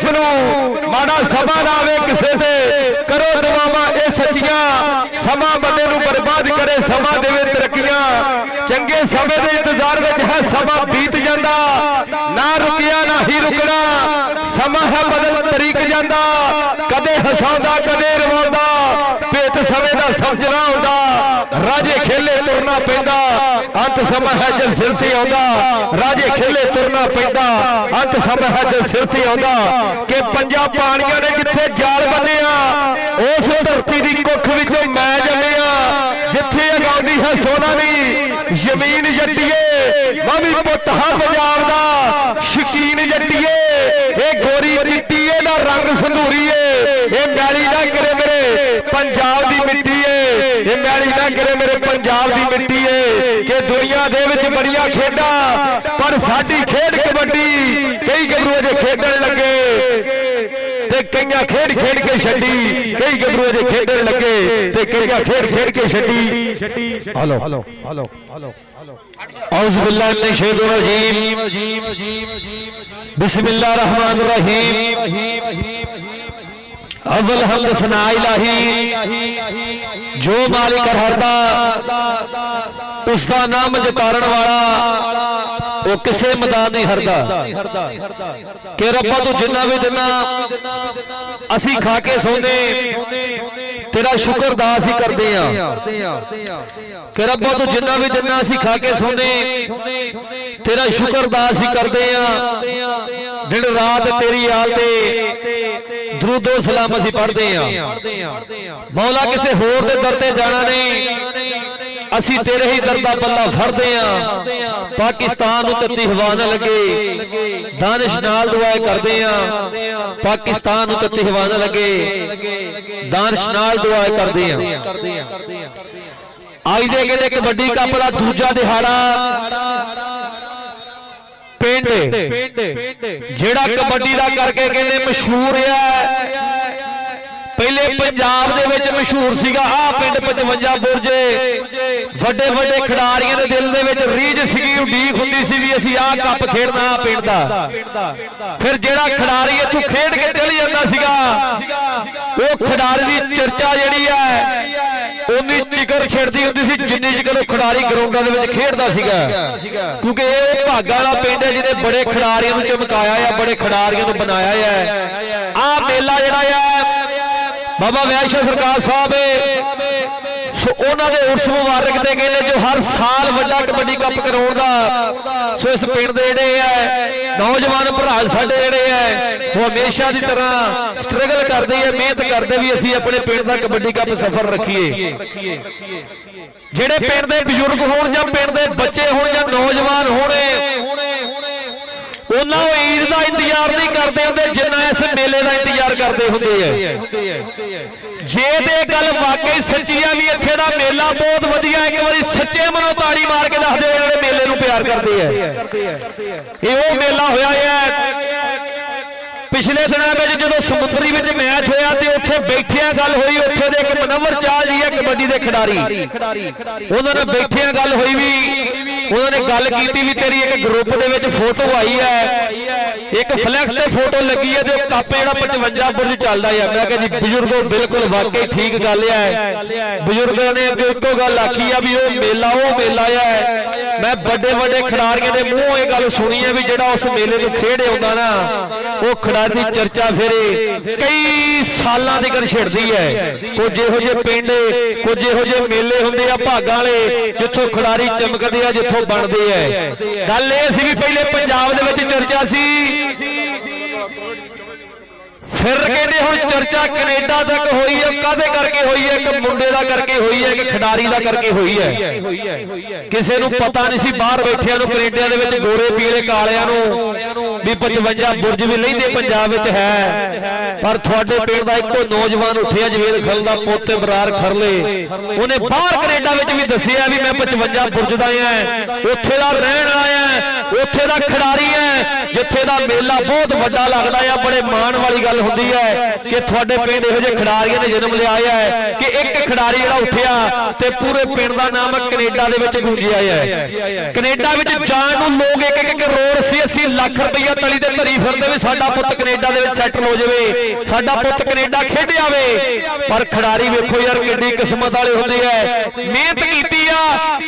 रब नूं माड़ा समा ना आवे किसे ते करो दुआवां ये सच्चियां समा बंदे नूं बर्बाद करे समा देवे तरक्कियां चंगे समय दे इंतजार विच है समा बीत जांदा ना रुकिया ना ही रुकना समा है बदल तरीक जांदा कदे हसांदा कदे रवांदा भेत समय दा समझना हुंदा राजे खेले तुरना पैंदा अंत समा है जद सिर ते आउंदा राजे खेले तुरना पैंदा अंत समा है जद सिर ते आउंदा कि पंजां पाणियां ने जिथे जाल बन्निया उस धरती दी कुख विचों मैं जम्मिया जिथे अगाउंदी है सोना नी जमीन जट्टिए मैं पुत हाँ पंजाब दा शकीन जट्टिए ये गोरी चिट्टी दा रंग संधूरीए ये मैली ना करे मेरे पंजाब दी मिट्टी है ये मैली ना करे मेरे पंजाब दी मिट्टी है कि दुनिया दे विच बड़ियां खेडां पर साडी खेड कबड्डी कई गबरू अजे खेडण लगे ते कईयां खेड खेड के छड्डी कई गबरू अजे खेडण लगे ते कईयां खेड खेड के छड्डी हेलो हेलो हेलो हेलो औज़ु बिल्लाहि मिनश शैतानिर रजीम बिस्मिल्लाहिर रहमानिर रहीम अव्वल हम्द सना इलाही जो मालिक हरदा उसका नाम जतारण वाला वो किसे मैदान नहीं हरदा कि रब्बा तू जिन्ना भी दिना असी खा के सोने तेरा शुक्र दा असी करदे आ कि रब्बा तू जिन्ना भी दिना असी खा के सोने तेरा शुक्र दा असी करदे आ दिन रात तेरी आल ते दरूदो सलाम असी पढ़ते हैं मौला किसी होर दे दर ते जाना नहीं असी तेरे ही दर दा बल्ला फड़ते हैं पाकिस्तान नूं तत्ती हवा ना लगे दानिश नाल दुआ करते हैं पाकिस्तान नूं तत्ती हवा ना लगे दानिश नाल दुआ करते हैं आज दे कहते कबड्डी कप दा दूजा दिहाड़ा पिंड जेड़ा कबड्डी दा करके कहने मशहूर है पहले पंजाब दे विच मशहूर सीगा आ पिंड 55 बुरजे वड्डे वड्डे खिडारियां दे दिल दे विच रीझ सीगी उडीक हुंदी सी वी असीं आ कप खेडना पिंड दा फिर जेड़ा खिडारी इत्थों खेड के चल जांदा सीगा वो खिडारी दी चर्चा जेहड़ी है उन्नी चिकर छिड़दी हुंदी सी जिन्नी चिकर वो खिडारी ग्राउंडां दे विच खेडदा सीगा क्योंकि ये भागा वाला पिंड है जिहने बड़े खिडारियां नूं चमकाया है बड़े खिडारियां नूं बनाया है आ मेला जेहड़ा है बाबा व्याशाह सरकार साहब सो उन्होंने उर्स मुबारक दे कहने जो हर साल वड्डा कबड्डी कप कराउण दा सो इस पिंड दे जेहड़े है नौजवान भरा साडे जेहड़े है वो हमेशा की तरह स्ट्रगल करते हैं मेहनत करते भी असीं अपने पिंड दा कबड्डी कप सफर रखिए जेहड़े पिंड दे बजुर्ग होण जां पिंड दे बच्चे होण जां नौजवान होणे उन्होंने ईद का इंतजार नहीं करते होंगे जिन्ना इस मेले का इंतजार करते होंगे जे ते गल वाकई सच्ची है भी इत्थे दा मेला बहुत वधिया एक बारी सच्चे मनों ताड़ी मार के दस दे जिहड़े मेले नूं प्यार करते हैं ये वो मेला होया है पिछले दिनों में जो समुद्री में मैच होया तो उत्थे बैठिया गल हुई उत्थे दे एक मनवर चाल जी है कबड्डी के खिडारी उन्होंने बैठिया गल हुई भी उन्होंने गल की भी तेरी एक ग्रुप दे विच फोटो आई है एक फ्लैक्स ते फोटो लगी है जो कप जिहड़ा 55 बुरज चलदा है मैं कहा जी बुजुर्गो बिल्कुल वाकई ठीक गल है बुजुर्गों ने अगे इक्को गल आखी है भी वो मेला है मैं बड़े बड़े खिडारियों के मूंहों ये गल सुनी है भी जिहड़ा उस मेले नूं खेडे आउंदा ना वो खिडारी दी चर्चा फिर कई सालां तक छिड़दी है कुछ इहो जिहे पिंड कुछ इहो जिहे मेले हुंदे आ भागां वाले जिथों खिडारी चमकदे आ जिथों बनदे है गल इह सी भी पहले पंजाब दे विच चर्चा सी फिर कहते हुण चर्चा कनेडा तक हुई है कादे करके हुई है कि मुंडे दा करके हुई है कि खिडारी दा करके हुई है किसी नूं पता नहीं सी बाहर बैठिया नूं कनेडा दे विच गोरे पीले कालियां नूं भी 55 बुरज भी लैंदे पंजाब विच है पर तुहाडे पिंड दा इक्को नौजवान उठिया जवेद खल दा पुੱਤ बरार खरले उन्हें बाहर कनेडा विच भी दस्सिया भी मैं 55 बुरज दा है उत्थे दा रहण वाला है उत्थे दा खिडारी है जिथे दा मेला बहुत वड्डा लगदा है बड़े माण वाली गल हुंदी है कि तुहाडे पिंड इहो जिहे खिडारियां ने जन्म लिया है कि एक खिडारी जिहड़ा उठिया ते पूरे पिंड दा नाम कनेडा दे विच गूंजिया है कनेडा विच जाण नूं लोग 1-1 करोड़ 80 लाख रुपया तली ते धरी फिरदे भी साडा पुत्त कनेडा दे विच सैटल हो जावे, साडा पुत्त कनेडा खेडे आवे। पर खिडारी वेखो यार किड्डी किस्मत वाले हुंदे ऐ, मेहनत कीती आ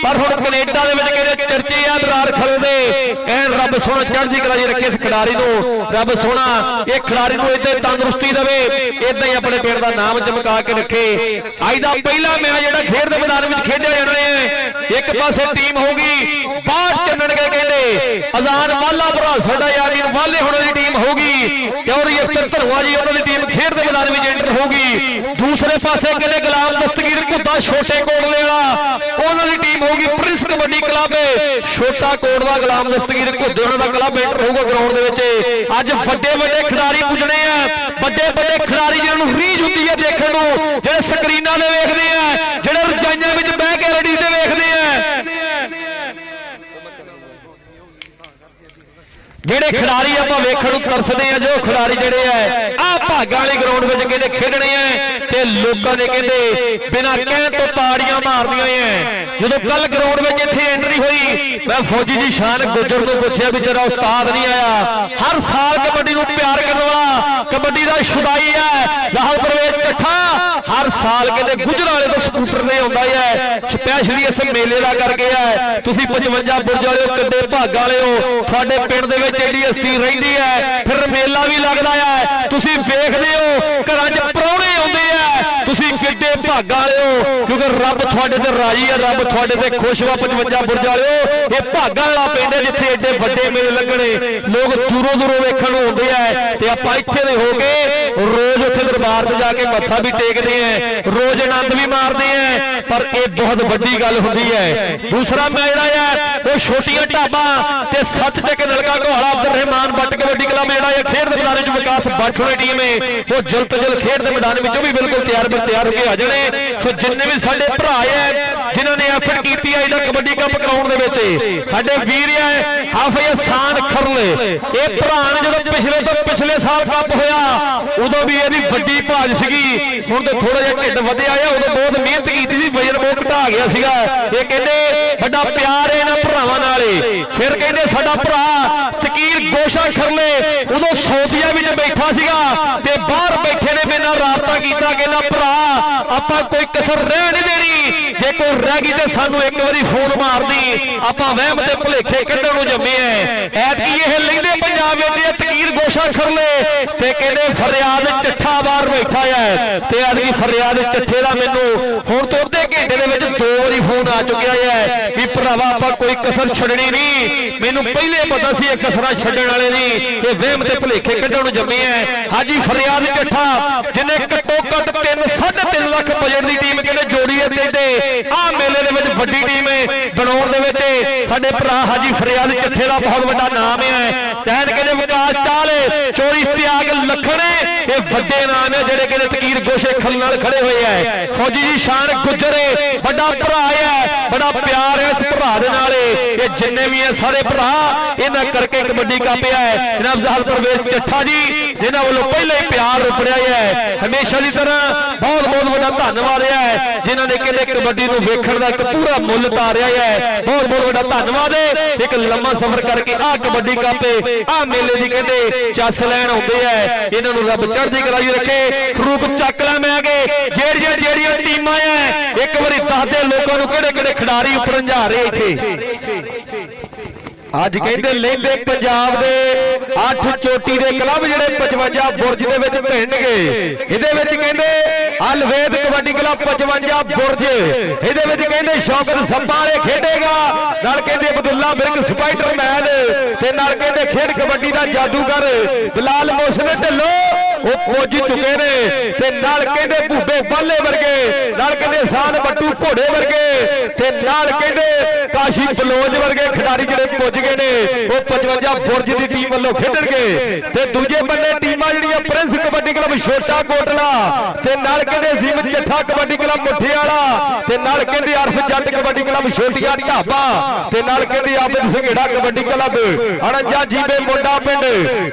पर हुण कनेडा दे विच कहंदे चर्चे आ दरार खलदे। कहण रब सोहना चढ़दी कला जी रखे इस खिडारी नूं, रब सोहना ये खिडारी नूं इदां तंदुरुस्ती देवे, इदां ही अपने पिंड दा नाम चमका के रखे। अज दा पहला मैच जिहड़ा खेड दे मैदान विच खेडिया जाना है, एक पासे टीम होगी बाहर चन्नणगे कहंदे अजान वाला भरा साडा यानी वाले हुण दी टीम होगी और ये धरवा जी उन्हां दी टीम खेड दे मैदान विच एंटर होगी। दूसरे पासे कहंदे गुलाम दस्तगीर घुद्दा छोटे कोटले वाला उन्हां दी टीम होगी प्रिंस कबड्डी क्लब छोटा कोट दा गुलाम दस्तगीर घुद्दे उन्हां दा क्लब एंटर होगा ग्राउंड दे विच। अज वड्डे वड्डे खिडारी पुजने आ, वड्डे वड्डे खिडारी जिन्हां नूं रीझ हुंदी है देखण नूं, जिहड़े स्क्रीनां ते वेखदे आ, जिहड़े रजाइयां विच बैठ के रेडी ते वेखदे आ, ਜਿਹੜੇ खिडारी ਆਪਾਂ ਵੇਖਣ ਨੂੰ ਤਰਸਦੇ ਆ, ਜੋ खिडारी ਜਿਹੜੇ ਆ ਆ ਭਾਗਾਂ ਵਾਲੀ ਗਰਾਊਂਡ ਵਿੱਚ ਕਹਿੰਦੇ ਖੇਡਣੇ ਆ ਤੇ ਲੋਕਾਂ ਨੇ ਕਹਿੰਦੇ ਬਿਨਾਂ ਕਹਿਣ ਤੋਂ ਤਾੜੀਆਂ ਮਾਰਦੀਆਂ ਆ। ਜਦੋਂ ਕੱਲ ਗਰਾਊਂਡ ਵਿੱਚ ਇੱਥੇ ਐਂਟਰੀ ਹੋਈ ਮੈਂ ਫੌਜੀ ਜੀ ਸ਼ਾਨ ਗੁੱਜਰ ਨੂੰ ਪੁੱਛਿਆ ਵੀ ਤੇਰਾ ਉਸਤਾਦ ਨਹੀਂ ਆਇਆ। ਹਰ ਸਾਲ ਕਬੱਡੀ ਨੂੰ ਪਿਆਰ ਕਰਨ ਵਾਲਾ ਕਬੱਡੀ ਦਾ ਸ਼ੁਦਾਈ ਹੈ ਲਾਹੌਰ ਪ੍ਰਵੇਸ਼ ਚੱਠਾ, ਹਰ ਸਾਲ ਕਹਿੰਦੇ ਗੁੱਜਰ ਵਾਲੇ ਤੋਂ ਸਕੂਟਰ ਤੇ ਆਉਂਦਾ ਹੈ, ਸਪੈਸ਼ਲੀ ਇਸ ਮੇਲੇ ਦਾ ਕਰਕੇ ਹੈ। ਤੁਸੀਂ 55 ਬੁਰਜ ਵਾਲਿਓ ਕਿੱਡੇ ਭਾਗਾਂ ਵਾਲੇ ਹੋ, ਤੁਹਾਡੇ ਪਿੰਡ ਦੇ ਵਿੱਚ एडी हस्ती रहिंदी है, फिर मेला भी लगदा है, तुसीं वेखदे हो घरां च परौणे आउंदे आ, तुसीं किड्डे भागां वाले हो क्योंकि रब तुहाडे ते राजी है, रब तुहाडे ते खुश वा। 55 बुरज वालिओ ये भागां वाला पिंड है जिथे एडे वड्डे मेले लगणे, लोग दूरों दूरों वेखण नूं आउंदे आ ते आपां इत्थे दे हो के रोज उत्थे दरबार ते जाके मत्था भी टेकदे आ, रोज आनंद भी मारदे आ। पर ये बहुत वड्डी गल हुंदी है। दूसरा मैच जिहड़ा है वो छोटियां ढाबा ते सच ते नलका घोड़ा रहमान बट कबड्डी क्लब जेड़ा है खेड दे मैदान में विकास बट वाली टीम है वो जल्द तो जल्द खेड दे मैदान में भी बिल्कुल तैयार होके आ जाने। सो जिन्ने भी साडे भरा है जिन्होंने एफर्ट की है इहदा कबड्डी कप कराउण दे विच साडे वीर है हाफिज हसन खरले ये भरा ने जदों पिछले साल कप होया उदों भी इहदी वड्डी भाज सीगी, हुण ते थोड़ा जिहा ढिड वधिया है, उदों बहुत मेहनत कीती सी, वजन बहुत घटा गया सीगा। ये कहंदे बड़ा प्यार है इन्हां भरावां नाल, फिर कहंदे साडा भरा तकीर गोशा खरले उदों सोफिया विच बैठा सीगा ते बाहर बैठे ने मेरे नाल राबता कीता कि ना भरा आपां कोई कसर रह नहीं देनी, जे कोई रह गई ते सानू एक बारी फोन मार दी, आपां वहम ते भुलेखे कढण नूं जम्मे ऐ। ऐतकी इह लैंदे पंजाब विच तकीर गोशा खरले ते कहंदे फरियाद चट्ठा बाहर बैठा है ते ऐतकी फरियाद चट्ठे दा मैनू हुण तो अद्धे घंटे दे विच 2 वारी फोन आ चुकिया है कि भरावा आपां कोई कसर छड्डणी नहीं, मैनू पहले पता सी ये कसरां छड्डण वाले नहीं, ये वहम ते भुलेखे कढण नूं जम्मे ऐ। हाजी फरियाद चट्ठा जिन्हें घट्टो घट 3.5 लाख बजट की टीम कहते जोड़ी है ते आ मेले दे विच वड्डी टीम बनाउण दे विच साडे भरा हाजी फरियाद चट्ठे दा बहुत वड्डा नाम है। कहण कहंदे विकास चाल चोरी इश्तियाक लखण ये वड्डे नाम है जिहड़े कहंदे तकीर गोशे खल नाल खड़े हुए है। फौजी जी शान गुजर वड्डा भरा है, बड़ा प्यार है इस भरा दे नाल, ये जिन्ने भी है सारे भरा इन्हां करके कबड्डी कप है। जनाब ज़ाहर परवेज चट्ठा जी जिन्हां वालों पहले ही प्यार उपड़िया है, हमेशा की तरह बहुत बहुत बड़ा धन्यवाद है जिन्हां ने कहंदे कबड्डी नूं वेखण दा एक पूरा मुੱਲ तारिया है। बहुत बहुत बड़ा धन्यवाद है, एक लंबा सफर करके आ कबड्डी कप आ मेले दी कहंदे चस लैण आउंदे है, इन्हां नूं रब चढ़दी कला रखे। फरूक चकला मैं आगे जेड़ियां टीमां है एक बारी दस दे लोकां नूं किहड़े खिडारी उपरंझा रहे इत्थे अज कहते लेंदे पंजाब दे 8 चोटी दे क्लब जिहड़े 55 बुरज दे विच भिड़नगे। इहदे विच कहंदे अलवेद कबड्डी क्लब 55 बुरज, इहदे विच कहंदे शौकत सप्पा वाले खेडेगा, नाल कहंदे अब्दुल्ला बिरक स्पाइडरमैन ते नाल कहंदे खेड कबड्डी दा जादूगर बिलाल मोहसिन ढिल्लो वो पुज चुके ने ते नाल कहंदे भूबे बाले वर्गे, नाल कहंदे साल बट्टू घोड़े वर्गे ते नाल कहंदे काशी बलोच वर्गे खिडारी जिहड़े पुज गए ने वो 55 बुरज की टीम वालों खेडणगे ते दूजे बन्ने टीमां जिहड़ियां प्रिंस कबड्डी क्लब छोटा कोटला ते नाल कहंदे जिम चट्ठा कबड्डी क्लब मुठियाला ते नाल कहंदे अरफ जट कबड्डी क्लब छोटिया ढाबा ते नाल कहंदे आबिद संघेड़ा कबड्डी क्लब 49 जीबे मोटा पिंड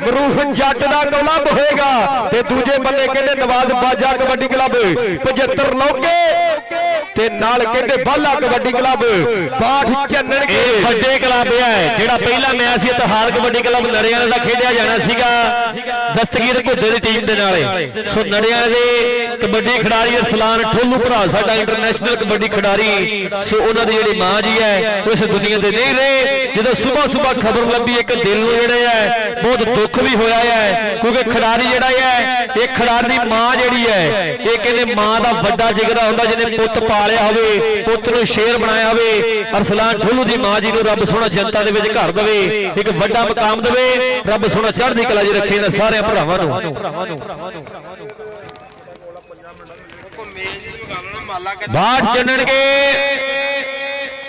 मरूफ जट दा क्लब होएगा ते दूजे बन्ने कहंदे नवाज बाजा कबड्डी क्लब 75 लोगे ते नाल कहते बाला कबड्डी क्लब पाठ चन्नन के ਵੱਡੇ क्लब है ਜਿਹੜਾ ਪਹਿਲਾ मैच ਸੀ ਇਤਿਹਾਦ कबड्डी क्लब नड़ियां ਦਾ ਖੇਡਿਆ ਜਾਣਾ ਸੀਗਾ दस्तगीर घुद्दे ਦੀ ਟੀਮ ਦੇ ਨਾਲ ਸੋ ਨੜਿਆਂ ਦੇ कबड्डी खिडारी अरसलान ठोलू भरा साडा इंटरनेशनल कबड्डी खिडारी सो उन्हां दी ਜਿਹੜੀ मां जी है उस दुनिया ते नहीं रहे ਜਦੋਂ सुबह सुबह खबर लभी एक दिल ਨੂੰ ਜਿਹੜੇ है बहुत दुख भी होया है क्योंकि खिडारी ਜਿਹੜਾ है ਇਹ खिडारी ਦੀ मां ਜਿਹੜੀ है ਇਹ ਕਹਿੰਦੇ मां ਦਾ ਵੱਡਾ ਜਿਗਰਾ ਹੁੰਦਾ ਜਿਹਨੇ ਪੁੱਤ ਪਾਲਿਆ ਹੋਵੇ ਪੁੱਤ ਨੂੰ ਸ਼ੇਰ ਬਣਾਇਆ ਹੋਵੇ ਅਰਸਲਾਨ ਠੋਲੂ ਦੀ ਮਾਂ ਜੀ ਨੂੰ ਰੱਬ ਸੋਹਣਾ ਜਨਤਾ ਦੇ ਵਿੱਚ ਘਰ ਦੇਵੇ ਇੱਕ ਵੱਡਾ ਮਕਾਮ ਦੇਵੇ ਰੱਬ ਸੋਹਣਾ ਚੜ੍ਹਦੀ ਕਲਾ ਜੀ ਰੱਖੇ ਇਹਨਾਂ ਸਾਰੇ ਭਰਾਵਾਂ ਨੂੰ ਬਾਟ ਚੰਨਣ ਕੇ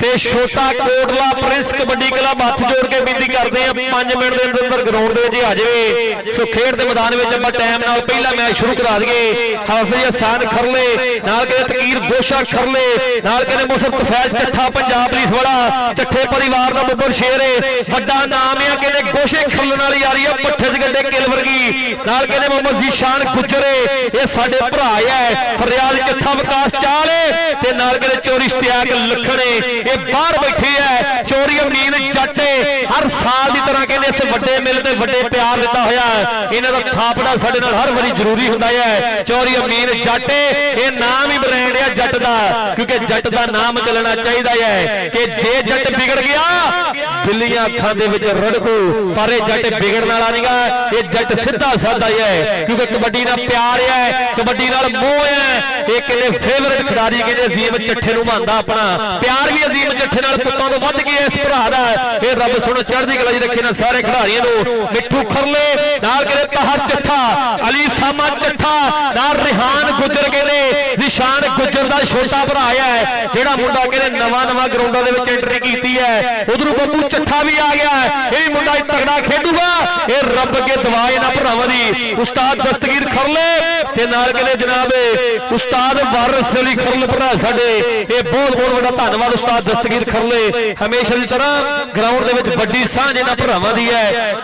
ਤੇ ਛੋਟਾ ਕੋਟਲਾ ਪ੍ਰਿੰਸ ਕਬੱਡੀ ਕਲੱਬ ਹੱਥ ਜੋੜ ਕੇ ਬੇਨਤੀ ਕਰਦੇ ਆ 5 ਮਿੰਟ ਦੇ ਅੰਦਰ ਗਰਾਊਂਡ ਦੇ ਵਿੱਚ ਆ ਜਾਵੇ ਸੋ ਖੇਡ ਦੇ ਮੈਦਾਨ ਵਿੱਚ ਆਪਾਂ ਟਾਈਮ ਨਾਲ ਪਹਿਲਾ ਮੈਚ ਸ਼ੁਰੂ ਕਰਾ ਦਈਏ ਹਾਫਿਜ਼ ਹਸਨ ਖਰਲੇ ਨਾਲ ਕਹਿੰਦੇ ਤਕੀਰ ਗੋਸ਼ਾ ਖਰਲੇ ਨਾਲ ਕਹਿੰਦੇ ਮੁਸਤਫਾ ਤਫੈਜ਼ ਚੱਠਾ ਪੰਜਾਬ ਪੁਲਿਸ ਵਾਲਾ ਚੱਠੇ ਪਰਿਵਾਰ ਦਾ ਬੱਬਰ ਸ਼ੇਰ ਹੈ ਵੱਡਾ ਨਾਮ ਆ ਕਹਿੰਦੇ ਗੋਸ਼ੇ ਖਰਲਣ ਵਾਲੀ ਆ ਰਹੀ ਆ ਪੱਠੇ ਚ ਗੱਡੇ ਕਿਲ ਵਰਗੀ ਨਾਲ ਕਹਿੰਦੇ ਮੁਹੰਮਦ ਜ਼ੀਸ਼ਾਨ ਗੁੱਜਰੇ ਇਹ ਸਾਡੇ ਭਰਾ ਹੈ ਫਰਿਆਦ ਚੱਠਾ ਵਿਕਾਸ ਚਾਲੇ ਤੇ ਨਾਲ ਕਹਿੰਦੇ ਚੋਰੀ ਇਸ਼ਤਿਆਕ ਲਖਣੇ ਇਹ ਬਾਹਰ ਬੈਠੇ ਹੈ ਚੋਰੀ ਅਮੀਨ ਜੱਟੇ ਹਰ ਸਾਲ ਦੀ ਤਰ੍ਹਾਂ ਕਹਿੰਦੇ ਇਸ ਵੱਡੇ ਮੇਲੇ ਤੇ ਵੱਡੇ ਪਿਆਰ ਦਿੱਤਾ ਹੋਇਆ ਇਹਨਾਂ ਦਾ ਥਾਪੜਾ ਸਾਡੇ ਨਾਲ ਹਰ ਵਾਰੀ ਜ਼ਰੂਰੀ ਹੁੰਦਾ ਹੈ ਚੋਰੀ ਅਮੀਨ ਜੱਟੇ ਇਹ ਨਾਮ ਹੀ ਬ੍ਰਾਂਡ ਹੈ ਜੱਟ ਦਾ ਕਿਉਂਕਿ ਜੱਟ ਦਾ ਨਾਮ ਚੱਲਣਾ ਚਾਹੀਦਾ ਹੈ ਕਿ ਜੇ ਜੱਟ ਵਿਗੜ ਗਿਆ ਬਿੱਲੀਆਂ ਅੱਖਾਂ ਦੇ ਵਿੱਚ ਰੜਕੂ ਪਰ ਇਹ ਜੱਟ ਵਿਗੜਨ ਵਾਲਾ ਨਹੀਂਗਾ ਇਹ ਜੱਟ ਸਿੱਧਾ ਸਾਦਾ ਹੀ ਹੈ ਕਿਉਂਕਿ ਕਬੱਡੀ ਨਾਲ ਪਿਆਰ ਹੈ ਕਬੱਡੀ ਨਾਲ ਮੋਹ ਹੈ ਇਹ ਕਹਿੰਦੇ ਫੇਵਰਿਟ ਖਿਡਾਰੀ ਕਹਿੰਦੇ ਅਜ਼ੀਮ ਚੱਠੇ ਨੂੰ ਮੰਨਦਾ ਆਪਣਾ ਪਿਆਰ ਵੀ ਅਜ਼ੀਮ ਚੱਠੇ ਨਾਲ ਪੁੱਤਾਂ ਤੋਂ ਵੱਧ ਕੇ ਇਸ ਭਰਾ ਦਾ ਇਹ ਰੱਬ ਸੁਣ ਚੜ੍ਹਦੀ ਕਲਾ ਜੀ ਰੱਖੇ ਨਾ ਸਾਰੇ ਖਿਡਾਰੀਆਂ ਨੂੰ ਮਿੱਠੂ ਖਰਲੇ ਨਾਲ ਕਹਿੰਦੇ ਤਹਰ ਚੱਠਾ ਅਲੀ ਸਾਮਾ ਚੱਠਾ ਨਾਲ ਰਿਹਾਨ ਗੁੱਜਰ ਕਹਿੰਦੇ ਜ਼ੀਸ਼ਾਨ ਗੁੱਜਰ ਦਾ ਛੋਟਾ ਭਰਾ ਹੈ ਜਿਹੜਾ ਮੁੰਡਾ ਕਹਿੰਦੇ ਨਵਾਂ ਗਰਾਊਂਡਾਂ ਦੇ ਵਿੱਚ ਐਂਟਰੀ ਕੀਤੀ ਹੈ ਉਧਰੋਂ ਬੱਬੂ ਚੱਠਾ ਵੀ ਆ ਗਿਆ ਇਹ ਵੀ ਮੁੰਡਾ ਤਗੜਾ ਖੇਡੂਗਾ ਇਹ ਰੱਬ ਅੱਗੇ ਦੁਆ ਇਹਨਾਂ ਭਰਾਵਾਂ ਦੀ ਉਸਤਾਦ ਦਸਤਗੀਰ ਖਰਲੇ ਤੇ ਨਾਲ ਕਹਿੰਦੇ ਜਨਾਬ ਉਸਤਾਦ ਵਾਰਿਸ ਅਲੀ ਖਰਲ ਭਰਾ ਸਾਡੇ ਇਹ ਬਹੁਤ ਵੱਡਾ ਧੰਨਵਾਦ ਉਸਤਾਦ ਦਸਤਗੀਰ ਖਰਲੇ ਹਮੇਸ਼ਾ ਦੀ ਤਰ੍ਹਾਂ ਗਰਾਊਂਡ ਦੇ ਵਿੱਚ ਵੱਡੀ ਸਾਂਝ ਇਹਨਾਂ ਭਰਾਵਾਂ ਦੀ ਹੈ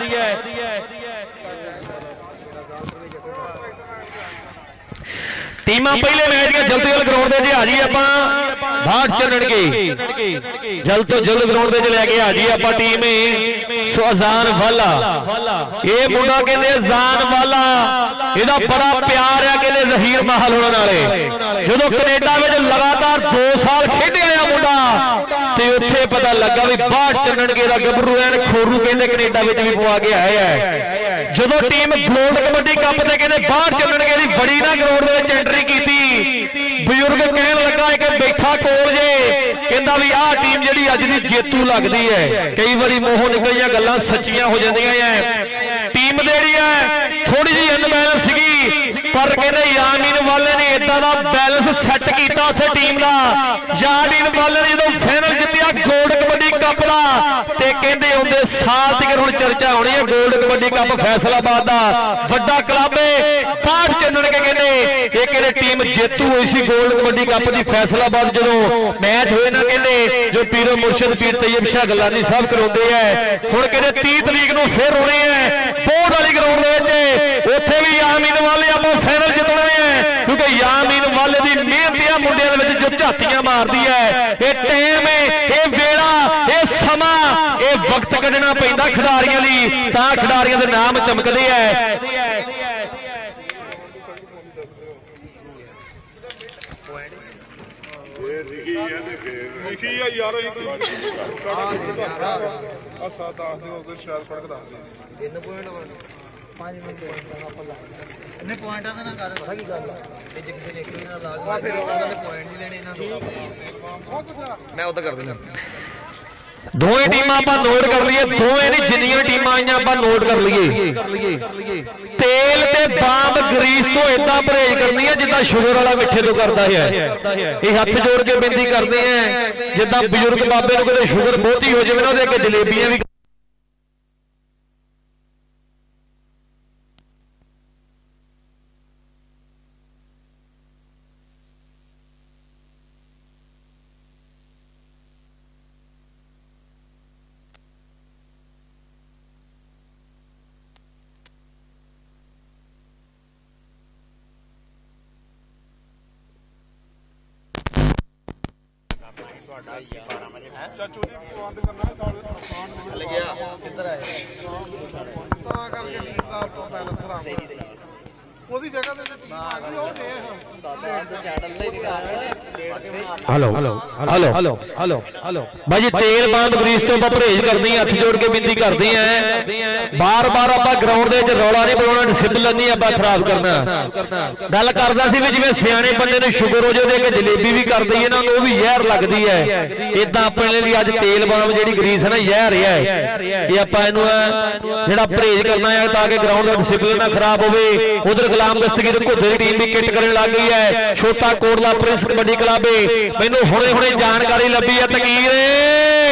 ਟੀਮਾਂ ਪਹਿਲੇ ਮੈਚ ਦੀਆਂ ਜਲਦੀ ਜਲਦ ਗਰਾਊਂਡ ਦੇ 'ਚ ਆ ਜੀ ਆਪਾਂ ਬਾਟ ਚੱਲਣਗੇ ਜਲਦ ਤੋਂ ਜਲਦ ਗਰਾਊਂਡ ਦੇ 'ਚ ਲੈ ਕੇ ਆ ਜੀ ਆਪਾਂ ਟੀਮ ਸੋ ਅਜ਼ਾਨ ਵਾਲਾ ਇਹ ਮੁੰਡਾ ਕਹਿੰਦੇ ਅਜ਼ਾਨ ਵਾਲਾ ਇਹਦਾ ਬੜਾ ਪਿਆਰ ਆ ਕਹਿੰਦੇ ਜ਼ਹੀਰ ਮਾਹਲ ਹੋਣ ਵਾਲੇ ਜਦੋਂ ਕੈਨੇਡਾ ਵਿੱਚ ਲਗਾਤਾਰ 2 ਸਾਲ ਖੇਡਿਆ ਆ ਮੁੰਡਾ ਤੇ ਉੱਥੇ ਪਤਾ ਲੱਗਾ ਵੀ ਬਾਟ ਚੱਲਣਗੇ ਦਾ ਗੱਭਰੂ ਐਨ ਖੋਰੂ ਕਹਿੰਦੇ ਕੈਨੇਡਾ ਵਿੱਚ ਵੀ ਪਵਾ ਕੇ ਆਇਆ ਹੈ ਜਦੋਂ ਟੀਮ ਗੋਲਡ ਕਬੱਡੀ ਕੱਪ ਤੇ ਕਹਿੰਦੇ ਬਾਟ ਚੱਲਣਗੇ ਦੀ ਬੜੀ ਨਾ ਗਰਾਊਂਡ ਦੇ ਵਿੱਚ ਐਂਟਰੀ ਕੀਤੀ ਬਜ਼ੁਰਗ ਕਹਿਣ ਲੱਗਾ ਕਿ ਬੈਠਾ ਕੋਲ ਜੇ ਕਹਿੰਦਾ ਵੀ ਆਹ ਟੀਮ ਜਿਹੜੀ ਅੱਜ ਦੀ ਜੇਤੂ ਲੱਗਦੀ ਹੈ ਕਈ ਵਾਰੀ ਮੂੰਹੋਂ ਨਿਕਲੀਆਂ ਗੱਲਾਂ ਸੱਚੀਆਂ ਹੋ ਜਾਂਦੀਆਂ ਐ ਟੀਮ ਜਿਹੜੀ ਹੈ ਥੋੜੀ ਜਿਹੀ ਅਨਬੈਲੈਂਸ ਸੀਗੀ ਪਰ ਕਹਿੰਦੇ ਯਾਮੀਨ ਵਾਲੇ ਨੇ ਇਦਾਂ ਦਾ ਬੈਲੈਂਸ ਸੈੱਟ ਕੀਤਾ ਉੱਥੇ ਟੀਮ ਦਾ ਯਾਮੀਨ ਵਾਲੇ ਨੇ ਜਦੋਂ ਫਾਈਨਲ ਜਿੱਤਿਆ ਗੋਲਡ ਕਬੱਡੀ ਕੱਪ ਦਾ ਤੇ ਕਹਿੰਦੇ ਆਉਂਦੇ ਸਾਲ ਤੱਕ ਹੁਣ ਚਰਚਾ ਹੋਣੀ ਹੈ ਗੋਲਡ ਕਬੱਡੀ ਕੱਪ ਫੈਸਲਾਬਾਦ ਦਾ ਵੱਡਾ ਕਲੱਬ ਹੈ ਬਾਹਰ ਚੱਲਣ ਕੇ ਕਹਿੰਦੇ ਇਹ ਕਹਿੰਦੇ ਟੀਮ ਜੇਤੂ ਹੋਈ ਸੀ ਗੋਲਡ ਕਬੱਡੀ ਕੱਪ ਦੀ ਫੈਸਲਾਬਾਦ ਜਦੋਂ ਮੈਚ ਹੋਏ ਨਾ ਕਹਿੰਦੇ ਜੋ ਪੀਰੋ ਮੁਰਸ਼ਿਦ ਪੀਰ ਤੈਯਬ ਸ਼ਾਹ ਗਲਾਨੀ ਸਾਹਿਬ ਕਰਾਉਂਦੇ ਹੈ ਹੁਣ ਕਹਿੰਦੇ 30 ਤਰੀਕ ਨੂੰ ਫਿਰ ਹੋਣੇ ਹੈ ਬੋਰਡ ਵਾਲੀ ਗਰਾਊਂਡ ਦੇ ਵਿੱਚ ਉੱਥੇ ਵੀ ਯਾਮੀਨ ਵਾਲੇ ਆਪਾਂ ਫਾਈਨਲ ਜਿੱਤਣਾ ਹੈ ਕਿਉਂਕਿ ਯਾਮੀਨ ਵਾਲੇ ਦੀ ਮਿਹਨਤ ਆ ਮੁੰਡਿਆਂ ਦੇ ਵਿੱਚ ਜੋ ਝਾਤੀਆਂ ਮਾਰਦੀ ਹੈ ਇਹ ਟਾਈਮ ਹੈ ਇਹ ਵੇਲਾ ਇਹ ਸਮਾਂ ਇਹ ਵਕਤ ਕੱਢਣਾ ਪੈਂਦਾ ਖਿਡਾਰੀਆਂ ਲਈ ਤਾਂ ਖਿਡਾਰੀਆਂ ਦੇ ਨਾਮ ਚਮਕਦੇ ਹੈ ਲਿਖੀ ਆ ਯਾਰ ਇਹ ਆ 7-8 ਦਿਨ ਹੋ ਗਏ ਸ਼ਾਇਦ ਫੜਕ ਦੱਸਦੇ 3 ਪੁਆਇੰਟ 5 ਮਿੰਟ ਆਪਾਂ ਲਾ ਇਹਨੇ ਪੁਆਇੰਟਾਂ ਦਾ ਨਾ ਕਰ ਪਤਾ ਕੀ ਗੱਲ ਆ ਇਹ ਜੇ ਕਿਸੇ ਨੇ ਇੱਕ ਵੀ ਨਾ ਲਾ ਫਿਰ ਉਹਨਾਂ ਨੇ ਪੁਆਇੰਟ ਨਹੀਂ ਦੇਣੇ ਇਹਨਾਂ ਨੂੰ ਮੈਂ ਉਦਾਂ ਕਰ ਦਿੰਦਾ ਦੋਵੇਂ ਟੀਮਾਂ ਆਪਾਂ ਨੋਟ ਕਰ ਲਈਏ ਦੋਵੇਂ ਨਹੀਂ ਜਿੰਨੀਆਂ ਟੀਮਾਂ ਆਈਆਂ ਆਪਾਂ ਨੋਟ ਕਰ ਲਈਏ ਤੇਲ ਤੇ ਬਾਂਬ ਗਰੀਸ ਤੋਂ ਇਦਾਂ ਪਰਹੇਜ਼ ਕਰਨੀ ਹੈ ਜਿੱਦਾਂ ਸ਼ੂਗਰ ਵਾਲਾ ਮਿੱਠੇ ਤੋਂ ਕਰਦਾ ਹੈ ਇਹ ਹੱਥ ਜੋੜ ਕੇ ਬੇਨਤੀ ਕਰਦੇ ਆ ਜਿੱਦਾਂ ਬਜ਼ੁਰਗ ਬਾਬੇ ਨੂੰ ਕਿਤੇ ਸ਼ੂਗਰ ਬਹੁਤੀ ਹੋ ਜਾਵੇ ਨਾ ਉਹਦੇ ਅੱਗੇ ਜਲੇਬੀਆਂ ਵੀ ਚਾਚੂ ਜੀ ਬੰਦ ਕਰਨਾ ਚੱਲ ਗਿਆ ਕਿੱਧਰ ਆਇਆ ਤਾਂ ਕਰਕੇ ਟੀਮ ਦਾ ਬੈਲੈਂਸ ਖਰਾਬ ਉਹਦੀ ਜਗ੍ਹਾ ਤੇ ਟੀਮ ਆ ਗਈ ਉਹ ਦੇਖ ਸਾਡਾ ਤਾਂ ਸੈਟਲ ਨਹੀਂ ਕਰਾਇਆ hello hello hello hello hello ਬਾਈ ਜੀ ਤੇਲ ਬੰਦ ਗਰੀਸ ਤੋਂ ਆਪਾਂ ਪਰਹੇਜ਼ ਕਰਦੇ ਹਾਂ, ਹੱਥ ਜੋੜ ਕੇ ਬੇਨਤੀ ਕਰਦੇ ਆਂ ਬਾਰ-ਬਾਰ ਆਪਾਂ ਗਰਾਊਂਡ ਦੇ ਵਿੱਚ ਰੌਲਾ ਨਹੀਂ ਪਾਉਣਾ, ਡਿਸਪਲਿਨ ਨਹੀਂ ਆਪਾਂ ਖਰਾਬ ਕਰਨਾ। ਗੱਲ ਕਰਦਾ ਸੀ ਵੀ ਜਿਵੇਂ ਸਿਆਣੇ ਬੰਦੇ ਨੂੰ ਸ਼ੂਗਰ ਹੋ ਜਾਵੇ ਕਿ ਜਲੇਬੀ ਵੀ ਕਰ ਦਈਏ ਨਾ ਉਹ ਵੀ ਜ਼ਹਿਰ ਲੱਗਦੀ ਹੈ, ਇਦਾਂ ਆਪਣੇ ਲਈ ਅੱਜ ਤੇਲ ਬਾਮ ਜਿਹੜੀ ਗਰੀਸ ਹੈ ਨਾ ਜ਼ਹਿਰ ਹੈ। ਇਹ ਆਪਾਂ ਇਹਨੂੰ ਜਿਹੜਾ ਪਰਹੇਜ਼ ਕਰਨਾ ਹੈ ਤਾਂ ਕਿ ਗਰਾਊਂਡ ਦਾ ਡਿਸਪਲਿਨ ਨਾ ਖਰਾਬ ਹੋਵੇ। ਉਧਰ ਗੁਲਾਮ ਦਸਤਗੀਰ ਘੋਦੇ ਦੀ ਟੀਮ ਵੀ ਕਿੱਟ ਕਰਨ ਲੱਗ ਗਈ ਹੈ। ਛੋਟਾ ਕੋਟਲਾ ਪ੍ਰਿੰਸ ਕਬੱਡੀ ਕਲੱਬ ਮੈਨੂੰ ਹੁਣੇ ਜਾਣਕਾਰੀ ਲੱਭੀ ਹੈ ਤਕੀਰ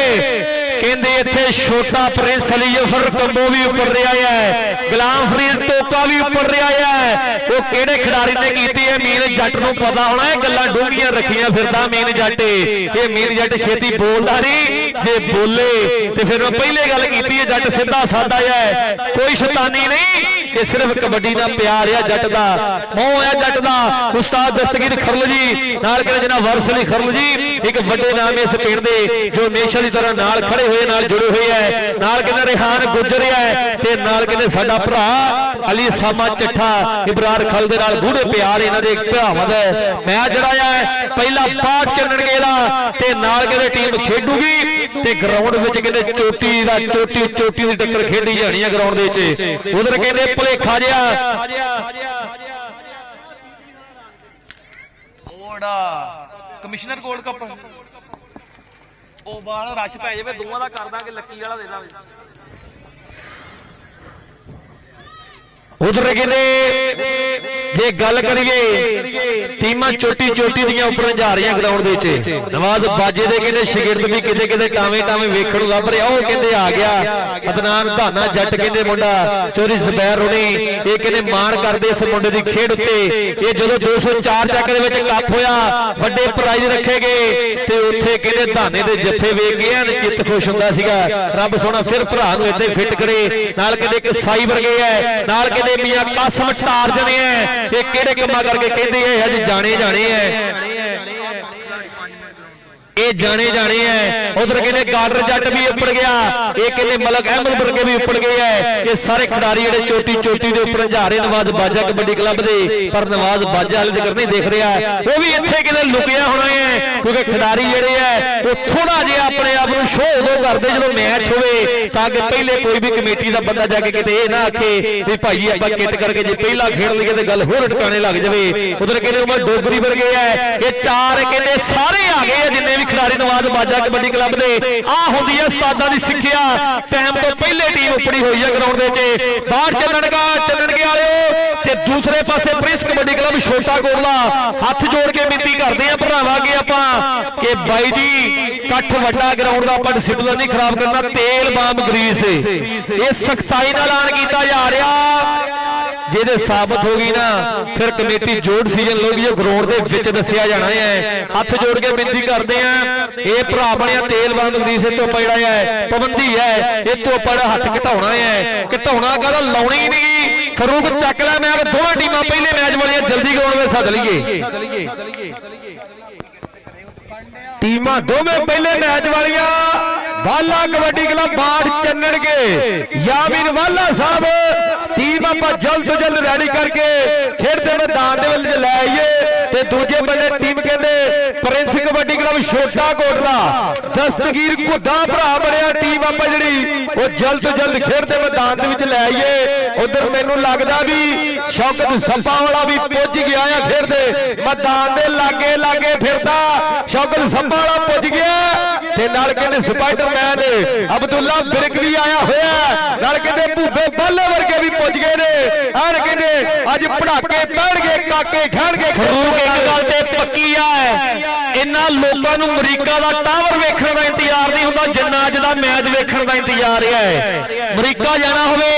ਕਹਿੰਦੇ ਇੱਥੇ ਛੋਟਾ ਪ੍ਰਿੰਸ ਅਲੀ ਜਫਰ ਕੰਬੋ ਵੀ ਉੱਪਰ ਰਿਹਾ ਹੈ, ਗੁਲਾਮ ਫਰੀਦ ਟੋਕਾ ਵੀ ਉੱਪਰ ਰਿਹਾ ਹੈ। ਉਹ ਕਿਹੜੇ ਖਿਡਾਰੀ ਨੇ ਕੀਤੀ ਹੈ ਮੀਨ ਜੱਟ ਨੂੰ ਪਤਾ ਹੋਣਾ, ਇਹ ਗੱਲਾਂ ਡੂੰਘੀਆਂ ਰੱਖੀਆਂ ਫਿਰਦਾ ਮੀਨ ਜੱਟ। ਇਹ ਮੀਨ ਜੱਟ ਛੇਤੀ ਬੋਲਦਾ ਨਹੀਂ, ਜੇ ਬੋਲੇ ਤੇ ਫਿਰ ਮੈਂ ਪਹਿਲੇ ਗੱਲ ਕੀਤੀ ਹੈ ਜੱਟ ਸਿੱਧਾ ਸਾਦਾ ਹੈ, ਕੋਈ ਸ਼ੈਤਾਨੀ ਨਹੀਂ, ਇਹ ਸਿਰਫ ਕਬੱਡੀ ਦਾ ਪਿਆਰ ਹੈ ਜੱਟ ਦਾ, ਮੋਹ ਹੈ ਜੱਟ ਦਾ। ਉਸਤਾਦ ਦਸਤਗੀਰ ਖਰਲ ਜੀ ਨਾਲ ਕਹਿੰਦੇ ਜਨਾਬ ਵਰਸ ਅਲੀ ਖਰਲ ਜੀ ਇੱਕ ਵੱਡੇ ਨਾਮ ਇਸ ਪਿੰਡ ਦੇ ਜੋ ਹਮੇਸ਼ਾ ਦੀ ਤਰ੍ਹਾਂ ਨਾਲ ਖੜੇ ਹੋਏ ਨਾਲ ਜੁੜੇ ਹੋਏ ਹੈ, ਨਾਲ ਕਹਿੰਦੇ ਰਿਹਾਨ ਗੁੱਜਰ ਹੈ ਤੇ ਨਾਲ ਕਹਿੰਦੇ ਸਾਡਾ ਭਰਾ ਅਲੀ ਸਾਮਾ ਚੱਠਾ ਇਬਰਾਰ ਖਲ ਦੇ ਨਾਲ ਗੂੜੇ ਪਿਆਰ ਇਹਨਾਂ ਦੇ ਭਰਾਵਾਂ ਦਾ ਮੈਚ ਜਿਹੜਾ ਹੈ ਪਹਿਲਾ ਬਾਟ ਚੱਲਣਗੇ ਦਾ ਤੇ ਨਾਲ ਕਹਿੰਦੇ ਟੀਮ ਖੇਡੂਗੀ ਤੇ ਗਰਾਊਂਡ ਵਿੱਚ ਕਹਿੰਦੇ ਚੋਟੀ ਦੀ ਟੱਕਰ ਖੇਡੀ ਜਾਣੀ ਹੈ ਗਰਾਊਂਡ ਦੇ ਵਿੱਚ। ਉਧਰ ਕਹਿੰਦੇ ਭੁਲੇਖਾ ਜਿਹਾ ਉਹੜਾ ਕਮਿਸ਼ਨਰ ਗੋਲਡ ਕੱਪ ਉਹ ਬਾਲ ਰਸ਼ ਪੈ ਜਾਵੇ ਦੋਵਾਂ ਦਾ ਕਰ ਦਾਂਗੇ, ਲੱਕੀ ਵਾਲਾ ਦੇ ਦਾਂਗੇ। ਉਧਰ ਕਹਿੰਦੇ ਜੇ ਗੱਲ ਕਰੀਏ ਟੀਮਾਂ ਚੋਟੀ ਦੀਆਂ ਉੱਪਰ ਜਾ ਰਹੀਆਂ ਗਰਾਊਂਡ ਦੇ ਵਿੱਚ। ਨਵਾਜ਼ ਬਾਜੇ ਦੇ ਕਹਿੰਦੇ ਸ਼ਾਗਿਰਦ ਵੀ ਕਿਤੇ ਟਾਵੇਂ ਵੇਖਣ ਨੂੰ ਲੱਭ ਰਿਹਾ। ਉਹ ਕਹਿੰਦੇ ਆ ਗਿਆ ਅਦਨਾਨ ਧਾਨਾ ਜੱਟ ਕਹਿੰਦੇ ਮੁੰਡਾ ਚੋਰੀ ਜ਼ਬੈਰ ਰੁਣੀ, ਇਹ ਕਹਿੰਦੇ ਮਾਣ ਕਰਦੇ ਇਸ ਮੁੰਡੇ ਦੀ ਖੇਡ ਉੱਤੇ। ਇਹ ਜਦੋਂ 204 ਚੱਕ ਦੇ ਵਿੱਚ ਕੱਪ ਹੋਇਆ ਵੱਡੇ ਪ੍ਰਾਈਜ਼ ਰੱਖੇ ਗਏ ਤੇ ਉੱਥੇ ਕਹਿੰਦੇ ਧਾਨੇ ਦੇ ਜੱਥੇ ਵੇਖ ਕੇ ਐਨ ਚਿੱਤ ਖੁਸ਼ ਹੁੰਦਾ ਸੀਗਾ। ਰੱਬ ਸੋਹਣਾ ਫਿਰ ਭਰਾ ਨੂੰ ਏਦਾਂ ਫਿੱਟ ਕਰੇ। ਨਾਲ ਕਹਿੰਦੇ ਇੱਕ ਸਾਈ ਵਰਗੇ ਹੈ, ਨਾਲ ਕਹਿੰਦੇ ਮੀਆਂ ਕਾਸਮ ਟਾਰ ਜਣੇ ਐ, ਇਹ ਕਿਹੜੇ ਕੰਮਾਂ ਕਰਕੇ ਕਹਿੰਦੇ ਐ ਅੱਜ ਜਾਣੇ ਐ, ਇਹ ਜਾਣੇ ਐ। ਉਧਰ ਕਹਿੰਦੇ ਗਾਰਡਰ ਜੱਟ ਵੀ ਉੱਪਰ ਗਿਆ, ਇਹ ਕਹਿੰਦੇ ਮਲਕ ਅਹਿਮਦ ਵਰਗੇ ਵੀ ਉੱਪਰ ਗਏ ਐ। ਇਹ ਸਾਰੇ ਖਿਡਾਰੀ ਜਿਹੜੇ ਚੋਟੀ ਦੇ ਉੱਪਰ ਜਾ ਰਹੇ। ਨਵਾਜ਼ ਬਾਜਾ ਕਬੱਡੀ ਕਲੱਬ ਦੇ, ਪਰ ਨਵਾਜ਼ ਬਾਜਾ ਵਾਲੇ ਜ਼ਿਕਰ ਨਹੀਂ ਦੇਖ ਰਿਹਾ, ਉਹ ਵੀ ਇੱਥੇ ਕਿਤੇ ਲੁਕਿਆ ਹੋਣਾ ਹੈ ਕਿਉਂਕਿ ਖਿਡਾਰੀ ਜਿਹੜੇ ਐ ਉਹ ਥੋੜਾ ਜਿਹਾ ਆਪਣੇ ਆਪ ਨੂੰ ਸ਼ੋਅ ਉਦੋਂ ਕਰਦੇ ਜਦੋਂ ਮੈਚ ਹੋਵੇ, ਤਾਂ ਕਿ ਪਹਿਲੇ ਕੋਈ ਵੀ ਕਮੇਟੀ ਦਾ ਬੰਦਾ ਜਾ ਕੇ ਕਿਤੇ ਇਹ ਨਾ ਆਖੇ ਵੀ ਭਾਈ ਆਪਾਂ ਕਿੱਟ ਕਰਕੇ ਜੇ ਪਹਿਲਾਂ ਖੇਡ ਲਈਏ ਤੇ ਗੱਲ ਹੋਰ ਟਿਕਾਣੇ ਲੱਗ ਜਾਵੇ। ਉਧਰ ਕਹਿੰਦੇ ਉਮਰ ਡੋਗਰੀ ਵਰਗੇ ਐ, ਇਹ ਚਾਰ ਕਹਿੰਦੇ ਸਾਰੇ ਆ ਗਏ ਜਿੰਨੇ ਵੀ ਖਿਡਾਰੀ ਨਵਾਜ਼ ਬਾਜਾ ਕਬੱਡੀ ਕਲੱਬ ਦੇ। ਆ ਹੁੰਦੀ ਹੈ ਉਸਤਾਦਾਂ ਦੀ ਸਿੱਖਿਆ, ਟਾਈਮ ਤੋਂ ਪਹਿਲੇ ਟੀਮ ਉੱਪੜੀ ਹੋਈ ਹੈ ਗਰਾਊਂਡ ਦੇ ਵਿੱਚ। ਬਾਹਰ ਚੱਲਣਗੇ ਵਾਲਿਓ ਤੇ ਦੂਸਰੇ ਪਾਸੇ ਪ੍ਰਿੰਸ ਕਬੱਡੀ ਕਲੱਬ ਛੋਟਾ ਕੋਟਲਾ ਹੱਥ ਜੋੜ ਕੇ ਬੇਨਤੀ ਕਰਦੇ ਆ ਭਰਾਵਾਂਗੇ ਆਪਾਂ ਕਿ ਬਾਈ ਜੀ ਇਕੱਠ ਵੱਡਾ ਗਰਾਊਂਡ ਦਾ ਆਪਾਂ ਡਿਸਪਲਿਨ ਨਹੀਂ ਖਰਾਬ ਕਰਨਾ। ਤੇਲ ਬਾਮ ਗਰੀਸ ਇਹ ਸਖਤਾਈ ਨਾਲ ਐਲਾਨ ਕੀਤਾ ਜਾ ਰਿਹਾ, ਜਿਹਦੇ ਸਾਬਤ ਹੋ ਗਈ ਨਾ ਫਿਰ ਕਮੇਟੀ ਜੋੜ ਸੀਜ਼ਨ ਲੋਗੀ ਜੋ ਗਰਾਊਂਡ ਦੇ ਵਿੱਚ ਦੱਸਿਆ ਜਾਣਾ ਹੈ। ਹੱਥ ਜੋੜ ਕੇ ਬੇਨਤੀ ਕਰਦੇ ਆ ਇਹ ਭਰਾ ਬਣਿਆ ਤੇਲ ਬੰਦ ਗਰੀਸ ਇਹ ਤੋਂ ਜਿਹੜਾ ਹੈ ਪਾਬੰਦੀ ਹੈ, ਇਹ ਤੋਂ ਆਪਾਂ ਹੱਥ ਘਟਾਉਣਾ ਹੈ। ਘਟਾਉਣਾ ਕਹਿੰਦਾ ਲਾਉਣੀ ਨਹੀਂ। ਫਰੂਕ ਚੱਕ ਲੈ ਮੈਂ ਦੋਵਾਂ ਟੀਮਾਂ ਪਹਿਲੇ ਮੈਚ ਵਾਲੀਆਂ ਜਲਦੀ ਗਰਾਊਂਡ ਵਿੱਚ ਸੱਦ ਲਈਏ। ਟੀਮਾਂ ਦੋਵੇਂ ਪਹਿਲੇ ਮੈਚ ਵਾਲੀਆਂ ਵਾਲਾ ਕਬੱਡੀ ਕਲੱਬ ਬਾੜ ਚੱਲਣਗੇ। ਯਾਮੀਨ ਵਾਲਾ ਸਾਹਿਬ ਟੀਮ ਆਪਾਂ ਜਲਦ ਤੋਂ ਜਲਦ ਰੈਡੀ ਕਰਕੇ ਖੇਡ ਦੇ ਮੈਦਾਨ ਦੇ ਵਿੱਚ ਲੈ ਆਈਏ। ਤੇ ਦੂਜੇ ਬੰਨੇ ਟੀਮ ਕਹਿੰਦੇ ਪ੍ਰਿੰਸ ਕਬੱਡੀ ਕਲੱਬ ਛੋਟਾ ਕੋਟਲਾ ਦਸਤਗੀਰ ਘੁੱਦਾ ਭਰਾ ਬਣਿਆ ਟੀਮ ਆਪਾਂ ਜਿਹੜੀ ਉਹ ਜਲਦ ਤੋਂ ਜਲਦ ਖੇਡ ਦੇ ਮੈਦਾਨ ਦੇ ਵਿੱਚ ਲੈ ਆਈਏ। ਉਧਰ ਮੈਨੂੰ ਲੱਗਦਾ ਵੀ ਸ਼ੌਕਤ ਸੱਪਾਂ ਵਾਲਾ ਵੀ ਪੁੱਜ ਗਿਆ ਆ ਖੇਡ ਦੇ ਮੈਦਾਨ ਦੇ ਲਾਗੇ ਫਿਰਦਾ। ਸ਼ੌਕਤ ਸੱਪਾਂ ਵਾਲਾ ਪੁੱਜ ਗਿਆ ਤੇ ਨਾਲ ਕਹਿੰਦੇ ਸਪਾਈਡਰਮੈਨ ਅਬਦੁੱਲਾ ਬਿਰਕ ਵੀ ਆਇਆ ਹੋਇਆ, ਨਾਲ ਕਹਿੰਦੇ ਭੂਬੇ ਬੱਲੇ ਵਰਗੇ ਵੀ ਪੁੱਜ ਗਏ ਨੇ। ਆਣ ਕਹਿੰਦੇ ਅੱਜ ਪੜਾਕੇ ਪੈਣਗੇ ਕਾਕੇ ਖਾਣਗੇ। ਫਰੂਕ ਇੱਕ ਗੱਲ ਤੇ ਪੱਕੀ ਆ, ਇਹਨਾਂ ਲੋਕਾਂ ਨੂੰ ਅਮਰੀਕਾ ਦਾ ਟਾਵਰ ਵੇਖਣ ਦਾ ਇੰਤਜ਼ਾਰ ਨਹੀਂ ਹੁੰਦਾ ਜਿੰਨਾ ਅੱਜ ਦਾ ਮੈਚ ਵੇਖਣ ਦਾ ਇੰਤਜ਼ਾਰ ਹੈ। ਅਮਰੀਕਾ ਜਾਣਾ ਹੋਵੇ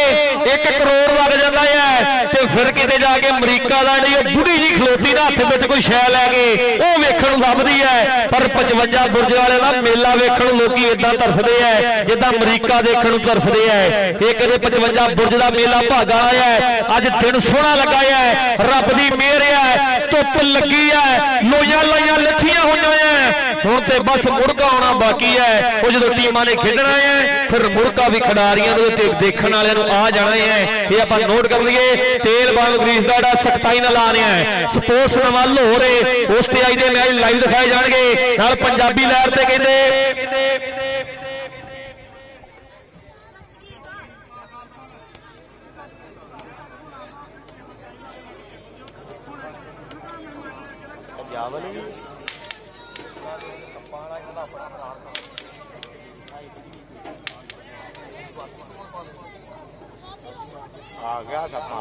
1 ਕਰੋੜ ਲੱਗ ਜਾਂਦਾ ਹੈ ਤੇ ਤੇ ਫਿਰ ਕਿਤੇ ਜਾ ਕੇ ਅਮਰੀਕਾ ਦਾ ਜਿਹੜੀ ਉਹ ਬੁੱਢੀ ਜੀ ਖਲੋਤੀ ਨਾ ਹੱਥ ਵਿੱਚ ਕੋਈ ਸ਼ੈ ਲੈ ਕੇ ਉਹ ਵੇਖਣ ਨੂੰ ਲੱਭਦੀ ਹੈ। ਪਰ 55 ਬੁਰਜ ਵਾਲੇ ਦਾ ਮੇਲਾ ਵੇਖਣ ਨੂੰ ਲੋਕੀ ਇਦਾਂ ਤਰਸਦੇ ਐ ਜਿੱਦਾਂ ਅਮਰੀਕਾ ਦੇਖਣ ਨੂੰ ਤਰਸਦੇ ਐ। ਇਹ ਕਦੇ 55 ਬੁਰਜ ਦਾ ਮੇਲਾ ਭਾਗਾ ਆਇਆ ਅੱਜ ਦਿਨ ਸੋਹਣਾ ਲੱਗਾ ਹੈ ਰੱਬ ਦੀ ਮਿਹਰ ਹੈ ਧੁੱਪ ਲੱਗੀ ਹੈ ਲੋਈਆਂ ਲਾਈਆਂ ਲੱਥੀਆਂ ਹੋਈਆਂ ਐ। ਹੁਣ ਤੇ ਬਸ ਮੁੜਕਾ ਆਉਣਾ ਬਾਕੀ ਹੈ। ਉਹ ਜਦੋਂ ਟੀਮਾਂ ਨੇ ਖੇਡਣਾ ਹੈ ਫਿਰ ਮੁੜਕਾ ਵੀ ਖਿਡਾਰੀਆਂ ਨੂੰ ਤੇ ਦੇਖਣ ਵਾਲਿਆਂ ਨੂੰ ਆ ਜਾਣਾ ਹੈ। ਇਹ ਆਪਾਂ ਨੋਟ ਕਰ ਲਈਏ। ਤੇਲ ਬਾਲ ਗਰੀਸ ਦਾ ਜਿਹੜਾ ਸਖਤਾਈ ਨਾਲ ਆ ਰਿਹਾ ਹੈ ਸਪੋਰਟਸ ਨਵਾਂ ਲਾਹੌਰ ਉਸ ਤੇ ਅੱਜ ਦੇ ਮੈਚ ਲਾਈਵ ਦਿਖਾਏ ਜਾਣਗੇ ਨਾਲ ਪੰਜਾਬੀ ਲਹਿਰ ਤੇ ਕਹਿੰਦੇ ਆ ਗਿਆ ਸੱਪਾ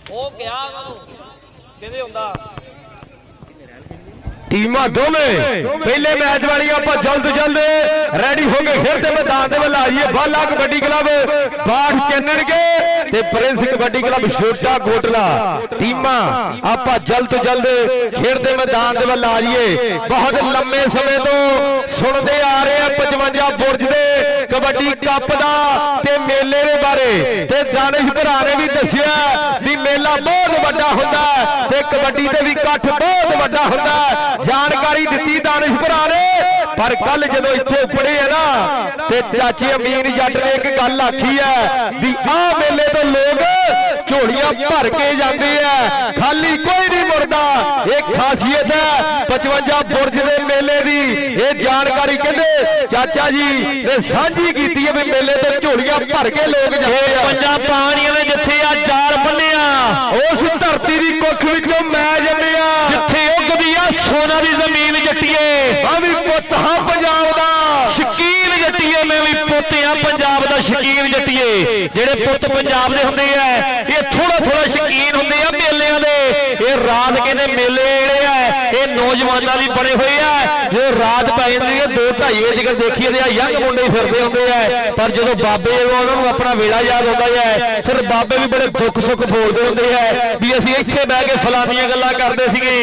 ਉਹ ਗਿਆ ਉਹਨਾਂ ਨੂੰ ਕਹਿੰਦੇ ਹੁੰਦਾ ਟੀਮਾਂ ਦੋਵੇਂ ਪਹਿਲੇ ਮੈਚ ਵਾਲੀ ਆਪਾਂ ਜਲਦ ਰੈਡੀ ਹੋ ਕੇ ਖੇਡਦੇ ਮੈਦਾਨ ਦੇ ਵੱਲ ਆ ਜਾਈਏ। ਬਾਲਾ ਕਬੱਡੀ ਕਲੱਬ ਬਾਠ ਚੱਲਣਗੇ ਤੇ ਪ੍ਰਿੰਸ ਕਬੱਡੀ ਕਲੱਬ ਛੋਟਾ ਕੋਟਲਾ ਟੀਮਾਂ ਆਪਾਂ ਜਲਦ ਖੇਡਦੇ ਮੈਦਾਨ ਦੇ ਵੱਲ ਆ ਜਾਈਏ। ਬਹੁਤ ਲੰਮੇ ਸਮੇਂ ਤੋਂ ਸੁਣਦੇ ਆ ਰਹੇ ਆ 55 ਬੁਰਜ ਦੇ ਕਬੱਡੀ ਕੱਪ ਦਾ ਤੇ ਮੇਲੇ ਦੇ ਬਾਰੇ ਤੇ ਦਾਨਿਸ਼ ਭਰਾ ਨੇ ਵੀ ਦੱਸਿਆ ਵੀ ਮੇਲਾ ਬਹੁਤ ਵੱਡਾ ਹੁੰਦਾ ਤੇ ਕਬੱਡੀ ਦੇ ਵੀ ਇਕੱਠ ਬਹੁਤ ਵੱਡਾ ਹੁੰਦਾ। ਜਾਣਕਾਰੀ ਦਿੱਤੀ ਦਾਨਿਸ਼ ਭਰਾ ਨੇ ਪਰ ਕੱਲ ਜਦੋਂ ਇੱਥੇ ਉੱਪੜੇ ਆ ਨਾ ਤੇ ਚਾਚੇ ਅਮੀਨ ਜੱਟ ਨੇ ਇੱਕ ਗੱਲ ਆਖੀ ਹੈ ਵੀ ਆਹ ਮੇਲੇ ਤੋਂ ਲੋਕ ਝੋਲੀਆਂ ਭਰ ਕੇ ਜਾਂਦੇ ਆ ਖਾਲੀ ਕੋਈ ਨਹੀਂ ਮੁੜਦਾ। ਇਹ ਖਾਸੀਅਤ ਹੈ 55 ਬੁਰਜ ਦੇ ਮੇਲੇ ਦੀ। ਇਹ ਜਾਣਕਾਰੀ ਕਹਿੰਦੇ ਚਾਚਾ ਜੀ ਨੇ ਸਾਂਝੀ ਕੀਤੀ ਹੈ ਵੀ ਮੇਲੇ ਤੋਂ ਝੋਲੀਆਂ ਭਰ ਕੇ ਲੋਕ ਜਾਂਦੇ ਆ। ਪੰਜਾਂ ਪਾਣੀਆਂ ਨੇ ਜਿੱਥੇ ਆ ਜਾਲ ਬੰਨਿਆ ਉਸ ਧਰਤੀ ਦੀ ਕੁੱਖ ਵਿੱਚੋਂ ਮੈਂ ਜੰਮਿਆ ਜਿੱਥੇ ਉੱਗਦੀ ਆ ਸੋਨਾ ਦੀ ਜ਼ਮੀਨ ਜੱਟੀਏ ਆ ਵੀ ਪੁੱਤ ਹਾਂ ਪੰਜਾਬ ਦਾ ਸ਼ਕੀਨ ਜੱਟੀਏ ਮੈਂ ਵੀ ਪੁੱਤ ਆ ਪੰਜਾਬ ਦਾ ਸ਼ਕੀਨ ਜੱਟੀਏ। ਜਿਹੜੇ ਪੁੱਤ ਪੰਜਾਬ ਦੇ ਹੁੰਦੇ ਆ ਇਹ ਥੋੜਾ ਸ਼ਕੀਨ ਹੁੰਦੇ ਆ ਮੇਲਿਆਂ ਦੇ। ਇਹ ਰਾਤ ਕਹਿੰਦੇ ਮੇਲੇ ਜਿਹੜੇ ਆ ਇਹ ਨੌਜਵਾਨਾਂ ਲਈ ਬਣੇ ਹੋਏ ਆ। ਜੋ ਰਾਤ ਪੈ ਜਾਂਦੀ ਹੈ 2-2:30 ਵਜੇ ਤੱਕ ਦੇਖੀਏ ਤੇ ਆ ਯੰਗ ਮੁੰਡੇ ਫਿਰਦੇ ਹੁੰਦੇ ਆ ਪਰ ਜਦੋਂ ਬਾਬੇ ਉਹਨਾਂ ਨੂੰ ਆਪਣਾ ਵੇਲਾ ਯਾਦ ਆਉਂਦਾ ਹੈ ਫਿਰ ਬਾਬੇ ਵੀ ਬੜੇ ਦੁੱਖ ਸੁੱਖ ਬੋਲਦੇ ਹੁੰਦੇ ਆ ਵੀ ਅਸੀਂ ਇੱਥੇ ਬਹਿ ਕੇ ਫਲਾਨੀਆਂ ਗੱਲਾਂ ਕਰਦੇ ਸੀਗੇ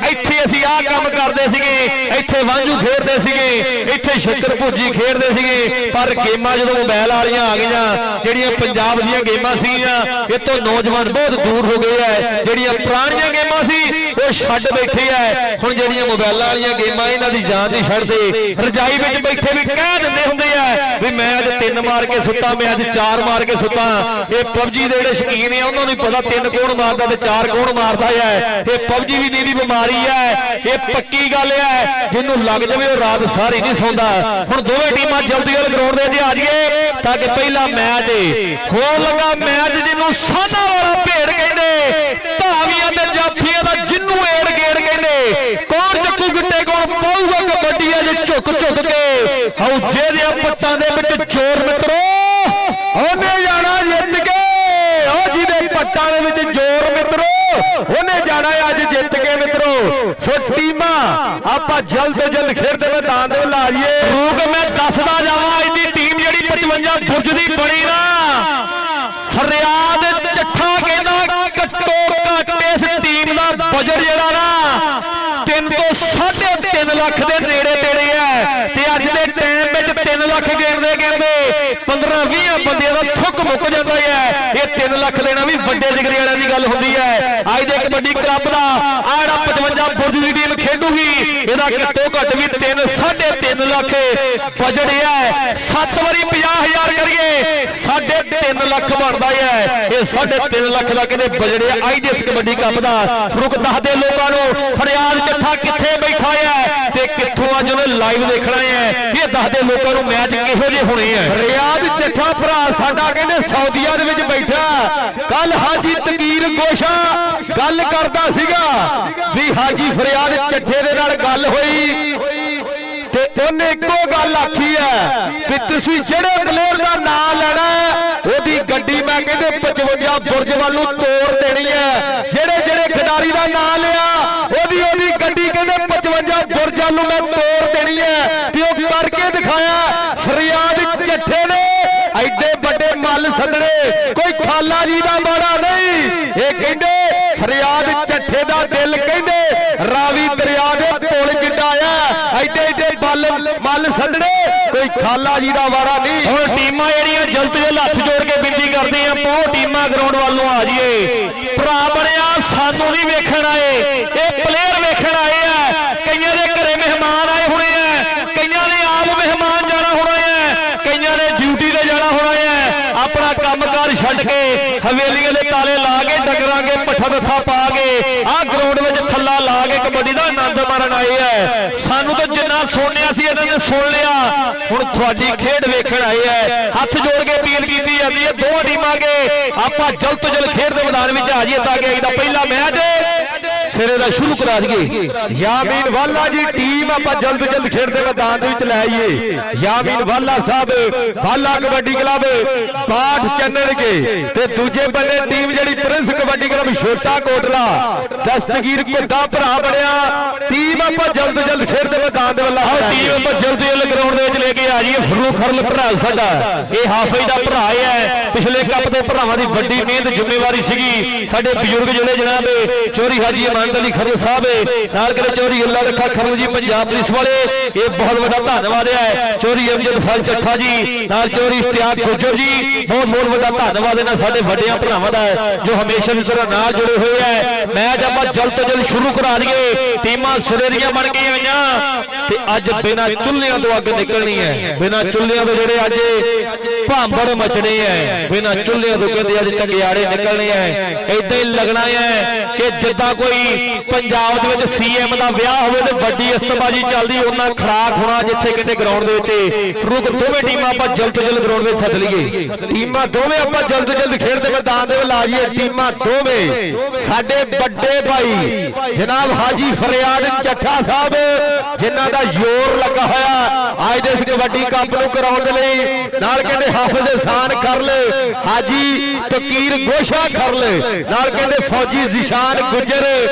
ਇੱਥੇ ਅਸੀਂ ਆਹ ਕੰਮ ਕਰਦੇ ਸੀਗੇ ਇੱਥੇ ਵਾਂਝੂ ਖੇਡਦੇ ਸੀਗੇ ਇੱਥੇ ਸ਼ੱਕਰ ਭੁੱਜੀ ਖੇਡਦੇ ਸੀਗੇ। ਪਰ ਗੇਮਾਂ ਜਦੋਂ ਮੋਬਾਈਲ ਵਾਲੀਆਂ ਆ ਗਈਆਂ ਜਿਹੜੀਆਂ ਪੰਜਾਬ ਦੀਆਂ ਗੇਮਾਂ ਸੀਗੀਆਂ ਇਹ ਤੋਂ ਨੌਜਵਾਨ ਬਹੁਤ ਦੂਰ ਹੋ ਗਏ ਆ। ਜਿਹੜੀਆਂ ਪੁਰਾਣੀਆਂ ਗੇਮਾਂ ਸੀ ਉਹ ਛੱਡ ਬੈਠੇ ਆ। ਹੁਣ ਜਿਹੜੀਆਂ ਮੋਬਾਈਲਾਂ ਵਾਲੀਆਂ ਗੇਮਾਂ ਇਹਨਾਂ ਦੀ ਜਾਨ ਦੀ ਛੱਡਦੇ ਰਜਾਈ ਵਿੱਚ ਬੈਠੇ ਵੀ ਕਹਿ ਦਿੰਦੇ ਹੁੰਦੇ ਆ ਵੀ ਮੈਂ ਅੱਜ 3 ਮਾਰ ਕੇ ਸੁੱਤਾ ਮੈਂ ਅੱਜ 4 ਮਾਰ ਕੇ ਸੁੱਤਾ। ਇਹ ਪਬਜੀ ਦੇ ਜਿਹੜੇ ਸ਼ੌਕੀਨ ਆ ਉਹਨਾਂ ਨੂੰ ਪਤਾ 3 ਕੌਣ ਮਾਰਦਾ ਤੇ 4 ਕੌਣ ਮਾਰਦਾ ਹੈ। ਇਹ ਪਬਜੀ ਵੀ ਨੀਂਦ ਦੀ ਬਿਮਾਰੀ ਹੈ। ਇਹ ਪੱਕੀ ਗੱਲ ਹੈ ਜਿਹਨੂੰ ਲੱਗ ਜਾਵੇ ਉਹ ਰਾਤ ਸਾਰੀ ਨਹੀਂ ਸੌਂਦਾ। ਹੁਣ ਦੋਵੇਂ ਟੀਮਾਂ ਜਲਦੀ ਗਰਾਊਂਡ ਦੇ ਵਿੱਚ ਆ ਜਾਈਏ ਤਾਂ ਕਿ ਪਹਿਲਾ ਮੈਚ ਹੋਣ ਲੱਗਾ। ਮੈਚ ਜਿਹਨੂੰ ਸਾਨਾ ਵਾਲਾ ਭੇੜ ਕਹਿੰਦੇ ਧਾਵੀਆਂ ਤੇ ਜਾਫੀਆਂ ਦਾ ਜਿਹਨੂੰ ਏੜ ਗੇੜ ਕਹਿੰਦੇ ਕੌਣ ਚੱਕੂ ਗਿੱਟੇ ਕੌਣ ਪਾਊਗਾ ਕਬੱਡੀ ਜੇ ਝੁੱਕ ਕੇ ਹੌਜੇ ਦੇ ਪੱਟਾਂ ਦੇ ਵਿੱਚ ਜ਼ੋਰ ਮਿੱਤਰੋ ਉਹਨੇ ਜਾਣਾ ਜਿੱਤ ਕੇ। ਉਹ ਜਿਹਦੇ ਪੱਟਾਂ ਦੇ ਵਿੱਚ ਜ਼ੋਰ ਮਿੱਤਰੋ ਉਹਨੇ ਜਾਣਾ ਅੱਜ ਜਿੱਤ ਕੇ ਮਿੱਤਰੋ। ਸੋ ਟੀਮਾਂ ਆਪਾਂ ਜਲਦ ਖੇਡਦੇ ਮੈਦਾਨ ਦੇ ਵੱਲ ਆ ਜਾਈਏ। ਰੂਕ ਮੈਂ ਦੱਸਦਾ ਜਾਵਾਂ ਅੱਜ ਦੀ ਟੀਮ ਜਿਹੜੀ 55 ਬੁਰਜ ਦੀ ਬਣੀ ਨਾ ਫਰਿਆਦ ਚੱਠਾ ਕਹਿੰਦਾ ਘੱਟੋ ਘੱਟ ਇਸ ਟੀਮ ਦਾ ਬਜਟ ਜਿਹੜਾ ਨਾ 3 ਤੋਂ 3.5 ਲੱਖ ਦੇ ਨੇੜੇ ਹੈ ਤੇ ਅੱਜ ਦੇ ਟਾਈਮ ਵਿੱਚ 3 ਲੱਖ ਗੇਂਦੇ 15-20 ਬੰਦਿਆਂ ਦਾ ਥੁੱਕ ਮੁੱਕ ਜਾਂਦਾ ਹੈ। ਇਹ 3 ਲੱਖ ਦੇਣਾ ਵੀ ਵੱਡੇ ਜਿਗਰੇ ਵਾਲਿਆਂ ਦੀ ਗੱਲ ਹੁੰਦੀ ਹੈ। ਅੱਜ ਦੇ ਕਬੱਡੀ ਕਲੱਬ ਦਾ ਆ ਜਿਹੜਾ 55 ਬੁਰਜ ਦੀ ਟੀਮ ਖੇਡੂਗੀ ਇਹਦਾ ਘੱਟੋ ਘੱਟ ਵੀ 3.5 ਲੱਖ ਬਜਟ ਹੈ। 7 ਵਾਰੀ 50,000 ਕਰੀਏ 3.5 ਲੱਖ ਬਣਦਾ ਹੈ। ਇਹ 3.5 ਲੱਖ ਦਾ ਕਹਿੰਦੇ ਬਜਟ ਹੈ ਅੱਜ ਦੇ ਇਸ ਕਬੱਡੀ ਕੱਪ ਦਾ। ਰੁਕ ਦੱਸਦੇ ਲੋਕਾਂ ਨੂੰ ਫਰਿਆਦ ਚੱਠਾ ਕਿੱਥੇ ਬੈਠਾ ਹੈ ਤੇ ਕਿੱਥੋਂ ਅੱਜ ਉਹਨੇ ਲਾਈਵ ਦੇਖਣਾ ਹੈ। ਇਹ ਦੱਸਦੇ ਲੋਕਾਂ ਨੂੰ ਮੈਚ ਕਿਹੋ ਜਿਹੇ ਹੋਣੇ ਆ। ਫਰਿਆਦ ਚੱਠਾ ਭਰਾ ਸਾਡਾ ਕਹਿੰਦੇ ਸਾਊਦੀਆ ਦੇ ਵਿੱਚ ਬੈਠਾ ਕੱਲ ਹਾਜੀ ਤਕੀਰ ਗੋਸ਼ਾ ਗੱਲ ਕਰਦਾ ਸੀਗਾ ਵੀ ਹਾਜੀ ਫਰਿਆਦ ਚੱਠੇ ਦੇ ਨਾਲ ਗੱਲ ਹੋਈ ਤੇ ਉਹਨੇ ਇੱਕੋ ਗੱਲ ਆਖੀ ਹੈ ਕਿ ਤੁਸੀਂ ਜਿਹੜੇ ਪਲੇਅਰ ਦਾ ਨਾਮ ਲੈਣਾ ਉਹਦੀ ਗੱਡੀ ਮੈਂ ਕਹਿੰਦੇ 55 ਬੁਰਜ ਵੱਲ ਨੂੰ ਤੋੜ ਦੇਣੀ ਹੈ। ਜਿਹੜੇ ਖਿਡਾਰੀ ਦਾ ਨਾਮ ਲਿਆ ਉਹਦੀ ਗੱਡੀ ਕਹਿੰਦੇ 55 ਬੁਰਜ ਵੱਲ ਨੂੰ ਮੈਂ ਤੋੜ ਦੇਣੀ ਹੈ ਤੇ ਉਹ ਕਰਕੇ ਦਿਖਾਇਆ ਫਰਿਆਦ ਚੱਠੇ ਨੇ। ਐਡੇ ਵੱਡੇ ਮੱਲ ਸੱਦਣੇ ਕੋਈ ਖਾਲਾ ਜੀ ਦਾ ਮਾੜਾ ਨਹੀਂ। ਇਹ ਕਹਿੰਦੇ ਫਰਿਆਦ ਚੱਠੇ ਦਾ ਦਿਲ ਕਹਿੰਦੇ ਰਾਵੀ ਦਰਿਆ ਦੇ ਪੁਲ ਜਿੱਡਾ ਆ। ਐਡੇ ਮੱਲ ਸੱਦਣੇ ਕੋਈ ਖਾਲਾ ਜੀ ਦਾ ਵਾਰਾ ਨਹੀਂ। ਹੁਣ ਟੀਮਾਂ ਜਿਹੜੀਆਂ ਜਲਦ ਤੋਂ ਜਲਦ ਹੱਥ ਜੋੜ ਕੇ ਬੇਨਤੀ ਕਰਦੇ ਆ ਬਹੁਤ ਟੀਮਾਂ ਗਰਾਊਂਡ ਵੱਲ ਨੂੰ ਆ ਜਾਈਏ। ਭਰਾ ਬਣਿਆ ਸਾਨੂੰ ਨਹੀਂ ਵੇਖਣ ਆਏ, ਇਹ ਪਲੇਅਰ ਵੇਖਣ ਆਏ ਆ। ਕਈਆਂ ਦੇ ਘਰੇ ਮਹਿਮਾਨ ਆਏ ਹੋਣੇ ਆ, ਕਈਆਂ ਨੇ ਆਪ ਮਹਿਮਾਨ ਜਾਣਾ ਹੋਣਾ ਹੈ, ਕਈਆਂ ਨੇ ਡਿਊਟੀ ਤੇ ਜਾਣਾ ਹੋਣਾ ਹੈ। ਆਪਣਾ ਕੰਮਕਾਰ ਛੱਡ ਕੇ ਹਵੇਲੀਆਂ ਦੇ ਤਾਲੇ ਲਾ ਕੇ ਡੰਗਰਾਂਗੇ ਪੱਠਾ ਦੱਥਾ ਪਾ ਕੇ ਆਹ ਗਰਾਊਂਡ ਵਿੱਚ ਥੱਲਾ ਲਾ ਕੇ ਕਬੱਡੀ ਦਾ ਆਨੰਦ ਮਾਰਨ ਆਏ ਆ। ਸਾਨੂੰ ਤਾਂ ਜਿੰਨਾ ਸੁਣਿਆ ਸੀ ਇਹਨਾਂ ਨੇ ਸੁਣ ਲਿਆ, ਹੁਣ ਤੁਹਾਡੀ ਖੇਡ ਵੇਖਣ ਆਏ ਆ। ਹੱਥ ਜੋੜ ਕੇ ਅਪੀਲ ਕੀਤੀ ਜਾਂਦੀ ਹੈ ਦੋਵਾਂ ਟੀਮਾਂ ਕੇ ਆਪਾਂ ਜਲਦ ਤੋਂ ਜਲਦ ਖੇਡ ਦੇ ਮੈਦਾਨ ਵਿੱਚ ਆ ਜਾਈਏ ਤਾਂ ਕਿ ਇਹਦਾ ਪਹਿਲਾ ਮੈਚ ਸਿਰੇ ਦਾ ਸ਼ੁਰੂ ਕਰਾ ਦਈਏ। ਯਾਮੀਨ ਵਾਲਾ ਜੀ ਟੀਮ ਆਪਾਂ ਜਲਦ ਖੇਡ ਦੇ ਮੈਦਾਨ ਦੇ ਵਿੱਚ ਲੈ ਆਈਏ। ਯਾਮੀਨ ਵਾਲਾ ਸਾਹਿਬ ਵਾਲਾ ਕਬੱਡੀ ਕਲੱਬ ਬਾਠ ਚੰਨਣਗੇ ਤੇ ਦੂਜੇ ਬੰਨੇ ਟੀਮ ਜਿਹੜੀ ਪ੍ਰਿੰਸ ਕਬੱਡੀ ਕਲੱਬ ਛੋਟਾ ਕੋਟਲਾ ਦਸਤਗੀਰ ਘੁੱਦਾ ਭਰਾ ਬਣਿਆ। ਟੀਮ ਆਪਾਂ ਜਲਦ ਖੇਡ ਦੇ ਮੈਦਾਨ ਦੇ ਵੱਲ ਆਓ ਟੀਮ ਆਪਾਂ ਜਲਦ ਗਰਾਊਂਡ ਦੇ ਵਿੱਚ ਲੈ ਕੇ ਆ ਜਾਈਏ। ਫਰੂਖ ਖਰਲ ਭਰਾ ਸਾਡਾ ਇਹ ਹਾਫਿਜ਼ ਦਾ ਭਰਾ ਹੈ। ਪਿਛਲੇ ਕੱਪ ਦੇ ਭਰਾਵਾਂ ਦੀ ਵੱਡੀ ਮਿਹਨਤ ਜ਼ਿੰਮੇਵਾਰੀ ਸੀਗੀ। ਸਾਡੇ ਬਜ਼ੁਰਗ ਜਿਹੜੇ ਜਨਾਬ ਚੌਧਰੀ ਹਾਜੀ ਇਮਾਨਤ ਅਲੀ ਖਰਲ ਸਾਹਿਬ ਨਾਲ ਕਰੇ ਚੌਧਰੀ ਅੱਲਾ ਰੱਖਾ ਖਰਲ ਜੀ ਪੰਜਾਬ ਪੁਲਿਸ ਵਾਲੇ, ਇਹ ਬਹੁਤ ਵੱਡਾ ਧੰਨਵਾਦ ਹੈ। ਚੌਧਰੀ ਅਮਜਦ ਫਲ ਚੱਠਾ ਜੀ ਨਾਲ ਚੌਧਰੀ ਇਸ਼ਤਿਆਕ ਗੁੱਜਰ ਜੀ ਬਹੁਤ ਵੱਡਾ ਧੰਨਵਾਦ ਇਹਨਾਂ ਸਾਡੇ ਵੱਡਿਆਂ ਭਰਾਵਾਂ ਦਾ ਜੋ ਹਮੇਸ਼ਾ ਵੀ ਤਰ੍ਹਾਂ ਨਾਲ ਜੁੜੇ ਹੋਏ ਹੈ। ਮੈਚ ਆਪਾਂ ਜਲਦ ਤੋਂ ਜਲਦ ਸ਼ੁਰੂ ਕਰਾ ਦਈਏ। ਟੀਮਾਂ ਸਿਰੇ ਦੀਆਂ ਬਣ ਕੇ ਆਈਆਂ ਤੇ ਅੱਜ ਬਿਨਾਂ ਚੁੱਲ੍ਹਿਆਂ ਤੋਂ ਅੱਗ ਨਿਕਲਣੀ ਹੈ। ਬਿਨਾਂ ਚੁੱਲ੍ਹਿਆਂ ਤੋਂ ਜਿਹੜੇ ਅੱਜ ਭਾਂਬੜ ਮਚਣੇ ਹੈ, ਬਿਨਾਂ ਚੁੱਲ੍ਹਿਆਂ ਤੋਂ ਕਹਿੰਦੇ ਅੱਜ ਚੰਗਿਆੜੇ ਨਿਕਲਣੇ ਹੈ। ਏਦਾਂ ਹੀ ਲੱਗਣਾ ਹੈ ਕਿ ਜਿੱਦਾਂ ਕੋਈ ਪੰਜਾਬ ਦੇ ਵਿੱਚ ਸੀਐਮ ਦਾ ਵਿਆਹ ਹੋਵੇ ਤੇ ਵੱਡੀ ਅਸਤਬਾਜੀ ਚੱਲਦੀ ਉਹਨਾਂ ਖੜਾਕ ਹੋਣਾ ਜਿੱਥੇ ਕਿਤੇ ਗਰਾਊਂਡ ਦੇ ਵਿੱਚ। ਫਰੂਕ ਦੋਵੇਂ ਟੀਮਾਂ ਆਪਾਂ ਜਲਦ ਤੋਂ ਜਲਦ ਗਰਾਊਂਡ ਵਿੱਚ ਸੱਦ ਲਈਏ। ਟੀਮਾਂ ਦੋਵੇਂ ਆਪਾਂ ਜਲਦ ਖੇਡ ਦੇ ਮੈਦਾਨ ਦੇ ਵੱਲ ਆ ਜਾਈਏ। ਟੀਮਾਂ ਦੋਵੇਂ ਸਾਡੇ ਵੱਡੇ ਭਾਈ ਜਨਾਬ ਹਾਜੀ ਫਰਿਆਦ ਚੱਠਾ ਸਾਹਿਬ ਜਿਨ੍ਹਾਂ ਦਾ ਜ਼ੋਰ ਲੱਗਾ ਹੋਇਆ ਅੱਜ ਦੇ ਇਸ ਕਬੱਡੀ ਕੱਪ ਨੂੰ ਕਰਾਉਣ ਦੇ ਲਈ। ਨਾਲ ਕਹਿੰਦੇ ਹਾਫਿਜ਼ ਹਸਾਨ ਖਰਲ ਹਾਜੀ ਤਕੀਰ ਗੋਸ਼ਾ ਖਰਲ ਨਾਲ ਕਹਿੰਦੇ ਫੌਜੀ ਜ਼ਿਸ਼ਾਨ ਗੁੱਜਰ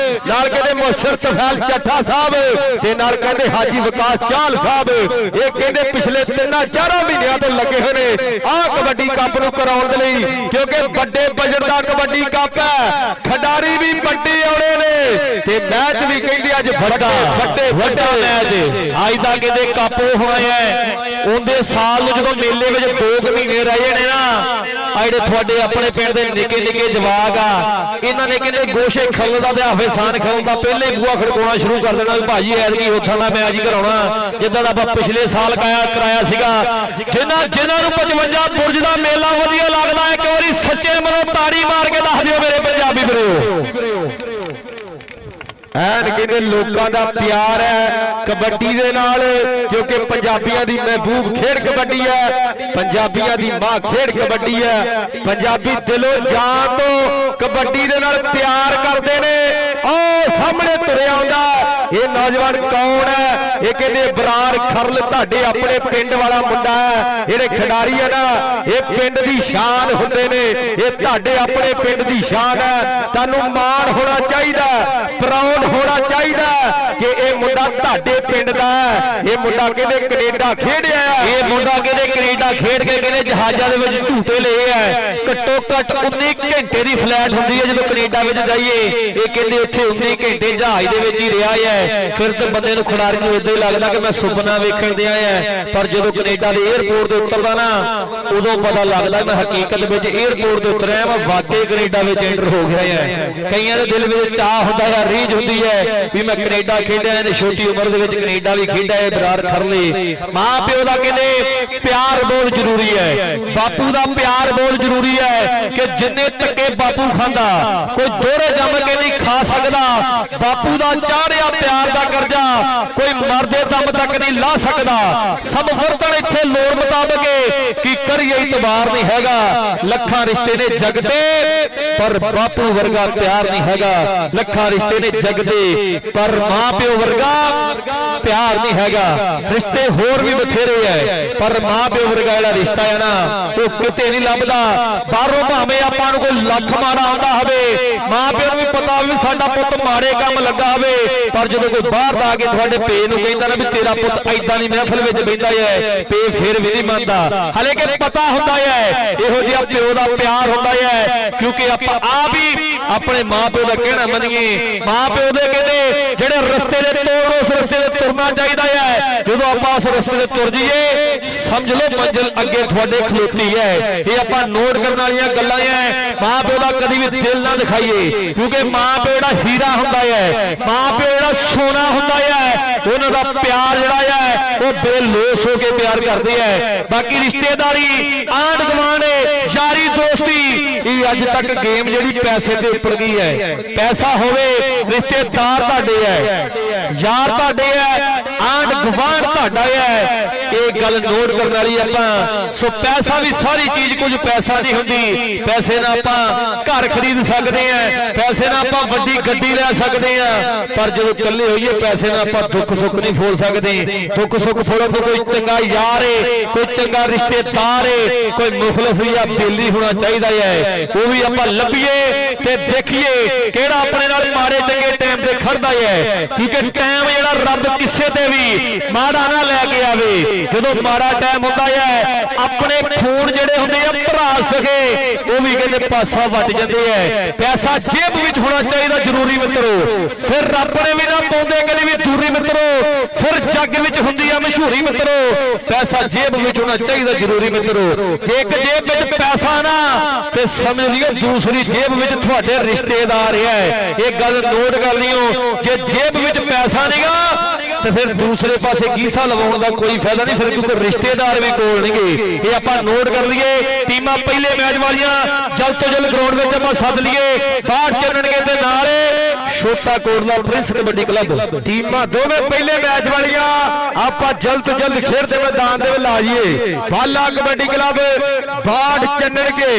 ਨਾਲ ਕਹਿੰਦੇ ਮੁਹਸਰ ਤਫੈਲ ਚੱਠਾ ਸਾਹਿਬ ਤੇ ਨਾਲ ਕਹਿੰਦੇ ਹਾਜੀ ਵਿਕਾਸ ਚਾਲ ਸਾਹਿਬ। ਇਹ ਕਹਿੰਦੇ ਪਿਛਲੇ 3-4 ਮਹੀਨਿਆਂ ਤੋਂ ਲੱਗੇ ਹੋਏ ਨੇ ਆਹ ਕਬੱਡੀ ਕੱਪ ਨੂੰ ਕਰਾਉਣ ਦੇ ਲਈ ਕਿਉਂਕਿ ਵੱਡੇ ਬਜਟ ਦਾ ਕਬੱਡੀ ਕੱਪ ਹੈ। ਖਿਡਾਰੀ ਵੀ ਵੱਡੇ ਆਉਣੇ ਨੇ ਤੇ ਮੈਚ ਵੀ ਕਹਿੰਦੇ ਅੱਜ ਵੱਡਾ ਮੈਚ ਅੱਜ ਦਾ ਕਹਿੰਦੇ ਕੱਪ ਹੋਣਾ ਹੈ। ਉਹਦੇ ਸਾਲ ਨੂੰ ਜਦੋਂ ਮੇਲੇ ਵਿੱਚ 2 ਮਹੀਨੇ ਰਹਿ ਜਾਣੇ ਨਾ ਜਿਹੜੇ ਤੁਹਾਡੇ ਆਪਣੇ ਪਿੰਡ ਦੇ ਨਿੱਕੇ ਜਵਾਕ ਆ ਇਹਨਾਂ ਨੇ ਕਹਿੰਦੇ ਗੋਸ਼ੇ ਖਲਣ ਦਾ ਤੇ ਹਾਫਿਜ਼ ਹਸਾਨ ਖਲਣ ਦਾ ਪਹਿਲੇ ਬੂਆ ਖੜਕਾਉਣਾ ਸ਼ੁਰੂ ਕਰ ਦੇਣਾ ਵੀ ਭਾਜੀ ਐਤਕੀ ਉੱਥਾਂ ਦਾ ਮੈਚ ਹੀ ਕਰਾਉਣਾ ਜਿੱਦਾਂ ਦਾ ਆਪਾਂ ਪਿਛਲੇ ਸਾਲ ਕਰਾਇਆ ਸੀਗਾ। ਜਿਨ੍ਹਾਂ ਨੂੰ 55 ਬੁਰਜ ਦਾ ਮੇਲਾ ਵਧੀਆ ਲੱਗਦਾ ਇੱਕ ਵਾਰੀ ਸੱਚੇ ਮਨੋਂ ਤਾੜੀ ਮਾਰ ਕੇ ਦੱਸ ਦਿਓ ਮੇਰੇ ਪੰਜਾਬੀ ਵੀਰੋ। ਐਨ ਕਹਿੰਦੇ ਲੋਕਾਂ ਦਾ ਪਿਆਰ ਹੈ ਕਬੱਡੀ ਦੇ ਨਾਲ ਕਿਉਂਕਿ ਪੰਜਾਬੀਆਂ ਦੀ ਮਹਿਬੂਬ ਖੇਡ ਕਬੱਡੀ ਹੈ। ਪੰਜਾਬੀਆਂ ਦੀ ਮਾਂ ਖੇਡ ਕਬੱਡੀ ਹੈ। ਪੰਜਾਬੀ ਦਿਲੋਂ ਜਾਨ ਤੋਂ ਕਬੱਡੀ ਦੇ ਨਾਲ ਪਿਆਰ ਕਰਦੇ ਨੇ। ਉਹ ਸਾਹਮਣੇ ਤੁਰਿਆ ਆਉਂਦਾ ਇਹ ਨੌਜਵਾਨ ਕੌਣ ਹੈ? ਇਹ ਕਹਿੰਦੇ ਬਰਾਰ ਖਰਲ ਤੁਹਾਡੇ ਆਪਣੇ ਪਿੰਡ ਵਾਲਾ ਮੁੰਡਾ ਹੈ। ਜਿਹੜੇ ਖਿਡਾਰੀ ਆ ਨਾ ਇਹ ਪਿੰਡ ਦੀ ਸ਼ਾਨ ਹੁੰਦੇ ਨੇ। ਇਹ ਤੁਹਾਡੇ ਆਪਣੇ ਪਿੰਡ ਦੀ ਸ਼ਾਨ ਹੈ। ਤੁਹਾਨੂੰ ਮਾਣ ਹੋਣਾ ਚਾਹੀਦਾ, ਪ੍ਰਾਊਡ ਹੋਣਾ ਚਾਹੀਦਾ ਕਿ ਇਹ ਮੁੰਡਾ ਤੁਹਾਡੇ ਪਿੰਡ ਦਾ ਹੈ। ਇਹ ਮੁੰਡਾ ਕਹਿੰਦੇ ਕੈਨੇਡਾ ਖੇਡਿਆ ਇਹ ਮੁੰਡਾ ਕਹਿੰਦੇ ਕੈਨੇਡਾ ਖੇਡ ਕੇ ਕਹਿੰਦੇ ਜਹਾਜ਼ਾਂ ਦੇ ਵਿੱਚ ਝੂਟੇ ਲਏ ਆ। ਘੱਟੋ ਘੱਟ 19 ਘੰਟੇ ਦੀ ਫਲਾਈਟ ਹੁੰਦੀ ਹੈ ਜਦੋਂ ਕੈਨੇਡਾ ਵਿੱਚ ਜਾਈਏ। ਇਹ ਕਹਿੰਦੇ ਉੱਥੇ 19 ਘੰਟੇ ਜਹਾਜ਼ ਦੇ ਵਿੱਚ ਹੀ ਰਿਹਾ ਹੈ। ਫਿਰ ਤੇ ਬੰਦੇ ਨੂੰ ਖਿਡਾਰੀ ਨੂੰ ਇਦਾਂ ਹੀ ਲੱਗਦਾ ਕਿ ਮੈਂ ਸੁਪਨਾ ਵੇਖਣ ਦਿਆ ਹੈ। ਪਰ ਜਦੋਂ ਕੈਨੇਡਾ ਦੇ 에ਅਰਪੋਰਟ ਤੇ ਉਤਰਦਾ ਨਾ ਉਦੋਂ ਪਤਾ ਲੱਗਦਾ ਮੈਂ ਹਕੀਕਤ ਵਿੱਚ 에ਅਰਪੋਰਟ ਤੇ ਉਤਰਿਆ ਮੈਂ ਵਾਕਈ ਕੈਨੇਡਾ ਵਿੱਚ ਐਂਟਰ ਹੋ ਗਿਆ ਹੈ। ਕਈਆਂ ਦੇ ਦਿਲ ਵਿੱਚ ਚਾਹ ਹੁੰਦਾ ਹੈ, ਰੀਝ ਹੁੰਦੀ ਹੈ ਵੀ ਮੈਂ ਕੈਨੇਡਾ ਖੇਡਿਆ ਤੇ ਛੋਟੀ ਉਮਰ ਦੇ ਵਿੱਚ ਕੈਨੇਡਾ ਵੀ ਖੇਡਿਆ ਹੈ। ਬਰਾਰ ਖਰਲੇ ਮਾਂ ਪਿਓ ਦਾ ਕਹਿੰਦੇ ਪਿਆਰ ਬਹੁਤ ਜ਼ਰੂਰੀ ਹੈ। ਬਾਪੂ ਦਾ ਪਿਆਰ ਬਹੁਤ ਜ਼ਰੂਰੀ ਹੈ ਕਿ ਜਿੰਨੇ ਧੱਕੇ ਬਾਪੂ ਖਾਂਦਾ ਕੋਈ ਦੋਹਰੇ ਜੰਮ ਕੇ ਨਹੀਂ ਖਾ ਸਕਦਾ। ਬਾਪੂ ਦਾ ਚਾੜਿਆ ਪਿਆਰ ਦਾ ਕਰਜ਼ਾ कोई मरदे दम तक नहीं ला सकता। सब वर्तन इत्थे लोड़ मुताबिक कि करिए इतबार नहीं हैगा। लखां रिश्ते ने जगते पर बापू वर्गा प्यार नहीं हैगा। लखां रिश्ते ने जगते पर मां प्यो वर्गा प्यार नहीं हैगा। रिश्ते होर भी बथेरे है पर मां प्यो वर्गा जिहड़ा रिश्ता है ना वो किते नहीं लभदा। बाहरों भावें आपां नूं कोई लख माड़ा आउंदा होवे, मां प्यो नूं भी पता भी साडा पुੱਤ माड़े काम लगा होवे, पर जदों कोई बाहर दा के तुहाडे पे नूं कहंदा ना भी तेरा पुੱਤ ऐदां दी महफिल विच बहिंदा है, पे फिर भी नहीं मनदा। हाले कि पता हुंदा है इहो जिहा प्यो दा प्यार हुंदा है, क्योंकि आपां आप ही अपने मां प्यो दा कहना मन्नीए। मां प्यो दे कहंदे ਜਿਹੜੇ रस्ते दे तोड़ उस रस्ते दे तुरना चाहिदा है। जदों आपां उस रस्ते दे तुर जाइए समझ लो मंजिल अगे तुहाडे खलोती है। ये आपां नोट करन वालियां गल्लां है। मां प्यो दा कदी भी दिल ना दिखाइए, क्योंकि मां प्यो जिहड़ा हीरा हुंदा है, मां प्यो जिहड़ा सोना हुंदा है, उन्हां दा प्यार जिहड़ा है वो बेलोस हो के प्यार करदे है। बाकी रिश्तेदारी आंढ गुआंढ यारी दोस्ती ये अज तक गेम जिहड़ी पैसे ते उपर गई है। पैसा होवे रिश्तेदार तुहाडे है, यार तुहाडे है, आंढ गुआंढ तुहाडा है। ये गल नोट करने वाली आपां। सो पैसा भी सारी चीज कुछ पैसा नहीं हुंदी। पैसे नाल आपां घर खरीद सकते हैं, पैसे नाल आपां वड्डी गड्डी ले सकते हैं, पर जदों इकल्ले होइए पैसे नाल आपां दुख सुख नहीं फोल सकते। दुख सुख फोड़न तो कोई चंगा यार है, कोई चंगा रिश्तेदार है, कोई मुखलिस या बेली होना चाहिए है। वो भी आपां लभीए ते देखिए किहड़ा अपने नाल माड़े चंगे टाइम ते खड़दा है, क्योंकि टाइम जिहड़ा रब किसे ते भी माड़ा ना लैके आवे। जदों माड़ा टाइम हुंदा है अपने खून जिहड़े हुंदे आ भरा सके वो भी कहंदे पासा वट जांदे है। पैसा जेब विच होना चाहिए जरूरी मित्रो, फिर रब ने भी ना पाउंदे कदे भी दूरी मित्रो, फिर जग विच हुंदी आ मशहूरी मित्रो। पैसा जेब विच होना चाहिए जरूरी मित्रो। जे एक जेब विच पैसा ना ते समझ लियो दूसरी जेब विच तुहाडे रिश्तेदार है। ये गल नोट कर लियो, जे जेब विच पैसा नहींगा तो फिर दूसरे पासे गीसा लवाउण दा कोई फायदा नहीं, फिर क्योंकि रिश्तेदार भी कोल नहीं। ये आपां नोट कर लीए। टीमां पहले मैच वालियां जल्द तो जल्द ग्राउंड में आपां सद लीए। बाहर चन्नणगे दे नाल छोटा कोटला प्रिंस कबड्डी क्लब टीमां दोवें पहले मैच वालियां आपां जल्द तो जल्द खेड दे मैदान दे ला जाइए। बाला कबड्डी क्लब बाढ़ चन्नणगे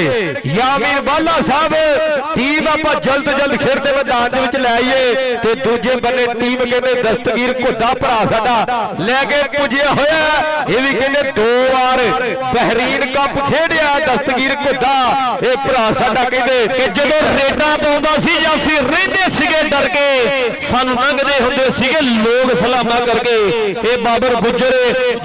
यामीन बाला साहब टीम आपां जल्द तो जल्द खेड दे मैदान दे विच ले आइए। ते दूजे बन्ने टीम कहंदे दस्तगीर घोड़ा भरा साडा लेके पुजिया होया। ये भी कहंदे 2 बार बहरीन कप खेडिया दस्तगीर घोड़ा। ये भरा साडा कहंदे कि जदों रेडा पाउंदा सी जां फिर रहिंदे सीगे डर के सानू लंघदे हुंदे सीगे लोग सलामा करके। ये बाबर गुज्जर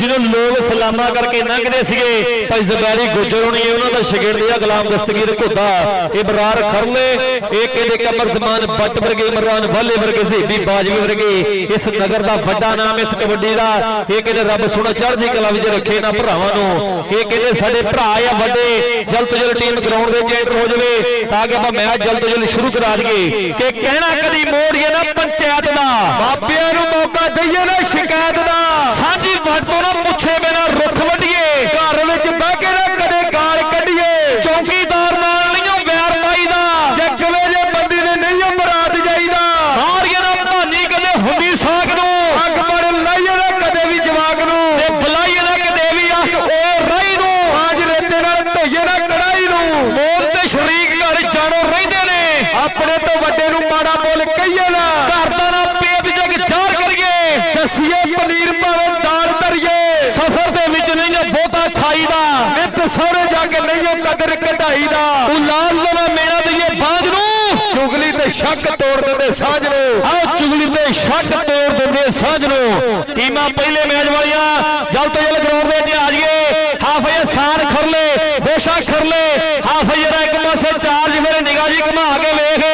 जिन्हों लोग सलामा करके लंघदे सीगे भाई ज़बैरी गुज्जर होनी है, उन्होंने शगिर्द है गुलाम दस्तगीर घोड़ा। ये बरार खरले ये कहंदे कमर जमान बट वर्गे इमरान वाले वर्गे शहीदी बाजवी वर्गे इस नगर का वड्डा नाम इस कबड्डी का। ये कहते रब सोना चढ़दी कला विच रखे ना भरावां नूं। ये कहते साडे भरा आ वड्डे जल्द तो जल्द टीम ग्राउंड दे एंटर हो जाए ताकि आपां मैच जल्द तो जल्द शुरू करा दईए। कि कहना कदी मोड़िए ना पंचायत दा, मापियां नूं मौका दईए ना शिकायत दा, साडी वटों ना पुछे बिना रुख वड्डीए, घर विच बह के ना कदे गाल कढीए, चौकीदार नाल नहीं वैर पाईदा, जगवे जे बंदी दे नहीं मुराद जाईदा, मारिए ना भानी कदे हुंदी साग नूं, अग पर लाइए ना कदे भी जवाग नूं, ते बुलाइए ना कदे भी अख ओ राई नूं, आज रेते नाल ढोइए ना कड़ाई नूं, मोल ते शरीक घर जानो रहिंदे ने, अपने तो वड्डे नूं माड़ा बोल कहिए ना, घर दा ना पेट जग चार करिए, दसिए पनीर भावें दाल धरिए, सफर दे विच नहीं बहुता खाईदा, नित सौरे जाके नहीं कदर कढाई दा, उलाल दा मेरा दईए बाज नूं, चुगली ते शक तोड़ दिंदे साझ नूं, आओ चुगली ते शक तोड़ दिंदे साझ नूं। टीमां पहले मैच वालियां जल्द तो जल्द ग्राउंड विच आ जाइए। हाफ ये सार खरले बेशा खरले हाफ ये एक पासे चार्ज मेरे निगाह जी घुमा के वेख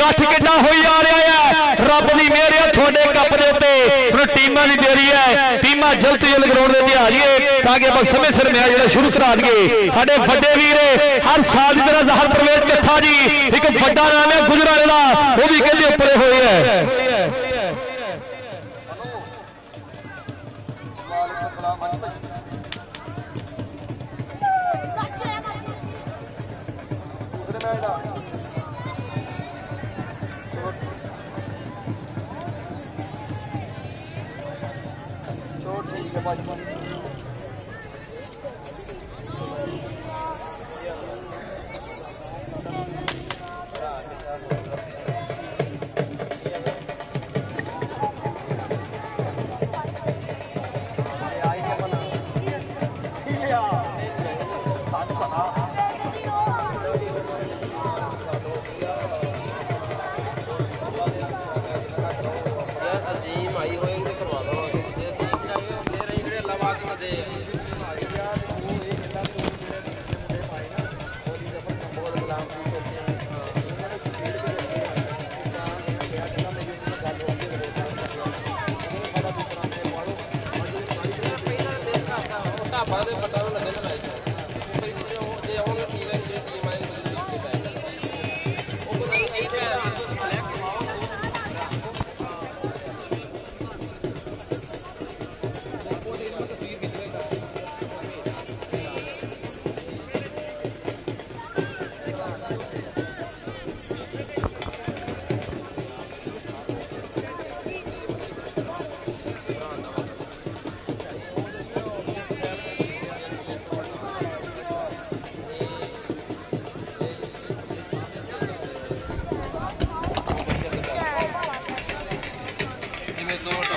कठ किड्डा होई आ रहा है। रब दी मेहर है थोड़े कप दे उत्ते हुण टीमां दी देरी है। टीमां जल्द तो जल्द ग्राउंड विच आ जाइए ताकि आपां समय सिर मैच जिहड़ा शुरू करा दईए। साडे वड्डे वीर हर साल की तरह ज़हर परवेज जत्था जी एक वड्डा नाम है गुजराले दा, वो भी कहंदे उपरे होए है। ਅਜ਼ੀਮ ਆਈ ਹੋਏਗੀ ਤੇ ਕਰਵਾ ਦਵਾਂਗੇ ਜੇ ਅਜ਼ੀਮ ਚਾਹੀਏ ਫਿਰ ਅਸੀਂ ਕਿਹੜੇ ਅੱਲਾ ਬਾਤ ਸਦੇ ਢਾਬਾ ਦੇ ਪਤਾ ਨੂੰ ਲੱਗੇ ਨਾ ਜੇ ਆਉਣਗੇ ਠੀਕ ਹੈ ਜੇ ਟੀਮ ਆਏਗੀ ਉਹ ਕੋਈ ਨਹੀਂ ਫਲੈਕਸ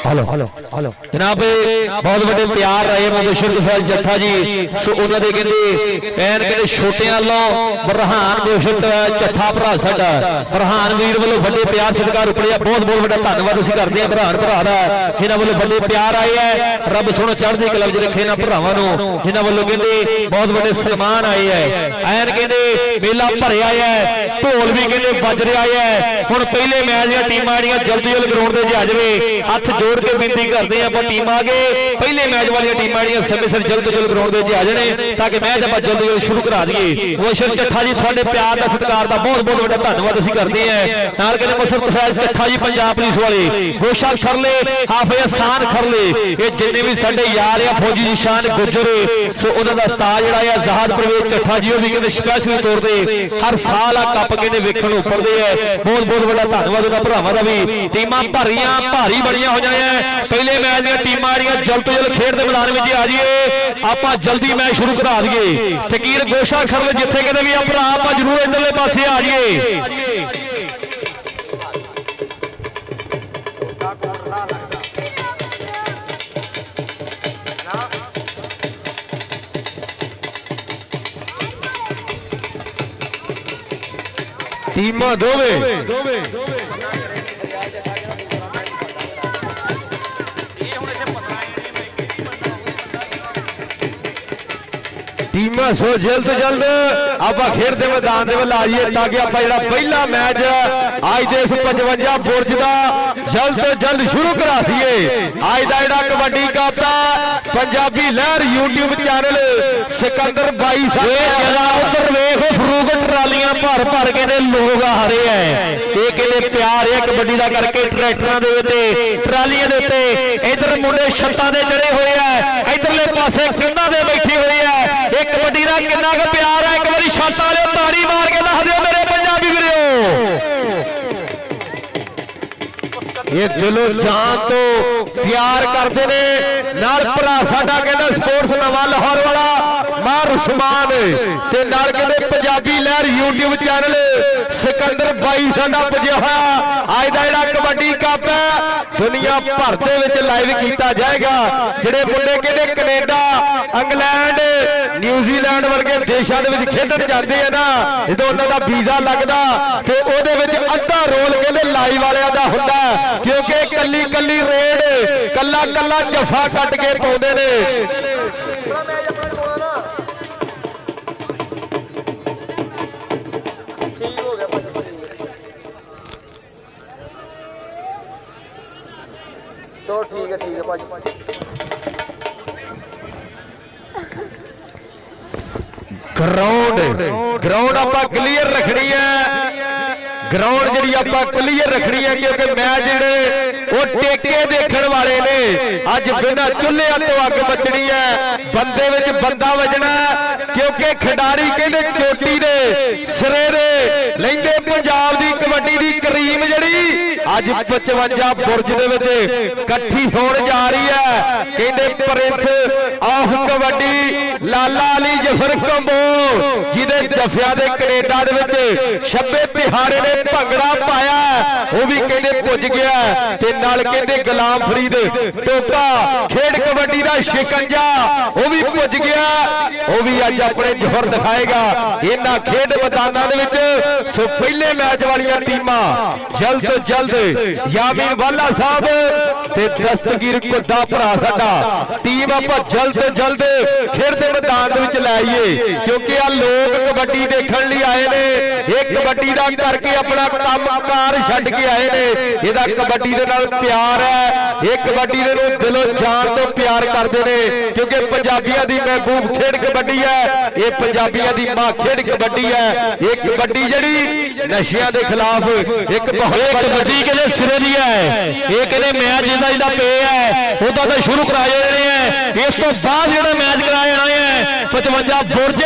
ਹਲੋ ਜਨਾਬ ਬਹੁਤ ਵੱਡੇ ਪਿਆਰ ਰਹੇ ਮੁਬਸ਼ਰ ਕੁਫੈਲ ਜੱਥਾ ਜੀ ਸੋ ਉਹਨਾਂ ਦੇ ਕਹਿੰਦੇ ਛੋਟਿਆਂ ਵੱਲੋਂ ਬਰਹਾਨ ਮੁਬਸ਼ਰ ਜੱਥਾ ਭਰਾ ਸਾਡਾ ਬਰਹਾਨ ਵੀਰ ਵੱਲੋਂ ਵੱਡੇ ਪਿਆਰ ਸਤਿਕਾਰ ਉਪੜਿਆ ਬਹੁਤ ਬਹੁਤ ਵੱਡਾ ਧੰਨਵਾਦ ਅਸੀਂ ਕਰਦੇ ਹਾਂ ਬਰਹਾਨ ਭਰਾ ਦਾ ਇਹਨਾਂ ਵੱਲੋਂ ਵੱਡੇ ਪਿਆਰ ਆਏ ਹੈ ਰੱਬ ਸੋਹਣਾ ਚੜ੍ਹਦੀ ਕਲਾ ਵਿੱਚ ਰੱਖੇ ਇਹਨਾਂ ਭਰਾਵਾਂ ਨੂੰ ਜਿਨ੍ਹਾਂ ਵੱਲੋਂ ਕਹਿੰਦੇ ਬਹੁਤ ਵੱਡੇ ਸਨਮਾਨ ਆਏ ਹੈ ਐਨ ਕਹਿੰਦੇ ਮੇਲਾ ਭਰਿਆ ਹੈ ਢੋਲ ਵੀ ਕਹਿੰਦੇ ਵੱਜ ਰਿਹਾ ਹੈ ਹੁਣ ਪਹਿਲੇ ਮੈਚ ਦੀਆਂ ਟੀਮਾਂ ਜਿਹੜੀਆਂ ਜਲਦੀ ਜਲਦੀ ਗਰਾਊਂਡ ਤੇ ਜਾ ਜਾਵੇ ਹੱਥ ਜੋੜ ਕੇ ਬੇਨਤੀ ਕਰਦੇ ਆ ਆਪਾਂ ਟੀਮਾਂ ਅੱਗੇ ਪਹਿਲੇ ਮੈਚ ਵਾਲੀਆਂ ਟੀਮਾਂ ਜਿਹੜੀਆਂ ਸਮੇਂ ਸਿਰ ਜਲਦ ਤੋਂ ਜਲਦ ਗਰਾਊਂਡ ਦੇ ਵਿੱਚ ਆ ਜਾਣੇ ਤਾਂ ਕਿ ਮੈਚ ਆਪਾਂ ਜਲਦੀ ਜਲਦੀ ਸ਼ੁਰੂ ਕਰਾ ਦਈਏ ਮੁਬਸ਼ਰ ਚੱਠਾ ਜੀ ਤੁਹਾਡੇ ਪਿਆਰ ਦਾ ਸਤਿਕਾਰ ਦਾ ਬਹੁਤ ਬਹੁਤ ਵੱਡਾ ਧੰਨਵਾਦ ਅਸੀਂ ਕਰਦੇ ਹਾਂ ਨਾਲ ਕਹਿੰਦੇ ਮੁਬਸ਼ਰ ਕੁਫੈਲ ਚੱਠਾ ਜੀ ਪੰਜਾਬ ਪੁਲਿਸ ਵਾਲੇ ਗੋਸ਼ਾ ਖਰਲੇ ਹਾਫਿਜ਼ ਹਸਾਨ ਖਰਲੇ ਇਹ ਜਿੰਨੇ ਵੀ ਸਾਡੇ ਯਾਰ ਆ ਫੌਜੀ ਨਿਸ਼ਾਨ ਗੁੱਜਰ ਸੋ ਉਹਨਾਂ ਦਾ ਉਸਤਾਦ ਜਿਹੜਾ ਆ ਜ਼ਹਾਦ ਪ੍ਰਵੇਸ਼ ਚੱਠਾ ਜੀ ਉਹ ਵੀ ਕਹਿੰਦੇ ਸਪੈਸ਼ਲ ਤੌਰ ਤੇ ਹਰ ਸਾਲ ਆ ਕੱਪ ਕਹਿੰਦੇ ਵੇਖਣ ਨੂੰ ਉੱਪਰਦੇ ਆ ਬਹੁਤ ਬਹੁਤ ਵੱਡਾ ਧੰਨਵਾਦ ਉਹਨਾਂ ਭਰਾਵਾਂ ਦਾ ਵੀ ਟੀਮਾਂ ਭਰੀਆਂ ਭਾਰੀ ਬੜੀਆਂ ਹੋ ਜਾਏ ਪਹਿਲੇ ਮੈਚ ਦੀਆਂ ਟੀਮਾਂ ਜਿਹੜੀਆਂ ਜਲਦ ਤੋਂ ਜਲਦ ਖੇਡ ਦੇ ਮੈਦਾਨ ਵਿੱਚ ਆ ਜਾਈਏ ਆਪਾਂ ਜਲਦੀ ਮੈਚ ਸ਼ੁਰੂ ਕਰਾ ਦਈਏ ਫਕੀਰ ਗੋਸ਼ਾ ਖਰਲ ਜਿੱਥੇ ਕਹਿੰਦੇ ਵੀ ਆ ਭਰਾ ਆਪਾਂ ਜ਼ਰੂਰ ਇਧਰਲੇ ਪਾਸੇ ਆ ਜਾਈਏ ਟੀਮਾਂ ਦੋਵੇਂ ਟੀਮਾਂ ਸੋ ਜਲਦ ਤੋਂ ਜਲਦ ਆਪਾਂ ਖੇਡ ਦੇ ਮੈਦਾਨ ਦੇ ਵੱਲ ਆ ਜਾਈਏ ਤਾਂ ਕਿ ਆਪਾਂ ਜਿਹੜਾ ਪਹਿਲਾ ਮੈਚ ਅੱਜ ਦੇ ਇਸ 55 ਬੁਰਜ ਦਾ ਜਲਦ ਤੋਂ ਜਲਦ ਸ਼ੁਰੂ ਕਰਾ ਦਈਏ ਅੱਜ ਦਾ ਜਿਹੜਾ ਕਬੱਡੀ ਕੱਪ ਦਾ ਪੰਜਾਬੀ ਲਹਿਰ YouTube ਚੈਨਲ ਸਿਕੰਦਰ 22 ਸਾਹਿਬ ਜਰਾ ਉਧਰ ਵੇਖੋ ਫਰੂਕ ਟਰਾਲੀਆਂ ਭਰ ਭਰ ਕੇ ਦੇ ਲੋਕ ਆ ਰਹੇ ਐ ਇਹ ਕਹਿੰਦੇ ਪਿਆਰ ਹੈ ਕਬੱਡੀ ਦਾ ਕਰਕੇ ਟਰੈਕਟਰਾਂ ਦੇ ਉੱਤੇ ਟਰਾਲੀਆਂ ਦੇ ਉੱਤੇ ਇਧਰ ਮੁੰਡੇ ਛੱਤਾਂ ਦੇ ਚੜੇ ਹੋਏ ਐ ਇਧਰਲੇ ਪਾਸੇ ਕੰਧਾਂ ਦੇ ਬੈਠੇ ਹੋਏ ਐ ਇਹ ਕਬੱਡੀ ਦਾ ਕਿੰਨਾ ਕੁ ਪਿਆਰ ਹੈ ਇੱਕ ਵਾਰੀ ਛੱਤ ਵਾਲਿਓ ਤਾੜੀ ਮਾਰ ਕੇ ਦੱਸ ਦਿਓ ਮੇਰੇ ਪੰਜਾਬੀ ਵੀਰੋ ਇਹ ਦਿਲੋਂ ਜਾਨ ਤੋਂ ਪਿਆਰ ਕਰਦੇ ਨੇ ਨਾਲ ਭਰਾ ਸਾਡਾ ਕਹਿੰਦਾ ਸਪੋਰਟਸ ਨਵਾਂ ਲਾਹੌਰ ਵਾਲਾ ਮਾਰ ਉਸਮਾਨ ਤੇ ਨਾਲ ਕਹਿੰਦੇ ਪੰਜਾਬੀ ਲਹਿਰ YouTube ਚੈਨਲ ਸਿਕੰਦਰ 22 ਸਾਡਾ ਪੁੱਜਿਆ ਹੋਇਆ ਅੱਜ ਦਾ ਜਿਹੜਾ ਕਬੱਡੀ ਕੱਪ ਹੈ ਦੁਨੀਆ ਭਰ ਦੇ ਵਿੱਚ ਲਾਈਵ ਕੀਤਾ ਜਾਏਗਾ ਜਿਹੜੇ ਮੁੰਡੇ ਕਹਿੰਦੇ ਕੈਨੇਡਾ ਇੰਗਲੈਂਡ ਨਿਊਜ਼ੀਲੈਂਡ ਵਰਗੇ ਦੇਸ਼ਾਂ ਦੇ ਵਿੱਚ ਖੇਡਣ ਜਾਂਦੇ ਆ ਨਾ ਜਦੋਂ ਉਹਨਾਂ ਦਾ ਵੀਜ਼ਾ ਲੱਗਦਾ ਤੇ ਉਹਦੇ ਵਿੱਚ ਅੱਧਾ ਰੋਲ ਕਹਿੰਦੇ ਲਾਈਵ ਵਾਲਿਆਂ ਦਾ ਹੁੰਦਾ ਕਿਉਂਕਿ ਕੱਲੀ ਕੱਲੀ ਰੇਡ ਕੱਲਾ ਕੱਲਾ ਜਫਾ ਕੱਟ ਕੇ ਪਾਉਂਦੇ ਨੇ ਠੀਕ ਹੋ ਗਿਆ ਭਾਜੀ ਚਲੋ ਠੀਕ ਹੈ ਭਾਜੀ ਗਰਾਊਂਡ ਆਪਾਂ ਕਲੀਅਰ ਰੱਖਣੀ ਹੈ ਗਰਾਊਂਡ ਜਿਹੜੀ ਆਪਾਂ ਕਲੀਅਰ ਰੱਖਣੀ ਹੈ ਕਿਉਂਕਿ ਮੈਚ ਜਿਹੜੇ ਉਹ ਟੇਕੇ ਦੇਖਣ ਵਾਲੇ ਨੇ ਅੱਜ ਬਿਨਾਂ ਚੁੱਲ੍ਹਿਆਂ ਤੋਂ ਅੱਗ ਮੱਚਣੀ ਹੈ ਬੰਦੇ ਵਿੱਚ ਬੰਦਾ ਵੱਜਣਾ ਕਿਉਂਕਿ ਖਿਡਾਰੀ ਕਹਿੰਦੇ ਚੋਟੀ ਦੇ ਸਿਰੇ ਦੇ ਲੈਂਦੇ ਪੰਜਾਬ ਦੀ ਕਬੱਡੀ ਦੀ ਕਰੀਮ ਜਿਹੜੀ ਅੱਜ 55 ਬੁਰਜ ਦੇ ਵਿੱਚ ਇਕੱਠੀ ਹੋਣ ਜਾ ਰਹੀ ਹੈ। ਕਹਿੰਦੇ Prince of kabaddi Lala Ali Zafar combo ਜਿਹਦੇ ਜਫਿਆਂ ਦੇ ਕੈਨੇਡਾ ਦੇ ਵਿੱਚ 26 ਪਿਹਾੜੇ ਨੇ ਭੰਗੜਾ ਪਾਇਆ, ਉਹ ਵੀ ਕਹਿੰਦੇ ਪੁੱਜ ਗਿਆ। ਤੇ ਨਾਲ ਕਹਿੰਦੇ ਗੁਲਾਮ ਫਰੀਦ ਟੋਕਾ ਖੇਡ ਕਬੱਡੀ ਦਾ ਸ਼ਿਕੰਜਾ ਉਹ ਵੀ ਪੁੱਜ ਗਿਆ, ਉਹ ਵੀ ਅੱਜ ਆਪਣੇ ਜ਼ੋਰ ਦਿਖਾਏਗਾ ਇਹਨਾਂ ਖੇਡ ਮੈਦਾਨਾਂ ਦੇ ਵਿੱਚ। ਸੋ ਪਹਿਲੇ ਮੈਚ ਵਾਲੀਆਂ ਟੀਮਾਂ ਜਲਦ ਤੋਂ ਜਲਦ ਯਾਮੀਨ ਵਾਲਾ ਸਾਹਿਬ ਤੇ ਦਸਤਗੀਰ ਕੁੱਦਾ ਭਰਾ ਸਾਡਾ ਟੀਮ ਆਪਾਂ ਜਲਦ ਤੋਂ ਜਲਦ ਖੇਡ ਦੇ ਮੈਦਾਨ ਦੇ ਵਿੱਚ ਲੈ ਆਈਏ, ਕਿਉਂਕਿ ਆ ਲੋਕ ਕਬੱਡੀ ਦੇਖਣ ਲਈ ਆਏ ਨੇ। ਇਹ ਕਬੱਡੀ ਦਾ ਕਰਕੇ ਆਪਣਾ ਕੰਮਕਾਰ ਛੱਡ ਕੇ ਆਏ ਨੇ। ਇਹਦਾ ਕਬੱਡੀ ਦੇ ਨਾਲ ਪਿਆਰ ਹੈ, ਇਹ ਕਬੱਡੀ ਦੇ ਨੂੰ ਦਿਲੋਂ ਜਾਨ ਤੋਂ ਪਿਆਰ ਕਰਦੇ ਨੇ, ਕਿਉਂਕਿ ਪੰਜਾਬੀਆਂ ਦੀ ਮਹਿਬੂਬ ਖੇਡ ਕਬੱਡੀ ਹੈ। ਇਹ ਪੰਜਾਬੀਆਂ ਦੀ ਮਾਂ ਖੇਡ ਕਬੱਡੀ ਹੈ। ਇਹ ਕਬੱਡੀ ਜਿਹੜੀ ਨਸ਼ਿਆਂ ਦੇ ਖਿਲਾਫ ਇੱਕ ਬਹੁਤ ਕਬੱਡੀ ਕਿਹਦੇ ਸਿਰੇ ਦੀ ਹੈ। ਇਹ ਕਹਿੰਦੇ ਮੈਚ ਜਿਹਦਾ ਪੇ ਹੈ ਉਹਦਾ ਤਾਂ ਸ਼ੁਰੂ ਕਰਾਏ ਜਾਣੇ ਹੈ, ਇਸ ਤੋਂ ਬਾਅਦ ਜਿਹੜੇ ਮੈਚ ਕਰਾਏ ਜਾਣੇ ਹੈ 55 ਬੁਰਜ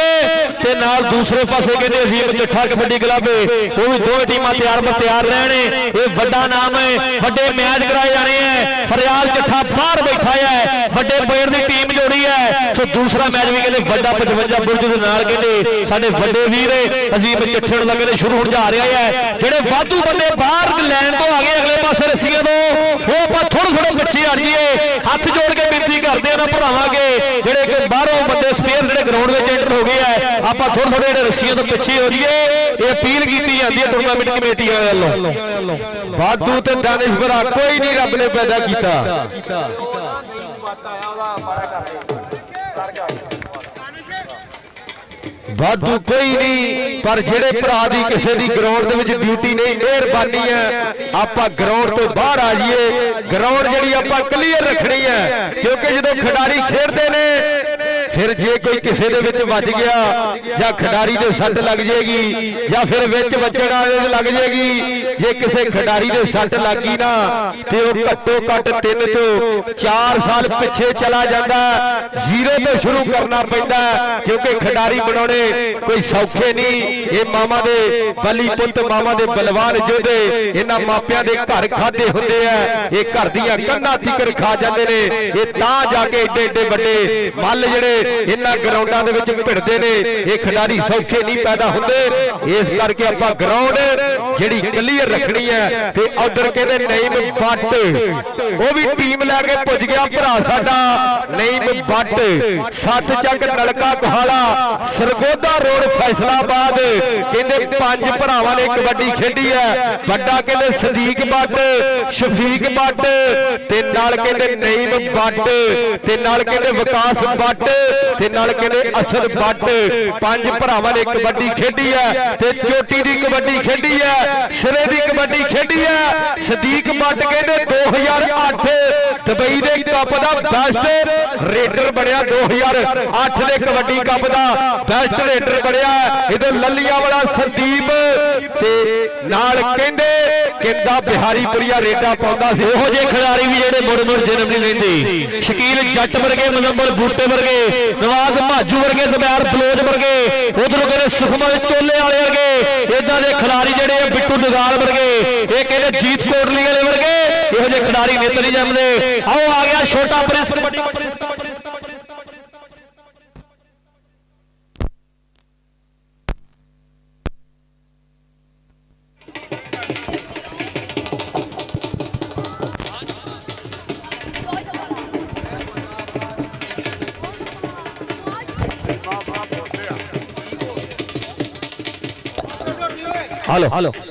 ਤੇ ਨਾਲ ਦੂਸਰੇ ਪਾਸੇ ਕਹਿੰਦੇ ਅਜ਼ੀਮ ਜੱਠਾ ਕਬੱਡੀ ਕਲੱਬ, ਉਹ ਵੀ ਦੋਵੇਂ ਟੀਮਾਂ ਤਿਆਰ ਰਹਿਣੇ। ਇਹ ਵੱਡਾ ਨਾਮ ਹੈ, ਵੱਡੇ ਮੈਚ ਕਰਾਏ ਜਾਣੇ ਹੈ। ਫਰਿਆਲ ਜੱਠਾ ਬਾਹਰ ਬੈਠਾ ਹੈ, ਵੱਡੇ ਪੇੜ ਦੀ ਟੀਮ ਜੋੜੀ ਹੈ। ਸੋ ਦੂਸਰਾ ਮੈਚ ਵੀ ਕਹਿੰਦੇ ਵੱਡਾ 55 ਬੁਰਜ ਦੇ ਨਾਲ ਕਹਿੰਦੇ ਸਾਡੇ ਵੱਡੇ ਵੀਰ ਅਜ਼ੀਮ ਜੱਠੇ ਨੂੰ ਕਹਿੰਦੇ ਸ਼ੁਰੂ ਹੋਣ ਜਾ ਰਿਹਾ ਹੈ। ਜਿਹੜੇ ਵਾਧੂ ਬੰਦੇ ਬਾਹਰ ਲੈਣ ਤੋਂ ਆ ਗਏ ਅਗਲੇ ਪਾਸੇ ਰੱਸੀਆਂ ਤੋਂ, ਉਹ ਆਪਾਂ ਥੋੜੇ ਪਿੱਛੇ ਹਟ ਜਾਈਏ। ਹੱਥ ਜੋੜ ਕੇ ਬੇਨਤੀ ਕਰਦੇ ਆ ਨਾ ਭਰਾਵਾਂਗੇ ਜਿਹੜੇ ਕਿ ਬਾਹਰੋਂ ਬੰਦੇ ਸਪੇਅਰ ਜਿਹੜੇ ਗਰਾਊਂਡ ਵਿੱਚ ਐਂਟਰ ਹੋ ਗਏ ਆ, ਆਪਾਂ ਥੋੜੇ ਜਿਹੜੇ ਰੱਸੀਆਂ ਤੋਂ ਪਿੱਛੇ ਹੋ ਜਾਈਏ। ਇਹ ਅਪੀਲ ਕੀਤੀ ਜਾਂਦੀ ਹੈ ਟੂਰਨਾਮੈਂਟ ਕਮੇਟੀਆਂ ਵੱਲੋਂ। ਵਾਧੂ ਤੇ ਦਾਨਿਸ਼ ਭਰਾ ਕੋਈ ਨਹੀਂ ਰੱਬ ਨੇ ਪੈਦਾ ਕੀਤਾ। ਵਾਧੂ ਕੋਈ ਨਹੀਂ, ਪਰ ਜਿਹੜੇ ਭਰਾ ਦੀ ਕਿਸੇ ਦੀ ਗਰਾਊਂਡ ਦੇ ਵਿੱਚ ਡਿਊਟੀ ਨਹੀਂ, ਮਿਹਰਬਾਨੀ ਹੈ ਆਪਾਂ ਗਰਾਊਂਡ ਤੋਂ ਬਾਹਰ ਆ ਜਾਈਏ। ਗਰਾਊਂਡ ਜਿਹੜੀ ਆਪਾਂ ਕਲੀਅਰ ਰੱਖਣੀ ਹੈ, ਕਿਉਂਕਿ ਜਦੋਂ ਖਿਡਾਰੀ ਖੇਡਦੇ ਨੇ ਫਿਰ ਜੇ ਕੋਈ ਕਿਸੇ ਦੇ ਵਿੱਚ ਵੱਜ ਗਿਆ ਜਾਂ ਖਿਡਾਰੀ ਦੇ ਸੱਟ ਲੱਗ ਜੇਗੀ ਜਾਂ ਫਿਰ ਵਿੱਚ ਵੱਜਣ ਵਾਲੇ ਦੇ ਲੱਗ ਜੇਗੀ। ਜੇ ਕਿਸੇ ਖਿਡਾਰੀ ਦੇ ਸੱਟ ਲੱਗੀ ਨਾ ਤੇ ਉਹ ਘੱਟੋ ਘੱਟ 3 ਤੋਂ 4 ਸਾਲ ਪਿੱਛੇ ਚਲਾ ਜਾਂਦਾ, ਜ਼ੀਰੋ ਤੋਂ ਸ਼ੁਰੂ ਕਰਨਾ ਪੈਂਦਾ, ਕਿਉਂਕਿ ਖਿਡਾਰੀ ਬਣਾਉਣੇ ਕੋਈ ਸੌਖੇ ਨਹੀਂ। ਇਹ ਮਾਮਾ ਦੇ ਬਲੀ ਪੁੱਤ, ਮਾਮਾ ਦੇ ਬਲਵਾਨ ਯੋਧੇ, ਇਹਨਾਂ ਮਾਪਿਆਂ ਦੇ ਘਰ ਖਾਦੇ ਹੁੰਦੇ ਆ। ਇਹ ਘਰ ਦੀਆਂ ਕੰਨਾਂ ਤੀਕਰ ਖਾ ਜਾਂਦੇ ਨੇ। ਇਹ ਤਾਂ ਜਾ ਕੇ ਏਡੇ ਏਡੇ ਵੱਡੇ ਮੱਲ ਜਿਹੜੇ ਇਹਨਾਂ ਗਰਾਊਂਡਾਂ ਦੇ ਵਿੱਚ ਭਿੜਦੇ ਨੇ। ਇਹ ਖਿਡਾਰੀ ਸੌਖੇ ਨਹੀਂ ਪੈਦਾ ਹੁੰਦੇ, ਇਸ ਕਰਕੇ ਆਪਾਂ ਗਰਾਊਂਡ ਜਿਹੜੀ ਕਲੀਅਰ ਰੱਖਣੀ ਹੈ। ਤੇ ਉਧਰ ਕਹਿੰਦੇ ਨਈਮ ਬੱਟ ਉਹ ਵੀ ਟੀਮ ਲੈ ਕੇ ਪੁੱਜ ਗਿਆ ਭਰਾ ਸਾਡਾ ਨਈਮ ਬੱਟ। 7 ਚੱਕ ਨਲਕਾ ਕੋਹਾਲਾ ਸਰਗੋਦਾ ਰੋਡ ਫੈਸਲਾਬਾਦ, ਕਹਿੰਦੇ 5 ਭਰਾਵਾਂ ਨੇ ਕਬੱਡੀ ਖੇਡੀ ਹੈ। ਵੱਡਾ ਕਹਿੰਦੇ ਸਦੀਕ ਬੱਟ, ਸ਼ਫੀਕ ਬੱਟ ਤੇ ਨਾਲ ਕਹਿੰਦੇ ਨਈਮ ਬੱਟ ਤੇ ਨਾਲ ਕਹਿੰਦੇ ਵਿਕਾਸ ਬੱਟ ਤੇ ਨਾਲ ਕਹਿੰਦੇ ਅਸਦ ਬੱਟ। 5 ਭਰਾਵਾਂ ਨੇ ਕਬੱਡੀ ਖੇਡੀ ਹੈ ਤੇ ਚੋਟੀ ਦੀ ਕਬੱਡੀ ਖੇਡੀ ਹੈ, ਸਿਰੇ ਦੀ ਕਬੱਡੀ ਖੇਡੀ ਹੈ। ਸਦੀਕ ਬੱਟ ਕਹਿੰਦੇ 2008 ਦੁਬਈ ਦੇ ਕੱਪ ਦਾ ਬੈਸਟ ਰੇਡਰ ਬਣਿਆ, 2008 ਦੇ ਕਬੱਡੀ ਕੱਪ ਦਾ ਬੈਸਟ ਰੇਡਰ ਬਣਿਆ। ਇਹਦੇ ਲੱਲੀਆਂ ਵਾਲਾ ਸੰਦੀਪ ਤੇ ਨਾਲ ਕਹਿੰਦੇ ਕਿੰਦਾ ਬਿਹਾਰੀਪੁਰੀਆ ਰੇਡਾ ਪਾਉਂਦਾ ਸੀ। ਇਹੋ ਜਿਹੇ ਖਿਡਾਰੀ ਵੀ ਜਿਹੜੇ ਮੁੜ ਜਨਮ ਨਹੀਂ ਲੈਂਦੇ। ਸ਼ਕੀਲ ਜੱਟ ਵਰਗੇ, ਮੁਜ਼ੰਮਲ ਬੂਟੇ ਵਰਗੇ, ਨਵਾਜ਼ ਮਾਜੂ ਵਰਗੇ, ਜ਼ਬੈਰ ਬਲੋਚ ਵਰਗੇ, ਉਧਰੋਂ ਕਹਿੰਦੇ ਸੁਖਮਨ ਚੋਲੇ ਵਾਲੇ ਵਰਗੇ, ਇਦਾਂ ਦੇ ਖਿਡਾਰੀ ਜਿਹੜੇ ਆ ਬਿੱਟੂ ਨਗਾਲ ਵਰਗੇ, ਇਹ ਕਹਿੰਦੇ ਜੀਤ ਕੋਟਲੀ ਵਾਲੇ ਵਰਗੇ, ਇਹੋ ਜਿਹੇ ਖਿਡਾਰੀ ਨਿੱਤ ਨਹੀਂ ਜੰਮਦੇ। ਆਓ ਆ ਗਿਆ ਛੋਟਾ ਪ੍ਰਿੰਸ ਕਬੱਡੀ।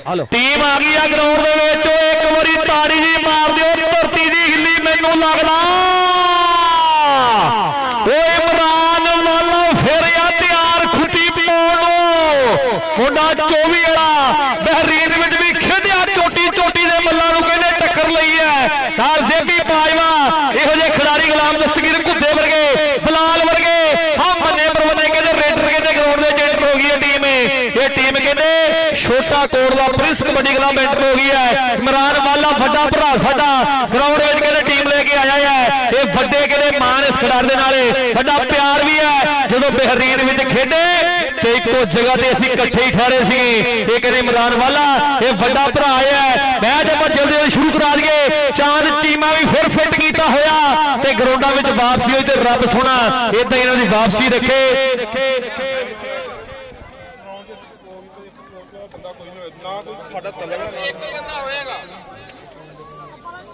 ਹਲੋ ਟੀਮ ਆ ਗਈ ਆ ਗਰਾਊਂਡ ਦੇ ਵਿੱਚ। ਇੱਕ ਵਾਰੀ ਤਾੜੀ ਜੀ ਮਾਰ ਦਿਓ, ਧਰਤੀ ਦੀ ਹਿੱਲੀ ਮੈਨੂੰ ਲੱਗਦਾ। ਓਏ ਇਮਰਾਨ ਵਾਲਾ ਫਿਰ ਆ ਤਿਆਰ ਖੁੱਟੀ ਪਾਉਣ ਨੂੰ। ਮੁੰਡਾ 24 ਵਾਲਾ ਬਹਿਰੀਨ ਵਿੱਚ ਵੀ ਖੇਡਿਆ, ਚੋਟੀ ਦੇ ਮੱਲਾਂ ਨੂੰ ਕਹਿੰਦੇ ਟੱਕਰ ਲਈ ਹੈ। ਨਾਲ ਜ਼ੇਬੀ ਬਾਜਵਾ, ਇਹੋ ਜਿਹੇ ਖਿਡਾਰੀ ਗੁਲਾਮ ਦਸਤਗੀਰ ਘੁੱਦੇ ਵਰਗੇ, ਬਲਾਲ ਵਰਗੇ, ਹਾਂ ਮੰਨੇ ਪਰਵਨੇ ਕਹਿੰਦੇ ਰੇਡਰ ਕਹਿੰਦੇ ਗਰਾਊਂਡ ਦੇ ਵਿੱਚ ਐਂਟਰ ਹੋ ਗਈ ਹੈ ਟੀਮ। ਇਹ ਟੀਮ ਕਹਿੰਦੇ ਛੋਟਾ ਕੋਟਲਾ ਪ੍ਰਿੰਸ ਕਬੱਡੀ ਕਲੱਬ ਐਂਟਰ ਹੋ ਗਈ ਹੈ। ਇਮਰਾਨ ਵਾਲਾ ਵੱਡਾ ਭਰਾ ਸਾਡਾ ਗਰਾਊਂਡ ਵਿੱਚ ਕਹਿੰਦੇ ਟੀਮ ਲੈ ਕੇ ਆਇਆ ਹੈ। ਇਹ ਵੱਡੇ ਕਿਹੜੇ ਮਾਣ ਇਸ ਖਿਡਾਰੀ ਦੇ ਨਾਲੇ ਵੱਡਾ ਪਿਆਰ ਵੀ ਹੈ। ਜਦੋਂ ਬਹਿਰੀਨ ਵਿੱਚ ਖੇਡੇ ਤੇ ਇੱਕੋ ਜਗ੍ਹਾ ਤੇ ਅਸੀਂ ਇਕੱਠੇ ਹੀ ਠਹਿਰੇ ਸੀਗੇ। ਇਹ ਕਹਿੰਦੇ ਇਮਰਾਨ ਵਾਲਾ ਇਹ ਵੱਡਾ ਭਰਾ ਹੈ। ਮੈਚ ਆਪਾਂ ਜਲਦੀ ਸ਼ੁਰੂ ਕਰਾ ਦਈਏ। ਚਾਂਦ ਚੀਮਾ ਵੀ ਫਿਰ ਫਿੱਟ ਕੀਤਾ ਹੋਇਆ ਤੇ ਗਰਾਊਂਡਾਂ ਵਿੱਚ ਵਾਪਸੀ ਹੋਈ ਤੇ ਰੱਬ ਸੋਹਣਾ ਇਦਾਂ ਇਹਨਾਂ ਦੀ ਵਾਪਸੀ ਰੱਖੇ। ਨਾ ਕੋਈ ਸਾਡਾ ਤਲਗਾ ਇੱਕ ਬੰਦਾ ਹੋਏਗਾ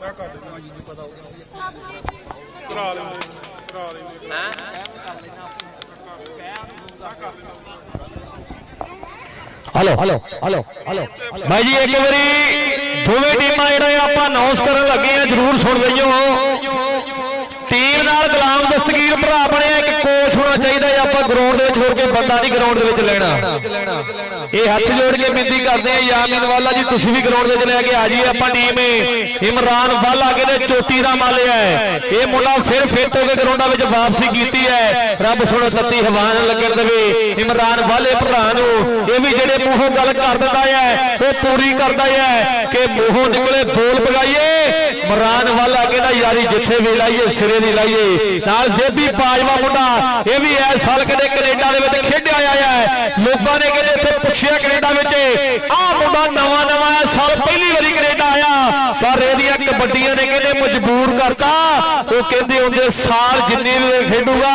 ਮੈਂ ਕਰ ਦਿੰਦਾ ਜੀ ਪਤਾ ਹੋਊਗਾ ਕਰਾ ਲੈਂਦੇ ਹੈ ਹਲੋ ਭਾਈ ਜੀ ਇੱਕ ਵਾਰੀ ਦੋਵੇਂ ਟੀਮਾਂ ਜਿਹੜੇ ਆਪਾਂ ਅਨਾਉਂਸ ਕਰਨ ਲੱਗੇ ਆ ਜਰੂਰ ਸੁਣ ਲਈਓ। ਟੀਮ ਨਾਲ ਗੁਲਾਮ ਦਸਤਗੀਰ ਭਰਾ ਬਣਿਆ ਇੱਕ ਕੋਚ ਹੋਣਾ ਚਾਹੀਦਾ ਹੈ। ਆਪਾਂ ਗਰਾਊਂਡ ਦੇ ਵਿੱਚ ਹੋਰ ਕੋਈ ਬੰਦਾ ਨਹੀਂ ਗਰਾਊਂਡ ਦੇ ਵਿੱਚ ਲੈਣਾ। ਇਹ ਹੱਥ ਜੋੜ ਕੇ ਬੇਨਤੀ ਕਰਦੇ ਆ ਯਾਮੀਨ ਵਾਲਾ ਜੀ ਤੁਸੀਂ ਵੀ ਗਰਾਊਂਡ ਦੇ ਵਿੱਚ ਲੈ ਕੇ ਆ ਜਾਈਏ। ਆਪਾਂ ਟੀਮ ਇਮਰਾਨ ਵਾਲਾ ਕਹਿੰਦੇ ਚੋਟੀ ਦਾ ਮਾਲਿਆ ਹੈ। ਇਹ ਮੁੰਡਾ ਫਿਰ ਫਿੱਟ ਹੋ ਕੇ ਗਰਾਊਂਡਾਂ ਵਿੱਚ ਵਾਪਸੀ ਕੀਤੀ ਹੈ। ਰੱਬ ਸੁਣੋ ਤੱਤੀ ਹਵਾ ਨਾ ਲੱਗਣ ਦੇਵੇ ਇਮਰਾਨ ਵਾਲੇ ਭਰਾ ਨੂੰ। ਇਹ ਵੀ ਜਿਹੜੇ ਮੂੰਹੋਂ ਗੱਲ ਕਰ ਦਿੰਦਾ ਹੈ ਉਹ ਪੂਰੀ ਕਰਦਾ ਹੈ ਕਿ ਮੂੰਹੋਂ ਨਿਕਲੇ ਬੋਲ ਪਗਾਈਏ। ਇਮਰਾਨ ਵਾਲਾ ਕਹਿੰਦਾ ਯਾਰੀ ਜਿੱਥੇ ਵੀ ਲਾਈਏ ਸਿਰੇ ਦੀ ਲਾਈਏ। ਨਾਲ ਜ਼ੇਬੀ ਬਾਜਵਾ ਮੁੰਡਾ ਇਹ ਵੀ ਇਸ ਸਾਲ ਕਦੇ ਕੈਨੇਡਾ ਦੇ ਵਿੱਚ ਖੇਡਿਆ ਆਇਆ ਹੈ। ਲੋਕਾਂ ਨੇ ਕਹਿੰਦੇ ਇੱਥੇ ਪੁੱਛਿਆ ਕੈਨੇਡਾ ਵਿੱਚ ਆਹ ਮੁੰਡਾ ਨਵਾਂ ਇਸ ਸਾਲ ਪਹਿਲੀ ਵਾਰੀ ਕੈਨੇਡਾ ਆਇਆ ਪਰ ਇਹਦੀਆਂ ਕਬੱਡੀਆਂ ਨੇ ਕਹਿੰਦੇ ਮਜਬੂਰ ਕਰਤਾ। ਉਹ ਕਹਿੰਦੇ ਹੁੰਦੇ ਸਾਲ ਜਿੰਨੀ ਵੀ ਖੇਡੂਗਾ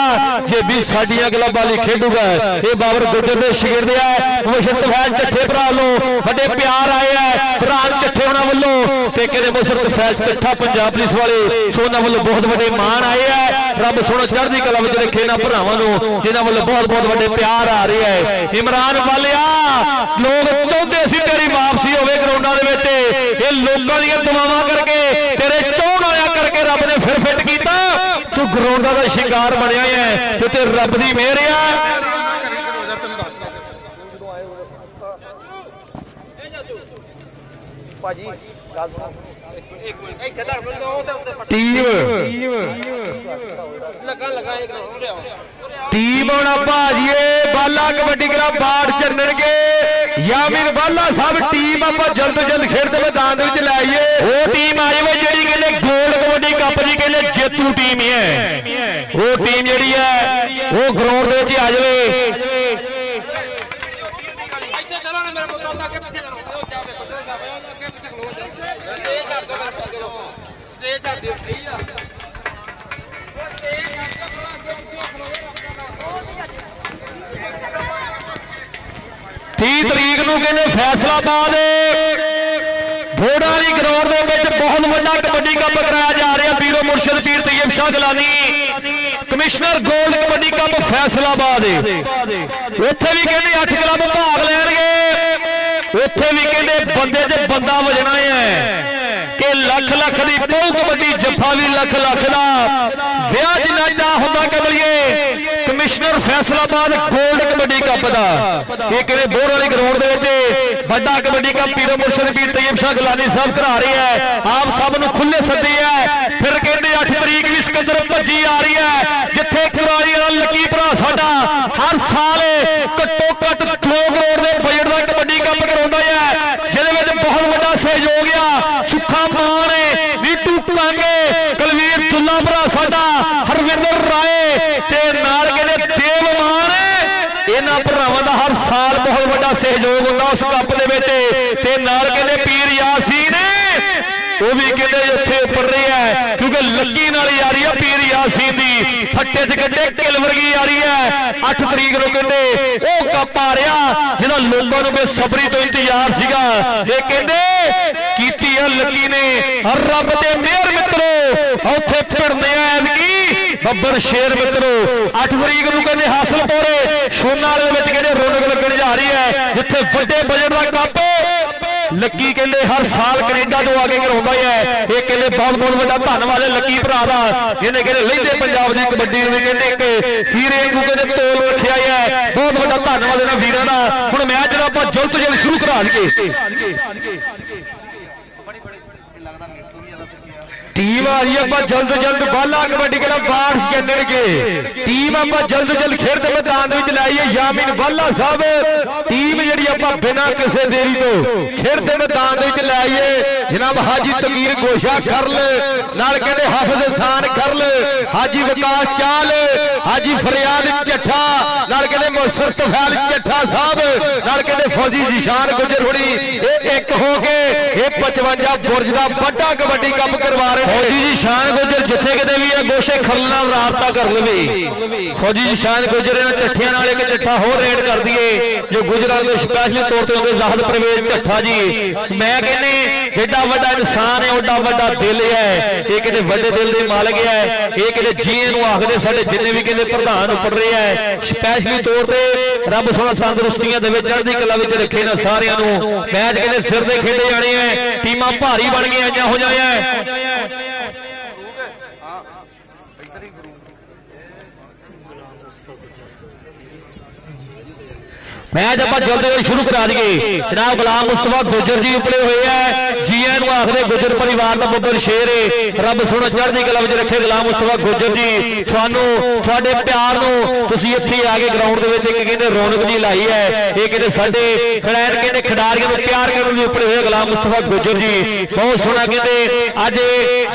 ਜ਼ੇਬੀ ਸਾਡੀਆਂ ਕਲੱਬਾਂ ਲਈ ਖੇਡੂਗਾ। ਇਹ ਬਾਬਰ ਗੁੱਜਰ ਦੇ ਸ਼ਾਗਿਰਦ ਹੈ। ਮੁਸ਼ਰਫ ਫੈਨ ਚੱਠੇ ਭਰਾ ਲੋ ਵੱਡੇ ਪਿਆਰ ਆਏ ਹੈ ਭਰਾ ਚੱਠੇ ਉਹਨਾਂ ਵੱਲੋਂ ਤੇ ਕਹਿੰਦੇ ਮੁਸ਼ਰਫ ਫੈਨ ਚੱਠਾ ਪੰਜਾਬ ਪੁਲਿਸ ਵਾਲੇ ਸੋਨਾ ਵੱਲੋਂ ਬਹੁਤ ਵੱਡੇ ਮਾਣ ਆਏ ਹੈ। ਰੱਬ ਸੋਹਣਾ ਚੜ੍ਹਦੀ ਕਲਾ ਵਿੱਚ ਰੱਖੇ ਇਹਨਾਂ ਭਰਾਵਾਂ ਨੂੰ ਜਿਨ੍ਹਾਂ ਵੱਲੋਂ ਬਹੁਤ ਵੱਡੇ ਪਿਆਰ ਆ ਰਹੇ ਹੈ। ਇਮਰਾਨ ਵਾਲਿਆ ਲੋਕ ਚਾਹੁੰਦੇ ਸੀ ਤੇਰੀ ਵਾਪਸੀ ਹੋਵੇ ਗਰਾਊਂਡਾਂ ਦੇ ਵਿੱਚ। ਇਹ ਲੋਕਾਂ ਦੀਆਂ ਦੁਆਵਾਂ ਕਰਕੇ ਤੇਰੇ ਚਾਹਣ ਵਾਲਿਆਂ ਕਰਕੇ ਰੱਬ ਨੇ ਫਿਰ ਫਿੱਟ ਕੀਤਾ। ਤੂੰ ਗਰਾਊਂਡਾਂ ਦਾ ਸ਼ਿੰਗਾਰ ਬਣਿਆ ਹੈ ਤੇ ਰੱਬ ਦੀ ਮਿਹਰ ਆ। ਭਾਜੀ ਗੱਲ ਸੁਣੋ ਇੱਕ ਮਿੰਟ ਇੱਥੇ ਧਰ ਬੰਦੇ ਉਹ ਤੇ ਉੱਤੇ ਟੀਮ ਲਗਾ ਇੱਕ ਮਿੰਟ ਲਿਆਓ ਟੀਮ ਹੁਣ ਭਾਜੀਏ ਬਾਲਾ ਕਬੱਡੀ ਕਲੱਬ ਬਾੜ ਚੱਲਣਗੇ। ਯਾਮੀਨ ਬਾਲਾ ਸਾਹਿਬ ਟੀਮ ਆਪਾਂ ਜਲਦ ਖੇਡਦੇ ਮੈਦਾਨ ਦੇ ਵਿੱਚ ਲੈ ਆਈਏ। ਉਹ ਟੀਮ ਆ ਜਾਵੇ ਜਿਹੜੀ ਕਹਿੰਦੇ ਗੋਲਡ ਕਬੱਡੀ ਕੱਪ ਦੀ ਕਹਿੰਦੇ ਜੇਤੂ ਟੀਮ ਹੈ। ਉਹ ਟੀਮ ਜਿਹੜੀ ਹੈ ਉਹ ਗਰਾਊਂਡ ਦੇ ਵਿੱਚ ਆ ਜਾਵੇ। ਇੱਥੇ ਚਲੋ ਨਾ ਮੇਰੇ ਪੁੱਤਰ ਦਾ ਅੱਗੇ ਪਿੱਛੇ ਚਲੋ ਉਹ ਜਾਵੇ ਪੁੱਤਰ ਸਾਹਿਬ ਅੱਗੇ ਪਿੱਛੇ ਖਲੋ ਜਾ ਸਟੇਜ ਛੱਡ ਦਿਓ ਮੇਰੇ ਪਾਸੇ ਲੋਕੋ ਸਟੇਜ ਛੱਡ ਦਿਓ ਸਹੀ ਆ ਉਹ ਸਟੇਜ ਛੱਡ ਦਿਓ ਥੋੜਾ ਅੱਗੇ ਪਿੱਛੇ ਖਲੋ ਜਾ 30 ਤਰੀਕ ਨੂੰ ਕਹਿੰਦੇ ਫੈਸਲਾਬਾਦ ਫੋੜਾ ਵਾਲੀ ਗਰਾਊਂਡ ਦੇ ਵਿੱਚ ਬਹੁਤ ਵੱਡਾ ਕਬੱਡੀ ਕੱਪ ਕਰਾਇਆ ਜਾ ਰਿਹਾ। ਵੀਰੋ Murshid Pir Tayyab Shah Gilani commissioner gold kabaddi cup Faisalabad ਉੱਥੇ ਵੀ ਕਹਿੰਦੇ 8 ਕਲੱਬ ਭਾਗ ਲੈਣਗੇ। ਉੱਥੇ ਵੀ ਕਹਿੰਦੇ ਬੰਦੇ 'ਚ ਬੰਦਾ ਵਜਣਾ ਹੈ ਕਿ ਲੱਖ ਦੀ ਬਹੁ ਕਬੱਡੀ ਜੱਫਾ ਵੀ ਲੱਖ ਦਾ ਵਿਆਹ ਜਿੰਨਾ ਚਾਹ ਹੁੰਦਾ ਕਬਲੀਏ। Commissioner Faisalabad gold kabaddi cup ਦਾ ਇਹ ਕਹਿੰਦੇ ਬੋਰ ਵਾਲੀ ਗਰਾਊਂਡ ਦੇ ਵਿੱਚ ਵੱਡਾ ਕਬੱਡੀ ਕੱਪ ਪੀਰੋ ਮੁਰਸ਼ਿਦ ਪੀਰ ਤੈਯਬ ਸ਼ਾਹ ਗਿਲਾਨੀ ਸਾਹਿਬ ਕਰਾ ਰਹੇ ਹੈ। ਆਪ ਸਭ ਨੂੰ ਖੁੱਲੇ ਸੱਦੇ ਹੈ। ਫਿਰ ਕਹਿੰਦੇ 8 ਤਰੀਕ ਵੀ ਸਿਕੰਦਰ ਭੱਜੀ ਆ ਰਹੀ ਹੈ ਜਿੱਥੇ ਕੁਰਾਲੀ ਵਾਲਾ ਲੱਕੀ ਭਰਾ ਸਾਡਾ ਹਰ ਸਾਲ ਘੱਟੋ ਘੱਟ 2 ਕਰੋੜ ਦੇ ਬਜਟ ਦਾ ਕਬੱਡੀ ਕੱਪ ਕਰਾਉਂਦਾ ਹੈ ਜਿਹਦੇ ਵਿੱਚ ਬਹੁਤ ਵੱਡਾ ਸਹਿਯੋਗ ਆ। ਸੁੱਖਾ ਮਾਨ ਨੀਟੂ ਕਾਂਗੇ ਕੁਲਵੀਰ ਦੁੱਲਾ ਭਰਾ ਸਾਡਾ ਹਰਵਿੰਦਰ ਰਾਏ ਤੇ ਨਾਲ ਕਹਿੰਦੇ ਦੇਵ ਮਾਨ ਇਹਨਾਂ ਭਰਾਵਾਂ ਦਾ ਹਰ ਸਾਲ ਬਹੁਤ ਵੱਡਾ ਸਹਿਯੋਗ ਹੁੰਦਾ ਉਸ ਕੱਪ ਦੇ ਵਿੱਚ ਤੇ ਨਾਲ ਕਹਿੰਦੇ ਪੀਰ ਯਾਸੀਨ ਉਹ ਵੀ ਕਹਿੰਦੇ ਉੱਥੇ ਉੱਪਰ ਰਿਹਾ ਹੈ ਕਿਉਂਕਿ ਲੱਕੀ ਨਾਲ ਯਾਰੀ ਆ ਪੀਰ ਯਾਸੀਨ ਦੀ ਫੱਟੇ 'ਚ ਕੱਢੇ ਕਿਲ ਵਰਗੀ ਯਾਰੀ ਹੈ। 8 ਤਰੀਕ ਨੂੰ ਕਹਿੰਦੇ ਉਹ ਕੱਪ ਆ ਰਿਹਾ ਜਿਹਦਾ ਲੋਕਾਂ ਨੂੰ ਬੇਸਬਰੀ ਤੋਂ ਇੰਤਜ਼ਾਰ ਸੀਗਾ। ਇਹ ਕਹਿੰਦੇ ਕੀਤੀ ਆ ਲੱਕੀ ਨੇ ਰੱਬ ਦੇ ਮਿਹਰ ਮਿੱਤਰੋ ਉੱਥੇ ਫਿਰਦੇ ਆ ਐਤਕੀ ਬੱਬਰ ਸ਼ੇਰ ਮਿੱਤਰੋ। 8 ਤਰੀਕ ਨੂੰ ਕਹਿੰਦੇ ਹਾਸਲਪੁਰੇ ਸੋਨਾਲ ਦੇ ਵਿੱਚ ਕਹਿੰਦੇ ਰੌਣਕ ਲੱਗਣ ਜਾ ਰਹੀ ਹੈ ਜਿੱਥੇ ਵੱਡੇ ਬਜਟ ਦਾ ਕੱਪ ਲੱਕੀ ਕਹਿੰਦੇ ਹਰ ਸਾਲ ਕੈਨੇਡਾ ਤੋਂ ਆ ਕੇ ਕਰਾਉਂਦਾ ਹੈ। ਇਹ ਕਹਿੰਦੇ ਬਹੁਤ ਵੱਡਾ ਧੰਨਵਾਦ ਹੈ ਲੱਕੀ ਭਰਾ ਦਾ ਜਿਹਨੇ ਕਹਿੰਦੇ ਲਹਿੰਦੇ ਪੰਜਾਬ ਦੀ ਕਬੱਡੀ ਨੂੰ ਵੀ ਕਹਿੰਦੇ ਇੱਕ ਹੀਰੇ ਨੂੰ ਕਹਿੰਦੇ ਤੋਲ ਰੱਖਿਆ ਹੈ। ਬਹੁਤ ਵੱਡਾ ਧੰਨਵਾਦ ਇਹਨਾਂ ਵੀਰਾਂ ਦਾ। ਹੁਣ ਮੈਚ ਜਿਹੜਾ ਆਪਾਂ ਜਲਦ ਤੋਂ ਜਲਦ ਸ਼ੁਰੂ ਕਰਾ ਲਈਏ। ਟੀਮ ਆ ਰਹੀ ਆਪਾਂ ਜਲਦ ਬਾਲਾ ਕਬੱਡੀ ਕਲੱਬ ਬਾਰਸ਼ ਚੱਲਣਗੇ ਟੀਮ ਆਪਾਂ ਜਲਦ ਖੇਡ ਦੇ ਮੈਦਾਨ ਦੇ ਵਿੱਚ ਲਾਈਏ ਯਾਮਿਨ ਬਾਲਾ ਸਾਹਿਬ ਟੀਮ ਜਿਹੜੀ ਆਪਾਂ ਬਿਨਾਂ ਕਿਸੇ ਦੇਰੀ ਤੋਂ ਖੇਡ ਦੇ ਮੈਦਾਨ ਦੇ ਵਿੱਚ ਲਾਈਏ ਜਨਾਬ ਹਾਜੀ ਤਕੀਰ ਗੋਸ਼ਾ ਖਰਲ ਨਾਲ ਕਹਿੰਦੇ ਹਾਫਿਜ਼ ਹਸਾਨ ਖਰਲ ਹਾਜੀ ਵਿਕਾਸ ਚਾਲ ਹਾਜੀ ਫਰਿਆਦ ਚੱਠਾ ਨਾਲ ਕਹਿੰਦੇ ਮੁਸਰ ਤਫੈਲ ਚੱਠਾ ਸਾਹਿਬ ਨਾਲ ਕਹਿੰਦੇ ਫੌਜੀ ਜਿਸ਼ਾਨ ਗੁਜਰ ਹੁਣੀ ਇਹ ਇੱਕ ਹੋ ਕੇ ਇਹ 55 ਬੁਰਜ ਦਾ ਵੱਡਾ ਕਬੱਡੀ ਕੱਪ ਕਰਵਾ ਰਹੇ ਫੌਜੀ ਜੀ ਸ਼ਾਨ ਗੁਜਰ ਜਿੱਥੇ ਕਿਤੇ ਵੀ ਹੈ ਗੋਸ਼ੇ ਖਰਲ ਨਾਲ ਰਾਬਤਾ ਕਰ ਲਵੇ ਫੌਜੀ ਜੀ ਸ਼ਾਨ ਗੁਜਰ ਇਹਨਾਂ ਚੱਠਿਆਂ ਨਾਲ ਇੱਕ ਚੱਠਾ ਹੋਰ ਰੇਡ ਕਰ ਦਈਏ ਜੋ ਗੁਜਰਾਂ ਦੇ ਸਪੈਸ਼ਲੀ ਤੌਰ ਤੇ ਹੁੰਦੇ ਜ਼ਾਹਦ ਪ੍ਰਵੇਸ਼ ਚੱਠਾ ਜੀ ਮੈਂ ਕਹਿੰਨੇ ਜਿੱਡਾ ਵੱਡਾ ਇਨਸਾਨ ਹੈ ਓਡਾ ਵੱਡਾ ਦਿਲ ਹੈ ਇਹ ਕਿਤੇ ਵੱਡੇ ਦਿਲ ਦੇ ਮਾਲਕ ਹੈ ਇਹ ਕਿਤੇ ਜੀਏ ਨੂੰ ਆਖਦੇ ਸਾਡੇ ਜਿੰਨੇ ਵੀ ਕਹਿੰਦੇ ਪ੍ਰਧਾਨ ਉੱਪਰ ਰਿਹਾ ਹੈ ਸਪੈਸ਼ਲੀ ਤੌਰ ਤੇ ਰੱਬ ਸੋਹਣਾ ਤੰਦਰੁਸਤੀਆਂ ਦੇ ਵਿੱਚ ਚੜ੍ਹਦੀ ਕਲਾ ਵਿੱਚ ਰੱਖੇ ਨਾ ਸਾਰਿਆਂ ਨੂੰ ਮੈਚ ਕਹਿੰਦੇ ਸਿਰ ਦੇ ਖੇਡੇ ਜਾਣੇ ਹੈ ਟੀਮਾਂ ਭਾਰੀ ਬਣ ਗਈਆਂ ਜਾਂ ਹੋ ਜਾਇਆ मैच आप जल्दी शुरू करा दिए जनाब गुलाम मुस्तफा गुजर जी उपले हुए हैं जीए आखते गुजर परिवार का बब्बर शेर है रब सोना चढ़ती कला में रखे गुलाम मुस्तफा गुजर जी थोड़े प्यार इत्थे आके ग्राउंड के रौनक जी लाई है ये कहते साडे खिलाड़ कहते खिडारियों को प्यार करने उपले हुए गुलाम मुस्तफा गुजर जी बहुत सोहना कहते अज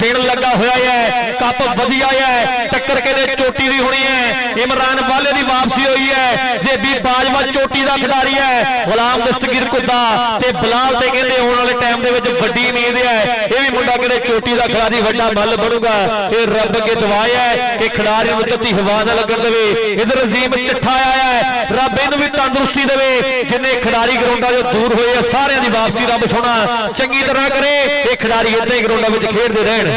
दिन लगा हुआ है कप वधिया है टक्कर कहते चोटी की होनी है इमरान वाले की वापसी हुई है जेबी बाजवा चोटी का खिडारी है गुलाम दस्तगीर कुद्दा ते बिलाल ते कहते आने वाले टाइम दे विच वड्डी उम्मीद है ये भी मुंडा कहते चोटी का खिडारी वड्डा बल बनूगा ये रब के दुआ है कि खिडारी नूं तत्ती हवा ना लगन देवे इधर अजीम चिट्ठा आया है रब इनूं भी तंदुरुस्ती देवे जिन्ने खिडारी ग्राउंडां तो दूर होए सारियां दी वापसी रब सोना चंगी तरह करे ये खिडारी इदां ही ग्राउंडां विच खेडदे रहण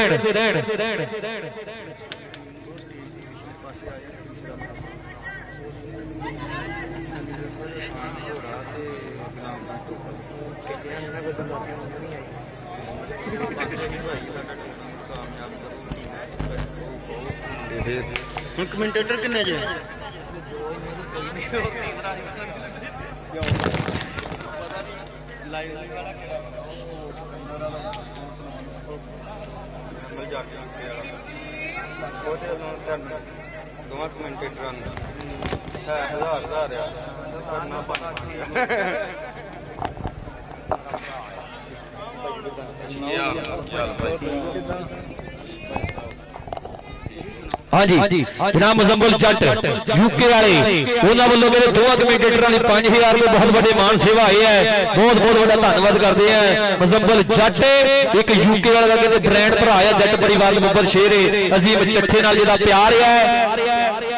ਹੁਣ ਕਮੈਂਟੇਟਰ ਕਿੰਨੇ ਜੇ ਲਾਈਵ ਵਾਲਾ ਕਿਹੜਾ ਉਹ ਤੇ ਦੋਵਾਂ ਕਮੈਂਟੇਟਰਾਂ ਨੂੰ ਹੈ ਹਜ਼ਾਰ ਆ ਕਰਨਾ हाँ जी जनाब मुजम्मल जट यूके वाले उन्होंने वालों मेरे दोवां कमेंटेटरां ने 5000 रुपए बहुत बड़े मान सेवा आई है बहुत बहुत बड़ा धन्यवाद करते हैं मुजम्मल जट एक यूके वाला का कहते ब्रांड भरा है जट परिवार मुबर शेर है अजीम चट्ठे नाल जिहदा प्यार है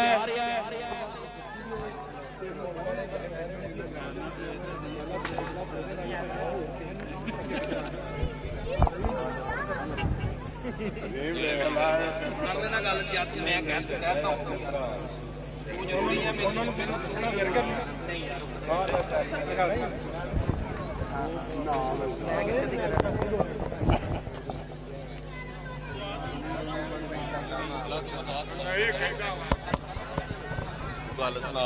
गल सुना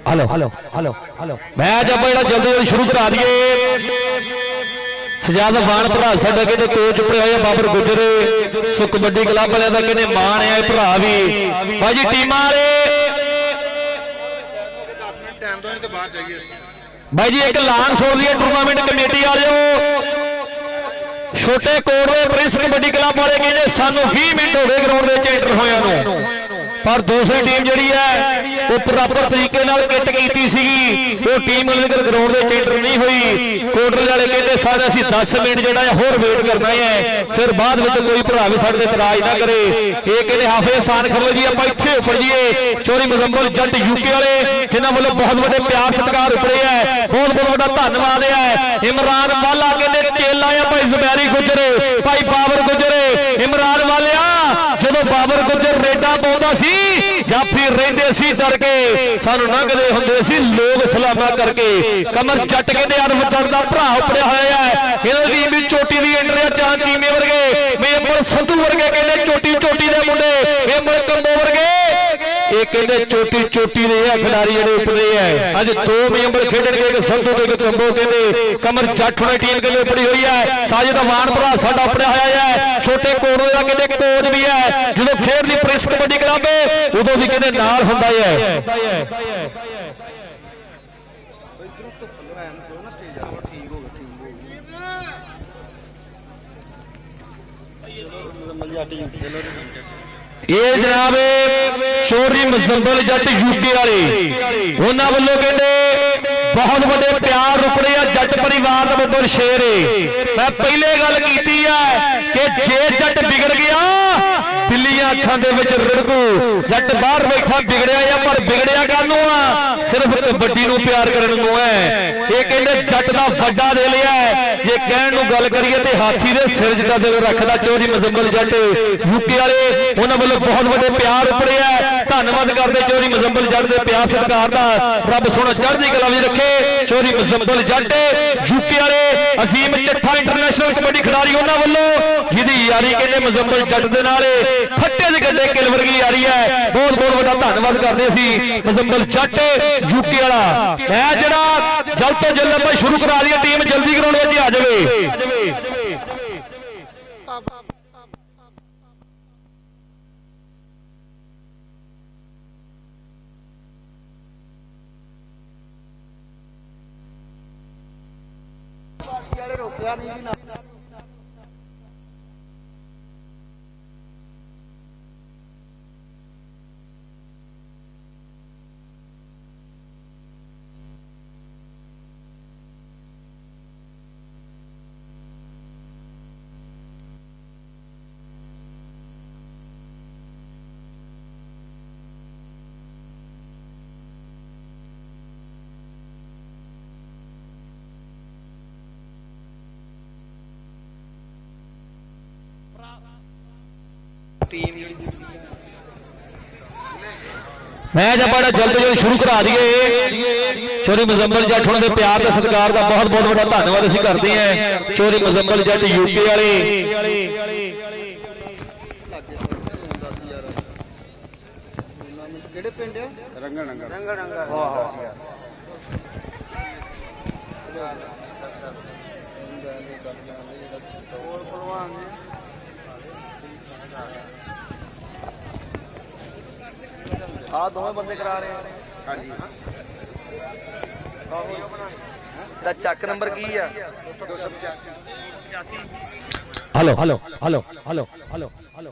hello hello hello hello match आप जल्दी शुरू करा दिए सजाद खान भरा साडा कहते कोच उपड़े हुए बाबर गुजर सो कबड्डी क्लब वाले का कहते मान है भरा भी भाजी टीम वाले भाई जी एक ऐलान छोड़ दिया टूर्नामेंट कमेटी वाले छोटे कोट में प्रिंस कबड्डी क्लब वाले कहते सानू 20 मिनट हो गए ग्राउंड में एंटर होया पर दूसरी टीम जी है वो प्रॉपर तरीके किट की वो टीम ग्राउंड में एंटर नहीं हुई कोटल वाले कहते सारे असीं 10 मिनट जो होर वेट करना है फिर बाद में कोई भरा भी साडे ते इतराज ना करे ये कहते हाफिज हसान खरल जी आपां इत्थे उपर जाइए चौरी मुजम्मल जट यूके वाले जिन्हां वालों बहुत बड़े प्यार सत्कार उपड़े है बहुत बहुत बड़ा धन्यवाद है इमरान वाला कहते चेला है भाई जुबैरी गुजर भाई बाबर गुजर इमरान वालिया जो बाबर गुजर रेडा पाउंदा सी ਜਾਫੀ ਰਹਿੰਦੇ ਸੀ ਡਰ ਕੇ ਸਾਨੂੰ ਲੰਘਦੇ ਹੁੰਦੇ ਸੀ ਲੋਕ ਸਲਾਮਾਂ ਕਰਕੇ ਕਮਰ ਜੱਟ ਕਹਿੰਦੇ ਅਨਮਤਨ ਦਾ ਭਰਾ ਉਪੜਿਆ ਹੋਇਆ ਹੈ ਇਹਨਾਂ ਦੀ ਵੀ ਚੋਟੀ ਦੀ ਐਂਟਰੀ ਆ ਚਾਂ ਚੀਮੇ ਵਰਗੇ ਮੇਮਲ ਸੰਧੂ ਵਰਗੇ ਕਹਿੰਦੇ ਚੋਟੀ ਦੇ ਮੁੰਡੇ ਮੇਮਲ ਕੰਬੋ ਵਰਗੇ ਇਹ ਕਹਿੰਦੇ ਚੋਟੀ ਦੇ ਆ ਖਿਡਾਰੀ ਜਿਹੜੇ ਉੱਪਰੇ ਆ ਅੱਜ ਦੋ ਮੇਂਬਰ ਖੇਡਣਗੇ ਇੱਕ ਸੰਧੂ ਤੇ ਇੱਕ ਕੰਬੋ ਕਹਿੰਦੇ ਕਮਰ ਜੱਟ ਹੋਣੀ ਟੀਮ ਕਹਿੰਦੇ ਉੱਪੜੀ ਹੋਈ ਹੈ ਸਾਜਦ ਮਾਨ ਭਰਾ ਸਾਡਾ ਉੱਪੜਿਆ ਹੋਇਆ ਹੈ ਛੋਟੇ ਕੋਟਲੇ ਦਾ ਕਹਿੰਦੇ ਕੋਚ ਵੀ ਹੈ ਜਦੋਂ ਖੇਡ ਦੀ ਪ੍ਰਿੰਸ ਕਬੱਡੀ ਕਲੱਬ ਉਦੋਂ ਵੀ ਕਹਿੰਦੇ ਨਾਲ ਹੁੰਦਾ ਹੈ ਇਹ ਜਨਾਬ ਚੋਰੀ ਮੁਜ਼ੰਬਲ ਜੱਟ ਯੂਕੇ ਵਾਲੇ ਉਹਨਾਂ ਵੱਲੋਂ ਕਹਿੰਦੇ ਬਹੁਤ ਵੱਡੇ ਪਿਆਰ ਰੁਪੜੇ ਆ ਜੱਟ ਪਰਿਵਾਰ ਦਾ ਬੱਬਰ ਸ਼ੇਰ ਮੈਂ ਪਹਿਲੇ ਗੱਲ ਕੀਤੀ ਹੈ ਕਿ ਜੇ ਜੱਟ ਵਿਗੜ ਗਿਆ ਬਿੱਲੀਆਂ ਅੱਖਾਂ ਦੇ ਵਿੱਚ ਰੜਕੂ ਜੱਟ ਬਾਹਰ ਬੈਠਾ ਵਿਗੜਿਆ ਆ ਪਰ ਵਿਗੜਿਆ ਕਾਹਨੂੰ ਆ ਸਿਰਫ ਕਬੱਡੀ ਨੂੰ ਪਿਆਰ ਕਰਨ ਨੂੰ ਹੈ ਇਹ ਕਹਿੰਦੇ ਜੱਟ ਦਾ ਵੱਡਾ ਦੇ ਲਿਆ ਜੇ ਕਹਿਣ ਨੂੰ ਗੱਲ ਕਰੀਏ ਤੇ ਹਾਥੀ ਦੇ ਸਿਰ ਜਿੱਡਾ ਦਿਲ ਰੱਖਦਾ ਚੋਰੀ ਮੁਜ਼ੰਬਲ ਜੱਟ ਯੂਕੇ ਵਾਲੇ ਉਹਨਾਂ ਵੱਲੋਂ ਬਹੁਤ ਵੱਡੇ ਪਿਆਰ ਉਪੜੇ ਆ ਧੰਨਵਾਦ ਕਰਦੇ ਚੋਰੀ ਮੁਜ਼ੰਬਲ ਜੱਟ ਦੇ ਪਿਆਰ ਸਤਿਕਾਰ ਦਾ ਰੱਬ ਸੋਹਣਾ ਚੜ੍ਹਦੀ ਕਲਾ ਵਿੱਚ ਰੱਖੇ ਚੋਰੀ ਮੁਜ਼ੰਬਲ ਜੱਟ ਯੂਕੇ ਵਾਲੇ ਅਜ਼ੀਮ ਚੱਠਾ ਇੰਟਰਨੈਸ਼ਨਲ ਕਬੱਡੀ ਖਿਡਾਰੀ ਉਹਨਾਂ ਵੱਲੋਂ ਜਿਹਦੀ ਯਾਰੀ ਕਹਿੰਦੇ ਮੁਜ਼ੰਬਲ ਜੱਟ ਦੇ ਨਾਲ ਫੱਟੇ ਦੇ ਗੱਡੇ ਕਿਲ ਵਰਗੀ ਯਾਰੀ ਹੈ ਬਹੁਤ ਵੱਡਾ ਧੰਨਵਾਦ ਕਰਦੇ ਸੀ ਮੁਜ਼ੰਬਲ ਜੱਟ ਯੂਕੇ ਵਾਲਾ ਮੈਂ ਜਿਹੜਾ ਜਲਦ ਤੋਂ ਜਲਦ ਆਪਾਂ ਸ਼ੁਰੂ ਕਰਾ ਲਈਏ ਟੀਮ ਜਲਦੀ ਗਰਾਊਂਡ ਵਿੱਚ ਆ ਜਾਵੇ ਰੋਕਿਆ ਨਹੀਂ ਵੀ ਨਾ मैच अपना जल्द शुरू करा दिए चोरी मुजम्मल जट होने के प्यार के सत्कार का बहुत बड़ा धन्यवाद असीं करते हैं चोरी मुजम्मल जट यूके वाले ਆ ਦੋਵੇਂ ਬੰਦੇ ਕਰਾ ਰਹੇ ਹਾਂਜੀ ਦਾ ਚੱਕ ਨੰਬਰ ਕੀ ਆ 285 hello hello hello hello hello hello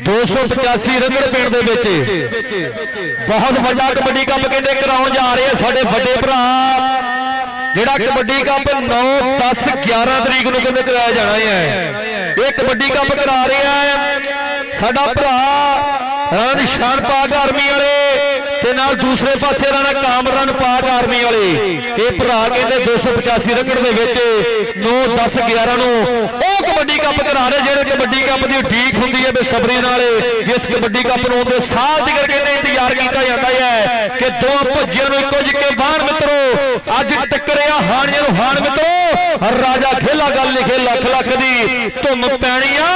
285 रंगड़ पिंड दे विच बहुत बड़ा कबड्डी कप कहते कराउण जा रहे हैं साडे बड़े भरा जिहड़ा कबड्डी कप 9 10 11 तरीक नूं कहते कराया जाना है ये कबड्डी कप करा रहे हैं साडा भरा राणा निशान पाक आर्मी वाले ते नाल दूसरे पासे राणा कामरान पाक आर्मी वाले ये भरा कहते 285 रंगड़ दे विच 9 10 11 नूं ਉਹ कबड्डी कप करा रहे ਜਿਹੜੇ कबड्डी कप ਦੀ ਢੀਕ ਹੁੰਦੀ ਹੈ ਬੇਸਬਰੀ ਨਾਲ ਜਿਸ कबड्डी कप ਨੂੰ ਦੇ ਸਾਲ ਤੱਕ ਕਹਿੰਦੇ ਇੰਤਜ਼ਾਰ ਕੀਤਾ ਜਾਂਦਾ ਹੈ ਕਿ ਦੋ ਭੱਜਿਆਂ ਨੂੰ ਇੱਕੋ ਜਿੱਕੇ ਬਾਹਰ ਮਿੱਤਰੋ ਅੱਜ ਟੱਕਰਿਆ ਹਾਣੀਆਂ ਨੂੰ ਹਾਣ ਮਿੱਤਰੋ ਰਾਜਾ ਖੇਲਾ ਗੱਲ ਲਿਖੇ ਲੱਖ ਲੱਖ ਦੀ ਧੁੰਮ ਪੈਣੀ ਆ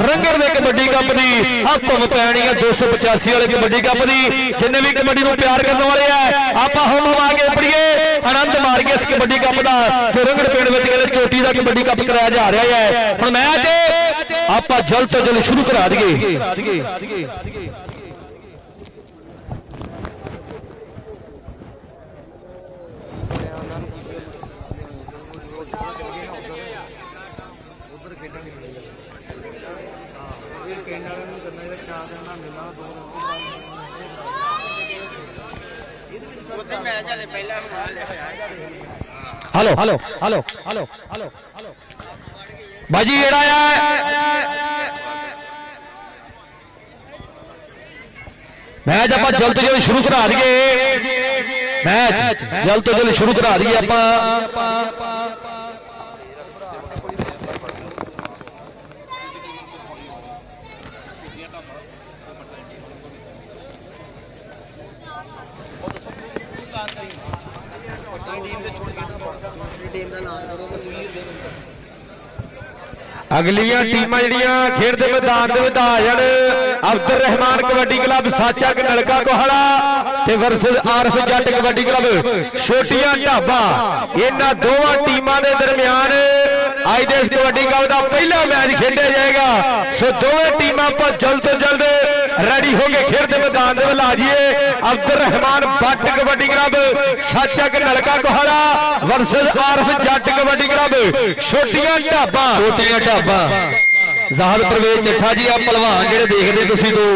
ਰੰਗੜ ਦੇ कबड्डी कप ਦੀ ਆ ਧੁੰਮ ਪੈਣੀ ਆ 285 ਵਾਲੇ कबड्डी कप ਦੀ ਜਿੰਨੇ ਵੀ कबड्डी ਨੂੰ ਪਿਆਰ ਕਰਨ ਵਾਲੇ ਆ ਆਪਾਂ ਹਮ ਆ ਕੇ ਪੜੀਏ ਆਨੰਦ ਮਾਰ ਕੇ ਇਸ कबड्डी कप ਦਾ ਜੋ ਰੰਗੜ ਪਿੰਡ ਵਿੱਚ ਕਹਿੰਦੇ ਚੋਟੀ ਦਾ कबड्डी कप कराया जा रहा है ਹੁਣ मैच आप जल्द तो जल्द शुरू करा दिए hello hello hello hello hello hello बाजी जेड़ा है मैच आप जल्द जल्द शुरू करा दिए ਮੈਚ ਜਲਦ ਤੋਂ ਜਲਦ ਸ਼ੁਰੂ ਕਰਾ ਦਈਏ ਆਪਾਂ। ਅਗਲੀਆਂ ਟੀਮਾਂ ਜਿਹੜੀਆਂ ਖੇਡ ਦੇ ਮੈਦਾਨ ਦੇ ਵਿੱਚ ਆ ਜਾਣ। ਅਬਦੁਰ ਰਹਿਮਾਨ ਕਬੱਡੀ ਕਲੱਬ ਸਾਚਾ ਨਲਕਾ ਕੋਹੜਾ ਤੇ ਵਰਸਸ ਆਰਫ ਜੱਟ ਕਬੱਡੀ ਕਲੱਬ ਛੋਟੀਆਂ ਢਾਬਾ, ਇਹਨਾਂ ਦੋਵਾਂ ਟੀਮਾਂ ਦੇ ਦਰਮਿਆਨ ਅੱਜ ਦੇ ਇਸ ਕਬੱਡੀ ਕੱਪ ਦਾ ਪਹਿਲਾ ਮੈਚ ਖੇਡਿਆ ਜਾਏਗਾ। ਸੋ ਦੋਵੇਂ ਟੀਮਾਂ ਆਪਾਂ ਜਲਦ ਤੋਂ ਜਲਦ ਰੈਡੀ ਹੋ ਕੇ ਖੇਡ ਦੇ ਮੈਦਾਨ ਦੇ ਵੱਲ ਆ ਜਾਈਏ। ਅਬਦੁਰ ਰਹਿਮਾਨ ਬੱਟ ਕਬੱਡੀ ਕਲੱਬ ਸਾਚਾ ਨਲਕਾ ਕੋਹੜਾ ਵਰਸਸ ਆਰਫ ਜੱਟ ਕਬੱਡੀ ਕਲੱਬ ਛੋਟੀਆਂ ਢਾਬਾ। ਜ਼ਾਹਦ ਪਰਵੇਜ਼ ਚੱਠਾ ਜੀ, ਆ ਪਹਿਲਵਾਨ ਜਿਹੜੇ ਦੇਖਦੇ ਤੁਸੀਂ ਦੋ,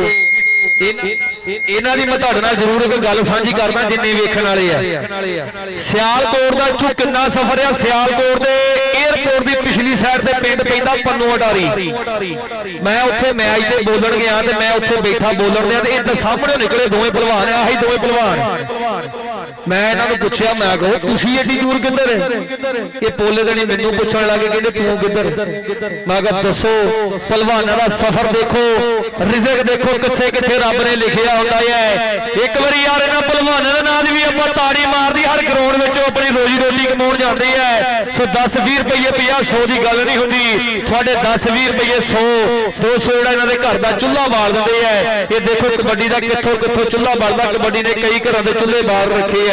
ਇਹਨਾਂ ਦੀ ਮੈਂ ਤੁਹਾਡੇ ਨਾਲ ਜ਼ਰੂਰ ਇੱਕ ਗੱਲ ਸਾਂਝੀ ਕਰਦਾ ਜਿੰਨੇ ਵੇਖਣ ਵਾਲੇ ਆ। ਸਿਆਲਕੋਟ ਦਾ ਇੱਥੋਂ ਕਿੰਨਾ ਸਫ਼ਰ ਆ। ਸਿਆਲਕੋਟ ਦੇ 에ਅਰਪੋਰਟ ਦੀ ਪਿਛਲੀ ਸਾਈਡ ਤੇ ਪਿੰਡ ਪੈਂਦਾ ਪੰਨੂ ਅਟਾਰੀ। ਮੈਂ ਉੱਥੇ ਮੈਚ ਤੇ ਬੋਲਣ ਗਿਆ ਤੇ ਮੈਂ ਉੱਥੇ ਬੈਠਾ ਬੋਲਣ ਦਿਆਂ ਤੇ ਇਹ ਸਾਹਮਣੇ ਨਿਕਲੇ ਦੋਵੇਂ ਪਹਿਲਵਾਨ, ਆਹੀ ਦੋਵੇਂ ਪਹਿਲਵਾਨ। ਮੈਂ ਇਹਨਾਂ ਨੂੰ ਪੁੱਛਿਆ, ਮੈਂ ਕਹੋ ਤੁਸੀਂ ਏਡੀ ਦੂਰ ਕਿੱਧਰ? ਇਹ ਪੋਲੇ ਦੇ ਨਹੀਂ ਮੈਨੂੰ ਪੁੱਛਣ ਲੱਗੇ, ਕਹਿੰਦੇ ਤੂੰ ਕਿੱਧਰ? ਮੈਂ ਕਿਹਾ ਦੱਸੋ, ਪਹਿਲਵਾਨਾਂ ਦਾ ਸਫ਼ਰ ਦੇਖੋ, ਰਿਜ਼ਕ ਦੇਖੋ ਕਿੱਥੇ ਕਿੱਥੇ ਰੱਬ ਨੇ ਲਿਖਿਆ ਹੁੰਦਾ ਹੈ। ਇੱਕ ਵਾਰੀ ਯਾਰ ਇਹਨਾਂ ਪਹਿਲਵਾਨਾਂ ਦੇ ਨਾਂ ਦੀ ਵੀ ਆਪਾਂ ਤਾੜੀ ਮਾਰਦੀ, ਹਰ ਗਰਾਊਂਡ ਵਿੱਚੋਂ ਆਪਣੀ ਰੋਜੀ ਰੋਟੀ ਕਮਾਉਣ ਜਾਂਦੇ ਹੈ। ਸੋ 10-20 ਰੁਪਏ 50-100 ਦੀ ਗੱਲ ਨਹੀਂ ਹੁੰਦੀ, ਤੁਹਾਡੇ 10-20 ਰੁਪਏ 100-200 ਜਿਹੜਾ ਇਹਨਾਂ ਦੇ ਘਰ ਦਾ ਚੁੱਲ੍ਹਾ ਬਾਲ ਦਿੰਦੇ ਹੈ। ਇਹ ਦੇਖੋ ਕਬੱਡੀ ਦਾ ਕਿੱਥੋਂ ਕਿੱਥੋਂ ਚੁੱਲ੍ਹਾ ਬਲਦਾ। ਕਬੱਡੀ ਨੇ ਕਈ ਘਰਾਂ ਦੇ ਚੁੱਲ੍ਹੇ ਬਾਲ ਰੱਖੇ ਹੈ।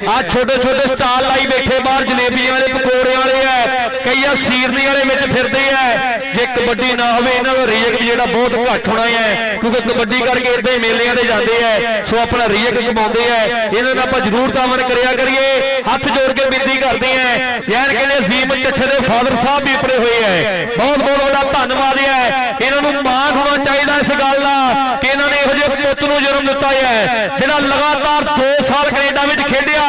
ਆ ਛੋਟੇ ਛੋਟੇ ਸਟਾਲ ਲਾਈ ਬੈਠੇ ਬਾਹਰ, ਜਲੇਬੀਆਂ ਵਾਲੇ ਪਕੌੜੇ ਵਾਲੇ ਹੈ, ਕਈ ਆ ਸੀਰਨੀ ਵਾਲੇ ਵਿੱਚ ਫਿਰਦੇ ਹੈ। ਜੇ ਕਬੱਡੀ ਨਾ ਹੋਵੇ ਇਹਨਾਂ ਦਾ ਰੀਜਕ ਜਿਹੜਾ ਬਹੁਤ ਘੱਟ ਹੋਣਾ ਹੈ, ਕਿਉਂਕਿ ਕਬੱਡੀ ਕਰਕੇ ਇਦਾਂ ਹੀ ਮੇਲਿਆਂ ਤੇ ਜਾਂਦੇ ਹੈ। ਸੋ ਆਪਣਾ ਰੀਜਕ ਕਮਾਉਂਦੇ ਹੈ। ਇਹਨਾਂ ਦਾ ਆਪਾਂ ਜ਼ਰੂਰ ਤਾਮਨ ਕਰਿਆ ਕਰੀਏ, ਹੱਥ ਜੋੜ ਕੇ ਬੇਨਤੀ ਕਰਦੇ ਹੈ। ਯਾਰ ਕਹਿੰਦੇ ਅਜ਼ੀਮ ਚੱਠੇ ਦੇ ਫਾਦਰ ਸਾਹਿਬ ਵੀ ਉੱਪਰੇ ਹੋਏ ਹੈ, ਬਹੁਤ ਬਹੁਤ ਵੱਡਾ ਧੰਨਵਾਦ ਹੈ। ਇਹਨਾਂ ਨੂੰ ਮਾਣ ਹੋਣਾ ਚਾਹੀਦਾ ਇਸ ਗੱਲ ਦਾ ਕਿ ਇਹਨਾਂ ਨੇ ਇਹੋ ਜਿਹੇ ਪੁੱਤ ਨੂੰ ਜਨਮ ਦਿੱਤਾ ਹੈ ਜਿਹੜਾ ਲਗਾਤਾਰ 2 ਸਾਲ ਕੈਨੇਡਾ ਵਿੱਚ ਖੇਡਿਆ,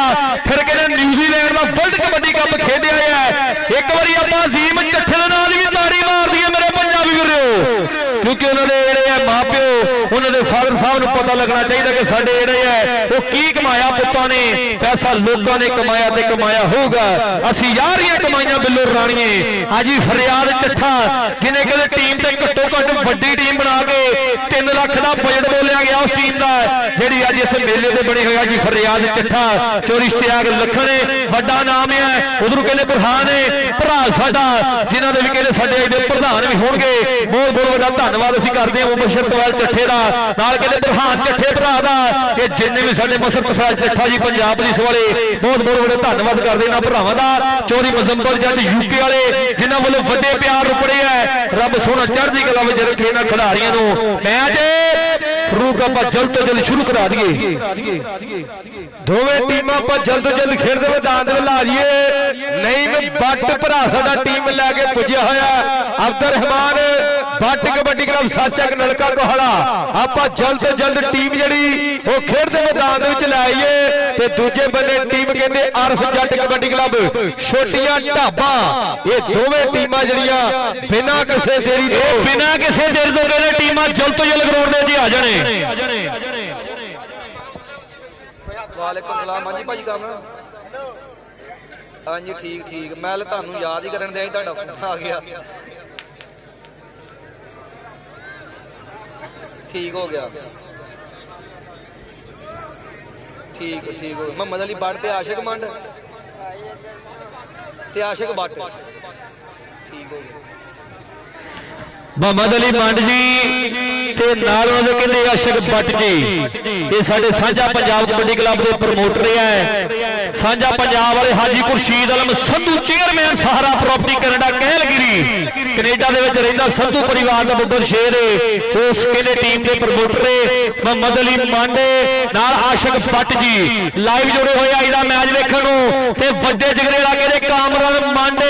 ਫਿਰ ਕਹਿੰਦੇ ਨਿਊਜ਼ੀਲੈਂਡ ਦਾ ਵਰਲਡ ਕਬੱਡੀ ਕੱਪ ਖੇਡਿਆ ਹੈ। ਇੱਕ ਵਾਰੀ ਆਪਾਂ ਅਜ਼ੀਮ ਚੱਠੇ ਦੇ ਨਾਲ ਵੀ ਤਾੜੀ ਮਾਰਦੀ ਹੈ ਮੇਰੇ ਪੰਜਾਬੀ ਵੀਰੋ, ਕਿਉਂਕਿ ਉਹਨਾਂ ਦੇ ਜਿਹੜੇ ਹੈ ਮਾਪਿਓ, ਉਹਨਾਂ ਦੇ ਫਾਦਰ ਸਾਹਿਬ ਨੂੰ ਪਤਾ ਲੱਗਣਾ ਚਾਹੀਦਾ ਕਿ ਸਾਡੇ ਜਿਹੜੇ ਹੈ ਉਹ ਕੀ ਕਮਾਇਆ ਪੁੱਤਾਂ ਨੇ। ਪੈਸਾ ਲੋਕਾਂ ਨੇ ਕਮਾਇਆ ਤੇ ਕਮਾਇਆ ਹੋਊਗਾ, ਅਸੀਂ ਯਾਰੀਆਂ ਕਮਾਈਆਂ ਬਿੱਲੋ ਰਾਣੀਏ। ਅੱਜ ਵੀ ਫਰਿਆਦ ਚੱਠਾ ਜਿਹਨੇ ਕਹਿੰਦੇ ਟੀਮ ਤੇ ਘੱਟੋ ਘੱਟ ਵੱਡੀ ਟੀਮ ਬਣਾ ਕੇ 3 ਲੱਖ ਦਾ ਬਜਟ ਬੋਲਿਆ ਗਿਆ ਉਸ ਟੀਮ ਦਾ, ਜਿਹੜੀ ਅੱਜ ਇਸ ਮੇਲੇ ਤੇ ਬਣੀ ਹੋਈ ਹੈ ਜੀ ਫਰਿਆਦ ਚੱਠਾ। ਚੋਰੀ ਇਸ਼ਤਿਆਕ ਲੱਖਣ ਵੱਡਾ ਨਾਮ ਹੈ, ਉਧਰੋਂ ਕਹਿੰਦੇ ਬੁਰਹਾਨ ਭਰਾ ਸਾਡਾ, ਜਿਨ੍ਹਾਂ ਦੇ ਵੀ ਕਹਿੰਦੇ ਸਾਡੇ ਦੇ ਪ੍ਰਧਾਨ ਵੀ ਹੋਣਗੇ। ਬਹੁਤ ਬਹੁਤ ਵੱਡਾ ਧੰਨਵਾਦ ਅਸੀਂ ਕਰਦੇ ਹਾਂ ਮੁਬਸ਼ਰ ਤਵਾਲ ਚੱਠੇ ਦਾ, ਨਾਲ ਕਹਿੰਦੇ ਬੁਰਹਾਨ ਚੱਠੇ ਭਰਾ ਦਾ। ਇਹ ਜਿੰਨੇ ਵੀ ਸਾਡੇ ਮੁਬਸ਼ਰ ਤਵਾਲ ਚੱਠਾ ਜੀ ਪੰਜਾਬ ਪੁਲਿਸ ਵਾਲੇ, ਬਹੁਤ ਬਹੁਤ ਵੱਡਾ ਧੰਨਵਾਦ ਕਰਦੇ ਇਹਨਾਂ ਭਰਾਵਾਂ ਦਾ। ਚੋਰੀ ਮਜ਼ੰਬਰ ਜੱਟ ਯੂਕੇ ਵਾਲੇ, ਜਿਨ੍ਹਾਂ ਵੱਲੋਂ ਵੱਡੇ ਪਿਆਰ ਰੁਪੜੇ ਹੈ। ਰੱਬ ਸੋਹਣਾ ਚੜ੍ਹਦੀ ਕਲਾ ਵਿੱਚ ਰੱਖੇ ਇਹਨਾਂ ਖਿਡਾਰੀਆਂ ਨੂੰ। ਮੈਚ ਫਰੂਕ ਆਪਾਂ ਜਲਦ ਤੋਂ ਜਲਦ ਸ਼ੁਰੂ ਕਰਾ ਦਈਏ। ਦੋਵੇਂ ਟੀਮਾਂ ਆਪਾਂ ਜਲਦ ਤੋਂ ਜਲਦ ਖੇਡ ਦੇ ਮੈਦਾਨ ਦੇ ਵੱਲ ਆ ਜਾਈਏ। ਨਈਮ ਬੱਟ ਭਰਾ ਸਾਡਾ ਟੀਮ ਲੈ ਕੇ ਪੁੱਜਿਆ ਹੋਇਆ। ਅਬਦੁਰ ਰਹਿਮਾਨ ਬੱਟ ਕਬੱਡੀ ਕਲੱਬ ਸਾਚਾ ਨਲਕਾ ਕੋਹੜਾ, ਆਪਾਂ ਜਲਦ ਤੋਂ ਜਲਦ ਟੀਮ ਜਿਹੜੀ ਉਹ ਖੇਡ ਦੇ ਮੈਦਾਨ ਦੇ ਵਿੱਚ ਲੈ ਆਈਏ। ਤੇ ਦੂਜੇ ਬੰਨੇ ਟੀਮ ਕਹਿੰਦੇ ਆਰਫ ਜੱਟ ਕਬੱਡੀ ਕਲੱਬ ਛੋਟੀਆਂ ਢਾਬਾ। ਇਹ ਦੋਵੇਂ ਟੀਮਾਂ ਜਿਹੜੀਆਂ ਬਿਨਾਂ ਕਿਸੇ ਦੇਰੀ ਤੋਂ ਕਹਿੰਦੇ ਟੀਮਾਂ ਜਲਦ ਤੋਂ ਜਲਦ ਗਰਾਊਂਡ ਦੇ ਵਿੱਚ ਆ ਜਾਣੇ। ਵਾਲੇਕੁਮ ਸਲਾਮ। ਹਾਂਜੀ ਭਾਜੀ ਕੰਮ ਹਾਂਜੀ ਠੀਕ ਮੈਂ ਤੁਹਾਨੂੰ ਯਾਦ ਹੀ ਕਰਨ ਦਿਆ ਸੀ, ਤੁਹਾਡਾ ਫੋਨ ਆ ਗਿਆ। ਠੀਕ ਹੋ ਗਿਆ, ਠੀਕ ਹੋ ਗਿਆ। ਮੁਹੰਮਦ ਅਲੀ ਬੱਟ ਤੇ ਆਸ਼ਿਕ ਮੰਡ ਤੇ ਆਸ਼ਿਕ ਬੱਟ ਠੀਕ ਹੋ ਗਿਆ। ਮੁਹੰਮਦ ਅਲੀ ਮੰਡ ਜੀ ਤੇ ਨਾਲ ਉਹਨਾਂ ਦੇ ਕਹਿੰਦੇ ਆਸ਼ਿਕ ਬੱਟ ਜੀ, ਇਹ ਸਾਡੇ ਸਾਂਝਾ ਪੰਜਾਬ ਕਬੱਡੀ ਕਲੱਬ ਦੇ ਪ੍ਰਮੋਟਰ ਹੈ। ਸਾਂਝਾ ਪੰਜਾਬ ਵਾਲੇ ਹਾਜੀ ਖੁਰਸ਼ੀਦ ਆਲਮ ਸੰਧੂ ਚੇਅਰਮੈਨ ਸਹਾਰਾ ਪ੍ਰਾਪਰਟੀ ਕੈਨੇਡਾ ਕਹਿਲਗਿਰੀ, ਕੈਨੇਡਾ ਦੇ ਵਿੱਚ ਰਹਿੰਦਾ ਸੰਧੂ ਪਰਿਵਾਰ ਦਾ ਬੱਬਰ ਸ਼ੇਰ ਉਸ ਕਹਿੰਦੇ ਟੀਮ ਦੇ ਪ੍ਰਮੋਟਰ ਮੁਹੰਮਦ ਅਲੀ ਮੰਡ ਨਾਲ ਆਸ਼ਿਕ ਬੱਟ ਜੀ ਲਾਈਵ ਜੁੜੇ ਹੋਏ ਅੱਜ ਦਾ ਮੈਚ ਵੇਖਣ ਨੂੰ। ਤੇ ਵੱਡੇ ਜਿਗਰੇ ਇਲਾਕੇ ਦੇ ਕਾਮਰਾਨ ਮੰਡ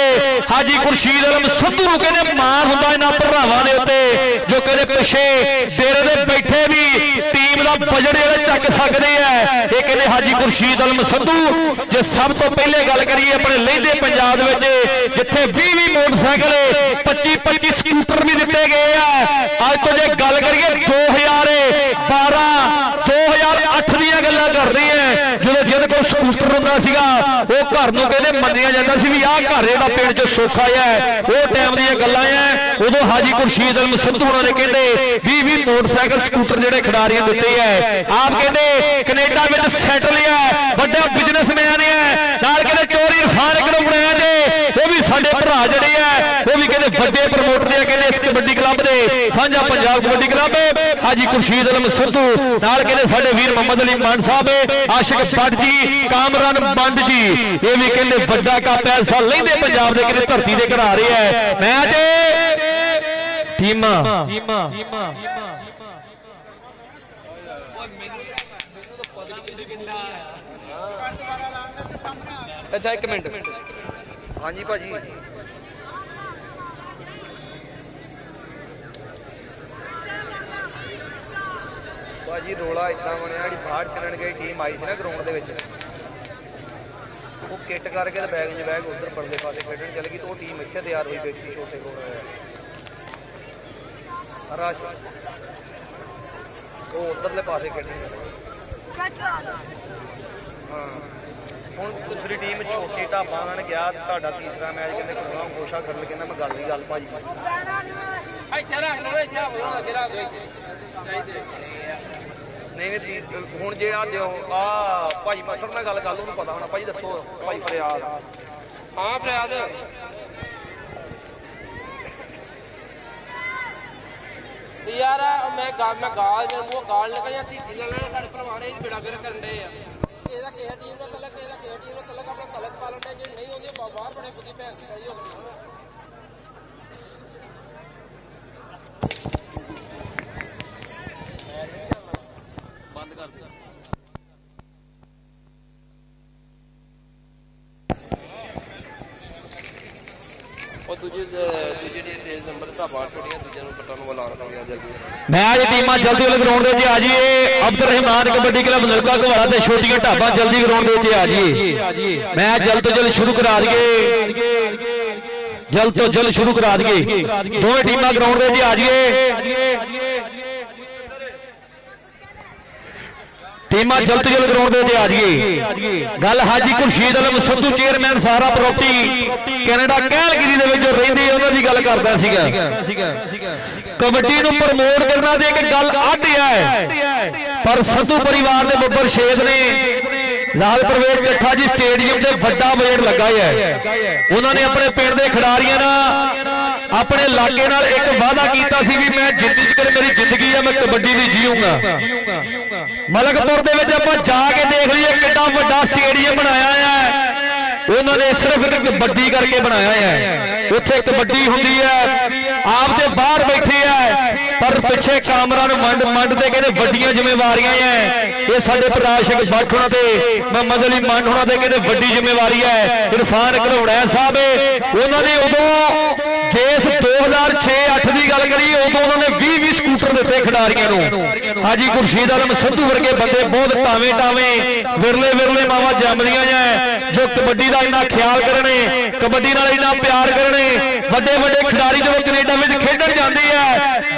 ਹਾਜੀ ਖੁਰਸ਼ੀਦ ਆਲਮ ਸੰਧੂ ਨੂੰ ਕਹਿੰਦੇ ਮਾਣ ਹੁੰਦਾ ਇਹਨਾਂ ਭਰਾਵਾਂ ਦੇ ਉੱਤੇ, ਜੋ ਕਹਿੰਦੇ ਪਿੱਛੇ ਡੇਰੇ ਦੇ ਬੈਠੇ ਵੀ ਟੀਮ ਦਾ ਬਜਟ ਜਿਹੜਾ ਚੱਕ ਸਕਦੇ ਆ। ਇਹ ਕਹਿੰਦੇ ਹਾਜੀ ਖੁਰਸ਼ੀਦ ਆਲਮ ਸੰਧੂ। ਜੇ ਸਭ ਤੋਂ ਪਹਿਲੇ ਗੱਲ ਕਰੀਏ ਆਪਣੇ ਲਹਿੰਦੇ ਪੰਜਾਬ ਦੇ ਵਿੱਚ, ਜਿੱਥੇ 20 ਮੋਟਰਸਾਈਕਲ 25 ਸਕੂਟਰ ਵੀ ਦਿੱਤੇ ਗਏ ਆ। ਅੱਜ ਤੋਂ ਜੇ ਗੱਲ ਕਰੀਏ 2012 2008 ਦੀਆਂ ਗੱਲਾਂ ਕਰ ਰਹੀ ਹੈ, ਜਦੋਂ ਜਿਹਦੇ ਕੋਲ ਸੀਗਾ ਉਹ ਘਰ ਨੂੰ ਕਹਿੰਦੇ ਮੰਨਿਆ ਜਾਂਦਾ ਸੀ ਵੀ ਆਹ ਘਰ ਇਹਦਾ ਪਿੰਡ 'ਚ ਸੁੱਖ ਆਇਆ ਉਹ ਟਾਈਮ ਦੀਆਂ ਗੱਲਾਂ ਆ। ਉਦੋਂ ਹਾਜੀ ਖੁਰਸ਼ੀਦ ਅਲਮ ਸਿੱਧੂ ਹੋਣਾ ਨੇ ਕਹਿੰਦੇ 20 ਮੋਟਰਸਾਈਕਲ ਸਕੂਟਰ ਜਿਹੜੇ ਖਿਡਾਰੀਆਂ ਦਿੱਤੇ ਹੈ। ਆਪ ਕਹਿੰਦੇ ਕੈਨੇਡਾ ਵਿੱਚ ਸੈਟਲ ਹੈ, ਵੱਡਾ ਬਿਜ਼ਨਸਮੈਨ ਹੈ, ਨਾਲ ਕਹਿੰਦੇ ਚੋਰੀ ਇਰਫਾਨ ਇਕਰਮ ਬਣਾਇਆ ਜੇ ਉਹ ਵੀ ਸਾਡੇ ਭਰਾ ਜਿਹੜੇ ਆ ਉਹ ਵੀ ਕਹਿੰਦੇ ਵੱਡੇ ਪ੍ਰਮੋਟਰ ਆ। ਕਹਿੰਦੇ ਇਸ ਕਬੱਡੀ ਕਲੱਬ ਦੇ ਸਾਂਝਾ ਪੰਜਾਬ ਕਬੱਡੀ ਕਲੱਬ ਹਾਜੀ ਖੁਰਸ਼ੀਦ ਅਲਮ ਸਿੱਧੂ ਨਾਲ ਕਹਿੰਦੇ ਸਾਡੇ ਵੀਰ ਮੁਹੰਮਦ ਅਲੀ ਮਾਨ ਸਾਹਿਬ ਆਸ਼ਿਕ ਬੱਟ ਜੀ, ਕਾਮਰਾਨ ਬੰਦ ਜੀ, ਇਹ ਵੀ ਕਹਿੰਦੇ ਵੱਡਾ ਕਾ ਪੈਸਾ ਲੈਂਦੇ ਪੰਜਾਬ ਦੇ ਕਹਿੰਦੇ ਧਰਤੀ ਦੇ ਘਰਾ ਰਹੇ ਹੈ। ਮੈਚ ਟੀਮਾਂ ਅੱਛਾ ਇੱਕ ਮਿੰਟ ਹਾਂਜੀ ਭਾਜੀ ਭਾਜੀ ਰੋਲਾ ਇਦਾਂ ਬਣਿਆ ਜਿਹੜੀ ਬਾਹਰ ਚੱਲਣ ਗਈ ਟੀਮ ਆਈ ਸੀ ਨਾ ਗਰਾਊਂਡ ਦੇ ਵਿੱਚ ਉਹ ਕਿੱਟ ਕਰਕੇ ਤੇ ਬੈਗ 'ਚ ਬੈਗ ਉਧਰ ਪਰਲੇ ਪਾਸੇ ਖੇਡਣ ਚੱਲ ਗਈ ਤੇ ਉਹ ਟੀਮ ਇੱਥੇ ਤਿਆਰ ਹੋਈ ਬੈਠੀ ਛੋਟੇ ਕੋਲ ਰਸ਼ ਉਹ ਉਧਰਲੇ ਪਾਸੇ ਖੇਡਣ ਹਾਂ। ਹੁਣ ਦੂਸਰੀ ਟੀਮ ਛੋਟੀ ਢਾਬਾ ਉਹਨਾਂ ਨੇ ਕਿਹਾ ਤੁਹਾਡਾ ਤੀਸਰਾ ਮੈਚ ਕਹਿੰਦੇ ਕਰਨਾ ਗੋਸ਼ਾ ਕਰਨ ਕਹਿੰਦਾ ਮੈਂ ਗੱਲ ਹੀ ਗੱਲ ਭਾਜੀ ਇੱਥੇ ਰੱਖ ਲਓ ਇੱਥੇ ਅੱਗੇ ਰੱਖ ਦਿਓ ਚਾਹੀਦੇ ਨਹੀਂ ਹੁਣ ਜੇ ਅੱਜ ਆ ਭਾਈ ਮਸਰ ਨਾਲ ਗੱਲ ਕਰ ਲਓ ਉਹਨੂੰ ਪਤਾ ਹੋਣਾ। ਭਾਜੀ ਦੱਸੋ ਭਾਈ ਫਰਿਆਦ ਹਾਂ ਫਰਿਆਦ ਯਾਰ ਮੈਂ ਗਾਲ ਮੇਰੇ ਮੂੰਹ ਗਾਲ ਨਿਕਲ ਜਾਂਦੀ ਢਿੱਲਾ ਲੈਣਾ ਸਾਡੇ ਭਰਾਵਾਂ ਨੇ ਬੇੜਾ ਗਰ ਕਰਨ ਦੇ ਆ। ਇਹਦਾ ਕਿਸੇ ਟੀਮ ਨੂੰ ਤਲਕ ਇਹਦਾ ਕਿਸੇ ਟੀਮ ਨੂੰ ਤਲਕ ਆਪਣਾ ਤਲਕ ਪਾ ਲੈਂਦੇ ਜੇ ਨਹੀਂ ਹੁੰਦੀ ਬਾਹਰ ਬੜੇ ਬੁੱਧੀ ਭੈਣ ਦੀ ਕਰੀ ਹੋ ਗਈ ਬੰਦ ਕਰ ਦੇ। ਉਹ ਦੂਜੇ ਨੰਬਰ ਢਾਬਾ ਛੋਟੀਆਂ ਦੂਜੇ ਨੂੰ ਪੱਟਾਂ ਨੂੰ ਬੁਲਾ ਰੱਖਾਂਗੇ ਜਲਦੀ। ਮੈਚ ਟੀਮਾਂ ਜਲਦੀ ਵਾਲੇ ਗਰਾਊਂਡ ਦੇ ਵਿੱਚ ਆ ਜਾਈਏ। ਅਬਦੁਰ ਰਹਿਮਾਨ ਕਬੱਡੀ ਕਲੱਬ ਨਲਕਾ ਘਵਾੜਾ ਤੇ ਛੋਟੀਆਂ ਢਾਬਾਂ ਜਲਦੀ ਗਰਾਊਂਡ ਦੇ ਵਿੱਚ ਆ ਜਾਈਏ। ਮੈਚ ਜਲਦ ਤੋਂ ਜਲਦ ਸ਼ੁਰੂ ਕਰਾ ਦਈਏ, ਜਲਦ ਤੋਂ ਜਲਦ ਸ਼ੁਰੂ ਕਰਾ ਦਈਏ। ਦੋਵੇਂ ਟੀਮਾਂ ਗਰਾਊਂਡ ਦੇ ਵਿੱਚ ਆ ਜਾਈਏ। ਟੀਮਾਂ ਜਲਦ ਤੋਂ ਜਲਦ ਗਰਾਊਂਡ ਦੇ ਉੱਤੇ ਆ ਜਾਈਏ। ਗੱਲ ਹਾਜੀ ਖੁਰਸ਼ੀਦ ਅਲਮ ਸਿੱਧੂ ਚੇਅਰਮੈਨ ਸਹਾਰਾ ਪ੍ਰਾਪਰਟੀ ਕੈਨੇਡਾ ਕੈਲਗਰੀ ਦੇ ਵਿੱਚ ਰਹਿੰਦੇ ਉਹਨਾਂ ਦੀ ਗੱਲ ਕਰਦਾ ਸੀਗਾ। ਕਬੱਡੀ ਨੂੰ ਪ੍ਰਮੋਟ ਕਰਨਾ ਦੀ ਇੱਕ ਗੱਲ ਅੱਡ ਹੈ, ਪਰ ਸਿੱਧੂ ਪਰਿਵਾਰ ਦੇ ਬੱਬਰ ਸ਼ੇਖ ਨੇ ਲਾਲ ਪ੍ਰਵੇਸ਼ ਚੱਠਾ ਜੀ ਸਟੇਡੀਅਮ ਤੇ ਵੱਡਾ ਬਜਟ ਲੱਗਾ ਹੈ। ਉਹਨਾਂ ਨੇ ਆਪਣੇ ਪਿੰਡ ਦੇ ਖਿਡਾਰੀਆਂ ਨਾਲ ਆਪਣੇ ਇਲਾਕੇ ਨਾਲ ਇੱਕ ਵਾਅਦਾ ਕੀਤਾ ਸੀ ਵੀ ਮੈਂ ਜ਼ਿੰਦਗੀ ਚ ਮੇਰੀ ਜ਼ਿੰਦਗੀ ਆ ਮੈਂ ਕਬੱਡੀ ਦੀ ਜੀਊਂਗਾ। ਮਲਕਪੁਰ ਦੇ ਵਿੱਚ ਆਪਾਂ ਜਾ ਕੇ ਦੇਖ ਲਈਏ ਕਿੰਨਾ ਵੱਡਾ ਸਟੇਡੀਅਮ ਬਣਾਇਆ ਹੈ। ਉਹਨਾਂ ਨੇ ਸਿਰਫ ਇੱਕ ਕਬੱਡੀ ਕਰਕੇ ਬਣਾਇਆ ਹੈ। ਉੱਥੇ ਕਬੱਡੀ ਹੁੰਦੀ ਹੈ, ਆਪ ਦੇ ਬਾਹਰ ਬੈਠੇ ਹੈ, ਪਰ ਪਿੱਛੇ ਕਾਮਰਾ ਨੂੰ ਮੰਡ ਤੇ ਕਹਿੰਦੇ ਵੱਡੀਆਂ ਜ਼ਿੰਮੇਵਾਰੀਆਂ ਹੈ। ਇਹ ਸਾਡੇ ਪ੍ਰਕਾਸ਼ਕ ਬੱਟ ਹੋਣਾ ਤੇ ਮੁਹੰਮਦ ਅਲੀ ਮੰਡ ਹੋਣਾ ਤੇ ਕਹਿੰਦੇ ਵੱਡੀ ਜ਼ਿੰਮੇਵਾਰੀ ਹੈ। ਇਰਫਾਨ ਘਲੌੜਾ ਸਾਹਿਬ ਉਹਨਾਂ ਨੇ ਉਦੋਂ ਜਿਸ 2006-08 ਦੀ ਗੱਲ ਕਰੀਏ ਉਦੋਂ ਉਹਨਾਂ ਨੇ 20 ਸਕੂਟਰ ਦਿੱਤੇ ਖਿਡਾਰੀਆਂ ਨੂੰ। ਹਾਜੀ ਖੁਰਸ਼ੀਦ ਅਲਮ ਸਿੱਧੂ ਵਰਗੇ ਬੰਦੇ ਬਹੁਤ ਟਾਵੇਂ ਵਿਰਲੇ ਮਾਵਾਂ ਜੰਮਦੀਆਂ ਐ ਜੋ ਕਬੱਡੀ ਦਾ ਇੰਨਾ ਖਿਆਲ ਕਰਨੇ, ਕਬੱਡੀ ਨਾਲ ਇੰਨਾ ਪਿਆਰ ਕਰਨੇ। ਵੱਡੇ ਖਿਡਾਰੀ ਜਦੋਂ ਕੈਨੇਡਾ ਵਿੱਚ ਖੇਡਣ ਜਾਂਦੇ ਆ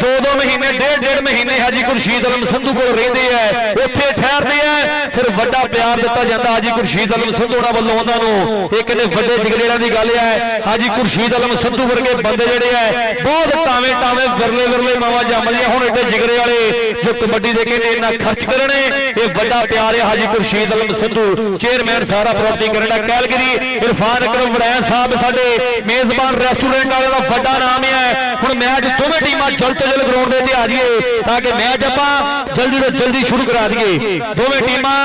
2 ਮਹੀਨੇ ਡੇਢ ਮਹੀਨੇ ਹਾਜੀ ਖੁਰਸ਼ੀਦ ਅਲਮ ਸਿੱਧੂ ਕੋਲ ਰਹਿੰਦੇ ਆ, ਉੱਥੇ ਠਹਿਰਦੇ ਆ, ਫਿਰ ਵੱਡਾ ਪਿਆਰ ਦਿੱਤਾ ਜਾਂਦਾ ਹਾਜੀ ਖੁਰਸ਼ੀਦ ਅਲਮ ਸਿੱਧੂ ਉਹਨਾਂ ਵੱਲੋਂ ਉਹਨਾਂ ਨੂੰ। ਇਹ ਕਿਤੇ ਵੱਡੇ ਜਿਗਰੇਆਂ ਦੀ ਗੱਲ ਹੈ। ਹਾਜੀ ਖੁਰਸ਼ੀਦ ਅਲਮ ਸਿੱਧੂ ਵਰਗੇ ਬੰਦੇ ਜਿਹੜੇ ਆ ਬਹੁਤ ਟਾਵੇਂ ਵਿਰਲੇ ਮਾਵਾਂ ਜੰਮਦੀਆਂ। ਹੁਣ ਏਡੇ ਜਿਗਰੇ ਵਾਲੇ ਜੋ ਕਬੱਡੀ ਦੇ ਕਹਿੰਦੇ ਇੰਨਾ ਖਰਚ ਕਰਨੇ, ਇਹ ਵੱਡਾ ਪਿਆਰ ਹੈ ਹਾਜੀ ਖੁਰਸ਼ੀਦ ਅਲਮ ਸਿੱਧੂ ਚੇਅਰਮੈਨ ਸਹਾਰਾ ਪ੍ਰਾਪਰਟੀ ਕੈਨੇਡਾ ਕੈਲਗਰੀ। ਇਰਫਾਨ ਇਕਰਮ ਵੜੈਣ ਸਾਹਿਬ ਸਾਡੇ ਮੇਜ਼ਬਾਨ ਰੈਸਟੋਰੈਂਟ ਵਾਲੇ ਦਾ ਵੱਡਾ ਨਾਮ ਹੈ। ਹੁਣ ਮੈਚ ਦੋਵੇਂ ਟੀਮਾਂ ਜਲਦ ਤੋਂ ਜਲਦ ਗਰਾਊਂਡ ਦੇ ਉੱਤੇ ਆ ਜਾਈਏ ਤਾਂ ਕਿ ਮੈਚ ਆਪਾਂ ਜਲਦੀ ਤੋਂ ਜਲਦੀ ਸ਼ੁਰੂ ਕਰਾ ਦਈਏ। ਦੋਵੇਂ ਟੀਮਾਂ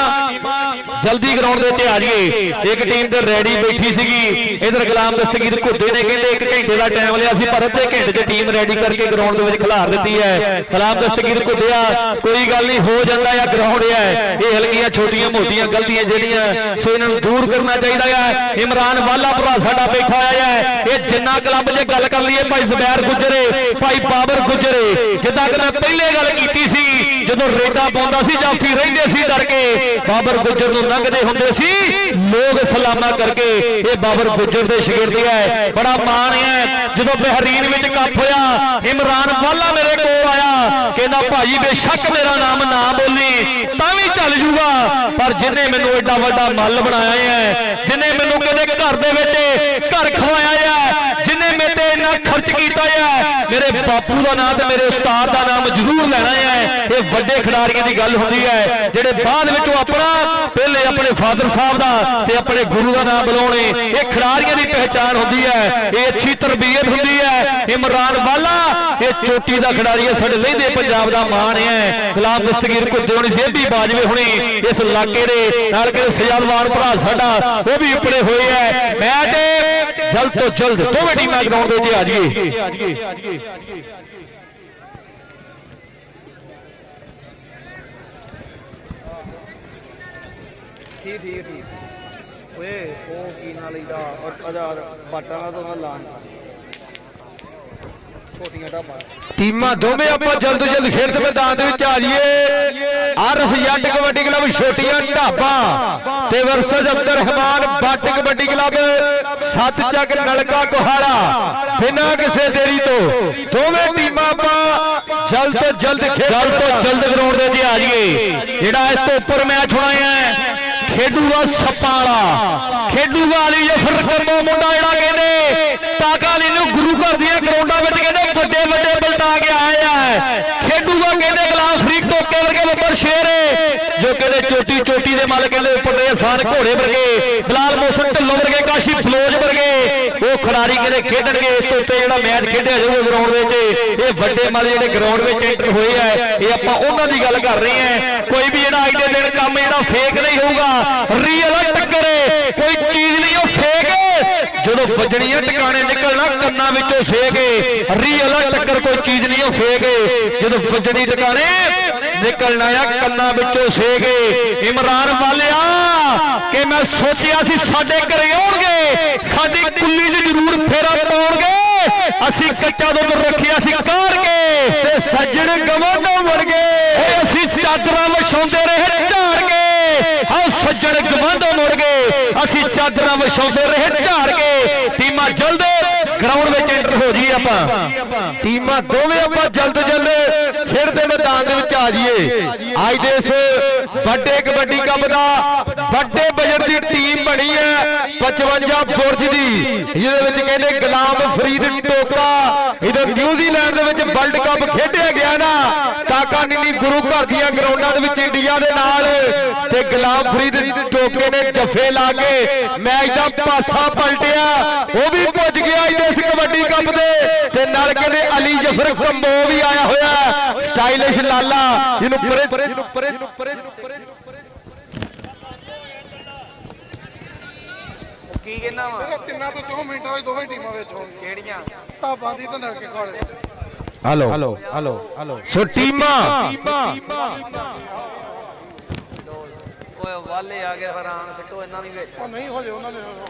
ਜਲਦੀ ਗਰਾਊਂਡ ਦੇ ਉੱਤੇ ਆ ਜਾਈਏ। ਇੱਕ ਟੀਮ ਤੇ ਰੈਡੀ ਬੈਠੀ ਸੀਗੀ, ਇਧਰ ਗੁਲਾਮ ਦਸਤਗੀਰ ਘੁੱਦੇ ਨੇ ਕਹਿੰਦੇ 1 ਘੰਟੇ ਦਾ ਟਾਈਮ ਲਿਆ ਸੀ, ਪਰ ਅੱਧੇ ਘੰਟੇ 'ਚ ਟੀਮ ਰੈਡੀ ਕਰਕੇ ਗਰਾਊਂਡ ਦੇ ਵਿੱਚ ਖਿਲਾਰ ਦਿੱਤੀ ਹੈ। ਗੁਲਾਮ ਦਸਤਗੀਰ ਘੁੱਦਿਆ ਕੋਈ ਗੱਲ ਨਹੀਂ ਹੋ ਜਾਂਦਾ ਹੈ ਗਰਾਊਂਡ ਹੈ, ਇਹ ਹਲਕੀਆਂ ਛੋਟੀਆਂ ਮੋਟੀਆਂ ਗਲਤੀਆਂ ਜਿਹੜੀਆਂ ਸੋ ਇਹਨਾਂ ਨੂੰ ਦੂਰ ਕਰਨਾ ਚਾਹੀਦਾ ਹੈ। ਇਮਰਾਨ ਵਾਲਾ ਭਰਾ ਸਾਡਾ ਬੈਠਾ ਹੋਇਆ ਹੈ। ਇਹ ਜਿੰਨਾ ਕਲੱਬ ਜੇ ਗੱਲ ਕਰ ਲਈਏ ਭਾਈ ਜ਼ਬੈਰ ਗੁੱਜਰੇ, ਭਾਈ ਬਾਬਰ ਗੁੱਜਰੇ, ਜਿੱਦਾਂ ਕਿ ਮੈਂ ਪਹਿਲੇ ਗੱਲ ਕੀਤੀ ਸੀ ਜਦੋਂ ਰੇਡਾ ਪਾਉਂਦਾ ਸੀ ਜਾਫੀ ਰਹਿੰਦੇ ਸੀ ਡਰ ਕੇ, ਬਾਬਰ ਗੁੱਜਰ ਨੂੰ ਲੰਘਦੇ ਹੁੰਦੇ ਸੀ ਲੋਕ ਸਲਾਮਾਂ ਕਰਕੇ। ਇਹ ਬਾਬਰ ਗੁੱਜਰ ਦੇ ਸ਼ਾਗਿਰਦ ਹੈ। ਬੜਾ ਮਾਣ ਹੈ ਜਦੋਂ ਬਹਿਰੀਨ ਵਿੱਚ ਕੱਪ ਹੋਇਆ ਇਮਰਾਨ ਵਾਲਾ ਮੇਰੇ ਕੋਲ ਆਇਆ ਕਿ ਕਹਿੰਦਾ ਭਾਜੀ ਬੇਸ਼ੱਕ ਮੇਰਾ ਨਾਮ ਨਾ ਬੋਲੀ ਤਾਂ ਵੀ ਚੱਲ ਜੂਗਾ, ਪਰ ਜਿਹਨੇ ਮੈਨੂੰ ਐਡਾ ਵੱਡਾ ਮੱਲ ਬਣਾਇਆ ਹੈ, ਜਿਹਨੇ ਮੈਨੂੰ ਕਹਿੰਦੇ ਘਰ ਦੇ ਵਿੱਚ ਘਰ ਖਵਾਇਆ ਹੈ, ਜਿਹਨੇ ਮੇਰੇ ਤੇ ਇੰਨਾ ਖਰਚ ਕੀਤਾ ਹੈ, ਮੇਰੇ ਬਾਪੂ ਦਾ ਨਾਮ ਤੇ ਮੇਰੇ ਉਸਤਾਦ ਦਾ ਨਾਮ ਜ਼ਰੂਰ ਲੈਣਾ ਹੈ। ਇਹ ਵੱਡੇ ਖਿਡਾਰੀਆਂ ਦੀ ਗੱਲ ਹੁੰਦੀ ਹੈ ਜਿਹੜੇ ਬਾਅਦ ਵਿੱਚੋਂ ਆਪਣਾ ਪਹਿਲੇ ਆਪਣੇ ਫਾਦਰ ਸਾਹਿਬ ਦਾ ਤੇ ਆਪਣੇ ਗੁਰੂ ਦਾ ਨਾਮ ਬੁਲਾਉਣੇ। ਇਹ ਖਿਡਾਰੀਆਂ ਦੀ ਪਹਿਚਾਣ ਹੁੰਦੀ ਹੈ, ਇਹ ਅੱਛੀ ਤਰਬੀਅਤ ਹੁੰਦੀ ਹੈ। ਇਮਰਾਨ ਵਾਲਾ ਇਹ ਚੋਟੀ ਦਾ ਖਿਡਾਰੀ ਹੈ, ਸਾਡੇ ਲਹਿੰਦੇ ਪੰਜਾਬ ਦਾ ਮਾਣ ਹੈ। ਗੁਲਾਮ ਦਸਤਗੀਰ ਘੁੱਦੇ ਹੋਣੀ, ਸੇਧੀ ਬਾਜਵੇ ਹੋਣੀ, ਇਸ ਇਲਾਕੇ ਦੇ ਨਾਲ ਕਿ ਸਜਾਦਵਾਨ ਭਰਾ ਸਾਡਾ ਉਹ ਵੀ ਉੱਪਰੇ ਹੋਏ ਹੈ। ਮੈਚ ਜਲਦ ਤੋਂ ਜਲਦ ਦੋਵੇਂ ਟੀਮਾਂ ਗਰਾਊਂਡ ਦੇ ਵਿੱਚ ਆ ਜਾਈਏ। ਠੀਕ ਓਏ ਉਹ ਕੀ ਨਾਲ ਲਈਦਾ ਆਜ਼ਾਦ ਬਾਟਾਂ ਨਾਲ ਤੋਂ ਲਾਣ ਛੋਟੀਆਂ ਢਾਬਾਂ ਟੀਮਾਂ ਦੋਵੇਂ ਆਪਾਂ ਜਲਦ ਤੋਂ ਜਲਦ ਖੇਡ ਦੇ ਮੈਦਾਨ ਦੇ ਵਿੱਚ ਆ ਜਾਈਏ। ਆਰਫ ਜੱਟ ਕਬੱਡੀ ਕਲੱਬ ਛੋਟੀਆਂ ਢਾਬਾਂ ਤੇ ਵਰਸਜ ਅਬਦੁਰ ਰਹਿਮਾਨ ਬੱਟ ਕਬੱਡੀ ਕਲੱਬ ਸੱਤ ਚੱਕ ਨਲਕਾ ਕੋਹਾੜਾ। ਬਿਨਾਂ ਕਿਸੇ ਦੇਰੀ ਤੋਂ ਦੋਵੇਂ ਟੀਮਾਂ ਆਪਾਂ ਜਲਦ ਤੋਂ ਜਲਦ ਗਰਾਊਂਡ ਦੇ ਵਿੱਚ ਆ ਜਾਈਏ। ਜਿਹੜਾ ਇਸ ਤੋਂ ਉੱਪਰ ਮੈਚ ਹੋਣਾ ਹੈ ਖੇਡੂਗਾ ਸੱਪਾਂ ਵਾਲਾ, ਖੇਡੂਗਾ ਅਲੀ ਜਫਰ ਕੰਬੋ ਮੁੰਡਾ ਜਿਹੜਾ ਕਹਿੰਦੇ ਟਾਕਾ ਅਲੀ ਨੂੰ ਗੁਰੂ ਘਰ ਦੀਆਂ ਗਰਾਊਂਡਾਂ ਵਿੱਚ ਕਹਿੰਦੇ ਵੱਡੇ ਵੱਡੇ ਬਲਟਾ ਕੇ ਆਇਆ ਹੈ। ਖੇਡੂਗਾ ਕਹਿੰਦੇ ਗੁਲਾਮ ਫਰੀਕ ਟੋਕੇ ਵਰਗੇ ਬੱਬਰ ਸ਼ੇਰ ਜੋ ਕਹਿੰਦੇ ਚੋਟੀ ਦੇ ਮਾਲਕ ਕਹਿੰਦੇ ਉੱਪਰ ਦੇ ਆਸਾਨ ਘੋੜੇ ਵਰਗੇ, ਬਲਾਲ ਮੋਸਨ ਢਿੱਲੋਂ ਵਰਗੇ, ਕਾਸ਼ੀ ਫਲੋਜ ਵਰਗੇ ਉਹ ਖਿਡਾਰੀ ਕਹਿੰਦੇ ਖੇਡਣਗੇ। ਇਸ ਤੋਂ ਉੱਤੇ ਜਿਹੜਾ ਮੈਚ ਖੇਡਿਆ ਜਾਊਗਾ ਗਰਾਊਂਡ ਵਿੱਚ, ਇਹ ਵੱਡੇ ਮੱਲ ਜਿਹੜੇ ਗਰਾਊਂਡ ਵਿੱਚ ਐਂਟਰ ਹੋਏ ਆ, ਇਹ ਆਪਾਂ ਉਹਨਾਂ ਦੀ ਗੱਲ ਕਰ ਰਹੇ ਹਾਂ। ਕੋਈ ਵੀ ਜਿਹੜਾ ਅੱਜ ਦੇ ਦਿਨ ਕੰਮ ਜਿਹੜਾ ਫੇਕ ਨਹੀਂ ਹੋਊਗਾ, ਰੀਅਲ ਟੱਕਰ, ਕੋਈ ਚੀਜ਼ ਨਹੀਂ ਉਹ ਫੇਕ। ਜਦੋਂ ਵੱਜਣੀ ਹੈ ਟਿਕਾਣੇ ਨਿਕਲਣਾ ਕੰਨਾਂ ਵਿੱਚੋਂ ਸੇਕ, ਰੀਅਲ ਟੱਕਰ, ਕੋਈ ਚੀਜ਼ ਨਹੀਂ ਉਹ ਫੇਕ। ਜਦੋਂ ਵੱਜਣੀ ਟਿਕਾਣੇ ਨਿਕਲਣਾ ਆ ਕੰਨਾਂ ਵਿੱਚੋਂ ਸੇਕ। ਇਮਰਾਨ ਵਾਲਿਆ ਕਿ ਮੈਂ ਸੋਚਿਆ ਸੀ ਸਾਡੇ ਘਰੇ ਆਉਣਗੇ, ਸਾਡੀ ਕੁੱਲੀ 'ਚ ਜ਼ਰੂਰ ਫੇਰਾ ਪਾਉਣਗੇ। ਅਸੀਂ ਕੱਚਾ ਦੁੱਧ ਰੱਖਿਆ ਸੀ ਕਾੜ ਕੇ ਤੇ ਸੱਜਣ ਗਵਾਂਢੋਂ ਮੁੜ ਗਏ। ਅਸੀਂ ਚਾਦਰਾਂ ਵਿਛਾਉਂਦੇ ਰਹੇ ਝਾੜ ਕੇ, ਆਹ ਸੱਜਣ ਗਵਾਂਢੋਂ ਮੁੜ ਗਏ। ਅਸੀਂ ਚਾਦਰਾਂ ਵਿਛਾਉਂਦੇ ਰਹੇ ਝਾੜ ਕੇ। ਟੀਮਾਂ ਜਲਦ ਗਰਾਊਂਡ ਵਿੱਚ ਐਂਟਰ ਹੋ ਜਾਈਏ। ਆਪਾਂ ਟੀਮਾਂ ਦੋਵੇਂ ਆਪਾਂ ਜਲਦ ਖੇਡ ਦੇ ਮੈਦਾਨ ਦੇ ਵਿੱਚ ਆ ਜਾਈਏ। ਅੱਜ ਦੇ ਇਸ ਵੱਡੇ ਕਬੱਡੀ ਕੱਪ ਦਾ ਵੱਡੇ ਬਜਟ ਦੀ ਟੀਮ ਬਣੀ ਹੈ 55 ਬੁਰਜ ਦੀ, ਜਿਹਦੇ ਵਿੱਚ ਕਹਿੰਦੇ ਗੁਲਾਮ ਫਰੀਦ ਟੋਕਾ। ਇਧਰ ਨਿਊਜ਼ੀਲੈਂਡ ਦੇ ਵਿੱਚ ਵਰਲਡ ਕੱਪ ਖੇਡਿਆ ਗਿਆ ਨਾ, ਕਾਕਾ ਨਿੰਨੀ ਗੁਰੂ ਘਰ ਦੀਆਂ ਗਰਾਊਂਡਾਂ ਦੇ ਵਿੱਚ ਇੰਡੀਆ ਦੇ ਨਾਲ, ਤੇ ਗੁਲਾਮ ਫਰੀਦ ਟੋਕੇ ਨੇ ਜੱਫੇ ਲਾ ਕੇ ਮੈਚ ਦਾ ਪਾਸਾ ਪਲਟਿਆ। ਉਹ ਵੀ ਪੁੱਜ ਗਿਆ ਇਸ ਕਬੱਡੀ ਕੱਪ ਦੇ, ਤੇ ਨਾਲ ਕਹਿੰਦੇ ਅਲੀ ਜਫਰ ਕੰਬੋ ਵੀ ਆਇਆ ਹੋਇਆ, ਸਟਾਈਲਿਸ਼ ਲਾਲਾ ਜਿਹਨੂੰ ਪਰੇ ਕੀ ਕਹਿੰਦਾ ਵਾ ਸਿਰਫ 3 ਤੋਂ 4 ਮਿੰਟਾਂ ਵਿੱਚ ਦੋਵੇਂ ਟੀਮਾਂ ਵਿੱਚ ਹੋਣਗੀਆਂ। ਕਿਹੜੀਆਂ ਢਾਬਾਂ ਦੀ ਤੇ ਨਲਕੇ ਕੋਲੇ। ਹਲੋ ਸੋ ਟੀਮਾਂ ਓਏ ਵਾਲੇ ਆ ਗਏ ਹਰਾਨ ਸਿੱਟੋ ਇਹਨਾਂ ਨੂੰ ਵਿੱਚ। ਉਹ ਨਹੀਂ ਹੋ ਜੇ ਉਹਨਾਂ ਨੇ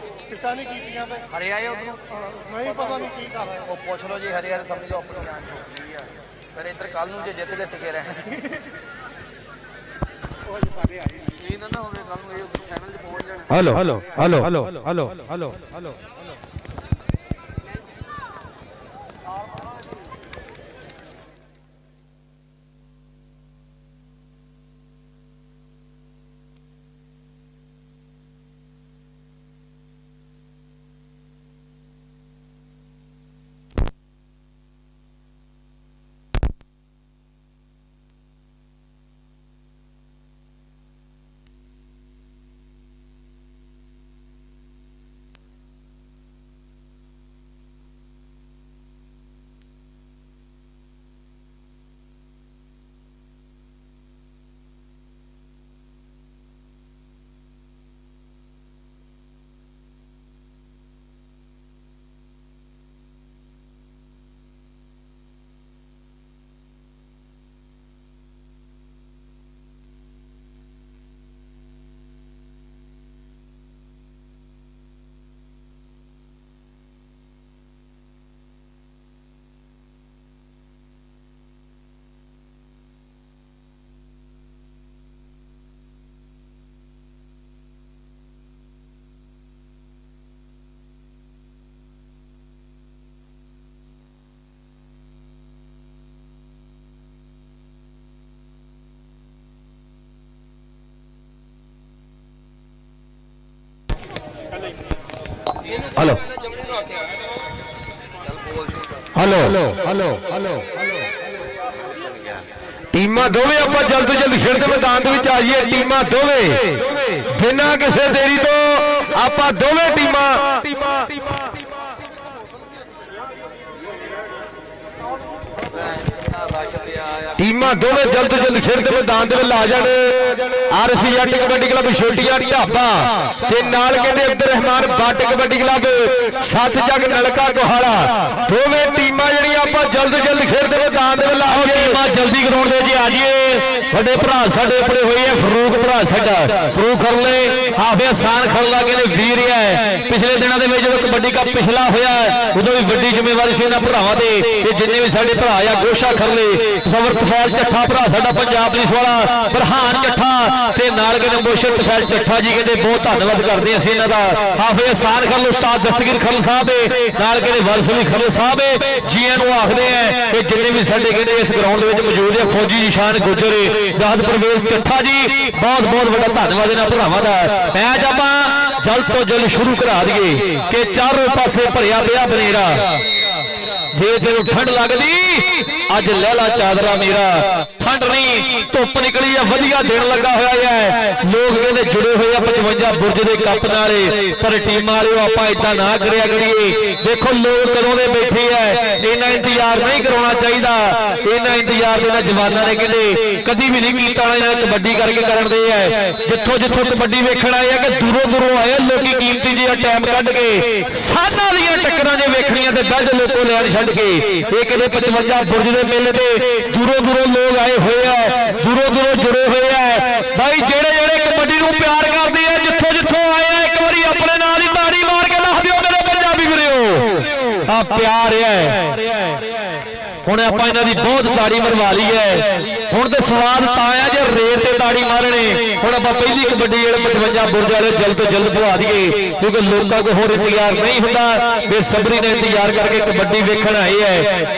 ਟਿਕਟਾਂ ਨਹੀਂ ਕੀਤੀਆਂ ਤੇ ਹਰੇ ਆਏ ਉਧਰੋਂ ਨਹੀਂ ਪਤਾ ਨਹੀਂ ਕੀ ਕਰ ਰਹੇ। ਉਹ ਪੁੱਛ ਲਓ ਜੀ ਹਰੇ ਸਮਝ ਲਓ ਆਪਣੀ ਜਾਨ ਛੋਟੀ ਆ। ਫਿਰ ਇੱਧਰ ਕੱਲ ਨੂੰ ਜੇ ਜਿੱਤ ਕੇ ਟਿਕੇ ਰਹਿਣ ਇਹ ਨਾ ਹੋਵੇ ਕੱਲ ਨੂੰ ਇਹ ਚੈਨਲ 'ਚ ਪਹੁੰਚ ਜਾਣ। ਹਲੋ ਹਲੋ ਜਮਣੀ ਨੂੰ ਆਖਿਆ ਹਲੋ ਹਲੋ ਹਲੋ ਟੀਮਾਂ ਦੋਵੇਂ ਆਪਾਂ ਜਲਦ ਤੋਂ ਜਲਦ ਖੇਡ ਦੇ ਮੈਦਾਨ ਦੇ ਵਿੱਚ ਆ ਜਾਈਏ। ਟੀਮਾਂ ਦੋਵੇਂ ਬਿਨਾਂ ਕਿਸੇ ਦੇਰੀ ਤੋਂ ਆਪਾਂ ਦੋਵੇਂ ਟੀਮਾਂ ਟੀਮਾਂ ਦੋਵੇਂ ਜਲਦ ਤੋਂ ਜਲਦ ਖੇਡ ਦੇ ਮੈਦਾਨ ਦੇ ਵਿੱਚ ਆ ਜਾਣ। ਆਰਸੀ ਜੱਟ ਕਬੱਡੀ ਕਲੱਬ ਛੋਟੀਆਂ ਢਾਬਾ ਤੇ ਨਾਲ ਕਹਿੰਦੇ ਅਬਦੁਰ ਰਹਿਮਾਨ ਬੱਟ ਕਬੱਡੀ ਕਲੱਬ ਸੱਤ ਜੱਗ ਨਲਕਾ ਕੋਹਾੜਾ ਦੋਵੇਂ ਟੀਮਾਂ ਜਿਹੜੀਆਂ ਆਪਾਂ ਜਲਦ ਤੋਂ ਜਲਦ ਖੇਡ ਦੇ ਮੈਦਾਨ ਦੇ ਵਿੱਚ ਆ ਜਾਈਏ। ਟੀਮਾਂ ਜਲਦੀ ਗਰਾਊਂਡ ਦੇ ਜੀ ਆ ਜਾਈਏ। ਵੱਡੇ ਭਰਾ ਸਾਡੇ ਆਪਣੇ ਹੋਏ ਆ ਫਰੂਕ ਭਰਾ ਸਾਡਾ ਫਰੂਕ ਖਰਲੇ ਹਾਫੇ ਆਸਾਨ ਖਰਲਾ ਕਹਿੰਦੇ ਵੀਰ ਹੈ। ਪਿਛਲੇ ਦਿਨਾਂ ਦੇ ਵਿੱਚ ਜਦੋਂ ਕਬੱਡੀ ਕੱਪ ਪਿਛਲਾ ਹੋਇਆ ਉਦੋਂ ਵੀ ਵੱਡੀ ਜ਼ਿੰਮੇਵਾਰੀ ਸੀ ਇਹਨਾਂ ਭਰਾਵਾਂ ਤੇ ਇਹ ਜਿੰਨੇ ਵੀ ਸਾਡੇ ਭਰਾ ਆ ਗੋਸ਼ਾ ਖਰਲੇ ਸਵਰ ਤਫੈਲ ਚੱਠਾ ਭਰਾ ਸਾਡਾ ਪੰਜਾਬ ਪੁਲਿਸ ਵਾਲਾ ਬਰਹਾਨ ਚੱਠਾ ਤੇ ਨਾਲ ਕਹਿੰਦੇ ਮੋਸ਼ਨ ਤਫੈਲ ਚੱਠਾ ਜੀ ਕਹਿੰਦੇ ਬਹੁਤ ਧੰਨਵਾਦ ਕਰਦੇ ਅਸੀਂ ਇਹਨਾਂ ਦਾ। ਹਾਫੇ ਆਸਾਨ ਖਰਲ ਉਸਤਾਦ ਦਸਤਗੀਰ ਖਰਲ ਸਾਹਿਬ ਨਾਲ ਕਹਿੰਦੇ ਵਰਸਲੀ ਖਰਲ ਸਾਹਿਬ ਜੀਆਂ ਨੂੰ ਆਖਦੇ ਆ ਕਿ ਜਿੰਨੇ ਵੀ ਸਾਡੇ ਕਹਿੰਦੇ ਇਸ ਗਰਾਊਂਡ ਦੇ ਵਿੱਚ ਮੌਜੂਦ ਹੈ ਫੌਜੀ ਨਿਸ਼ਾਨ ਗੁੱਜਰ ਜ਼ਾਹਦ ਪ੍ਰਵੇਸ਼ ਚੱਠਾ ਜੀ ਬਹੁਤ ਬਹੁਤ ਵੱਡਾ ਧੰਨਵਾਦ ਇਹਨਾਂ ਭਰਾਵਾਂ ਦਾ। ਮੈਚ ਆਪਾਂ ਜਲਦ ਤੋਂ ਜਲਦ ਸ਼ੁਰੂ ਕਰਾ ਦਈਏ ਕਿ ਚਾਰੋਂ ਪਾਸੇ ਭਰਿਆ ਪਿਆ ਬਨੇਰਾ। ਜੇ ਤੈਨੂੰ ਠੰਡ ਲੱਗਦੀ ਅੱਜ ਲਹਿਲਾ ਚਾਦਰਾ ਮੇਰਾ ਠੰਡ ਨਹੀਂ ਧੁੱਪ ਨਿਕਲੀ ਆ ਵਧੀਆ ਦਿਨ ਲੱਗਾ ਹੋਇਆ ਹੈ। ਲੋਕ ਕਹਿੰਦੇ ਜੁੜੇ ਹੋਏ ਆ 55 ਬੁਰਜ ਦੇ ਕੱਪ ਨਾਲੇ ਪਰ ਟੀਮਾਂ ਵਾਲਿਓ ਆਪਾਂ ਇਦਾਂ ਨਾ ਕਰਿਆ ਕਰੀਏ। ਦੇਖੋ ਲੋਕ ਕਦੋਂ ਦੇ ਬੈਠੇ ਆ ਇਹਨਾਂ ਇੰਤਜ਼ਾਰ ਨਹੀਂ ਕਰਾਉਣਾ ਚਾਹੀਦਾ। ਇਹਨਾਂ ਇੰਤਜ਼ਾਰ ਦੇ ਨਾਲ ਜਵਾਨਾਂ ਨੇ ਕਹਿੰਦੇ ਕਦੀ ਵੀ ਨਹੀਂ ਕੀਤਾ ਇਹਨਾਂ ਕਬੱਡੀ ਕਰਕੇ ਕਰਨ ਦੇ ਆ। ਜਿੱਥੋਂ ਜਿੱਥੋਂ ਕਬੱਡੀ ਵੇਖਣ ਆਏ ਆ ਕਿ ਦੂਰੋਂ ਦੂਰੋਂ ਆਏ ਲੋਕੀ ਕੀਮਤੀ ਜਿਹਾ ਟਾਈਮ ਕੱਢ ਕੇ ਸਾਨਾਂ ਦੀਆਂ ਟੱਕਰਾਂ ਜੇ ਵੇਖਣੀਆਂ ਤੇ ਦੱਜ ਲੋਕੋ ਲੈਣ ਛੱਡ ਕੇ ਇਹ ਕਹਿੰਦੇ 55 ਬੁਰਜ ਦੇ ਮੇਲੇ ਤੇ ਦੂਰੋਂ ਦੂਰੋਂ ਲੋਕ ਆਏ ਹੋਏ ਆ ਦੂਰੋਂ ਦੂਰੋਂ ਜੁੜੇ ਹੋਏ ਆ ਭਾਈ ਜਿਹੜੇ ਜਿਹੜੇ ਕਬੱਡੀ ਨੂੰ ਪਿਆਰ ਕਰਦੇ ਆ ਜਿੱਥੋਂ ਜਿੱਥੋਂ ਆਏ ਆ ਇੱਕ ਵਾਰੀ ਆਪਣੇ ਨਾਲ ਹੀ ਤਾੜੀ ਮਾਰ ਕੇ ਦੱਸ ਦਿਓ ਮੇਰੇ ਪੰਜਾਬੀ ਵੀਰੋ ਆ ਪਿਆਰ ਹੈ। ਹੁਣ ਆਪਾਂ ਇਹਨਾਂ ਦੀ ਬਹੁਤ ਤਾੜੀ ਮਰਵਾ ਲਈ ਹੈ। ਹੁਣ ਤੇ ਸਵਾਦ ਤਾਂ ਆ ਜੇ ਰੇਤ ਤੇ ਤਾੜੀ ਮਾਰਨੇ। ਹੁਣ ਆਪਾਂ ਪਹਿਲੀ ਕਬੱਡੀ ਜਿਹੜੇ 55 ਬੁਰਜ ਵਾਲੇ ਜਲਦ ਤੋਂ ਜਲਦ ਪਵਾ ਦਈਏ ਕਿਉਂਕਿ ਲੋਕਾਂ ਕੋਲ ਹੋਰ ਇੰਤਜ਼ਾਰ ਨਹੀਂ ਹੁੰਦਾ। ਬੇਸਬਰੀ ਨਾਲ ਇੰਤਜ਼ਾਰ ਕਰਕੇ ਕਬੱਡੀ ਵੇਖਣ ਆਏ ਹੈ।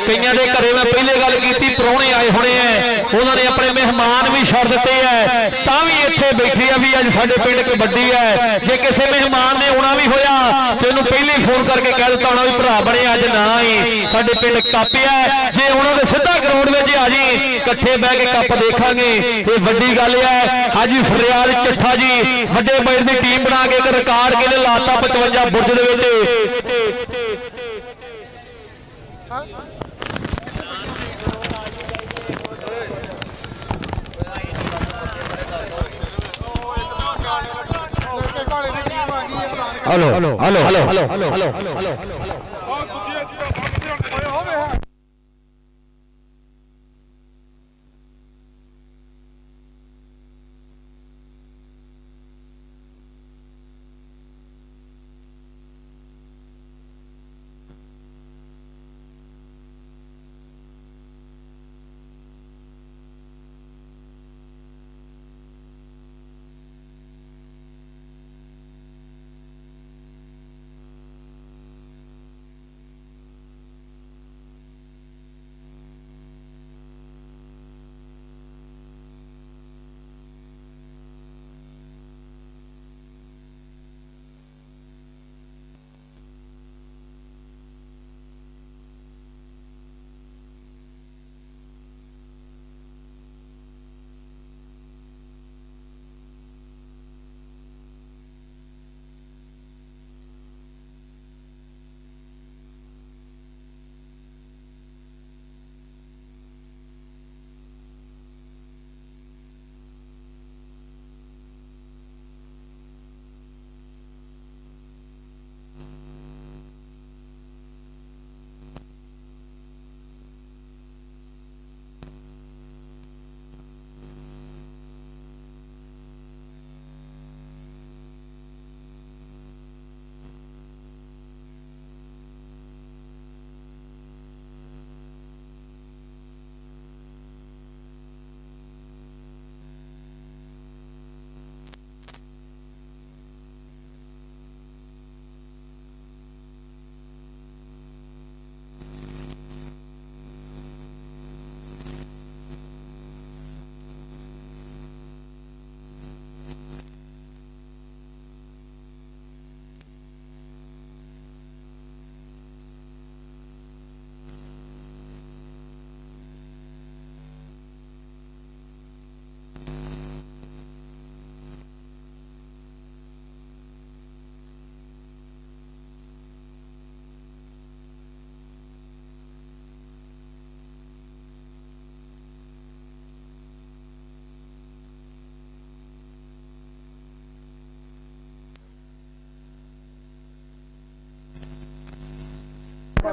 ਕਈਆਂ ਦੇ ਘਰੇ ਮੈਂ ਪਹਿਲੇ ਗੱਲ ਕੀਤੀ ਪ੍ਰਾਹੁਣੇ ਆਏ ਹੋਣੇ ਆ ਉਹਨਾਂ ਨੇ ਆਪਣੇ ਮਹਿਮਾਨ ਵੀ ਛੱਡ ਦਿੱਤੇ ਆ ਤਾਂ ਵੀ ਇੱਥੇ ਬੈਠੇ ਆ ਵੀ ਅੱਜ ਸਾਡੇ ਪਿੰਡ ਕਬੱਡੀ ਹੈ। ਜੇ ਕਿਸੇ ਮਹਿਮਾਨ ਨੇ ਆਉਣਾ ਵੀ ਹੋਇਆ ਤੇ ਉਹਨੂੰ ਪਹਿਲੇ ਫੋਨ ਕਰਕੇ ਕਹਿ ਦਿੱਤਾ ਹੋਣਾ ਵੀ ਭਰਾ ਬਣੇ ਅੱਜ ਨਾ ਹੀ ਸਾਡੇ ਪਿੰਡ ਕੱਪ ਹੈ। ਜੇ ਉਹਨਾਂ ਦੇ ਸਿੱਧਾ ਗਰਾਊਂਡ ਵਿੱਚ ਆ ਜੀ ਇਕੱਠੇ ਬਹਿ ਕੇ ਕੱਪ ਦੇਖਾਂਗੇ ਇਹ ਵੱਡੀ ਗੱਲ ਹੈ। ਅੱਜ ਫਰਿਆਦ ਚੱਠਾ ਜੀ ਵੱਡੇ ਬੈਡ ਦੀ ਟੀਮ ਬਣਾ ਕੇ ਇੱਕ ਰਿਕਾਰਡ ਕਿਹਨੇ ਲਾਤਾ 55 ਬੁਰਜ ਦੇ ਵਿੱਚ। ਕਾਲੇ ਦੀ ਟੀਮ ਆ ਗਈ ਹੈ ਬਣਾ ਕੇ hello hello hello hello hello hello ਬਹੁਤ ਦੂਜੀ ਹੋਵੇ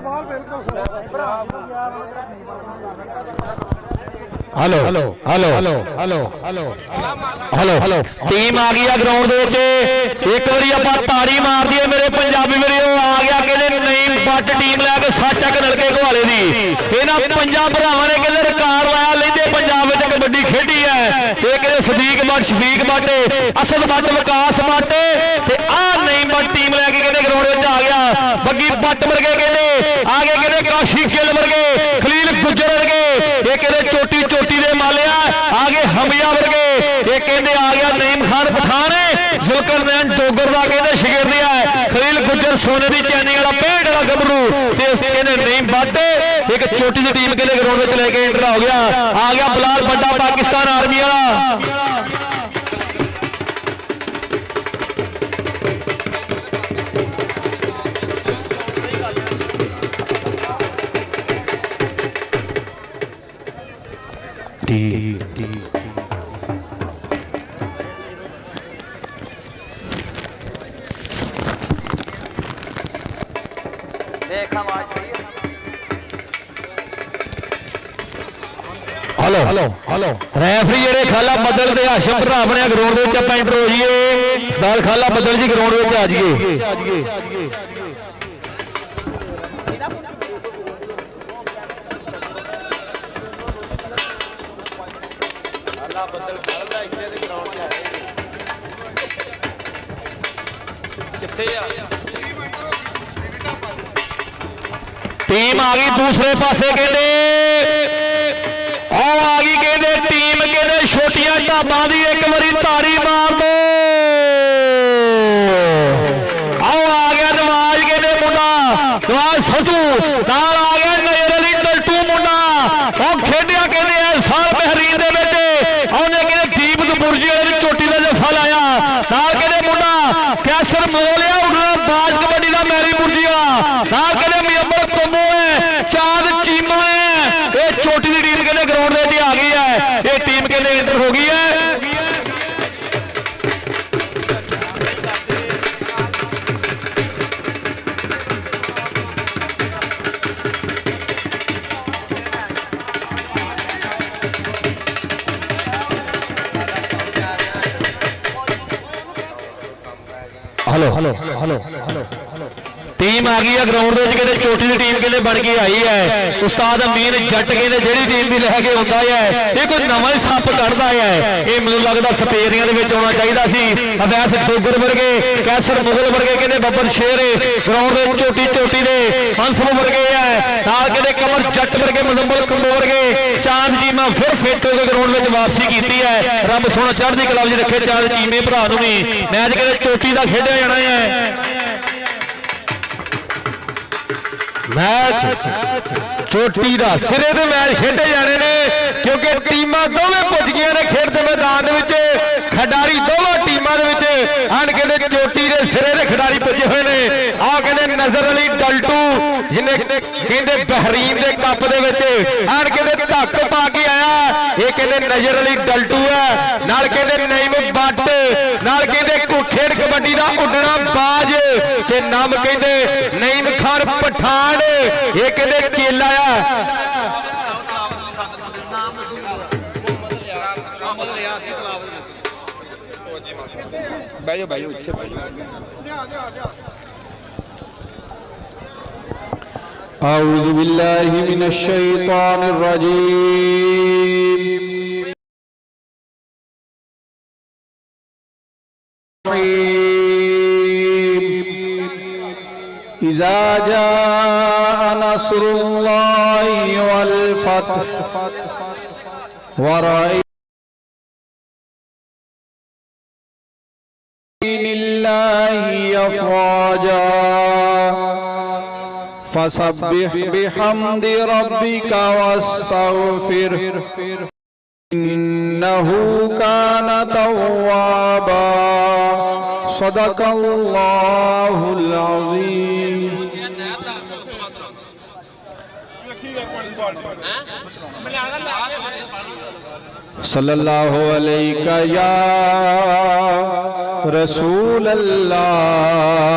ਬਾਲ ਬਿਲਕੁਲ hello hello hello hello hello hello hello team ਆ ਗਈ ਆ ਗਰਾਊਂਡ ਦੇ ਵਿੱਚ। ਇੱਕ ਵਾਰੀ ਆਪਾਂ ਤਾੜੀ ਮਾਰ ਦਈਏ ਮੇਰੇ ਪੰਜਾਬੀ ਵੀਰੋ। ਆ ਗਿਆ ਕਹਿੰਦੇ ਨਹੀਂ ਬੱਟ ਟੀਮ ਲੈ ਕੇ ਸਾਚਕ ਨਲਕੇ ਘਵਾਲੇ ਦੀ। ਇਹਨਾਂ ਪੰਜਾਂ ਭਰਾਵਾਂ ਨੇ ਕਹਿੰਦੇ ਰਿਕਾਰਡ ਲਾਇਆ। ਲੈਂਦੇ ਪੰਜਾਬ ਵਿੱਚ ਕਬੱਡੀ ਖੇਡੀ ਹੈ। ਇਹ ਕਹਿੰਦੇ ਸਦੀਕ ਬੱਟ, ਸ਼ਫੀਕ ਬੱਟ, ਅਸਦ ਬੱਟ, ਵਿਕਾਸ ਬੱਟ ਤੇ ਆਹ ਨਹੀਂ ਬੱਟ ਟੀਮ ਲੈ ਕੇ ਕਹਿੰਦੇ ਗਰਾਊਂਡ ਵਿੱਚ ਆ ਗਿਆ। ਬੱਗੀ ਬੱਟ ਵਰਗੇ ਕਹਿੰਦੇ ਆ ਗਏ, ਕਹਿੰਦੇ ਕਾਸ਼ੀ ਗਿੱਲ ਵਰਗੇ, ਖਲੀਲ ਗੁੱਜਰ ਵਰਗੇ, ਇਹ ਕਹਿੰਦੇ ਚੋਟੀ ਚੋਟੀ ਦੇ ਮਾਲਿਆ ਆ ਗਏ, ਹਮਿਆ ਵਰਗੇ, ਇਹ ਕਹਿੰਦੇ ਆ ਗਿਆ ਨਈਮ ਖਾਨ ਪਠਾਨ, ਜ਼ੁਲਕਰਨੈਨ ਡੋਗਰ ਦਾ ਕਹਿੰਦੇ ਸ਼ਗਿਰਦ ਹੈ, ਖਲੀਲ ਗੁੱਜਰ ਸੋਨੇ ਦੀ ਚੈਨੀ ਵਾਲਾ 65 ਵਾਲਾ ਗੱਭਰੂ ਤੇ ਕਹਿੰਦੇ ਨਈਮ ਬੱਟ। ਇੱਕ ਚੋਟੀ ਦੀ ਟੀਮ ਕਹਿੰਦੇ ਗਰਾਊਂਡ ਵਿੱਚ ਲੈ ਕੇ ਐਂਟਰ ਹੋ ਗਿਆ। ਆ ਗਿਆ ਬਲਾਲ ਵੱਡਾ ਪਾਕਿਸਤਾਨ ਆਰਮੀ ਵਾਲਾ। ਹਲੋ ਹਲੋ ਹਲੋ ਰੈਫਰੀ ਜਿਹੜੇ ਖਾਲਾ ਬੱਦਲ ਤੇ ਹਾਸ਼ਮ ਭਰਾ ਬਣਿਆ ਗਰਾਊਂਡ ਦੇ ਵਿੱਚ ਆਪਾਂ ਐਂਟਰ ਹੋ ਜਾਈਏ। ਸਰਦਾਰ ਖਾਲਾ ਬੱਦਲ ਜੀ ਗਰਾਊਂਡ ਵਿੱਚ ਆ ਜਾਈਏ। ਕਿੱਥੇ ਆ ਟੀਮ ਆ ਗਈ ਦੂਸਰੇ ਪਾਸੇ ਕਹਿੰਦੇ ਆ ਗਈ ਕਹਿੰਦੇ ਟੀਮ ਕਹਿੰਦੇ ਛੋਟੀਆਂ ਢਾਬਾਂ ਦੀ। ਇੱਕ ਵਾਰੀ ਤਾੜੀ ਮਾਰ ਦੋ। ਆਓ ਆ ਗਿਆ ਨਵਾਜ਼ ਕਹਿੰਦੇ ਮੁੰਡਾ, ਨਵਾਜ਼ ਸੱਜੂ ਨਾਲ ਆ ਗਿਆ ਨਜ਼ਰ ਅਲੀ ਟਲਟੂ ਮੁੰਡਾ। ਉਹ ਖੇਡਿਆ ਕਹਿੰਦੇ ਆ ਸਾਲ ਬਹਿਰੀਨ ਦੇ ਵਿੱਚ। ਉਹਨੇ ਕਹਿੰਦੇ ਦੀਪਕ ਬੁਰਜੀ ਵਾਲੇ ਦੀ ਚੋਟੀ ਦਾ ਜੱਫਾ ਲਾਇਆ। ਨਾਲ ਕਹਿੰਦੇ ਮੁੰਡਾ ਕੈਸਰ ਮੋਲਿਆ ਉਡਣਾ ਬਾਜ ਕਬੱਡੀ ਦਾ ਮੈਰੀ ਬੁਰਜੀ ਵਾਲਾ। ਨਾਲ ਕਹਿੰਦੇ ਮਿਆਂਬਰ ਕੰਬੋ ਹੈ, ਚਾਂਦ ਚੀਮਾ ਹੈ। ਇਹ ਚੋਟੀ ਦੀ ਟੀਮ ਕਹਿੰਦੇ ਗਰਾਊਂਡ ਦੇ ਵਿੱਚ ਆ ਗਈ ਹੈ। ਇਹ ਟੀਮ ਕਹਿੰਦੇ ਐਂਟਰ ਹੋ ਗਈ ਹੈ। Hello hello hello hello team ਆ ਗਈ ਆ ਗਰਾਊਂਡ ਦੇ ਵਿੱਚ। ਕਹਿੰਦੇ ਚੋਟੀ ਦੀ ਟੀਮ ਕਹਿੰਦੇ ਬਣ ਕੇ ਆਈ ਹੈ। ਉਸਤਾਦ ਅਮੀਨ ਜੱਟ ਕਹਿੰਦੇ ਜਿਹੜੀ ਟੀਮ ਵੀ ਲੈ ਕੇ ਆਉਂਦਾ ਹੈ ਇਹ ਕੋਈ ਨਵਾਂ ਹੀ ਸੱਪ ਕੱਢਦਾ ਹੈ। ਇਹ ਮੈਨੂੰ ਲੱਗਦਾ ਸਪੇਰੀਆਂ ਦੇ ਵਿੱਚ ਆਉਣਾ ਚਾਹੀਦਾ ਸੀ। ਅਵੈਸ ਡੋਗਰ ਵਰਗੇ, ਕੈਸਰ ਮੁਗਲ ਵਰਗੇ, ਕਹਿੰਦੇ ਬੱਬਰ ਸ਼ੇਰ ਗਰਾਊਂਡ ਦੇ ਚੋਟੀ ਚੋਟੀ ਦੇ ਹੰਸਮ ਵਰਗੇ ਹੈ। ਨਾਲ ਕਹਿੰਦੇ ਕਮਰ ਜੱਟ ਵਰਗੇ, ਮੁਜ਼ੰਮਲ ਕੰਬੋ ਵਰਗੇ, ਚਾਂਦ ਚੀਮਾ ਫਿਰ ਫੇਟ ਹੋ ਕੇ ਗਰਾਊਂਡ ਵਿੱਚ ਵਾਪਸੀ ਕੀਤੀ ਹੈ। ਰੱਬ ਸੋਹਣਾ ਚੜ੍ਹਦੀ ਕਲਾ ਵਿੱਚ ਰੱਖੇ ਚਾਂਦ ਚੀਮੇ ਭਰਾ ਨੂੰ ਵੀ। ਮੈਚ ਕਹਿੰਦੇ ਚੋਟੀ ਦਾ ਖੇਡਿਆ ਜਾਣਾ ਹੈ। ਮੈਚ ਚੋਟੀ ਦਾ ਸਿਰੇ ਦੇ ਮੈਚ ਖੇਡੇ ਜਾਣੇ ਨੇ ਕਿਉਂਕਿ ਟੀਮਾਂ ਦੋਵੇਂ ਪੁੱਜ ਗਈਆਂ ਨੇ ਖੇਡ ਦੇ ਮੈਦਾਨ ਦੇ ਵਿੱਚ। ਖਿਡਾਰੀ ਦੋਵਾਂ ਟੀਮਾਂ ਦੇ ਵਿੱਚ ਹਨ ਕਹਿੰਦੇ ਚੋਟੀ ਦੇ ਸਿਰੇ ਦੇ ਖਿਡਾਰੀ ਪੁੱਜੇ ਹੋਏ ਨੇ। ਆਹ ਕਹਿੰਦੇ ਨਜ਼ਰ ਅਲੀ ਡਲਟੂ ਜਿਹਨੇ ਕਹਿੰਦੇ ਬਹਿਰੀਨ ਦੇ ਕੱਪ ਦੇ ਵਿੱਚ ਹਨ ਕਹਿੰਦੇ ਧੱਕ ਪਾ ਕੇ ਆਇਆ। ਇਹ ਕਹਿੰਦੇ ਨਜ਼ਰ ਅਲੀ ਡਲਟੂ ਹੈ। ਨਾਲ ਕਹਿੰਦੇ ਨਈਮ ਬੱਟ, ਨਾਲ ਕਹਿੰਦੇ ਖੇਡ ਕਬੱਡੀ ਦਾ ਉੱਡਣਾ ਬਾਜ ਤੇ ਨਾਮ ਕਹਿੰਦੇ ਨਈਮ ਖਾਨ ਪਠਾਨ। ਇਹ ਕਹਿੰਦੇ ਚੇਲਾ ਆ। ਬਹਿ ਜਾਓ ਇੱਥੇ ਬਹਿ ਜਾਓ। أعوذ بالله من الشيطان الرجيم إذا جاء نصر الله والفتح ورأيت الله أفواجا فسبح بحمد ربك واستغفره إنه كان توابا صدق الله العظيم صلى الله عليك يا رسول الله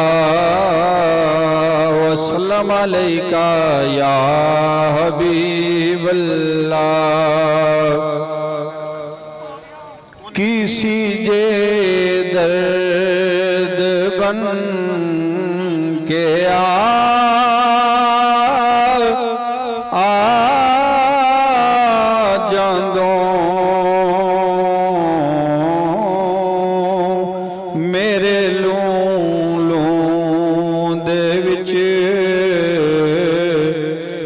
वसल्लम अलैका या हबीबल्लाह। किसी जे दर्द बन के ਮੇਰੇ ਲੂੰ ਦੇ ਵਿੱਚ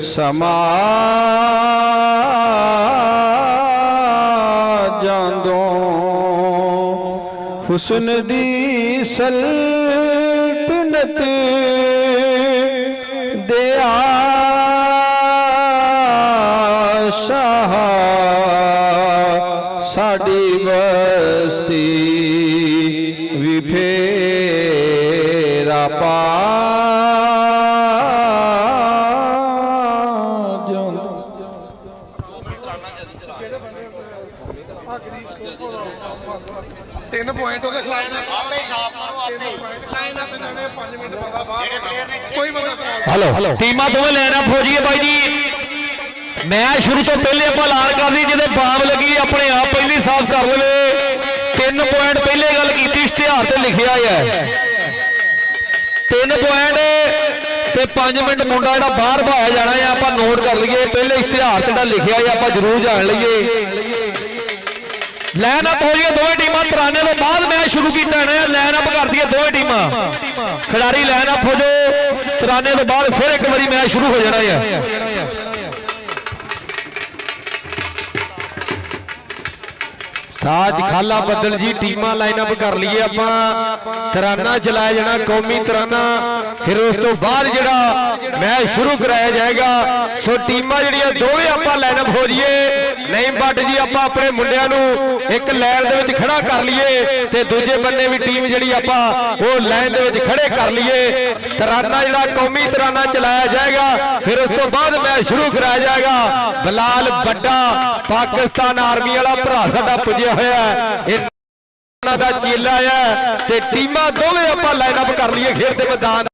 ਸਮਾ ਜਾਂਦੋਂ ਹੁਸਨ ਦੀ ਸਲਤਨਤ ਦੇ ਆਸ਼ਾ ਸਾਡੀ ਬਸਤੀ ਵੀ ਫੇਰਾ ਪਾ ਜਾਂਦਾ। ਤਿੰਨ ਪੁਆਇੰਟ ਉਹਦੇ ਖਿਲਾਏ ਨੇ ਆਪੇ ਸਾਫ ਕਰੋ ਆਪੇ ਲਾਈਨ ਅਪ ਜਾਣੇ 5 ਮਿੰਟ ਬੰਦਾ ਬਾਹਰ ਕੋਈ ਬੰਦਾ ਹਲੋ ਟੀਮਾਂ ਦੋਵੇਂ ਲੈਣ ਅਪ ਹੋ ਜਾਈਏ ਬਾਈ ਜੀ। ਮੈਚ ਸ਼ੁਰੂ ਤੋਂ ਪਹਿਲੇ ਆਪਾਂ ਐਲਾਨ ਕਰ ਲਈ ਜਿਹਦੇ ਬਾਮ ਲੱਗੀ ਆਪਣੇ ਆਪ ਪਹਿਲੀ ਸਾਫ਼ ਕਰ ਲਵੇ। 3 ਪੁਆਇੰਟ ਪਹਿਲੇ ਗੱਲ ਕੀਤੀ ਇਸ਼ਤਿਹਾਰ ਤੇ ਲਿਖਿਆ ਹੈ 3 ਪੁਆਇੰਟ ਤੇ 5 ਮਿੰਟ ਮੁੰਡਾ ਜਿਹੜਾ ਬਾਹਰ ਭਾਇਆ ਜਾਣਾ ਹੈ ਆਪਾਂ ਨੋਟ ਕਰ ਲਈਏ। ਪਹਿਲੇ ਇਸ਼ਤਿਹਾਰ ਤੇ ਜਿਹੜਾ ਲਿਖਿਆ ਹੈ ਆਪਾਂ ਜ਼ਰੂਰ ਜਾਣ ਲਈਏ। ਲਾਈਨ ਅਪ ਹੋ ਜਾਈਏ ਦੋਵੇਂ ਟੀਮਾਂ। ਤਰਾਨੇ ਤੋਂ ਬਾਅਦ ਮੈਚ ਸ਼ੁਰੂ ਕੀਤਾ ਹੈ ਲਾਈਨ ਅਪ ਕਰ ਦਈਏ ਦੋਵੇਂ ਟੀਮਾਂ। ਖਿਡਾਰੀ ਲਾਈਨ ਅਪ ਹੋ ਜਾਓ। ਤਰਾਨੇ ਤੋਂ ਬਾਅਦ ਫਿਰ ਇੱਕ ਵਾਰੀ ਮੈਚ ਸ਼ੁਰੂ ਹੋ ਜਾਣਾ ਹੈ। ਤਾਜ ਖਾਲਾ ਬੱਦਲ ਜੀ ਟੀਮਾਂ ਲਾਈਨਅਪ ਕਰ ਲਈਏ ਆਪਾਂ। ਤਰਾਨਾ ਚਲਾਇਆ ਜਾਣਾ ਕੌਮੀ ਤਰਾਨਾ, ਫਿਰ ਉਸ ਤੋਂ ਬਾਅਦ ਜਿਹੜਾ ਮੈਚ ਸ਼ੁਰੂ ਕਰਾਇਆ ਜਾਏਗਾ। ਸੋ ਟੀਮਾਂ ਜਿਹੜੀਆਂ ਦੋਵੇਂ ਆਪਾਂ ਲਾਈਨਅਪ ਹੋ ਜਾਈਏ। ਨਹੀਂ ਬੱਟ ਜੀ ਆਪਾਂ ਆਪਣੇ ਮੁੰਡਿਆਂ ਨੂੰ ਇੱਕ ਲਾਈਨ ਦੇ ਵਿੱਚ ਖੜਾ ਕਰ ਲਈਏ ਤੇ ਦੂਜੇ ਬੰਨੇ ਵੀ ਟੀਮ ਜਿਹੜੀ ਆਪਾਂ ਉਹ ਲਾਈਨ ਦੇ ਵਿੱਚ ਖੜੇ ਕਰ ਲਈਏ। ਤਰਾਨਾ ਜਿਹੜਾ ਕੌਮੀ ਤਰਾਨਾ ਚਲਾਇਆ ਜਾਏਗਾ, ਫਿਰ ਉਸ ਤੋਂ ਬਾਅਦ ਮੈਚ ਸ਼ੁਰੂ ਕਰਾਇਆ ਜਾਏਗਾ। ਬਲਾਲ ਵੱਡਾ ਪਾਕਿਸਤਾਨ ਆਰਮੀ ਵਾਲਾ ਭਰਾ ਸਾਡਾ ਪੁੱਜਿਆ ਹੋਇਆ ਇਹ ਦਾ ਚੇਲਾ ਹੈ ਤੇ ਟੀਮਾਂ ਦੋਵੇਂ ਆਪਾਂ ਲਾਈਨਅਪ ਕਰ ਲਈਏ ਖੇਡ ਦੇ ਮੈਦਾਨ।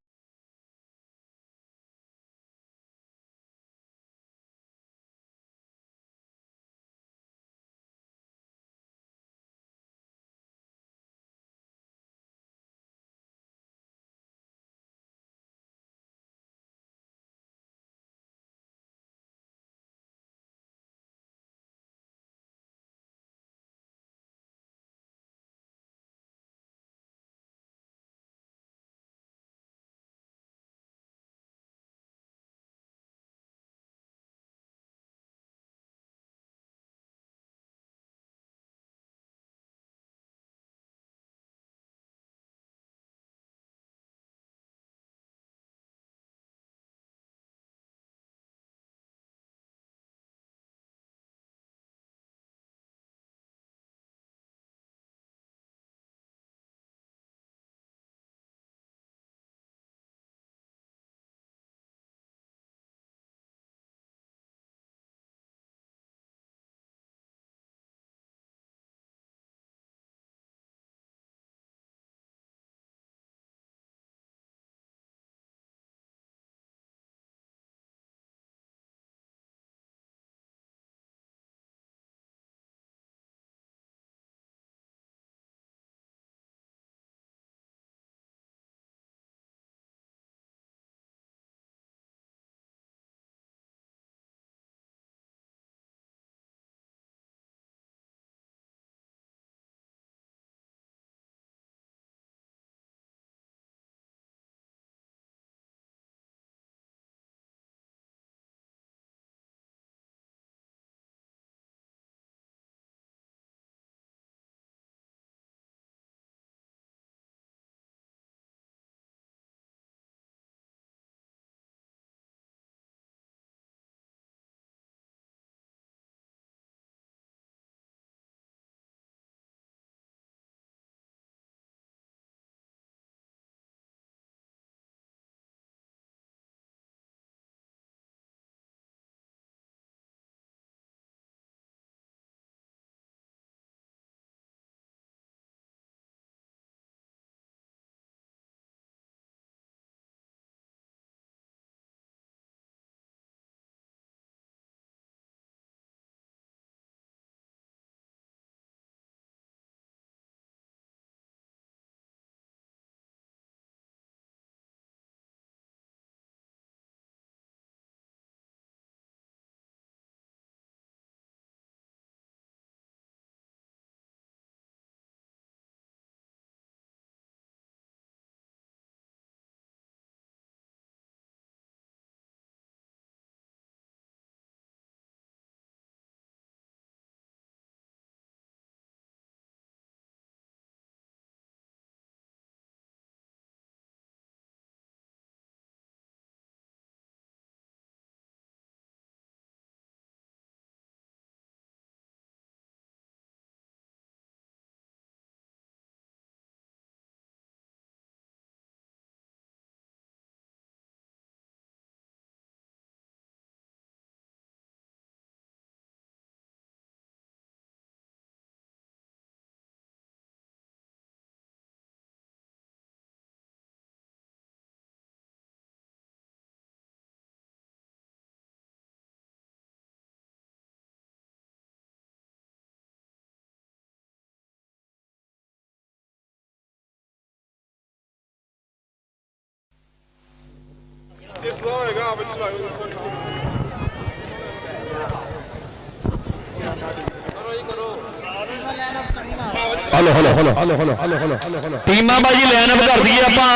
ਟੀਮਾਂ ਬਾਜੀ ਲਾਈਨਅਪ ਕਰ ਦਈਏ ਆਪਾਂ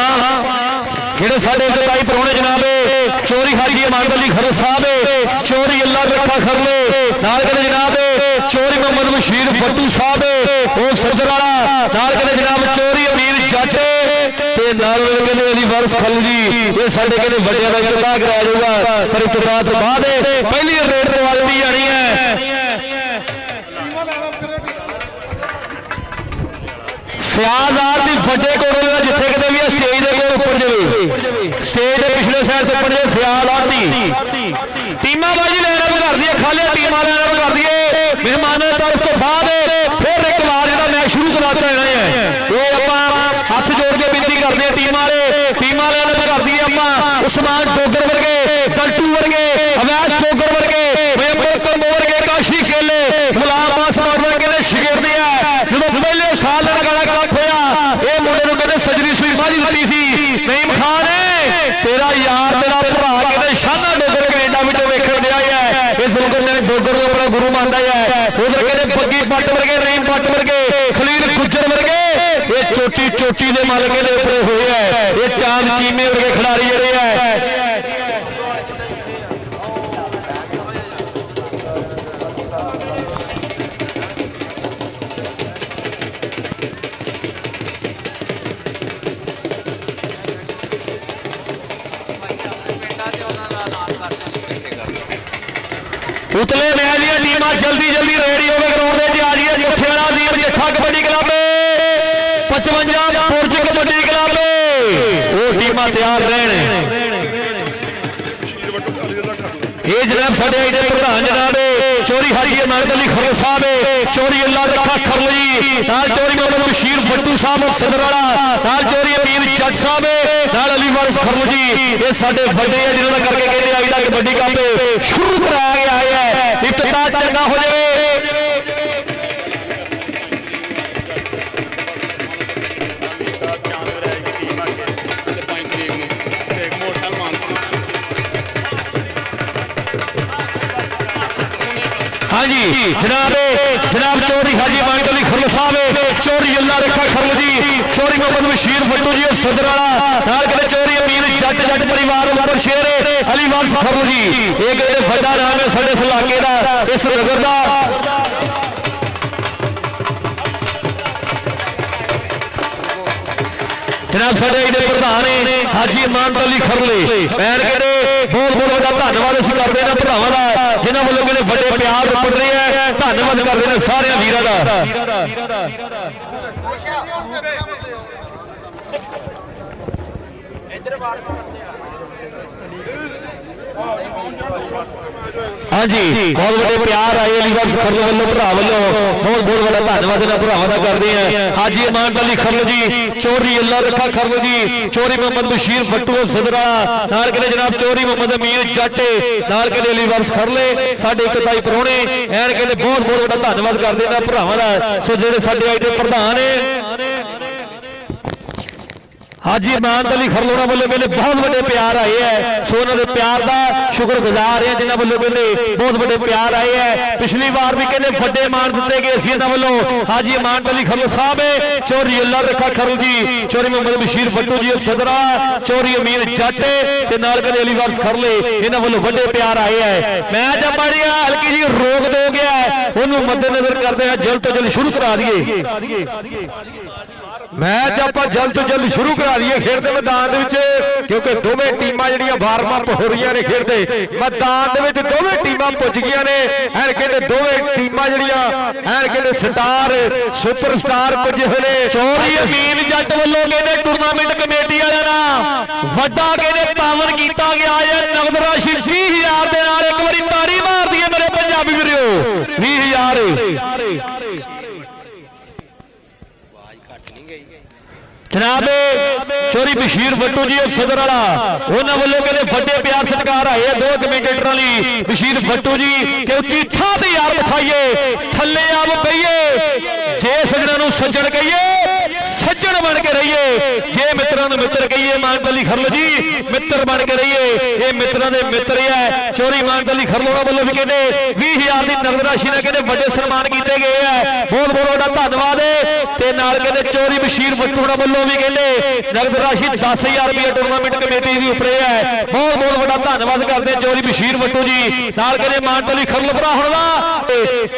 ਜਿਹੜੇ ਸਾਡੇ ਇਲਾਕਾਈ ਪਰੋਣੇ ਜਨਾਬ ਚੋਰੀ ਹਾਜੀ ਮੰਗਲੀ ਖਰ ਸਾਹਿਬ ਚੋਰੀ ਅੱਲਾ ਰੱਖਾ ਖਰਲੇ ਨਾਲ ਕਹਿੰਦੇ ਜਨਾਬ ਚੋਰੀ ਮੁਹੰਮਦ ਬਸ਼ੀਰ ਫੱਟੂ ਸਾਹਿਬ ਉਹ ਸੱਜਰ ਵਾਲਾ ਨਾਲ ਕਹਿੰਦੇ ਜਨਾਬ ਚੋਰੀ ਅਮੀਰ ਜੱਟ ਤੇ ਨਾਲ ਕਹਿੰਦੇ ਅਲੀ ਵਾਰਸ ਖਲਜੀ ਇਹ ਸਾਡੇ ਕਹਿੰਦੇ ਵੱਡਿਆਂ ਦਾ ਇਤਿਹਾਸ ਕਰਾਇਆ ਜਾਊਗਾ ਫਿਰ ਇਤਿਹਾਸ ਤੋਂ ਬਾਅਦ ਪਹਿਲੀ ਰੇਡ ਰਵਾਲਦੀ ਜਾਣੀ ਹੈ ਸਿਆਦਾਰ ਦੀ ਵੱਡੇ ਕੋਲ ਜਿੱਥੇ ਕਿਤੇ ਵੀ ਸਟੇਜ ਦੇ ਕੋਲ ਉੱਪਰ ਜਾਵੇ ਸਟੇਜ ਦੇ ਪਿਛਲੇ ਸਾਈਡ ਤੇ ਉੱਪਰ ਜੇ ਸਿਆਦਾਰ ਦੀ ਟੀਮਾਂ ਬਾਜੀ ਲੈਣਾ ਕਰਦੀ ਹੈ ਖਾਲੇ ਟੀਮਾਂ ਲੈਣਾ ਕਰਦੀ ਹੈ ਮਹਿਮਾਨਾਂ ਦੇ ਤਰਫ ਤੋਂ ਬਾਅਦ ਫਿਰ ਇੱਕ ਵਾਰ ਜਿਹੜਾ ਮੈਚ ਸ਼ੁਰੂ ਕਰਾ ਦੇਣਾ ਹੈ ਇਹ ਆਪਾਂ ਹੱਥ ਜੋੜ ਕੇ ਬੇਨਤੀ ਕਰਦੇ ਹਾਂ ਟੀਮਾਂ ਲੈਣਾ ਕਰਦੀ ਹੈ ਆਪਾਂ ਉਸਮਾਨ ਟੋਗਰ ਵਰਗੇ ਟਲਟੂ ਵਰਗੇ ਅਵੈਸ ਟੋਗਰ ਵਰਗੇ ਮੇਪਰ ਵਰਗੇ ਕਾਸ਼ੀ ਕੇਲੇ ਗੁਲਾਮ ਆਸਮਾਨ ਵਰਗੇ ਦੇ ਸ਼ਗਿਰਦੇ ਆ ਜਦੋਂ ਪਹਿਲੇ ਸਾਲ ਲਗਾਣਾ ਕੱਪ ਹੋਇਆ ਇਹ ਮੁੰਡੇ ਨੂੰ ਕਹਿੰਦੇ ਸਜਰੀ ਸੂਈ ਬਾਜੀ ਦਿੱਤੀ ਸੀ ਨਈਮ ਖਾਨ ਤੇਰਾ ਯਾਰ ਤੇਰਾ ਭਰਾ ਕਹਿੰਦੇ ਸ਼ਾਨਾ ਡੋਗਰ ਕੈਨੇਡਾ ਵਿੱਚੋਂ ਵੇਖਣ ਦਿਆ ਹੈ ਇਸ ਲੋਕਾਂ ਨੇ ਡੋਗਰ ਨੂੰ ਆਪਣਾ ਗੁਰੂ ਮੰਨਦਾ ਹੈ ਉਧਰ ਕਹਿੰਦੇ ਬੱਗੀ ਪੱਟ ਵਰਗੇ ਨਈਮ ਪੱਟ ਵਰਗੇ ਖਲੀਲ ਗੁੱਜਰ ਵਰਗੇ ਇਹ ਚੋਟੀ ਦੇ ਮਾਲਕ ਦੇ ਉੱਪਰ ਹੋਏ ਹੈ ਇਹ ਚਾਂਦ ਚੀਮੇ ਵਰਗੇ ਖਿਡਾਰੀ ਜਿਹੜੇ ਹੈ ਉਤਲੇ ਮੈਚ ਦੀਆਂ ਟੀਮਾਂ ਜਲਦੀ ਰੈਡੀ ਹੋਵੇ ਗਰਾਊਂਡ ਦੇ ਆ ਜੀ ਮੁੱਠੇ ਵਾਲਾ ਟੀਮ ਜੱਠਾ ਕਬੱਡੀ ਕਲੱਬ 55 ਪੁਰਜ ਕਬੱਡੀ ਕਲੱਬ ਉਹ ਟੀਮਾਂ ਤਿਆਰ ਰਹਿਣ ਇਹ ਜਨਾਬ ਸਾਡੇ ਇਹਦੇ ਪ੍ਰਧਾਨ ਜਨਾਬ ਚੋਰੀ ਹਾਜੀ ਅਮਾਨਤ ਅਲੀ ਖਰ ਸਾਹਿਬ ਚੋਰੀ ਅੱਲਾ ਰੱਖਾ ਖਰਲੀ ਨਾਲ ਚੋਰੀ ਮੁਹੰਮਦ ਬਸ਼ੀਰ ਫੱਟੂ ਸਾਹਿਬ ਸਦਰਾਲਾ ਨਾਲ ਚੋਰੀ ਅਮੀਰ ਜੱਟ ਸਾਹਿਬ ਨਾਲ ਅਲੀ ਵਾਰਿਸ ਖਰਲ ਜੀ ਇਹ ਸਾਡੇ ਵੱਡੇ ਆ ਜਿਨ੍ਹਾਂ ਦਾ ਕਰਕੇ ਕਹਿੰਦੇ ਆਈ ਦਾ ਕਬੱਡੀ ਕੱਪ ਸ਼ੁਰੂ ਕਰਾਇਆ ਗਿਆ ਹੈ ਇਤਿਹਾਸ ਚੰਗਾ ਹੋ ਜਾਵੇ ਹਾਂਜੀ ਜਨਾਬ ਚੋਰੀ ਹਾਜੀ ਅਮਾਨਤ ਅਲੀ ਖਰਲ ਸਾਹਿਬ ਚੋਰੀ ਅੱਲਾ ਰੱਖਾ ਖਰਲ ਜੀ ਚੋਰੀ ਮੁਹੰਮਦ ਬਸ਼ੀਰ ਫੱਟੂ ਜੀ ਸਦਰਾਲਾ ਨਾਲ ਕਹਿੰਦੇ ਚੋਰੀ ਅਮੀਰ ਜੱਟ ਪਰਿਵਾਰ ਉੱਪਰ ਸ਼ੇਰ ਅਲੀ ਵਾਰਿਸ ਖਰਲ ਜੀ ਇਹ ਕਹਿੰਦੇ ਵੱਡਾ ਨਾਮ ਹੈ ਸਾਡੇ ਇਸ ਇਲਾਕੇ ਦਾ ਇਸ ਨਗਰ ਦਾ ਜਨਾਬ ਸਾਡੇ ਇਹਦੇ ਪ੍ਰਧਾਨ ਹਾਜੀ ਅਮਾਨਤ ਅਲੀ ਖਰਲੇ ਮੈਂ ਕਹਿੰਦੇ ਬਹੁਤ ਵੱਡਾ ਧੰਨਵਾਦ ਅਸੀਂ ਕਰਦੇ ਹਾਂ ਭਰਾਵਾਂ ਦਾ ਜਿਨ੍ਹਾਂ ਵੱਲੋਂ ਕਹਿੰਦੇ ਵੱਡੇ ਪਿਆਰ ਉੱਪਰ ਰਹੇ ਹੈ ਧੰਨਵਾਦ ਕਰਦੇ ਨੇ ਸਾਰਿਆਂ ਵੀਰਾਂ ਦਾ ਹਾਂਜੀ ਬਹੁਤ ਵੱਡੇ ਪਿਆਰ ਆਏ ਅਲੀ ਵਾਰਿਸ ਖਰਲ ਵੱਲੋਂ ਭਰਾ ਵੱਲੋਂ ਬਹੁਤ ਵੱਡਾ ਧੰਨਵਾਦ ਇਹਨਾਂ ਭਰਾਵਾਂ ਦਾ ਕਰਦੇ ਹਾਂ ਹਾਜੀ ਅਮਾਨਤ ਅਲੀ ਖਰਲ ਜੀ ਚੋਰੀ ਅੱਲਾ ਰੱਖਾ ਖਰਲ ਜੀ ਚੋਰੀ ਮੁਹੰਮਦ ਬਸ਼ੀਰ ਫੱਟੂ ਸਦਰਾ ਨਾਲ ਕਹਿੰਦੇ ਜਨਾਬ ਚੋਰੀ ਮੁਹੰਮਦ ਅਮੀਰ ਜੱਟ ਨਾਲ ਕਹਿੰਦੇ ਅਲੀ ਵਾਰਿਸ ਖਰਲੇ ਸਾਡੇ ਇੱਕ ਤਾਈ ਪਰੋਣੇ ਐਨ ਕਹਿੰਦੇ ਬਹੁਤ ਵੱਡਾ ਧੰਨਵਾਦ ਕਰਦੇ ਇਹਨਾਂ ਭਰਾਵਾਂ ਦਾ ਸੋ ਜਿਹੜੇ ਸਾਡੇ ਆਏ ਦੇ ਪ੍ਰਧਾਨ ਹਾਜੀ ਅਮਾਨਤ ਅਲੀ ਖਰਲੋਣਾ ਵੱਲੋਂ ਕਹਿੰਦੇ ਬਹੁਤ ਵੱਡੇ ਪਿਆਰ ਆਏ ਹੈ ਸੋ ਉਹਨਾਂ ਦੇ ਪਿਆਰ ਦਾ ਸ਼ੁਕਰਗੁਜ਼ਾਰ ਹਾਂ ਜਿਨ੍ਹਾਂ ਵੱਲੋਂ ਕਹਿੰਦੇ ਬਹੁਤ ਵੱਡੇ ਪਿਆਰ ਆਏ ਹੈ ਪਿਛਲੀ ਵਾਰ ਵੀ ਕਹਿੰਦੇ ਵੱਡੇ ਮਾਣ ਦਿੱਤੇ ਗਏ ਸੀ ਇਹਨਾਂ ਵੱਲੋਂ ਹਾਜੀ ਅਮਾਨਤ ਅਲੀ ਖਰਲ ਸਾਹਿਬ ਚੋਰੀ ਅੱਲਾ ਰੱਖਾ ਖਰਲ ਜੀ ਚੋਰੀ ਮੁਹੰਮਦ ਬਸ਼ੀਰ ਫੱਟੂ ਜੀ ਸਦਰਾ ਚੋਰੀ ਅਮੀਰ ਜੱਟ ਤੇ ਨਾਲ ਕਹਿੰਦੇ ਅਲੀ ਵਾਰਿਸ ਖਰਲੇ ਇਹਨਾਂ ਵੱਲੋਂ ਵੱਡੇ ਪਿਆਰ ਆਏ ਹੈ ਮੈਚ ਆਪਾਂ ਜਿਹੜਾ ਹਲਕੀ ਜੀ ਰੋਕ ਦੋ ਗਿਆ ਉਹਨੂੰ ਮੱਦੇਨਜ਼ਰ ਕਰਦੇ ਹਾਂ ਜਲਦ ਤੋਂ ਜਲਦ ਸ਼ੁਰੂ ਕਰਾ ਦਈਏ ਮੈਚ ਆਪਾਂ ਜਲਦ ਤੋਂ ਜਲਦ ਸ਼ੁਰੂ ਕਰਾ ਦਈਏ ਖੇਡ ਦੇ ਮੈਦਾਨ ਦੇ ਵਿੱਚ ਕਿਉਂਕਿ ਦੋਵੇਂ ਟੀਮਾਂ ਜਿਹੜੀਆਂ ਵਾਰਮ ਅਪ ਹੋ ਰਹੀਆਂ ਨੇ ਖੇਡ ਦੇ ਮੈਦਾਨ ਦੇ ਵਿੱਚ ਦੋਵੇਂ ਟੀਮਾਂ ਪੁੱਜ ਗਈਆਂ ਨੇ ਐਨ ਕਹਿੰਦੇ ਦੋਵੇਂ ਟੀਮਾਂ ਜਿਹੜੀਆਂ ਐਨ ਕਹਿੰਦੇ ਸਟਾਰ ਸੁਪਰ ਸਟਾਰ ਪੁੱਜੇ ਹੋਏ ਨੇ ਚੋਰੀ ਅਮੀਰ ਜੱਟ ਵੱਲੋਂ ਕਹਿੰਦੇ ਟੂਰਨਾਮੈਂਟ ਕਮੇਟੀ ਵਾਲਿਆਂ ਨਾਲ ਵੱਡਾ ਕਹਿੰਦੇ ਪਾਵਨ ਕੀਤਾ ਗਿਆ ਹੈ ਨਗਦ ਰਾਸ਼ੀ 20000 ਦੇ ਨਾਲ ਇੱਕ ਵਾਰੀ ਤਾੜੀ ਮਾਰ ਦਈਏ ਮੇਰੇ ਪੰਜਾਬੀ ਵੀਰੋ 20000 ਜਨਾਬ ਚੋਰੀ ਬਸ਼ੀਰ ਫੱਟੂ ਜੀ ਸਦਰ ਵਾਲਾ ਉਹਨਾਂ ਵੱਲੋਂ ਕਹਿੰਦੇ ਵੱਡੇ ਪਿਆਰ ਸਤਿਕਾਰ ਆਏ ਆ ਦੋ ਕਮੈਂਟੇਟਰਾਂ ਲਈ ਬਸ਼ੀਰ ਫੱਟੂ ਜੀ ਕਿ ਉੱਚੀ ਥਾਂ ਤੇ ਯਾਰ ਬਿਠਾਈਏ ਥੱਲੇ ਆਪ ਬਈਏ ਜੇ ਸੱਜਣਾ ਨੂੰ ਸੱਜਣ ਕਹੀਏ ਸੱਜਣ ਬਣ ਕੇ ਰਹੀਏ। ਜੇ ਮਿੱਤਰਾਂ ਨੂੰ ਮਿੱਤਰ ਕਹੀਏ ਮਾਨਕ ਅਲੀ ਖਰਲ ਜੀ ਮਿੱਤਰ ਬਣ ਕੇ ਰਹੀਏ। ਇਹ ਮਿੱਤਰਾਂ ਦੇ ਮਿੱਤਰ ਹੈ। ਚੋਰੀ ਮਾਨਕ ਅਲੀ ਖਰਲੋਂ ਵੱਲੋਂ ਵੀ ਕਹਿੰਦੇ 20,000 ਦੀ ਨਗਦ ਰਾਸ਼ੀ ਨਾਲ ਕਹਿੰਦੇ ਵੱਡੇ ਸਨਮਾਨ ਕੀਤੇ ਗਏ ਹੈ। ਬਹੁਤ ਬਹੁਤ ਵੱਡਾ ਧੰਨਵਾਦ ਹੈ। ਤੇ ਨਾਲ ਕਹਿੰਦੇ ਚੋਰੀ ਬਸ਼ੀਰ ਬੱਟੂੜਾ ਵੱਲੋਂ ਵੀ ਕਹਿੰਦੇ ਨਗਦ ਰਾਸ਼ੀ 10,000 ਰੁਪਏ ਟੂਰਨਾਮੈਂਟ ਕਮੇਟੀ ਦੀ ਉਪਰੇ ਹੈ। ਬਹੁਤ ਬਹੁਤ ਵੱਡਾ ਧੰਨਵਾਦ ਕਰਦੇ ਚੋਰੀ ਬਸ਼ੀਰ ਬੱਟੂ ਜੀ। ਨਾਲ ਕਹਿੰਦੇ ਮਾਨਕ ਅਲੀ ਖਰਲ ਭਰਾ ਹੁਣ ਦਾ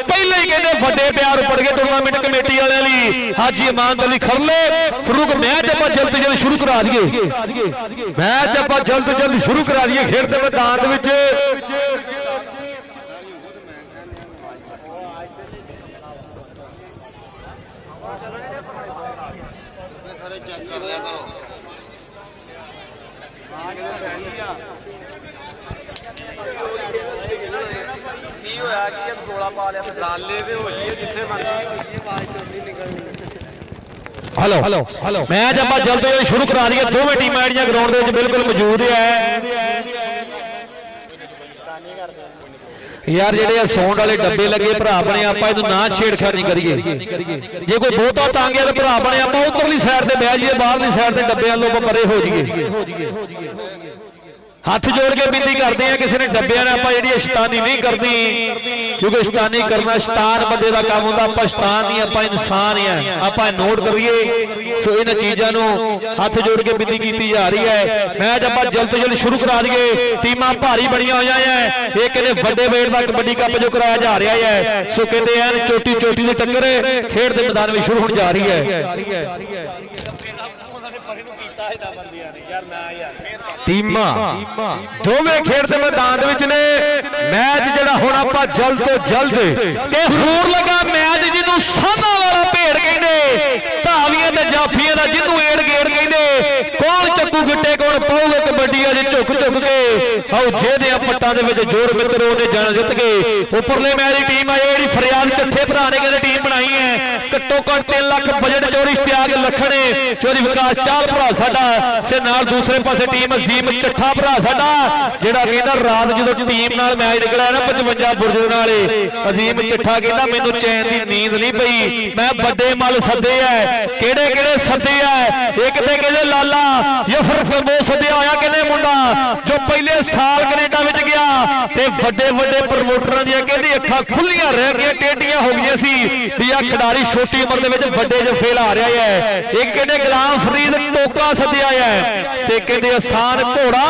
ਪਹਿਲੇ ਹੀ ਕਹਿੰਦੇ ਵੱਡੇ ਪਿਆਰ ਉੱਪਰ ਗਏ ਟੂਰਨਾਮੈਂਟ ਕਮੇਟੀ ਵਾਲਿਆਂ ਲਈ। ਹਾਜੀ ਮਾਨਕ ਅਲੀ ਖਰਲੇ ਫਰੂਕ ਮੈਚ ਆਪਾਂ ਜਲਦ ਤੋਂ ਜਲਦ ਸ਼ੁਰੂ ਕਰਾ ਦਈਏ। ਮੈਚ ਆਪਾਂ ਜਲਦ ਤੋਂ ਜਲਦ ਸ਼ੁਰੂ ਕਰਾ ਦਈਏ। ਖੇਡ ਦੇ ਮੈਦਾਨ ਦੇ ਵਿੱਚ ਸਾਰੇ ਚੈੱਕ ਕਰ ਲਿਆ ਕਰੋ। ਕੀ ਹੋਇਆ ਕੀ ਇਹ ਰੋਲਾ ਪਾ ਲਿਆ ਲਾਲੇ ਦੇ ਹੋਈਏ ਜਿੱਥੇ ਮਰਜ਼ੀ ਹੋਈਏ ਆਵਾਜ਼ ਤੋਂ ਨਹੀਂ ਨਿਕਲਣੀ। ਹਲੋ ਮੈਚ ਆਪਾਂ ਜਲਦ ਤੋਂ ਜਲਦ ਸ਼ੁਰੂ ਕਰਾ ਦਈਏ। ਦੋਵੇਂ ਟੀਮਾਂ ਜਿਹੜੀਆਂ ਗਰਾਊਂਡ ਦੇ ਵਿੱਚ ਬਿਲਕੁਲ ਮੌਜੂਦ ਹੈ। ਯਾਰ ਜਿਹੜੇ ਆ ਸੌਂਡ ਵਾਲੇ ਡੱਬੇ ਲੱਗੇ ਭਰਾ ਬਣੇ ਆਪਾਂ ਇਹਨੂੰ ਨਾ ਛੇੜਖਾਨੀ ਕਰੀਏ। ਜੇ ਕੋਈ ਬਹੁਤਾ ਤੰਗ ਹੈ ਤਾਂ ਭਰਾ ਬਣੇ ਆਪਾਂ ਉਧਰਲੀ ਸਾਈਡ ਤੇ ਬਹਿ ਜਾਈਏ, ਬਾਹਰਲੀ ਸਾਈਡ ਤੇ ਡੱਬਿਆਂ ਲੋਕ ਪਰੇ ਹੋ ਜਾਈਏ। ਹੱਥ ਜੋੜ ਕੇ ਬੇਨਤੀ ਕਰਦੇ ਆ ਕਿਸੇ ਨੇ ਡੱਬਿਆਂ ਨਾਲ ਆਪਾਂ ਜਿਹੜੀ ਸ਼ੈਤਾਨੀ ਨਹੀਂ ਕਰਨੀ, ਕਿਉਂਕਿ ਸ਼ੈਤਾਨੀ ਕਰਨਾ ਸ਼ੈਤਾਨ ਬੰਦੇ ਦਾ ਕੰਮ ਹੁੰਦਾ। ਆਪਾਂ ਸ਼ੈਤਾਨ ਨਹੀਂ, ਆਪਾਂ ਇਨਸਾਨ ਆ। ਆਪਾਂ ਨੋਟ ਕਰੀਏ। ਸੋ ਇਹਨਾਂ ਚੀਜ਼ਾਂ ਨੂੰ ਹੱਥ ਜੋੜ ਕੇ ਬੇਨਤੀ ਕੀਤੀ ਜਾ ਰਹੀ ਹੈ। ਮੈਚ ਆਪਾਂ ਜਲਦ ਤੋਂ ਜਲਦ ਸ਼ੁਰੂ ਕਰਾ ਦਈਏ। ਟੀਮਾਂ ਭਾਰੀ ਬਣੀਆਂ ਹੋਈਆਂ ਹੈ। ਇਹ ਕਹਿੰਦੇ ਵੱਡੇ ਵੇਟ ਦਾ ਕਬੱਡੀ ਕੱਪ ਜੋ ਕਰਾਇਆ ਜਾ ਰਿਹਾ ਹੈ। ਸੋ ਕਹਿੰਦੇ ਐਨ ਚੋਟੀ ਦੀ ਟੱਕਰ ਖੇਡ ਦੇ ਮੈਦਾਨ ਵਿੱਚ ਸ਼ੁਰੂ ਹੋਣ ਜਾ ਰਹੀ ਹੈ। ਟੀਮਾਂ ਦੋਵੇਂ ਖੇਡ ਦੇ ਮੈਦਾਨ ਦੇ ਵਿੱਚ ਨੇ। ਮੈਚ ਜਿਹੜਾ ਹੁਣ ਆਪਾਂ ਜਲਦ ਤੋਂ ਜਲਦ ਤੇ ਹੋਰ ਲੱਗਾ ਮੈਚ ਜਿਹਨੂੰ ਸਾਧਾ ਵਾਲਾ ਭੇੜ ਕਹਿੰਦੇ, ਧਾਵੀਆਂ ਤੇ ਜਾਫੀਆਂ ਦਾ ਜਿਹਨੂੰ ਏੜ ਗੇੜ ਕਹਿੰਦੇ। ਕੌਣ ਚੱਕੂ ਗਿੱਟੇ ਕੌਣ ਪਾਊਗਾ ਕਬੱਡੀ ਅਜੇ ਝੁਕ ਕੇ ਆਓ ਜਿਹਦੇ ਆ ਪੱਟਾਂ ਦੇ ਵਿੱਚ ਜ਼ੋਰ ਮਿੱਤਰੋ ਨੇ ਜਾਣ ਜਿੱਤ ਗਏ। ਉੱਪਰਲੇ ਮੈਚ ਦੀ ਟੀਮ ਆਈ ਜਿਹੜੀ ਫਰਿਆਦ ਚੱਠੇ ਭਰਾ ਨੇ ਕਹਿੰਦੇ ਟੀਮ ਬਣਾਈ ਹੈ। ਘੱਟੋ ਘੱਟ 3 ਲੱਖ ਬਜਟ ਚੋਰੀ ਇਸ਼ਤਿਆਕ ਲੱਖਣੇ ਚੋਰੀ ਵਿਕਾਸ ਚਾਲ ਭਰਾ ਸਾਡਾ ਤੇ ਨਾਲ ਦੂਸਰੇ ਪਾਸੇ ਟੀਮ ਅਜ਼ੀਮ ਚੱਠਾ ਭਰਾ ਸਾਡਾ ਜਿਹੜਾ ਕਹਿੰਦਾ ਰਾਤ ਜਦੋਂ ਟੀਮ ਨਾਲ ਮੈਚ ਨਿਕਲਿਆ ਨਾ 55 ਬੁਰਜ ਨਾਲੇ ਅਜ਼ੀਮ ਚੱਠਾ ਕਹਿੰਦਾ ਮੈਨੂੰ ਚੈਨ ਦੀ ਨੀਂਦ ਨਹੀਂ ਪਈ। ਮੈਂ ਵੱਡੇ ਮੱਲ ਸੱਦੇ ਐ। ਕਿਹੜੇ ਸੱਦੇ ਐ? ਇੱਕ ਤੇ ਕਹਿੰਦੇ ਲਾਲਾ ਯਫਰ ਫਰਮੋ ਸੱਦਿਆ ਹੋਇਆ ਕਹਿੰਦੇ ਮੁੰਡਾ ਜੋ ਪਹਿਲੇ ਸਾਲ ਕੈਨੇਡਾ ਵਿੱਚ ਗਿਆ ਤੇ ਵੱਡੇ ਪ੍ਰਮੋਟਰਾਂ ਦੀਆਂ ਕਹਿੰਦੀ ਅੱਖਾਂ ਖੁੱਲੀਆਂ ਰਹਿ ਗਈਆਂ, ਟੇਢੀਆਂ ਹੋ ਗਈਆਂ ਸੀ ਵੀ ਆ ਖਿਡਾਰੀ ਛੋਟੀ ਉਮਰ ਦੇ ਵਿੱਚ ਵੱਡੇ ਜਫੇ ਲਾ ਰਿਹਾ ਹੈ। ਇੱਕ ਕਹਿੰਦੇ ਗੁਲਾਮ ਫਰੀਦ ਟੋਕਾ ਸੱਦਿਆ ਹੈ ਤੇ ਕਹਿੰਦੇ ਆਸਾਨ ਘੋੜਾ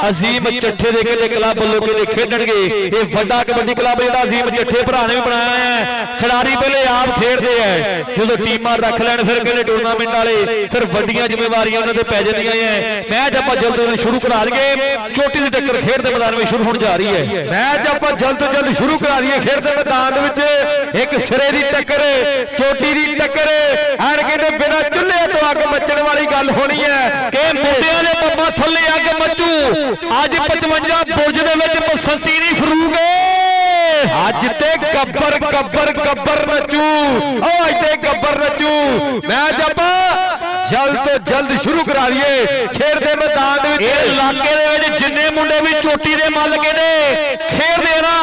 ਅਜ਼ੀਮ ਚੱਠੇ ਦੇ ਕਹਿੰਦੇ ਕਲੱਬ ਵੱਲੋਂ ਕਹਿੰਦੇ ਖੇਡਣਗੇ। ਇਹ ਵੱਡਾ ਕਬੱਡੀ ਕਲੱਬ ਜਿਹੜਾ ਅਜ਼ੀਮ ਚੱਠੇ ਭਰਾ ਨੇ ਵੀ ਬਣਾਇਆ ਹੈ। ਖਿਡਾਰੀ ਪਹਿਲੇ ਆਪ ਖੇਡਦੇ ਐ, ਜਦੋਂ ਟੀਮਾਂ ਰੱਖ ਲੈਣ ਫਿਰ ਕਹਿੰਦੇ ਟੂਰਨਾਮੈਂਟ ਵਾਲੇ ਫਿਰ ਵੱਡੀਆਂ ਜ਼ਿੰਮੇਵਾਰੀਆਂ ਉਹਨਾਂ ਤੇ ਪੈ ਜਾਂਦੀਆਂ ਐ। ਮੈਚ ਆਪਾਂ ਜਲਦ ਸ਼ੁਰੂ ਕਰਾ ਦਈਏ। ਚੋਟੀ ਦੀ ਟੱਕਰ ਖੇਡ ਦੇ ਮੈਦਾਨ ਵਿੱਚ ਸ਼ੁਰੂ ਹੋਣ ਜਾ ਰਹੀ ਹੈ। ਮੈਚ ਆਪਾਂ ਜਲਦ ਤੋਂ ਜਲਦ ਸ਼ੁਰੂ ਕਰਾ ਦਈਏ। ਖੇਡ ਦੇ ਮੈਦਾਨ ਦੇ ਵਿੱਚ ਇੱਕ ਸਿਰੇ ਦੀ ਟੱਕਰ, ਚੋਟੀ ਦੀ ਟੱਕਰ ਐਨ ਕਹਿੰਦੇ ਬਿਨਾਂ ਚੁੱਲ੍ਹੇ ਤੋਂ ਅੱਗ ਮੱਚਣ ਵਾਲੀ ਗੱਲ ਹੋਣੀ ਹੈ ਕਿ ਮੁੰਡਿਆਂ ਦੇ ਪੰਮਾਂ ਥੱਲੇ ਅੱਗ ਮੱਚੂ। ਅੱਜ 55 ਬੁਰਜ ਦੇ ਵਿੱਚ ਬਸੰਤੀ ਨਹੀਂ ਫਰੂਗੇ। ਅੱਜ ਤੇ ਗੱਬਰ ਨੱਚੂ। ਓ ਅੱਜ ਤੇ ਗੱਬਰ ਨੱਚੂ। ਮੈਚ ਆਪਾਂ ਜਲਦ ਤੋਂ ਜਲਦ ਸ਼ੁਰੂ ਕਰਾ ਲਈਏ। ਖੇਡ ਦੇ ਮੈਦਾਨ ਦੇ ਵਿੱਚ ਇਹ ਇਲਾਕੇ ਦੇ ਵਿੱਚ ਜਿੰਨੇ ਮੁੰਡੇ ਵੀ ਚੋਟੀ ਦੇ ਮੱਲ ਕੇ ਨੇ ਖੇਡਦੇ ਨਾ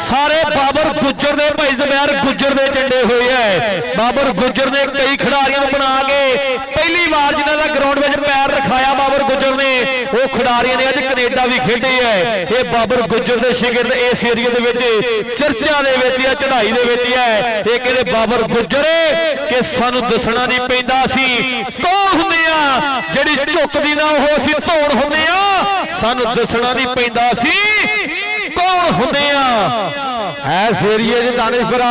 ਸਾਰੇ ਬਾਬਰ ਗੁੱਜਰ ਦੇ ਭਾਈ ਜ਼ਬੈਰ ਗੁੱਜਰ ਦੇ ਝੰਡੇ ਹੋਏ ਐ। ਬਾਬਰ ਗੁੱਜਰ ਨੇ ਕਈ ਖਿਡਾਰੀਆਂ ਨੂੰ ਬਣਾ ਕੇ ਪਹਿਲੀ ਵਾਰ ਜਿਨ੍ਹਾਂ ਦਾ ਗਰਾਊਂਡ ਵਿੱਚ ਪੈਰ ਰਖਾਇਆ ਬਾਬਰ ਗੁੱਜਰ ਨੇ, ਉਹ ਖਿਡਾਰੀਆਂ ਨੇ ਅੱਜ ਕੈਨੇਡਾ ਵੀ ਖੇਡੇ ਐ। ਇਹ ਬਾਬਰ ਗੁੱਜਰ ਦੇ ਸ਼ਾਗਿਰਦ ਇਸ ਏਰੀਆ ਦੇ ਵਿੱਚ ਚਰਚਾ ਦੇ ਵਿੱਚ ਆ, ਚੜ੍ਹਾਈ ਦੇ ਵਿੱਚ ਐ। ਇਹ ਕਹਿੰਦੇ ਬਾਬਰ ਗੁੱਜਰ ਕਿ ਸਾਨੂੰ ਦੱਸਣਾ ਨਹੀਂ ਪੈਂਦਾ ਸੀ ਕੌਣ ਹੁੰਦੇ ਆ, ਜਿਹੜੀ ਝੁਕਦੀ ਨਾ ਉਹ ਅਸੀਂ ਧੌਣ ਹੁੰਦੇ ਆ। ਸਾਨੂੰ ਦੱਸਣਾ ਨਹੀਂ ਪੈਂਦਾ ਸੀ ਕੌਣ ਹੁੰਦੇ ਆ। ਐਸ ਏਰੀਏ ਦੇ ਦਾਨਿਸ਼ਵਰਾ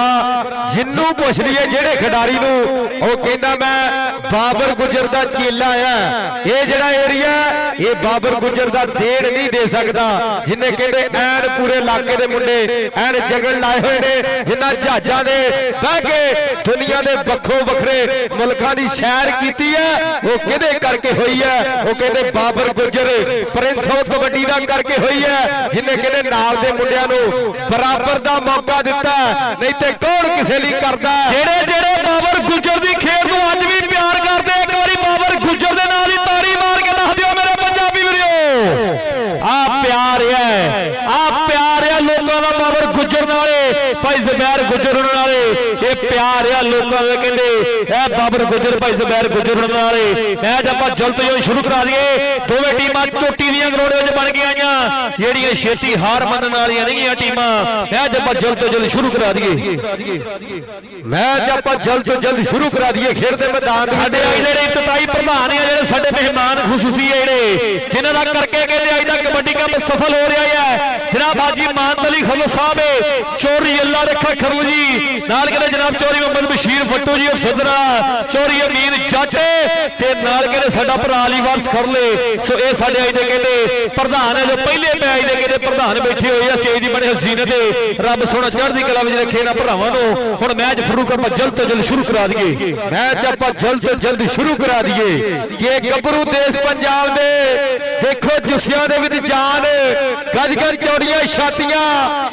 ਜਿੰਨੂੰ ਪੁੱਛ ਲਈਏ ਜਿਹੜੇ ਖਿਡਾਰੀ ਨੂੰ ਉਹ ਕਹਿੰਦਾ ਮੈਂ ਬਾਬਰ ਗੁੱਜਰ ਦਾ ਚੇਲਾ ਆ। ਇਹ ਜਿਹੜਾ ਏਰੀਆ ਇਹ ਬਾਬਰ ਗੁੱਜਰ ਦਾ ਦੇਣ ਨਹੀਂ ਦੇ ਸਕਦਾ। ਜਿੰਨੇ ਕਹਿੰਦੇ ਐਨ ਪੂਰੇ ਇਲਾਕੇ ਦੇ ਮੁੰਡੇ ਐਨ ਜਗਣ ਲਾਏ ਹੋਏ ਨੇ, ਜਿਨ੍ਹਾਂ ਜਹਾਜ਼ਾਂ ਦੇ ਬਹਿ ਕੇ ਦੁਨੀਆ ਦੇ ਵੱਖੋ ਵੱਖਰੇ ਮੁਲਕਾਂ ਦੀ ਸੈਰ ਕੀਤੀ ਹੈ, ਉਹ ਕਿਹਦੇ ਕਰਕੇ ਹੋਈ ਹੈ? ਉਹ ਕਹਿੰਦੇ ਬਾਬਰ ਗੁੱਜਰ ਪ੍ਰਿੰਸ ਆਫ ਕਬੱਡੀ ਦਾ ਕਰਕੇ ਹੋਈ ਹੈ, ਜਿੰਨੇ ਕਹਿੰਦੇ ਨਾਲ ਦੇ ਮੁੰਡਿਆਂ ਨੂੰ ਬਰਾਬਰ ਦਾ ਮੌਕਾ ਦਿੱਤਾ। ਨਹੀਂ ਤੇ ਕੌਣ ਕਿਸੇ ਲਈ ਕਰਦਾ? ਜਿਹੜੇ ਬਾਬਰ ਗੁੱਜਰ ਦੀ ਖੇਡ ਨੂੰ ਅੱਜ ਵੀ ਪਿਆਰ ਕਰਦੇ, ਇੱਕ ਵਾਰੀ ਬਾਬਰ ਗੁੱਜਰ ਦੇ ਨਾਲ ਹੀ ਤਾੜੀ ਮਾਰ ਕੇ ਦੱਸ ਦਿਓ ਮੇਰੇ ਪੰਜਾਬੀ ਵੀਰੋ। ਆ ਪਿਆਰ ਹੈ ਲੋਕਾਂ ਦਾ ਬਾਬਰ ਗੁੱਜਰ ਨਾਲੇ ਭਾਈ ਜ਼ਬੈਰ ਗੁੱਜਰ ਨਾਲੇ। ਇਹ ਪਿਆਰ ਆ ਲੋਕਾਂ ਦੇ ਕਹਿੰਦੇ ਇਹ ਬਾਬਰ ਗੁੱਜਰ ਭਾਈ ਜ਼ਬੈਰ ਗੁੱਜਰ ਵਾਲੇ ਮੈਚ ਆਪਾਂ ਜਲਦ ਜੋ ਸ਼ੁਰੂ ਕਰਾ ਦਈਏ। ਦੋਵੇਂ ਟੀਮਾਂ ਚੋਟੀ ਦੀਆਂ ਗਰਾਊਂਡ ਵਿੱਚ ਬਣ ਕੇ ਆਈਆਂ ਜਿਹੜੀਆਂ ਛੇਤੀ ਹਾਰ ਮੰਨਣ ਵਾਲੀਆਂ ਨਹੀਂਆਂ ਟੀਮਾਂ। ਮੈਚ ਆਪਾਂ ਜਲਦ ਤੋਂ ਜਲਦ ਸ਼ੁਰੂ ਕਰਾ ਦਈਏ। ਮੈਚ ਆਪਾਂ ਜਲਦ ਤੋਂ ਜਲਦ ਸ਼ੁਰੂ ਕਰਾ ਦਈਏ। ਖੇਡ ਦੇ ਮੈਦਾਨ ਸਾਡੇ ਜਿਹੜੇ ਇਫਤਤਾਈ ਪ੍ਰਧਾਨ ਆ ਜਿਹੜੇ ਸਾਡੇ ਮਹਿਮਾਨ ਖੁਸੂਸੀ ਆ ਜਿਹੜੇ ਜਿਨ੍ਹਾਂ ਦਾ ਕਰਕੇ ਕਹਿੰਦੇ ਅੱਜ ਦਾ ਕਬੱਡੀ ਕੱਪ ਸਫਲ ਹੋ ਰਿਹਾ ਹੈ। ਜਨਾਬ ਹਾਜੀ ਮਾਨਤ ਅਲੀ ਖਲੋ ਸਾਹਿਬ ਚੋਰੀ ਅੱਲਾ ਰੱਖਾ ਖਰੂ ਜੀ ਨਾਲ ਕਹਿੰਦੇ ਜਨਾਬ ਚੋਰੀ ਮੁਹੰਮਦ ਬਸ਼ੀਰ ਫੱਟੂ ਜੀ ਸਦਰਾ ਚੋਰੀ ਅਮੀਨ ਜੱਟ ਤੇ ਨਾਲ ਕਹਿੰਦੇ ਸਾਡਾ ਭਰਾ ਅਲੀ ਵਾਰਸ ਖਰਲੇ। ਸੋ ਇਹ ਸਾਡੇ ਅੱਜ ਦੇ ਕਹਿੰਦੇ ਪ੍ਰਧਾਨ ਹੈ ਜੋ ਪਹਿਲੇ ਮੈਚ ਦੇ ਕਹਿੰਦੇ ਪ੍ਰਧਾਨ ਬੈਠੇ ਹੋਏ ਆ ਸਟੇਜ ਦੀ ਬਣੇ ਹਸੀਨ ਤੇ ਰੱਬ ਸੋਹਣਾ ਚੜ੍ਹਦੀ ਕਲਾ ਵਿੱਚ ਰੱਖੇ ਨਾ ਭਰਾਵਾਂ ਨੂੰ। ਹੁਣ ਮੈਚ ਫਰੂਕ ਆਪਾਂ ਜਲਦ ਤੋਂ ਜਲਦ ਸ਼ੁਰੂ ਕਰਾ ਦਈਏ। ਮੈਚ ਆਪਾਂ ਜਲਦ ਤੋਂ ਜਲਦ ਸ਼ੁਰੂ ਕਰਾ ਦਈਏ। ਕਿ ਗੱਭਰੂ ਦੇਸ਼ ਪੰਜਾਬ ਦੇ ਦੇਖੋ ਜੁੱਸਿਆਂ ਦੇ ਵਿੱਚ ਜਾਨ ਗੱਜ ਗੱਜ ਚੌੜੀਆਂ ਛਾਤੀਆਂ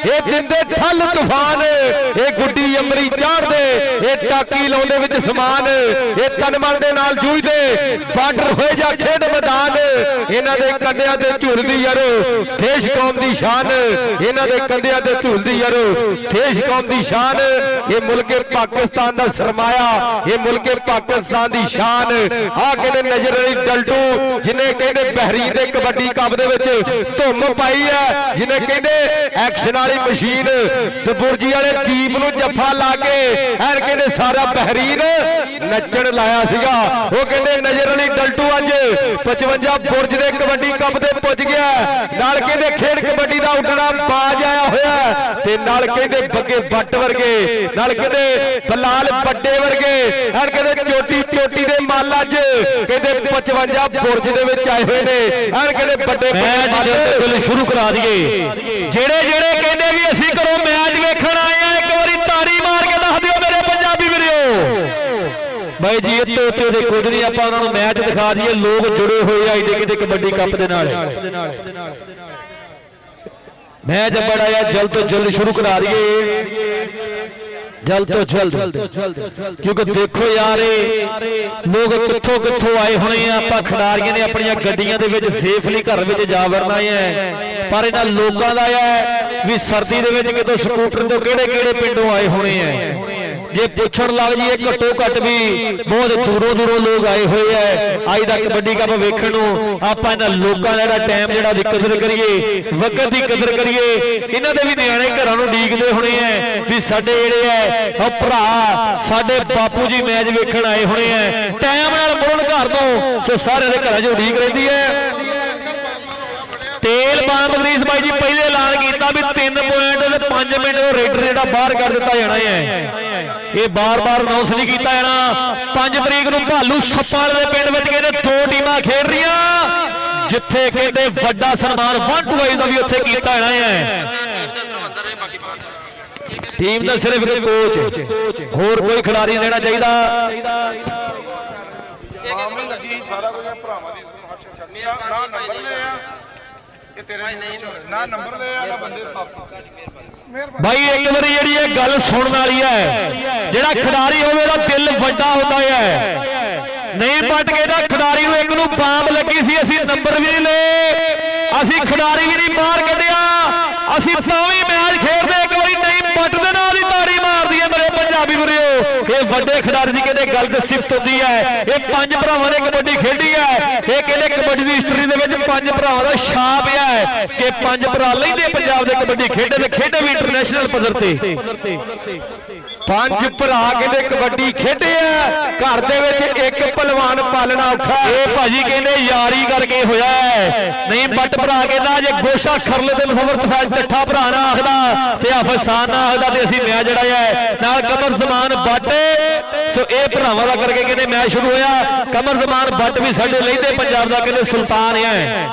ਇਹ ਦਿੰਦੇ ਠੱਲ ਤੂਫਾਨ ਇਹ ਗੁੱਡੀ ਅੰਮ੍ਰਿਤ ਚਾੜਦੇ ਇਹ ਟਾਕੀ ਲਾਉਂਦੇ ਵਿੱਚ ਸਮਾਨ ਇਹ ਤਨਮਨ ਦੇ ਨਾਲ ਜੂਝਦੇ ਬਾਰਡਰ ਹੋਏ ਜਾ ਖੇਡ ਮੈਦਾਨ ਇਹਨਾਂ ਦੇ ਕੰਡਿਆਂ ਤੇ ਝੂਲਦੀ ਯਾਰੋ ਦੇਸ਼ ਕੌਮ ਦੀ ਸ਼ਾਨ ਇਹਨਾਂ ਦੇ ਕੰਡਿਆਂ ਤੇ ਝੂਲਦੀ ਯਾਰੋ ਦੇਸ਼ ਕੌਮ ਦੀ ਸ਼ਾਨ ਇਹ ਮੁਲਕੇ ਪਾਕਿਸਤਾਨ ਦਾ ਸਰਮਾਇਆ ਇਹ ਮੁਲਕੇ ਪਾਕਿਸਤਾਨ ਦੀ ਸ਼ਾਨ ਆ ਕਹਿੰਦੇ ਨਜ਼ਰ ਅਲੀ ਡਲਟੂ ਜਿਹਨੇ ਕਹਿੰਦੇ ਬਹਿਰੀਨ ਦੇ ਕਬੱਡੀ ਕੱਪ ਦੇ ਵਿੱਚ ਧੁੰਮ ਪਾਈ ਹੈ ਜਿਹਨੇ ਕਹਿੰਦੇ ਐਕਸ਼ਨ ਵਾਲੀ ਮਸ਼ੀਨ ਦਬੁਰਜੀ ਵਾਲੇ ਦੀਪ ਨੂੰ ਜੱਫਾ ਲਾ ਕੇ ਐਨ ਕਹਿੰਦੇ ਸਾਰਾ ਬਹਿਰੀਨ ਨੱਚਣ ਲਾਇਆ ਸੀਗਾ। ਉਹ ਕਹਿੰਦੇ ਨਜ਼ਰ ਅਲੀ ਡਲਟੂ ਅੱਜ 55 ਬੁਰਜ ਦੇ ਕਬੱਡੀ ਕੱਪ ਤੇ ਪੁੱਜ ਗਿਆ ਨਾਲ ਕਹਿੰਦੇ ਖੇਡ ਕਬੱਡੀ ਦਾ ਉੱਡਣਾ ਬਾਜ ਆਇਆ ਹੋਇਆ ਤੇ ਨਾਲ ਕਹਿੰਦੇ ਬੱਗੇ ਬੱਟ ਵਰਗੇ ਨਾਲ ਕਹਿੰਦੇ ਬਲਾਲ ਵੱਡੇ ਵਰਗੇ ਐਨ ਕਹਿੰਦੇ ਚੋਟੀ ਚੋਟੀ ਦੇ ਮੱਲ ਅੱਜ ਕਹਿੰਦੇ 55 ਬੁਰਜ ਦੇ ਵਿੱਚ ਆਏ ਹੋਏ ਨੇ ਐਨ ਕਹਿੰਦੇ ਵੱਡੇ ਮੈਚ ਸ਼ੁਰੂ ਕਰਾ ਦਈਏ। ਜਿਹੜੇ ਕਹਿੰਦੇ ਵੀ ਅਸੀਂ ਘਰੋਂ ਮੈਚ ਵੇਖਣ ਆਏ ਆ ਇੱਕ ਵਾਰੀ ਤਾੜੀ ਮਾਰ ਕੇ ਦੱਸ ਦਿਓ ਮੇਰੇ ਪੰਜਾਬੀ ਵੀਰੋ। ਬਾਈ ਜੀ ਇੱਥੇ ਉੱਤੇ ਦੇ ਕੁਝ ਨਹੀਂ ਆਪਾਂ ਉਹਨਾਂ ਨੂੰ ਮੈਚ ਦਿਖਾ ਦਈਏ। ਲੋਕ ਜੁੜੇ ਹੋਏ ਆ ਇਹਦੇ ਕਿਤੇ ਕਬੱਡੀ ਕੱਪ ਦੇ ਨਾਲ। ਮੈਚ ਬੜਾ ਆ ਜਲਦ ਤੋਂ ਜਲਦ ਸ਼ੁਰੂ ਕਰਾ ਦਈਏ ਜਲਦ ਤੋਂ ਜਲਦ ਕਿਉਂਕਿ ਦੇਖੋ ਯਾਰ ਲੋਕ ਕਿੱਥੋਂ ਕਿੱਥੋਂ ਆਏ ਹੋਣੇ ਆ। ਆਪਾਂ ਖਿਡਾਰੀਆਂ ਨੇ ਆਪਣੀਆਂ ਗੱਡੀਆਂ ਦੇ ਵਿੱਚ ਸੇਫਲੀ ਘਰ ਵਿੱਚ ਜਾ ਵੜਨਾ ਹੈ ਪਰ ਇਹਨਾਂ ਲੋਕਾਂ ਦਾ ਹੈ ਵੀ ਸਰਦੀ ਦੇ ਵਿੱਚ ਕਿਤੋਂ ਸਕੂਟਰ ਤੋਂ ਕਿਹੜੇ ਕਿਹੜੇ ਪਿੰਡੋਂ ਆਏ ਹੋਣੇ ਆ। ਜੇ ਪੁੱਛਣ ਲੱਗ ਜਾਈਏ ਘੱਟੋ ਘੱਟ ਵੀ ਬਹੁਤ ਦੂਰੋਂ ਦੂਰੋਂ ਲੋਕ ਆਏ ਹੋਏ ਆ ਅੱਜ ਦਾ ਕਬੱਡੀ ਕੱਪ ਵੇਖਣ ਨੂੰ। ਆਪਾਂ ਇਹਨਾਂ ਲੋਕਾਂ ਦਾ ਜਿਹੜਾ ਟਾਈਮ ਜਿਹੜਾ ਦੀ ਕਦਰ ਕਰੀਏ ਵਕਤ ਦੀ ਕਦਰ ਕਰੀਏ। ਇਹਨਾਂ ਦੇ ਵੀ ਨਿਆਣੇ ਘਰਾਂ ਨੂੰ ਡੀਕਦੇ ਹੋਣੇ ਆ ਵੀ ਸਾਡੇ ਜਿਹੜੇ ਆ ਉਹ ਭਰਾ ਸਾਡੇ ਬਾਪੂ ਜੀ ਮੈਚ ਵੇਖਣ ਆਏ ਹੋਣੇ ਆ ਟਾਈਮ ਨਾਲ ਮੁੜਨ ਘਰ ਤੋਂ। ਸੋ ਸਾਰਿਆਂ ਦੇ ਘਰਾਂ 'ਚ ਉਡੀਕ ਰਹਿੰਦੀ ਹੈ। ਤੇਲ ਪਾਮ ਅਮਰੀਸ਼ ਬਾਈ ਜੀ ਪਹਿਲੇ ਐਲਾਨ ਕੀਤਾ ਵੀ 3 ਪੁਆਇੰਟ ਤੇ 5 ਮਿੰਟ ਉਹ ਰੇਡਰ ਜਿਹੜਾ ਬਾਹਰ ਕਰ ਦਿੱਤਾ ਜਾਣਾ ਹੈ। ਇਹ ਬਾਰ-ਬਾਰ ਅਨਾਉਂਸ ਨਹੀਂ ਕੀਤਾ ਜਾਣਾ। 5 ਤਰੀਕ ਨੂੰ ਭਾਲੂ ਸੱਪਾਂ ਦੇ ਪਿੰਡ ਵਿੱਚ ਕਹਿੰਦੇ 2 ਟੀਮਾਂ ਖੇਡ ਰਹੀਆਂ ਜਿੱਥੇ ਕਹਿੰਦੇ ਵੱਡਾ ਸਨਮਾਨ 1-2 ਦਾ ਵੀ ਉੱਥੇ ਕੀਤਾ ਜਾਣਾ ਹੈ। ਟੀਮ ਦਾ ਸਿਰਫ ਇੱਕ ਕੋਚ ਹੋਰ ਕੋਈ ਖਿਡਾਰੀ ਲੈਣਾ ਚਾਹੀਦਾ। ਲੱਗੀ ਸਾਰਾ ਕੁਝ ਭਰਾਵਾਂ ਦੀ ਨਾ ਨੰਬਰ ਲੈ ਆ ਇਹ ਤੇਰੇ ਨਾ ਨੰਬਰ ਲੈ ਆ ਨਾ ਬੰਦੇ ਸਾਫ ਭਾਈ ਇੱਕ ਵਾਰੀ ਜਿਹੜੀ ਇਹ ਗੱਲ ਸੁਣਨ ਵਾਲੀ ਹੈ ਜਿਹੜਾ ਖਿਡਾਰੀ ਹੋਵੇ ਉਹਦਾ ਦਿਲ ਵੱਡਾ ਹੁੰਦਾ ਹੈ। ਨਹੀਂ ਪਟ ਕੇ ਦਾ ਖਿਡਾਰੀ ਨੂੰ ਇੱਕ ਨੂੰ ਬਾਂਬ ਲੱਗੀ ਸੀ ਅਸੀਂ ਨੰਬਰ ਵੀ ਨਹੀਂ ਲਏ ਅਸੀਂ ਖਿਡਾਰੀ ਵੀ ਨਹੀਂ ਬਾਹਰ ਕੱਢਿਆ ਅਸੀਂ ਤਾਂ ਵੀ ਮੈਚ ਖੇਡਦੇ ਇੱਕ ਵਾਰੀ ਨਹੀਂ ਪੱਟ ਦੇ ਨਾਲ ਹੀ ਤਾੜੀ ਮਾਰਦੀ ਹੈ ਮੇਰੇ ਪੰਜਾਬੀ ਵੀਰੋ। ਇਹ ਵੱਡੇ ਖਿਡਾਰੀ ਦੀ ਕਹਿੰਦੇ ਗੱਲ ਤੇ ਸਿਫਤ ਹੁੰਦੀ ਹੈ। ਇਹ 5 ਭਰਾਵਾਂ ਨੇ ਕਬੱਡੀ ਖੇਡੀ ਹੈ। ਇਹ ਕਹਿੰਦੇ ਕਬੱਡੀ ਦੀ ਹਿਸਟਰੀ ਦੇ ਵਿੱਚ 5 ਭਰਾਵਾਂ ਦਾ ਛਾਪ ਹੈ ਕਿ 5 ਭਰਾ ਲੈਂਦੇ ਪੰਜਾਬ ਦੇ ਕਬੱਡੀ ਖੇਡੇ ਤੇ ਖੇਡੇ ਵੀ ਇੰਟਰਨੈਸ਼ਨਲ ਪੱਧਰ ਤੇ। 5 ਭਰਾ ਕਹਿੰਦੇ ਕਬੱਡੀ ਖੇਡੇ ਆ ਘਰ ਦੇ ਵਿੱਚ ਇੱਕ ਪਹਿਲਵਾਨ ਪਾਲਣਾ ਔਖਾ। ਇਹ ਭਾਜੀ ਕਹਿੰਦੇ ਯਾਰੀ ਕਰਕੇ ਹੋਇਆ ਹੈ। ਨਹੀਂ ਬੱਟ ਭਰਾ ਕਹਿੰਦਾ ਜੇ ਗੋਸ਼ਾ ਖਰਲੇ ਤੇ ਮੁਸਵਰ ਤਫਾਜ ਚੱਠਾ ਭਰਾ ਨਾ ਆਖਦਾ ਤੇ ਆਫਸਾਨ ਨਾ ਆਖਦਾ ਤੇ ਅਸੀਂ ਮੈਚ ਜਿਹੜਾ ਹੈ ਨਾਲ ਕਮਰ ਜ਼ਮਾਨ ਬੱਟ। ਸੋ ਇਹ ਭਰਾਵਾਂ ਦਾ ਕਰਕੇ ਕਹਿੰਦੇ ਮੈਚ ਸ਼ੁਰੂ ਹੋਇਆ। ਕਮਰ ਜ਼ਮਾਨ ਬੱਟ ਵੀ ਸਾਡੇ ਲੈਂਦੇ ਪੰਜਾਬ ਦਾ ਕਹਿੰਦੇ ਸੁਲਤਾਨ ਹੈ।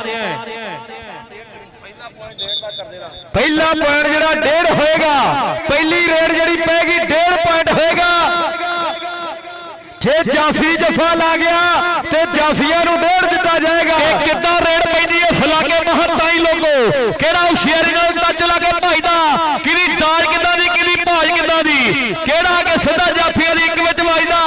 ਪਹਿਲਾ ਪੁਆਇੰਟ ਜਿਹੜਾ 1.5 ਹੋਏਗਾ ਪਹਿਲੀ ਰੇਡ ਜਿਹੜੀ ਪੈਗੀ 1.5 ਪੁਆਇੰਟ ਹੋਏਗਾ। ਜੇ ਜਾਫੀ ਜਫਾ ਲਾ ਗਿਆ ਤੇ ਜਾਫੀਆਂ ਨੂੰ 1.5 ਦਿੱਤਾ ਜਾਏਗਾ। ਇਹ ਕਿੱਦਾਂ ਰੇਡ ਪੈਂਦੀ ਹੈ ਫਲਾਕੇ ਮਹਤਾਈ ਲੋਕੋ ਕਿਹੜਾ ਹੁਸ਼ਿਆਰੀ ਨਾਲ ਟੱਚ ਲਾ ਕੇ ਭਾਈਦਾ ਕਿਹਦੀ ਦਾਜ ਕਿੱਦਾਂ ਦੀ ਕਿਹਦੀ ਭਾਜ ਕਿੱਦਾਂ ਦੀ ਕਿਹੜਾ ਕਿ ਸਿੱਧਾ ਜਾਫੀਆਂ ਦੀ ਇੱਕ ਵਿੱਚ ਵੱਜਦਾ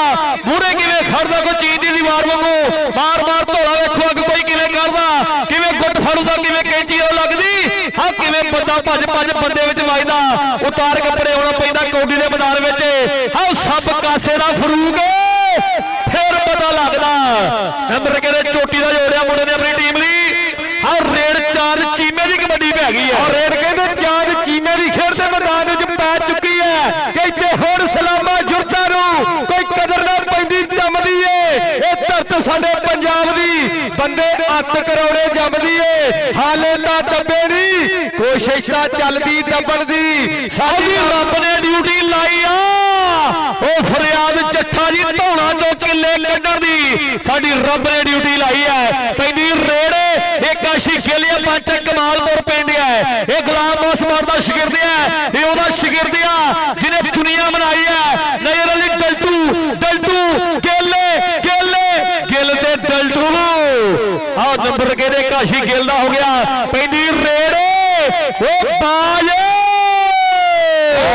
ਮੂਹਰੇ ਕਿਵੇਂ ਖੜਦਾ ਕੋਈ ਚੀਜ਼ ਦੀ ਦੀਵਾਰ ਵਾਂਗੂ ਮਾਰ ਧੋਲਾ ਵੇਖੋ ਅੱਗ ਕੋਈ ਕਿਵੇਂ ਕਰਦਾ ਕਿਵੇਂ ਗੁੱਟ ਫੜਦਾ ਕਿਵੇਂ ਕੈਂਚੀ ਉਹ ਲੱਗਦੀ ਹਾਂ ਕਿਵੇਂ ਬੰਦਾ ਭੱਜ ਬੰਦੇ ਵਿੱਚ ਵੱਜਦਾ ਉਤਾਰ ਕੱਪੜੇ ਆਉਣਾ ਪੈਂਦਾ ਕੌਡੀ ਦੇ ਮੈਦਾਨ ਵਿੱਚ ਹਾਂ ਚੋਟੀ ਦਾ ਜੋੜਿਆ ਮੁੰਡੇ ਨੇ ਆਪਣੀ ਟੀਮ ਲਈ। ਹਾਂ ਰੇਡ ਚਾਂਦ ਚੀਮੇ ਦੀ ਕਬੱਡੀ ਪੈ ਗਈ ਹੈ। ਔਰ ਰੇਡ ਕਹਿੰਦੇ ਚਾਂਦ ਚੀਮੇ ਦੀ ਖੇਡ ਦੇ ਮੈਦਾਨ ਵਿੱਚ ਪੈ ਚੁੱਕੀ ਹੈ ਕਿ ਇੱਥੇ ਹੁਣ ਸਲਾਮਾਂ ਜੁਰਤਾਂ ਨੂੰ ਕੋਈ ਕਦਰ ਨਾ ਪੈਂਦੀ ਜੰਮਦੀ ਏ। ਇਹ ਧਰਤ ਸਾਡੇ ਪੰਜਾਬ ਦੀ ਬੰਦੇ ਅੱਤ ਕਰਾਉਣੇ ਜੰਮਦੀ ਏ। ਹਾਲੇ ਤਾਂ ਦੱਬੇ ਨਹੀਂ, ਕੋਸ਼ਿਸ਼ ਤਾਂ ਚੱਲਦੀ ਦੱਬਣ ਦੀ। ਸਾਡੀ ਰੱਬ ਨੇ ਡਿਊਟੀ ਲਾਈ ਆ ਉਹ ਫਰਿਆਦ ਚੱਠਾ ਜੀ ਧੌਣਾ ਤੋਂ ਕਿੱਲੇ ਕੱਢਣ ਦੀ ਸਾਡੀ ਰੱਬ ਨੇ ਡਿਊਟੀ ਲਾਈ ਹੈ। ਪੈਂਦੀ ਰੇਡ ਇਹ ਕਾਸ਼ੀ ਖੇਲਿਆ ਪੰਚ ਕਮਾਲਪੁਰ ਪਿੰਡ ਹੈ। ਇਹ ਗੁਲਾਮ ਮੌਸਮਾਨ ਦਾ ਸ਼ਾਗਿਰਦ ਹੈ। ਇਹ ਉਹਦਾ ਸ਼ਾਗਿਰਦ ਆ ਜਿਹਨੇ ਦੁਨੀਆ ਬਣਾਈ ਹੈ। ਨਜ਼ਰ ਅਲੀ ਡਲਟੂ ਗਿੱਲ ਤੇ ਡਲਟੂ ਆਹ ਨੰਬਰ ਕਿਹਦੇ ਕਾਸ਼ੀ ਗਿੱਲ ਦਾ ਹੋ ਗਿਆ। ਪੈਂਦੀ ਰੇਡ ਉਹ ਬਾਜ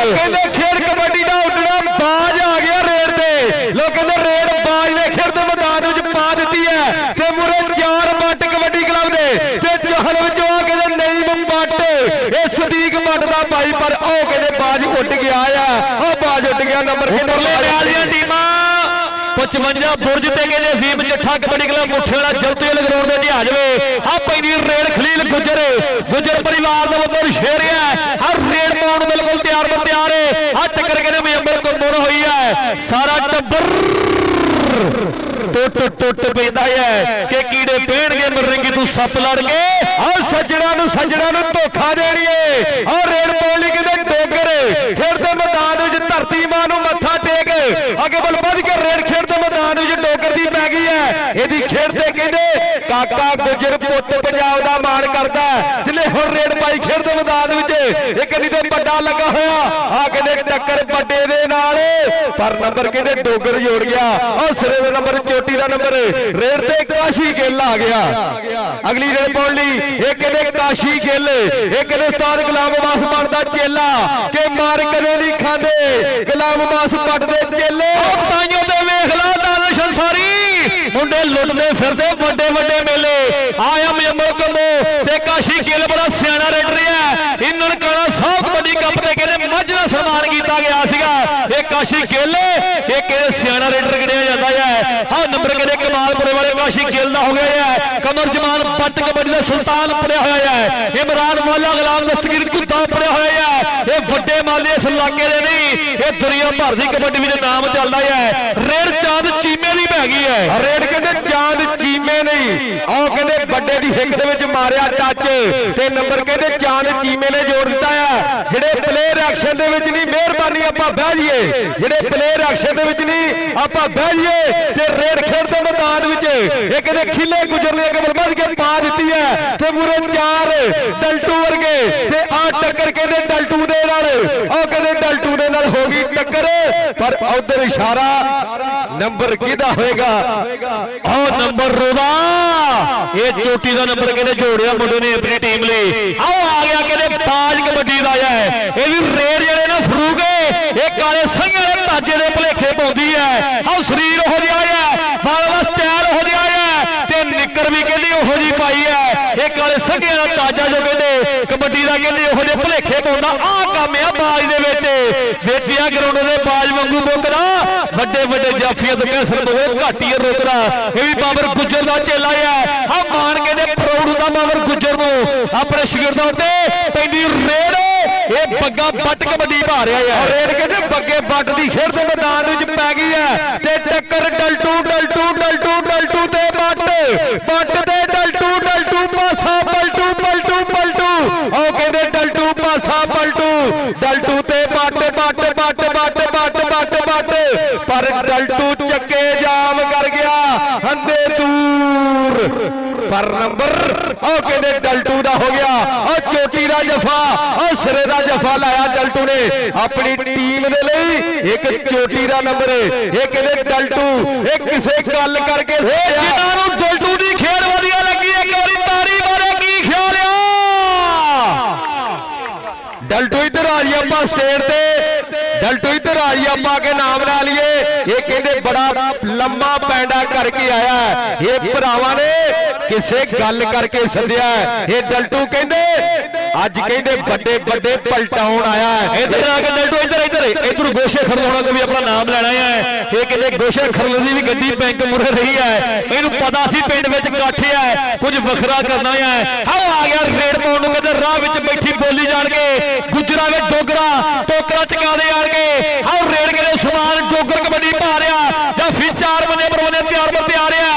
ਕਹਿੰਦੇ ਖੇਡ ਕਬੱਡੀ ਦਾ ਉੱਡਣਾ ਬਾਜ ਆ ਗਿਆ ਰੇਡ ਤੇ। ਲੋਕ ਕਹਿੰਦੇ ਰੇਡ ਬਾਜ ਨੇ ਖੇਡ ਦੇ ਮੈਦਾਨ ਵਿੱਚ ਪਾ ਦਿੱਤੀ ਹੈ ਤੇ ਮੁਰੇ 4 ਬੱਟ ਕਬੱਡੀ ਕਲੱਬ ਦੇ ਤੇ ਚਹਲ ਵਿੱਚੋਂ ਆ ਕਹਿੰਦੇ ਨਹੀਂ ਬੱਟ ਇਹ ਸਦੀਕ ਬੱਟ ਦਾ ਭਾਈ। ਪਰ ਉਹ ਕਹਿੰਦੇ ਬਾਜ ਉੱਡ ਗਿਆ ਆ। ਉਹ ਬਾਜ ਉੱਡ ਗਿਆ ਨੰਬਰ ਉਪਰਲੇ ਰਿਆਲ ਦੀਆਂ ਟੀਮਾਂ 55 ਬੁਰਜ ਤੇ ਕਹਿੰਦੇ ਅਜ਼ੀਮ ਚੱਠਾ ਕਬੱਡੀ ਕਲੱਬ ਮੁੱਠੇ ਵਾਲਾ ਜਲਦੀ ਵਾਲੇ ਗਰਾਊਂਡ ਦੇ ਜਿਹਾਜ਼ ਵੇ। ਆ ਪੈਂਦੀ ਰੇਡ ਖਲੀਲ ਗੁੱਜਰ ਪਰਿਵਾਰ ਦਾ ਵੱਲੋਂ ਸ਼ੇਰ ਹੈ। ਹਰ ਰੇਡ ਪਾਉਣ ਬਿਲਕੁਲ ਤਿਆਰ ਹੈ। ਆ ਟੱਕਰ ਕਹਿੰਦੇ ਮੁਯੰਬਰ ਗੁਰਮੁਣ ਹੋਈ ਹੈ। ਸਾਰਾ ਟੱਬਰ ਟੁੱਟ ਪੈਂਦਾ ਹੈ ਕਿ ਕੀੜੇ ਪੈਣਗੇ ਮਰਨਗੇ ਤੂੰ ਸੱਪ ਲੜ ਕੇ। ਆਹ ਸੱਜਣਾ ਨੂੰ ਧੋਖਾ ਦੇਣੀਏ। ਔਰ ਰੇਡ ਪਾਉਣ ਲਈ ਕਹਿੰਦੇ ਡੋਗਰ ਖੇਡ ਦੇ ਮੈਦਾਨ ਵਿੱਚ ਧਰਤੀ ਮਾਂ ਨੂੰ ਮੱਥਾ ਟੇਕ ਅੱਗੇ ਵੱਲ ਵੱਧ ਕੇ ਰੇਡ ਖੇਡ ਦੇ ਮੈਦਾਨ ਵਿੱਚ ਡੋਗਰ ਦੀ ਪੈ ਗਈ ਹੈ। ਇਹਦੀ ਖੇਡ ਤੇ ਕਹਿੰਦੇ ਕਾਕਾ ਗੁੱਜਰ ਪੁੱਤ ਪੰਜਾਬ ਦਾ ਮਾਣ ਕਰਦਾ ਜਿਹਨੇ ਹੁਣ ਰੇਡ ਪਾਈ ਖੇਡ ਦੇ ਮੈਦਾਨ ਵਿੱਚ। ਇੱਕ ਨਹੀਂ ਤੇ ਵੱਡਾ ਲੱਗਾ ਹੋਇਆ ਆ ਕਹਿੰਦੇ ਟੱਕਰ ਵੱਡੇ ਦੇ ਨਾਲ ਪਰ ਨੰਬਰ ਕਹਿੰਦੇ ਡੋਗਰ ਜੋੜ ਗਿਆ। ਔਰ ਸਿਰੇ ਦਾ ਨੰਬਰ ਚੋਟੀ ਦਾ ਨੰਬਰ ਰੇਡ ਤੇ ਕਾਸ਼ੀ ਗਿੱਲ ਆ ਗਿਆ। ਅਗਲੀ ਰੇਡ ਪਾਉਣ ਲਈ ਇਹ ਕਹਿੰਦੇ ਕਾਸ਼ੀ ਗਿੱਲ ਇਹ ਕਹਿੰਦੇ ਉਸਤਾਦ ਗੁਲਾਮ ਅਬਾਸ ਬਣਦਾ ਚੇਲਾ ਕਿ ਮਾਰ ਕਦੇ ਨਹੀਂ ਖਾਂਦੇ ਗੁਲਾਮ ਅਬਾਸ ਪੱਟ ਦੇ ਚੇਲੇ। ਤਾਈਓ ਤੇ ਵੇਖ ਲਾ ਦਾਨਿਸ਼ ਅੰਸਾਰੀ ਮੁੰਡੇ ਲੁੱਟਦੇ ਫਿਰਦੇ ਵੱਡੇ ਮੇਲੇ। ਆਇਆ ਮੁਯੰਬਰ ਕੰਬੋ ਤੇ ਕਾਸ਼ੀ ਗਿੱਲ ਬੜਾ ਸਿਆਣਾ ਰੇਡਰ ਹੈ। ਇਹਨਾਂ ਨੂੰ ਕਾਣਾ ਸਾਹਿਬ ਕਬੱਡੀ ਕੱਪ ਤੇ ਕਹਿੰਦੇ ਮੱਝ ਦਾ ਸਨਮਾਨ ਕੀਤਾ ਗਿਆ ਸੀਗਾ। ਇਹ ਕਾਸ਼ੀ ਗਿੱਲ ਇਹ ਕਹਿੰਦੇ ਸਿਆਣਾ ਰੇਡਰ ਗਿਣਿਆ ਜਾਂਦਾ ਹੈ। ਆਹ ਨੰਬਰ ਕਹਿੰਦੇ ਕਮਾਲਪੁਰੇ ਵਾਲੇ ਕਾਸ਼ੀ ਗਿੱਲ ਦਾ ਹੋ ਗਿਆ ਹੈ। ਕਮਰ ਜਮਾਨ ਪੱਟ ਕਬੱਡੀ ਦਾ ਸੁਲਤਾਨ ਪੜਿਆ ਹੋਇਆ ਹੈ। ਇਮਰਾਨ ਮੌਲਾ ਗੁਲਾਮ ਦਸਤਗੀਰ ਕੁੱਤਾ ਪੜਿਆ ਹੋਇਆ ਹੈ। ਇਹ ਵੱਡੇ ਮਾਲੇ ਇਸ ਇਲਾਕੇ ਦੇ ਨਹੀਂ ਇਹ ਦੁਨੀਆ ਭਰ ਦੀ ਕਬੱਡੀ ਵਿੱਚ ਨਾਮ ਚੱਲਦਾ ਹੈ। ਰੇਡ ਚਾਂਦ ਚੀਮੇ ਦੀ ਪੈ ਗਈ ਹੈ। ਰੇਡ ਕਹਿੰਦੇ ਚਾਂਦ ਚੀਮੇ ਨਹੀਂ ਉਹ ਕਹਿੰਦੇ ਵੱਡੇ ਦੀ ਹਿੱਕ ਦੇ ਵਿੱਚ ਮਾਰਿਆ ਟੱਚ ਤੇ ਨੰਬਰ ਕਹਿੰਦੇ ਚਾਂਦ ਚੀਮੇ ਨੇ ਜੋੜ ਦਿੱਤਾ ਆ। ਜਿਹੜੇ ਪਲੇਅਰ ਐਕਸ਼ਨ ਦੇ ਵਿੱਚ ਨਹੀਂ ਮਿਹਰਬਾਨੀ ਆਪਾਂ ਬਹਿ ਜਾਈਏ। ਜਿਹੜੇ ਪਲੇਅਰ ਐਕਸ਼ਨ ਦੇ ਵਿੱਚ ਨਹੀਂ ਆਪਾਂ ਬਹਿ ਜਾਈਏ ਤੇ ਰੇਡ ਖੇਡ ਦੇ ਮੈਦਾਨ ਵਿੱਚ ਇਹ ਕਹਿੰਦੇ ਖਿੱਲੇ ਗੁਜਰਨੇ ਅੱਗੇ ਵੱਧ ਕੇ ਪਾ ਦਿੱਤੀ ਹੈ ਤੇ ਮੂਰੇ 4 ਡਲਟੂ ਵਰਗੇ ਤੇ ਆ ਟੱਕਰ ਕਹਿੰਦੇ ਡਲਟੂ ਦੇ ਨਾਲ ਉਹ ਕਹਿੰਦੇ ਡਲਟੂ ਦੇ ਨਾਲ ਹੋ ਗਈ ਟੱਕਰ। ਪਰ ਉਧਰ ਇਸ਼ਾਰਾ ਨੰਬਰ ਕਿਹਦਾ ਹੋਏਗਾ? ਆਹ ਨੰਬਰ ਰੋਦਾ ਇਹ ਚੋਟੀ ਦਾ ਨੰਬਰ ਕਹਿੰਦੇ ਜੋੜਿਆ ਮੁੰਡੇ ਨੇ ਆਪਣੀ ਟੀਮ ਲਈ। ਆਓ ਆ ਗਿਆ ਕਹਿੰਦੇ ਬਾਜ ਕਬੱਡੀ ਦਾ ਹੈ। ਇਹ ਵੀ ਰੇਡ ਜਿਹੜੇ ਨਾ ਫਰੂਕ ਇਹ ਕਾਲੇ ਸਿੰਘਾਂ ਦੇ ਤਾਜੇ ਦੇ ਭਲੇਖੇ ਪਾਉਂਦੀ ਹੈ। ਆਹ ਸਰੀਰ ਉਹ ਜਿਹਾ ਹੈ ਬਾਲ ਦਾ ਸਟਾਈਲ ਉਹ ਜਿਹਾ ਹੈ ਤੇ ਨਿੱਕਰ ਵੀ ਕਹਿੰਦੀ ਉਹੋ ਜੀ ਪਾਈ ਹੈ। ਇਹ ਕਾਲੇ ਸਿੰਘਾਂ ਦਾ ਤਾਜਾ ਜੋ ਕਹਿੰਦੇ ਕਬੱਡੀ ਦਾ ਕਹਿੰਦੇ ਉਹੋ ਜਿਹੇ ਭਲੇਖੇ ਪਾਉਂਦਾ। ਆਹ ਕੰਮ ਆ ਬਾਜ ਦੇ ਵਿੱਚ ਆ ਗਰਾਊਂਡ ਦੇ ਬਾਜ ਵਾਂਗੂ ਮੁੱਕਦਾ ਵੱਡੇ ਜਾਫੀਆਂ ਤੋਂ ਕੈਸਰ ਬੋਲੇ ਘਾਟੀ ਰੋਕਦਾ। ਇਹ ਵੀ ਬਾਬਰ ਗੁੱਜਰ ਦਾ ਚੇਲਾ ਹੈ। ਆ ਮਾਨ ਕਹਿੰਦੇ ਪ੍ਰਾਊਡ ਹੁੰਦਾ ਬਾਬਰ ਗੁੱਜਰ ਨੂੰ ਆਪਣੇ ਸ਼ਾਗਿਰਦਾਂ ਉੱਤੇ ਪੈਂਦੀ ਰੇਡ ਇਹ ਬੱਗਾ ਬੱਟ ਕਬੱਡੀ ਪਾ ਰਿਹਾ ਹੈ। ਰੇਡ ਕਹਿੰਦੇ ਬੱਗੇ ਬੱਟ ਦੀ ਖੇਡ ਦੇ ਮੈਦਾਨ ਵਿੱਚ ਪੈ ਗਈ ਹੈ ਤੇ ਟੱਕਰ ਡਲਟੂ ਤੇ ਬੱਟ ਤੇ ਡਲਟੂ ਪਾਸਾ ਪਲਟੂ ਉਹ ਕਹਿੰਦੇ ਡਲਟੂ ਪਾਸਾ ਪਲਟੂ ਡਲਟੂ ਤੇ ਬੱਟ ਪਰ ਡਲਟੂ ਚੱਕੇ ਜਾਮ ਕਰ ਗਿਆ ਹੰਦੇ ਦੂਰ। ਪਰ ਨੰਬਰ ਉਹ ਕਹਿੰਦੇ ਡਲਟੂ ਦਾ ਹੋ ਗਿਆ। ਉਹ ਚੋਟੀ ਦਾ ਜਫਾ ਉਹ ਸਿਰੇ ਦਾ ਜਫਾ ਲਾਇਆ ਡਲਟੂ ਨੇ ਆਪਣੀ ਟੀਮ ਦੇ ਲਈ। ਇੱਕ ਚੋਟੀ ਦਾ ਨੰਬਰ ਇਹ ਕਹਿੰਦੇ ਡਲਟੂ ਇਹ ਕਿਸੇ ਗੱਲ ਕਰਕੇ ਜਿਨ੍ਹਾਂ ਨੂੰ ਡਲਟੂ ਦੀ ਖੇਡ ਵਧੀਆ ਲੱਗੀ ਇੱਕ ਵਾਰੀ ਤਾੜੀ ਮਾਰੇ ਕੀ ਖਿਆਲ ਆ? ਡਲਟੂ ਇੱਧਰ ਆ ਜੀ ਆਪਾਂ ਸਟੇਜ ਤੇ ਡਲਟੂ ਇੱਧਰ ਆ ਜੀ ਆਪਾਂ ਕੇ ਨਾਮ ਲਾ ਲਈਏ। ਇਹ ਕਹਿੰਦੇ ਬੜਾ ਲੰਮਾ ਪੈਂਡਾ ਕਰਕੇ ਆਇਆ ਇਹ ਭਰਾਵਾਂ ਨੇ ਕਿਸੇ ਗੱਲ ਕਰਕੇ ਸੱਦਿਆ। ਇਹ ਡਲਟੂ ਕਹਿੰਦੇ ਅੱਜ ਕਹਿੰਦੇ ਵੱਡੇ ਵੱਡੇ ਪਲਟਾਉਣ ਆਇਆ ਹੈ। ਇੱਧਰ ਆ ਕੇ ਡਲਟੂ ਇੱਧਰ ਗੋਸ਼ੇ ਖਰਲੋਣਾ ਤੋਂ ਵੀ ਆਪਣਾ ਨਾਮ ਲੈਣਾ ਹੈ। ਇਹ ਕਹਿੰਦੇ ਗੋਸ਼ੇ ਖਰਲੋਣ ਦੀ ਵੀ ਗੱਡੀ ਬੈਂਕ ਮੁਰੇ ਰਹੀ ਹੈ। ਇਹਨੂੰ ਪਤਾ ਸੀ ਪਿੰਡ ਵਿੱਚ ਇਕੱਠ ਹੈ, ਕੁਝ ਵੱਖਰਾ ਕਰਨਾ ਹੈ। ਆਓ ਆ ਗਿਆ ਰੇਡ ਪਾਉਣ ਨੂੰ, ਕਹਿੰਦੇ ਰਾਹ ਵਿੱਚ ਬੈਠੀ ਬੋਲੀ ਜਾਣ ਕੇ ਗੁੱਜਰਾਂ ਦੇ ਟੋਕਰਾ ਚਕਾ ਦੇ ਆਣ ਕੇ। ਆਓ ਰੇਡ ਕਰੇ ਸਮਾਨ ਡੋਗਰ ਕਬੱਡੀ ਪਾ ਰਿਹਾ ਜਾਂ ਫਿਰ 4 ਬੰਦੇ ਪਰਵਨੇ ਤਿਆਰ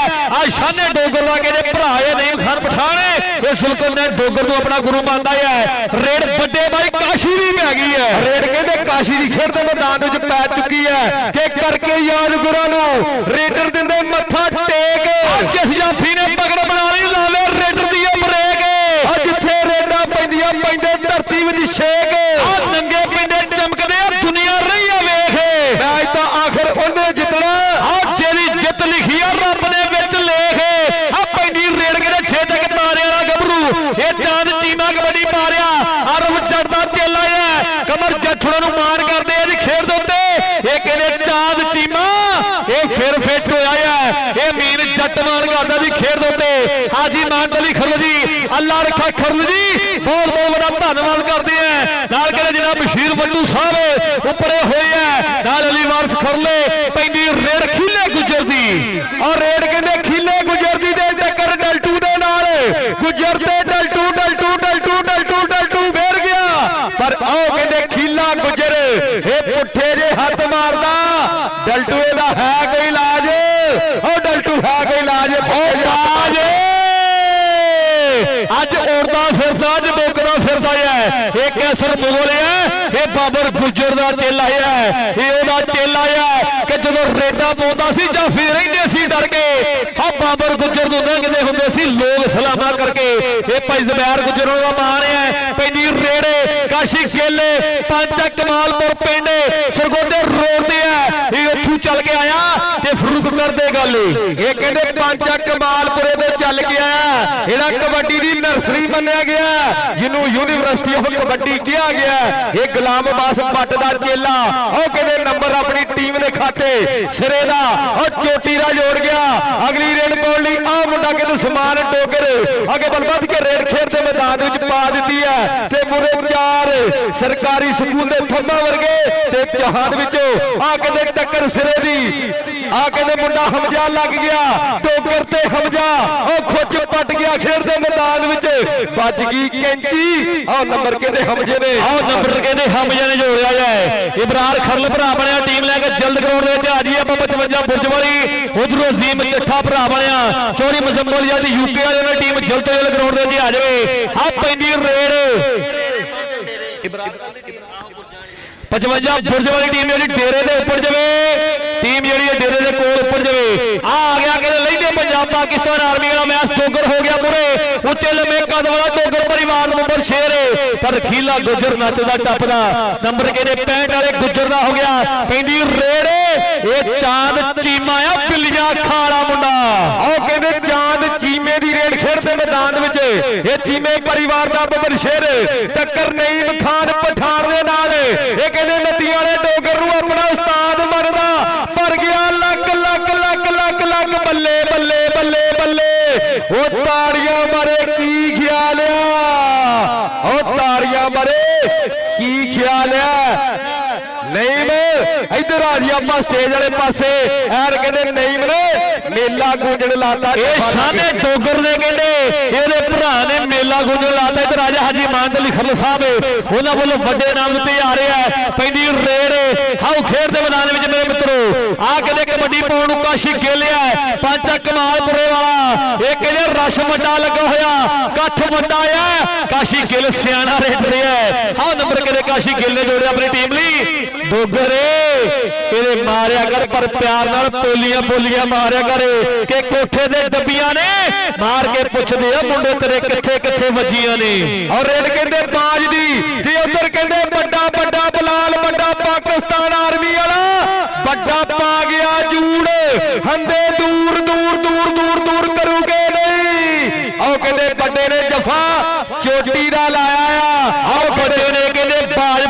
ਆ ਸ਼ਾਨੇ ਡੋਗਰ ਦਾ ਕਹਿੰਦੇ ਭਰਾ ਇਹ ਨਈਮ ਖਾਨ ਪਠਾਨ ਇਹ ਸੁਲਕਮ ਨੇ ਡੋਗਰ ਨੂੰ ਆਪਣਾ ਗੁਰੂ ਮੰਨਦਾ ਹੈ। ਰੇਡ ਵੱਡੇ ਬਾਈ ਕਾਸ਼ੀ ਦੀ ਪੈ ਗਈ ਹੈ। ਰੇਡ ਕਹਿੰਦੇ ਕਾਸ਼ੀ ਦੀ ਖੇਡ ਦੇ ਮੈਦਾਨ ਵਿੱਚ ਪੈ ਚੁੱਕੀ ਹੈ ਕਿ ਕਰਕੇ ਯਾਦ ਗੁਰਾਂ ਨੂੰ ਰੇਡਰ ਦਿੰਦੇ ਮੱਥਾ ਟੇਕ। ਜਿਸ ਜਾਫੀ ਨੇ ਪਕੜ ਬਣਾ ਲਈ ਲਾਵੇ ਰੇਡਰ ਦੀ ਬ੍ਰੇਕ। ਜਿੱਥੇ ਰੇਡਾਂ ਪੈਂਦੀਆਂ ਪੈਂਦੇ ਧਰਤੀ ਵਿੱਚ ਛੇਕ। ਨੰਗੇ ਪਿੰਡੇ ਚਮਕਦੇ ਦੁਨੀਆ ਰਹੀ ਆ ਵੇਖ। ਮੈਚ ਤਾਂ ਆਖਰ ਉਹਨੇ ਜਿੱਤਣਾ ਜਿਹੜੀ ਜਿੱਤ ਲਿਖੀ ਆ ਰੱਬ ਨੇ ਵਿੱਚ ਲੇਖ। ਪੈਂਦੀ ਰੇਡ ਕੇ 6 ਤੱਕ ਤਾਰੇ ਵਾਲਾ ਗੱਭਰੂ ਇਹ ਚਾਂਦ ਚੀਮਾ ਕਬੱਡੀ ਪਾ ਰਿਹਾ। ਅਰਬ ਚੜਦਾ ਚੇਲਾ ਹੈ ਕਮਰ ਜੱਠੜਾਂ ਨੂੰ ਮਾਰ ਕਰਦੇ ਇਹਦੀ ਖੇਡ ਦੇ ਉੱਤੇ। ਇਹ ਕਹਿੰਦੇ ਚਾਂਦ ਚੀਮਾ ਇਹ ਫਿਰ ਫਿੱਟ ਹੋਇਆ ਹੈ। ਇਹ ਮੀਨ ਜੱਟ ਮਾਰ ਕਰਦਾ ਦੀ ਖੇਡ ਦੇ ਉੱਤੇ। ਹਾਜੀ ਮਾਨ ਅਲੀ ਖਰਲ ਜੀ ਅੱਲਾ ਰੱਖਾ ਖਰਲ ਜੀ ਬਹੁਤ ਬੜਾ ਧੰਨਵਾਦ ਕਰਦੇ ਆ। ਨਾਲ ਕਹਿੰਦੇ ਜਨਾਬ ਬਸ਼ੀਰ ਬੱਲੂ ਸਾਹਿਬ ਉੱਪਰੇ ਹੋਏ ਆ। ਨਾਲ ਅਲੀ ਵਾਰਸ ਖਰਲੇ ਪੈਂਦੀ ਰੇਡ ਖੀਲੇ ਗੁੱਜਰ ਦੀ। ਔਰ ਰੇਡ ਕਹਿੰਦੇ ਖੀਲੇ ਗੁੱਜਰ ਦੀ ਦੇ ਟੱਕਰ ਡਲਟੂ ਦੇ ਨਾਲ। ਗੁੱਜਰ ਤੇ ਡਲਟੂ ਫੇਰ ਗਿਆ। ਪਰ ਆਓ ਕਹਿੰਦੇ ਖੀਲਾ ਗੁੱਜਰ ਇਹ ਪੁੱਠੇ ਜੇ ਹੱਥ ਮਾਰਦਾ। ਡਲਟੂ ਇਹਦਾ ਹੈ ਕੋਈ ਇਲਾਜ? ਉਹ ਡਲਟੂ ਹੈ ਕੋਈ ਇਲਾਜ? ਅੱਜ ਉੜਦਾ ਫਿਰਦਾ ਅੱਜ ਬੋਕਦਾ ਫਿਰਦਾ ਹੈ। ਇਹ ਕੈਸਰ ਮੁਗਲ ਹੈ ਇਹ ਬਾਬਰ ਗੁੱਜਰ ਦਾ ਚੇਲਾ ਹੈ। ਇਹ ਉਹਦਾ ਚੇਲਾ ਹੈ ਕਿ ਜਦੋਂ ਰੇਡਾ ਪਾਉਂਦਾ ਸੀ ਜਾਂ ਫਿਰ ਰਹਿੰਦੇ ਸੀ ਡਰ ਕੇ। ਆ ਬਾਬਰ ਗੁੱਜਰ ਨੂੰ ਲੰਘਦੇ ਹੁੰਦੇ ਸੀ ਲੋਕ ਸਲਾਮਾਂ ਕਰਕੇ। ਇਹ ਭਾਈ ਜ਼ਬੈਰ ਗੁੱਜਰ ਦਾ ਮਾਣ ਹੈ। ਪੈਂਦੀ ਰੇੜੇ ਕਾਸ਼ੀ ਖੇਲੇ ਪੰਚਾ ਕਮਾਲਪੁਰ ਪਿੰਡ ਸਰਗੋਡੇ ਰੋਡ ਤੇ ਹੈ। ਇਹ ਉੱਥੋਂ ਚੱਲ ਕੇ ਆਇਆ ਤੇ ਫਰੂਕ ਕਰਦੇ ਗੱਲ। ਇਹ ਕਹਿੰਦੇ ਪੰਚਾ ਕਮਾਲਪੁਰੇ ਦੇ ਚੱਲ ਕੇ ਆਇਆ। ਇਹਦਾ ਕਬੱਡੀ ਦੀ ਨਰਸਰੀ ਮੰਨਿਆ ਗਿਆ ਜਿਹਨੂੰ ਯੂਨੀਵਰਸਿਟੀ ਆਫ ਕਬੱਡੀ ਕਿਹਾ ਗਿਆ। ਇਹ ਗੁਲਾਮ ਅਬਾਸ ਭੱਟ ਦਾ ਚੇਲਾ। ਉਹ ਕਹਿੰਦੇ ਨੰਬਰ ਆਪਣੀ ਟੀਮ ਦੇ ਖਾਤੇ ਸਿਰੇ ਦਾ ਉਹ ਚੋਟੀ ਦਾ ਜੋੜ ਗਿਆ। ਅਗਲੀ ਰੇਡ ਪਾਉਣ ਲਈ ਆ ਮੁੰਡਾ ਕਹਿੰਦੇ ਸਮਾਨ ਡੋਗਰ ਅੱਗੇ ਵੱਧ ਕੇ ਰੇਡ ਖੇਡ ਦੇ ਮੈਦਾਨ ਵਿੱਚ ਪਾ ਦਿੱਤੀ ਹੈ। ਤੇ ਮੁਰੇ 4 ਸਰਕਾਰੀ ਸਕੂਲ ਦੇ ਥੰਮਾਂ ਵਰਗੇ ਤੇ ਜਹਾਜ਼ ਵਿੱਚੋਂ ਆ ਕਹਿੰਦੇ ਟੱਕਰ ਸਿਰੇ ਦੀ। ਆ ਕਹਿੰਦੇ ਮੁੰਡਾ ਹਮਜਾ ਲੱਗ ਗਿਆ ਡੋਗਰ ਤੇ ਹਮਜਾ ਉਹ ਖੁੱਚ ਪੱਟ ਗਿਆ ਖੇਡ ਦੇ ਮੈਦਾਨ ਵਿੱਚ ਵੱਜ ਗਈ ਕੈਂਚੀ। ਆਹ ਨੰਬਰ ਕਹਿੰਦੇ ਹਮਜੇ ਨੇ ਹਮਜੇ ਨੇ ਜੋੜਿਆ ਹੈ। ਇਬਰਾਰ ਖਰਲ ਭਰਾ ਬਣਿਆ ਟੀਮ ਲੈ ਕੇ ਜਲਦ ਗਰਾਊਂਡ ਦੇ ਵਿੱਚ ਆ ਜੀ ਆਪਾਂ 55 ਬੁਰਜ ਵਾਲੀ ਉਧਰੋਂ ਅਜ਼ੀਮ ਚੱਠਾ ਭਰਾ ਬਣਿਆ ਚੋਰੀ ਮਜ਼ੰਬਲੀਆ ਦੀ ਯੂਕੇ ਵਾਲੇ ਨੇ ਟੀਮ ਜਲਦ ਗਰਾਊਂਡ ਦੇ ਵਿੱਚ ਆ ਜਾਵੇ। ਆ ਪੈਂਦੀ ਰੇਡ 55 ਬੁਰਜ ਵਾਲੀ ਟੀਮ ਜਿਹੜੀ ਡੇਰੇ ਦੇ ਉੱਪਰ ਜਾਵੇ। ਟੀਮ ਜਿਹੜੀ ਹੈ ਡੇਰੇ ਦੇ ਕੋਲ ਉੱਪਰ ਜਾਵੇ। ਆ ਗਿਆ ਕਿ ਲੈਂਦੇ ਪੰਜਾਬ ਪਾਕਿਸਤਾਨ ਆਰਮੀ ਵਾਲਾ ਮੈਚ ਡੋਗਰ ਹੋ ਗਿਆ ਪੂਰੇ ਉੱਚੇ ਲੰਮੇ ਕੱਦ ਵਾਲਾ ਡੋਗਰ ਪਰਿਵਾਰ ਨੰਬਰ 6 ਪਰ ਖੀਲਾ ਗੁੱਜਰ ਨੱਚਦਾ ਟੱਪਦਾ ਨੰਬਰ ਕਹਿੰਦੇ 65 ਵਾਲੇ ਗੁੱਜਰ ਦਾ ਹੋ ਗਿਆ। ਪੈਂਦੀ ਰੇਡ ਇਹ ਚਾਂਦ ਚੀਮਾ ਆ ਬਿੱਲੀਆਂ ਖਾਲਾ ਮੁੰਡਾ। ਉਹ ਕਹਿੰਦੇ ਚਾਂਦ ਚੀਮੇ ਦੀ ਰੇਡ ਖੇਡਦੇ ਮੈਦਾਨ ਵਿੱਚ ਇਹ ਚੀਮੇ ਪਰਿਵਾਰ ਦਾ ਬੱਬਰ ਸ਼ੇਰ ਟੱਕਰ ਨਈਮ ਖਾਨ ਪਠਾਨ ਦੇ ਨਾਲ। ਇਹ ਕਹਿੰਦੇ ਨੱਤੀਆਂ ਵਾਲੇ ਡੋਗਰ ਨੂੰ ਆਪਣਾ ਉਸਤਾਦ ਮੰਨਦਾ। ਪਰ ਗਿਆ ਲੱਕ ਬੱਲੇ ਉਹ ਤਾੜੀਆਂ ਮਾਰੇ ਕੀ ਖਿਆਲ ਆ? ਉਹ ਤਾੜੀਆਂ ਮਾਰੇ ਕੀ ਖਿਆਲ ਆ? ਨਈਮ ਇੱਧਰ ਆ ਜੀ ਆਪਾਂ ਸਟੇਜ ਵਾਲੇ ਪਾਸੇ। ਐਰ ਕਹਿੰਦੇ ਨਈਮ ਨੇ ਮੇਲਾ ਗੂੰਜਣ ਲਾਤਾ। ਇਹ ਸ਼ਾਨੇ ਡੋਗਰ ਨੇ ਕਹਿੰਦੇ ਇਹਦੇ ਭਰਾ ਨੇ ਮੇਲਾ ਗੂੰਜਣ ਲਾਤਾ। ਇੱਧਰ ਰਾਜਾ ਹਾਜੀ ਮਾਨ ਅਲੀ ਖਰਲ ਸਾਹਿਬ ਉਹਨਾਂ ਵੱਲੋਂ ਵੱਡੇ ਨਾਮ ਤੇ ਆ ਰਿਹਾ। ਪੈਂਦੀ ਰੇਡ ਹਾਉ ਖੇਡ ਦੇ ਮੈਦਾਨ ਵਿੱਚ ਮੇਰੇ ਮਿੱਤਰੋ ਆ ਕਹਿੰਦੇ ਕਬੱਡੀ ਪਾਉਣ ਨੂੰ ਕਾਸ਼ੀ ਖੇਲਿਆ ਪੰਚਾ ਕਮਾਲਪੁਰੇ ਵਾਲਾ। ਇਹ ਕਹਿੰਦੇ ਰਸ਼ ਵੱਡਾ ਲੱਗਾ ਹੋਇਆ ਕੱਠ ਵੱਡਾ ਆ। ਕਾਸ਼ੀ ਗਿੱਲ ਸਿਆਣਾ ਰੇਡ ਰਿਹਾ। ਹਾਂ ਨੰਬਰ ਕਹਿੰਦੇ ਕਾਸ਼ੀ ਗਿੱਲ ਨੇ ਜੋੜਿਆ ਆਪਣੀ ਟੀਮ ਲਈ। ਡੋਗਰ ਇਹਦੇ ਮਾਰਿਆ ਕਰ ਪਰ ਪਿਆਰ ਨਾਲ ਬੋਲੀਆਂ ਮਾਰਿਆ ਕਰ ਕਿ ਕੋਠੇ ਦੇ ਡੱਬੀਆਂ ਨੇ ਮਾਰ ਕੇ ਪੁੱਛਦੇ ਆ ਮੁੰਡੇ ਤੇਰੇ ਕਿੱਥੇ ਵੱਜੀਆਂ ਨੇ। ਔਰ ਰੇਡ ਕਹਿੰਦੇ ਬਾਜ ਦੀ ਤੇ ਉਧਰ ਕਹਿੰਦੇ ਵੱਡਾ ਬਲਾਲ ਵੱਡਾ ਪਾਕਿਸਤਾਨ ਆਰਮੀ ਵਾਲਾ ਵੱਡਾ ਪਾ ਗਿਆ ਜੂੜ ਹੰਦੇ ਦੂਰ ਕਰੂਗੇ ਨਹੀਂ। ਆਓ ਕਹਿੰਦੇ ਵੱਡੇ ਨੇ ਜਫਾ ਚੋਟੀ ਦਾ ਲਾਇਆ ਆ। ਆਓ ਵੱਡੇ ਨੇ ਕਹਿੰਦੇ ਬਾਜ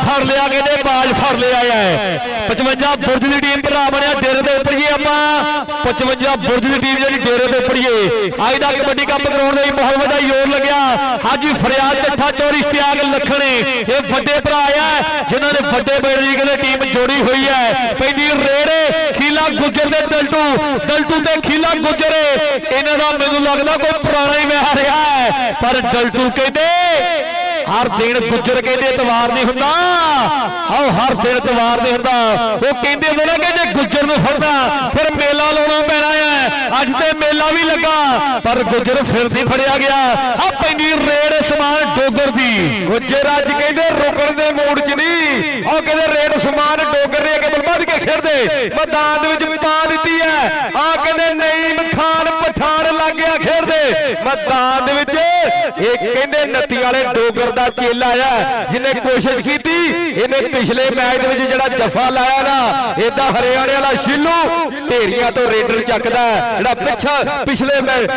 ਫੜ ਲਿਆ ਹੈ। 55 ਬੁਰਜ ਦੀ ਟੀਮ ਭਰਾ ਬਣਿਆ ਡੇਰੇ ਦੇ ਉੱਪਰ ਜੀ ਆਪਾਂ 55 ਬੁਰਜ ਦੀ ਟੀਮ ਜਿਹੜੀ ਡੇਰੇ ਤੇ ਪੜੀਏ ਅੱਜ ਦਾ ਕਬੱਡੀ ਕੱਪ ਕਰਾਉਣ ਲਈ ਬਹੁਤ ਵੱਡਾ ਜ਼ੋਰ ਲੱਗਿਆ। ਹਾਜੀ ਫਰਿਆਦ ਚੱਠਾ ਚੌਰੀ ਇਸ਼ਤਿਆਕ ਲੱਖਣੇ ਇਹ ਵੱਡੇ ਭਰਾ ਆ ਜਿਨ੍ਹਾਂ ਨੇ ਵੱਡੇ ਬੇੜੀ ਦੇ ਟੀਮ ਜੋੜੀ ਹੋਈ ਹੈ। ਪੈਂਦੀ ਰੇੜੇ ਖੀਲਾ ਗੁੱਜਰ ਦੇ ਦਲਟੂ ਤੇ ਖੀਲਾ ਗੁੱਜਰ ਇਹਨਾਂ ਦਾ ਮੈਨੂੰ ਲੱਗਦਾ ਕੋਈ ਪੁਰਾਣਾ ਹੀ ਵਿਆਹ ਰਿਹਾ ਹੈ। ਪਰ ਦਲਟੂ ਕਹਿੰਦੇ ਹਰ ਦਿਨ ਗੁੱਜਰ ਕਹਿੰਦੇ ਇਤਵਾਰ ਨਹੀਂ ਹੁੰਦਾ, ਆਓ ਹਰ ਦਿਨ ਇਤਵਾਰ ਨਹੀਂ ਹੁੰਦਾ। ਉਹ ਕਹਿੰਦੇ ਨੇ ਕਿ ਜੇ ਗੁੱਜਰ ਨੂੰ ਫੜਦਾ ਫਿਰ ਮੇਲਾ ਲਾਉਣਾ ਪੈਣਾ ਹੈ। ਅੱਜ ਤੇ ਮੇਲਾ ਵੀ ਲੱਗਾ ਪਰ ਗੁੱਜਰ ਫਿਰ ਨਹੀਂ ਫੜਿਆ ਗਿਆ। ਆ ਪੈਂਦੀ ਰੇਡ ਸਮਾਨ ਡੋਗਰ ਦੀ ਗੁੱਜਰ ਅੱਜ ਕਹਿੰਦੇ ਰੁਕਣ ਦੇ ਮੂਡ 'ਚ ਨਹੀਂ, ਉਹ ਕਹਿੰਦੇ ਰੇਡ ਸਮਾਨ ਡੋਗਰ ਨੇ ਅੱਗੇ ਵੱਧ ਕੇ ਖੇਡਦੇ ਮੈਦਾਨ ਦੇ ਵਿੱਚ ਪਾ ਦਿੱਤੀ ਹੈ। ਆ ਕਹਿੰਦੇ ਨਈਮ ਖਾਨ ਪਠਾਨ ਲੱਗ ਗਿਆ ਖੇਡਦੇ ਮੈਦਾਨ ਦੇ ਵਿੱਚ। ਇਹ ਕਹਿੰਦੇ ਨੱਤੀ ਵਾਲੇ ਡੋਗਰ ਦਾ ਚੇਲਾ ਆ ਜਿਹਨੇ ਕੋਸ਼ਿਸ਼ ਕੀਤੀ। ਇਹਨੇ ਪਿਛਲੇ ਮੈਚ ਦੇ ਵਿੱਚ ਜਿਹੜਾ ਜਫਾ ਲਾਇਆ ਨਾ ਏਦਾਂ ਹਰਿਆਣੇ ਵਾਲਾ ਸ਼ਿੱਲੂ ਢੇਰੀਆਂ ਤੋਂ ਰੇਡਰ ਚੱਕਦਾ ਜਿਹੜਾ ਪਿਛਲੇ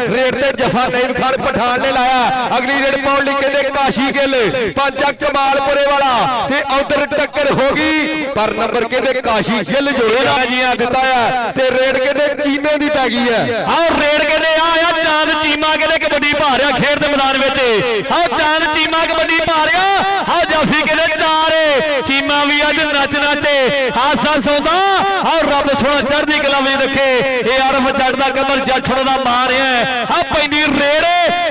ਰੇਡ ਤੇ ਜਫਾ ਨਈਮ ਖਾਨ ਪਠਾਨ ਨੇ ਲਾਇਆ। ਅਗਲੀ ਰੇਡ ਪਾਉਣ ਲਈ ਕਹਿੰਦੇ ਕਾਸ਼ੀ ਗਿੱਲ ਪੰਜਾ ਕਮਾਲਪੁਰੇ ਵਾਲਾ ਤੇ ਉਧਰ ਟੱਕਰ ਹੋ ਗਈ ਪਰ ਨੰਬਰ ਕਹਿੰਦੇ ਕਾਸ਼ੀ ਗਿੱਲ ਜੋੜੇ ਦਾ ਜੀਆਂ ਦਿੱਤਾ ਆ ਤੇ ਰੇਡ ਕਹਿੰਦੇ ਚੀਮੇ ਦੀ ਪੈ ਗਈ ਹੈ। ਆਹ ਰੇਡ ਕਹਿੰਦੇ ਆ ਚਾਂਦ ਚੀਮਾ ਕਹਿੰਦੇ ਕਬੱਡੀ ਪਾ ਰਿਹਾ ਖੇਡ ਦੇ ਮੈਦਾਨ ਵਿੱਚ। ਆਹ ਚਾਂਦ ਚੀਮਾ ਕਬੱਡੀ ਪਾ ਰਿਹਾ। ਆਹ ਜਾਫੀ ਕਹਿੰਦੇ ਚਾਰੇ ਚੀਮਾ ਵੀ ਅੱਜ ਨੱਚ ਹਾਸਾ ਸੌਦਾ। ਆਹ ਰੱਬ ਸੋਹਣਾ ਚੜ੍ਹਦੀ ਕਲਾ ਵਿੱਚ ਰੱਖੇ ਇਹ ਅਰਫ ਚੜ੍ਹਦਾ ਕਮਰ ਜੱਟ ਦਾ ਮਾਰ ਹੈ। ਆਹ ਪੈਂਦੀ ਰੇਡ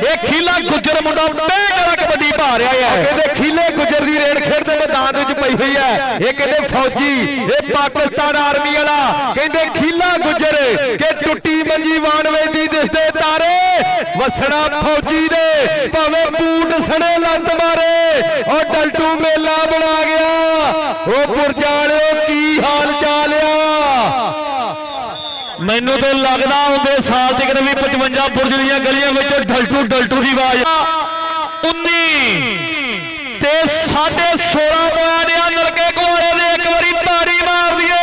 ਇਹ ਖੀਲਾ ਗੁੱਜਰ ਮੁੰਡਾ ਬੇਕਰਾ ਕਬੱਡੀ ਪਾ ਰਿਹਾ ਹੈ। ਕਹਿੰਦੇ ਖੀਲੇ ਗੁੱਜਰ ਦੀ ਰੇਡ ਖੇਡ ਦੇ ਮੈਦਾਨ ਵਿੱਚ ਪਈ ਹੋਈ ਹੈ। ਇਹ ਕਹਿੰਦੇ ਫੌਜੀ ਇਹ ਪਾਕਿਸਤਾਨ ਆਰਮੀ ਵਾਲਾ ਕਹਿੰਦੇ ਖੀਲਾ ਗੁੱਜਰ ਕਿ ਟੁੱਟੀ ਮੰਜੀ ਵਾਨਵੇਦੀ ਦਿਸਦੇ ਤਾਰੇ ਵਸਣਾ ਫੌਜੀ ਦੇ ਭਾਵੇਂ ਬੂਟ ਸਣੇ ਲੱਤ ਮਾਰੇ। ਉਹ ਡਲਟੂ ਮੇਲਾ ਬਣਾ ਗਿਆ। ਉਹ ਪੁਰਜਾਲਿਓ ਕੀ ਹਾਲ ਚਾਲ ਆ। ਮੈਨੂੰ ਤਾਂ ਲੱਗਦਾ ਹੁੰਦੇ ਸਾਲ ਤੱਕ ਵੀ 55 ਬੁਰਜ ਦੀਆਂ ਗਲੀਆਂ ਵਿੱਚ ਡਲਟੂ ਦੀ ਆਵਾਜ਼ 19 ਤੇ 16.5 ਪੁਆਇੰਟ ਨਲਕੇ ਕੋਲੇ ਦੇ ਇੱਕ ਵਾਰੀ ਤਾੜੀ ਮਾਰ ਦਈਏ।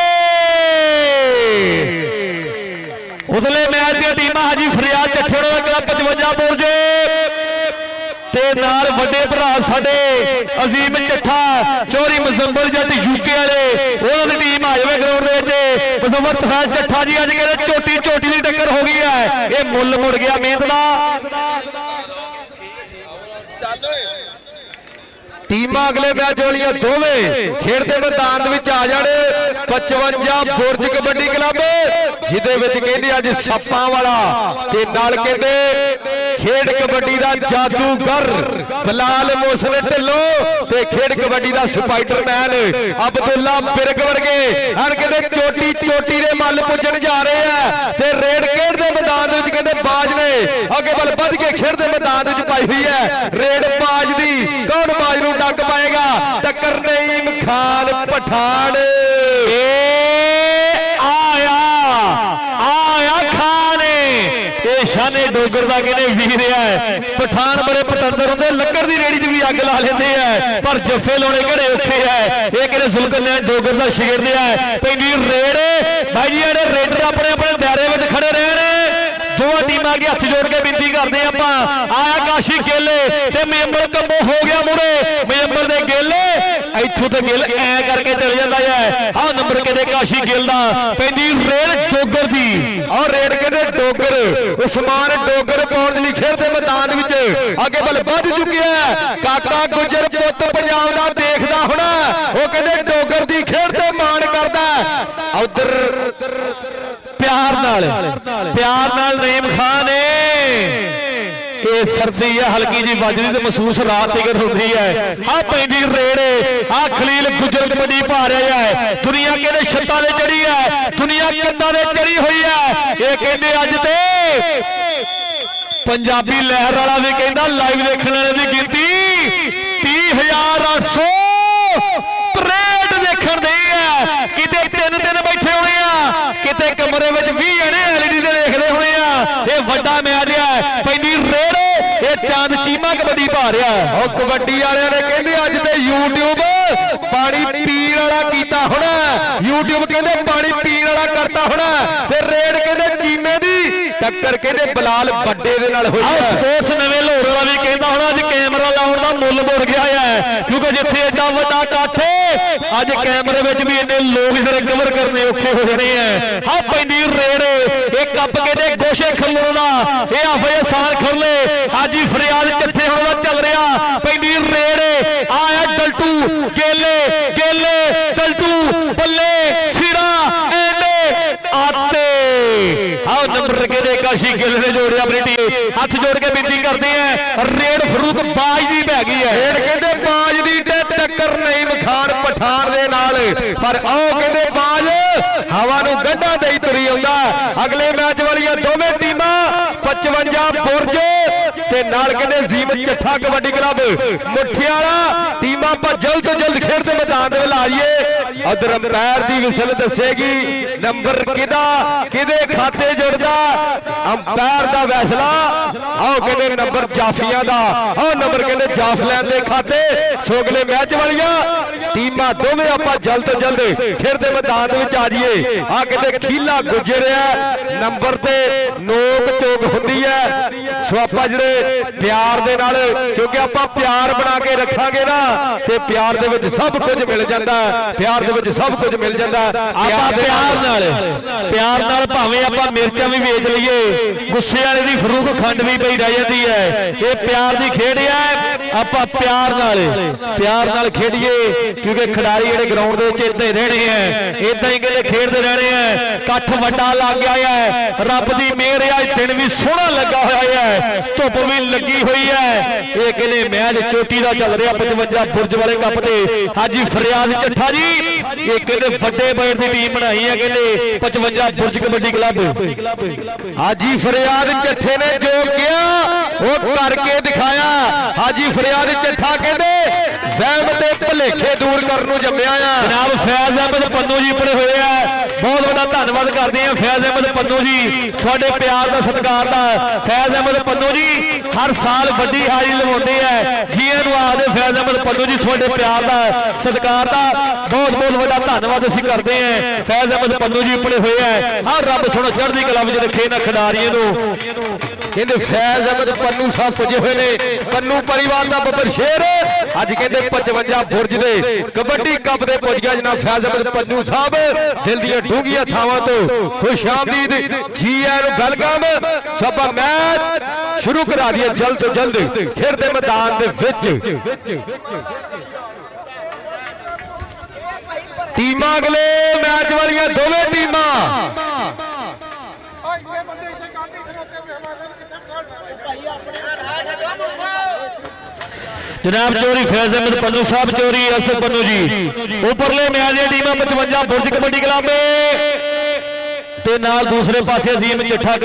ਉਦਲੇ ਮੈਚ ਦੀਆਂ ਟੀਮਾਂ ਹਾਜੀ ਫਰਿਆਦ ਚੱਠੇ ਦਾ 55 ਬੁਰਜ ਤੇ ਨਾਲ ਵੱਡੇ ਭਰਾ ਸਾਡੇ ਅਜ਼ੀਮ ਚੱਠਾ ਚੋਰੀ ਮੁਜ਼ੰਬਰ ਜੱਟ ਯੂਕੇ ਵਾਲੇ ਉਹਨਾਂ ਦੀ ਟੀਮ ਆ ਜਾਵੇ ਗਰਾਊਂਡ ਦੇ ਵਿੱਚ। ਮੁਜ਼ੰਬਰ ਤਫੈਲ ਚੱਠਾ ਜੀ ਅੱਜ ਕਹਿੰਦੇ ਝੋਟੀ ਦੀ ਟੱਕਰ ਹੋ ਗਈ ਹੈ। ਇਹ ਮੁੱਲ ਮੁੜ ਗਿਆ ਮਿਹਨਤ ਦਾ। ਟੀਮਾਂ ਅਗਲੇ ਮੈਚ ਵਾਲੀਆਂ ਦੋਵੇਂ ਖੇਡ ਦੇ ਮੈਦਾਨ ਦੇ ਵਿੱਚ ਆ ਜਾਣ। 55 ਬੁਰਜ ਕਬੱਡੀ ਕਲੱਬ ਜਿਹਦੇ ਵਿੱਚ ਕਹਿੰਦੇ ਅੱਜ ਸੱਪਾਂ ਵਾਲਾ ਤੇ ਨਾਲ ਕਹਿੰਦੇ ਖੇਡ ਕਬੱਡੀ ਦਾ ਜਾਦੂਗਰ ਬਲਾਲ ਮੋਸਨ ਢਿੱਲੋਂ ਤੇ ਖੇਡ ਕਬੱਡੀ ਦਾ ਸਪਾਈਡਰਮੈਨ ਅਬਦੁੱਲਾ ਬਿਰਗ ਵਰਗੇ ਹਣ ਕਹਿੰਦੇ ਚੋਟੀ ਦੇ ਮੱਲ ਪੁੱਜਣ ਜਾ ਰਹੇ ਆ ਤੇ ਰੇਡ ਖੇਡ ਦੇ ਮੈਦਾਨ ਦੇ ਵਿੱਚ ਕਹਿੰਦੇ ਬਾਜ ਨੇ ਅੱਗੇ ਵੱਧ ਕੇ ਖੇਡ ਦੇ ਮੈਦਾਨ ਦੇ ਵਿੱਚ ਪਾਈ ਹੋਈ ਹੈ। ਰੇਡ ਬਾਜ ਦੀ ਕੌਣ ਬਾਜ ਨੂੰ ਡੱਕ ਪਾਏਗਾ। ਟੱਕਰ ਨਈਮ ਖਾਨ ਪਠਾਨ ਆਇਆ ਖਾਨ ਇਹ ਸ਼ਾਨੇ ਡੋਗਰ ਦਾ ਕਹਿੰਦੇ ਵੀਰ ਹੈ। ਪਠਾਨ ਬੜੇ ਪਤੰਦਰ ਹੁੰਦੇ ਲੱਕੜ ਦੀ ਰੇੜੀ 'ਚ ਵੀ ਅੱਗ ਲਾ ਲੈਂਦੇ ਆ ਪਰ ਜੱਫੇ ਲਾਉਣੇ ਘੜੇ ਔਖੇ ਹੈ। ਇਹ ਕਹਿੰਦੇ ਜ਼ੁਲਕਰਨੈਨ ਡੋਗਰ ਦਾ ਸ਼ਿਗਰਦ ਹੈ। ਪੈਂਦੀ ਰੇਡ ਭਾਈ ਜੀ ਜਿਹੜੇ ਰੇਡਰ ਆਪਣੇ ਦਾਇਰੇ ਵਿੱਚ ਖੜੇ ਰਹਿਣ। ਦੋਵਾਂ ਟੀਮਾਂ ਅੱਗੇ ਹੱਥ ਜੋੜ ਕੇ ਬੇਨਤੀ ਕਰਦੇ ਆਪਾਂ। ਆਇਆ ਕਾਸ਼ੀ ਗਿੱਲ ਤੇ ਮੇਂਬਰ ਕੰਬੋ ਹੋ ਗਿਆ ਮੁੜੇ ਮੇਂਬਰ ਦੇ ਗਿੱਲ ਇੱਥੋਂ ਤੇ ਗਿੱਲ ਐ ਕਰਕੇ ਚਲੇ ਜਾਂਦਾ ਹੈ। ਆਹ ਨੰਬਰ ਕਹਿੰਦੇ ਕਾਸ਼ੀ ਗਿੱਲ ਦਾ ਪੈਂਦੀ ਰੇਡ ਡੋਗਰ ਦੀ ਔਰ ਰੇਡ ਕਹਿੰਦੇ ਡੋਗਰ ਉਸਮਾਨ ਡੋਗਰ ਪਾਉਣ ਲਈ ਖੇਡਦੇ ਮੈਦਾਨ ਵਿੱਚ ਅੱਗੇ ਵੱਧ ਚੁੱਕਿਆ। ਕਾਕਾ ਗੁੱਜਰ ਪੁੱਤ ਪੰਜਾਬ ਦਾ ਦੇਖਦਾ ਹੋਣਾ ਉਹ ਕਹਿੰਦੇ ਡੋਗਰ ਦੀ ਖੇਡ ਤੇ ਮਾਣ ਕਰਦਾ। ਉਧਰ ਪਿਆਰ ਨਾਲ ਨਈਮ ਖਾਨ ਇਹ ਸਰਦੀ ਹੈ ਹਲਕੀ ਜੀ ਵੱਜਦੀ ਤੇ ਮਹਿਸੂਸ ਰਾਤ ਤੱਕ ਹੁੰਦੀ ਹੈ। ਆ ਪੈਂਦੀ ਰੇੜੇ ਆ ਖਲੀਲ ਗੁੱਜਰ ਕਬੱਡੀ ਪਾ ਰਿਹਾ ਹੈ। ਦੁਨੀਆ ਕਹਿੰਦੇ ਛੱਤਾਂ ਤੇ ਚੜੀ ਹੈ, ਦੁਨੀਆ ਕੰਧਾਂ ਤੇ ਚੜੀ ਹੋਈ ਹੈ। ਇਹ ਕਹਿੰਦੇ ਅੱਜ ਤੇ ਪੰਜਾਬੀ ਲਹਿਰ ਵਾਲਾ ਵੀ ਕਹਿੰਦਾ ਲਾਈਵ ਦੇਖਣ ਵਾਲੇ ਦੀ ਗਿਣਤੀ 30,863 ਦੇਖਣ ਦੇ ਆ। ਕਿਤੇ ਤਿੰਨ ਬੈਠੇ ਹੋਣੇ ਆ, ਕਿਤੇ ਕਮਰੇ ਵਿੱਚ 20 ਜਣੇ ਐਲਈਡੀ ਤੇ ਦੇਖਦੇ ਹੋਣੇ ਆ। ਇਹ ਵੱਡਾ ਮੈਚ ਹੈ। ਪੈਂਦੀ ਰੇੜ ਇਹ ਚਾਂਦ ਚੀਮਾ ਕਬੱਡੀ ਪਾ ਰਿਹਾ। ਉਹ ਕਬੱਡੀ ਵਾਲਿਆਂ ਨੇ ਕਹਿੰਦੇ ਅੱਜ ਤੇ YouTube ਪਾਣੀ ਪੀਣ ਵਾਲਾ ਕੀਤਾ ਹੋਣਾ। YouTube ਕਹਿੰਦੇ ਪਾਣੀ ਪੀਣ ਵਾਲਾ ਕਰਤਾ ਹੋਣਾ ਤੇ ਰੇਡ ਕਹਿੰਦੇ ਚੀਮੇ ਦੀ ਟੱਕਰ ਕਹਿੰਦੇ ਬਲਾਲ ਵੱਡੇ ਦੇ ਨਾਲ ਹੋਈ ਹੈ। ਸਪੋਰਟਸ ਨਵੇਂ ਲਾਹੌਰ ਵਾਲਾ ਵੀ ਕਹਿੰਦਾ ਹੋਣਾ ਅੱਜ ਕੈਮਰਾ ਲਾਉਣ ਦਾ ਮੁੱਲ ਮੁੜ ਗਿਆ ਹੈ ਕਿਉਂਕਿ ਜਿੱਥੇ ਐਡਾ ਵੱਡਾ ਇਕੱਠ ਅੱਜ ਕੈਮਰੇ ਵਿੱਚ ਵੀ ਇੰਨੇ ਲੋਕ ਜਿਹੜੇ ਕਵਰ ਕਰਨੇ ਔਖੇ ਹੋ ਜਾਣੇ ਆ। ਹਾਂ ਪੈਂਦੀ ਰੇਡ ਇਹ ਕੱਪ ਕੇ ਦੇ ਗੋਸ਼ੇ ਖੱਲਣ ਦਾ ਇਹ ਆਫੇ ਆਸਾਨ ਖੁਰਲੇ ਹਾਜੀ ਫਰਿਆਦ ਕਿੱਥੇ ਹੁਣ ਦਾ ਚੱਲ ਰਿਹਾ ਪੈਂਦੀ ਰੇਡ ਆਇਆ ਡਲਟੂ ਗੇਲੇ ਡਲਟੂ ਬੱਲੇ ਸਿਰਾ ਐਂਡੇ ਆਤੇ ਆਹ ਨੰਬਰ ਕਿਹਦੇ ਕਾਸ਼ੀ ਗਿੱਲ ਨੇ ਜੋੜਿਆ ਆਪਣੀ ਟੀਮ ਹੱਥ ਜੋੜ ਕੇ ਬੇਨਤੀ ਕਰਦੇ ਆ ਰੇਡ ਫਰੂਕ ਬਾਜ ਦੀ ਪੈ ਗਈ ਹੈ। ਰੇਡ ਕਹਿੰਦੇ ਬਾਜ ਦੀ ਤੇ ਟੱਕਰ ਨਹੀਂ ਮਖਾਨ ਪਠਾਨ ਦੇ ਨਾਲ ਪਰ ਆਹ ਕਹਿੰਦੇ ਬਾਜ ਹਵਾ ਨੂੰ ਗੰਢਾਂ ਦੇਈ ਤੁਰੀ ਆਉਂਦਾ। ਅਗਲੇ ਮੈਚ ਵਾਲੀਆਂ ਦੋਵੇਂ ਟੀਮਾਂ 55 ਬੁਰਜ ਤੇ ਨਾਲ ਕਹਿੰਦੇ ਜ਼ੀਮ ਚੱਠਾ ਕਬੱਡੀ ਕਲੱਬ ਮੁੱਠਿਆਲਾ ਟੀਮਾਂ ਆਪਾਂ ਜਲਦ ਤੋਂ ਜਲਦ ਖੇਡ ਦੇ ਮੈਦਾਨ ਦੇ ਵੱਲ ਆ ਜਾਈਏ। ਉਧਰ ਅੰਪਾਇਰ ਦੀ ਵਿਸਲ ਦੱਸੇਗੀ ਨੰਬਰ ਕਿਹਦੇ ਖਾਤੇ ਜੁੜਦਾ ਅੰਪਾਇਰ ਦਾ ਫੈਸਲਾ। ਆਓ ਕਹਿੰਦੇ ਨੰਬਰ ਜਾਫੀਆਂ ਦਾ ਆਹ ਨੰਬਰ ਕਹਿੰਦੇ ਜਾਫਲੈਨ ਦੇ ਖਾਤੇ ਸੋਗਲੇ ਮੈਚ ਵਾਲੀਆਂ ਟੀਮਾਂ ਦੋਵੇਂ ਆਪਾਂ ਜਲਦ ਤੋਂ ਜਲਦ ਖੇਡ ਦੇ ਮੈਦਾਨ ਦੇ ਵਿੱਚ ਆ ਜਾਈਏ। ਆ ਕਹਿੰਦੇ ਖੀਲਾ ਗੁਜਰਿਆ ਨੰਬਰ ਤੇ ਨੋਕ ਚੋਕ ਹੁੰਦੀ ਹੈ ਸੋ ਆਪਾਂ ਜਿਹੜੇ ਪਿਆਰ ਦੇ ਨਾਲ ਕਿਉਂਕਿ ਆਪਾਂ ਪਿਆਰ ਬਣਾ ਕੇ ਰੱਖਾਂਗੇ ਨਾ ਤੇ ਪਿਆਰ ਦੇ ਵਿੱਚ ਸਭ ਕੁਝ ਮਿਲ ਜਾਂਦਾ। ਪਿਆਰ ਦੇ ਵਿੱਚ ਸਭ ਕੁਝ ਮਿਲ ਜਾਂਦਾ। ਆਪਾਂ ਪਿਆਰ ਨਾਲ ਭਾਵੇਂ ਆਪਾਂ ਮਿਰਚਾਂ ਵੀ ਵੇਚ ਲਈਏ ਗੁੱਸੇ ਵਾਲੇ ਦੀ ਫਰੂਕ ਖੰਡ ਵੀ ਪਈ ਰਹਿ ਜਾਂਦੀ ਹੈ। ਇਹ ਪਿਆਰ ਦੀ ਖੇਡ ਹੈ ਆਪਾਂ ਪਿਆਰ ਨਾਲ ਖੇਡੀਏ ਕਿਉਂਕਿ ਖਿਡਾਰੀ ਜਿਹੜੇ ਗਰਾਊਂਡ ਦੇ ਵਿੱਚ ਇੱਦਾਂ ਹੀ ਰਹਿਣੇ ਆ ਇੱਦਾਂ ਹੀ ਕਹਿੰਦੇ ਖੇਡਦੇ ਰਹਿਣੇ ਆ। ਇਕੱਠ ਵੱਡਾ ਲੱਗ ਗਿਆ ਹੈ ਰੱਬ ਦੀ ਮਿਹਰ ਹੈ ਦਿਨ ਵੀ ਸੋਹਣਾ ਲੱਗਾ ਹੋਇਆ ਹੈ ਧੁੱਪ ਵੀ ਲੱਗੀ ਹੋਈ ਹੈ। ਇਹ ਕਹਿੰਦੇ ਮੈਚ ਚੋਟੀ ਦਾ ਚੱਲ ਰਿਹਾ 55 ਬੁਰਜ ਵਾਲੇ ਕੱਪ ਤੇ ਹਾਜੀ ਫਰਿਆਦ ਚੱਠਾ ਜੀ ਇਹ ਕਹਿੰਦੇ ਵੱਡੇ ਬੈਟ ਦੀ ਟੀਮ ਬਣਾਈ ਹੈ ਕਹਿੰਦੇ 55 ਬੁਰਜ ਕਬੱਡੀ ਕਲੱਬ। ਹਾਜੀ ਫਰਿਆਦ ਚੱਠੇ ਨੇ ਜੋ ਕਿਹਾ ਉਹ ਕਰਕੇ ਦਿਖਾਇਆ। ਹਾਜੀ ਫਰਿਆਦ ਚੱਠਾ ਕਹਿੰਦੇ ਵਹਿਮ ਤੇ ਭੁਲੇਖੇ ਦੂਰ ਕਰਨ ਨੂੰ ਜੰਮਿਆ ਆ। ਜਨਾਬ ਫੈਜ਼ ਅਹਿਮਦ ਪੰਨੂ ਜੀ ਬਣੇ ਹੋਏ ਆ ਬਹੁਤ ਵੱਡਾ ਧੰਨਵਾਦ ਕਰਦੇ ਆ ਫੈਜ਼ ਅਹਿਮਦ ਪੰਨੂ ਜੀ ਤੁਹਾਡੇ ਪਿਆਰ ਦਾ ਸਤਿਕਾਰ ਦਾ। ਫੈਜ਼ ਅਹਿਮਦ ਪੰਨੂ ਜੀ ਹਰ ਸਾਲ ਵੱਡੀ ਹਾਜ਼ਰੀ ਲਵਾਉਂਦੇ ਆ ਜੀਆਂ ਨੂੰ ਆਖਦੇ ਫੈਜ਼ ਅਹਿਮਦ ਪੰਨੂ ਜੀ ਤੁਹਾਡੇ ਪਿਆਰ ਦਾ ਸਤਿਕਾਰ ਦਾ ਬਹੁਤ ਵੱਡਾ ਧੰਨਵਾਦ ਅਸੀਂ ਕਰਦੇ ਆ। ਫੈਜ਼ ਅਹਿਮਦ ਪੰਨੂ ਜੀ ਬਣੇ ਹੋਏ ਆ ਹਾਂ ਰੱਬ ਸੋਹਣਾ ਚੜ੍ਹਦੀ ਕਲਾ ਵਿੱਚ ਰੱਖੇ ਇਹਨਾਂ ਖਿਡਾਰੀਆਂ ਨੂੰ। ਕਹਿੰਦੇ ਫੈਜ਼ ਅਹਿਮਦ ਪੰਨੂ ਸਾਹਿਬ ਪੁੱਜੇ ਹੋਏ ਨੇ ਪੰਨੂ ਪਰਿਵਾਰ ਦਾ ਬੱਬਰ ਸ਼ੇਰ ਅੱਜ ਕਹਿੰਦੇ 55 ਬੁਰਜ ਦੇ ਕਬੱਡੀ ਕੱਪ ਦੇ ਪੁੱਜ ਗਿਆ ਜਨਾਬ ਫੈਜ਼ ਅਹਿਮਦ ਪੰਨੂ ਸਾਹਿਬ ਦਿਲ ਦੀਆਂ ਡੂੰਘੀਆਂ ਥਾਵਾਂ ਤੋਂ ਖੁਸ਼ ਆਮਦੀਦ ਜੀ ਆਇਆਂ ਨੂੰ ਵੈਲਕਮ। ਸਭ ਮੈਚ ਸ਼ੁਰੂ ਕਰਾ ਦਈਏ ਜਲਦ ਤੋਂ ਜਲਦ ਖੇਡ ਦੇ ਮੈਦਾਨ ਦੇ ਵਿੱਚ। ਟੀਮਾਂ ਅਗਲੇ ਮੈਚ ਵਾਲੀਆਂ ਦੋਵੇਂ ਟੀਮਾਂ ਜਨਾਬ ਚੋਰੀ ਫੈਜ਼ ਅਹਿਮਦ ਪੰਨੂ ਸਾਹਿਬ ਚੋਰੀ ਅਸਰ ਪੰਨੂ ਜੀ ਉੱਪਰਲੇ ਮੈਚ ਦੀਆਂ ਟੀਮਾਂ 55 ਬੁਰਜ ਕਬੱਡੀ ਕਲੱਬ ਤੇ ਨਾਲ ਦੂਸਰੇ ਪਾਸੇ ਅਜ਼ੀਮ ਚੱਠਾ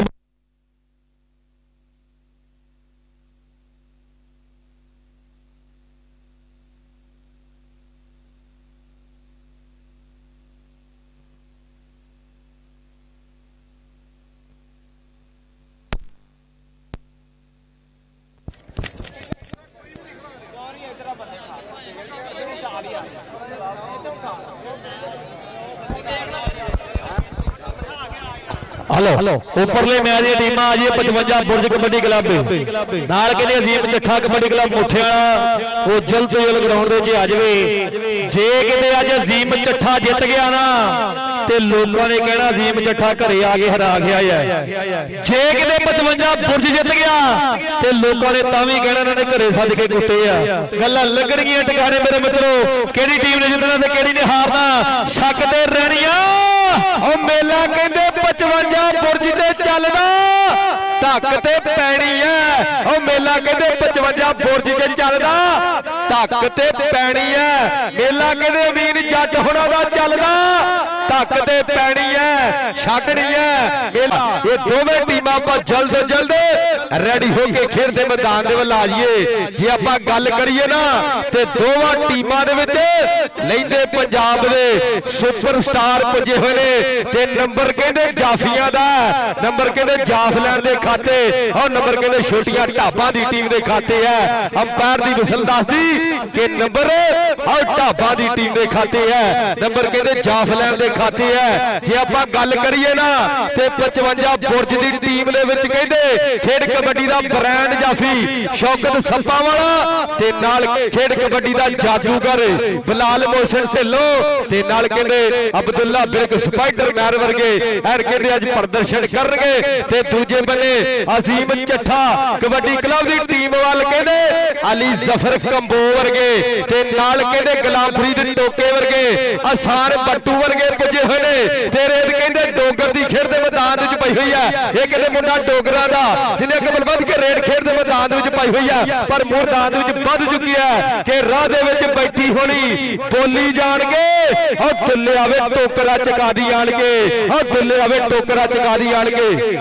ਹਲੋ ਉੱਪਰਲੇ ਮੈਚ ਦੀਆਂ ਟੀਮਾਂ ਆ ਜੀ 55 ਬੁਰਜ ਕਬੱਡੀ ਕਲੱਬ ਨਾਲ ਕਹਿੰਦੇ ਅਜ਼ੀਮ ਚੱਠਾ ਕਬੱਡੀ ਕਲੱਬ ਮੁੱਠਿਆਲਾ ਉਹ ਜਲਦ ਤੋਂ ਜਲਦ ਗਰਾਊਂਡ ਦੇ ਵਿੱਚ ਆ ਜਾਵੇ। ਜੇ ਕਿਤੇ ਅੱਜ ਅਜ਼ੀਮ ਚੱਠਾ ਜਿੱਤ ਗਿਆ ਨਾ ਤੇ ਲੋਕਾਂ ਨੇ ਕਹਿਣਾ ਅਜ਼ੀਮ ਚੱਠਾ ਘਰੇ ਆ ਕੇ ਹਰਾ ਗਿਆ ਹੈ। ਜੇ ਕਿਤੇ 55 ਬੁਰਜ ਜਿੱਤ ਗਿਆ ਤੇ ਲੋਕਾਂ ਨੇ ਤਾਂ ਵੀ ਕਹਿਣਾ ਇਹਨਾਂ ਨੇ ਘਰੇ ਸੱਦ ਕੇ ਕੁੱਟੇ ਆ। ਗੱਲਾਂ ਲੱਗਣਗੀਆਂ ਟਿਕਾਣੇ ਮੇਰੇ ਮਿੱਤਰੋ ਕਿਹੜੀ ਟੀਮ ਨੇ ਜਿੱਤਣਾ ਤੇ ਕਿਹੜੀ ਨੇ ਹਾਰਨਾ ਸ਼ੱਕ ਤੇ ਰਹਿਣੀਆਂ। ਉਹ ਮੇਲਾ ਕਹਿੰਦੇ 55 ਬੁਰਜ ਤੇ ਚੱਲਦਾ ਧੱਕ ਤੇ ਪੈਣੀ ਐ। ਉਹ ਮੇਲਾ ਕਹਿੰਦੇ 55 ਬੁਰਜ ਤੇ ਚੱਲਦਾ ਧੱਕ ਤੇ ਪੈਣੀ ਐ। ਮੇਲਾ ਕਹਿੰਦੇ ਅਮੀਨ ਜੱਟ ਹੁਣਾਂ ਦਾ ਚੱਲਦਾ ਧੱਕ ਤੇ ਪੈਣੀ ਐ ਛੱਡਣੀ ਐ। ਇਹ ਦੋਵੇਂ ਟੀਮਾਂ ਆਪਾਂ ਜਲਦ ਤੋਂ ਜਲਦ ਰੈਡੀ ਹੋ ਕੇ ਖੇਡ ਦੇ ਮੈਦਾਨ ਦੇ ਵੱਲ ਆ ਜਾਈਏ। ਜੇ ਆਪਾਂ ਗੱਲ ਕਰੀਏ ਨਾ ਤੇ ਦੋਵਾਂ ਟੀਮਾਂ ਦੇ ਵਿੱਚ ਲੈਂਦੇ ਪੰਜਾਬ ਦੇ ਸੁਪਰਸਟਾਰ ਪੁੱਜੇ ਹੋਏ ਨੇ ਤੇ ਨੰਬਰ ਕਹਿੰਦੇ ਜਾਫੀਆਂ ਦਾ ਨੰਬਰ ਕਹਿੰਦੇ ਜਾਫਲੈਂਡ ਦੇ ਖਾਤੇ ਔਰ ਨੰਬਰ ਕਹਿੰਦੇ ਛੋਟੀਆਂ ਢਾਬਾਂ ਦੀ ਟੀਮ ਦੇ ਖਾਤੇ ਹੈ। ਅੰਪਾਇਰ ਦੀ ਵਿਸਲ ਦੱਸਦੀ ਕਿ ਨੰਬਰ ਔਰ ਢਾਬਾਂ ਦੀ ਟੀਮ ਦੇ ਖਾਤੇ ਹੈ ਨੰਬਰ ਕਹਿੰਦੇ ਜਾਫਲੈਂਡ ਦੇ ਖਾਤੇ ਹੈ। ਜੇ ਆਪਾਂ ਗੱਲ ਕਰੀਏ ਨਾ ਤੇ 55 ਬੁਰਜ ਦੀ ਟੀਮ ਦੇ ਵਿੱਚ ਕਹਿੰਦੇ ਖੇਡ ਕਬੱਡੀ ਦਾ ਬ੍ਰਾਂਡ ਜਾਫੀ ਸ਼ੌਕਤ ਸੱਪਾ ਵਾਲਾ ਤੇ ਨਾਲ ਖੇਡ ਕਬੱਡੀ ਦਾ ਜਾਦੂਗਰ ਬਲਾਲ ਮੋਹਸਿਨ ਢਿੱਲੋਂ ਤੇ ਨਾਲ ਕਹਿੰਦੇ ਅਬਦੁੱਲਾ ਬਿਰਕ ਸਪਾਈਡਰਮੈਨ ਵਰਗੇ ਐਨ ਕਹਿੰਦੇ ਅੱਜ ਪ੍ਰਦਰਸ਼ਨ ਕਰਨਗੇ ਤੇ ਦੂਜੇ ਬੰਨੇ ਅਜ਼ੀਮ ਚੱਠਾ ਕਬੱਡੀ ਕਲੱਬ ਦੀ ਟੀਮ ਵੱਲ ਕਹਿੰਦੇ ਅਲੀ ਜ਼ਫਰ ਕੰਬੋ ਵਰਗੇ ਤੇ ਨਾਲ ਕਹਿੰਦੇ ਗੁਲਾਮ ਫਰੀਦ ਟੋਕੇ ਵਰਗੇ ਆਸਾਨ ਬੱਟੂ ਵਰਗੇ ਪੁੱਜੇ ਹੋਏ ਨੇ ਤੇ ਰੇਡ ਕਹਿੰਦੇ ਡੋਗਰ ਦੀ ਖੇਡ ਦੇ ਮੈਦਾਨ ਵਿੱਚ ਪਈ ਹੋਈ ਹੈ ਇਹ ਕਹਿੰਦੇ ਮੁੰਡਾ ਡੋਗਰਾਂ ਦਾ ਜਿਹਨੇ ਕਬਲ ਵੱਧ ਕੇ ਰੇਡ ਖੇਡ ਦੇ ਮੈਦਾਨ ਵਿੱਚ ਪਾਈ ਹੋਈ ਹੈ ਪਰ ਮੈਦਾਨ ਵਿੱਚ ਵੱਧ ਚੁੱਕੀ ਹੈ ਕਿ ਰਾਹ ਦੇ ਵਿੱਚ ਬੈਠੀ ਹੋਣੀ ਬੋਲੀ ਜਾਣਗੇ ਉਹ ਦੁੱਲੇ ਆਵੇ ਟੋਕਰਾ ਚਕਾ ਦੀ ਆਣਗੇ ਉਹ ਦੁੱਲੇ ਆਵੇ ਟੋਕਰਾ ਚਕਾ ਦੀ ਆਣਗੇ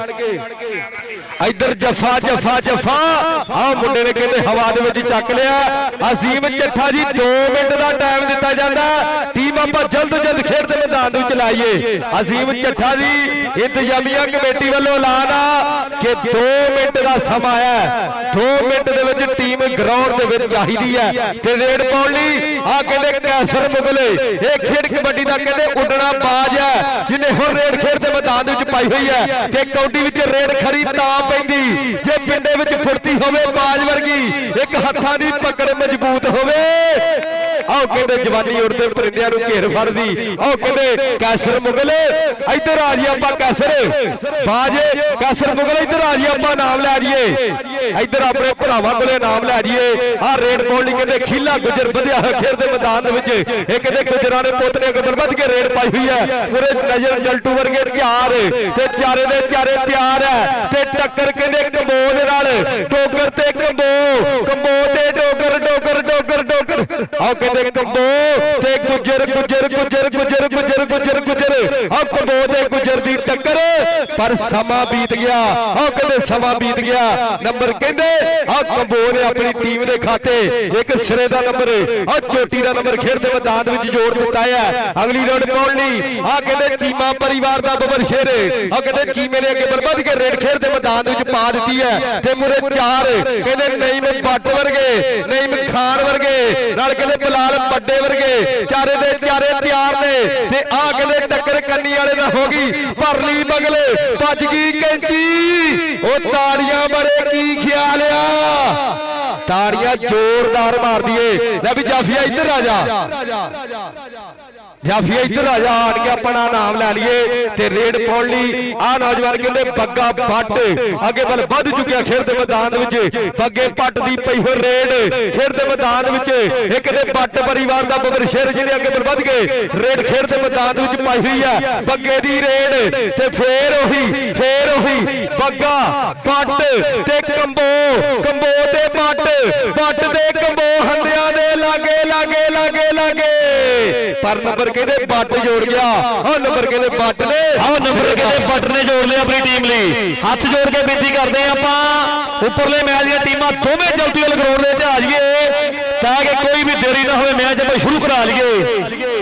ਇੱਧਰ ਜਫਾ ਜਫਾ ਜਫਾ ਆਹ ਮੁੰਡੇ ਨੇ ਕਹਿੰਦੇ ਹਵਾ ਦੇ ਵਿੱਚ ਚੱਕ ਲਿਆ ਅਜ਼ੀਮ ਚੱਠਾ ਜੀ 2 ਮਿੰਟ ਦਾ ਟਾਈਮ ਦਿੱਤਾ ਜਾਂਦਾ ਟੀਮ ਆਪਾਂ ਜਲਦ ਖੇਡ ਦੇ ਮੈਦਾਨ ਵਿੱਚ ਲਾਈਏ ਅਜ਼ੀਮ ਚੱਠਾ ਦੀ ਇੰਤਜ਼ਾਮੀਆ ਕਮੇਟੀ ਵੱਲੋਂ ਐਲਾਨ ਆ ਕਿ 2 ਮਿੰਟ ਦਾ ਸਮਾਂ ਹੈ 2 ਮਿੰਟ ਦੇ ਵਿੱਚ ਟੀਮ ਗਰਾਊਂਡ ਦੇ ਵਿੱਚ ਚਾਹੀਦੀ ਹੈ ਤੇ ਰੇਡ ਪਾਉਣ ਲਈ ਆ ਕਹਿੰਦੇ ਕੈਸਰ ਮੁਗਲੇ ਇਹ ਖੇਡ ਕਬੱਡੀ ਦਾ ਕਹਿੰਦੇ ਉੱਡਣਾ ਬਾਜ ਹੈ ਜਿਹਨੇ ਹੁਣ ਰੇਡ ਖੇਡ ਦੇ ਮੈਦਾਨ ਵਿੱਚ ਪਾਈ ਹੋਈ ਹੈ ਕਿ ਕੌਡੀ ਵਿੱਚ ਰੇਡ ਖਰੀ ਤਾਂ ਪੈਂਦੀ ਜੇ ਪਿੰਡੇ ਵਿੱਚ ਫੁਰਤੀ ਹੋਵੇ ਬਾਜ ਵਰਗੀ ਇੱਕ ਹੱਥਾਂ ਦੀ ਪਕੜ ਮਜ਼ਬੂਤ ਹੋਵੇ ਆਓ ਕਹਿੰਦੇ ਜਵਾਨੀ ਉੜਦੇ ਪਰਿੰਦਿਆਂ ਨੂੰ ਘੇਰ ਫੜਦੀ ਆਓ ਕਹਿੰਦੇ ਕੈਸਰ ਮੁਗਲ ਇੱਧਰ ਆ ਜੀ ਆਪਾਂ ਕੈਸਰ ਬਾਜੇ ਕੈਸਰ ਮੁਗਲ ਇੱਧਰ ਆ ਜੀ ਆਪਾਂ ਨਾਮ ਲੈ ਜੀਏ ਇੱਧਰ ਆਪਣੇ ਭਰਾਵਾਂ ਕੋਲੇ ਨਾਮ ਲੈ ਜੀਏ ਆਹ ਰੇਡ ਪਾਉਣ ਲਈ ਕਹਿੰਦੇ ਖੀਲਾ ਗੁਜਰ ਵਧਿਆ ਹੋਇਆ ਖੇਡ ਦੇ ਮੈਦਾਨ ਦੇ ਵਿੱਚ ਇਹ ਕਹਿੰਦੇ ਗੁਜਰਾਂ ਦੇ ਪੁੱਤ ਨੇ ਗਬਲ ਵੱਧ ਕੇ ਰੇਡ ਪਾਈ ਹੋਈ ਹੈ ਪੂਰੇ ਨਜ਼ਰ ਜਲਟੂ ਵਰਗੇ ਚਾਰ ਤੇ ਚਾਰੇ ਦੇ ਚਾਰੇ ਤਿਆਰ ਹੈ ਤੇ ਟੱਕਰ ਕਹਿੰਦੇ ਕੰਬੋ ਦੇ ਨਾਲ ਡੋਗਰ ਤੇ ਕੰਬੋ ਤੇ ਡੋਗਰ ਆਹ ਕਹਿੰਦੇ ਕੰਬੋ ਤੇ ਗੁਜਰ ਆਹ ਕੰਬੋ ਤੇ ਗੁਜਰ ਦੀ ਟੱਕਰ ਪਰ ਸਮਾਂ ਬੀਤ ਗਿਆ ਆਹ ਕਹਿੰਦੇ ਸਮਾਂ ਬੀਤ ਗਿਆ ਨੰਬਰ ਕਹਿੰਦੇ ਆਹ ਕੰਬੋ ਨੇ ਆਪਣੀ ਟੀਮ ਦੇ ਖਾਤੇ ਇੱਕ ਸਿਰੇ ਦਾ ਨੰਬਰ ਆਹ ਚੋਟੀ ਦਾ ਨੰਬਰ ਖੇਡ ਦੇ ਮੈਦਾਨ ਵਿੱਚ ਜੋੜ ਦਿੱਤਾ ਹੈ ਅਗਲੀ ਰੌਂਡ ਪਾਉਣ ਲਈ ਆਹ ਕਹਿੰਦੇ ਚੀਮਾ ਪਰਿਵਾਰ ਦਾ ਬੱਬਰ ਸ਼ੇਰ ਆਹ ਕਹਿੰਦੇ ਚੀਮੇ ਨੇ ਅੱਗੇ ਵੱਧ ਕੇ ਰੇਡ ਖੇਡ ਦੇ ਮੈਦਾਨ ਵਿੱਚ ਪਾ ਦਿੱਤੀ ਹੈ ਤੇ ਮੁਰੇ ਚਾਰ ਕਹਿੰਦੇ ਨਈਮ ਬੱਟ ਵਰਗੇ ਨਈਮ ਖਾਨ ਵਰਗੇ ਨਾਲ ਕਹਿੰਦੇ ਬਲਾਲ ਪੱਡੇ ਵਰਗੇ ਚਾਰੇ ਦੇ ਚਾਰੇ ਤਿਆਰ ਨੇ ਤੇ ਆਹ ਕਹਿੰਦੇ ਟੱਕਰ ਕੰਨੀ ਵਾਲੇ ਦਾ ਹੋ ਗਈ ਭਰਲੀ ਬਗਲੇ ਭੱਜ ਗਈ ਕੈਂਚੀ ਉਹ ਤਾੜੀਆਂ ਬੜੇ ਕੀ ਖਿਆਲ ਆ ਤਾੜੀਆਂ ਜ਼ੋਰਦਾਰ ਮਾਰ ਦਈਏ ਲੈ ਵੀ ਜਾਫੀਆ ਇੱਧਰ ਆ ਜਾ ਜਾਫੀਆ ਇੱਧਰ ਆ ਜਾ ਆਣ ਕੇ ਆਪਣਾ ਨਾਮ ਲੈ ਲਈਏ ਤੇ ਰੇਡ ਪਾਉਣ ਲਈ ਆਹ ਨੌਜਵਾਨ ਕਹਿੰਦੇ ਬੱਗਾ ਪੱਟ ਅੱਗੇ ਵੱਲ ਵੱਧ ਚੁੱਕਿਆ ਖੇਡ ਦੇ ਮੈਦਾਨ ਵਿੱਚ ਬੱਗੇ ਪੱਟ ਦੀ ਪਈ ਹੋਈ ਰੇਡ ਖੇਡ ਦੇ ਮੈਦਾਨ ਵਿੱਚ ਇੱਕ ਕਹਿੰਦੇ ਪੱਟ ਪਰਿਵਾਰ ਦਾ ਬੱਬਰ ਸ਼ੇਰ ਜਿਹੜੇ ਅੱਗੇ ਵੱਲ ਵੱਧ ਗਏ ਰੇਡ ਖੇਡ ਦੇ ਮੈਦਾਨ ਵਿੱਚ ਪਾਈ ਹੋਈ ਹੈ ਬੱਗੇ ਦੀ ਰੇਡ ਤੇ ਫੇਰ ਉਹੀ ਬੱਗਾ ਪੱਟ ਤੇ ਕੰਬੋ ਤੇ ਪੱਟ ਤੇ ਕੰਬੋ ਹੰਦਿਆਂ ਦੇ ਲਾਗੇ ਪਰ ਨੰਬਰ ਕਹਿੰਦੇ ਬੱਟ ਜੋੜ ਗਿਆ ਉਹ ਨੰਬਰ ਕਹਿੰਦੇ ਬੱਟ ਨੇ ਬੱਟ ਨੇ ਜੋੜ ਲਿਆ ਆਪਣੀ ਟੀਮ ਲਈ ਹੱਥ ਜੋੜ ਕੇ ਬੇਨਤੀ ਕਰਦੇ ਆਂ ਆਪਾਂ ਉੱਪਰਲੇ ਮੈਚ ਦੀਆਂ ਟੀਮਾਂ ਦੋਵੇਂ ਜਲਦੀ ਵਾਲੇ ਗਰਾਊਂਡ ਦੇ ਵਿੱਚ ਆ ਜਾਈਏ ਤਾਂ ਕਿ ਕੋਈ ਵੀ ਦੇਰੀ ਨਾ ਹੋਵੇ ਮੈਚ ਆਪਾਂ ਸ਼ੁਰੂ ਕਰਾ ਲਈਏ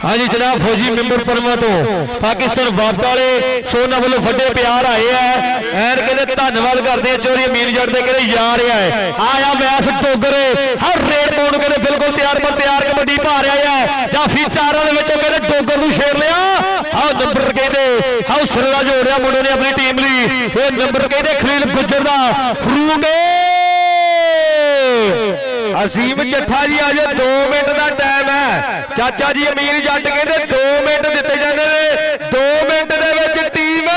ਹਾਂਜੀ ਜਨਾਬ ਫੌਜੀ ਮੈਂਬਰ ਪਰਮਾ ਤੋਂ ਪਾਕਿਸਤਾਨ ਵਾਪਸ ਵਾਲੇ ਸੋਨਾ ਵੱਲੋਂ ਵੱਡੇ ਪਿਆਰ ਆਏ ਐ ਐਨ ਕਹਿੰਦੇ ਧੰਨਵਾਦ ਕਰਦੇ ਆ ਚੋਰੀ ਅਮੀਨ ਜੱਟ ਦੇ ਕਹਿੰਦੇ ਯਾਰ ਆਇਆ ਮੈਸ ਟੋਗਰ ਹਰ ਰੇਡ ਪਾਉਣ ਕਹਿੰਦੇ ਬਿਲਕੁਲ ਤਿਆਰ ਕਬੱਡੀ ਪਾ ਰਿਹਾ ਹੈ ਜਾਫੀ ਚਾਰਾਂ ਦੇ ਵਿੱਚੋਂ ਕਹਿੰਦੇ ਟੋਗਰ ਨੂੰ ਛੇੜ ਲਿਆ ਆਹ ਨੰਬਰ ਕਹਿੰਦੇ ਹੌਸਲੇ ਦਾ ਜੋੜਿਆ ਮੁੰਡੇ ਨੇ ਆਪਣੀ ਟੀਮ ਲਈ ਇਹ ਨੰਬਰ ਕਹਿੰਦੇ ਖਲੀਲ ਗੁੱਜਰ ਦਾ ਫਰੂਟ ਅਜ਼ੀਮ ਚੱਠਾ ਜੀ ਅਜੇ 2 ਮਿੰਟ ਦਾ ਟਾਈਮ ਹੈ ਚਾਚਾ ਜੀ ਅਮੀਰ ਜੱਟ ਕਹਿੰਦੇ 2 ਮਿੰਟ ਦਿੱਤੇ ਜਾਂਦੇ ਨੇ 2 ਮਿੰਟ ਦੇ ਵਿੱਚ ਟੀਮ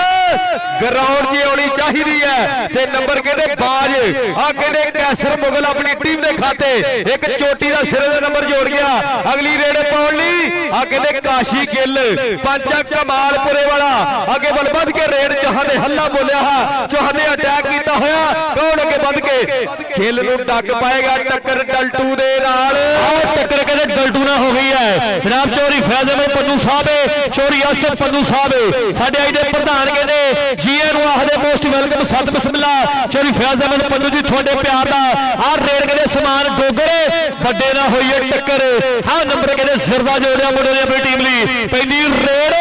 ਗਰਾਊਂਡ 'ਚ ਆਉਣੀ ਚਾਹੀਦੀ ਹੈ ਤੇ ਨੰਬਰ ਕਹਿੰਦੇ ਬਾਜ ਆਹ ਕਹਿੰਦੇ ਕੈਸਰ ਮੁਗਲ ਆਪਣੀ ਟੀਮ ਦੇ ਖਾਤੇ ਇੱਕ ਚੋਟੀ ਦਾ ਸਿਰੇ ਦਾ ਨੰਬਰ ਜੋੜ ਗਿਆ ਅਗਲੀ ਰੇਡ ਪਾਉਣ ਲਈ ਆਹ ਕਹਿੰਦੇ ਕਾਸ਼ੀ ਗਿੱਲ ਪੰਚਾ ਕਮਾਲਪੁਰੇ ਵਾਲਾ ਅੱਗੇ ਵੱਧ ਕੇ ਰੇਡ ਚਾਹਦੇ ਹੱਲਾ ਬੋਲਿਆ ਚਾਹਦੇ ਅਟੈਕ ਕੀਤਾ ਹੋਇਆ ਕੌਣ ਅੱਗੇ ਵੱਧ ਕੇ ਗਿੱਲ ਨੂੰ ਡੱਕ ਪਾਏਗਾ ਟੱਕਰ ਡਲਟੂ ਦੇ ਨਾਲ ਆਹ ਟੱਕਰ ਕਹਿੰਦੇ ਡਲਟੂ ਨਾਲ ਹੋ ਗਈ ਹੈ ਜਨਾਬ ਚੋਰੀ ਫੈਜ਼ ਅਹਿਮਦ ਪੰਨੂ ਸਾਹਿਬ ਚੋਰੀ ਅਸਫ ਪੰਨੂ ਸਾਹਿਬ ਸਾਡੇ ਅੱਜ ਦੇ ਪ੍ਰਧਾਨ ਕਹਿੰਦੇ ਜੀਏ ਨੂੰ ਆਖਦੇ ਮੋਸਟ ਵੈਲਕਮ ਸਤ ਬਿਸਮਿਲ੍ਲਾ ਚੋਰੀ ਫੈਜ਼ ਅਹਿਮਦ ਪੰਨੂ ਜੀ ਤੁਹਾਡੇ ਪਿਆਰ ਦਾ ਆਹ ਰੇਡ ਕਹਿੰਦੇ ਸਮਾਨ ਡੋਗਰੇ ਵੱਡੇ ਨਾਲ ਹੋਈ ਹੈ ਟੱਕਰ ਆਹ ਨੰਬਰ ਕਹਿੰਦੇ ਸਿਰਦਾ ਜੋੜਿਆ ਮੁੰਡੇ ਨੇ ਆਪਣੀ ਟੀਮ ਲਈ ਪਹਿਲੀ ਰੇਡ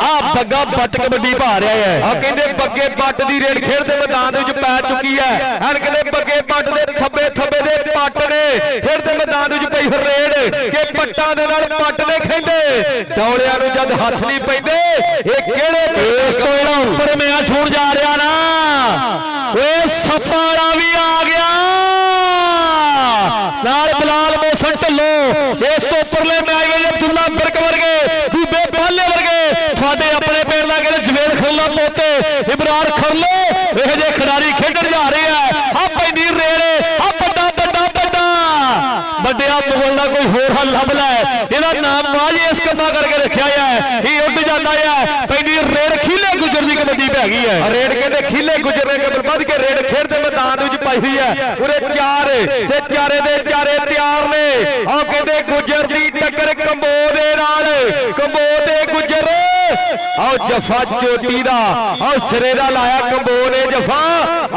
ਆ ਬੱਗਾ ਬੱਟ ਕਬੱਡੀ ਪਾ ਰਿਹਾ ਹੈ। ਆ ਕਹਿੰਦੇ ਬੱਗੇ ਪੱਟ ਦੀ ਰੇਡ ਖੇਡ ਦੇ ਮੈਦਾਨ ਦੇ ਵਿੱਚ ਪੈ ਚੁੱਕੀ ਹੈ। ਐਨ ਕਹਿੰਦੇ ਬੱਗੇ ਪੱਟ ਦੇ ਥੱਬੇ ਦੇ ਪੱਟ ਨੇ ਖੇਡ ਦੇ ਮੈਦਾਨ ਵਿੱਚ ਪਈ ਰੇਡ ਕਿ ਪੱਟਾਂ ਦੇ ਨਾਲ ਪੱਟ ਨੇ ਖੇਡੇ ਡੌਲਿਆਂ ਨੂੰ ਜਦ ਹੱਥ ਨਹੀਂ ਪੈਂਦੇ ਇਹ ਕਿਹੜੇ ਇਸ ਤੋਂ ਜਿਹੜਾ ਉੱਪਰ ਮੈਚ ਹੋਣ ਜਾ ਰਿਹਾ ਨਾ ਉਹ ਸੱਪਾਂ ਵਾਲਾ ਵੀ ਆ ਗਿਆ ਨਾਲ ਬਲਾਲ ਮੋਸਨ ਢੱਲੋਂ। ਇਸ ਤੋਂ ਉੱਪਰਲੇ ਮੈਚ ਵਿੱਚ ਅਬਦੁੱਲਾ ਬਿਰਕ ਵਰਗੇ ਦੂਬੇ ਬਾਲੇ ਵਰਗੇ ਤੁਹਾਡੇ ਆਪਣੇ ਪਿੰਡ ਦਾ ਕਹਿੰਦੇ ਜਵੇਦ ਖੁੱਲਾ ਪੋਤੇ ਇਬਰਾਰ ਖਰਲੋ ਇਹੋ ਜਿਹੇ ਖਿਡਾਰੀ ਖੇਡਣ ਜਾ ਰਹੇ ਆ। ਆ ਪੈਂਦੀ ਰੇਡ ਆ ਵੱਡਿਆ ਮੁਗਲ ਦਾ ਕੋਈ ਹੋਰ ਹੱਲ ਲੱਭ ਲੈ ਇਹਦਾ ਨਾਮ ਬਾਜ ਇਸ ਕੰਮਾਂ ਕਰਕੇ ਰੱਖਿਆ ਹੈ ਇਹ ਉੱਡ ਜਾਂਦਾ ਹੈ। ਪੈਂਦੀ ਰੇਡ ਖੀਲੇ ਗੁਜਰ ਦੀ ਕਬੱਡੀ ਪੈ ਗਈ ਹੈ। ਰੇਡ ਕਹਿੰਦੇ ਖੀਲੇ ਗੁਜਰੇ ਕੇ ਵੱਧ ਕੇ ਰੇਡ ਖੇਡ ਦੇ ਮੈਦਾਨ ਵਿੱਚ ਪਾਈ ਹੋਈ ਹੈ। ਪੂਰੇ ਚਾਰ ਤੇ ਚਾਰੇ ਦੇ ਚਾਰੇ ਤਿਆਰ ਨੇ। ਆਹ ਕਹਿੰਦੇ ਗੁਜਰ ਦੀ ਟੱਕਰ ਕੰਬੋ ਦੇ ਨਾਲ ਕੰਬੋ ਤੇ ਗੁਜਰ ਆਹ ਜਫਾ ਚੋਟੀ ਦਾ ਆਹ ਸਿਰੇ ਦਾ ਲਾਇਆ ਕੰਬੋ ਨੇ ਜਫਾ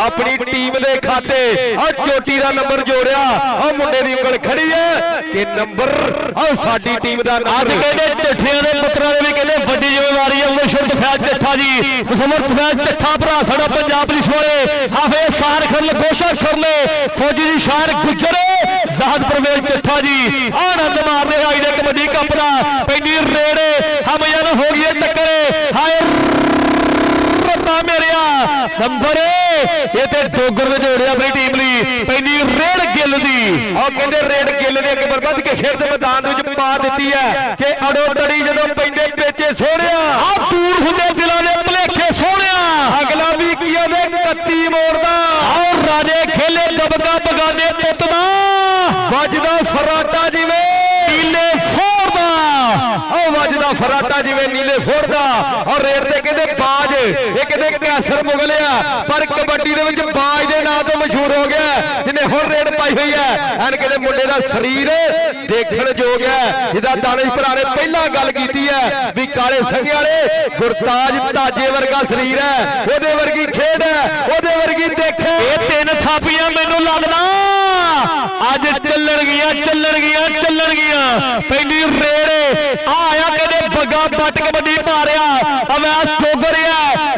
ਆਪਣੀ ਟੀਮ ਦੇ ਖਾਤੇ ਆਹ ਚੋਟੀ ਦਾ ਨੰਬਰ ਜੋੜਿਆ। ਆਹ ਮੁੰਡੇ ਦੀ ਉਂਗਲ ਖੜੀ ਹੈ ਕਿ ਨੰਬਰ ਆਹ ਸਾਡੀ ਟੀਮ ਦਾ ਅੱਜ ਕਹਿੰਦੇ ਝੱਠਿਆਂ ਦੇ ਪੁੱਤਰਾਂ ਦੇ ਵੀ ਕਹਿੰਦੇ ਵੱਡੀ ਜ਼ਿੰਮੇਵਾਰੀ ਹੈ। ਮੁਸ਼ਰਫ ਫੈਜ਼ ਜੱਠਾ ਜੀ ਮੁਸਮਰਤ ਫੈਜ਼ ਜੱਠਾ ਭਰਾ ਸਾਡਾ ਪੰਜਾਬ ਪੁਲਿਸ ਵਾਲੇ ਹਾਫਿਜ਼ ਸਾਰ ਖਰਲ ਗੋਸ਼ਾ ਖਰਲੇ ਫੌਜੀ ਦੀ ਸ਼ਾਨ ਗੁਜਰ ਜ਼ਾਹਦ ਪਰਵੇਜ਼ ਜੱਠਾ ਜੀ ਆਨੰਦ ਮਾਰ ਰਹੇ ਆਈ ਦੇ ਕਬੱਡੀ ਕੱਪ ਦਾ ਪੈਂਦੀ ਰੇਡ ਹਮਜਨ ਹੋ ਗਈ ਟੱਕਰ ਹਾਏ ਰੱਬਾ ਮੇਰਿਆ ਨੰਬਰ ਇਹ ਤੇ ਡੋਗਰ ਨੇ ਜੋੜਿਆ ਆਪਣੀ ਟੀਮ ਲਈ ਪੈਂਦੀ ਰੇਡ ਗਿੱਲ ਦੀ। ਆਹ ਕਹਿੰਦੇ ਰੇਡ ਗਿੱਲ ਨੇ ਇੱਕ ਵਾਰ ਵੱਧ ਕੇ ਖੇਡ ਦੇ ਮੈਦਾਨ ਦੇ ਵਿੱਚ ਪਾ ਦਿੱਤੀ ਹੈ ਕਿ ਅੜੋ ਤੜੀ ਜਦੋਂ ਪੈਂਦੇ ਪੇਚੇ ਸੋਹਣਿਆ ਆ ਦੂਰ ਹੁੰਦੇ ਦਿਲਾਂ ਦੇ ਭਲੇਖੇ ਸੋਹਣਿਆ ਅਗਲਾ ਵੀ ਕੀਆ ਦੇ 31 ਮੋੜਦਾ ਔਰ ਰਾਜੇ ਖੇਲੇ ਦਬਕਾ ਬਗਾਨੇ ਪੁੱਤ ਦਾ ਵੱਜਦਾ ਫਰਾਟਾ ਜਿਵੇਂ ਨੀਲੇ ਫੋੜਦਾ ਉਹ ਵੱਜਦਾ ਫਰਾਟਾ ਜਿਵੇਂ ਨੀਲੇ ਫੋੜਦਾ। ਔਰ ਰੇਡ ਤੇ ਕਹਿੰਦੇ ਬਾਜ ਇਹ ਕਹਿੰਦੇ ਕੈਸਰ ਮੁਗਲਿਆ ਪਰ ਕਬੱਡੀ ਦੇ ਵਿੱਚ ਬਾਜ ਦੇ ਨਾਂ ਤੋਂ ਮਸ਼ਹੂਰ ਹੋ ਗਿਆ ਜਿਹਨੇ ਹੁਣ ਰੇਡ ਪਾਈ ਹੋਈ ਹੈ। ਐਨ ਕਹਿੰਦੇ ਮੁੰਡੇ ਦਾ ਸਰੀਰ ਦੇਖਣ ਯੋਗ ਹੈ ਜਿਹਦਾ ਦਾਨਿਸ਼ ਭਰਾ ਨੇ ਪਹਿਲਾਂ ਗੱਲ ਕੀਤੀ ਹੈ ਵੀ ਕਾਲੇ ਸੰਘੇ ਵਾਲੇ ਗੁਰਤਾਜ ਤਾਜੇ ਵਰਗਾ ਸਰੀਰ ਹੈ ਉਹਦੇ ਵਰਗੀ ਖੇਡ ਹੈ ਉਹਦੇ ਵਰਗੀ ਦੇਖੇ ਇਹ ਤਿੰਨ ਥਾਪੀਆਂ ਮੈਨੂੰ ਲੱਗਦਾ ਅੱਜ ਚੱਲਣ ਗਈਆਂ ਪਹਿਲੀ ਰੇਡ ਆਇਆ ਕਹਿੰਦੇ ਬੱਗਾ ਬੱਟ ਕਬੱਡੀ ਪਾ ਰਿਹਾ ਅਵੈਸ ਟੋਗਰ ਹੈ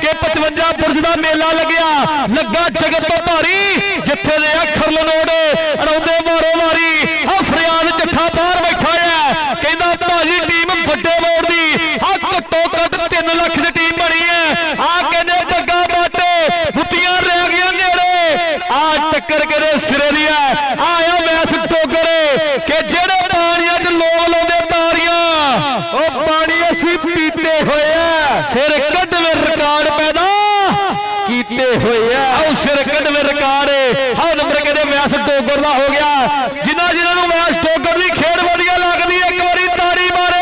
ਕਿ 55 ਬੁਰਜ ਦਾ ਮੇਲਾ ਲੱਗਾ ਜਗਤ ਤੋਂ ਭਾਰੀ ਜਿੱਥੇ ਦੇ ਅੱਖਰ ਲਨੋੜੇ ਅੜਾਉਂਦੇ ਮਾਰੋ ਮਾਰੀ ਆ ਫਰਿਆਦ ਜੱਠਾ ਬਾਹਰ ਬੈਠਾ ਹੈ ਕਹਿੰਦਾ ਭਾਜੀ ਟੀਮ ਵੱਡੇ ਬੋਰਡ ਦੀ ਆ ਘੱਟੋ ਘੱਟ 3 ਲੱਖ ਦੀ ਟੀਮ ਬਣੀ ਹੈ। ਆ ਕਹਿੰਦੇ ਬੱਗਾ ਬੱਟ ਬੁੱਤੀਆਂ ਰਹਿ ਗਈਆਂ ਨੇੜੇ ਆ ਟੱਕਰ ਕਿਹਦੇ ਸਿਰੇ ਦੀ ਹੈ ਆਇਆ ਵੈਸ ਟੋਗਰ ਕਿ ਜਿਹੜੇ ਪਾਣੀਆਂ 'ਚ ਲੋਕ ਲਾਉਂਦੇ ਤਾਰੀਆਂ ਉਹ ਪਾਣੀ ਅਸੀਂ ਪੀਤੇ ਹੋਏ ਆ ਸਿਰ ਕੱਢਵੇਂ ਰਿਕਾਰਡ ਪੈਦਾ ਕੀਤੇ ਹੋਏ ਆ ਆਓ ਸਿਰ ਕੱਢਵੇਂ ਰਿਕਾਰਡ ਆਹ ਨੰਬਰ ਕਹਿੰਦੇ ਵੈਸ ਟੋਗਰ ਦਾ ਹੋ ਗਿਆ। ਜਿਨ੍ਹਾਂ ਨੂੰ ਵੈਸ ਟੋਗਰ ਦੀ ਖੇਡ ਵਧੀਆ ਲੱਗਦੀ ਹੈ ਇੱਕ ਵਾਰੀ ਤਾੜੀ ਮਾਰੇ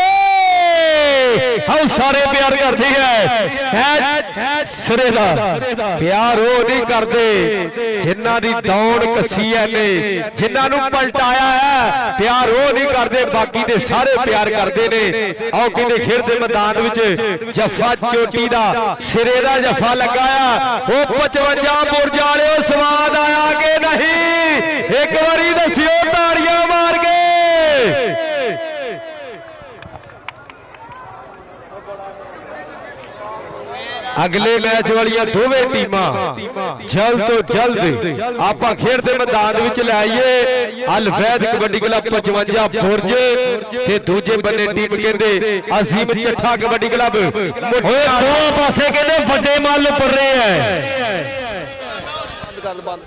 ਆਓ ਸਾਰੇ ਪਿਆਰ ਕਰਦੇ ਹੈ ਸਿਰੇ ਦਾ ਪਿਆਰ ਉਹ ਨਹੀਂ ਕਰਦੇ ਜਿਨ੍ਹਾਂ ਦੀ ਦੌੜ ਕੱਸੀ ਐ ਨੇ ਜਿਨ੍ਹਾਂ ਨੂੰ ਪਲਟਾਇਆ ਹੈ ਪਿਆਰ ਉਹ ਨਹੀਂ ਕਰਦੇ ਬਾਕੀ ਦੇ ਸਾਰੇ ਪਿਆਰ ਕਰਦੇ ਨੇ। ਆਓ ਕਹਿੰਦੇ ਖੇਡ ਦੇ ਮੈਦਾਨ ਵਿੱਚ ਜੱਫਾ ਚੋਟੀ ਦਾ ਸਿਰੇ ਦਾ ਜੱਫਾ ਲਗਾਇਆ ਉਹ 55 ਬੁਰਜ ਵਾਲਿਓ ਸਵਾਦ ਆਇਆ ਕਿ ਨਹੀਂ ਇੱਕ ਵਾਰੀ ਦੱਸਿਓ ਤਾੜੀਆਂ ਮਾਰ ਕੇ। ਅਗਲੇ ਮੈਚ ਵਾਲੀਆਂ ਦੋਵੇਂ ਟੀਮਾਂ ਜਲਦ ਤੋਂ ਜਲਦ ਆਪਾਂ ਖੇਡ ਦੇ ਮੈਦਾਨ ਵਿੱਚ ਲੈ ਆਈਏ। ਅਲਵੈਦ ਕਬੱਡੀ ਕਲੱਬ 55 ਬੁਰਜ ਤੇ ਦੂਜੇ ਬੰਨੇ ਟੀਮ ਕਹਿੰਦੇ ਅਜ਼ੀਮ ਚੱਠਾ ਕਬੱਡੀ ਕਲੱਬ ਓਏ ਦੋ ਪਾਸੇ ਕਹਿੰਦੇ ਵੱਡੇ ਮੱਲ ਉੱਪਰ ਰਹੇ ਹੈ ਬੰਦ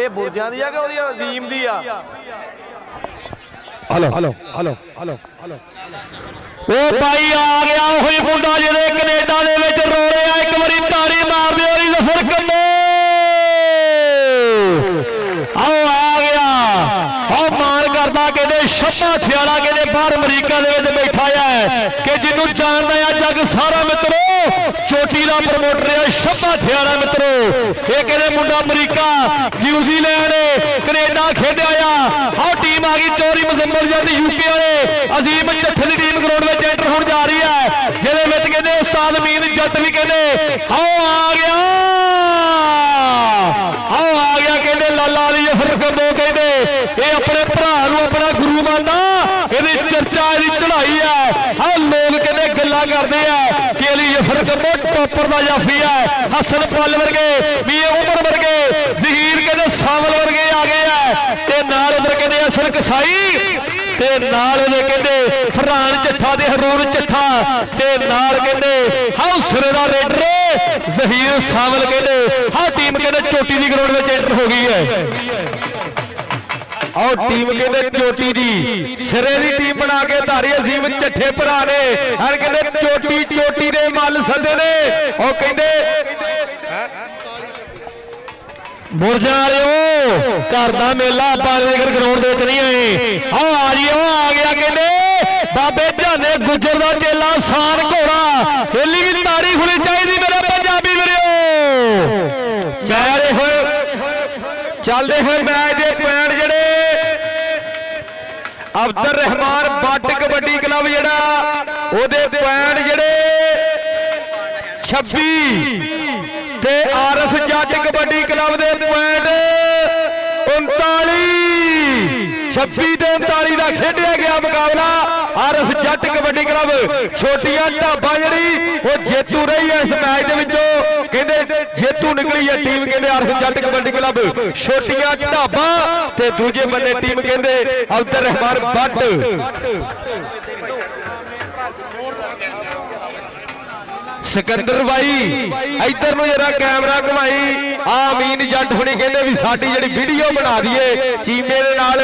ਇਹ ਬੁਰਜਾਂ ਦੀ ਆ ਕਿ ਉਹਦੀ ਅਜ਼ੀਮ ਦੀ ਆ? Hello hello hello hello hello ਉਹ ਭਾਈ ਆ ਗਿਆ ਉਹੀ ਮੁੰਡਾ ਜਿਹਦੇ ਕੈਨੇਡਾ ਦੇ ਵਿੱਚ ਰੋਲਿਆ। ਇੱਕ ਵਾਰੀ ਤਾੜੀ ਮਾਰ ਦਿਓ ਜੀ ਜ਼ਫਰ ਕੰਬੋ। ਆਓ ਆ ਗਿਆ ਆਹ ਮਾਰ ਕਰਦਾ ਕਹਿੰਦੇ ਸ਼ੱਮਾ ਥਿਆਲਾ ਕਹਿੰਦੇ ਬਾਹਰ ਅਮਰੀਕਾ ਦੇ ਵਿੱਚ ਬੈਠਾ ਹੈ ਕਿ ਜਿਹਨੂੰ ਜਾਣਦਾ ਆ ਜੱਗ ਸਾਰਾ ਮਿੱਤਰੋ। ਚੋਟੀ ਦਾ ਪ੍ਰਮੋਟਰ ਹੈ ਸ਼ੱਮਾ ਥਿਆਲਾ ਮਿੱਤਰੋ। ਇਹ ਕਹਿੰਦੇ ਮੁੰਡਾ ਅਮਰੀਕਾ ਨਿਊਜ਼ੀਲੈਂਡ ਕੈਨੇਡਾ ਖੇਡਿਆ ਆ। ਆਹ ਟੀਮ ਆ ਗਈ ਚੋਰੀ ਮੁਜ਼ੰਮਲ ਜੱਟ ਯੂਕੇ ਵਾਲੇ। ਅਜ਼ੀਮ ਚੱਠੇ ਦੀ ਟੀਮ ਗਰਾਊਂਡ ਵਿੱਚ ਐਂਟਰ ਹੋਣ ਜਾ ਰਹੀ ਹੈ ਜਿਹਦੇ ਵਿੱਚ ਕਹਿੰਦੇ ਉਸਤਾਦ ਅਮੀਨ ਜੱਟ ਵੀ ਕਹਿੰਦੇ ਆਓ ਆ ਗਿਆ ਆਓ ਆ ਗਿਆ ਕਹਿੰਦੇ ਲਾਲਾ ਅਲੀ ਜ਼ਫਰ ਕੰਬੋ। ਕਹਿੰਦੇ ਇਹ ਆਪਣੇ ਭਰਾ ਨੂੰ ਆਪਣਾ ਗੁਰੂ ਮੰਨਦਾ। ਇਹਦੀ ਚਰਚਾ ਇਹਦੀ ਚੜ੍ਹਾਈ ਹੈ। ਆਹ ਲੋਕ ਕਹਿੰਦੇ ਗੱਲਾਂ ਕਰਦੇ ਆ ਕਿ ਅਲੀ ਜ਼ਫਰ ਕੰਬੋ ਟੋਪਰ ਦਾ ਜਾਫੀ ਹੈ। ਹਸਨ ਪੱਲ ਵਰਗੇ ਮੀਆਂ ਉਮਰ ਵਰਗੇ ਜ਼ਹੀਰ ਕਹਿੰਦੇ ਸਾਵਲ ਵਰਗੇ ਆ ਗਏ ਆ ਤੇ ਨਾਲ ਉਧਰ ਕਹਿੰਦੇ ਅਸਲ ਕਸਾਈ ਤੇ ਨਾਲ ਉਹਦੇ ਕਹਿੰਦੇ ਫਰਹਾਨ ਚੱਠਾ ਤੇ ਹਰੂਰ ਚੱਠਾ ਤੇ ਨਾਲ ਕਹਿੰਦੇ ਹੌਸਲੇ ਦਾ ਰੇਡਰ ਜ਼ਹੀਰ ਸਾਵਲ। ਕਹਿੰਦੇ ਆਹ ਟੀਮ ਕਹਿੰਦੇ ਚੋਟੀ ਦੀ ਗਰਾਊਂਡ ਵਿੱਚ ਐਂਟਰ ਹੋ ਗਈ ਹੈ। ਆਓ ਟੀਮ ਕਹਿੰਦੇ ਚੋਟੀ ਦੀ ਸਿਰੇ ਦੀ ਟੀਮ ਬਣਾ ਕੇ ਧਾਰੀ ਅਜ਼ੀਮ ਚੱਠੇ ਭਰਾ ਨੇ। ਹਰ ਕਹਿੰਦੇ ਚੋਟੀ ਦੇ ਮੱਲ ਸੱਦੇ ਨੇ। ਉਹ ਕਹਿੰਦੇ ਬੁਰਜਾਂ ਵਾਲਿਓ ਘਰ ਦਾ ਮੇਲਾ ਆਪਾਂ ਜੇਕਰ ਗਰਾਊਂਡ ਦੇ ਵਿੱਚ ਨਹੀਂ ਆਏ। ਆਓ ਆ ਜੀ ਉਹ ਆ ਗਿਆ ਕਹਿੰਦੇ ਬਾਬੇ ਝਾਨੇ ਗੁੱਜਰ ਦਾ ਚੇਲਾ ਸਾਨ ਘੋੜਾ। ਹਿੱਲੀ ਵੀ ਤਾੜੀ ਹੋਣੀ ਚਾਹੀਦੀ ਮੇਰੇ ਪੰਜਾਬੀ ਵੀਰੋ। ਚਾਰੇ ਹੋਏ ਚੱਲਦੇ ਹੋਏ ਮੈਚ ਦੇ ਪੁਆਇੰਟ ਜਿਹੜੇ ਅਬਦੁਰ ਰਹਿਮਾਨ ਬੱਟ ਕਬੱਡੀ ਕਲੱਬ ਜਿਹੜਾ ਉਹਦੇ ਪੁਆਇੰਟ ਜਿਹੜੇ 26 ਤੇ ਆਰਫ ਜੱਟ ਕਬੱਡੀ ਕਲੱਬ ਦੇ ਪੁਆਇੰਟ 39 26 ਤੇ 39 ਦਾ ਖੇਡਿਆ ਗਿਆ ਮੁਕਾਬਲਾ। ਆਰਫ ਜੱਟ ਕਬੱਡੀ ਕਲੱਬ ਛੋਟੀਆਂ ਢਾਬਾ ਜਿਹੜੀ ਉਹ ਜੇਤੂ ਰਹੀ ਹੈ ਇਸ ਮੈਚ ਦੇ ਵਿੱਚੋਂ। ਕਹਿੰਦੇ ਜੇਤੂ ਨਿਕਲੀ ਹੈ ਟੀਮ ਕਹਿੰਦੇ ਆਰਫ ਜੱਟ ਕਬੱਡੀ ਕਲੱਬ ਛੋਟੀਆਂ ਢਾਬਾ ਤੇ ਦੂਜੇ ਬੰਨੇ ਟੀਮ ਕਹਿੰਦੇ ਅਬਦੁਰ ਰਹਿਮਾਨ ਬੱਟ। ਸਿਕੰਦਰ ਬਾਈ ਇੱਧਰ ਨੂੰ ਜਰਾ ਕੈਮਰਾ ਘੁਮਾਈ। ਆ ਅਮੀਨ ਜੱਟ ਹੁਣੀ ਕਹਿੰਦੇ ਵੀ ਸਾਡੀ ਜਿਹੜੀ ਵੀਡੀਓ ਬਣਾ ਦਈਏ ਚੀਮੇ ਦੇ ਨਾਲ।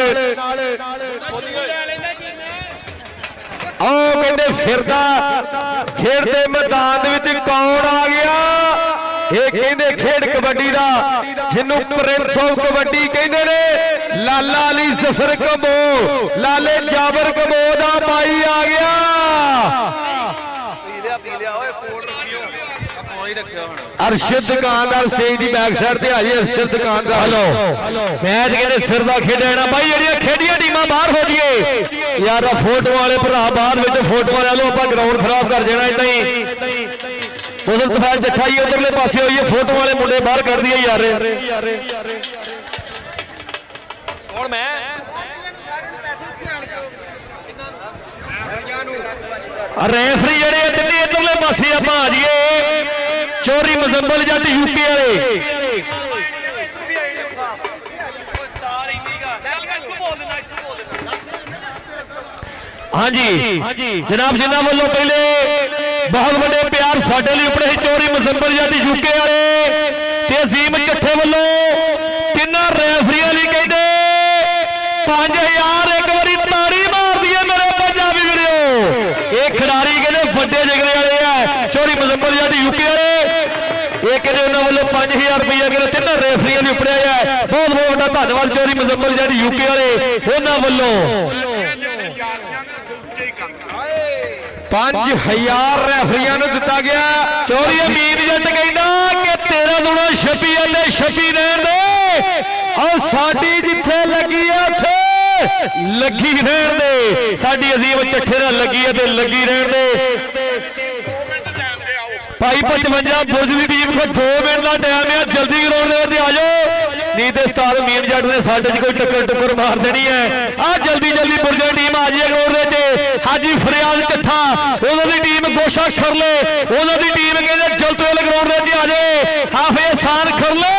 ਆਓ ਕਹਿੰਦੇ ਫਿਰਦਾ ਖੇਡ ਦੇ ਮੈਦਾਨ ਦੇ ਵਿੱਚ ਕੌਣ ਆ ਗਿਆ? ਇਹ ਕਹਿੰਦੇ ਖੇਡ ਕਬੱਡੀ ਦਾ ਜਿਹਨੂੰ ਪ੍ਰਿੰਸ ਆਫ ਕਬੱਡੀ ਕਹਿੰਦੇ ਨੇ ਲਾਲਾ ਅਲੀ ਜ਼ਫਰ ਕੰਬੋ। ਲਾਲੇ ਜਾਬਰ ਕੰਬੋ ਦਾ ਬਾਈ ਆ ਗਿਆ। ਪੀ ਲਿਆ ਓਏ ਕੋਲ ਰੱਖਿਓ ਆਪਾਂ ਹੀ ਰੱਖਿਆ ਹੁਣ। ਅਰਸ਼ਦ ਦੁਕਾਨਦਾਰ ਸਟੇਜ ਦੀ ਬੈਕ ਸਾਈਡ ਤੇ ਆ ਜੀ। ਅਰਸ਼ਦ ਦੁਕਾਨਦਾਰ ਹਲੋ ਮੈਚ ਕਹਿੰਦੇ ਸਿਰ ਦਾ ਖੇਡਿਆ ਨਾ ਬਾਈ। ਜਿਹੜੀਆਂ ਖੇਡੀਆਂ ਟੀਮਾਂ ਬਾਹਰ ਹੋ ਜੀਏ ਯਾਰ। ਫੋਟੋ ਵਾਲੇ ਭਰਾ ਬਾਅਦ ਵਿੱਚ ਫੋਟੋ ਵਾਲਿਆਂ ਨੂੰ ਆਪਾਂ ਗਰਾਊਂਡ ਖਰਾਬ ਕਰ ਦੇਣਾ ਇਦਾਂ ਹੀ। ਉਧਰ ਤਫੈਲ ਚੱਠਾ ਹੀ ਉਧਰਲੇ ਪਾਸੇ ਹੋਈ ਹੈ। ਫੋਟੋ ਵਾਲੇ ਮੁੰਡੇ ਬਾਹਰ ਕੱਢ ਦਈਏ ਯਾਰ। ਹੁਣ ਮੈਂ ਰੈਫਰੀ ਜਿਹੜੇ ਆ ਤਿੰਨੇ ਇਧਰਲੇ ਪਾਸੇ ਆਪਾਂ ਆ ਜਾਈਏ। ਚੋਰੀ ਮੁਜ਼ੰਮਲ ਜੱਟ ਯੂਕੇ ਵਾਲੇ। ਹਾਂਜੀ ਜਨਾਬ ਜਿਨ੍ਹਾਂ ਵੱਲੋਂ ਪਹਿਲੇ ਬਹੁਤ ਵੱਡੇ ਪਿਆਰ ਸਾਡੇ ਲਈ ਉਪਰੇ ਚੋਰੀ ਮੁਜ਼ੰਮਲ ਜੱਟ ਯੂਕੇ ਵਾਲੇ ਤੇ ਅਜ਼ੀਮ ਚੱਠੇ ਵੱਲੋਂ ਤਿੰਨਾਂ ਰੈਫਰੀਆਂ ਲਈ ਕਹਿੰਦੇ 5000 ਇੱਕ ਵਾਰੀ ਤਾੜੀ ਮਾਰ ਦਈਏ ਮੇਰੇ ਪੰਜਾਬੀ ਵੀਰੋ। ਇਹ ਖਿਡਾਰੀ ਕਹਿੰਦੇ ਵੱਡੇ ਜਿਗਰੇ ਵਾਲੇ ਆ ਚੋਰੀ ਮੁਜ਼ੰਮਲ ਜੱਟ ਯੂਕੇ ਵਾਲੇ। ਇਹ ਕਹਿੰਦੇ ਉਹਨਾਂ ਵੱਲੋਂ 5000 ਰੁਪਏ ਕਹਿੰਦੇ ਤਿੰਨਾਂ ਰੈਫਰੀਆਂ ਲਈ ਉਪਰਿਆ ਹੈ। ਬਹੁਤ ਬਹੁਤ ਵੱਡਾ ਧੰਨਵਾਦ ਚੋਰੀ ਮੁਜ਼ੰਮਲ ਜੱਟ ਯੂਕੇ ਵਾਲੇ ਉਹਨਾਂ ਵੱਲੋਂ। 5000 ਰੈਫਰੀਆਂ ਨੂੰ ਦਿੱਤਾ ਗਿਆ। ਚੋਰੀ ਅਮੀਰ ਜੱਟ ਕਹਿੰਦਾ ਕਿ 13 ਦੁਣਾ 26 ਆਲੇ 26 ਰਹਿਣ ਦੇ। ਔਰ ਸਾਡੀ ਜਿੱਥੇ ਲੱਗੀ ਆ ਉੱਥੇ ਲੱਗੀ ਰਹਿਣ ਦੇ। ਸਾਡੀ ਅਜ਼ੀਮ ਚੱਠੇ ਨਾਲ ਲੱਗੀ ਹੈ ਤੇ ਲੱਗੀ ਰਹਿਣ ਦੇ। ਭਾਈ 55 ਬੁਰਜ ਦੀ ਟੀਮ ਕੋਲ 2 ਮਿੰਟ ਦਾ ਟਾਈਮ ਹੈ। ਜਲਦੀ ਗਰਾਊਂਡ ਦੇ ਵਿੱਚ ਆ ਜਾਓ ਨਹੀਂ ਤੇ ਉਸਤਾਦ ਅਮੀਨ ਜੱਟ ਨੇ ਸਾਡੇ 'ਚ ਕੋਈ ਟੱਕਰ ਮਾਰ ਦੇਣੀ ਹੈ। ਆ ਜਲਦੀ ਬੁਰਜ ਦੀ ਟੀਮ ਆ ਜਾਏ ਗਰਾਊਂਡ ਦੇ ਵਿੱਚ। ਹਾਜੀ ਫਰਿਆਦ ਚੱਠਾ ਉਹਨਾਂ ਦੀ ਟੀਮ ਗੋਸ਼ਾ ਖਰਲੇ ਉਹਨਾਂ ਦੀ ਟੀਮ ਕਹਿੰਦੇ ਜਲਦ ਤੋਂ ਗਰਾਊਂਡ ਦੇ ਵਿੱਚ ਆ ਜਾਏ। ਹਾਫਿਜ਼ ਸਾਨ ਖਰਲੇ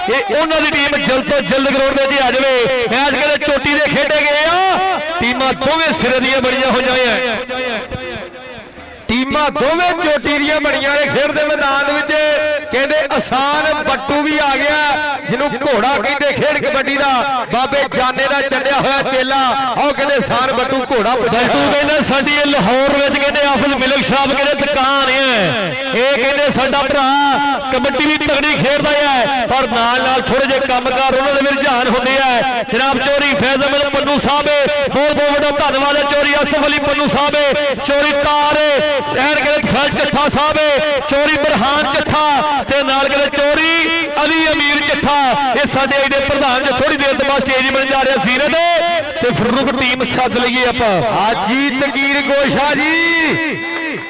ਇਹ ਉਹਨਾਂ ਦੀ ਟੀਮ ਜਲਦ ਤੋਂ ਜਲਦ ਗਰਾਊਂਡ ਦੇ ਵਿੱਚ ਆ ਜਾਵੇ। ਮੈਚ ਕਹਿੰਦੇ ਚੋਟੀ ਦੇ ਖੇਡੇ ਗਏ ਆ। ਟੀਮਾਂ ਦੋਵੇਂ ਸਿਰੇ ਦੀਆਂ ਬਣੀਆਂ ਹੋਈਆਂ ਆ। ਟੀਮਾਂ ਦੋਵੇਂ ਚੋਟੀ ਦੀਆਂ ਬਣੀਆਂ ਨੇ ਖੇਡ ਦੇ ਮੈਦਾਨ ਵਿੱਚ। ਕਹਿੰਦੇ ਆਸਾਨ ਬੱਟੂ ਵੀ ਆ ਗਿਆ ਜਿਹਨੂੰ ਜਿਹਨੂੰ ਘੋੜਾ ਕਹਿੰਦੇ ਖੇਡ ਕਬੱਡੀ ਦਾ, ਬਾਬੇ ਜਾਨੇ ਦਾ ਚੱਲਿਆ ਹੋਇਆ ਚੇਲਾ। ਉਹ ਕਹਿੰਦੇ ਸਾਨ ਬੱਟੂ ਘੋੜਾ ਬੱਟੂ ਕਹਿੰਦੇ ਸਾਡੀ ਲਾਹੌਰ ਵਿੱਚ ਕਹਿੰਦੇ ਆਫਲ ਮਿਲਕ ਸ਼ਾਪ ਕਹਿੰਦੇ ਦੁਕਾਨ ਹੈ। ਇਹ ਕਹਿੰਦੇ ਸਾਡਾ ਭਰਾ ਕਬੱਡੀ ਵੀ ਤਗੜੀ ਖੇਡਦਾ ਹੈ, ਪਰ ਨਾਲ ਥੋੜੇ ਜਿਹੇ ਕੰਮਕਾਰ ਉਹਨਾਂ ਦੇ ਵੀ ਰੁਝਾਨ ਹੁੰਦੇ ਆ। ਜਨਾਬ ਚੋਰੀ ਫੈਜ਼ ਅਹਿਮਦ ਪੰਨੂ ਸਾਹਿਬ, ਬਹੁਤ ਬਹੁਤ ਵੱਡਾ ਧੰਨਵਾਦ ਹੈ। ਚੋਰੀ ਅਸਫ ਅਲੀ ਪੰਨੂ ਸਾਹਿਬ, ਚੋਰੀ ਤਾਰ ਐਨ ਕਹਿੰਦੇ ਫੈਜ਼ ਚੱਠਾ ਸਾਹਿਬ, ਚੋਰੀ ਬਰਹਾਨ ਚੱਠਾ ਤੇ ਨਾਲ ਕਹਿੰਦੇ ਚੋਰੀ ਅਲੀ ਅਮੀਰ ਚੱਠਾ। ਇਹ ਸਾਡੇ ਇਹਦੇ ਪ੍ਰਧਾਨ ਜੋ ਥੋੜੀ ਦੇਰ ਤੋਂ ਬਾਅਦ ਸਟੇਜ ਬਣ ਜਾ ਰਿਹਾ ਸੀਰਤ ਤੇ ਫਰੂਕ ਟੀਮ ਸੱਦ ਲਈਏ ਆਪਾਂ। ਹਾਜੀ ਤਕੀਰ ਗੋਸ਼ਾ ਜੀ,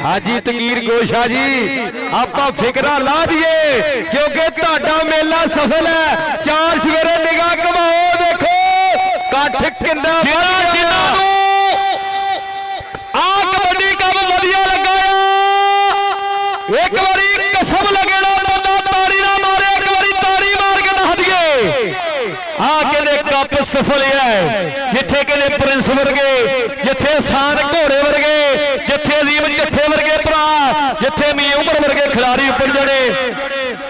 ਹਾਜੀ ਤਕੀਰ ਗੋਸ਼ਾ ਜੀ, ਆਪਾਂ ਫਿਕਰਾਂ ਲਾ ਦਈਏ ਕਿਉਂਕਿ ਤੁਹਾਡਾ ਮੇਲਾ ਸਫਲ ਹੈ। ਚਾਰ ਸਵੇਰੇ ਨਿਗਾਹ ਘਮਾਓ, ਦੇਖੋ ਇਕੱਠ ਕਿੰਨਾ ਜਿਨ੍ਹਾਂ ਨੂੰ ਆ ਕਬੱਡੀ ਕੰਮ ਵਧੀਆ ਲੱਗਾ ਆ, ਇੱਕ ਵਾਰੀ ਕਸਮ ਲੱਗੇਣਾ ਬੰਦਾ ਤਾੜੀ ਨਾ ਮਾਰੇ, ਇੱਕ ਵਾਰੀ ਤਾੜੀ ਮਾਰ ਕੇ ਦੱਸ ਦਈਏ ਆ ਕਹਿੰਦੇ ਕੱਪ ਸਫਲ ਹੈ। ਜਿੱਥੇ ਕਹਿੰਦੇ ਪ੍ਰਿੰਸ ਵਰਗੇ, ਜਿੱਥੇ ਆਸਾਨ ਘੋੜੇ ਵਰਗੇ, ਜਿੱਥੇ ਅਜ਼ੀਮ ਜੱਥੇ ਵਰਗੇ ਭਰਾ, ਜਿੱਥੇ ਮੀ ਉਮਰ ਵਰਗੇ ਖਿਡਾਰੀ ਉੱਪਰ ਜਿਹੜੇ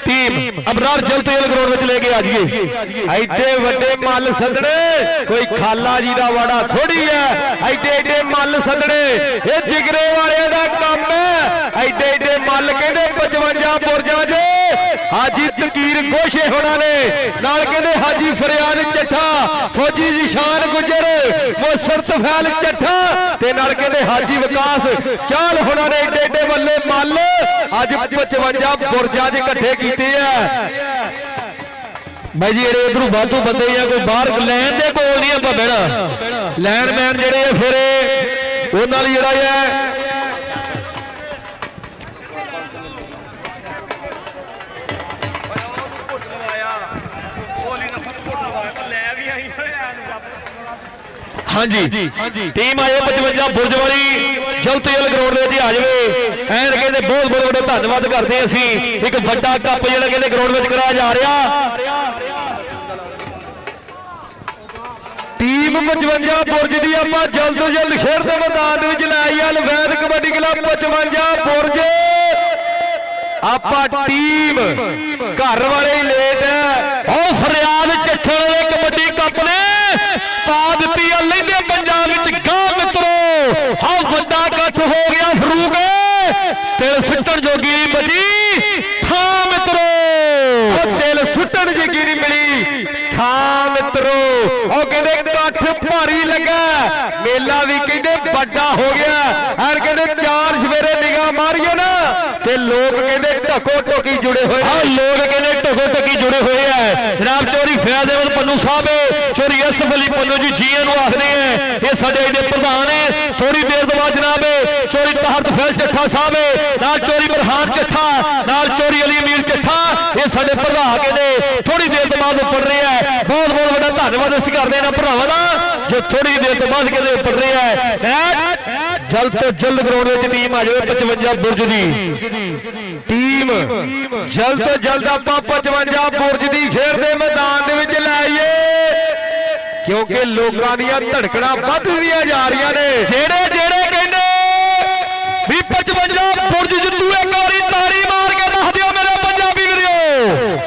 ਟੀਮ ਅਬਰਾਰ ਜਲਤੇਲ ਗਰਾਊਂਡ ਵਿੱਚ ਲੈ ਕੇ ਆ ਜਾਈਏ। ਐਡੇ ਵੱਡੇ ਮੱਲ ਸੱਦਣੇ ਕੋਈ ਖਾਲਾ ਜੀ ਦਾ ਵਾੜਾ ਥੋੜੀ ਹੈ। ਐਡੇ ਐਡੇ ਮੱਲ ਸੱਦਣੇ ਇਹ ਜਿਗਰੇ ਵਾਲਿਆਂ ਦਾ ਕੰਮ ਹੈ। ਐਡੇ ਐਡੇ ਮੱਲ ਕਹਿੰਦੇ 55 ਬੁਰਜਾਂ 'ਚ ਹਾਜੀ ਤਕੀਰ ਗੋਸ਼ੇ ਹੋਣਾ ਨੇ, ਨਾਲ ਕਹਿੰਦੇ ਹਾਜੀ ਫਰਿਆਦ ਚੱਠਾ, ਫੌਜੀ ਜਿਸ਼ਾਨ ਗੁੱਜਰ, ਮੁਸਰਤ ਫੈਲ ਚੱਠਾ ਤੇ ਨਾਲ ਕਹਿੰਦੇ ਹਾਜੀ ਵਿਕਾਸ ਚਾਲ ਹੋਣਾ ਨੇ। ਐਡੇ ਐਡੇ ਵੱਲੇ ਮੱਲ ਅੱਜ 55 ਬੁਰਜਾਂ 'ਚ ਇਕੱਠੇ ਕੀਤੇ ਆ। ਬਾਈ ਜੀ ਜਿਹੜੇ ਇਧਰੋਂ ਵਾਧੂ ਬੰਦੇ ਆ, ਕੋਈ ਬਾਹਰ ਲੈਣ ਦੇ ਕੋਲ ਨਹੀਂ ਆਪਾਂ ਬਹਿਣਾ। ਲੈਂਡਮੈਨ ਜਿਹੜੇ ਆ ਫਿਰ ਉਹਨਾਂ ਲਈ ਜਿਹੜਾ ਹੈ ਹਾਂਜੀ ਟੀਮ ਆਏ 55 ਬੁਰਜ ਵਾਲੀ ਜਲਤੇਲ ਗਰਾਊਂਡ ਦੇ ਵਿੱਚ ਆ ਜਾਵੇ। ਐਨ ਕਹਿੰਦੇ ਬਹੁਤ ਬਹੁਤ ਵੱਡਾ ਧੰਨਵਾਦ ਕਰਦੇ ਅਸੀਂ। ਇੱਕ ਵੱਡਾ ਕੱਪ ਜਿਹੜਾ ਕਹਿੰਦੇ ਗਰਾਊਂਡ ਵਿੱਚ ਕਰਾਇਆ ਜਾ ਰਿਹਾ। ਟੀਮ 55 ਬੁਰਜ ਦੀ ਆਪਾਂ ਜਲਦ ਤੋਂ ਜਲਦ ਖੇਡ ਦੇ ਮੈਦਾਨ ਦੇ ਵਿੱਚ ਲੈ ਆਈ ਆ। ਲਵੈਦ ਕਬੱਡੀ ਕਲੱਬ 55 ਬੁਰਜ ਆਪਾਂ ਟੀਮ ਘਰ ਵਾਲੇ ਹੀ ਲੇਟ ਹੈ। ਉਹ ਫਰਿਆਦ ਚੱਠਣ ਦੇ ਕਬੱਡੀ ਕੱਪ ਨੇ ਪਾ ਦਿੱਤੀ ਆ ਲਹਿੰਦੇ ਪੰਜਾਬ ਵਿੱਚ ਗਾਂ ਮਿੱਤਰੋ। ਹਾਂ ਵੱਡਾ ਇਕੱਠ ਹੋ ਗਿਆ ਫਰੂਕ ਦਿਲ ਸੁੱਟਣ ਜੋਗੀ ਨਹੀਂ ਬਚੀ ਥਾਂ ਮਿੱਤਰੋ। ਉਹ ਦਿਲ ਸੁੱਟਣ ਜੋਗੀ ਨਹੀਂ ਮਿਲੀ ਥਾਂ ਮਿੱਤਰੋ। ਉਹ ਕਹਿੰਦੇ ਇਕੱਠ ਭਾਰੀ ਲੱਗਾ, ਮੇਲਾ ਵੀ ਕਹਿੰਦੇ ਵੱਡਾ ਹੋ ਗਿਆ। ਐਨ ਕਹਿੰਦੇ ਚਾਰ ਸਵੇਰੇ ਨਿਗਾਹ ਮਾਰੀਏ ਨਾ ਤੇ ਲੋਕ ਕਹਿੰਦੇ ਢਕੋ ਢੋਕੀ ਜੁੜੇ ਹੋਏ ਆ। ਲੋਕ ਕਹਿੰਦੇ ਢਕੋ ਢਕੀ ਜੁੜੇ ਹੋਏ ਆ। ਜਨਾਬ ਚੋਰੀ ਫੈਜ਼ ਅਹਿਮਦ ਪੰਨੂ ਸਾਹਿਬ, ਚੋਰੀ ਅਸਫ ਅਲੀ ਪੰਨੂ ਜੀ ਜੀਆਂ ਨੂੰ ਆਖਦੇ ਆ। ਇਹ ਸਾਡੇ ਇਹਦੇ ਪ੍ਰਧਾਨ ਹੈ। ਥੋੜੀ ਦੇਰ ਤੋਂ ਬਾਅਦ ਜਨਾਬ ਚੋਰੀ ਤਹਤ ਫੈਜ਼ ਚੱਠਾ ਸਾਹਿਬ, ਨਾਲ ਚੋਰੀ ਬਰਹਾਨ ਚੱਠਾ, ਨਾਲ ਚੋਰੀ ਅਲੀ ਅਮੀਰ ਚੱਠਾ, ਇਹ ਸਾਡੇ ਪ੍ਰਧਾਨ ਕਹਿੰਦੇ ਥੋੜੀ ਦੇਰ ਤੋਂ ਬਾਅਦ ਉੱਪਰ ਰਹੇ ਆ। ਬਹੁਤ ਬਹੁਤ ਵੱਡਾ ਧੰਨਵਾਦ ਅਸੀਂ ਕਰਦੇ ਇਹਨਾਂ ਭਰਾਵਾਂ ਦਾ ਜੋ ਥੋੜੀ ਦੇਰ ਤੋਂ ਬਾਅਦ ਕਹਿੰਦੇ ਉੱਪਰ ਰਹੇ ਆ। ਜਲਦ ਤੋਂ ਜਲਦ ਗਰਾਊਂਡ ਵਿੱਚ ਟੀਮ ਆ ਜਾਵੇ 55 ਬੁਰਜ ਦੀ ਟੀਮ ਜਲਦ ਤੋਂ ਜਲਦ ਆਪਾਂ 55 ਬੁਰਜ ਦੀ ਖੇਡ ਦੇ ਮੈਦਾਨ ਦੇ ਵਿੱਚ ਲੈ ਆਈਏ ਕਿਉਂਕਿ ਲੋਕਾਂ ਦੀਆਂ ਧੜਕਣਾਂ ਵੱਧਦੀਆਂ ਜਾ ਰਹੀਆਂ ਨੇ। ਜਿਹੜੇ ਕਹਿੰਦੇ ਵੀ 55 ਬੁਰਜ ਜਿੱਤੂ ਇੱਕ ਵਾਰੀ ਤਾੜੀ ਮਾਰ ਕੇ ਦੱਸ ਦਿਓ ਮੇਰੇ ਪੰਜਾਬੀ ਵੀਰੋ।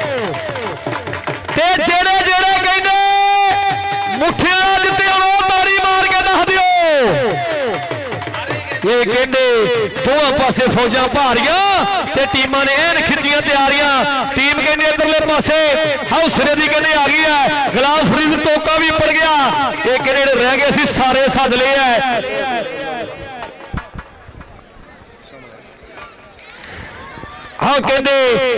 ਤੇ ਜਿਹੜੇ ਕਹਿੰਦੇ ਮੁੱਠਿਆਂ ਜਿੱਤੇ ਉਹ ਤਾੜੀ ਮਾਰ ਕੇ ਦੱਸ ਦਿਓ। ਇਹ ਕਹਿੰਦੇ ਦੋਹਾਂ ਪਾਸੇ ਫੌਜਾਂ ਭਾਰੀਆਂ ਤੇ ਟੀਮਾਂ ਨੇ ਐਨ ਖਿੱਚੀਆਂ ਤਿਆਰੀਆਂ। ਟੀਮ ਕਹਿੰਦੇ ਇਧਰਲੇ ਪਾਸੇ ਹੌਸਲੇ ਦੀ ਕਹਿੰਦੇ ਆ ਗਈ ਹੈ। ਗੁਲਾਮ ਫਰੀਦ ਟੋਕਾ ਵੀ ਉੱਪਰ ਗਿਆ। ਇਹ ਕਹਿੰਦੇ ਜਿਹੜੇ ਰਹਿ ਗਏ ਸੀ ਸਾਰੇ ਸੱਦ ਲਏ ਆ। ਹਾਂ ਕਹਿੰਦੇ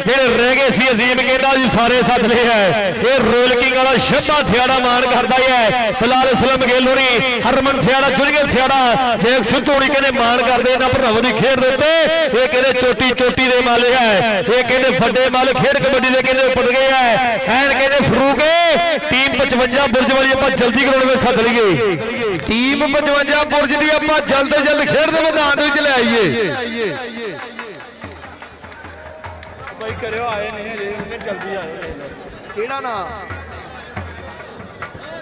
ਜਿਹੜੇ ਰਹਿ ਗਏ ਸੀ ਅਜ਼ੀਮ ਕਹਿੰਦਾ ਜੀ ਸਾਰੇ ਸੱਦ ਲਏ ਹੈ। ਇਹ ਰੋਇਲ ਕਿੰਗ ਵਾਲਾ ਸ਼ੱਬਾ ਥਿਆੜਾ ਮਾਨ ਕਰਦਾ ਹੈ। ਫਿਲਹਾਲ ਇਸਲਮ ਗੇਲ ਹੋਣੀ, ਹਰਮਨ ਥਿਆੜਾ, ਜੁਰਗਲ ਥਿਆੜਾ, ਜੇਕ ਸਿੱਧੂੜੀ ਕਹਿੰਦੇ ਮਾਨ ਕਰਦੇ ਇਹਨਾਂ ਭਰਾਵਾਂ ਦੀ ਖੇਡ ਦੇ ਉੱਤੇ। ਇਹ ਕਹਿੰਦੇ ਚੋਟੀ ਦੇ ਮਾਲੇ ਹੈ। ਇਹ ਕਹਿੰਦੇ ਵੱਡੇ ਮਾਲ ਖੇਡ ਕਬੱਡੀ ਦੇ ਕਹਿੰਦੇ ਉੱਪਰ ਗਏ ਹੈ। ਐਨ ਕਹਿੰਦੇ ਫਰੂਕ ਟੀਮ 55 ਬੁਰਜ ਵਾਲੀ ਆਪਾਂ ਜਲਦੀ ਗਰਾਊਂਡ ਵਿੱਚ ਸੱਦ ਲਈਏ। ਟੀਮ 55 ਬੁਰਜ ਦੀ ਆਪਾਂ ਜਲਦ ਤੋਂ ਜਲਦ ਖੇਡ ਦੇ ਮੈਦਾਨ ਦੇ ਵਿੱਚ ਲੈ ਆਈਏ। ਭਾਈ ਕਰਿਓ ਆਏ ਨਹੀਂ ਹਜੇ, ਉਹਨੇ ਜਲਦੀ ਆਏ। ਕਿਹੜਾ ਨਾਮ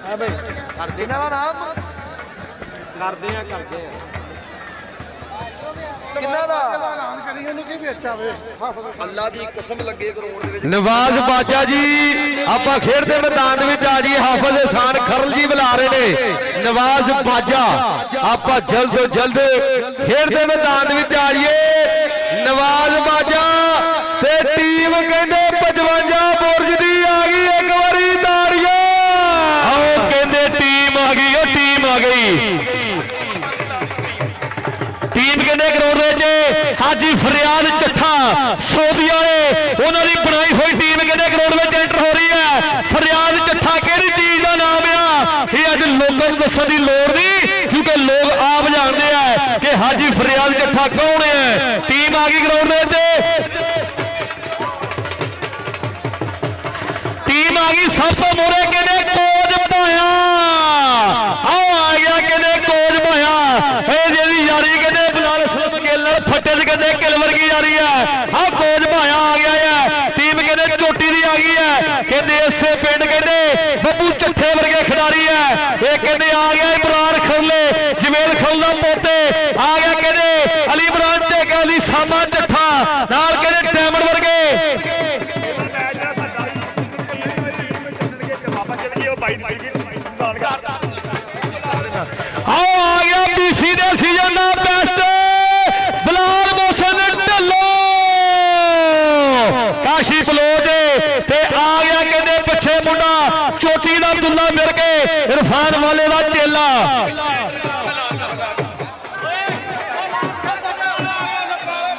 ਹਾਂ ਭਾਈ ਕਰਦੇ ਇਹਨਾਂ ਦਾ ਨਾਮ ਕਰਦੇ ਆ ਕਿੰਨਾ ਦਾ ਐਲਾਨ ਕਰੀ ਉਹਨੂੰ ਕੀ ਵਿੱਚ ਆਵੇ ਹਾਫਿਜ਼ ਅੱਲਾ ਦੀ ਕਸਮ ਲੱਗੇ ਗਰਾਊਂਡ ਦੇ ਵਿੱਚ ਨਵਾਜ਼ ਬਾਜਾ ਜੀ ਆਪਾਂ ਖੇਡ ਦੇ ਮੈਦਾਨ ਦੇ ਵਿੱਚ ਆ ਜੀ ਹਾਫਿਜ਼ ਹਸਾਨ ਖਰਲ ਜੀ ਬੁਲਾ ਰਹੇ ਨੇ ਨਵਾਜ਼ ਬਾਜਾ ਆਪਾਂ ਜਲਦ ਤੋਂ ਜਲਦ ਖੇਡ ਦੇ ਮੈਦਾਨ ਦੇ ਵਿੱਚ ਆ ਜਾਈਏ ਨਵਾਜ਼ ਬਾਜਾ ਤੇ ਟੀਮ ਕਹਿੰਦੇ 55 ਬੁਰਜ ਦੀ ਆ ਗਈ ਇੱਕ ਵਾਰੀ ਤਾੜੀਆਂ ਆਓ ਕਹਿੰਦੇ ਟੀਮ ਆ ਗਈ, ਉਹ ਟੀਮ ਆ ਗਈ। ਟੀਮ ਕਹਿੰਦੇ ਗਰਾਊਂਡ ਵਿੱਚ ਹਾਜੀ ਫਰਿਆਦ ਚੱਠਾ ਸੌਦੀ ਵਾਲੇ ਉਹਨਾਂ ਦੀ ਬਣਾਈ ਹੋਈ ਟੀਮ ਕਹਿੰਦੇ ਗਰਾਊਂਡ ਵਿੱਚ ਐਂਟਰ ਹੋ ਰਹੀ ਹੈ। ਫਰਿਆਦ ਚੱਠਾ ਕਿਹੜੀ ਚੀਜ਼ ਦਾ ਨਾਮ ਆ ਇਹ ਅੱਜ ਲੋਕਾਂ ਨੂੰ ਦੱਸਣ ਦੀ ਲੋੜ ਨਹੀਂ, ਕਿਉਂਕਿ ਲੋਕ ਆਪ ਜਾਣਦੇ ਆ ਕਿ ਹਾਜੀ ਫਰਿਆਦ ਚੱਠਾ ਕੌਣ ਹੈ। ਟੀਮ ਆ ਗਈ ਗਰਾਊਂਡ ਦੇ ਵਿੱਚ, ਟੀਮ ਆ ਗਈ। ਸਭ ਤੋਂ ਮੋਰੇ ਕਹਿੰਦੇ ਕੋਚ ਭਾਇਆ, ਆਓ ਆ ਗਿਆ ਕਹਿੰਦੇ ਕੋਚ ਭਾਇਆ। ਇਹ ਜਿਹੜੀ ਯਾਰੀ ਕਹਿੰਦੇ ਬਲਾਲ ਅਸਲਮ ਗਿੱਲ ਨਾਲ ਫੱਟੇ ਚ ਕਹਿੰਦੇ ਕਿਲ ਵਰਗੀ ਯਾਰੀ ਹੈ। ਆਹ ਕੋਚ ਭਾਇਆ ਆ ਗਿਆ ਹੈ। ਟੀਮ ਕਹਿੰਦੇ ਚੋਟੀ ਦੀ ਆ ਗਈ ਹੈ। ਕਹਿੰਦੇ ਇਸੇ ਪਿੰਡ ਕਹਿੰਦੇ ਬੱਬੂ ਚੱਠੇ ਵਰਗੇ ਖਿਡਾਰੀ ਹੈ। ਇਹ ਕਹਿੰਦੇ ਆ ਗਿਆ ਇਮਰਾਨ ਖਰਲੇ ਜਵੇਲ ਖਰਲ ਦਾ ਪੋਤੇ ਆ ਗਿਆ ਕਹਿੰਦੇ ਅਲੀ ਇਮਰਾਨ ਤੇ ਅਲੀ ਸਾਮਾ ਚੱਠਾ ਨਾਲ ਕਹਿੰਦੇ ਡੈਮੰਡ ਵਰਗੇ ਆਓ ਆ ਗਿਆ BC ਦੇ ਸੀਜ਼ਨ ਦਾ ਬੈਸਟ ਬਲਾਲ ਮੋਹਸਨ ਢੱਲੋਂ ਕਾਸ਼ੀ ਬਲੋਚ ਤੇ ਆ ਗਿਆ ਕਹਿੰਦੇ ਪਿੱਛੇ ਮੁੰਡਾ ਚੋਟੀ ਦਾ ਦੁੱਲਾ ਮਿਲ ਕੇ ਇਰਫਾਨ ਵਾਲੇ ਦਾ ਚੇਲਾ।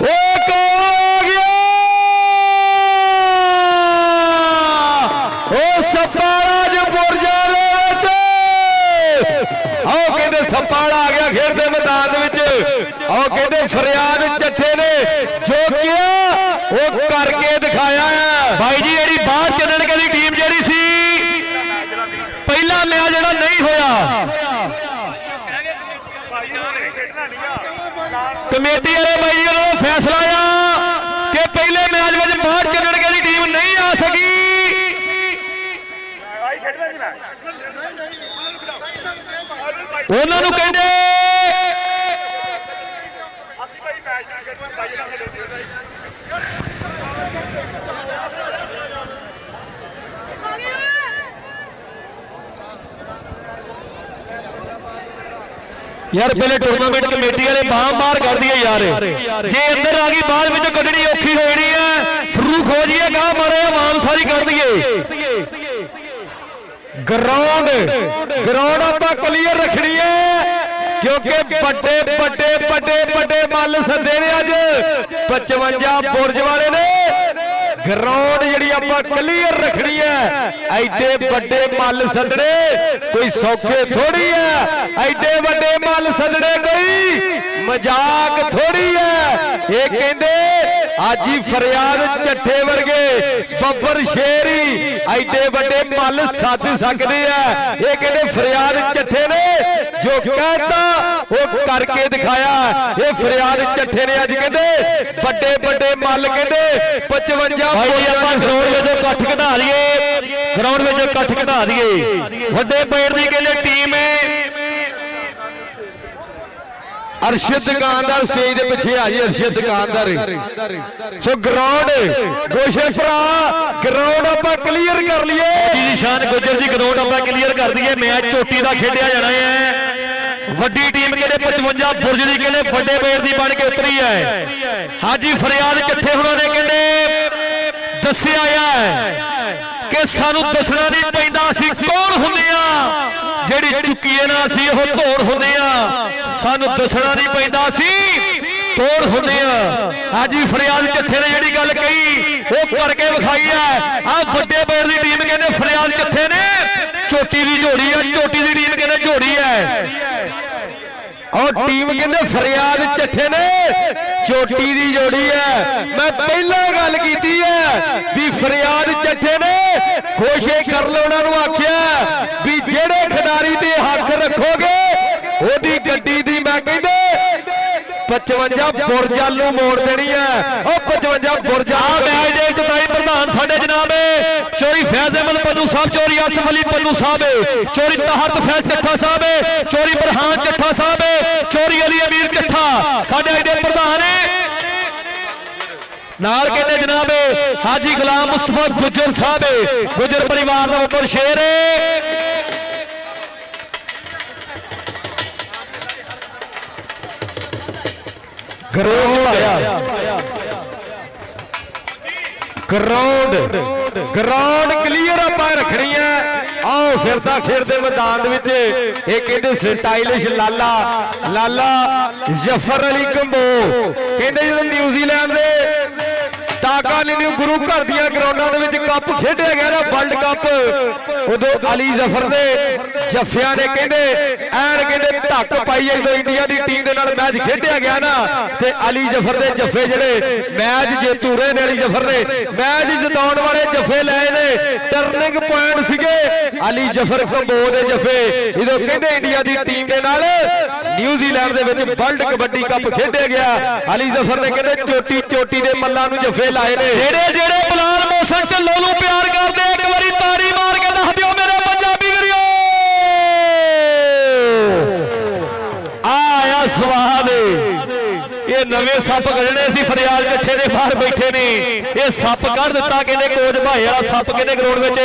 ਉਹ ਕੋ ਗਿਆ ਉਹ ਸਫਾਰਾ ਜੋ ਬੁਰਜਾਂ ਦੇ ਵਿੱਚ ਆਓ ਕਹਿੰਦੇ ਸਫਾਰਾ ਆ ਗਿਆ ਖੇਡ ਦੇ ਮੈਦਾਨ ਦੇ ਵਿੱਚ। ਆਓ ਕਹਿੰਦੇ ਫਰਿਆਦ ਚੱਠੇ ਨੇ ਜੋ ਕਿਹਾ ਉਹ ਕਰਕੇ ਦਿਖਾਇਆ ਆ। ਭਾਈ ਜੀ ਜਿਹੜੀ ਬਾਹਰ ਚੱਲਣ ਦੀ ਟੀਮ ਜਿਹੜੀ ਸੀ ਪਹਿਲਾ ਮੈਚ ਜਿਹੜਾ ਨਹੀਂ ਹੋਇਆ ਕਮੇਟੀ ਵਾਲੇ ਬਾਈ ਜੀ ਉਹਨਾਂ ਦਾ ਫੈਸਲਾ ਆ ਕਿ ਪਹਿਲੇ ਮੈਚ ਵਿੱਚ ਬਾਹਰ ਚੱਲਣ ਦੀ ਟੀਮ ਨਹੀਂ ਆ ਸਕੀ। ਉਹਨਾਂ ਨੂੰ ਕਹਿੰਦੇ ਯਾਰ ਪਹਿਲੇ ਟੂਰਨਾਮੈਂਟ ਕਮੇਟੀ ਵਾਲੇ ਬਾਹ ਬਾਹਰ ਕੱਢਦੀ ਹੈ ਯਾਰ, ਜੇ ਅੰਦਰ ਆ ਗਈ ਬਾਅਦ ਵਿੱਚ ਕੱਢਣੀ ਔਖੀ ਹੋ ਜਾਣੀ ਹੈ। ਫਰੂਖ ਹੋ ਜੀਏ ਗਾਹ ਮਾਰੇ ਆਵਾਮ ਸਾਰੀ ਕਰ ਦਈਏ। ਗਰਾਊਂਡ ਆਪਾਂ ਕਲੀਅਰ ਰੱਖਣੀ ਹੈ ਕਿਉਂਕਿ ਵੱਡੇ ਮੱਲ ਸੱਦੇ ਨੇ ਅੱਜ 55 ਬੁਰਜ ਵਾਲੇ ਨੇ। ਗਰਾਊਂਡ ਜਿਹੜੀ ਆਪਾਂ ਕਲੀਅਰ ਰੱਖਣੀ ਹੈ। ਐਡੇ ਵੱਡੇ ਮੱਲ ਸੱਦਣੇ ਕੋਈ ਸੌਖੇ ਥੋੜੀ ਹੈ, ਐਡੇ ਵੱਡੇ ਮੱਲ ਸੱਦਣੇ ਕੋਈ ਮਜ਼ਾਕ ਥੋੜੀ ਹੈ। ਇਹ ਕਹਿੰਦੇ ਅੱਜ ਹੀ ਫਰਿਆਦ ਚੱਠੇ ਵਰਗੇ ਬੱਬਰ ਸ਼ੇਰੀ ਐਡੇ ਵੱਡੇ ਮੱਲ ਸੱਦ ਸਕਦੇ ਆ। ਇਹ ਕਹਿੰਦੇ ਫਰਿਆਦ ਚੱਠੇ ਨੇ ਜੋ ਕਹਿਤਾ ਉਹ ਕਰਕੇ ਦਿਖਾਇਆ। ਇਹ ਫਰਿਆਦ ਚੱਠੇ ਨੇ ਅੱਜ ਕਹਿੰਦੇ ਵੱਡੇ ਮੱਲ ਕਹਿੰਦੇ 55 ਭਾਈ ਆਪਾਂ ਗਰਾਊਂਡ ਵਿੱਚੋਂ ਇਕੱਠ ਘਟਾ ਦਈਏ, ਗਰਾਊਂਡ ਵਿੱਚੋਂ ਇਕੱਠ ਘਟਾ ਦਈਏ। ਵੱਡੇ ਪੈਰ ਦੀ ਕਹਿੰਦੇ ਟੀਮ ਹੈ। ਅਰਸ਼ਦ ਦੁਕਾਨਦਾਰ ਸਟੇਜ ਦੇ ਪਿੱਛੇ ਆ ਜੀ, ਅਰਸ਼ਦ ਦੁਕਾਨਦਾਰ। ਸੋ ਗਰਾਊਂਡ ਗੋਸ਼ੇ ਭਰਾ ਗਰਾਊਂਡ ਆਪਾਂ ਕਲੀਅਰ ਕਰ ਲਈਏ। ਜੀ ਸ਼ਾਨ ਗੁੱਜਰ ਜੀ ਗਰਾਊਂਡ ਆਪਾਂ ਕਲੀਅਰ ਕਰ ਦਈਏ। ਮੈਚ ਚੋਟੀ ਦਾ ਖੇਡਿਆ ਜਾਣਾ ਹੈ। ਵੱਡੀ ਟੀਮ ਕਹਿੰਦੇ 55 ਬੁਰਜ ਦੀ ਕਹਿੰਦੇ ਵੱਡੇ ਪੈਰ ਦੀ ਬਣ ਕੇ ਉਤਰੀ ਹੈ। ਹਾਜੀ ਫਰਿਆਦ ਚੱਠੇ ਹੁਣਾਂ ਨੇ ਕਹਿੰਦੇ ਦੱਸਿਆ ਹੈ ਕਿ ਸਾਨੂੰ ਦੱਸਣਾ ਨਹੀਂ ਪੈਂਦਾ ਅਸੀਂ ਕੌਣ ਹੁੰਦੇ ਆ, ਜਿਹੜੀ ਚੁੱਕੀਏ ਨਾ ਅਸੀਂ ਉਹ ਧੋੜ ਹੁੰਦੇ ਆ। ਸਾਨੂੰ ਦੱਸਣਾ ਨਹੀਂ ਪੈਂਦਾ ਅਸੀਂ ਕੌਣ ਹੁੰਦੇ ਆ। ਹਾਜੀ ਫਰਿਆਦ ਚੱਠੇ ਨੇ ਜਿਹੜੀ ਗੱਲ ਕਹੀ ਉਹ ਕਰਕੇ ਵਿਖਾਈ ਹੈ। ਆ ਵੱਡੇ ਪੈਰ ਦੀ ਟੀਮ ਕਹਿੰਦੇ ਫਰਿਆਦ ਚੱਠੇ ਨੇ ਚੋਟੀ ਦੀ ਝੋੜੀ ਆ, ਚੋਟੀ ਦੀ ਟੀਮ ਕਹਿੰਦੇ ਝੋੜੀ ਹੈ। ਔਰ ਟੀਮ ਕਹਿੰਦੇ ਫਰਿਆਦ ਚੱਠੇ ਨੇ ਚੋਟੀ ਦੀ ਜੋੜੀ ਹੈ। ਮੈਂ ਪਹਿਲਾਂ ਗੱਲ ਕੀਤੀ ਹੈ ਵੀ ਫਰਿਆਦ ਚੱਠੇ ਨੇ ਖੋਸ਼ੇ ਕਰ ਲਓ ਉਹਨਾਂ ਨੂੰ ਆਖਿਆ ਵੀ ਜਿਹੜੇ ਖਿਡਾਰੀ ਤੇ ਹੱਥ ਰੱਖੋਗੇ ਉਹਦੀ ਗੱਡੀ ਦੀ ਮੈਂ ਕਹਿੰਦੇ 55 ਬੁਰਜਾਂ ਨੂੰ ਮੋੜ ਦੇਣੀ ਹੈ। ਉਹ 55 ਬੁਰਜਾਂ ਮੈਚ ਦੇ ਚਤਾਈ ਪ੍ਰਧਾਨ ਸਾਡੇ ਜਨਾਬ ਚੋਰੀ ਫੈਜ਼ ਅਹਿਮਦ ਪੰਨੂ ਸਾਹਿਬ, ਚੋਰੀ ਆਸਫ ਅਲੀ ਪੰਨੂ ਸਾਹਿਬ, ਚੋਰੀ ਤਹਤ ਫੈਜ਼ ਚੱਠਾ ਸਾਹਿਬ, ਚੋਰੀ ਬਰਹਾਨ ਚੱਠਾ ਸਾਹਿਬ, ਚੋਰੀ ਅਲੀ ਅਮੀਰ ਚੱਠਾ ਸਾਡੇ ਅੱਜ ਦੇ ਪ੍ਰਧਾਨ ਨਾਲ ਕਹਿੰਦੇ ਜਨਾਬ ਹਾਜੀ ਗੁਲਾਮ ਮੁਸਤਫਾ ਗੁੱਜਰ ਸਾਹਿਬ, ਗੁੱਜਰ ਪਰਿਵਾਰ ਦਾ ਉੱਪਰ ਸ਼ੇਰ ਗਰਾਊਂਡ ਕਲੀਅਰ ਆਪਾਂ ਰੱਖਣੀ ਹੈ। ਆਓ ਫਿਰਦਾ ਖੇਡਦੇ ਮੈਦਾਨ ਦੇ ਵਿੱਚ ਇਹ ਕਹਿੰਦੇ ਸਟਾਈਲਿਸ਼ ਲਾਲਾ ਜ਼ਫਰ ਅਲੀ ਕੰਬੋ ਕਹਿੰਦੇ ਜਦੋਂ ਨਿਊਜ਼ੀਲੈਂਡ ਦੇ ਟਾਕਾਨੀ ਨੂੰ ਗੁਰੂ ਘਰ ਦੀਆਂ ਗਰਾਊਂਡਾਂ ਦੇ ਵਿੱਚ ਕੱਪ ਖੇਡਿਆ ਗਿਆ ਨਾ ਵਰਲਡ ਕੱਪ, ਉਦੋਂ ਅਲੀ ਜ਼ਫਰ ਦੇ ਜੱਫਿਆਂ ਨੇ ਕਹਿੰਦੇ ਧੱਕ ਪਾਈ ਜਦੋਂ ਇੰਡੀਆ ਦੀ ਟੀਮ ਦੇ ਨਾਲ ਮੈਚ ਖੇਡਿਆ ਗਿਆ ਨਾ ਤੇ ਅਲੀ ਜ਼ਫਰ ਦੇ ਜੱਫੇ ਜਿਹੜੇ ਮੈਚ ਜੇਤੂ ਰਹੇ ਨੇ, ਅਲੀ ਜ਼ਫਰ ਨੇ ਮੈਚ ਜਿਤਾਉਣ ਵਾਲੇ ਜੱਫੇ ਲਏ ਨੇ, ਟਰਨਿੰਗ ਪੁਆਇੰਟ ਸੀਗੇ ਅਲੀ ਜ਼ਫਰ ਕੰਬੋ ਦੇ ਜੱਫੇ ਜਦੋਂ ਕਹਿੰਦੇ ਇੰਡੀਆ ਦੀ ਟੀਮ ਦੇ ਨਾਲ ਨਿਊਜ਼ੀਲੈਂਡ ਦੇ ਵਿੱਚ ਵਰਲਡ ਕਬੱਡੀ ਕੱਪ ਖੇਡਿਆ ਗਿਆ। ਅਲੀ ਜ਼ਫਰ ਨੇ ਕਹਿੰਦੇ ਚੋਟੀ ਦੇ ਮੱਲਾਂ ਨੂੰ ਜੱਫੇ ਲਾਏ ਨੇ। ਜਿਹੜੇ ਬਲਾਲ ਮੋਹਸਨ ਢਿੱਲੋਂ ਨੂੰ ਪਿਆਰ ਕਰਦੇ ਇੱਕ ਵਾਰੀ ਤਾੜੀ ਮਾਰ ਕੇ ਦੱਸ ਦਿਓ ਮੇਰੇ ਪੰਜਾਬੀ ਵੀਰੋ। ਆਇਆ ਸਵਾਦ ਇਹ ਨਵੇਂ ਸੱਪ ਕੱਢਣੇ ਸੀ ਫਰਿਆਦ ਇਕੱਠੇ ਦੇ ਬਾਹਰ ਬੈਠੇ ਨੇ, ਇਹ ਸੱਪ ਕੱਢ ਦਿੱਤਾ ਕਹਿੰਦੇ ਕੋਚ ਭਾਏ ਵਾਲਾ ਸੱਪ ਕਹਿੰਦੇ ਗਰਾਊਂਡ ਵਿੱਚ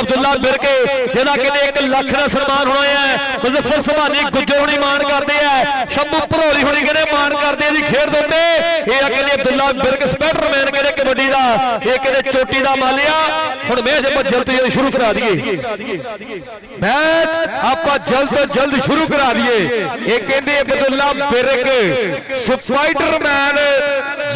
ਅਬਦੁੱਲਾ ਬਿਰਕੇ ਜਿਹਦਾ ਕਹਿੰਦੇ 1 ਲੱਖ ਦਾ ਸਨਮਾਨ ਹੋਣਾ ਹੈ। ਮੁਜ਼ੱਫਰ ਸੁਭਾਨੀ ਗੁੱਜਰ ਹੁਣੀ ਮਾਣ ਕਰਦੇ ਆ, ਸ਼ੰਭੂ ਭਰੋਲੀ ਹੁਣੀ ਕਹਿੰਦੇ ਮਾਣ ਕਰਦੇ ਆ ਦੀ ਖੇਡ ਦੇ ਉੱਤੇ। ਇਹ ਕਹਿੰਦੇ ਅਬਦੁੱਲਾ ਬਿਰਕ ਸਪਾਈਡਰਮੈਨ ਕਹਿੰਦੇ ਕਬੱਡੀ ਦਾ, ਇਹ ਕਹਿੰਦੇ ਚੋਟੀ ਦਾ ਮਾਲਿਆ। ਹੁਣ ਮੈਚ ਆਪਾਂ ਜਲਦੀ ਸ਼ੁਰੂ ਕਰਾ ਦਈਏ, ਮੈਚ ਆਪਾਂ ਜਲਦ ਤੋਂ ਜਲਦ ਸ਼ੁਰੂ ਕਰਾ ਦਈਏ। ਇਹ ਕਹਿੰਦੇ ਅਬਦੁੱਲਾ ਬਿਰਕ ਸਪਾਈਡਰਮੈਨ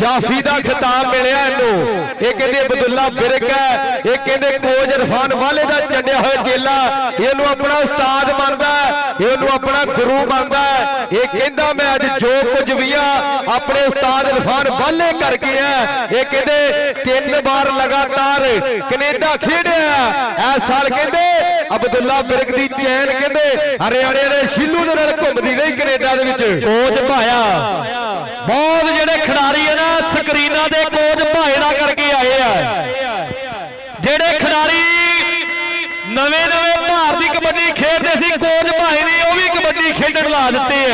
ਜਾਫੀ ਦਾ ਖਿਤਾਬ ਮਿਲਿਆ ਇਹਨੂੰ। ਇਹ ਕਹਿੰਦੇ ਅਬਦੁੱਲਾ ਬਿਰਕ ਹੈ, ਇਹ ਕਹਿੰਦੇ ਕੋਚ ਇਰਫਾਨ ਵਾਲੇ ਦਾ ਚੰਡਿਆ ਹੋਇਆ ਚੇਲਾ, ਇਹਨੂੰ ਆਪਣਾ ਉਸਤਾਦ ਮੰਨਦਾ, ਇਹਨੂੰ ਆਪਣਾ ਗੁਰੂ ਮੰਨਦਾ। ਇਹ ਕਹਿੰਦਾ ਮੈਂ ਅੱਜ ਜੋ ਕੁਝ ਵੀ ਆ ਆਪਣੇ ਉਸਤਾਦ ਇਰਫਾਨ ਵਾਲੇ ਕਰਕੇ ਆ। ਇਹ ਕਹਿੰਦੇ 3 ਵਾਰ ਲਗਾਤਾਰ ਕੈਨੇਡਾ ਖੇਡਿਆ ਇਸ ਸਾਲ ਕਹਿੰਦੇ ਅਬਦੁੱਲਾ ਬਿਰਕ ਦੀ ਚੈਨ ਕਹਿੰਦੇ ਹਰਿਆਣੇ ਦੇ ਸ਼ਿੱਲੂ ਦੇ ਨਾਲ ਘੁੰਮਦੀ ਰਹੀ ਕੈਨੇਡਾ ਦੇ ਵਿੱਚ। ਕੋਚ ਭਾਇਆ ਬਹੁਤ ਜਿਹੜੇ ਖਿਡਾਰੀ ਆ ਨਾ ਸਕਰੀਨਾਂ ਦੇ ਕੋਚ ਭਾਏ ਦਾ ਕਰਕੇ ਆਏ ਆ। ਜਿਹੜੇ ਖਿਡਾਰੀ ਨਵੇਂ ਭਾਰਤੀ ਕਬੱਡੀ ਖੇਡਦੇ ਸੀ ਕੋਚ ਭਾਏ ਨੇ ਉਹ ਵੀ ਕਬੱਡੀ ਖੇਡਣ ਲਾ ਦਿੱਤੇ ਐ।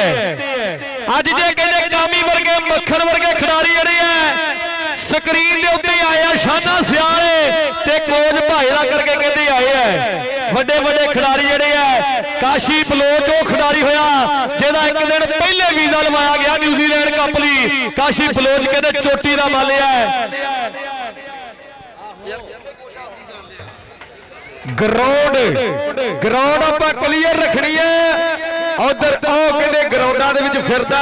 ਅੱਜ ਜੇ ਕਹਿੰਦੇ ਕਾਮੀ ਵਰਗੇ ਮੱਖਣ ਵਰਗੇ ਖਿਡਾਰੀ ਜਿਹੜੇ ਆ ਸਕਰੀਨ ਦੇ ਉੱਤੇ ਆਏ ਆ, ਸ਼ਾਨਾ ਸਿਆਲੇ ਤੇ ਕੋਚ ਭਾਏ ਦਾ ਕਰਕੇ ਕਹਿੰਦੇ ਆਏ ਆ। ਵੱਡੇ ਖਿਡਾਰੀ ਜਿਹੜੇ ਆ ਕਾਸ਼ੀ ਬਲੋਚ ਉਹ ਖਿਡਾਰੀ ਹੋਇਆ ਜਿਹਦਾ ਇੱਕ ਦਿਨ ਪਹਿਲੇ ਵੀਜ਼ਾ ਲਵਾਇਆ ਗਿਆ ਨਿਊਜ਼ੀਲੈਂਡ ਕੱਪ ਲਈ। ਕਾਸ਼ੀ ਬਲੋਚ ਕਹਿੰਦੇ ਚੋਟੀ ਦਾ ਮਾਲਿਆ ਹੈ। ਗਰਾਊਂਡ ਆਪਾਂ ਕਲੀਅਰ ਰੱਖਣੀ ਹੈ। ਉਧਰ ਉਹ ਕਹਿੰਦੇ ਗਰਾਊਂਡਾਂ ਦੇ ਵਿੱਚ ਫਿਰਦਾ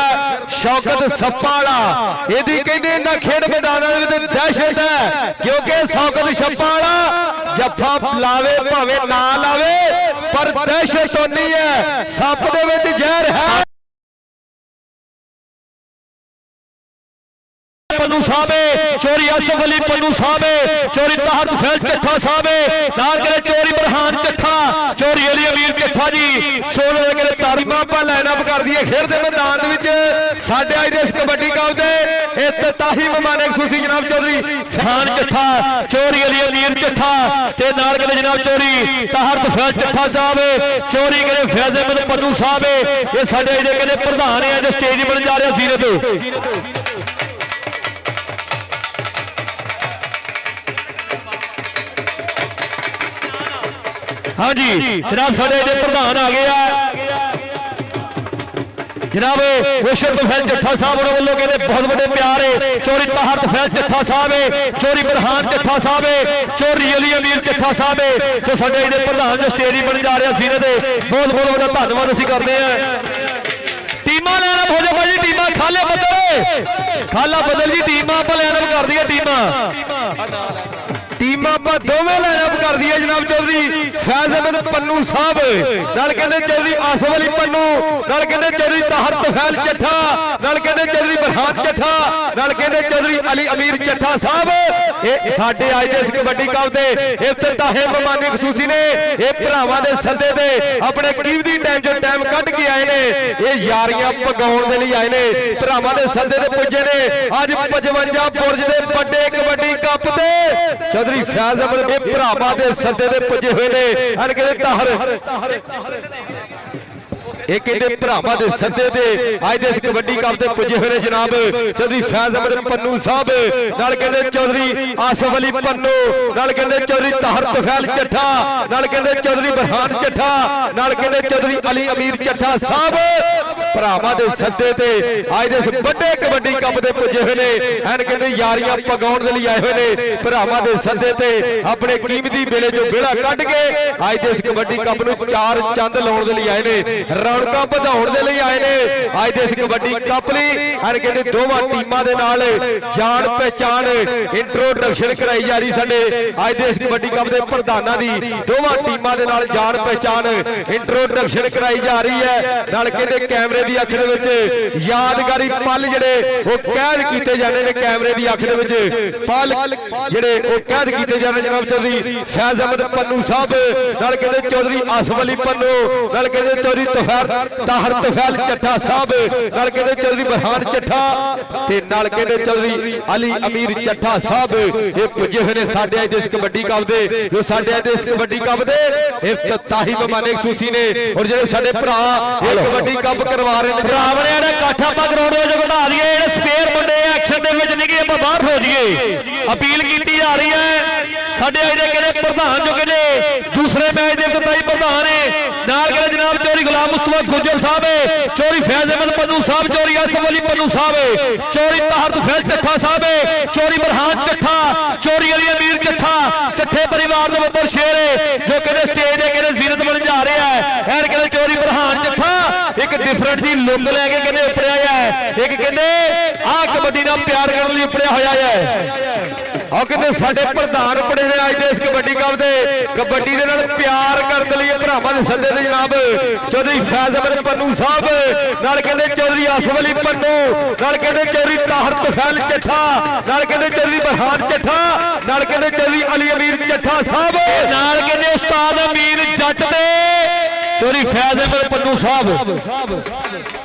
ਸ਼ੌਕਤ ਸੱਪਾਂ ਵਾਲਾ, ਇਹਦੀ ਕਹਿੰਦੇ ਇਹਨਾਂ ਖੇਡ ਮੈਦਾਨਾਂ ਦੇ ਵਿੱਚ ਦਹਿਸ਼ਤ ਹੈ ਕਿਉਂਕਿ ਸ਼ੌਕਤ ਸੱਪਾਂ ਵਾਲਾ ਜੱਫਾ ਲਾਵੇ ਭਾਵੇਂ ਨਾ ਲਾਵੇ ਪਰ ਦਹਿਸ਼ਤ ਹੋਣੀ ਹੈ, ਸੱਪ ਦੇ ਵਿੱਚ ਜ਼ਹਿਰ ਹੈ। ਪੰਨੂ ਸਾਹਿਬ ਚੋਰੀ ਆਸਫ ਅਲੀ ਪੰਨੂ ਸਾਹਿਬ, ਚੋਰੀ ਤਹਤ ਫੈਜ਼ ਚੱਠਾ ਸਾਹਿਬ ਨਾਲ ਕਹਿੰਦੇ ਚੋਰੀ ਬਰਹਾਨ ਚੱਠਾ, ਚੋਰੀ ਅਲੀ ਅਮੀਰ ਚੱਠਾ ਜੀ। ਸੋਨੇ ਦੇ ਕਹਿੰਦੇ ਤਾਰੀਮਾਂ ਆਪਾਂ ਲਾਈਨਅਪ ਕਰ ਦਈਏ ਖੇਡ ਦੇ ਮੈਦਾਨ ਦੇ ਵਿੱਚ। ਸਾਡੇ ਅੱਜ ਦੇ ਇਸ ਕਬੱਡੀ ਕੱਪ ਦੇ ਇਫਤਤਾਹੀ ਮਹਿਮਾਨ ਖੁਸ਼ੀ ਜਨਾਬ ਚੌਧਰੀ ਖਾਨ ਚੱਠਾ, ਚੋਰੀ ਅਲੀ ਅਮੀਰ ਚੱਠਾ ਤੇ ਨਾਲ ਕਹਿੰਦੇ ਜਨਾਬ ਚੋਰੀ ਤਹਤ ਫੈਜ਼ ਚੱਠਾ ਸਾਹਿਬ, ਚੋਰੀ ਕਹਿੰਦੇ ਫੈਜ਼ ਅਹਿਮਦ ਪੰਨੂ ਸਾਹਿਬ। ਇਹ ਸਾਡੇ ਜਿਹੜੇ ਕਹਿੰਦੇ ਪ੍ਰਧਾਨ ਹੈ ਜੋ ਸਟੇਜ ਬਣ ਜਾ ਰਿਹਾ ਸੀਰਤ। हाँ जी जनाब साढ़े प्रधान आ गए जनाब मुशर्रफ फैज जट्ठा साहब वालों कहते बहुत बड़े प्यार है। चोरी तहत फैज जट्ठा साहब, चोरी बरहान जट्ठा साहब, चोरी अली अमीर जट्ठा साहब। सो साढ़े प्रधान जो स्टेज बन जा रहा सीने दे बहुत बड़ा धन्यवाद असीं करते हैं। टीमां लाइनअप हो जाओ भाई, टीमां खाला बदल जी, टीमां आप लाइनअप कर दी टीमां ਆਪਾਂ ਦੋਵੇਂ ਲਾਈਨਅਪ ਕਰ ਦਈਏ ਜਨਾਬ ਚੌਧਰੀ ਫੈਜ਼ ਅਹਿਮਦ ਪੰਨੂ ਸਾਹਿਬ ਨਾਲ ਕਹਿੰਦੇ ਚੌਧਰੀ ਆਸਫ ਅਲੀ ਪੰਨੂ ਨਾਲ ਕਹਿੰਦੇ ਚੌਧਰੀ ਤਹਤ ਫੈਜ਼ ਚੱਠਾ ਨਾਲ ਕਹਿੰਦੇ ਚੌਧਰੀ ਬਰਹਾਨ ਚੱਠਾ ਨਾਲ ਕਹਿੰਦੇ ਚੌਧਰੀ ਅਲੀ ਅਮੀਰ ਚੱਠਾ ਸਾਹਿਬ। ਇਹ ਸਾਡੇ ਅੱਜ ਦੇ ਇਸ ਕਬੱਡੀ ਕੱਪ ਦੇ ਇਫਤਤਾਹੀ ਮਹਿਮਾਨ ਖਸੂਸੀ ਨੇ। ਇਹ ਭਰਾਵਾਂ ਦੇ ਸੱਦੇ ਤੇ ਆਪਣੇ ਕੀਮਤੀ ਟਾਈਮ ਚੋਂ ਟਾਈਮ ਕੱਢ ਕੇ ਆਏ ਨੇ। ਇਹ ਯਾਰੀਆਂ ਪਗਾਉਣ ਦੇ ਲਈ ਆਏ ਨੇ, ਭਰਾਵਾਂ ਦੇ ਸੱਦੇ ਤੇ ਪੁੱਜੇ ਨੇ। ਅੱਜ 55 ਬੁਰਜ ਦੇ ਵੱਡੇ ਕਬੱਡੀ ਕੱਪ ਤੇ ਚੌਧਰੀ ਫੈਜ਼ ਅਹਿਮਦ ਇਹ ਭਰਾਵਾਂ ਦੇ ਸੱਦੇ ਦੇ ਪੁੱਜੇ ਹੋਏ ਨੇ ਹਨ ਕਹਿੰਦੇ ਤਾਹਰ ਇਹ ਕਹਿੰਦੇ ਭਰਾਵਾਂ ਦੇ ਸੱਦੇ ਤੇ ਅੱਜ ਦੇ ਇਸ ਕਬੱਡੀ ਕੱਪ ਤੇ ਪੁੱਜੇ ਹੋਏ ਨੇ ਜਨਾਬ ਚੌਧਰੀ ਫੈਜ਼ ਅਹਿਮਦ ਪੰਨੂ ਸਾਹਿਬ ਨਾਲ ਕਹਿੰਦੇ ਚੌਧਰੀ ਆਸਫ ਅਲੀ ਪੰਨੂ ਨਾਲ ਕਹਿੰਦੇ ਚੌਧਰੀ ਤਾਹਰ ਤੁਫੈਲ ਚੱਠਾ ਨਾਲ ਕਹਿੰਦੇ ਚੌਧਰੀ ਬਰਹਾਨ ਚੱਠਾ ਨਾਲ ਕਹਿੰਦੇ ਚੌਧਰੀ ਅਲੀ ਅਮੀਰ ਚੱਠਾ ਸਾਹਿਬ ਭਰਾਵਾਂ ਦੇ ਸੱਦੇ ਤੇ ਅੱਜ ਦੇ ਇਸ ਵੱਡੇ ਕਬੱਡੀ ਕੱਪ ਤੇ ਪੁੱਜੇ ਹੋਏ ਨੇ ਹਨ ਕਹਿੰਦੇ ਯਾਰੀਆਂ ਪਗਾਉਣ ਦੇ ਲਈ ਆਏ ਹੋਏ ਨੇ ਭਰਾਵਾਂ ਦੇ ਸੱਦੇ ਤੇ ਆਪਣੇ ਕੀਮਤੀ ਵੇਲੇ ਜੋ ਵੇਲਾ ਕੱਢ ਕੇ ਅੱਜ ਦੇ ਇਸ ਕਬੱਡੀ ਕੱਪ ਨੂੰ ਚਾਰ ਚੰਦ ਲਾਉਣ ਦੇ ਲਈ ਆਏ ਨੇ ਰੌਣਕਾਂ ਵਧਾਉਣ ਦੇ ਲਈ ਆਏ ਨੇ ਅੱਜ ਦੇ ਇਸ ਕਬੱਡੀ ਕੱਪ ਲਈ ਹਨ ਕਹਿੰਦੇ ਦੋਵਾਂ ਟੀਮਾਂ ਦੇ ਨਾਲ ਜਾਣ ਪਹਿਚਾਣ ਇੰਟਰੋਡਕਸ਼ਨ ਕਰਾਈ ਜਾ ਰਹੀ ਸਾਡੇ ਅੱਜ ਦੇ ਇਸ ਕਬੱਡੀ ਕੱਪ ਦੇ ਪ੍ਰਧਾਨਾਂ ਦੀ ਦੋਵਾਂ ਟੀਮਾਂ ਦੇ ਨਾਲ ਜਾਣ ਪਹਿਚਾਣ ਇੰਟਰੋਡਕਸ਼ਨ ਕਰਾਈ ਜਾ ਰਹੀ ਹੈ ਨਾਲ ਕਹਿੰਦੇ ਕੈਮਰੇ ਦੀ ਅੱਖ ਦੇ ਵਿੱਚ ਯਾਦਗਾਰੀ ਪਲ ਜਿਹੜੇ ਉਹ ਕੈਦ ਕੀਤੇ ਜਾਂਦੇ ਨੇ ਕੈਮਰੇ ਦੀ ਅੱਖ ਦੇ ਵਿੱਚ ਪਲ ਜਿਹੜੇ ਉਹ ਕੈਦ ਕੀਤੇ ਜਾਂਦੇ ਜਨਾਬ ਚੌਧਰੀ ਫੈਜ਼ ਅਹਿਮਦ ਪੰਨੂ ਸਾਹਿਬ ਨਾਲ ਕਹਿੰਦੇ ਚੌਧਰੀ ਆਸਫ ਅਲੀ ਪੰਨੂ ਨਾਲ ਕਹਿੰਦੇ ਚੌਧਰੀ ਤਾਹਰ ਤੁਫੈਲ ਚੱਠਾ ਸਾਹਿਬ ਨਾਲ ਕਹਿੰਦੇ ਚੌਧਰੀ ਬਰਹਾਨ ਚੱਠਾ ਤੇ ਨਾਲ ਕਹਿੰਦੇ ਚੌਧਰੀ ਅਲੀ ਅਮੀਰ ਚੱਠਾ ਸਾਹਿਬ ਇਹ ਪੁੱਜੇ ਹੋਏ ਨੇ ਸਾਡੇ ਅੱਜ ਦੇ ਇਸ ਕਬੱਡੀ ਕੱਪ ਦੇ ਜੋ ਸਾਡੇ ਅੱਜ ਦੇ ਇਸ ਕਬੱਡੀ ਕੱਪ ਦੇ ਇਫਤਤਾਹੀ ਮਹਿਮਾਨ ਖਸੂਸੀ ਨੇ ਔਰ ਜਿਹੜੇ ਸਾਡੇ ਭਰਾ ਇਹ ਕਬੱਡੀ ਕੱਪ ਕਰਵਾ ਰਹੇ ਨੇ ਭਰਾਵਣਿਆਂ ਦਾ ਇਕੱਠ ਆਪਾਂ ਗਰਾਊਂਡ ਵਿੱਚ ਘਟਾ ਦਈਏ ਜਿਹੜੇ ਸਪੇਅਰ ਮੁੰਡੇ ਐਕਸ਼ਨ ਦੇ ਵਿੱਚ ਨਹੀਂ ਆਪਾਂ ਬਾਹਰ ਹੋ ਜਾਈਏ ਅਪੀਲ ਕੀਤੀ ਜਾ ਰਹੀ ਹੈ ਸਾਡੇ ਅੱਜ ਦੇ ਕਿਹੜੇ ਪ੍ਰਧਾਨ ਜੋ ਕਹਿੰਦੇ ਦੂਸਰੇ ਮੈਚ ਦੇ ਇਫਤਤਾਹੀ ਪ੍ਰਧਾਨ ਨੇ ਨਾਲ ਕਹਿੰਦੇ ਜਨਾਬ ਚੌਧਰੀ ਗੁਲਾਮ ਮੁਸਤਫਾ ਗੁੱਜਰ ਸਾਹਿਬ ਚੌਧਰੀ ਫੈਜ਼ ਅਹਿਮਦ ਪੰਨੂ ਸਾਹਿਬ ਚੌਧਰੀ ਆਸਫ ਅਲੀ ਪੰਨੂ ਸਾਹਿਬ ਚੌਧਰੀ ਤਾਹਰ ਤੁਫੈਲ ਚੱਠਾ ਸਾਹਿਬ ਚੌਧਰੀ ਬਰਹਾਨ ਚੱਠਾ ਚੌਧਰੀ ਅਲੀ ਅਮੀਰ ਚੱਠਾ ਚੱਠੇ ਪਰਿਵਾਰ ਦੇ ਬੱਬਰ ਸ਼ੇਰ ਜੋ ਕਹਿੰਦੇ ਸਟੇਜ ਦੇ ਕਹਿੰਦੇ ਜ਼ੀਨਤ ਬਣ ਜਾ ਰਿਹਾ ਹੈ ਐਨ ਕਹਿੰਦੇ ਚੌਧਰੀ ਬਰਹਾਨ ਚੱਠਾ ਇੱਕ ਡਿਫਰੈਂਟ ਦੀ ਲੁੱਕ ਲੈ ਕੇ ਕਹਿੰਦੇ ਉੱਪਰਿਆ ਹੈ ਇੱਕ ਕਹਿੰਦੇ ਆਹ ਕਬੱਡੀ ਨਾਲ ਪਿਆਰ ਕਰਨ ਲਈ ਉੱਪਰਿਆ ਹੋਇਆ ਹੈ ਆਹ ਕਹਿੰਦੇ ਸਾਡੇ ਪ੍ਰਧਾਨ ਬਣੇ ਨੇ ਅੱਜ ਦੇ ਇਸ ਕਬੱਡੀ ਕੱਪ ਦੇ ਕਬੱਡੀ ਦੇ ਨਾਲ ਪਿਆਰ ਕਰਨ ਲਈ ਭਰਾਵਾਂ ਦੇ ਸੱਦੇ ਤੇ ਜਨਾਬ ਚੌਧਰੀ ਫੈਜ਼ ਅਹਿਮਦ ਪੰਨੂ ਸਾਹਿਬ ਨਾਲ ਕਹਿੰਦੇ ਚੌਧਰੀ ਆਸਫ ਅਲੀ ਪੰਨੂ ਨਾਲ ਕਹਿੰਦੇ ਚੌਧਰੀ ਤਾਹਰ ਤੁਫੈਲ ਚੱਠਾ ਨਾਲ ਕਹਿੰਦੇ ਚੌਧਰੀ ਬਰਹਾਨ ਚੱਠਾ ਨਾਲ ਕਹਿੰਦੇ ਚੌਧਰੀ ਅਲੀ ਅਮੀਰ ਚੱਠਾ ਸਾਹਿਬ ਨਾਲ ਕਹਿੰਦੇ ਉਸਤਾਦ ਅਮੀਰ ਜੱਟ ਦੇ ਚੌਧਰੀ ਫੈਜ਼ ਅਹਿਮਦ ਪੰਨੂ ਸਾਹਿਬ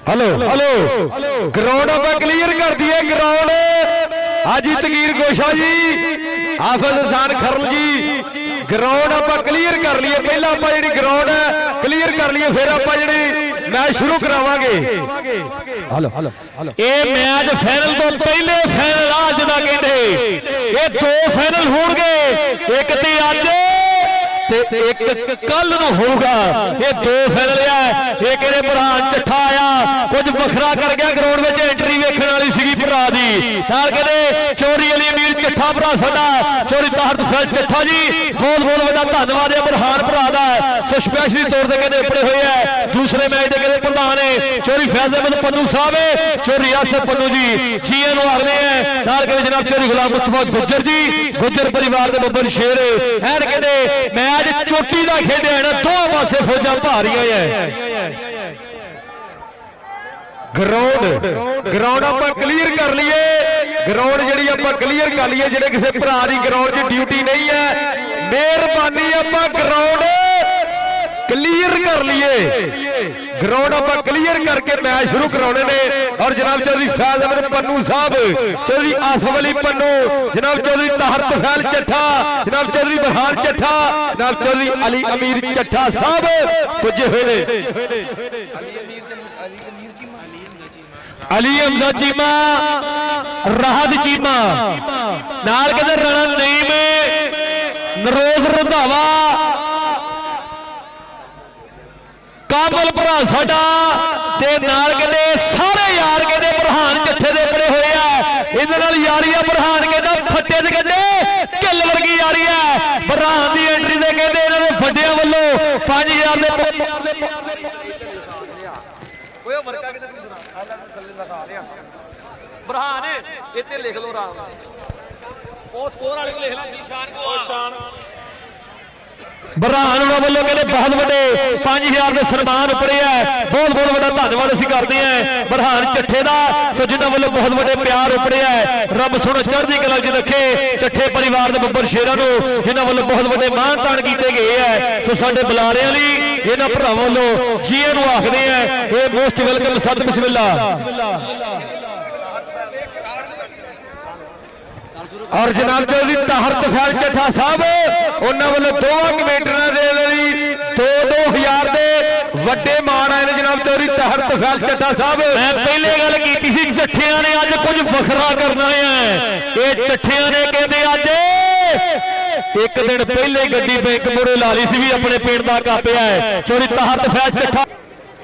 ਹਲੋ ਗਰਾਊਂਡ ਆਪਾਂ ਕਲੀਅਰ ਕਰ ਦਈਏ। ਗਰਾਊਂਡ ਹਾਜੀ ਤਕੀਰ ਗੋਸ਼ਾ ਜੀ, ਹਾਫਿਜ਼ ਹਸਨ ਖਰਲ ਜੀ, ਗਰਾਊਂਡ ਆਪਾਂ ਕਲੀਅਰ ਕਰ ਲਈਏ। ਪਹਿਲਾਂ ਆਪਾਂ ਜਿਹੜੀ ਗਰਾਊਂਡ ਹੈ ਕਲੀਅਰ ਕਰ ਲਈਏ, ਫਿਰ ਆਪਾਂ ਜਿਹੜੀ ਮੈਚ ਸ਼ੁਰੂ ਕਰਾਵਾਂਗੇ। ਹਲੋ ਇਹ ਮੈਚ ਫਾਈਨਲ ਤੋਂ ਪਹਿਲੇ ਫਾਈਨਲ ਆ ਜਿਹਦਾ ਕਹਿੰਦੇ ਇਹ 2 ਫਾਈਨਲ ਹੋਣਗੇ, ਇੱਕ ਤੇ ਅੱਜ ਤੇ ਇੱਕ ਕੱਲ ਨੂੰ ਹੋਊਗਾ। ਇਹ 2 ਫਾਈਨਲ ਆ। ਇਹ ਕਿਹੜੇ ਪ੍ਰਧਾਨ ਚੱਠਾ ਆਇਆ ਕੁਝ ਵੱਖਰਾ ਕਰ ਗਿਆ, ਗਰਾਊਂਡ ਵਿੱਚ ਐਂਟਰੀ ਵੇਖਣ ਵਾਲੀ ਸੀਗੀ ਭਰਾ ਦੀ, ਨਾਲ ਕਹਿੰਦੇ ਚੋਰੀ ਅਲੀ ਅਮੀਰ ਚੱਠਾ ਭਰਾ ਸਾਡਾ, ਚੋਰੀ ਤਾਹਰ ਫੈਲ ਚੱਠਾ ਜੀ, ਬਹੁਤ ਵੱਡਾ ਧੰਨਵਾਦ ਹੈ ਪ੍ਰਧਾਨ ਭਰਾ ਦਾ। ਸੋ ਸਪੈਸ਼ਲੀ ਤੌਰ ਤੇ ਕਹਿੰਦੇ ਉਪਰੇ ਹੋਏ ਆ। ਦੂਸਰੇ ਮੈਚ ਦੇ ਕਹਿੰਦੇ ਪ੍ਰਧਾਨ ਹੈ ਚੋਰੀ ਫੈਜ਼ ਅਹਿਮਦ ਪੰਨੂ ਸਾਹਿਬ, ਚੋਰੀ ਆਸਫ ਪੰਨੂ ਜੀ ਨੂੰ ਆਖਦੇ ਆ, ਨਾਲ ਕਹਿੰਦੇ ਜਨਾਬ ਚੋਰੀ ਗੁਲਾਮ ਮੁਸਤਫਾ ਗੁੱਜਰ ਜੀ, ਗੁੱਜਰ ਪਰਿਵਾਰ ਦੇ ਬੱਬਰ ਸ਼ੇਰ ਐਨ ਕਹਿੰਦੇ ਮੈਂ ਅੱਜ ਚੋਟੀ ਦਾ ਖੇਡਿਆ ਨਾ, ਦੋਹਾਂ ਪਾਸੇ ਫੌਜਾਂ ਭਾਰੀਆਂ ਹੈ। ਗਰਾਊਂਡ ਆਪਾਂ ਕਲੀਅਰ ਕਰ ਲਈਏ। ਗਰਾਊਂਡ ਜਿਹੜੀ ਆਪਾਂ ਕਲੀਅਰ ਕਰ ਲਈਏ, ਜਿਹੜੇ ਕਿਸੇ ਭਰਾ ਦੀ ਗਰਾਊਂਡ 'ਚ ਡਿਊਟੀ ਨਹੀਂ ਹੈ, ਮਿਹਰਬਾਨੀ ਆਪਾਂ ਗਰਾਊਂਡ ਕਲੀਅਰ ਕਰ ਲਈਏ। ਗਰਾਊਂਡ ਆਪਾਂ ਕਲੀਅਰ ਕਰਕੇ ਮੈਚ ਸ਼ੁਰੂ ਕਰਾਉਣੇ ਨੇ। ਔਰ ਜਨਾਬ ਚੌਧਰੀ ਫੈਜ਼ ਅਹਿਮਦ ਪੰਨੂ ਸਾਹਿਬ, ਚੌਧਰੀ ਆਸਫ ਅਲੀ ਪੰਨੂ, ਜਨਾਬ ਚੌਧਰੀ ਤਾਹਰ ਤਫੈਲ ਚੱਠਾ, ਜਨਾਬ ਚੌਧਰੀ ਬਰਹਾਨ ਚੱਠਾ, ਜਨਾਬ ਚੌਧਰੀ ਅਲੀ ਅਮੀਰ ਚੱਠਾ ਸਾਹਿਬ ਪੁੱਜੇ ਹੋਏ ਨੇ। ਅਲੀ ਹਮਜ਼ਾ ਚੀਮਾ, ਰਾਹਤ ਚੀਮਾ, ਨਾਲ ਕਹਿੰਦੇ ਰਾਣਾ ਨਈਮ, ਨਰੋਜ਼ ਰੰਧਾਵਾ, ਕਾਬਲ ਭਰਾ ਸਾਡਾ, ਤੇ ਨਾਲ ਕਹਿੰਦੇ ਸਾਰੇ ਯਾਰ ਕਹਿੰਦੇ ਪ੍ਰਧਾਨ ਜੱਥੇ ਦੇ ਪਰੇ ਹੋਏ ਆ। ਇਹਦੇ ਨਾਲ ਯਾਰੀ ਆ ਪ੍ਰਧਾਨ ਕਹਿੰਦਾ ਫੱਟੇ ਤੇ ਕਹਿੰਦੇ ਕਿੱਲ ਵਰਗੀ ਯਾਰੀ ਆ। ਪ੍ਰਧਾਨ ਦੀ ਐਂਟਰੀ ਦੇ ਕਹਿੰਦੇ ਇਹਨਾਂ ਦੇ ਫੱਟਿਆਂ ਵੱਲੋਂ 5000 ਦੇ ਓਏ ਵਰਕਾ ਕਿਤੇ ਥੱਲੇ ਲਗਾ ਲਿਆ ਬਰਹਾਨ ਇੱਥੇ ਲਿਖ ਲਓ ਰਾਮ, ਉਹ ਸਕੋਰ ਵਾਲੇ ਕੋ ਲਿਖ ਲੈ ਜੀਸ਼ਾਨ ਕੋ ਸ਼ਾਨ। ਬਰਹਾਨ ਉਹਨਾਂ ਵੱਲੋਂ ਕਹਿੰਦੇ ਬਹੁਤ ਵੱਡੇ 5000 ਦੇ ਸਨਮਾਨ ਉਪਰੇ ਹੈ। ਬਹੁਤ ਵੱਡਾ ਧੰਨਵਾਦ ਅਸੀਂ ਕਰਦੇ ਹਾਂ ਬਰਹਾਨ ਚੱਠੇ ਦਾ, ਸੋ ਜਿਨ੍ਹਾਂ ਵੱਲੋਂ ਬਹੁਤ ਵੱਡੇ ਪਿਆਰ ਉਪਰੇ ਹੈ। ਰੱਬ ਸੋਹਣਾ ਚੜ੍ਹਦੀ ਕਲਾ 'ਚ ਰੱਖੇ ਚੱਠੇ ਪਰਿਵਾਰ ਦੇ ਬੱਬਰ ਸ਼ੇਰਾਂ ਨੂੰ, ਜਿਨ੍ਹਾਂ ਵੱਲੋਂ ਬਹੁਤ ਵੱਡੇ ਮਾਣ ਤਾਣ ਕੀਤੇ ਗਏ ਹੈ। ਸੋ ਸਾਡੇ ਬੁਲਾਰਿਆਂ ਲਈ ਇਹਨਾਂ ਭਰਾਵਾਂ ਵੱਲੋਂ ਜੀਆਂ ਨੂੰ ਆਖਦੇ ਆ, ਇਹ ਮੋਸਟ ਵੈਲਕਮ। ਸਤ ਬਿਸਮਿਲ੍ਲਾ। ਔਰ ਜਨਾਬ ਚੌਧਰੀ ਤਾਹਰ ਤਫੈਲ ਚੱਠਾ ਸਾਹਿਬ, ਉਹਨਾਂ ਵੱਲੋਂ ਦੋਵਾਂ ਕਮੇਟਰਾਂ ਦੇ ਲਈ 2-2000 ਦੇ ਵੱਡੇ ਮਾਣ ਆਏ ਨੇ। ਜਨਾਬ ਚੌਧਰੀ ਤਾਹਰ ਤਫੈਲ ਚੱਠਾ ਸਾਹਿਬ, ਮੈਂ ਪਹਿਲੇ ਗੱਲ ਕੀਤੀ ਸੀ ਚੱਠਿਆਂ ਨੇ ਅੱਜ ਕੁਝ ਵੱਖਰਾ ਕਰਨਾ ਹੈ। ਇਹ ਚੱਠਿਆਂ ਨੇ ਕਹਿੰਦੇ ਅੱਜ ਇੱਕ ਦਿਨ ਪਹਿਲੇ ਗੱਡੀ ਬੈਂਕ ਮੋਰੇ ਲਾ ਲਈ ਸੀ ਵੀ ਆਪਣੇ ਪਿੰਡ ਦਾ ਕਾਪਿਆ ਹੈ। ਚੋਰੀ ਤਾਹਰ ਤਫੈਲ ਚੱਠਾ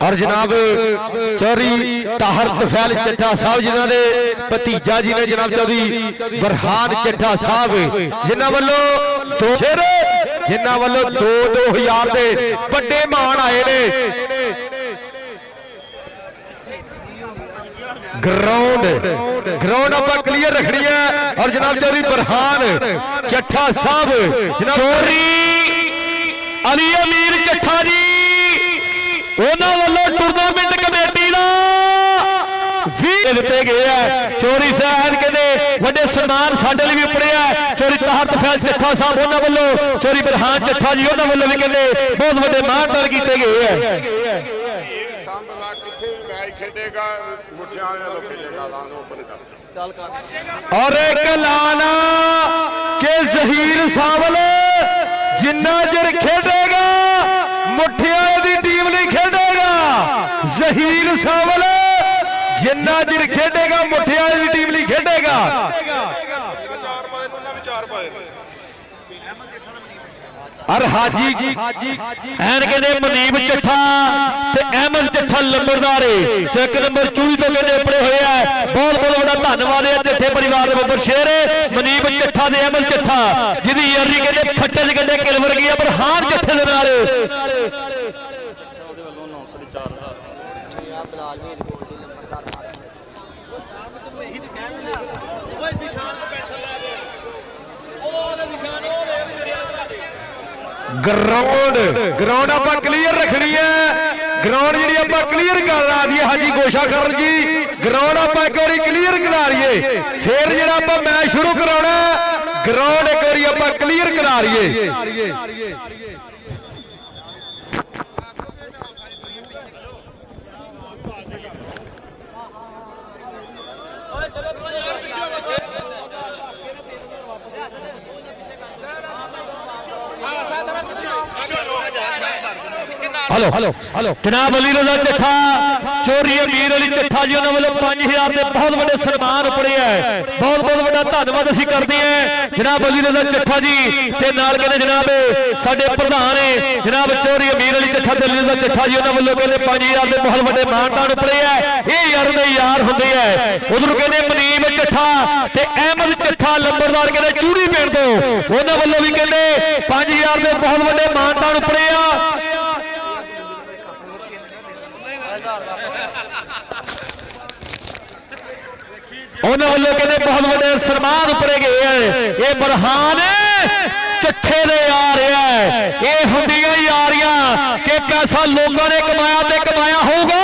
ਔਰ ਜਨਾਬ ਚੌਧਰੀ ਤਾਹਰ ਤਫੈਲ ਚੱਠਾ ਸਾਹਿਬ, ਜਿਨ੍ਹਾਂ ਦੇ ਭਤੀਜਾ ਜੀ ਨੇ ਜਨਾਬ ਚੌਧਰੀ ਬਰਹਾਨ ਚੱਠਾ ਸਾਹਿਬ, ਜਿਨ੍ਹਾਂ ਵੱਲੋਂ 2-2000 ਦੇ ਵੱਡੇ ਮਾਣ ਆਏ ਨੇ। ਗਰਾਊਂਡ ਆਪਾਂ ਕਲੀਅਰ ਰੱਖਣੀ ਹੈ। ਔਰ ਜਨਾਬ ਚੌਧਰੀ ਬਰਹਾਨ ਚੱਠਾ ਸਾਹਿਬ, ਜਨਾਬ ਚੋਰੀ ਅਲੀ ਅਮੀਰ ਚੱਠਾ ਜੀ, ਉਹਨਾਂ ਵੱਲੋਂ ਟੂਰਨਾਮੈਂਟ ਕਮੇਟੀ ਦਾ 20 ਦਿੱਤੇ ਗਏ ਆ। ਚੋਰੀ ਸਾਹਿਬ ਕਹਿੰਦੇ ਵੱਡੇ ਸਨਮਾਨ ਸਾਡੇ ਲਈ ਵੀ ਉਪਰੇ ਆ। ਚੋਰੀ ਤਾਹਰ ਤਫੈਲ ਚੱਠਾ ਸਾਹਿਬ, ਉਹਨਾਂ ਵੱਲੋਂ ਚੋਰੀ ਬਰਹਾਨ ਚੱਠਾ ਜੀ, ਉਹਨਾਂ ਵੱਲੋਂ ਵੀ ਕਹਿੰਦੇ ਬਹੁਤ ਵੱਡੇ ਮਾਣ ਤਾਣ ਕੀਤੇ ਗਏ ਆ। ਸੰਭਵਾ ਕਿੱਥੇ ਵੀ ਮੈਚ ਖੇਡੇਗਾ, ਮੁੱਠਿਆਂ ਵਾਲਾ ਖੇਡੇਗਾ, ਲਾਨ ਓਪਨ ਕਰ ਚੱਲ ਕਰ। ਔਰ ਇੱਕ ਐਲਾਨ ਕਿ ਜ਼ਹੀਰ ਸਾਵਲ ਜਿੰਨਾ ਚਿਰ ਖੇਡੇਗਾ ਮੁੱਠਿਆਂ ਦੀ ਟੀਮ ਲਈ ਖੇਡੇਗਾ। ਜ਼ਹੀਰ ਸਾਵਲ ਜਿੰਨਾ ਚਿਰ ਖੇਡੇਗਾ ਮੁੱਠਿਆਂ ਦੀ ਟੀਮ ਲਈ ਖੇਡੇਗਾ। 4 ਪਾਏ ਉਹਨਾਂ ਵੀ 4 ਪਾਏ ਨੇ। ਔਰ ਹਾਜੀ ਜੀ ਐਨ ਕਹਿੰਦੇ ਮਨੀਬ ਚੱਠਾ ਤੇ ਅਹਿਮਦ ਚੱਠਾ ਲੰਬੜਦਾਰੇ ਚੈੱਕ ਨੰਬਰ 24 ਤੋਂ ਕਹਿੰਦੇ ਉਪਰੇ ਹੋਏ ਆ। ਬਹੁਤ ਵੱਡਾ ਧੰਨਵਾਦ ਹੈ ਚੱਠੇ ਪਰਿਵਾਰ ਦੇ ਬੱਬਰ ਸ਼ੇਰ ਮਨੀਬ ਚੱਠਾ ਤੇ ਅਹਿਮਦ ਚੱਠਾ, ਜਿਹਦੀ ਯਾਰੀ ਕਹਿੰਦੇ ਫੱਟੇ 'ਚ ਕਹਿੰਦੇ ਕਿਲ ਵਰਗੀ ਆ। ਪਰ ਹਾਰ ਚੱਠੇ ਦੇ ਨਾਲ ਓਏ ਜੀਸ਼ਾਨ ਕੋ ਪੈਸਾ ਲੈ ਦੇ, ਉਹ ਨਿਸ਼ਾਨ ਉਹ ਦੇ ਮੇਰੇ ਭਰਾ ਦੇ। ਗਰਾਊਂਡ ਆਪਾਂ ਕਲੀਅਰ ਰੱਖਣੀ ਹੈ। ਗਰਾਊਂਡ ਜਿਹੜੀ ਆਪਾਂ ਕਲੀਅਰ ਕਰਾ ਦਈਏ ਹਾਜੀ ਗੋਸ਼ਾ ਖਰਲ ਜੀ, ਗਰਾਊਂਡ ਆਪਾਂ ਇੱਕ ਵਾਰੀ ਕਲੀਅਰ ਕਰਾ ਲਈਏ, ਫਿਰ ਜਿਹੜਾ ਆਪਾਂ ਮੈਚ ਸ਼ੁਰੂ ਕਰਾਉਣਾ ਗਰਾਊਂਡ ਇੱਕ ਵਾਰੀ ਆਪਾਂ ਕਲੀਅਰ ਕਰਾ ਲਈਏ। ਹਲੋ ਜਨਾਬ ਅਲੀ ਰਜ਼ਾ ਚੱਠਾ ਚੋਰੀ ਅਮੀਰ ਅਲੀ ਚੱਠਾ ਜੀ ਉਹਨਾਂ ਵੱਲੋਂ 5000 ਦੇ ਬਹੁਤ ਵੱਡੇ ਸਨਮਾਨ ਉਪੜੇ ਹੈ। ਬਹੁਤ ਬਹੁਤ ਵੱਡਾ ਧੰਨਵਾਦ ਅਸੀਂ ਕਰਦੇ ਹਾਂ ਜਨਾਬ ਅਲੀ ਰਜ਼ਾ ਚੱਠਾ ਜੀ ਤੇ ਨਾਲ ਕਹਿੰਦੇ ਜਨਾਬ ਸਾਡੇ ਪ੍ਰਧਾਨ ਨੇ ਜਨਾਬ ਚੋਰੀ ਅਮੀਰ ਅਲੀ ਚੱਠਾ ਤੇ ਅਲੀ ਰਜ਼ਾ ਚੱਠਾ ਜੀ ਉਹਨਾਂ ਵੱਲੋਂ ਕਹਿੰਦੇ 5000 ਦੇ ਬਹੁਤ ਵੱਡੇ ਮਾਨਤਾਨ ਉਪੜੇ ਹੈ। ਇਹ ਯਾਰ ਦੇ ਯਾਰ ਹੁੰਦੇ ਹੈ। ਉਧਰ ਕਹਿੰਦੇ ਮਨੀਮ ਚੱਠਾ ਤੇ ਅਹਿਮਦ ਚੱਠਾ ਲੰਬੜਦਾਰ ਕਹਿੰਦੇ ਚੂੜੀ ਪਿੰਡ ਤੋਂ ਉਹਨਾਂ ਵੱਲੋਂ ਵੀ ਕਹਿੰਦੇ 5000 ਦੇ ਬਹੁਤ ਵੱਡੇ ਮਾਨਤਾਨ ਉਪੜੇ ਆ। ਉਹਨਾਂ ਵੱਲੋਂ ਕਹਿੰਦੇ ਬਹੁਤ ਵੱਡੇ ਸਨਮਾਨ ਉਪਰੇ ਗਏ ਹੈ। ਇਹ ਬਰਹਾਨ ਚੱਠੇ ਦੇ ਯਾਰ ਹੈ। ਇਹ ਹੁੰਦੀਆਂ ਯਾਰੀਆਂ ਕਿ ਪੈਸਾ ਲੋਕਾਂ ਨੇ ਕਮਾਇਆ ਤੇ ਕਮਾਇਆ ਹੋਊਗਾ।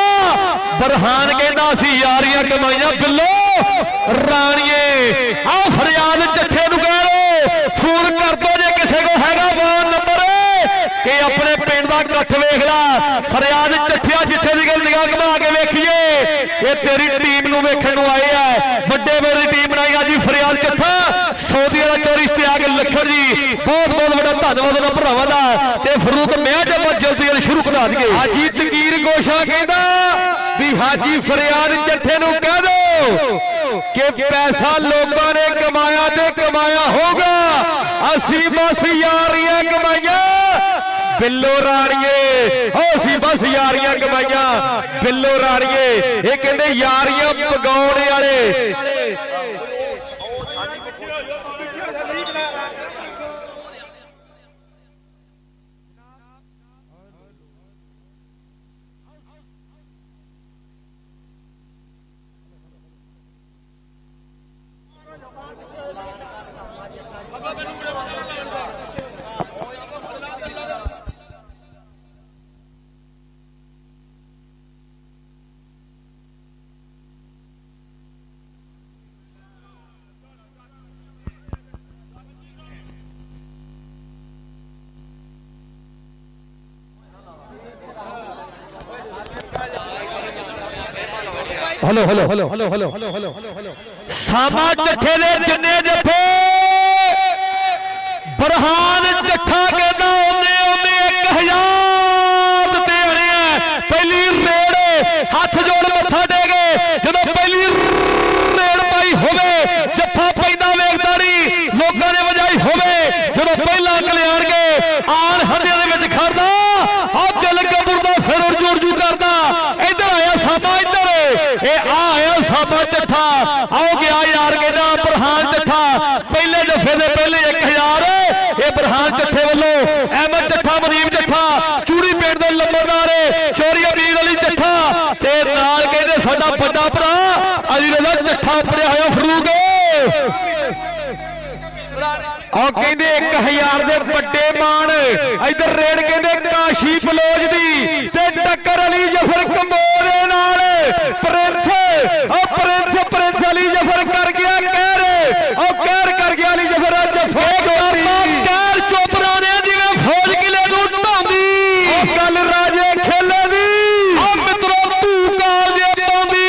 ਬਰਹਾਨ ਕਹਿੰਦਾ ਅਸੀਂ ਯਾਰੀਆਂ ਕਮਾਈਆਂ ਬਿੱਲੋ ਰਾਣੀਏ। ਆਹ ਫਰਿਆਦ ਚੱਠੇ ਨੂੰ ਕਹਿ ਲੋ ਫੋਨ ਕਰ ਦੋ ਜੇ ਕਿਸੇ ਕੋ ਹੈਗਾ ਫੋਨ ਨੰਬਰ ਕਿ ਆਪਣੇ ਪਿੰਡ ਦਾ ਇਕੱਠ ਵੇਖ ਲਾ। ਫਰਿਆਦ ਚੱਠਿਆ ਜਿੱਥੇ ਦੀ ਗੱਲ ਨਿਗਾਹ ਘੁਮਾ ਕੇ ਵੇਖੀਏ ਇਹ ਤੇਰੀ ਟੀਮ ਨੂੰ ਵੇਖਣ ਨੂੰ ਆਏ ਆ। ਵੱਡੇ ਵੱਡੀ ਟੀਮ ਬਣਾਈ ਅੱਜ ਫਰਿਆਦ ਚੱਠਾ ਸੌਦੀ ਵਾਲਾ ਚੋਰੀ ਤੇ ਆ ਕੇ ਲੱਖੜ ਜੀ ਬਹੁਤ ਬਹੁਤ ਵੱਡਾ ਧੰਨਵਾਦ ਉਹਨਾਂ ਭਰਾਵਾਂ ਦਾ। ਤੇ ਫਰੂਕ ਮੈਚ ਆਪਾਂ ਜਲਦੀ ਸ਼ੁਰੂ ਕਰਾ ਦਈਏ। ਹਾਜੀ ਤਕੀਰ ਗੋਸ਼ਾ ਕਹਿੰਦਾ ਵੀ ਹਾਜੀ ਫਰਿਆਦ ਚੱਠੇ ਨੂੰ ਕਹਿ ਦੋ ਕਿ ਪੈਸਾ ਲੋਕਾਂ ਨੇ ਕਮਾਇਆ ਤੇ ਕਮਾਇਆ ਹੋਊਗਾ। ਅਸੀਂ ਬਸ ਯਾਰੀਆਂ ਕਮਾਈਆਂ ਬਿੱਲੋ ਰਾਣੀਏ। ਹੋ ਅਸੀਂ ਬਸ ਯਾਰੀਆਂ ਕਮਾਈਆਂ ਬਿੱਲੋ ਰਾਣੀਏ। ਇਹ ਕਹਿੰਦੇ ਯਾਰੀਆਂ ਪਗਾਉਣ ਵਾਲੇ ਹਲੋ ਸਾਮਾ ਚੱਠੇ ਦੇ ਜਿੰਨੇ ਜੱਫੇ ਬਰਹਾਨ ਚੱਠਾ ਕਹਿੰਦਾ ਉਹਨੇ 1000 ਤੇ ਅੜਿਆ। ਪਹਿਲੀ ਰੇੜ ਹੱਥ ਜੋੜ ਮੱਥਾ ਟੇਕੇ ਜਦੋਂ ਪਹਿਲੀ ਰੇੜ ਪਾਈ ਹੋਵੇ ਜੱਫਾ ਪੈਂਦਾ ਵੇਖਦਾ ਨਹੀਂ ਲੋਕਾਂ ਨੇ ਵਜਾਈ ਹੋਵੇ ਜਦੋਂ ਪਹਿਲਾਂ ਕਲਿਆਣ ਕੇ ਆਣ ਹੱਡਿਆਂ ਦੇ ਵਿੱਚ ਖੜਦਾ ਆ ਦਿਲ ਕਬੂਰ ਦਾ ਫਿਰ ਉਰਜੂ ਕਰਦਾ। ਇੱਧਰ ਆਇਆ ਸਾਮਾ ਇੱਧਰ ਇਹ ਆਇਆ ਸਾਮਾ ਚੱਠਾ ਆਓ ਗਿਆ ਯਾਰ ਕਹਿੰਦਾ ਬਰਹਾਨ ਚੱਠਾ ਪਹਿਲੇ ਜੱਫੇ ਦੇ ਪਹਿਲੇ 1000 ਇਹ ਬਰਹਾਨ ਚੱਠੇ ਵੱਲੋਂ ਅਹਿਮਦ ਚੱਠਾ ਮਨੀਮ ਚੱਠਾ ਚੂੜੀ ਪਿੰਡ ਦੇ ਲੰਬੜਦਾਰ ਚੋਰੀ ਅਮੀਰ ਅਲੀ ਚੱਠਾ ਤੇ ਨਾਲ ਕਹਿੰਦੇ ਸਾਡਾ ਵੱਡਾ ਭਰਾ ਅਲੀ ਰਜ਼ਾ ਚੱਠਾ ਪੜਿਆ ਹੋਇਆ ਫਰੂਕ ਆਹ ਕਹਿੰਦੇ 1000 ਦੇ ਵੱਡੇ ਮਾਣ। ਇਧਰ ਰੇਡ ਕਹਿੰਦੇ ਕਾਸ਼ੀ ਬਲੋਜ ਦੀ ਤੇ ਟੱਕਰ ਅਲੀ ਜਫਰ ਕੰਬੋਜ ਦੇ ਨਾਲ ਪ੍ਰਿੰਸ ਪ੍ਰਿੰਸ ਅਲੀ ਜਫਰ ਕਰ ਗਿਆ ਕਹਿਰ ਕਰ ਗਿਆ ਅਲੀ ਜਫਰ ਜਫਾ ਕਹਿਰ ਚੋਪਰਾ ਨੇ ਜਿਵੇਂ ਫੌਜ ਕਿਲੇ ਨੂੰ ਢਾਉਂਦੀ ਉਹ ਗੱਲ ਰਾਜੇ ਖੇਲੇ ਦੀ ਆ ਮਿੱਤਰੋ ਤੂੰ ਕਾਲ ਦੇ ਪਾਉਂਦੀ।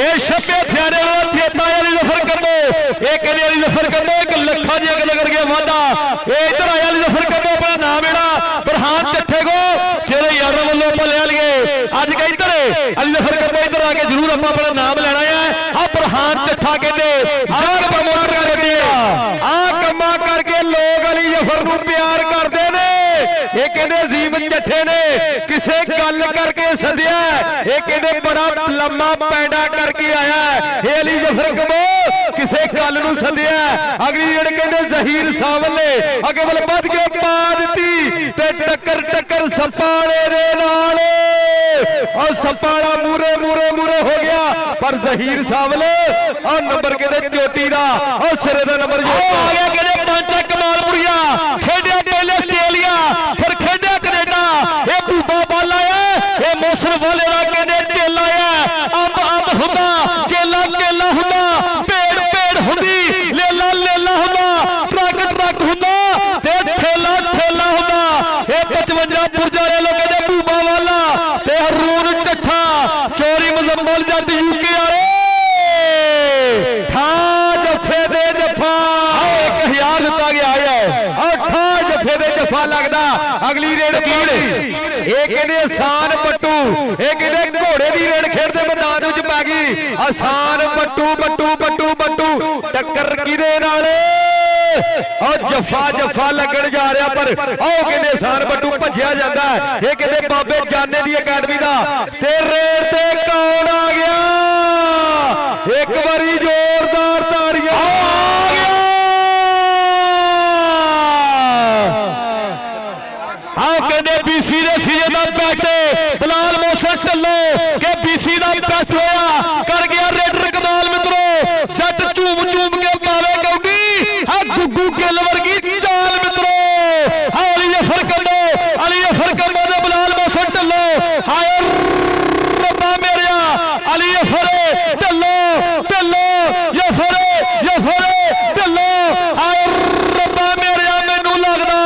ਇਹ ਛੱਪੇ ਥਿਆਰੇ ਵਾਲਾ ਥੇਤਾ ਅਲੀ ਜਫਰ ਕੰਬੋ ਇਹ ਕਹਿੰਦੇ ਅਲੀ ਜਫਰ ਕੰਬੋ ਇੱਕ ਲੱਖਾਂ ਦੀ ਅਗਲ ਕਰਕੇ ਵਾਦਾ। ਇਹ ਇੱਧਰ ਆਇਆ ਅਲੀ ਜਫਰ ਕੰਬੋ ਆਪਣਾ ਨਾਮ ਇਹਦਾ ਬਰਹਾਨ ਚੱਠੇ ਕੋ ਜਿਹੜੇ ਯਾਰਾਂ ਵੱਲੋਂ ਆਪਾਂ ਲੈ ਲਈਏ ਅੱਜ ਕੇ ਇੱਧਰ ਅਲੀ ਜਫਰ ਕੰਬੋ ਇੱਧਰ ਆ ਕੇ ਜ਼ਰੂਰ ਆਪਾਂ ਆਪਣਾ ਨਾਮ ਲੈਣਾ ਹੈ। ਆ ਬਰਹਾਨ ਚੱਠਾ ਕਹਿੰਦੇ ਜਾਗ ਪ੍ਰਮੋਟ ਕਰਦੇ ਆ ਕੰਮਾਂ ਕਰਕੇ ਲੋਕ ਅਲੀ ਜਫਰ ਨੂੰ ਪਿਆਰ ਕਰਦੇ ਨੇ। ਇਹ ਕਹਿੰਦੇ ਅਜ਼ੀਮ ਚੱਠੇ ਨੇ ਕਿਸੇ ਗੱਲ ਕਰਕੇ ਸੱਦਿਆ। ਇਹ ਕਹਿੰਦੇ ਬੜਾ ਲੰਮਾ ਪੈਂਡਾ ਕਰਕੇ ਆਇਆ ਇਹ ਅਲੀ ਜਫਰ ਕੰਬੋ ਕਿਸੇ ਗੱਲ ਨੂੰ ਸੱਦਿਆ। ਅਗਲੀ ਜਿਹੜੇ ਕਹਿੰਦੇ ਜ਼ਹੀਰ ਸਾਵਲ ਨੇ ਅੱਗੇ ਵੱਲ ਵੱਧ ਕੇ ਪਾ ਦਿੱਤੀ ਤੇ ਟੱਕਰ ਸੱਪਾਲੇ ਦੇ ਨਾਲ ਔਰ ਸੱਪਾਲਾ ਮੂਰੇ ਹੋ ਗਿਆ ਪਰ ਜ਼ਹੀਰ ਸਾਵਲ ਔਰ ਨੰਬਰ ਕਹਿੰਦੇ ਚੋਟੀ ਦਾ ਔਰ ਸਿਰੇ ਦਾ ਨੰਬਰ ਆ ਗਿਆ ਕਹਿੰਦੇ ਪਾਂਚਾ ਕਮਾਲਪੁਰੀਆ ਖੇਡਿਆ ਪਹਿਲੇ ਆਸਟ੍ਰੇਲੀਆ ਫਿਰ ਖੇਡਿਆ ਕੈਨੇਡਾ। ਇਹ ਭੂਪਾ ਬਾਲਾ ਹੈ ਇਹ ਮੌਸਮ ਵਾਲੇ ਦਾ ਕਹਿੰਦੇ ਚੇਲਾ ਹੈ। ਅੰਬ ਹੁੰਦਾ ਕੇਲਾ ਹੁੰਦਾ ਪੇੜ ਹੁੰਦੀ ਲੇਲਾ ਹੁੰਦਾ ਟਰੱਕ ਹੁੰਦਾ ਤੇ ਠੇਲਾ ਹੁੰਦਾ। ਇਹ 55 ਪੁਰਜਾ ਵਾਲੇ ਲੋਕ ਕਹਿੰਦੇ ਭੂਪਾ ਵਾਲਾ ਤੇ ਹਰੂਨ ਚੱਠਾ ਚੋਰੀ ਮੁਜ਼ੰਮਲ ਜੱਟ ਯੂਕੇ ਵਾਲੇ ਠਾ ਜੱਫੇ ਦੇ ਜੱਫਾ 1000 ਅਗਲੀ ਰੇਡ ਇਹ ਕਹਿੰਦੇ ਆਸਾਨ ਪੱਟੂ, ਇਹ ਕਹਿੰਦੇ ਘੋੜੇ ਦੀ ਰੇਡ ਖੇਡਦੇ ਮੈਦਾਨ ਵਿੱਚ ਪੈ ਗਈ। ਆਸਾਨ ਪੱਟੂ ਟੱਕਰ ਕਿਹਦੇ ਨਾਲ? ਉਹ ਜਫਾ ਲੱਗਣ ਜਾ ਰਿਹਾ, ਪਰ ਉਹ ਕਹਿੰਦੇ ਆਸਾਨ ਪੱਟੂ ਭੱਜਿਆ ਜਾਂਦਾ। ਇਹ ਕਹਿੰਦੇ ਬਾਬੇ ਜਾਨੇ ਦੀ ਅਕੈਡਮੀ ਦਾ। ਤੇ ਰੇਡ ਤੇ ਕੌਣ ਆ ਗਿਆ? ਇੱਕ ਵਾਰੀ ਜ਼ੋਰਦਾਰ ਤਾੜੀਆਂ। ਆਓ ਕਹਿੰਦੇ BC ਦੇ ਸੀਜ਼ਨ ਦਾ ਬੈਸਟ ਬਲਾਲ ਮੋਹਸਨ ਢੱਲੋਂ ਕਿ BC ਦਾ ਬੈਸਟ ਹੋਇਆ, ਕਰ ਗਿਆ ਰੇਡਰ ਕਮਾਲ ਮਿੱਤਰੋ। ਜੱਟ ਝੂਮ ਕੇ ਪਾਵੇ ਕੌਡੀ ਆ ਗੁੱਗੂ ਗਿੱਲ ਵਰਗੀ ਚਾਲ ਮਿੱਤਰੋ। ਅਲੀ ਅਫਰ ਕੰਬੋ ਦੇ ਬਲਾਲ ਮੋਹਸਨ ਢੱਲੋਂ। ਹਾਏ ਰੱਬਾ ਮੇਰਿਆ, ਅਲੀ ਅਫਰ ਢੱਲੋਂ ਯਫਰ ਢੱਲੋਂ। ਹਾਏ ਰੱਬਾ ਮੇਰਿਆ, ਮੈਨੂੰ ਲੱਗਦਾ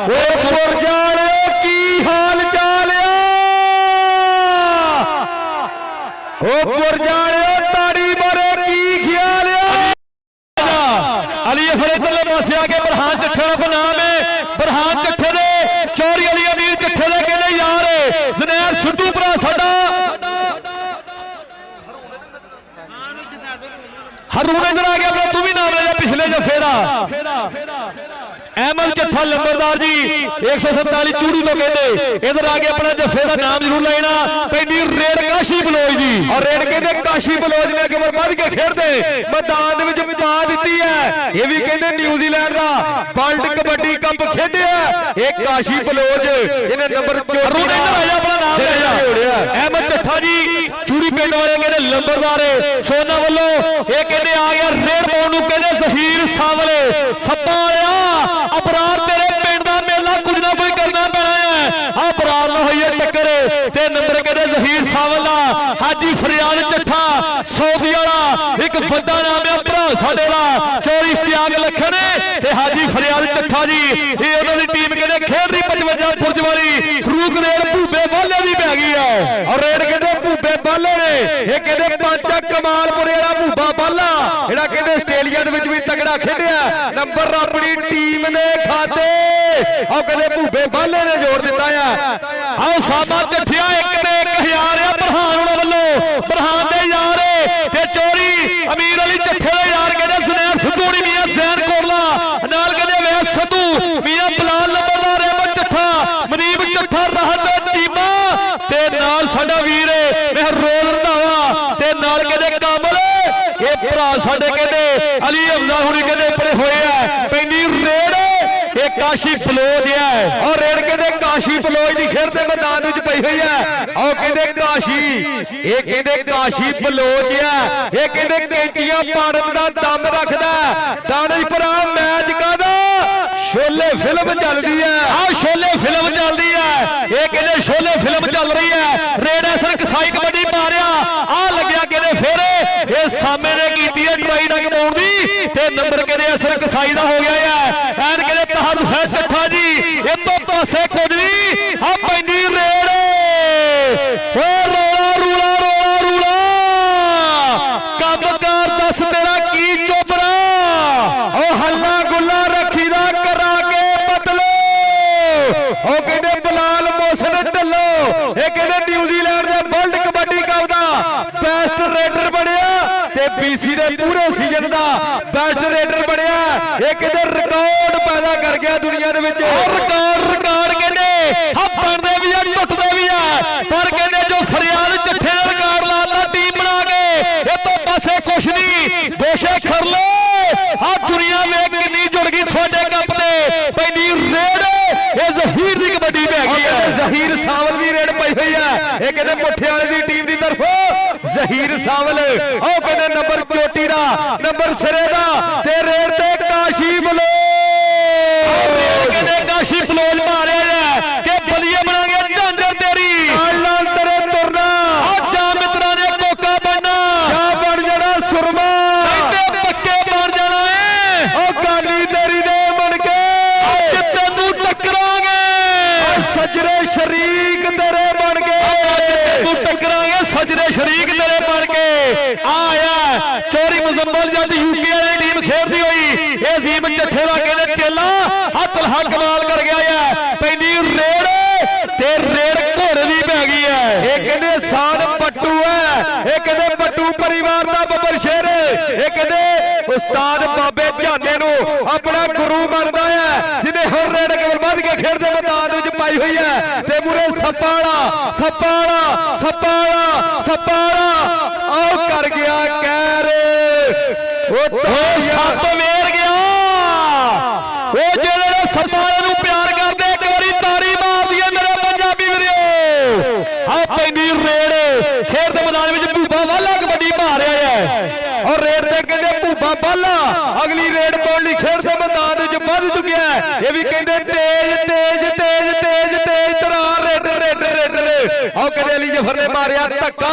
ਉਹ ਪੁਰਜਾਲਿਓ ਕੀ ਹਾਲ ਚਾਲ ਆ? ਉਹ ਪੁਰਜਾਲਿਓ ਤਾੜੀ ਮਾਰੇ ਕੀ ਖਿਆਲ ਆ? ਅਲੀ ਅਫਰ ਇਧਰਲੇ ਪਾਸੇ ਆ ਕੇ ਬਰਹਾਨ ਚੱਠੇ ਦਾ ਨਾਮ ਹੈ। ਬਰਹਾਨ ਚੱਠੇ ਦੇ ਚੌਰੀ ਅਲੀ ਅਮੀਰ ਚੱਠੇ ਦੇ ਕਹਿੰਦੇ ਯਾਰ ਜ਼ਨੈਰ ਸਿੱਧੂ ਭਰਾ ਸਾਡਾ ਹਰੂਨ ਇਧਰ ਆ ਗਿਆ, ਤੂੰ ਵੀ ਨਾਮ ਲੈ ਜਾ ਪਿਛਲੇ ਜੱਫੇ ਦਾ। ਅਹਿਮਦ ਚੱਠਾ ਲੰਬਰਦਾਰ ਜੀ 147 ਚੂੜੀ ਤੋਂ ਕਹਿੰਦੇ ਇਧਰ ਆ ਕੇ ਆਪਣਾ ਜੱਫੇ ਦਾ ਨਾਮ ਜ਼ਰੂਰ ਲੈਣਾ। ਪੈਂਦੀ ਰੇਡ ਕਾਸ਼ੀ ਬਲੋਚ ਦੀ, ਔਰ ਰੇਡ ਕਹਿੰਦੇ ਕਾਸ਼ੀ ਬਲੋਚ ਨੇ ਅੱਗੇ ਵੱਧ ਕੇ ਖੇਡਦੇ ਮੈਦਾਨ ਦੇ ਵਿੱਚ ਪਾ ਦਿੱਤੀ ਹੈ। ਇਹ ਵੀ ਕਹਿੰਦੇ ਨਿਊਜ਼ੀਲੈਂਡ ਦਾ ਵਰਲਡ ਕਬੱਡੀ ਕੱਪ ਖੇਡਿਆ ਇਹ ਕਾਸ਼ੀ ਬਲੋਚ, ਇਹਨੇ ਨੰਬਰ 34 ਹਰੂਨ ਇਧਰ ਆ ਜਾ, ਆਪਣਾ ਨਾਮ ਲੈ ਜਾ। ਅਹਿਮਦ ਚੱਠਾ ਜੀ ਚੂੜੀ ਪਿੰਡ ਵਾਲੇ ਕਹਿੰਦੇ ਲੰਬਰਦਾਰ ਸੋਨਾ ਵੱਲੋਂ ਇਹ ਕਹਿੰਦੇ ਆ ਗਿਆ ਰੇਡ ਪਾਉਣ ਨੂੰ। ਕਹਿੰਦੇ ਜ਼ਹੀਰ ਸਾਵਲੇ ਸੱਪਾ ਵਾਲਿਆ ਅਪਰਾਧ ਤੇਰੇ ਪਿੰਡ ਦਾ ਮੇਲਾ ਕੁਝ ਨਾ ਕੋਈ ਕਰਨਾ ਪੈਣਾ ਹੈ। ਆ ਅਪਰਾਧ ਨਾਲ ਹੋਈ ਹੈ ਟੱਕਰ ਤੇ ਨੰਬਰ ਕਹਿੰਦੇ ਜ਼ਹੀਰ ਸਾਵਲਾ ਹਾਜੀ ਫਰਿਆਦ ਚੱਠਾ ਸੌਦੀ ਵਾਲਾ ਇੱਕ ਵੱਡਾ ਨਾਮ ਹੈ ਭਰਾ ਸਾਡੇ ਦਾ ਚੋਰੀ ਇਸ਼ਤਿਆਕ ਲੱਖਣ ਤੇ ਹਾਜੀ ਫਰਿਆਦ ਚੱਠਾ ਜੀ। ਇਹ ਉਹਨਾਂ ਦੀ ਟੀਮ ਕਹਿੰਦੇ ਖੇਡ ਰਹੀ 55 ਫੁਰਜ ਵਾਲੀ ਫਰੂਕ ਰੇਡ ਭੂਬੇ ਬਾਲੇ ਦੀ ਪੈ ਗਈ ਆ। ਔਰ ਰੇਡ ਕਹਿੰਦੇ ਭੂਬੇ ਬਾਲੇ ਨੇ, ਇਹ ਕਹਿੰਦੇ ਪਾਂਚਾ ਕਮਾਲਪੁਰੇ ਵਾਲਾ ਭੂਬਾ ਬਾਲਾ ਜਿਹੜਾ ਕਹਿੰਦੇ ਆਸਟ੍ਰੇਲੀਆ ਦੇ ਵਿੱਚ ਵੀ ਤਗੜਾ ਖੇਡਿਆ। ਨੰਬਰ ਆਪਣੀ ਟੀਮ ਦੇ ਖਾਤੇ ਉਹ ਕਹਿੰਦੇ ਭੂਬੇ ਬਾਲੇ ਨੇ ਜੋੜ ਦਿੱਤਾ ਆ। ਆਓ ਸਾਬਾ ਚੱਠਿਆ ਇੱਕ ਤੇ 1000 ਆ ਬਰਹਾਨ ਉਹਨਾਂ ਵੱਲੋਂ। ਬਰਹਾਨ ਦੇ ਯਾਰ ਤੇ ਚੋਰੀ ਅਮੀਰ ਅਲੀ ਚੱਠੇ ਦੇ ਯਾਰ ਕਹਿੰਦੇ ਜ਼ਨੈਰ ਸਿੱਧੂ ਨਹੀਂ ਮੀਆਂ ਜ਼ੈਨ ਕੋਟਲਾ ਨਾਲ ਕਹਿੰਦੇ ਵੈਸ ਸਿੱਧੂ ਮੀਆਂ ਬਲਾਲ ਲੰਬਰਦਾਰ ਅਹਿਮਦ ਚੱਠਾ ਮਨੀਬ ਚੱਠਾ ਰਾਹਤ ਚੀਮਾ ਤੇ ਨਾਲ ਸਾਡਾ ਵੀਰ ਮਹਿਰੋਲ ਰੰਧਾਵਾ ਤੇ ਨਾਲ ਕਹਿੰਦੇ ਕਾਮਲ ਇਹ ਭਰਾ ਸਾਡੇ ਕਹਿੰਦੇ ਅਲੀ ਹਮਜ਼ਾ ਹੁਣੀ ਕਹਿੰਦੇ ਪਰੇ ਹੋਏ ਆ। ਪੈਂਦੀ ਰੇਡ ਇਹ ਕਾਸ਼ੀ ਬਲੋਚ ਹੈ। ਔਰ ਰੇਡ ਕਹਿੰਦੇ ਕਾਸ਼ੀ ਬਲੋਚ ਦੀ ਖੇਡ ਦੇ ਮੈਦਾਨ ਵਿੱਚ ਪਈ ਹੋਈ ਹੈ। ਉਹ ਕਹਿੰਦੇ ਕਾਸ਼ੀ, ਇਹ ਕਹਿੰਦੇ ਕਾਸ਼ੀ ਬਲੋਚ ਹੈ। ਇਹ ਕਹਿੰਦੇ ਕੈਂਚੀਆਂ ਪਾੜਨ ਦਾ ਦਮ ਰੱਖਦਾ। ਦਾਨਿਸ਼ਪੁਰਾ ਮੈਚ ਕਾਹਦਾ? ਸ਼ੋਲੇ ਫਿਲਮ ਚੱਲਦੀ ਹੈ। ਆਹ ਸ਼ੋਲੇ ਫਿਲਮ ਚੱਲਦੀ ਹੈ। ਇਹ ਕਹਿੰਦੇ ਸ਼ੋਲੇ ਫਿਲਮ ਚੱਲ ਰਹੀ ਹੈ। ਰੇਡ ਐਸਰ ਕਸਾਈ ਕਬੱਡੀ ਮਾਰਿਆ ਆ ਲੱਗਿਆ ਕਹਿੰਦੇ ਫਿਰ ਇਹ ਸਾਹਮਣੇ ਨੇ ਕੀਤੀ ਹੈ ਟਰਾਈ ਡੱਕ ਪਾਉਣ ਦੀ ਤੇ ਨੰਬਰ ਕਹਿੰਦੇ ਅਸਰ ਕਸਾਈ ਦਾ ਹੋ ਗਿਆ ਹੈ। ਐਨ ਕਹਿੰਦੇ ਤਹਰ ਹੁਸੈਨ ਚੱਠਾ ਜੀ ਇਹ ਤੋਂ ਪਾਸੇ ਕੁਝ ਨਹੀਂ ਆ ਪੈਂਦੀ ਰੇਡ ਓ ਰੋਲਾ ਕੰਮਕਾਰ ਦੱਸ ਤੇਰਾ ਕੀ ਚੋਪੜਾ ਉਹ ਹੱਲਾ ਗੁੱਲਾ ਰੱਖੀਦਾ ਕਰਾ ਕੇ ਬਦਲੋ। ਉਹ ਕਹਿੰਦੇ ਬਲਾਲ ਮੋਹਸਨ ਢੱਲੋਂ ਇਹ ਕਹਿੰਦੇ ਨਿਊਜ਼ੀਲੈਂਡ ਦੇ ਵਰਲਡ ਕਬੱਡੀ ਕੱਪ ਦਾ ਬੈਸਟ ਰੇਡਰ ਬਣਿਆ ਤੇ BC ਦੇ ਪੂਰੇ ਸੀਜ਼ਨ ਦਾ ਬੈਸਟ ਰੇਡਰ ਬਣਿਆ। ਇਹ ਕਹਿੰਦੇ ਰਿਕਾਰਡ ਪੈਦਾ ਕਰ ਗਿਆ ਦੁਨੀਆ ਦੇ ਵਿੱਚ। ਰਿਕਾਰਡ ਕਹਿੰਦੇ ਹਾਂ ਬਣਦੇ ਵੀ ਆ ਟੁੱਟਦੇ ਵੀ ਆ ਪਰ ਕਹਿੰਦੇ ਜੋ ਫਰਿਆਦ ਚੱਠੇ ਨੇ ਰਿਕਾਰਡ ਲਾਤਾ ਟੀਮ ਬਣਾ ਕੇ ਇਹ ਤੋਂ ਪਾਸੇ ਕੁਛ ਨਹੀਂ ਦੋਸ਼ੇ ਖਰ ਲੋ ਆ ਦੁਨੀਆ ਵੇਖ ਕਿੰਨੀ ਜੁੜ ਗਈ ਤੁਹਾਡੇ ਕੱਪ ਤੇ ਪੈਂਦੀ ਰੇਡ ਇਹ ਜ਼ਹੀਰ ਦੀ ਕਬੱਡੀ ਪੈ ਗਈ ਹੈ। ਜ਼ਹੀਰ ਸਾਵਲ ਦੀ ਰੇਡ ਪਈ ਹੋਈ ਹੈ। ਇਹ ਕਹਿੰਦੇ ਮੁੱਠੇ ਵਾਲੇ ਦੀ ਟੀਮ ਦੀ ਤਰਫੋਂ ਜ਼ਹੀਰ ਸਾਵਲ ਉਹ ਕਹਿੰਦੇ ਨੰਬਰ 34 ਦਾ ਨੰਬਰ ਸਿਰੇ ਦਾ ਤੇ ਰੇਡ ਤੇ ਕਾਸ਼ੀ ਬਲੋ ਕਹਿੰਦੇ ਕਾਸ਼ੀ ਬਲੋਚ ਮਾਰਿਆ ਹੈ ਕਿ ਬਲੀਏ ਬਣਾਂਗੇ ਝਾਂਜਰ ਤੇਰੀ ਨਾਲ ਤੇਰੇ ਤੁਰਨਾ ਆ ਜਾ ਮਿੱਤਰਾਂ ਨੇ ਕੋਕਾ ਬਣਨਾ ਜਾ ਬਣ ਜਾਣਾ ਸੁਰਮਾ ਕਹਿੰਦੇ ਪੱਕੇ ਬਣ ਜਾਣਾ ਏ ਉਹ ਗਾਲੀ ਤੇਰੀ ਦੇ ਬਣ ਕੇ ਅੱਜ ਤੈਨੂੰ ਟੱਕਰਾਂਗੇ ਸਜਰੇ ਸ਼ਰੀਕ ਤੇਰੇ ਬਣ ਕੇ ਤੈਨੂੰ ਟੱਕਰਾਂਗੇ ਸਜਰੇ ਸ਼ਰੀਕ ਤੇਰੇ ਬਣ ਕੇ ਆਇਆ ਚੋਰੀ ਮੁਜ਼ੰਮਲ ਜਦ ਯੂਕੇ ਵਾਲੀ ਟੀਮ ਖੇਡਦੀ ਹੋਈ ਇਹ ਜ਼ੀਮ ਚੱਠੇ ਦਾ ਕਹਿੰਦੇ ਚੇਲਾ ਆ ਤਲਹਾ ਕਮਾਲ ਕਰ ਗਿਆ ਹੈ ਪੈਂਦੀ ਰੇਡ ਤੇ ਰੇਡ ਘੋੜੇ ਦੀ ਪੈ ਗਈ ਹੈ। ਇਹ ਕਹਿੰਦੇ ਸਾਨ ਪੱਟੂ ਹੈ, ਇਹ ਕਹਿੰਦੇ ਪੱਟੂ ਪਰਿਵਾਰ ਦਾ ਬੱਬਰ ਸ਼ੇਰ, ਇਹ ਕਹਿੰਦੇ ਉਸਤਾਦ ਬਾਬੇ ਝਾਨੇ ਨੂੰ ਆਪਣਾ ਗੁਰੂ ਮੰਨਦਾ ਹੈ ਜਿਹਨੇ ਹਰ ਰੇਡ ਕਬਰ ਵੱਧ ਕੇ ਖੇਡ ਦੇ ਮੈਦਾਨ ਵਿੱਚ ਪਾਈ ਹੋਈ ਹੈ। ਤੇ ਮੂਰੇ ਸੱਪਾਲਾ ਆਉ ਕਰ ਗਿਆ ਕਹਿਰ ਉਹ ਸੱਪ ਵੇਰ ਗਿਆ ਉਹ ਜਿਹੜੇ ਨੇ ਸੱਪਾਂ ਨੂੰ ਪਿਆਰ ਕਰਦੇ ਇੱਕ ਵਾਰੀ ਤਾੜੀ ਮਾਰ ਦਈਏ ਮੇਰੇ ਪੰਜਾਬੀ ਵੀਰੋ। ਆ ਪੈਂਦੀ ਰੇਡ ਖੇਡ ਦੇ ਮੈਦਾਨ ਵਿੱਚ ਭੂਬਾ ਵਾਲਾ ਕਬੱਡੀ ਪਾ ਰਿਹਾ ਹੈ ਔਰ ਰੇਡ ਤੇ ਕਹਿੰਦੇ ਭੂਬਾ ਬਾਲਾ ਅਗਲੀ ਰੇਡ ਪਾਉਣ ਲਈ ਖੇਡ ਦੇ ਮੈਦਾਨ ਵਿੱਚ ਵੱਧ ਚੁੱਕਿਆ ਹੈ। ਇਹ ਵੀ ਕਹਿੰਦੇ ਤੇਜ਼ ਤਰਾ ਰੇਡ ਆਓ ਕਹਿੰਦੇ ਅਲੀ ਜਫਰ ਨੇ ਮਾਰਿਆ ਧੱਕਾ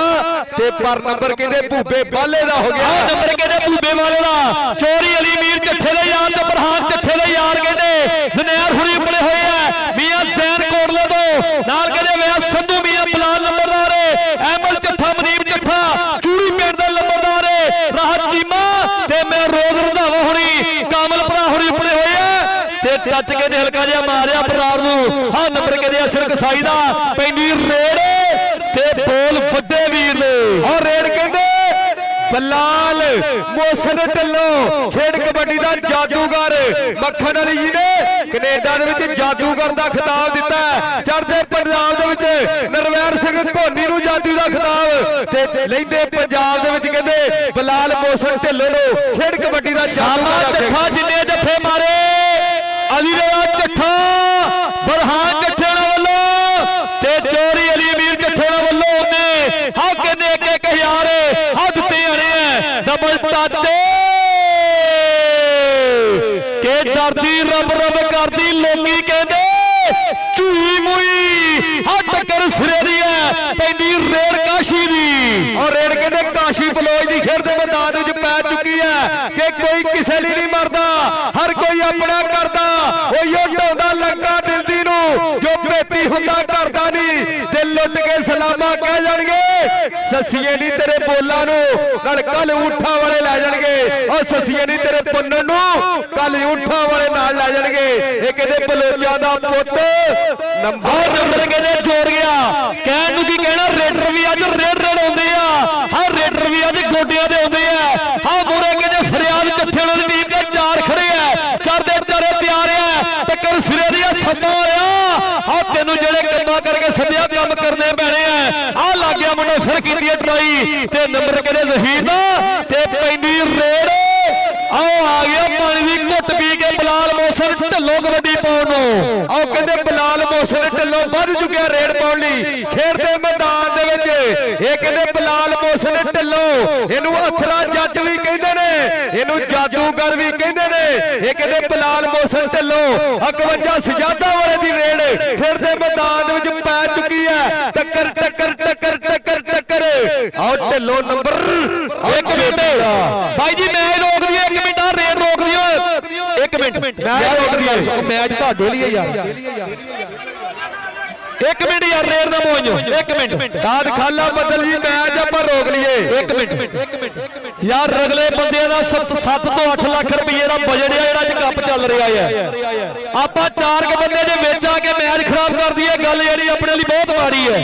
ਤੇ ਪਰ ਨੰਬਰ ਕਹਿੰਦੇ ਭੂਬੇ ਬਾਲੇ ਦਾ ਹੋ ਗਿਆ। ਨੰਬਰ ਕਹਿੰਦੇ ਭੂਬੇ ਵਾਲੇ ਦਾ ਚੋਰੀ ਅਲੀ ਮੀਰ ਚੱਠੇ ਦੇ ਯਾਰ ਤੇ ਬਰਹਾਨ ਚੱਠੇ ਦੇ ਯਾਰ ਕਹਿੰਦੇ ਜ਼ਨੈਰ ਹੁਰੀ ਬੜੇ ਹੋਏ ਆ ਮੀਆਂ ਜ਼ੈਨ ਕੋਟਲੇ ਤੋਂ ਨਾਲ ਕਹਿੰਦੇ ਵਿਆਹ ਸੰਧੂ ਮੀਆਂ ਬਲਾਲ ਨੰਬਰਦਾਰ ਅਹਿਮਦ ਚੱਠਾ ਮਨੀਬ ਚੱਠਾ ਚੂੜੀ ਪਿੰਡ ਦਾ ਨੰਬਰਦਾਰ ਰਾਹਤ ਚੀਮਾ ਤੇ ਮੈਂ ਰੋਜ਼ ਰੰਧਾਵਾ ਹੁਣੀ ਕਾਮਲ ਭਰਾ ਹੁਣੀ ਬੜੇ ਹੋਏ ਆ ਤੇ ਟੱਚ ਕੇ ਹਲਕਾ ਜਿਹਾ ਮਾਰਿਆ ਬਰਾਰ ਨੂੰ। ਹਾਂ ਨੰਬਰ ਕਹਿੰਦੇ ਅਸਰ ਕਸਾਈ ਦਾ ਪੈਂਦੀ ਰੇਡ ਤੇ ਬੋਲ ਵੱਡੇ ਵੀਰ ਨੇ ਔਰ ਰੇਡ ਕਹਿੰਦੇ ਬਲਾਲ ਮੋਸਨ ਢੱਲੋਂ ਖੇਡ ਕਬੱਡੀ ਦਾ ਜਾਦੂਗਰ ਮੱਖਣ ਅਲੀ ਜੀ ਨੇ ਕੈਨੇਡਾ ਦੇ ਵਿੱਚ ਜਾਦੂਗਰ ਦਾ ਖਿਤਾਬ ਦਿੱਤਾ। ਚੜ੍ਹਦੇ ਪੰਜਾਬ ਦੇ ਵਿੱਚ ਨਰਵੈਰ ਸਿੰਘ ਧੋਨੀ ਨੂੰ ਜਾਦੂ ਦਾ ਖਿਤਾਬ ਤੇ ਲੈਂਦੇ ਪੰਜਾਬ ਦੇ ਵਿੱਚ ਕਹਿੰਦੇ ਬਲਾਲ ਮੋਸਨ ਢੱਲੋਂ ਨੂੰ ਖੇਡ ਕਬੱਡੀ ਦਾ ਜਾਦੂਗਰ ਚੱਠਾ ਜਿੰਨੇ ਜੱਫੇ ਮਾਰੇ ਅਲੀ ਦਾ ਚੱਠਾ ਬਰਹਾਨ ਚੱਠੇ ਨਾਲ ਵੱਲੋਂ ਤੇ ਚੋਰੀ ਅਲੀ ਅਮੀਰ ਚੱਠੇ ਨਾਲ ਵੱਲੋਂ ਉਹਨੇ ਹਾਂ ਕਹਿੰਦੇ ਇੱਕ ਹਜ਼ਾਰ ਹੱਦ ਤੇ ਆਣੇ ਡਬਲ ਟੱਚ ਕੇ ਡਰਦੀ ਰਬ ਕਰਦੀ ਲੋਕੀ ਕਹਿੰਦੇ ਝੂਈ ਮੂਈ ਹਾਂ ਟੱਕਰ ਸਿਰੇ ਦੀ ਹੈ ਪੈਂਦੀ ਰੇਡ ਕਾਸ਼ੀ ਦੀ। ਔਰ ਰੇਡ ਕਹਿੰਦੇ ਕਾਸ਼ੀ ਬਲੋਚ ਦੀ ਖੇਡ ਦੇ ਮੈਦਾਨ ਵਿੱਚ ਪੈ ਚੁੱਕੀ ਹੈ ਕਿ ਕੋਈ ਕਿਸੇ ਲਈ ਨਹੀਂ ਮਰਦਾ, ਹਰ ਕੋਈ ਆਪਣਾ ਕਰਦਾ। ਉਹ ਢਾਉਂਦਾ ਲੰਕਾ ਦਿਲਦੀ ਨੂੰ ਜੋ ਬੇਤੀ ਹੁੰਦਾ ਕਰਦਾ ਨਹੀਂ ਤੇ ਲੁੱਟ ਕੇ ਸਲਾਮਾ ਕਹਿ ਜਾਣਗੇ ਸੱਸੀਏ ਨਹੀਂ ਤੇਰੇ ਬੋਲਾਂ ਨੂੰ ਨਾਲ ਕੱਲ ਊਠਾਂ ਵਾਲੇ ਲੈ ਜਾਣਗੇ। ਉਹ ਸੱਸੀਏ ਨਹੀਂ ਤੇਰੇ ਪੁੰਨਣ ਨੂੰ ਕੱਲ ਊਠਾਂ ਵਾਲੇ ਨਾਲ ਲੈ ਜਾਣਗੇ। ਇਹ ਕਹਿੰਦੇ ਬਲੋਚਾਂ ਦਾ ਪੁੱਤ ਨੰਬਰ ਕਹਿੰਦੇ ਜੋੜ ਗਿਆ ਕਹਿਣ ਨੂੰ ਕੀ ਕਹਿਣਾ ਰੇਡਰ ਵੀ ਅੱਜ ਰੇਡ ਆਉਂਦੇ ਆ ਹਾਂ ਰੇਡਰ ਵੀ ਅੱਜ ਗੋਡਿਆਂ ਦੇ ਆਉਂਦੇ ਆ ਹਾਂ ਮੂਰੇ ਕਹਿੰਦੇ ਫਰਿਆਦ ਚੱਠੇ ਨਾਲ ਵੀਰ ਦੇ ਚਾਰ ਖੜੇ ਆ ਚੜਦੇ ਚਾਰੇ ਪਿਆਰ ਆ ਟੱਕਰ ਸਿਰੇ ਦੀ ਸੱਦਾ ਆ ਹਾਂ ਤੈਨੂੰ ਜਿਹੜੇ ਕੰਮਾਂ ਕਰਕੇ ਸੱਦਿਆ ਕੰਮ ਕਰਨੇ ਪੈਣੇ ਆ ਲੱਗ ਗਿਆ ਮੁੰਡਾ ਫਿਰ ਕੀਤੀ ਟਰਾਈ ਤੇ ਨੰਬਰ ਕਹਿੰਦੇ ਜ਼ਹੀਰ ਦਾ ਤੇ ਪੈਂਦੀ ਰੇਡ ਆਓ ਆ ਗਿਆ ਪਾਣੀ ਦੀ ਘੁੱਟ ਪੀ ਕੇ ਬਲਾਲ ਮੋਸਨ ਢੱਲੋਂ ਕਬੱਡੀ ਪਾਉਣ ਨੂੰ। ਆਓ ਕਹਿੰਦੇ ਬਲਾਲ ਮੋਸਨ ਢੱਲੋਂ ਵੱਧ ਚੁੱਕਿਆ ਰੇਡ ਪਾਉਣ ਲਈ ਖੇਡ ਦੇ ਮੈਦਾਨ ਦੇ ਵਿੱਚ। ਇਹ ਕਹਿੰਦੇ ਬਲਾਲ ਮੋਸਨ ਢੱਲੋਂ ਇਹਨੂੰ ਅਥਰਾ ਜੱਜ ਵੀ ਕਹਿੰਦੇ ਨੇ, ਇਹਨੂੰ ਜਾਦੂਗਰ ਵੀ ਕਹਿੰਦੇ ਨੇ। ਇਹ ਕਹਿੰਦੇ ਬਲਾਲ ਮੋਸਨ ਢੱਲੋਂ 51 ਸਜਾਦਾ ਵਾਲੇ ਦੀ ਰੇਡ ਖੇਡ ਦੇ ਮੈਦਾਨ ਦੇ ਵਿੱਚ ਪੈ ਚੁੱਕੀ ਹੈ। ਟੱਕਰ ਆਓ ਢੱਲੋਂ ਨੰਬਰ 1 ਮਿੰਟ ਭਾਈ ਜੀ ਮੈਚ ਰੋਕ ਦਿਓ 1 ਮਿੰਟ ਆ ਰੇਡ ਰੋਕ ਦਿਓ 1 ਮਿੰਟ ਮੈਚ ਰੋਕ ਦਿਓ ਮੈਚ ਤੁਹਾਡੇ ਲਈ ਯਾਰ 1 ਮਿੰਟ ਯਾਰ ਰੇਡ ਦਾ ਮੋਇਓ 1 ਮਿੰਟ ਦਾਦ ਖਾਲਾ ਬਦਲ ਜੀ ਮੈਚ ਆਪਾਂ ਰੋਕ ਲਈਏ 1 ਮਿੰਟ ਯਾਰ ਅਗਲੇ ਬੰਦਿਆਂ ਦਾ 7 ਤੋਂ 8 ਲੱਖ ਰੁਪਏ ਦਾ ਬਜਟ ਆ ਜਿਹੜਾ ਅੱਜ ਕੱਪ ਚੱਲ ਰਿਹਾ ਹੈ ਆਪਾਂ 4 ਕ ਬੰਦੇ ਦੇ ਵਿੱਚ ਆ ਕੇ ਮੈਚ ਖਰਾਬ ਕਰ ਦਈਏ ਗੱਲ ਜਿਹੜੀ ਆਪਣੇ ਲਈ ਬਹੁਤ ਮਾੜੀ ਹੈ।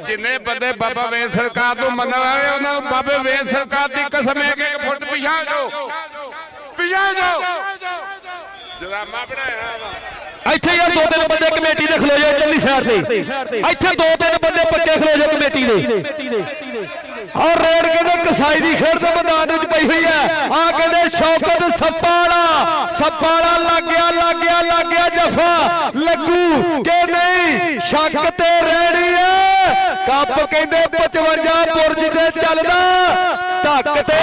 ਜਿੰਨੇ ਬੰਦੇ ਬਾਬਾ ਵੇਦ ਸਰਕਾਰ ਨੂੰ ਮੰਨਣ ਵਾਲੇ ਉਹਨਾਂ ਨੂੰ ਬਾਬੇ ਵੇਦ ਸਰਕਾਰ ਦੀ ਕਸਮ ਹੈ ਕਿ ਫੁੱਟ ਪਿਛਾਂ ਜਾਓ ਡਰਾਮਾ ਬਣਾਇਆ ਵਾ ਇੱਥੇ ਯਾਰ 2-3 ਬੰਦੇ ਕਮੇਟੀ ਦੇ ਖਲੋ ਜਾਓ ਇੱਧਰਲੀ ਸਾਈਡ ਤੇ ਇੱਥੇ 2-3 ਬੰਦੇ ਪੱਕੇ ਖਲੋ ਜਾਓ ਕਮੇਟੀ ਦੇ। ਔਰ ਰੇਡ ਕਹਿੰਦੇ ਕਸਾਈ ਦੀ ਖੇਡ ਦੇ ਮੈਦਾਨ ਵਿੱਚ ਪਈ ਹੋਈ ਹੈ। ਆ ਕਹਿੰਦੇ ਸ਼ੌਕਤ ਸੱਪਾਲਾ ਲੱਗ ਗਿਆ ਜਫਾ ਲੱਗੂ ਕਿ ਨਹੀਂ ਸ਼ੱਕ ਤੇ ਰਹਿਣੀ ਹੈ। ਕੱਪ ਕਹਿੰਦੇ 55 ਬੁਰਜ ਤੇ ਚੱਲਦਾ ਧੱਕ ਤੇ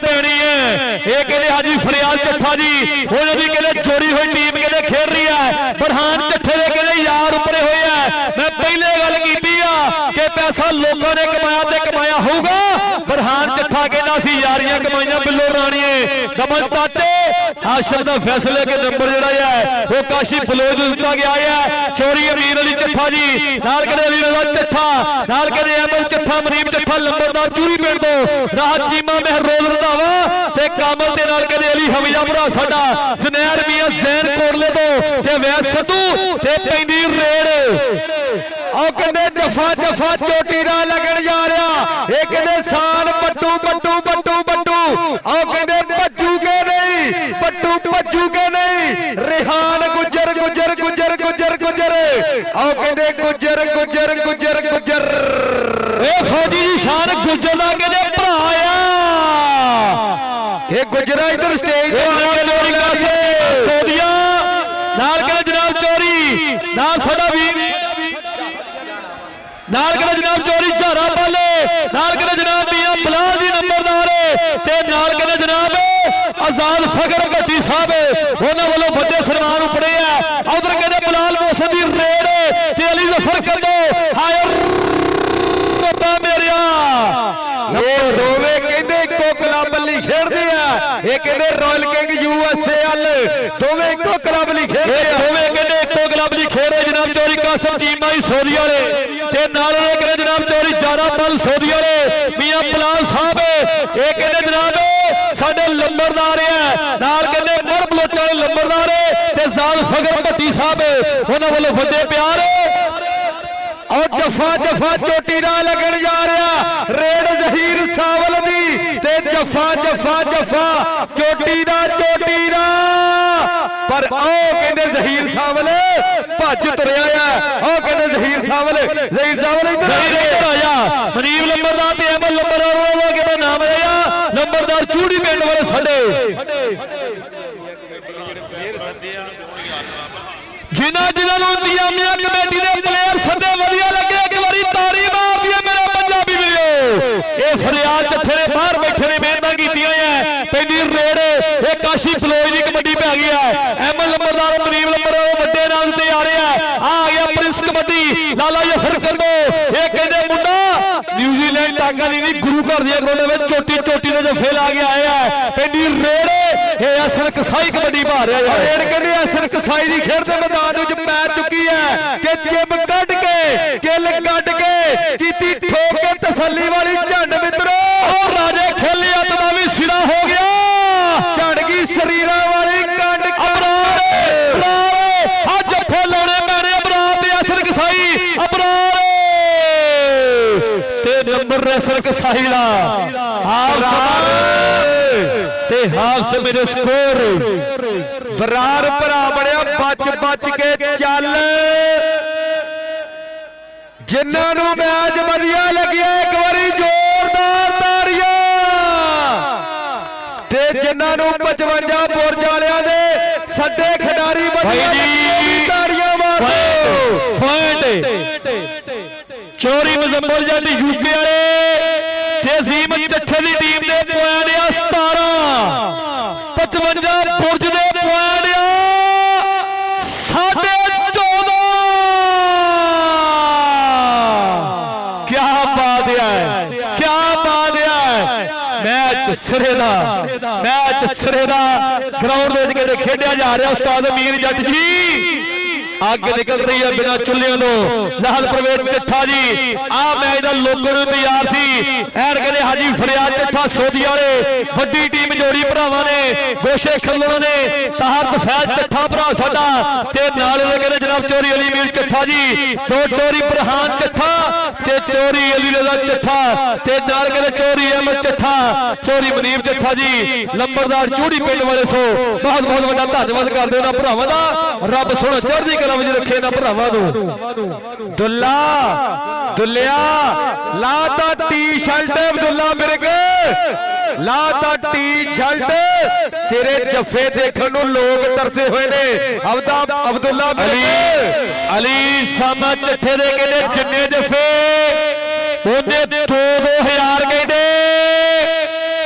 ਪੈਣੀ ਹੈ ਇਹ ਕਹਿੰਦੇ ਹਾਜੀ ਫਰਿਆਦ ਚੱਠਾ ਜੀ ਉਹਨਾਂ ਦੀ ਕਹਿੰਦੇ ਚੋਰੀ ਹੋਈ ਟੀਮ ਕਹਿੰਦੇ ਖੇਡ ਰਹੀ ਹੈ। ਬਰਹਾਨ ਚੱਠੇ ਦੇ ਕਹਿੰਦੇ ਯਾਰ ਉੱਪਰੇ ਹੋਏ ਆ। ਮੈਂ ਪਹਿਲੇ ਗੱਲ ਕੀਤੀ ਆ ਕਿ ਪੈਸਾ ਲੋਕਾਂ ਨੇ ਕਮਾਇਆ ਤੇ ਕਮਾਇਆ ਹੋਊਗਾ। ਬਰਹਾਨ ਚੱਠਾ ਕਹਿੰਦਾ ਸੀ ਯਾਰੀਆਂ ਕਮਾਈਆਂ ਬਿੱਲੋ ਰਾਣੀਏ ਡਬਲ ਟੱਚ ਹਾਸ਼ਮ ਦਾ ਫੈਸਲੇ ਕੇ ਨੰਬਰ ਜਿਹੜਾ ਹੈ ਉਹ ਕਾਸ਼ੀ ਬਲੋਚ ਨੂੰ ਦਿੱਤਾ ਗਿਆ ਹੈ। ਚੋਰੀ ਅਮੀਰ ਅਲੀ ਚੱਠਾ ਜੀ ਨਾਲ ਕਹਿੰਦੇ ਅਲੀ ਰਜ਼ਾ ਚੱਠਾ ਨਾਲ ਕਹਿੰਦੇ ਅਹਿਮਦ ਚੱਠਾ ਮਨੀਬ ਚੱਠਾ ਲੰਬਰਦਾਰ ਚੂਰੀ ਪਿੰਡ ਤੋਂ ਰਾਹਤ ਚੀਮਾ ਮਹਿਰੋਜ਼ ਰੰਧਾਵਾ ਤੇ ਕਾਮਲ ਤੇ ਨਾਲ ਕਹਿੰਦੇ ਅਲੀ ਹਮੀਦਾ ਭਰਾ ਸਾਡਾ ਜ਼ਨੈਰ ਮੀਆਂ ਜ਼ੈਨ ਕੋਟਲੇ ਤੋਂ ਤੇ ਵੈਸ ਸੰਧੂ ਤੇ ਪੈਂਦੀ ਰੇਡ ਉਹ ਕਹਿੰਦੇ ਜਫਾ ਚੋਟੀ ਦਾ ਲੱਗਣ ਜਾ ਰਿਹਾ ਇਹ ਕਹਿੰਦੇ ਸਾਨ ਬੱਟੂ ਉਹ ਕਹਿੰਦੇ ਭੱਜੂ ਕੇ ਨਹੀਂ ਬੱਟੂ ਭੱਜੂ ਕੇ ਨਹੀਂ ਰਿਹਾਨ ਗੁੱਜਰ ਉਹ ਕਹਿੰਦੇ ਗੁੱਜਰ ਇਹ ਫੌਜੀ ਦੀ ਸ਼ਾਨ ਗੁੱਜਰ ਦਾ ਕਹਿੰਦੇ ਭਰਾ ਆ ਇਹ ਗੁੱਜਰਾ ਇਧਰ ਸਟੇਜ ਤੇ ਚੋਰੀ ਕਰ ਸੋਦੀਆ ਨਾਲ ਕਹਿੰਦੇ ਜਨਾਬ ਚੋਰੀ ਨਾਲ ਸਾਡਾ ਵੀਰ ਨਾਲ ਕਹਿੰਦੇ ਜਨਾਬ ਚੋਰੀ ਝਾਰਾ ਪਾਲੇ ਨਾਲ ਕਹਿੰਦੇ ਜਨਾਬ ਮੀਆਂ ਬਲਾਲ ਦੀ ਨੰਬਰਦਾਰ ਤੇ ਨਾਲ ਕਹਿੰਦੇ ਜਨਾਬ ਆਜ਼ਾਦ ਫਖਰ ਘੱਟੀ ਸਾਹਿਬ ਉਹਨਾਂ ਵੱਲੋਂ ਵੱਡੇ ਸਨਮਾਨ ਉਪੜੇ ਆ ਉਧਰ ਕਹਿੰਦੇ ਬਲਾਲ ਮੋਸਨ ਦੀ ਰੇਡ ਤੇ ਅਲੀ ਜ਼ਫਰ ਕੱਢੋ ਹਾਏ ਰੱਬਾ ਮੇਰਿਆ ਇਹ ਰੋਵੇ ਕਹਿੰਦੇ ਇੱਕੋ ਕਲੱਬ ਲਈ ਖੇਡਦੇ ਆ ਇਹ ਕਹਿੰਦੇ ਰਾਇਲ ਕਿੰਗ USA ਵੱਲ ਦੋਵੇਂ ਇੱਕੋ ਕਲੱਬ ਲਈ ਖੇਡਦੇ ਆ ਦੋਵੇਂ ਕਹਿੰਦੇ ਇੱਕੋ ਕਲੱਬ ਦੀ ਖੇਡ ਰਹੇ ਜਨਾਬ ਚੋਰੀ ਕਾਸਮ ਚੀਮਾ ਹੀ ਸੋਦੀ ਵਾਲੇ ਤੇ ਨਾਲ ਉਹ ਕਹਿੰਦੇ ਜਨਾਬ ਚੋਰੀ ਜਾਰਾ ਪਲ ਸੋਦੀ ਵਾਲੇ ਮੀਆਂ ਬਲਾਲ ਸਾਹਿਬ ਇਹ ਕਹਿੰਦੇ ਜਨਾਬ ਸਾਡੇ ਲੰਬਰਦਾਰ ਆ ਨਾਲ ਕਹਿੰਦੇ ਮੜ ਬਲੋਚਾਂ ਵਾਲੇ ਲੰਬਰਦਾਰ ਤੇ ਜ਼ਾਲ ਫਗਰ ਭੱਟੀ ਸਾਹਿਬ ਉਹਨਾਂ ਵੱਲੋਂ ਵੱਡੇ ਪਿਆਰ ਔਰ ਜਫਾ ਚੋਟੀ ਦਾ ਲੱਗਣ ਜਾ ਰਿਹਾ ਰੇਡ ਜ਼ਹੀਰ ਸਾਵਲ ਦੀ ਤੇ ਜਫਾ ਚੋਟੀ ਦਾ ਪਰ ਉਹ ਕਹਿੰਦੇ ਜ਼ਹੀਰ ਸਾਵਲ ਭੱਜ ਤੁਰਿਆ ਆ ਉਹ ਕਹਿੰਦੇ ਜ਼ਹੀਰ ਸਾਵਲ ਇੱਧਰ ਆ ਜਾ ਮਨੀਬ ਲੰਬਰਦਾਰ ਤੇ ਅਮਲ ਲੰਬਰਦਾਰ ਉਹ ਕਿਹਦਾ ਨਾਮ ਆਇਆ ਲੰਬਰਦਾਰ ਚੂੜੀ ਪਿੰਡ ਵਾਲੇ ਸਾਡੇ ਜਿਨ੍ਹਾਂ ਨੂੰ ਇੰਤਜ਼ਾਮੀਆ ਕਮੇਟੀ ਦੇ ਪਲੇਅਰ ਸੱਦੇ ਵਧੀਆ ਲੱਗੇ ਇੱਕ ਵਾਰੀ ਤਾੜੀ ਮਾਰ ਦਈਏ ਮੇਰੇ ਪੰਜਾਬੀ ਵੀਰੋ ਇਹ ਫਰਿਆਦ ਚੱਥੇ ਨੇ ਬਾਹਰ ਬੈਠੇ ਨੇ ਮਿਹਨਤਾਂ ਕੀਤੀਆਂ ਐ ਪੈਂਦੀ ਰੇਡ ਇਹ ਕਾਸ਼ੀ ਫਲੋਜ ਦੀ ਕਬੱਡੀ ਪੈ ਗਈ ਐ ਐਮਲ ਲੰਬਰਦਾਰ ਮਨੀਬ ਲੰਬਰਦਾਰ ਵੱਡੇ ਨਾਮ ਤੇ ਆ ਰਿਹਾ ਆ ਗਿਆ ਪ੍ਰਿੰਸ ਕਬੱਡੀ ਲਾਲਾ ਜਫਰ ਕੰਦੋ ਇਹ ਕਹਿੰਦੇ ਮੁੰਡਾ ਨਿਊਜ਼ੀਲੈਂਡ ਟਾਂਗਾ ਦੀ ਗੁਰੂ ਘਰ ਦੀਆਂ ਗਰਾਊਂਡਾਂ ਵਿੱਚ ਚੋਟੀ ਦੇ ਜਫੇ ਲਾ ਕੇ ਆਏ ਆ ਪੈਂਦੀ ਰੇਡ ਇਹ ਅਸਲ ਕਸਾਈ ਕਬੱਡੀ ਪਾ ਰਿਹਾ ਯਾਰ ਰੇਡ ਕਹਿੰਦੇ ਅਸਲ ਕਸਾਈ ਦੀ ਖੇਡ ਦੇ ਮੈਦਾਨ ਵਿੱਚ ਪੈ ਚੁੱਕੀ ਹੈ ਕਿ ਜਿਬ ਕੱਢ ਕੇ ਕਿੱਲ ਕੱਢ ਕੇ ਕੀਤੀ ਠੋਕ ਕੇ ਤਸੱਲੀ ਵਾਲੀ ਝੰਡ ਮਿੱਤਰੋ ਔਰ ਰਾਜੇ ਖੇਲੀ ਅੱਤ ਦਾ ਵੀ ਸਿਰਾ ਹੋ ਗਿਆ ਝੜ ਗਈ ਸਰੀਰਾਂ ਵਾਲੀ ਕੰਡ ਅਬਰਾਰ ਆ ਜੱਫੇ ਲਾਉਣੇ ਪੈਣੇ ਅਬਰਾਰ ਤੇ ਅਸਲ ਕਸਾਈ ਅਬਰਾਰ ਤੇ ਨੰਬਰ ਅਸਲ ਕਸਾਈ ਦਾ ਤੇ ਹਾਫ ਮੇਰੇ ਸਕੋਰ ਬਰਾਰ ਭਰਾ ਬਣਿਆ ਬਚ ਕੇ ਚੱਲ ਜਿਨ੍ਹਾਂ ਨੂੰ ਮੈਚ ਵਧੀਆ ਲੱਗਿਆ ਇੱਕ ਵਾਰੀ ਜ਼ੋਰਦਾਰ ਤਾੜੀਆਂ ਤੇ ਜਿਨ੍ਹਾਂ ਨੂੰ 55 ਬੁਰਜ ਵਾਲਿਆਂ ਦੇ ਸੱਡੇ ਖਿਡਾਰੀ ਵਧੀਆ ਲੱਗੇ ਤਾੜੀਆਂ ਮਾਰੋ ਪੁਆਇੰਟ ਚੋਰੀ ਮੁਜ਼ੰਮਲ ਜੱਟ ਯੂਕੇ ਵਾਲੇ ਤੇ ਅਜ਼ੀਮ ਚੱਠੇ ਦੀ ਟੀਮ ਦੇ ਪੁਆਇੰਟ ਆ 17 55 ਬੁਰਜ ਦੇ ਪੁਆਇੰਟ ਆ 14.5 ਕੀ ਬਾਤ ਹੈ ਮੈਚ ਸਿਰੇ ਦਾ ਗਰਾਊਂਡ ਦੇ ਵਿੱਚ ਕਿਤੇ ਖੇਡਿਆ ਜਾ ਰਿਹਾ ਉਸਤਾਦ ਅਮੀਰ ਜੱਟ ਜੀ ਅੱਗ ਨਿਕਲ ਰਹੀ ਹੈ ਬਿਨਾਂ ਚੁੱਲ੍ਹਿਆਂ ਤੋਂ ਜ਼ਾਹਲ ਪ੍ਰਵੇਸ਼ ਚੱਠਾ ਜੀ ਆਹ ਮੈਚ ਦਾ ਲੋਕਾਂ ਨੂੰ ਤਿਆਰ ਸੀ ਐਨ ਕਹਿੰਦੇ ਹਾਜੀ ਫਰਿਆਦ ਚੱਠਾ ਸੋਦੀ ਵਾਲੇ ਵੱਡੀ ਟੀਮ ਜੋੜੀ ਭਰਾਵਾਂ ਨੇ ਗੋਸ਼ੇ ਖੱਲਣਾ ਨੇ ਤਾਹਰ ਫੈਜ਼ ਚੱਠਾ ਭਰਾ ਸਾਡਾ ਤੇ ਨਾਲ ਉਹਦੇ ਕਹਿੰਦੇ ਜਨਾਬ ਚੋਰੀ ਅਲੀ ਮੀਰ ਚੱਠਾ ਜੀ ਦੋ ਚੋਰੀ ਪ੍ਰਹਾਨ ਚੱਠਾ ਤੇ ਚੋਰੀ ਅਲੀ ਰਜ਼ਾ ਚੱਠਾ ਤੇ ਨਾਲ ਕਹਿੰਦੇ ਚੋਰੀ ਅਹਿਮਦ ਚੱਠਾ ਚੋਰੀ ਮਨੀਬ ਚੱਠਾ ਜੀ ਲੰਬਰਦਾਰ ਚੂੜੀ ਪਿੰਡ ਵਾਲੇ ਸੋ ਬਹੁਤ ਬਹੁਤ ਵੱਡਾ ਧੰਨਵਾਦ ਕਰਦੇ ਉਹਨਾਂ ਭਰਾਵਾਂ ਦਾ ਰੱਬ ਸੋਹਣਾ ਚੜ੍ਹਦੀ ਕਲਾ ਵਿੱਚ ਰੱਖੇ ਇਹਨਾਂ ਭਰਾਵਾਂ ਨੂੰ ਦੁੱਲਿਆ ਲਾਤਾ ਟੀ-ਸ਼ਰਟ ਅਬਦੁੱਲਾ ਮਿਰਗ ਲਾਤਾ ਟੀ-ਸ਼ਰਟ ਤੇਰੇ ਜੱਫੇ ਦੇਖਣ ਨੂੰ ਲੋਕ ਤਰਸੇ ਹੋਏ ਨੇ ਅਬਦੁੱਲਾ ਅਲੀ ਸਾਮਾ ਚੱਠੇ ਦੇ ਕਹਿੰਦੇ ਜਿੰਨੇ ਜੱਫੇ ਉਹਨੇ 2000 ਕਹਿੰਦੇ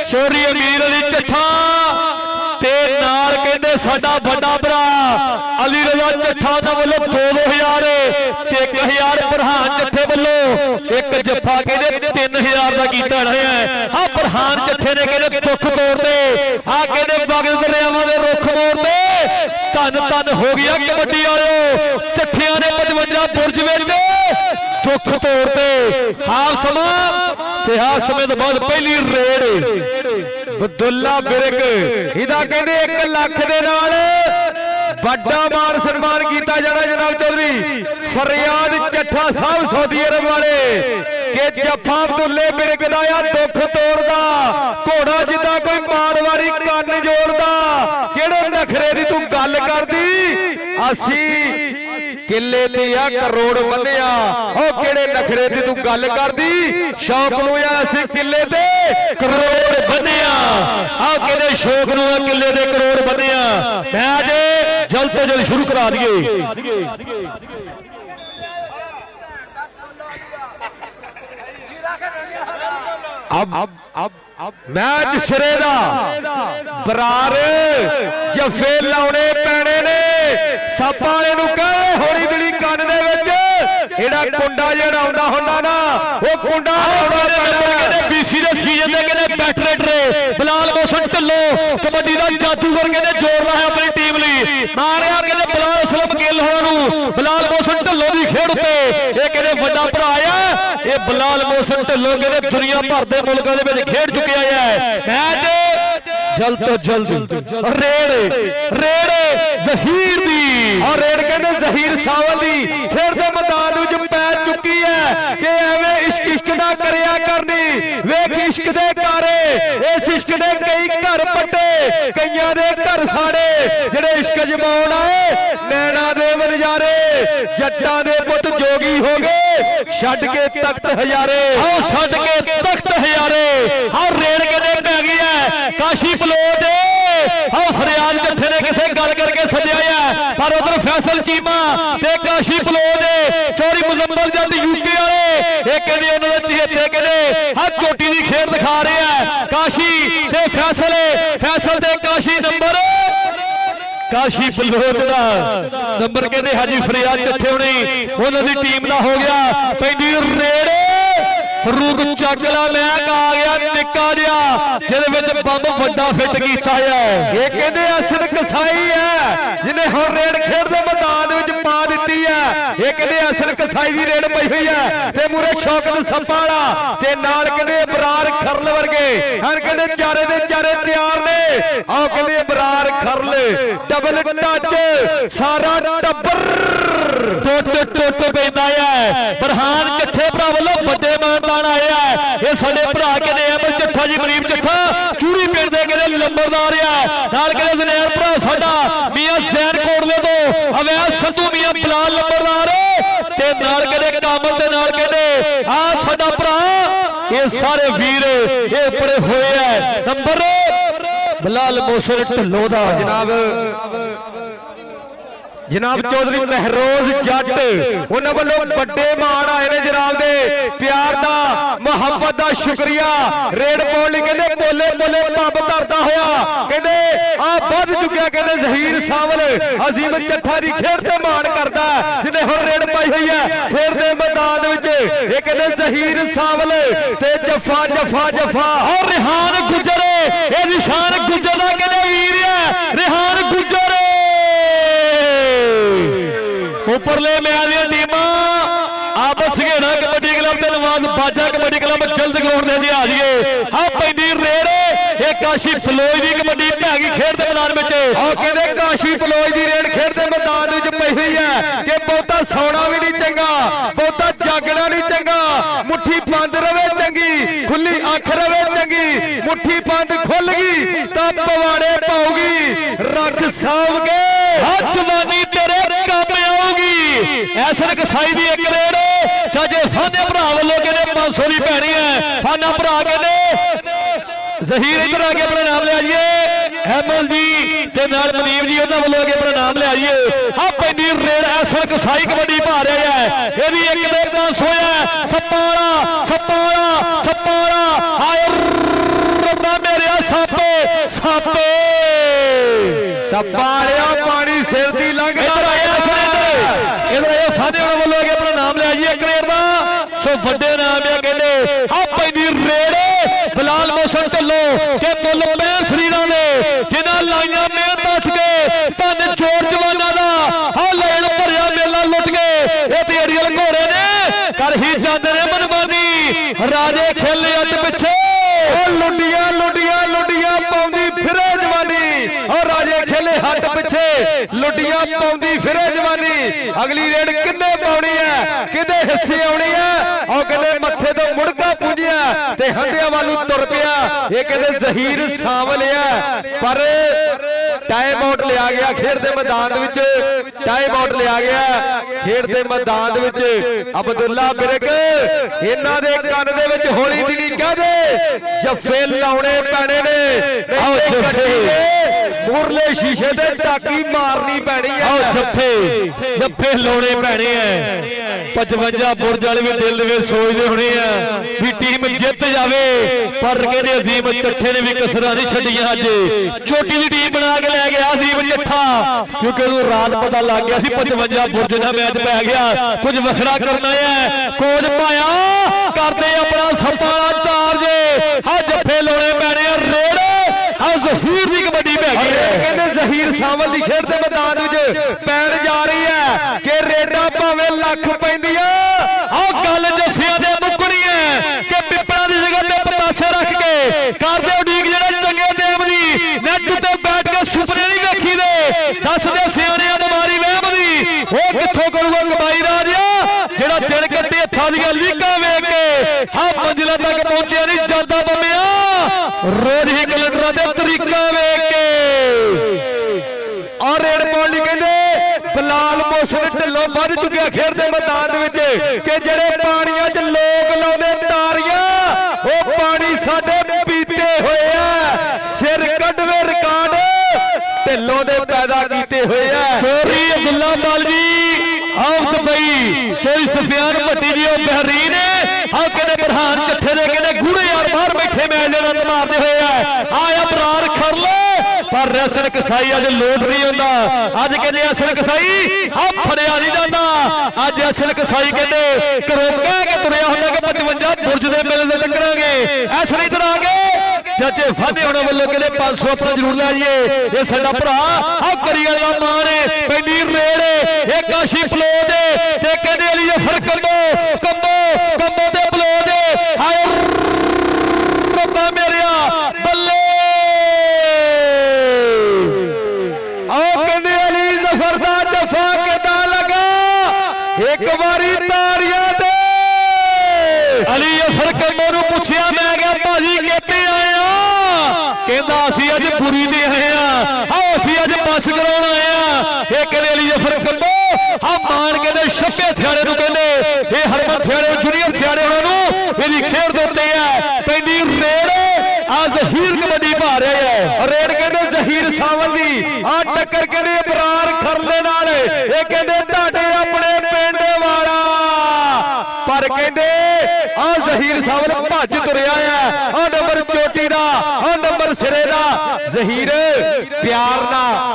ਚੋਰੀ ਅਮੀਰ ਅਲੀ ਚੱਠਾ ਤੇ ਨਾਲ ਕਹਿੰਦੇ ਸਾਡਾ ਵੱਡਾ ਭਰਾ ਅਲੀ ਰਜ਼ਾ ਚੱਠਾ ਦਾ ਵੱਲੋਂ 2000 ਤੇ 1000 ਪ੍ਰਹਾਨ ਚੱਠੇ ਵੱਲੋਂ ਇੱਕ ਜੱਫਾ ਕਹਿੰਦੇ 3000 ਦਾ ਕੀਤਾ ਹੈ ਆ ਪ੍ਰਹਾਨ ਚੱਠੇ ਨੇ ਕਹਿੰਦੇ ਦੁੱਖ ਤੋੜਦੇ ਆ ਕਹਿੰਦੇ ਬਗਲ ਦਰਿਆਵਾਂ ਦੇ ਰੁੱਖ ਮੋੜਦੇ ਧੰਨ ਹੋ ਗਿਆ ਕਬੱਡੀ ਵਾਲਿਓ ਚੱਠਿਆਂ ਨੇ 55 ਬੁਰਜ ਵਿੱਚ ਦੁੱਖ ਤੋੜਦੇ ਹਾਫ ਸਮਾਂ ਤੇ ਹਾਫ ਸਮੇਂ ਤੋਂ ਬਾਅਦ ਪਹਿਲੀ ਰੇਡ ਬਦੁੱਲਾ ਬਿਰਕ ਇਹਦਾ ਕਹਿੰਦੇ 1 ਲੱਖ ਦੇ ਨਾਲ ਵੱਡਾ ਮਾਨ ਸਨਮਾਨ ਕੀਤਾ ਜਾਣਾ ਜਨਾਬ ਚੌਧਰੀ ਫਰਿਆਦ ਚੱਠਾ ਸਾਹਿਬ ਸਾਊਦੀ ਅਰਬ ਵਾਲੇ ਕਿ ਜੱਫਾ ਅਬਦੁੱਲੇ ਬਿਰਕ ਦਾ ਆ ਦੁੱਖ ਤੋੜਦਾ ਘੋੜਾ ਜਿੱਦਾਂ ਕੋਈ ਮਾਰਵਾੜੀ ਕੰਨ ਜੋੜਦਾ ਕਿਹੜੇ ਨਖਰੇ ਦੀ ਤੂੰ ਗੱਲ ਕਰਦੀ ਅਸੀਂ ਕਿੱਲੇ ਤੇ ਆ ਕਰੋੜ ਬੰਨਿਆ ਉਹ ਕਿਹੜੇ ਨਖਰੇ ਦੀ ਤੂੰ ਗੱਲ ਕਰਦੀ ਸ਼ੌਕ ਨੂੰ ਆ ਅਸੀਂ ਕਿੱਲੇ ਤੇ ਕਰੋੜ ਬੰਨਿਆ ਆਹ ਕਿਹੜੇ ਸ਼ੌਕ ਨੂੰ ਆ ਕਿੱਲੇ ਦੇ ਕਰੋੜ ਬੰਨਿਆ ਮੈਚ ਜਲਦ ਤੋਂ ਜਲਦ ਸ਼ੁਰੂ ਕਰਾ ਦਈਏ अब मैच सिरे दा बरार जफे लाने पैने ने सप वाले नूं कहे होली दिली कन दे विच एड़ा कुंडा जेड़ा आउंदा हुंदा ना ओ कुंडा कहंदे बीसी दे सीजन दे कहंदे बैटरेटर बिलाल मोहसन ढिल्लो कबड्डी दा जादूगर कहंदे जोड़ना है अपनी टीम लई मारिया कहंदे बिलाल असलम गिल होरां नूं बिलाल मोहसन ढिल्लो दी खेड ते ये कहंदे वड्डा भरा आ ये बिलाल मोहसन ढिल्लो कहंदे दुनिया भर दे मुल्कां दे विच खेड चुके है मैच जल्द तो जल्द रेड जहीर दी और रेड कहते जहीर सावल दी खेड दे मैदान विच पै चुकी है कि एवें इश्क दा करया करनी वेख इश्क दे कारे इस इश्क दे कई घर पट्टे कईयां दे घर साड़े जेड़े इश्क जमाउण आए नैना दे नजारे जट्टां दे पुत जोगी हो गए छड्ड के तख्त हजारे आओ छड्ड के तख्त हजारे और रेड कहते पै गई है काशी पलोट और फरियाद जत्थे ने किसे गल करके सद्या है पर उधर फैसल चीमा ते काशी पलोट चौरी मुजम्मल जद यूके वाले एक कहंदे उन्हां दे चहेते कहंदे हां चोटी दी खेड दिखा रहे हैं काशी ते फैसल ते काशी नंबर काशी पलोच दा नंबर कहंदे हाजी फरियाद जत्थे होनी उन्हां दी टीम दा हो गया पैंदी रेड फरूक चाकला मैक आ गया निक्का जिहा जिहदे विच बंब वड्डा फिट कीता है ये कहंदे असन कसाई है जिन्हें हुण रेड खेड दे मैदान विच पा दित्ती है ये कहंदे असन कसाई दी रेड पई हुई है ते मूरे शौकत सप्पा वाला ते नाल कहंदे बरार खरल वर्गे हन कहंदे चारे दे चारे तैयार ने आओ कहंदे बरार खरल डबल टच सारा टब्बर टुट पैंदा है बरहान जत्थे भरा वल्लों वड्डे मानदान आया है ये साडे भरा कहंदे अहमद जट्ठा जी मरीम जट्ठा चूड़ी पिंड दे कहंदे लंबरदार है नाल कहंदे जनेर भरा साडा मियां जैन कोटले तो अवैध संधू मियां बिलाल लंबरदार ते नाल कहंदे कामल दे नाल कहंदे आ साडा भरा ये सारे वीर ये बड़े होए है नंबर बिलाल मोहसन ढिल्लो दा जनाब चौधरी महरोज जट उन्हां वल्लों बड़े मान आए ने जनाब दे प्यार दा मुहब्बत दा शुक्रिया रेड पाउण लई कहंदे बोले बोले पब धरदा होया कहंदे आ वध चुकिया कहंदे जहीर सावल अजीम चट्ठा दी खेड ते मान करदा जिन्हें हुण रेड पाई हुई है खेड दे मैदान विच ये कहंदे जहीर सावल ते जफा जफा जफा और रिहान गुजर ये निशान गुजर दा कहंदे वीर है रिहान गुजर उपरले मैच दी टीमां आपस घेड़ा कबड्डी क्लब ते नवाज बाजा कबड्डी क्लब जल्द ग्राउंड दे आ जाइए आ पैंदी रेड ये काशी फलोई दी कबड्डी भैगी खेड दे मैदान विच आ कहंदे काशी फलोई दी रेड खेड दे मैदान विच पई हुई है कि बहुता सौना भी नहीं चंगा बहुता जागना नहीं चंगा मुट्ठी बंद रवे चंगी खुली अख रवे चंगी मुट्ठी बंद खुल गई तां पवाड़े पाऊगी रख साव के जवानी तेरे काम आऊगी ऐसा कसाई दी एक रेड चाचे फाने भरा वालों कहते 500 की पैनी है फाना भरा कहते जहीर इधर आके अपना नाम ले आइए अहमद जी ते नाल मनीम जी उन्हां वालों आके अपना नाम ले आइए हां पैंदी रेड ऐसा कसाई कबड्डी पा रहा है ये भी एक दे 500 है सप्पाड़ा हाय रब्बा मेरे सापे सापे सप्पाड़िया पानी सिर दी लंघ इधर आया फादे वालों आगे अपना नाम ले आइए करेर दा सो वड्डे नाम है कहंदे आ पैंदी रेड बिलाल मोहसन ढिल्लो के मुल पैर शरीरां ने जिन्हां लाइयां मेहनत उठ के धन चोर जवानां दा आ लैण भरिया मेला लुट गए ये ते अड़ियल घोड़े ने कर ही जांदे ने मनमानी राजे खेले अट पिछे ਲੁੱਡੀਆਂ ਲੁੱਡੀਆਂ ਲੁੱਡੀਆਂ ਪਾਉਂਦੀ ਫਿਰੇ ਜਵਾਨੀ ਔਰ ਰਾਜੇ ਖੇਲੇ ਹੱਟ ਪਿੱਛੇ ਲੁੱਡੀਆਂ ਪਾਉਂਦੀ ਫਿਰੇ ਜਵਾਨੀ ਅਗਲੀ ਰੇਡ ਕਿੰਨੇ ਪਾਉਣੀ ਹੈ ਕਿਹਦੇ ਹਿੱਸੇ ਆਉਣੀ ਹੈ ਉਹ ਕਹਿੰਦੇ ਮੱਥੇ ਤੋਂ ਮੁੜਕਾ ਪੁੰਜਿਆ ਤੇ ਹੰਡਿਆਂ ਵੱਲੋਂ ਤੁਰ ਪਿਆ ਇਹ ਕਹਿੰਦੇ ਜ਼ਹੀਰ ਸਾਂਭ ਲਿਆ ਪਰ ਟਾਈਮ ਆਊਟ ਲਿਆ ਗਿਆ ਖੇਡ ਦੇ ਮੈਦਾਨ ਦੇ ਵਿੱਚ ਟਾਈਮ ਆਊਟ ਲਿਆ ਗਿਆ ਖੇਡ ਦੇ ਮੈਦਾਨ ਦੇ ਵਿੱਚ ਅਬਦੁੱਲਾ ਬਿਰਕ ਇਹਨਾਂ ਦੇ ਕੰਨ ਦੇ ਵਿੱਚ ਹੌਲੀ ਦਿਨੀ ਕਹਦੇ ਜੱਫੇ ਲਾਉਣੇ ਪੈਣੇ ਨੇ ਆਓ ਜੱਫੇ ਮੁਰਲੇ ਸ਼ੀਸ਼ੇ ਤੇ ਟਾਕੀ ਮਾਰਨੀ ਪੈਣੀ ਹੈ ਆਓ ਜੱਫੇ ਲਾਉਣੇ ਪੈਣੇ ਐ 55 ਬੁਰਜ ਵਾਲੇ ਵੀ ਦਿਲ ਦੇ ਵਿੱਚ ਸੋਚਦੇ ਹੋਣੇ ਆ ਵੀ ਟੀਮ ਜਿੱਤ ਜਾਵੇ ਪਰ ਕਹਿੰਦੇ ਅਜ਼ੀਮ ਚੱਠੇ ਨੇ ਵੀ ਕਸਰਾਂ ਨਹੀਂ ਛੱਡੀਆਂ ਅੱਜ ਚੋਟੀ ਦੀ ਟੀਮ ਬਣਾ ਕੇ ਲੈ ਗਿਆ ਅਜ਼ੀਮ ਚੱਠਾ ਕਿਉਂਕਿ ਉਹਨੂੰ ਰਾਤ ਪਤਾ ਲੱਗ ਗਿਆ ਸੀ 55 ਬੁਰਜ ਦਾ ਮੈਚ ਪੈ ਗਿਆ ਕੁਝ ਵੱਖਰਾ ਕਰਨਾ ਹੈ ਕੋਚ ਪਾਇਆ ਕਰਦੇ ਆਪਣਾ ਸੱਪਾਂ ਦਾ ਚਾਰਜ ਆ ਜੱਫੇ ਲਾਉਣੇ ਪੈਣੇ ਆ ਰੇਡ ਆ ਜ਼ਹੀਰ ਦੀ ਕਬੱਡੀ ਪੈ ਗਈ ਹੈ ਕਹਿੰਦੇ ਜ਼ਹੀਰ ਸਾਵਲ ਦੀ ਖੇਡ ਦੇ ਮੈਦਾਨ ਵਿੱਚ ਪੈਣ ਜਾ ਰਹੀ ਹੈ ਕਿ ਰੇਡਾਂ ਭਾਵੇਂ ਲੱਖ ਪੈਂਦੀਆਂ ਆਹ ਗੱਲ ਜੱਫਿਆਂ ਦੇ ਮੁੱਕਣੀ ਹੈ ਕਿ ਪਿੱਪਲਾਂ ਦੀ ਜਗ੍ਹਾ ਤੇ ਪਤਾਸੇ ਰੱਖ ਕੇ ਕਰਦੇ ਉਡੀਕ ਜਿਹੜੇ ਚੰਗੇ ਟਾਈਮ ਦੀ ਨੈਟ ਉੱਤੇ ਬੈਠ ਕੇ ਸੁਪਨੇ ਨਹੀਂ ਵੇਖੀ ਦੇ ਦੱਸਦੇ ਸਿਆਣਿਆਂ ਬਿਮਾਰੀ ਵਹਿਮ ਦੀ ਉਹ ਕਿੱਥੋਂ ਕਰੂਗਾ ਕਮਾਈ ਰਾਜਿਆ ਜਿਹੜਾ ਦਿਨ ਕੱਢੇ ਹੱਥਾਂ ਦੀਆਂ ਲੀਕਾਂ ਵੇਖ ਕੇ ਹਾਂ ਮੰਜ਼ਿਲਾਂ ਤੱਕ ਪਹੁੰਚਿਆ ਨਹੀਂ ਜਾਂਦਾ ਬੰਮਿਆ ਰੋਜ਼ ਹੀ ਕੈਲੰਡਰਾਂ ਦੇ ਤਰੀਕਾ ਵੇਖ ਕੇ ਔਰ ਰੇਡ ਪਾਉਣ ਲਈ ਕਹਿੰਦੇ ਬਲਾਲ ਮੋਸ਼ਨ ਢਿੱਲੋਂ ਵੱਧ ਚੁੱਕਿਆ ਖੇਡ ਦੇ ਮੈਦਾਨ ਦੇ ਵਿੱਚ ਕਿ ਜਿਹੜੇ ਪਾਣੀਆਂ 'ਚ ਲੋਕ ਲਾਉਂਦੇ ਤਾਰੀਆਂ ਉਹ ਪਾਣੀ ਸਾਡੇ ਪੀਤੇ ਹੋਏ ਆ ਸਿਰ ਕੱਢਵੇ ਰਿਕਾਰਡ ਢਿੱਲੋਂ ਦੇ ਪੈਦਾ ਕੀਤੇ ਹੋਏ ਆ ਚੋਰੀ ਅਬਦੁੱਲਾ ਮਾਲਵੀ ਆਉ ਦੁਬਈ ਚੋਰੀ ਸਫਿਆਨ ਭੱਟੀ ਜੀ ਉਹ ਬਹਿਰੀਨ ਆਹ ਕਹਿੰਦੇ ਬਰਹਾਨ ਚੱਠੇ ਦੇ ਕਹਿੰਦੇ ਗੂੜੇ ਯਾਰ ਬਾਹਰ ਬੈਠੇ ਮੈਚ ਦੇ ਨਾਲ ਮਾਰਦੇ ਹੋਏ ਆ ਆਇਆ ਬਰਾਰ ਖਰ ਲੈ ਪਰ ਰਸਨ ਕਸਾਈ ਅੱਜ ਲੋਟ ਨਹੀਂ ਹੁੰਦਾ ਅੱਜ ਕਹਿੰਦੇ ਅਸਲ ਕਸਾਈ ਆ ਫੜਿਆ ਨਹੀਂ ਜਾਂਦਾ ਅੱਜ ਅਸਲ ਕਸਾਈ ਕਹਿੰਦੇ ਘਰੋਂ ਕਹਿ ਕੇ ਤੁਰਿਆ ਹੁੰਦਾ ਕਿ 55 ਬੁਰਜ ਦੇ ਮੇਲੇ ਤੇ ਟੱਕਰਾਂਗੇ ਐਸ ਨਹੀਂ ਇਧਰ ਆ ਗਏ ਚਾਚੇ ਫਾਦੇ ਹੋਣਾ ਵੱਲੋਂ ਕਹਿੰਦੇ 500 ਆਪਣਾ ਜ਼ਰੂਰ ਲੈ ਜਾਈਏ ਇਹ ਸਾਡਾ ਭਰਾ ਆ ਕਰੀਅਰ ਦਾ ਮਾਣ ਹੈ ਪੈਂਦੀ ਰੇਡ ਇਹ ਕਾਸ਼ੀ ਫਲੋਜ ਤੇ ਕਹਿੰਦੇ ਅਲੀ ਜਫਰ ਕੰਬੋ ਦੇ ਬਲੋਜ ਹਾਏ ਰੱਬਾ ਮੇਰਿਆ ਬੱਲੇ ਆਓ ਕਹਿੰਦੇ ਅਲੀ ਜ਼ਫਰ ਦਾ ਜਫਾ ਕਿਦਾਂ ਲੱਗਾ ਇੱਕ ਵਾਰੀ ਤਾੜੀਆਂ ਤੇ ਅਲੀ ਜਫਰ ਕੰਬੋ ਨੂੰ ਪੁੱਛਿਆ ਮੈਂ ਕਿਹਾ ਭਾਜੀ ਕਿੱਥੇ ਆਏ ਆ ਕਹਿੰਦਾ ਅਸੀਂ ਅੱਜ ਪੂਰੀ ਤੇ ਆਏ ਆ ਅਸੀਂ ਅੱਜ ਬੱਸ ਕਰਾਉਣ ਆਏ ਆ ਇਹ ਕਹਿੰਦੇ ਅਲੀ ਜਫਰ ਕੰਬੋ ਆ ਮਾਨ ਕਹਿੰਦੇ ਛੱਪੇ ਥਿਆੜੇ ਨੂੰ ਕਹਿੰਦੇ ਇਹ ਹਰਮਨ ਥਿਆੜੇ ਜੂਨੀਅਰ ਥਿਆੜੇ ਉਹਨਾਂ ਨੂੰ ਇਹਦੀ ਖੇਡ ਦੇ ਉੱਤੇ ਆ ਪੈਂਦੀ ਰੇਡ ਆ ਜ਼ਹੀਰ ਕਬੱਡੀ ਪਾ ਰਿਹਾ ਹੈ ਰੇਡ ਕਹਿੰਦੇ ਜ਼ਹੀਰ ਸਾਵਲ ਦੀ ਆ ਟੱਕਰ ਕਹਿੰਦੇ ਅਬਰਾਰ ਖਰਲੇ ਨਾਲ ਇਹ ਕਹਿੰਦੇ ਤੁਹਾਡੇ ਆਪਣੇ ਪਿੰਡ ਵਾਲਾ ਪਰ ਕਹਿੰਦੇ ਆ ਜ਼ਹੀਰ ਸਾਵਲ ਭੱਜ ਤੁਰਿਆ ਆ ਨੰਬਰ ਚੋਟੀ ਦਾ ਆ ਨੰਬਰ ਸਿਰੇ ਦਾ ਜ਼ਹੀਰ ਪਿਆਰ ਨਾਲ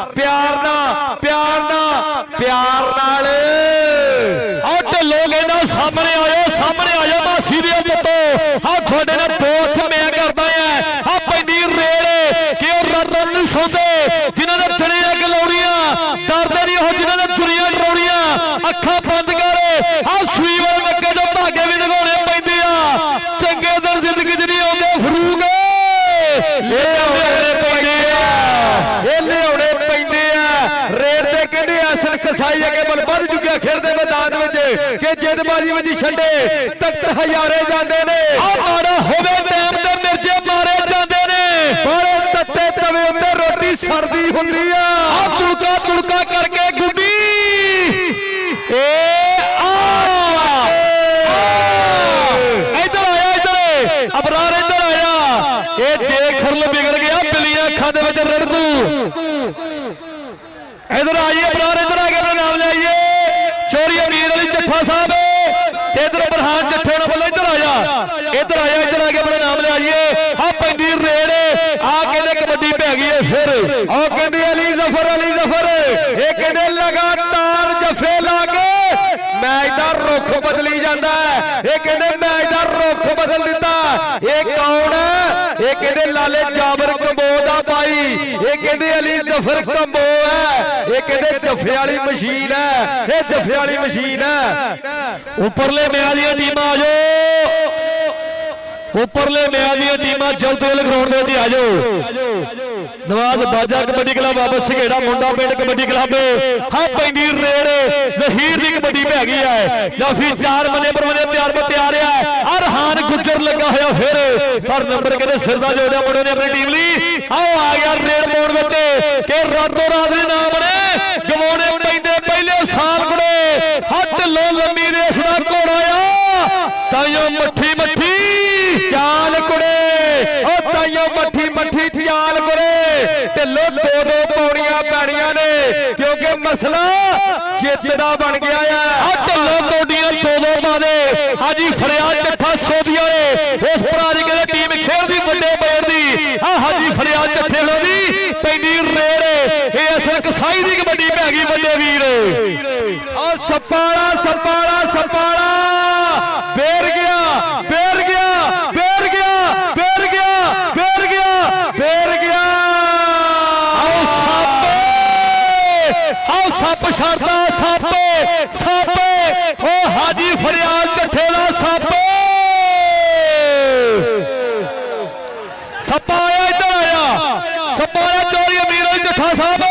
ਆ ਢਿੱਲੋਂ ਕਹਿੰਦਾ ਸਾਹਮਣੇ ਆਇਓ ਮਾਸੀ ਦੇ ਪੁੱਤੋ ਆ ਤੁਹਾਡੇ ਨਾਲ ਦੋ ਹੱਥ ਮੈਂ ਕਰਦਾ ਆ ਪੈਂਦੀ ਰੇਡ ਕਿ ਉਹ ਰਨ ਨਹੀਂ ਸੌਂਦੇ ਜਿਨ੍ਹਾਂ ਨੇ ਥਣੇ ਅੱਗ ਲਾਉਣੀਆਂ ਡਰਦੇ ਨਹੀਂ ਉਹ ਜਿਨ੍ਹਾਂ ਨੇ ਦੁਨੀਆ ਡਰਾਉਣੀਆਂ ਅੱਖਾਂ ਬੰਦ ਕਰ ਆ ਸੂਈ ਵਾਲੇ ਨੱਕੇ ਤੋਂ ਧਾਗੇ ਵੀ ਲਗਾਉਣੇ ਪੈਂਦੇ ਆ ਚੰਗੇ ਦਿਨ ਜ਼ਿੰਦਗੀ 'ਚ ਨਹੀਂ ਆਉਂਦੇ ਫਰੂਕ ਇਹ ਲਿਆਉਣੇ ਪੈਂਦੇ ਆ ਰੇਡ ਤੇ ਕਹਿੰਦੇ ਅਸਲ ਕਸਾਈ ਅੱਗੇ ਬਲ ਵੱਧ ਚੁੱਕਿਆ ਖੇਡ ਦੇ ਮੈਦਾਨ ਵਿੱਚ ਕਿ ਜਿੱਦਬਾਜ਼ੀ ਵਿੱਚ ਛੱਡੇ ਤਖਤ ਹਜ਼ਾਰੇ ਜਾਂਦੇ ਨੇ ਆ ਮਾੜਾ ਹੋਵੇ ਟਾਈਮ ਤੇ ਮਿਰਜੇ ਮਾਰੇ ਜਾਂਦੇ ਨੇ ਪਰ ਤੱਤੇ ਤਵੇ ਉੱਤੇ ਰੋਟੀ ਸਰਦੀ ਹੁੰਦੀ ਆ ਆ ਤੁਲਕਾ ਕਰਕੇ ਗੁੱਡੀ ਅਬਰਾਰ ਇੱਧਰ ਆਇਆ ਇਹ ਜੇ ਖੁਰਲ ਵਿਗੜ ਗਿਆ ਬਿੱਲੀਆਂ ਅੱਖਾਂ ਦੇ ਵਿੱਚ ਰੜ ਦੂ ਇੱਧਰ ਆਈਏ ਅਬਰਾਰ ਇੱਧਰ ਆ ਕੇ ਆਪਣਾ ਨਾਮ ਲਿਆਈਏ ਚੋਰੀ ਅਮੀਰ ਅਲੀ ਚੱਠਾ ਸਾਹਿਬ ਤੇ ਇੱਧਰ ਬਰਹਾਨ ਚੱਠੇ ਉਹਨਾਂ ਵੱਲੋਂ ਇੱਧਰ ਆ ਕੇ ਆਪਣਾ ਨਾਮ ਲਿਆਈਏ ਆ ਪੈਂਦੀ ਰੇਡ ਆ ਕਹਿੰਦੇ ਕਬੱਡੀ ਪੈ ਗਈ ਹੈ ਫਿਰ ਉਹ ਕਹਿੰਦੇ ਅਲੀ ਜ਼ਫਰ ਇਹ ਕਹਿੰਦੇ ਲਗਾਤਾਰ ਜਫੇ ਲਾ ਕੇ ਮੈਚ ਦਾ ਰੁੱਖ ਬਦਲੀ ਜਾਂਦਾ ਇਹ ਕਹਿੰਦੇ ਮੈਚ ਦਾ ਰੁੱਖ ਬਦਲ ਦਿੱਤਾ ਇਹ ਕੌਣ ਹੈ ਇਹ ਕਹਿੰਦੇ ਲਾਲੇ ਜਾਬਰ ਕੰਬੋ ਦਾ ਭਾਈ ਇਹ ਕਹਿੰਦੇ ਅਲੀ ਜ਼ਫਰ ਕੰਬੋ ਹੈ ਇਹ ਕਹਿੰਦੇ ਜਫੇ ਵਾਲੀ ਮਸ਼ੀਨ ਹੈ ਇਹ ਜਫੇ ਵਾਲੀ ਮਸ਼ੀਨ ਹੈ ਉੱਪਰਲੇ ਮੈਚ ਦੀਆਂ ਟੀਮਾਂ ਆ ਜਾਓ ਉੱਪਰਲੇ ਮਿਆਂ ਦੀਆਂ ਟੀਮਾਂ ਚੌਥੇਲ ਗਰਾਊਂਡ ਦੇ ਵਿੱਚ ਆ ਜਾਓ। ਨਵਾਜ਼ ਬਾਜਾ ਕਬੱਡੀ ਕਲੱਬ ਵਾਪਸ ਸੰਘੇੜਾ ਮੁੰਡਾ ਪਿੰਡ ਕਬੱਡੀ ਕਲੱਬ ਹਾਂ ਪੈਂਦੀ ਰੇਡ ਜ਼ਹੀਰ ਦੀ ਕਬੱਡੀ ਪੈ ਗਈ ਹੈ ਜਾਂ ਫਿਰ 4 ਬੰਦੇ ਪਰ ਬੰਦੇ ਤਿਆਰ ਹੈ ਅਰਹਾਨ ਗੁੱਜਰ ਲੱਗਾ ਹੋਇਆ ਫਿਰ ਪਰ ਨੰਬਰ ਕਹਿੰਦੇ ਸਿਰ ਦਾ ਜੋੜਿਆ ਮੁੰਡੇ ਨੇ ਆਪਣੀ ਟੀਮ ਲਈ ਆਓ ਆ ਗਿਆ ਰੇਡ ਮੋੜ ਵਿੱਚ ਕਿ ਰਾਤੋਂ ਰਾਤ ਦੇ ਨਾਮ ਨੇ ਗਵਾਉਣੇ ਪੈਂਦੇ ਪਹਿਲੇ ਸਾਲ ਕੁੜੇ ਹੱਟ ਲੋ ਲੰਮੀ ਰੇਸ ਦਾ ਘੋੜਾ ਆ ਤਾਈਓ ਮੱਠੀ ਚਾਲ ਕੁੜੇ ਉਹ ਤਾਈਓ ਮੱਠੀ ਚਾਲ ਕੁੜੇ ਢਿੱਲੋਂ 2-2 ਪੌੜੀਆਂ ਪੈਣੀਆਂ ਨੇ ਕਿਉਂਕਿ ਮਸਲਾ ਜਿੱਤ ਦਾ ਬਣ ਗਿਆ ਆ ਢਿੱਲੋਂ ਕੋਡੀਆਂ 2-2 ਪਾਦੇ ਹਾਜੀ ਫਰਿਆਦ ਚੱਠਾ ਸੋਧੀਆਂ ਨੇ ਉਸ ਪ੍ਰਾਰੀ ਕਹਿੰਦੇ ਟੀਮ ਖੇਡਦੀ ਵੱਡੇ ਬੈਰ ਦੀ ਆ ਹਾਜੀ ਫਰਿਆਦ ਚੱਠੇ ਵਾਲੋਂ ਦੀ ਪੈਂਦੀ ਰੇਡ ਇਹ ਅਸਲ ਕਸਾਈ ਦੀ ਕਬੱਡੀ ਪੈ ਗਈ ਵੱਡੇ ਵੀਰ ਆ ਸੱਪਾਲਾ ਬੇਰ ਗਿਆ ਸੱਪ ਛੱਡਦਾ ਸੱਪ ਉਹ ਹਾਜੀ ਫਰਿਆਦ ਚੱਠੇ ਦਾ ਸੱਪਾ ਆਇਆ ਇੱਧਰ ਆਇਆ ਸੱਪਾ ਆਇਆ ਚੋਰੀ ਅਮੀਰ ਵਾਲੀ ਚੱਠਾ ਸਾਹਿਬ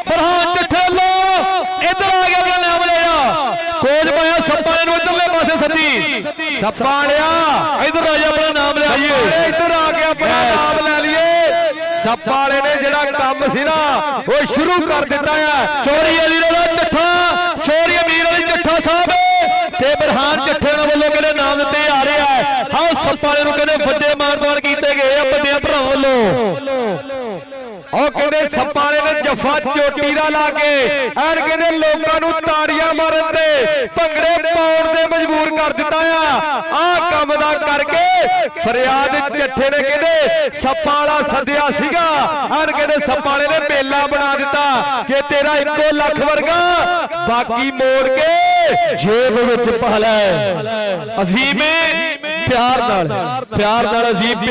ਪ੍ਰਧਾਨ ਚੱਠੇ ਲੋ ਇੱਧਰ ਆ ਗਿਆ ਆਪਣਾ ਨਾਮ ਲਿਆ ਕੋਚ ਪਾਇਆ ਸੱਪਾ ਨੇ ਨੂੰ ਇੱਧਰਲੇ ਪਾਸੇ ਸੱਦੀ ਸੱਪਾ ਆਇਆ ਇੱਧਰ ਆ ਜਾ ਆਪਣਾ ਨਾਮ ਲੈ ਆਈਏ ਇੱਧਰ ਆ ਕੇ ਆਪਣਾ ਨਾਮ ਲੈ ਲਈਏ ਸੱਪ ਵਾਲੇ ਨੇ ਜਿਹੜਾ ਕੰਮ ਸੀ ਨਾ ਉਹ ਸ਼ੁਰੂ ਕਰ ਦਿੱਤਾ ਆ ਚੋਰੀ ਅਲੀ ਦਾ ਚੱਠਾ ਚੋਰੀ ਅਮੀਰ ਵਾਲੀ ਚੱਠਾ ਸਾਹਿਬ ਤੇ ਬਰਹਾਨ ਚੱਠੇ ਉਹਨਾਂ ਵੱਲੋਂ ਕਿਹੜੇ ਨਾਮ ਦਿੱਤੇ ਆ ਰਿਹਾ ਹੈ ਆਓ ਸੱਪ ਵਾਲੇ ਨੂੰ ਕਹਿੰਦੇ ਵੱਡੇ ਮਾਨਦਾਨ ਕੀਤੇ ਗਏ ਆ ਵੱਡੇ ਭਰਾਵਾਂ ਵੱਲੋਂ ਉਹ ਕਹਿੰਦੇ ਸੱਪ ਵਾਲੇ ਨੇ ਜੱਫਾ ਚੋਟੀ ਦਾ ਲਾ ਕੇ ਐਨ ਕਹਿੰਦੇ ਲੋਕਾਂ ਨੂੰ ਤਾੜੀਆਂ ਮਾਰਨ ਤੇ ਭੰਗੜੇ ਪਾਉਣ ਤੇ ਮਜਬੂਰ ਕਰ ਦਿੱਤਾ ਆ ਕੰਮ ਦਾ ਕਰਕੇ ਫਰਿਆਦ ਚੱਠੇ ਨੇ ਕਹਿੰਦੇ ਸੱਪਾਂ ਵਾਲਾ ਸੱਦਿਆ ਸੀਗਾ ਐਨ ਕਹਿੰਦੇ ਸੱਪ ਵਾਲੇ ਨੇ ਮੇਲਾ ਬਣਾ ਦਿੱਤਾ ਕਿ ਤੇਰਾ 1 ਲੱਖ ਵਰਗਾ ਬਾਕੀ ਮੋੜ ਕੇ ਜੇਬ ਵਿੱਚ ਪਾ ਲੈ ਅਜ਼ੀਮ ਪਿਆਰ ਨਾਲ ਅਜ਼ੀਮ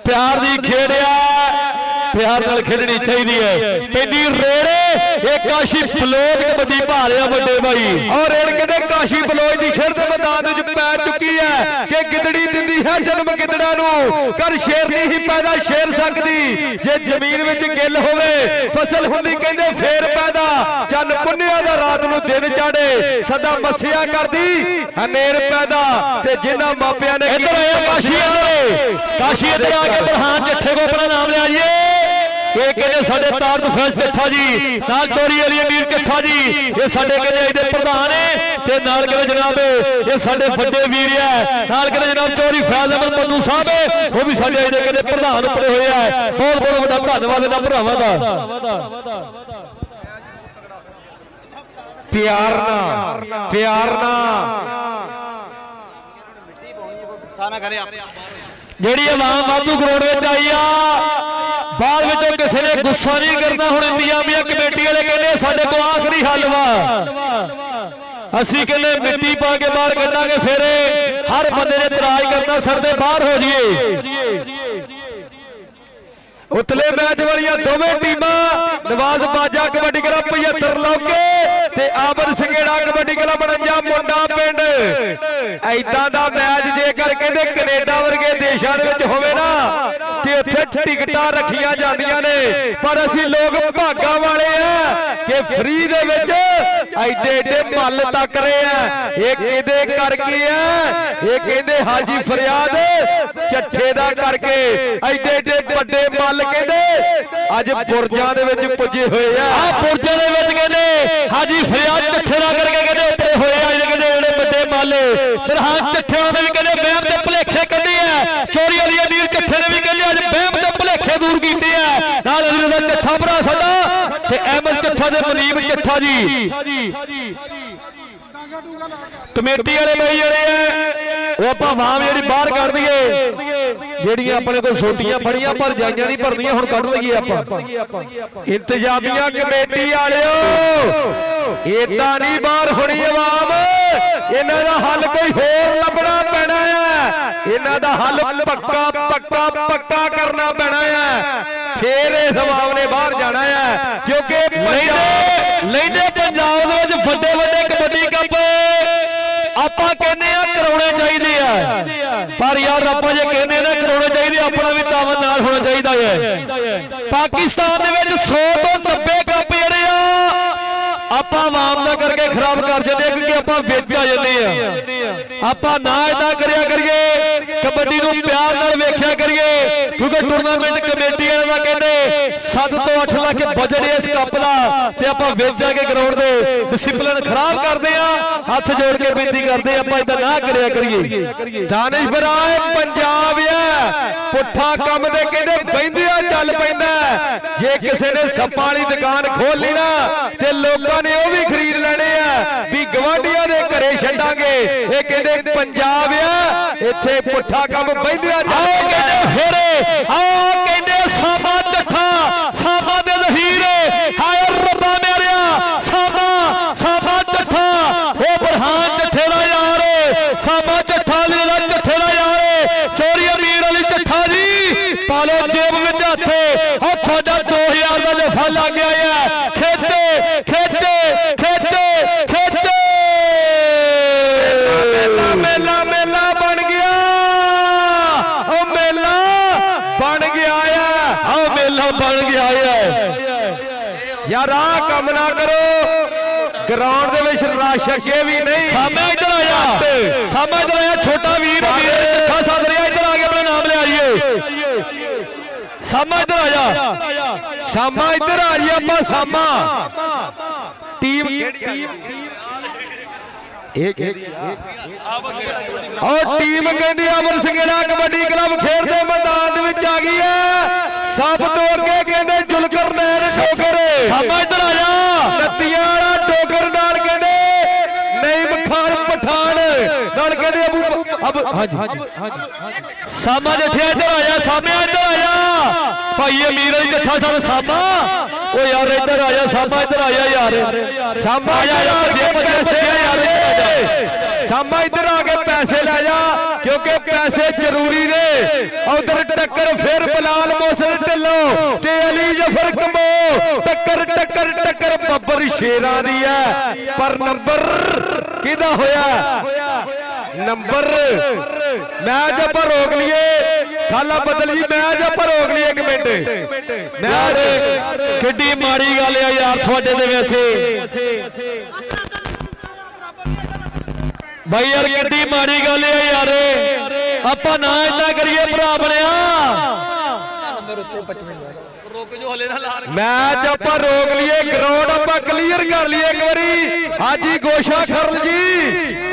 ਪਿਆਰ ਦੀ ਖੇਡਿਆ ਪਿਆਰ ਨਾਲ ਖੇਡਣੀ ਚਾਹੀਦੀ ਹੈ ਪੈਂਦੀ ਰੇੜੇ ਇਹ ਕਾਸ਼ੀ ਬਲੋਚ ਕਬੱਡੀ ਪਾ ਰਿਹਾ ਵੱਡੇ ਭਾਈ ਔਰ ਰੇੜ ਕਹਿੰਦੇ ਕਾਸ਼ੀ ਬਲੋਚ ਦੀ ਖੇਡ ਦੇ ਮੈਦਾਨ ਵਿੱਚ ਪੈ ਚੁੱਕੀ ਹੈ ਕਿ ਗਿੱਦੜੀ ਦਿੰਦੀ ਹੈ ਜਨਮ ਗਿੱਦੜਾ ਨੂੰ ਕਰ ਸ਼ੇਰ ਨਹੀਂ ਹੀ ਪੈਦਾ ਸ਼ੇਰ ਸਕਦੀ ਜੇ ਜ਼ਮੀਨ ਵਿੱਚ ਗਿੱਲ ਹੋਵੇ ਫਸਲ ਹੁੰਦੀ ਕਹਿੰਦੇ ਫੇਰ ਪੈਦਾ ਚੰਨ ਪੁੰਨਿਆ ਦਾ ਰਾਤ ਨੂੰ ਦਿਨ ਚਾੜੇ ਸਦਾ ਮੱਸਿਆ ਕਰਦੀ ਹਨੇਰ ਪੈਦਾ ਤੇ ਜਿਨ੍ਹਾਂ ਮਾਪਿਆਂ ਨੇ ਇੱਧਰ ਆਇਆ ਕਾਸ਼ੀ ਇੱਧਰ ਆ ਕੇ ਬਰਹਾਨ ਚੱਠੇ ਕੋ ਆਪਣਾ ਨਾਮ ਲਿਆ ਜੀ ਇਹ ਕਹਿੰਦੇ ਸਾਡੇ ਤਾਰ ਦਫੈਂਸ ਚੱਠਾ ਜੀ ਨਾਲ ਚੋਰੀ ਅਲੀ ਅਮੀਰ ਚੱਠਾ ਜੀ ਇਹ ਸਾਡੇ ਕਹਿੰਦੇ ਇਹਦੇ ਪ੍ਰਧਾਨ ਨੇ ਤੇ ਨਾਲ ਕਹਿੰਦੇ ਜਨਾਬ ਇਹ ਸਾਡੇ ਵੱਡੇ ਵੀਰ ਹੈ ਨਾਲ ਕਹਿੰਦੇ ਜਨਾਬ ਚੋਰੀ ਫੈਜ਼ ਅਹਿਮਦ ਪੰਨੂ ਸਾਹਿਬ ਉਹ ਵੀ ਸਾਡੇ ਇਹਦੇ ਕਹਿੰਦੇ ਪ੍ਰਧਾਨ ਉੱਪਰ ਹੋਏ ਆ ਬਹੁਤ ਵੱਡਾ ਧੰਨਵਾਦ ਇਹਨਾਂ ਭਰਾਵਾਂ ਦਾ ਪਿਆਰ ਨਾਲ ਜਿਹੜੀ ਆਵਾਮ ਵਾਧੂ ਗਰਾਊਂਡ ਵਿੱਚ ਆਈ ਆ ਬਾਅਦ ਵਿੱਚੋਂ ਕਿਸੇ ਨੇ ਗੁੱਸਾ ਨਹੀਂ ਕਰਨਾ ਹੁਣ ਇੰਤਜ਼ਾਮੀਆ ਕਮੇਟੀ ਵਾਲੇ ਕਹਿੰਦੇ ਸਾਡੇ ਕੋਲ ਆਖਰੀ ਹੱਲ ਵਾ ਅਸੀਂ ਕਹਿੰਦੇ ਮਿੱਟੀ ਪਾ ਕੇ ਬਾਹਰ ਕੱਢਾਂਗੇ ਫੇਰੇ ਹਰ ਬੰਦੇ ਨੇ ਇਤਰਾਜ਼ ਕਰਨਾ ਸਰ ਦੇ ਬਾਹਰ ਹੋ ਜਾਈਏ ਉਤਲੇ ਮੈਚ ਵਾਲੀਆਂ ਦੋਵੇਂ ਟੀਮਾਂ ਨਵਾਜ਼ ਬਾਜਾ ਕਬੱਡੀ ਕਲੱਬ 75 ਲੋਕੇ ਤੇ ਆਬਦ ਸੰਘੇੜਾ ਕਬੱਡੀ ਕਲੱਬ 49 ਮੁੰਡਾ ਪਿੰਡ ਐਦਾਂ ਦਾ ਮੈਚ ਜੇਕਰ ਕਹਿੰਦੇ ਕੈਨੇਡਾ ਵਰਗੇ ਦੇਸ਼ਾਂ ਦੇ ਵਿੱਚ ਹੋਵੇ ਨਾ ਤੇ ਉੱਥੇ ਟਿਕਟਾਂ ਰੱਖੀਆਂ ਜਾਂਦੀਆਂ ਨੇ ਪਰ ਅਸੀਂ ਲੋਕ ਭਾਗਾਂ ਵਾਲੇ ਆ ਕਿ ਫ੍ਰੀ ਦੇ ਵਿੱਚ ਐਡੇ ਮੱਲ ਤੱਕ ਰਹੇ ਆ ਇਹ ਕਿਹਦੇ ਕਰਕੇ ਆ ਇਹ ਕਹਿੰਦੇ ਹਾਜੀ ਫਰਿਆਦ ਚੱਠੇ ਦਾ ਕਰਕੇ ਐਡੇ ਵੱਡੇ ਮੱਲ ਕਹਿੰਦੇ ਅੱਜ ਪੁਰਜਾਂ ਦੇ ਵਿੱਚ ਪੁੱਜੇ ਹੋਏ ਆ ਪੁਰਜਾਂ ਦੇ ਵਿੱਚ ਕਹਿੰਦੇ ਹਾਜੀ ਫਰਿਆਦ ਚੱਠੇ ਦਾ ਕਰਕੇ ਕਹਿੰਦੇ ਉੱਤੇ ਹੋਏ ਆ ਕਹਿੰਦੇ ਜਿਹੜੇ ਵੱਡੇ ਮੱਲ ਬਰਹਾਨ ਚੱਠੇ ਉਹਨਾਂ ਨੇ ਵੀ ਕਹਿੰਦੇ ਵਹਿਮ ਦੇ ਭੁਲੇਖੇ ਕੱਢੇ ਆ ਚੋਰੀ ਵਾਲੀ ਅਮੀਰ ਚੱਠੇ ਨੇ ਵੀ ਕਹਿੰਦੇ ਅੱਜ ਵਹਿਮ ਦੇ ਭੁਲੇਖੇ ਦੂਰ ਕੀਤੇ ਆ ਨਾਲ ਅਲੀ ਦਾ ਚੱਠਾ ਭਰਾ ਸਾਡਾ ਤੇ ਅਹਿਮਦ ਚੱਠਾ ਦੇ ਮਨੀਬ ਚੱਠਾ ਜੀ ਕਮੇਟੀ ਵਾਲੇ ਬਈ ਜਿਹੜੇ ਆ ਉਹ ਆਪਾਂ ਆਵਾਮ ਜਿਹੜੀ ਬਾਹਰ ਕੱਢ ਦਈਏ ਜਿਹੜੀਆਂ ਆਪਣੇ ਕੋਲ ਛੋਟੀਆਂ ਫੜੀਆਂ ਪਰ ਜਾਈਆਂ ਨਹੀਂ ਭਰਨੀਆਂ ਹੁਣ ਕੱਢ ਲਈਏ ਆਪਾਂ ਇੰਤਜ਼ਾਮੀਆ ਕਮੇਟੀ ਵਾਲਿਓ ਏਦਾਂ ਨਹੀਂ ਬਾਹਰ ਹੋਣੀ ਆਵਾਮ ਇਹਨਾਂ ਦਾ ਹੱਲ ਕੋਈ ਹੋਰ ਲੱਭਣਾ ਪੈਣਾ ਆ ਇਹਨਾਂ ਦਾ ਹੱਲ ਪੱਕਾ ਕਰਨਾ ਪੈਣਾ ਆ ਫੇਰ ਇਸ ਆਵਾਮ ਨੇ ਬਾਹਰ ਜਾਣਾ ਆ ਕਿਉਂਕਿ ਲੈਂਦੇ ਪੰਜਾਬ ਦੇ ਵਿੱਚ ਵੱਡੇ ਵੱਡੇ ਕਬੱਡੀ ਕੱਪ ਆਪਾਂ ਕਹਿੰਦੇ ਆ ਕਰਾਉਣੇ ਚਾਹੀਦੇ ਆ, ਪਰ ਯਾਰ ਆਪਾਂ ਜੇ ਕਹਿੰਦੇ ਨਾ ਕਰਾਉਣੇ ਚਾਹੀਦੇ, ਆਪਣਾ ਵੀ ਤਾਵਨ ਨਾਲ ਹੋਣਾ ਚਾਹੀਦਾ ਹੈ। ਪਾਕਿਸਤਾਨ ਦੇ ਵਿੱਚ 100 ਤੋਂ 90 ਕੱਪ ਜਿਹੜੇ ਆ ਆਪਾਂ ਆਵਾਮ ਦਾ ਕਰਕੇ ਖਰਾਬ ਕਰ ਜਾਂਦੇ, ਕਿਉਂਕਿ ਆਪਾਂ ਵਿੱਚ ਆ ਜਾਂਦੇ ਆ। ਆਪਾਂ ਨਾ ਇਦਾਂ ਕਰਿਆ ਕਰੀਏ, ਕਬੱਡੀ ਨੂੰ ਪਿਆਰ ਨਾਲ ਵੇਖਿਆ ਕਰੀਏ, ਕਿਉਂਕਿ ਟੂਰਨਾਮੈਂਟ ਕਮੇਟੀ ਵਾਲਿਆਂ ਦਾ ਕਹਿੰਦੇ 7 ਤੋਂ 8 ਲੱਖ ਬਜਟ ਇਸ ਕੱਪ ਦਾ, ਤੇ ਆਪਾਂ ਵਿੱਚ ਆ ਕੇ ਗਰਾਊਂਡ ਦੇ ਡਿਸਪਲਿਨ ਖਰਾਬ ਕਰਦੇ ਆ। ਹੱਥ ਜੋੜ ਕੇ ਬੇਨਤੀ ਕਰਦੇ ਆਪਾਂ ਇਦਾਂ ਨਾ ਕਰਿਆ ਕਰੀਏ। ਦਾਨਿਸ਼ ਭਰਾ ਪੰਜਾਬ ਆ ਪੁੱਠਾ ਕੰਮ ਦੇ ਕਹਿੰਦੇ ਬਹਿੰਦਿਆਂ ਚੱਲ ਪੈਂਦਾ। ਜੇ ਕਿਸੇ ਨੇ ਸੱਪਾਂ ਵਾਲੀ ਦੁਕਾਨ ਖੋਲ ਲਈ ਨਾ ਤੇ ਲੋਕਾਂ ਨੇ ਉਹ ਵੀ ਖਰੀਦ ਲੈਣੇ ਆ ਵੀ ਗਵਾਂਢੀਆਂ ਦੇ ਘਰੇ ਛੱਡਾਂਗੇ। ਇਹ ਕਹਿੰਦੇ ਪੰਜਾਬ ਆ ਇੱਥੇ ਪੁੱਠਾ ਕੰਮ ਬਹਿੰਦਿਆਂ ਚੱਲ ਕਹਿੰਦੇ ਹੋਰੇ ਕਹਿੰਦੇ ਸਾਮਾ ਚੱਠਾ ਸਾਮਾ ਦੇ ਜ਼ਹੀਰ ਹਾਏ ਰੱਬਾ ਮੇਰਿਆ ਸਾਮਾ ਚੱਠਾ ਉਹ ਬਰਹਾਨ ਚੱਠੇ ਦਾ ਯਾਰ ਸਾਮਾ ਚੱਠਾ ਜਿਹੜਾ ਚੱਠੇ ਦਾ ਯਾਰ ਚੋਰੀ ਅਮੀਰ ਵਾਲੀ ਚੱਠਾ ਜੀ ਪਾ ਲੋ ਜੇਬ ਵਿੱਚ ਹੱਥ। ਉਹ ਤੁਹਾਡਾ 2000 ਦਾ ਜਫਾ ਲੱਗ ਗਿਆ ਹੈ। ਖੇਚੇ ਮੇਲਾ ਬਣ ਗਿਆ। ਉਹ ਮੇਲਾ ਬਣ ਗਿਆ ਆ। ਆਹ ਮੇਲਾ ਬਣ ਗਿਆ ਹੈ। ਯਾਰ ਆਹ ਕੰਮ ਨਾ ਕਰੋ, ਗਰਾਊਂਡ ਦੇ ਵਿੱਚ ਰਸ਼ ਅੱਗੇ ਵੀ ਨਹੀਂ। ਸਾਮਾ ਇੱਧਰ ਆਇਆ, ਸਾਮਾ ਇੱਧਰ ਆਇਆ, ਛੋਟਾ ਵੀਰ ਚੱਠਾ ਸਾਧ ਰਿਹਾ, ਇੱਧਰ ਆ ਕੇ ਆਪਣਾ ਨਾਮ ਲਿਆਈਏ। ਸਾਮਾ ਇੱਧਰ ਆਇਆ, ਸਾਮਾ ਇੱਧਰ ਆ ਜੀ। ਆਪਾਂ ਸਾਮਾ ਟੀਮ ਇਹ ਟੀਮ ਕਹਿੰਦੀ ਅਮਰ ਸਿੰਘੜਾ ਕਬੱਡੀ ਕਲੱਬ ਖੇਡ ਦੇ ਮੈਦਾਨ ਦੇ ਵਿੱਚ ਆ ਗਈ ਹੈ। ਸਭ ਤੋਂ ਅੱਗੇ ਕਹਿੰਦੇ ਜੁਲਕਰ ਨੈਣ ਡੋਗਰ। ਸਾਮਾ ਇੱਧਰ ਆਇਆ, ਨੱਤੀਆਂ ਵਾਲਾ ਡੋਗਰ ਨਾਲ ਕਹਿੰਦੇ ਨਈਮ ਖਾਨ ਪਠਾਨ ਨਾਲ ਕਹਿੰਦੇ ਹਾਂਜੀ ਸਾਮਾ ਜੱਠਿਆ ਇੱਧਰ ਆਇਆ, ਸਾਮਿਆ ਇੱਧਰ ਆਇਆ, ਭਾਈ ਅਮੀਰ ਅਲੀ ਜੱਠਾ ਸਾਹਿਬ ਸਾਮਾ। ਉਹ ਯਾਰ ਇੱਧਰ ਆਇਆ, ਸਾਮਾ ਇੱਧਰ ਆਇਆ ਯਾਰ, ਸਾਮਾ ਆਇਆ ਪੈਸੇ ਯਾਰ। ਸਾਮਾ ਇੱਧਰ ਆ ਕੇ ਪੈਸੇ ਲੈ ਜਾ, ਕਿਉਂਕਿ ਪੈਸੇ ਜ਼ਰੂਰੀ ਨੇ। ਉਧਰ ਟੱਕਰ ਫਿਰ ਬਲਾਲ ਮੋਹਸਨ ਢਿੱਲੋਂ ਤੇ ਅਲੀ ਜਫਰ ਕੰਬੋ। ਟੱਕਰ ਬੱਬਰ ਸ਼ੇਰਾਂ ਦੀ ਹੈ, ਪਰ ਨੰਬਰ ਕਿਹਦਾ ਹੋਇਆ? ਨੰਬਰ ਮੈਚ ਆਪਾਂ ਰੋਕ ਲਈਏ, ਖਾਲਾ ਬਦਲ ਜੀ, ਮੈਚ ਆਪਾਂ ਰੋਕ ਲਈਏ 1 ਮਿੰਟ। ਮੈਚ ਕਿੱਡੀ ਮਾੜੀ ਗੱਲ ਆ ਯਾਰ ਤੁਹਾਡੇ ਦੇ ਵੈਸੇ ਭਾਈ ਯਾਰ, ਕਿੱਡੀ ਮਾੜੀ ਗੱਲ ਆ ਯਾਰ। ਆਪਾਂ ਨਾ ਏਦਾਂ ਕਰੀਏ ਭਰਾ ਬਣਿਆ। ਮੈਚ ਆਪਾਂ ਰੋਕ ਲਈਏ, ਗਰਾਊਂਡ ਆਪਾਂ ਕਲੀਅਰ ਕਰ ਲਈਏ ਇੱਕ ਵਾਰੀ। ਹਾਜੀ ਗੋਸ਼ਾ ਖਰਲ ਜੀ,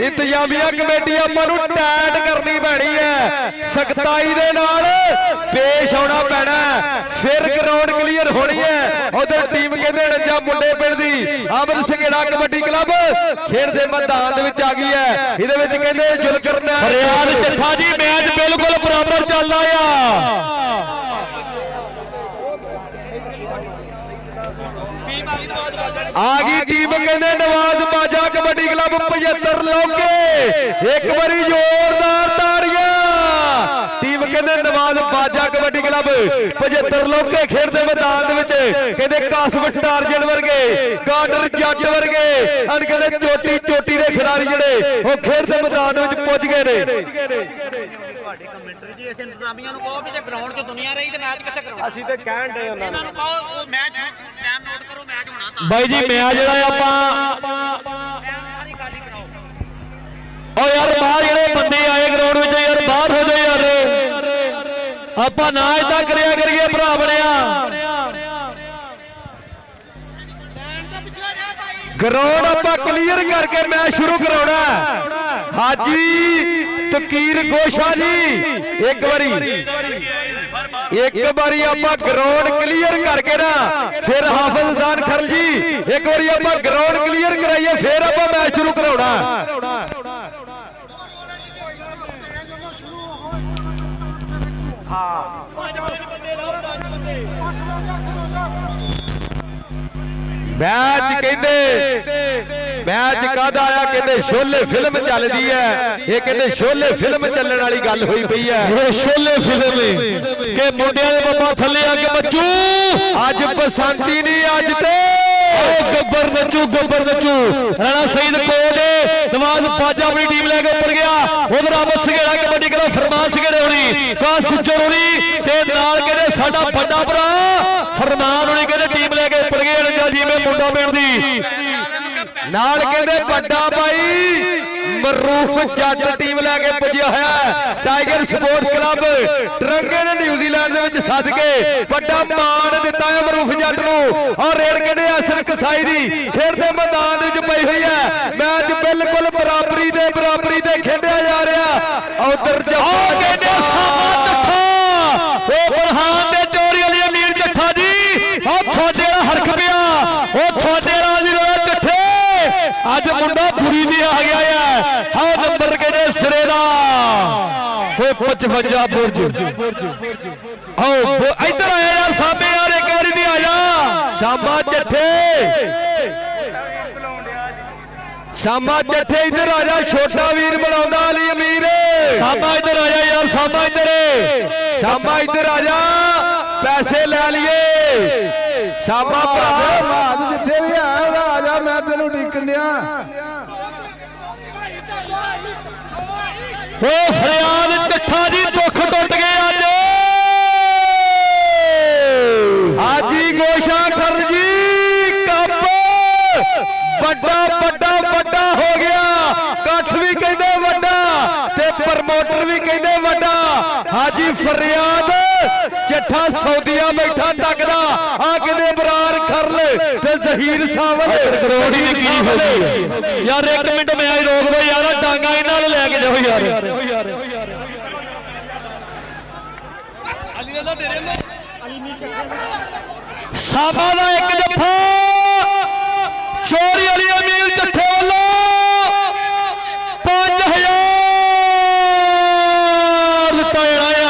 ਇੰਤਜ਼ਾਮੀਆ ਕਮੇਟੀ ਆਪਾਂ ਨੂੰ ਟਾਈਟ ਕਰਨੀ ਪੈਣੀ ਹੈ, ਸਖਤਾਈ ਦੇ ਨਾਲ ਪੇਸ਼ ਆਉਣਾ ਪੈਣਾ, ਫਿਰ ਗਰਾਊਂਡ ਕਲੀਅਰ ਹੋਣੀ ਹੈ। ਉਧਰ ਟੀਮ ਕਹਿੰਦੇ ਨੱਜਾ ਮੁੰਡੇ ਪਿੰਡ ਦੀ ਅਮਰ ਸਿੰਘੜਾ ਕਬੱਡੀ ਕਲੱਬ ਖੇਡ ਦੇ ਮੈਦਾਨ ਦੇ ਵਿੱਚ ਆ ਗਈ ਹੈ। ਇਹਦੇ ਵਿੱਚ ਕਹਿੰਦੇ ਜੁਲਕਰ ਨੇ ਫਰਿਆਦ ਚੱਠਾ ਜੀ, ਮੈਚ ਬਿਲਕੁਲ ਬਰਾਬਰ ਚੱਲਦਾ ਆ। ਆ ਗਈ ਟੀਮ ਕਹਿੰਦੇ ਨਵਾਜ਼ ਬਾਜਾ ਕਬੱਡੀ ਕਲੱਬ 75 ਲੋਕੇ। ਇੱਕ ਵਾਰੀ ਜ਼ੋਰਦਾਰ ਤਾੜੀਆਂ। ਟੀਮ ਕਹਿੰਦੇ ਨਵਾਜ਼ ਬਾਜਾ ਕਬੱਡੀ ਕਲੱਬ 75 ਲੋਕੇ ਖੇਡ ਦੇ ਮੈਦਾਨ ਦੇ ਵਿੱਚ ਕਹਿੰਦੇ ਕਾਸਮ ਟਾਰਜਨ ਵਰਗੇ, ਗਾਰਡਰ ਜੱਟ ਵਰਗੇ ਕਹਿੰਦੇ ਚੋਟੀ ਦੇ ਖਿਡਾਰੀ ਜਿਹੜੇ ਉਹ ਖੇਡ ਦੇ ਮੈਦਾਨ ਦੇ ਵਿੱਚ ਪੁੱਜ ਗਏ ਨੇ। ਤੁਹਾਡੇ ਕਮੈਂਟਰੀ ਜੀ ਇਸ ਇੰਤਜ਼ਾਮੀਆਂ ਨੂੰ ਕਹੋ ਵੀ ਜੇ ਗਰਾਊਂਡ 'ਚ ਦੁਨੀਆ ਰਹੀ ਤੇ ਮੈਚ ਕਿੱਥੇ ਕਰਾਉਣਾ। ਅਸੀਂ ਤੇ ਕਹਿਣ ਦੇ ਉਹਨਾਂ ਇਹਨਾਂ ਨੂੰ ਕਹੋ ਉਹ ਮੈਚ ਟਾਈਮ ਨੋਟ ਕਰੋ, ਮੈਚ ਹੋਣਾ ਤਾਂ ਬਾਈ ਜੀ ਮੈਚ ਜਿਹੜਾ ਆਪਾਂ ਸਾਰੀ ਖਾਲੀ ਕਰਾਓ। ਓ ਯਾਰ ਬਾਹਰ ਜਿਹੜੇ ਬੰਦੇ ਆਏ ਗਰਾਊਂਡ ਵਿੱਚ ਯਾਰ ਬਾਹਰ ਹੋ ਜਾਓ ਯਾਰ। ਆਪਾਂ ਨਾ ਏਦਾਂ ਕਰਿਆ ਕਰੀਏ ਭਰਾ ਬਣਿਆ। ਗਰਾਊਂਡ ਆਪਾਂ ਕਲੀਅਰ ਕਰਕੇ ਮੈਚ ਸ਼ੁਰੂ ਕਰਾਉਣਾ। ਹਾਜੀ ਤਕੀਰ ਗੋਸ਼ਾ ਜੀ, ਇੱਕ ਵਾਰੀ ਆਪਾਂ ਗਰਾਊਂਡ ਕਲੀਅਰ ਕਰਕੇ ਨਾ ਫਿਰ ਹਾਫਿਜ਼ ਖਾਨ ਖਰਲ ਜੀ ਇੱਕ ਵਾਰੀ ਆਪਾਂ ਗਰਾਊਂਡ ਕਲੀਅਰ ਕਰਾਈਏ, ਫਿਰ ਆਪਾਂ ਮੈਚ ਸ਼ੁਰੂ ਕਰਾਉਣਾ। ਮੈਚ ਕਾਹਦਾ ਆਇਆ? ਕਹਿੰਦੇ ਸ਼ੋਲੇ ਫਿਲਮ ਚੱਲਦੀ ਹੈ। ਇਹ ਕਹਿੰਦੇ ਸ਼ੋਲੇ ਫਿਲਮ ਚੱਲਣ ਵਾਲੀ ਗੱਲ ਹੋਈ ਪਈ ਹੈ। ਇਹ ਸ਼ੋਲੇ ਫਿਲਮ ਕਿ ਮੁੰਡਿਆਂ ਦੇ ਬੱਬਾ ਥੱਲੇ ਆ ਕੇ ਬੱਚੂ ਅੱਜ ਬਸੰਤੀ ਨਹੀਂ, ਅੱਜ ਤੇ ਗੱਬਰ ਨੱਚੂ ਰਾਣਾ ਸਈਦ ਕੋਚ ਨਵਾਜ਼ ਬਾਜਾ ਆਪਣੀ ਟੀਮ ਲੈ ਕੇ ਉੱਪਰ ਗਿਆ। ਉਧਰ ਆਮਦ ਸੰਘੇੜਾ ਕਬੱਡੀ ਕਲਾ ਫਰਮਾਨ ਸੰਘੇੜੇ ਹੋਣੀ ਕਾਸ ਗੁੱਜਰ ਹੋਣੀ ਤੇ ਨਾਲ ਕਹਿੰਦੇ ਸਾਡਾ ਵੱਡਾ ਭਰਾ ਫਰਮਾਨ ਹੋਣੀ ਕਹਿੰਦੇ ਟੀਮ ਲੈ ਕੇ ਉੱਪਰ ਗਏ ਰੰਗਾ ਜੀਵੇਂ ਮੁੰਡਾ ਪਿੰਡ ਦੀ ਨਾਲ ਕਹਿੰਦੇ ਵੱਡਾ ਭਾਈ ਮਰੂਫ ਜੱਟ ਟੀਮ ਲੈ ਕੇ ਪੁੱਜਿਆ ਹੋਇਆ ਟਾਈਗਰ ਸਪੋਰਟਸ ਕਲੱਬ ਟਰੰਗੇ ਨੇ ਨਿਊਜ਼ੀਲੈਂਡ ਦੇ ਵਿੱਚ ਸੱਦ ਕੇ ਵੱਡਾ ਮਾਣ ਦਿੱਤਾ ਹੈ ਮਰੂਫ ਜੱਟ ਨੂੰ। ਔਰ ਰੇਡ ਕਹਿੰਦੇ ਅਸਰ ਕਸਾਈ ਦੀ ਖੇਡ ਦੇ ਮੈਦਾਨ ਵਿੱਚ ਪਈ ਹੋਈ ਹੈ। ਮੈਚ ਬਿਲਕੁਲ ਬਰਾਬਰੀ ਦੇ ਖੇਡਿਆ ਜਾ ਰਿਹਾ। ਉਧਰ ਕਹਿੰਦੇ ਸਾਮਾ ਚੱਠਾ ਉਹ ਬਰਹਾਨ ਦੇ ਚੋਰੀ ਵਾਲੀ ਅਮੀਰ ਚੱਠਾ ਜੀ ਉਹ ਤੁਹਾਡੇ ਨਾਲ ਹਰਖ ਪਿਆ ਉਹ ਤੁਹਾਡੇ ਨਾਲ ਦੀ ਰੋੜਾ ਚੱਠੇ ਅੱਜ ਮੁੰਡਾ ਪੂਰੀ ਨਹੀਂ ਆ ਗਿਆ ਹੈ। ਆਹ ਨੰਬਰ ਕਹਿੰਦੇ ਸਿਰੇ ਦਾ ਉਹ 55 ਬੁਰਜ ਆਓ ਇੱਧਰ ਆਇਆ ਯਾਰ ਸਾਹਮਣੇ ਯਾਰ ਇੱਕ ਵਾਰੀ ਨਹੀਂ ਆ ਜਾ ਸਾਮਾ ਚੱਠੇ ਇੱਧਰ ਆ ਜਾ ਛੋਟਾ ਵੀਰ ਬੁਲਾਉਂਦਾ ਅਲੀ ਅਮੀਰ ਸਾਮਾ ਇੱਧਰ ਆ ਜਾ ਯਾਰ ਸਾਮਾ ਇੱਧਰ ਆ ਜਾ ਪੈਸੇ ਲੈ ਲਈਏ ਸਾਮਾ ਭਰਾ ਜਿੱਥੇ ਵੀ ਆ ਜਾ ਮੈਂ ਤੈਨੂੰ ਢੀਕਣ ਦਿਆਂ। ਉਹ ਫਰਿਆਦ ਚੱਠਾ ਜੀ ਦੁੱਖ ਟੁੱਟ ਗਏ ਆਜੀ ਗੋਸ਼ਾ ਕਰ ਜੀ ਕੱਪ ਵੱਡਾ ਹੋ ਗਿਆ। ਕੱਠ ਵੀ ਕਹਿੰਦੇ ਵੱਡਾ ਤੇ ਪ੍ਰਮੋਟਰ ਵੀ ਕਹਿੰਦੇ ਵੱਡਾ। ਹਾਜੀ ਫਰਿਆਦ ਚੱਠਾ ਸੌਦੀਆ ਬੈਠਾ ਟੱਕਦਾ ਆ ਕਹਿੰਦੇ ਬਰਾਰ ਖਰਲ ਤੇ ਜ਼ਹੀਰ ਸਾਵਲ ਕਰੋੜੀ ਦੀ ਕੀ ਹੋ ਗਈ ਯਾਰ 1 ਮਿੰਟ ਮੈਚ ਰੋਕ ਦੋ ਯਾਰ ਡਾਂਗਾ ਇਹਨਾਂ ਨੂੰ ਲੈ ਕੇ ਜਾਓ ਯਾਰ। ਸਾਬਾ ਦਾ ਇੱਕ ਜੱਫਾ ਚੋਰੀ ਵਾਲੀ ਅਮੀਰ ਚੱਠੇ ਵੱਲੋਂ 5000 ਦਿੱਤਾ ਜਾਣਾ ਹੈ।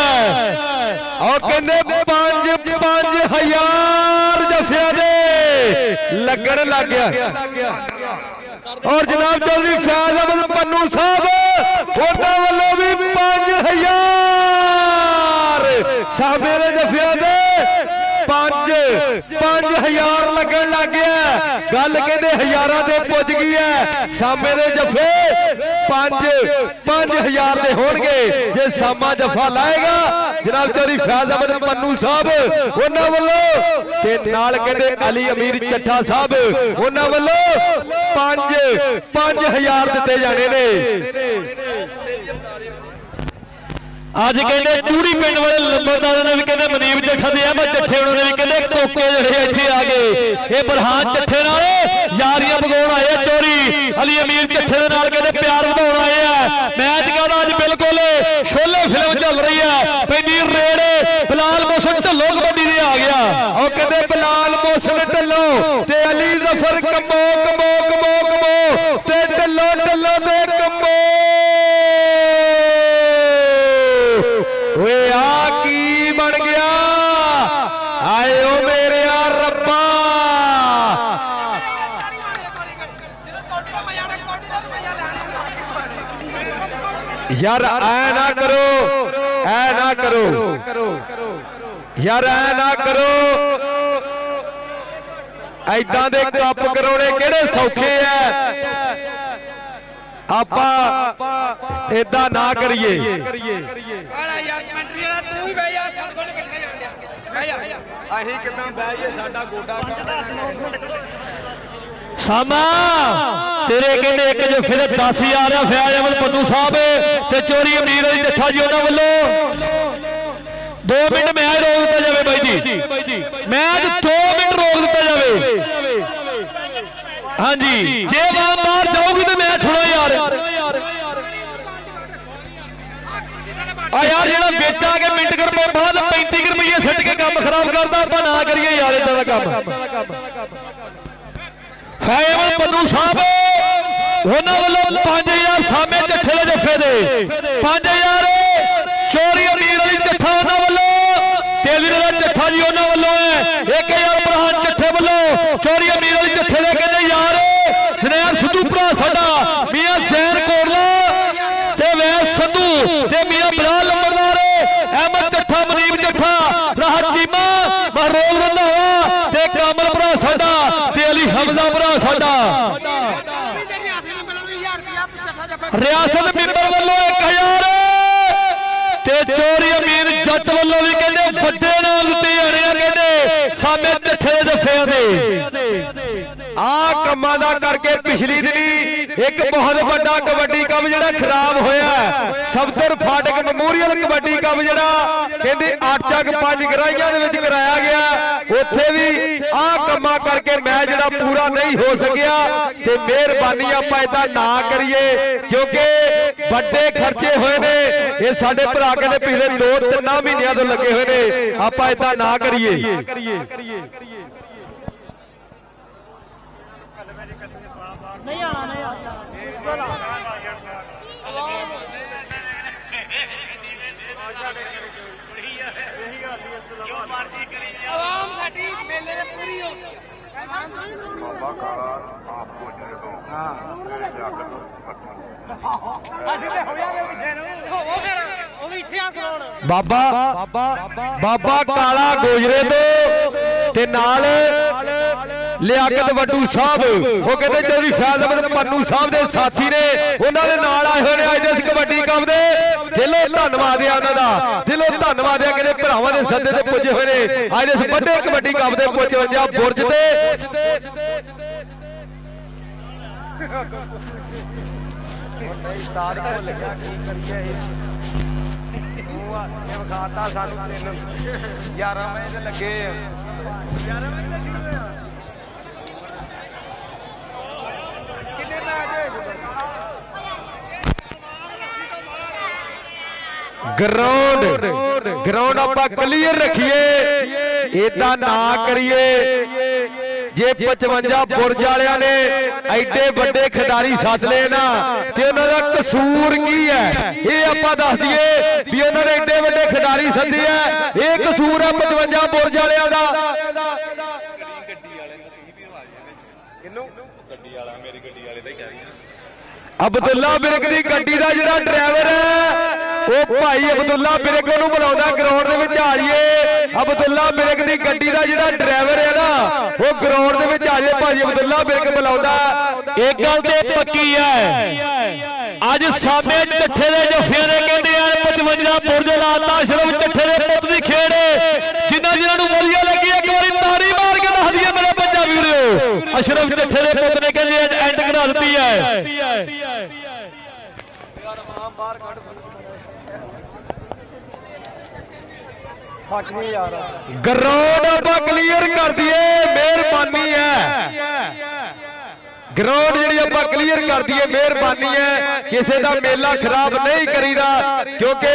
ਔਰ ਕਹਿੰਦੇ 5000 ਜਫਿਆਂ ਦੇ ਲੱਗਣ ਲੱਗ ਗਿਆ। ਔਰ ਜਨਾਬ ਚੌਧਰੀ ਫੈਜ਼ ਅਹਿਮਦ ਪੰਨੂ ਸਾਹਿਬ ਉਹਨਾਂ ਵੱਲੋਂ ਵੀ 5000 ਸਾਹਮਣੇ ਦੇ ਜਫਿਆਂ ਦੇ 5000 ਲੱਗਣ ਲੱਗ ਗਿਆ। ਗੱਲ ਕਹਿੰਦੇ ਹਜ਼ਾਰਾਂ ਦੇ ਪੁੱਜ ਗਈ ਹੈ। ਸਾਹਮਣੇ ਦੇ ਜਫੇ 5000 ਦੇ ਹੋਣਗੇ ਜੇ ਸਾਮਾ ਜਫਾ ਲਾਏਗਾ ਜਨਾਬ ਚੌਧਰੀ ਫੈਜ਼ ਅਹਿਮਦ ਪੰਨੂ ਸਾਹਿਬ ਉਹਨਾਂ ਵੱਲੋਂ ਤੇ ਨਾਲ ਕਹਿੰਦੇ ਅਲੀ ਅਮੀਰ ਚੱਠਾ ਸਾਹਿਬ ਉਹਨਾਂ ਵੱਲੋਂ 5000 ਦਿੱਤੇ ਜਾਣੇ ਨੇ। ਅੱਜ ਕਹਿੰਦੇ ਚੂੜੀ ਪਿੰਡ ਵਾਲੇ ਲੰਬਰਦਾਰਾਂ ਨੇ ਵੀ ਕਹਿੰਦੇ ਮਨੀਬ ਚੱਠਾ ਦੇ ਅਹਿਮਦ ਚੱਠੇ ਉਹਨਾਂ ਨੇ ਵੀ ਕਹਿੰਦੇ ਕੋਕੇ ਜਿਹੜੇ ਇੱਥੇ ਆ ਗਏ ਇਹ ਬਰਹਾਨ ਚੱਠੇ ਨਾਲ ਯਾਰੀਆਂ ਬਗਾਉਣ ਆਏ ਆ। ਚੋਰੀ ਅਲੀ ਅਮੀਰ ਚੱਠੇ ਦੇ ਨਾਲ ਕਹਿੰਦੇ ਪਿਆਰ ਵਧਾਉਣ ਆਏ ਆ। ਮੈਚ ਕਹਿੰਦਾ ਅੱਜ ਬਿਲਕੁਲ ਸ਼ੋਲੇ ਫਿਲਮ ਚੱਲ ਰਹੀ ਹੈ। ਪੈਂਦੀ ਰੇਡ ਬਿਲਾਲ ਮੋਹਸਨ ਢੱਲੋਂ ਕਬੱਡੀ ਦੇ ਆ ਗਿਆ। ਉਹ ਕਹਿੰਦੇ ਬਿਲਾਲ ਮੋਹਸਨ ਢੱਲੋਂ ਤੇ ਅਲੀ ਜ਼ਫਰ ਕੰਬੋ ਤੇ ਢੱਲੋਂ ਦੇ ਕੰਬੋ। ਓਏ ਆ ਕੀ ਬਣ ਗਿਆ ਆਏ ਓ ਮੇਰੇ ਰੱਬਾ। ਯਾਰ ਐ ਨਾ ਕਰੋ ਐਦਾਂ ਦੇ ਕੱਪ ਕਰਾਉਣੇ ਕਿਹੜੇ ਸੌਖੇ ਐ। ਆਪਾਂ ਏਦਾਂ ਨਾ ਕਰੀਏ। ਅਸੀਂ ਕਿਦਾਂ ਬਹਿ ਜਾਈਏ ਸਾਡਾ ਗੋਡਾ ਸਾਮਾ ਤੇਰੇ ਕਹਿੰਦੇ ਇੱਕ ਜਫੇ ਦੇ 10000 ਆ ਫੈਜ਼ ਅਹਿਮਦ ਪੰਨੂ ਸਾਹਿਬ ਤੇ ਚੋਰੀ ਅਮੀਰ ਅਲੀ ਚੱਠਾ ਜੀ ਉਹਨਾਂ ਵੱਲੋਂ 2 ਮਿੰਟ ਮੈਚ ਰੋਕ ਦਿੱਤਾ ਜਾਵੇ ਬਾਈ ਜੀ ਮੈਚ 2 ਮਿੰਟ ਰੋਕ ਦਿੱਤਾ ਜਾਵੇ। ਹਾਂਜੀ ਜੇ ਬਾਹਰ ਜਾਊਗੀ ਤੇ ਮੈਚ ਛੁੜੋ ਯਾਰ। ਆ ਯਾਰ ਜਿਹੜਾ ਵਿੱਚ ਆ ਕੇ ਮਿੰਟ ਕਰ ਬਾਅਦ 35 ਰੁਪਏ ਸਿੱਟ ਕੇ ਕੰਮ ਖਰਾਬ ਕਰਦਾ ਆਪਾਂ ਨਾ ਕਰੀਏ ਯਾਰ ਇਦਾਂ ਦਾ ਕੰਮ। ਫੈਜ਼ ਅਹਿਮਦ ਪੰਨੂ ਸਾਹਿਬ ਉਹਨਾਂ ਵੱਲੋਂ 5000 ਸਾਹਮਣੇ ਚੱਠੇ ਦੇ ਜੱਫੇ ਦੇ 5000 ਚੋਰੀ ਅਮੀਰ ਅਲੀ ਚੱਠਾ ਉਹਨਾਂ ਵੱਲੋਂ ਤੇ ਵੀਰ ਦਾ ਚੱਠਾ ਜੀ ਉਹਨਾਂ ਵੱਲੋਂ ਹੈ 1000 ਬਰਹਾਨ ਚੱਠੇ ਵੱਲੋਂ ਚੋਰੀ ਅਮੀਰ ਅਲੀ ਚੱਠੇ ਦੇ ਕਹਿੰਦੇ ਯਾਰ ਜਨੈਲ ਸਿੱਧੂ ਭਰਾ ਸਾਡਾ ਮੀਆਂ ਜ਼ੈਨ ਕੋਟਲਾ ਤੇ ਵੈਸ ਸੰਧੂ ਤੇ ਮੀਆਂ ਬਿਲਾਲ ਲੰਬਰਦਾਰ ਅਹਿਮਦ ਚੱਠਾ ਮਨੀਬ ਚੱਠਾ ਰਾਹਤ ਚੀਮਾ ਮਹਰੋਜ਼ ਰੰਧਾਵਾ ਤੇ ਕਾਮਲ ਭਰਾ ਸਾਡਾ ਤੇ ਅਲੀ ਸੱਚ ਵੱਲੋਂ ਵੀ ਕਹਿੰਦੇ ਵੱਡੇ ਨਾਮ ਦਿੱਤੇ ਜਾਣੇ ਆ ਕਹਿੰਦੇ ਸਾਹਮਣੇ ਚੱਠੇ ਦੇ ਜੱਫਿਆਂ ਦੇ। ਆ ਕੰਮਾਂ ਦਾ ਕਰਕੇ ਪਿਛਲੀ ਦਿਨੀ ਇੱਕ ਬਹੁਤ ਵੱਡਾ ਕਬੱਡੀ ਕੱਪ ਜਿਹੜਾ ਖਰਾਬ ਹੋਇਆ ਸਬਤਰ ਫਾਟਕ ਮੈਮੋਰੀਅਲ ਕਬੱਡੀ ਕੱਪ ਜਿਹੜਾ ਕਹਿੰਦੇ 8 ਚੱਕ 5 ਗਰਾਈਆਂ ਦੇ ਵਿੱਚ ਕਰਾਇਆ ਗਿਆ ਉੱਥੇ ਵੀ ਆ ਕੰਮਾਂ ਕਰਕੇ ਮੈਚ ਜਿਹੜਾ ਪੂਰਾ ਨਹੀਂ ਹੋ ਸਕਿਆ ਤੇ ਮਿਹਰਬਾਨੀ ਆਪਾਂ ਇਦਾਂ ਨਾ ਕਰੀਏ ਕਿਉਂਕਿ ਵੱਡੇ ਖਰਚੇ ਹੋਏ ਨੇ ਇਹ ਸਾਡੇ ਭਰਾ ਕਹਿੰਦੇ ਪਿਛਲੇ 2-3 ਮਹੀਨਿਆਂ ਤੋਂ ਲੱਗੇ ਹੋਏ ਨੇ ਆਪਾਂ ਇਦਾਂ ਨਾ ਕਰੀਏ। ਨਹੀਂ ਆਣਾ ਨਹੀਂ ਆਣਾ ਇਸ ਵਾਰ ਆਵਾਮ ਸਾਡੀ ਮੇਲੇ ਦੇ ਪੂਰੀ ਹੋ ਗਈ। ਬਾਬਾ ਕਾਲਾ ਆਪ ਭੋਜਨੇ ਤੋਂ ਤੇ ਜਾਗਤ ਅਸੀਂ ਤੇ ਹੋ ਜਾਗੇ ਪਿੱਛੇ ਨੂੰ ਹੋਵੋ ਫਿਰ ਉਹ ਵੀ ਇੱਥੇ ਆ ਖਲੋਣ। ਬਾਬਾ ਕਾਲਾ ਗੋਜਰੇ ਤੋਂ ਤੇ ਨਾਲ ਲਿਆਕਤ ਵੱਡੂ ਸਾਹਿਬ ਉਹ ਕਹਿੰਦੇ ਚੌਧਰੀ ਫੈਜ਼ ਅਹਿਮਦ ਪੰਨੂ ਸਾਹਿਬ ਦੇ ਸਾਥੀ ਨੇ ਉਹਨਾਂ ਦੇ ਨਾਲ ਆਏ ਹੋਏ ਨੇ ਅੱਜ ਦੇ ਕਬੱਡੀ ਕੱਪ ਦੇ। ਦਿਲੋਂ ਧੰਨਵਾਦ ਆ ਉਹਨਾਂ ਦਾ, ਦਿਲੋਂ ਧੰਨਵਾਦ ਆ ਕਹਿੰਦੇ ਭਰਾਵਾਂ ਦੇ ਸੱਦੇ ਤੇ ਪੁੱਜੇ ਹੋਏ ਨੇ ਅੱਜ ਇਸ ਵੱਡੇ ਕਬੱਡੀ ਕੱਪ ਦੇ 55 ਬੁਰਜ ਤੇ। ਉਸਤਾਦ ਕੋਲ ਲਿਖਿਆ ਕੀ ਕਰੀਏ ਉਹ ਆ ਵਿਖਾਤਾ ਸਾਨੂੰ 11 ਵਜੇ ਦੇ ਲੱਗੇ 11 ਵਜੇ ਦਾ ਸ਼ੁਰੂ ਹੋਇਆ ਕਿੰਨੇ ਮੈਚ ਗਰਾਊਂਡ ਆਪਾਂ ਕਲੀਅਰ ਰੱਖੀਏ ਏਦਾਂ ਨਾ ਕਰੀਏ। ਜੇ 55 ਬੁਰਜ ਵਾਲਿਆਂ ਨੇ ਐਡੇ ਵੱਡੇ ਖਿਡਾਰੀ ਸੱਦ ਲਏ ਨਾ ਤੇ ਉਹਨਾਂ ਦਾ ਕਸੂਰ ਕੀ ਹੈ ਇਹ ਆਪਾਂ ਦੱਸ ਦਈਏ ਵੀ ਉਹਨਾਂ ਨੇ ਐਡੇ ਵੱਡੇ ਖਿਡਾਰੀ ਸੱਦੇ ਆ ਇਹ ਕਸੂਰ ਆ 55 ਬੁਰਜ ਵਾਲਿਆਂ ਦਾ। ਅਬਦੁੱਲਾ ਬਿਰਕ ਦੀ ਗੱਡੀ ਦਾ ਜਿਹੜਾ ਡਰਾਈਵਰ ਹੈ ਉਹ ਭਾਈ ਅਬਦੁੱਲਾ ਬਿਰਕ ਨੂੰ ਬੁਲਾਉਂਦਾ ਗਰਾਊਂਡ ਦੇ ਵਿੱਚ ਆ ਜਾਈਏ। ਅਬਦੁੱਲਾ ਬਿਰਕ ਦੀ ਗੱਡੀ ਦਾ ਜਿਹੜਾ ਡਰਾਈਵਰ ਹੈ ਨਾ ਉਹ ਗਰਾਊਂਡ ਦੇ ਵਿੱਚ ਆ ਜਾਈਏ ਭਾਈ ਅਬਦੁੱਲਾ ਬਿਰਕ ਬੁਲਾਉਂਦਾ। ਇੱਕ ਗੱਲ ਤੇ ਪੱਕੀ ਹੈ ਅੱਜ ਸਾਹਮਣੇ ਚੱਠੇ ਦੇ ਜੱਫਿਆਂ ਨੇ ਕਹਿੰਦੇ ਆ 55 ਬੁਰਜ ਲਾਤਾ ਅਸ਼ਰਫ ਚੱਠੇ ਦੇ ਪੁੱਤ ਦੀ ਖੇਡ ਜਿਨ੍ਹਾਂ ਨੂੰ ਵਧੀਆ ਲੱਗੀ ਇੱਕ ਵਾਰੀ ਤਾੜੀ ਮਾਰ ਕੇ ਦੱਸ ਦਈਏ ਮੇਰੇ ਪੰਜਾਬੀ ਵੀਰੋ ਅਸ਼ਰਫ ਚੱਠੇ ਦੇ ਪੁੱਤ ਨੇ ਕਹਿੰਦੇ ਐਂਡ ਕਰਾ ਦਿੱਤੀ ਹੈ। ਗਰਾਊਂਡ ਆਪਾਂ ਕਲੀਅਰ ਕਰ ਦਈਏ ਮਿਹਰਬਾਨੀ ਹੈ। ਗਰਾਊਂਡ ਜਿਹੜੀ ਆਪਾਂ ਕਲੀਅਰ ਕਰ ਦਈਏ ਮਿਹਰਬਾਨੀ ਹੈ। ਕਿਸੇ ਦਾ ਮੇਲਾ ਖਰਾਬ ਨਹੀਂ ਕਰੀਦਾ ਕਿਉਂਕਿ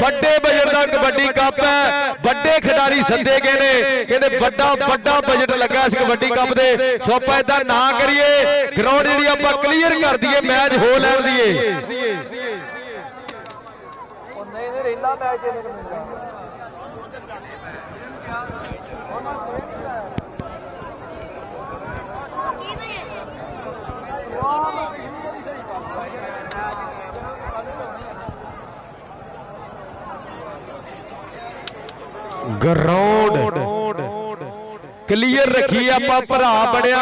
ਵੱਡੇ ਬਜਟ ਦਾ ਕਬੱਡੀ ਕੱਪ ਹੈ ਵੱਡੇ ਖਿਡਾਰੀ ਸੱਦੇ ਗਏ ਨੇ ਕਹਿੰਦੇ ਵੱਡਾ ਬਜਟ ਲੱਗਾ ਇਸ ਕਬੱਡੀ ਕੱਪ ਦੇ ਸੋ ਆਪਾਂ ਇਦਾਂ ਨਾ ਕਰੀਏ। ਗਰਾਊਂਡ ਜਿਹੜੀ ਆਪਾਂ ਕਲੀਅਰ ਕਰ ਦਈਏ ਮੈਚ ਹੋ ਲੈਣ ਦਈਏ। ਉਹ ਨਹੀਂ ਰਹਿੰਦਾ ਮੈਚ ਇਹਨੇ ਮਿਲਦਾ ਗਰਾਊਂਡ ਕਲੀਅਰ ਰੱਖੀ ਆਪਾਂ ਭਰਾ ਬਣਿਆ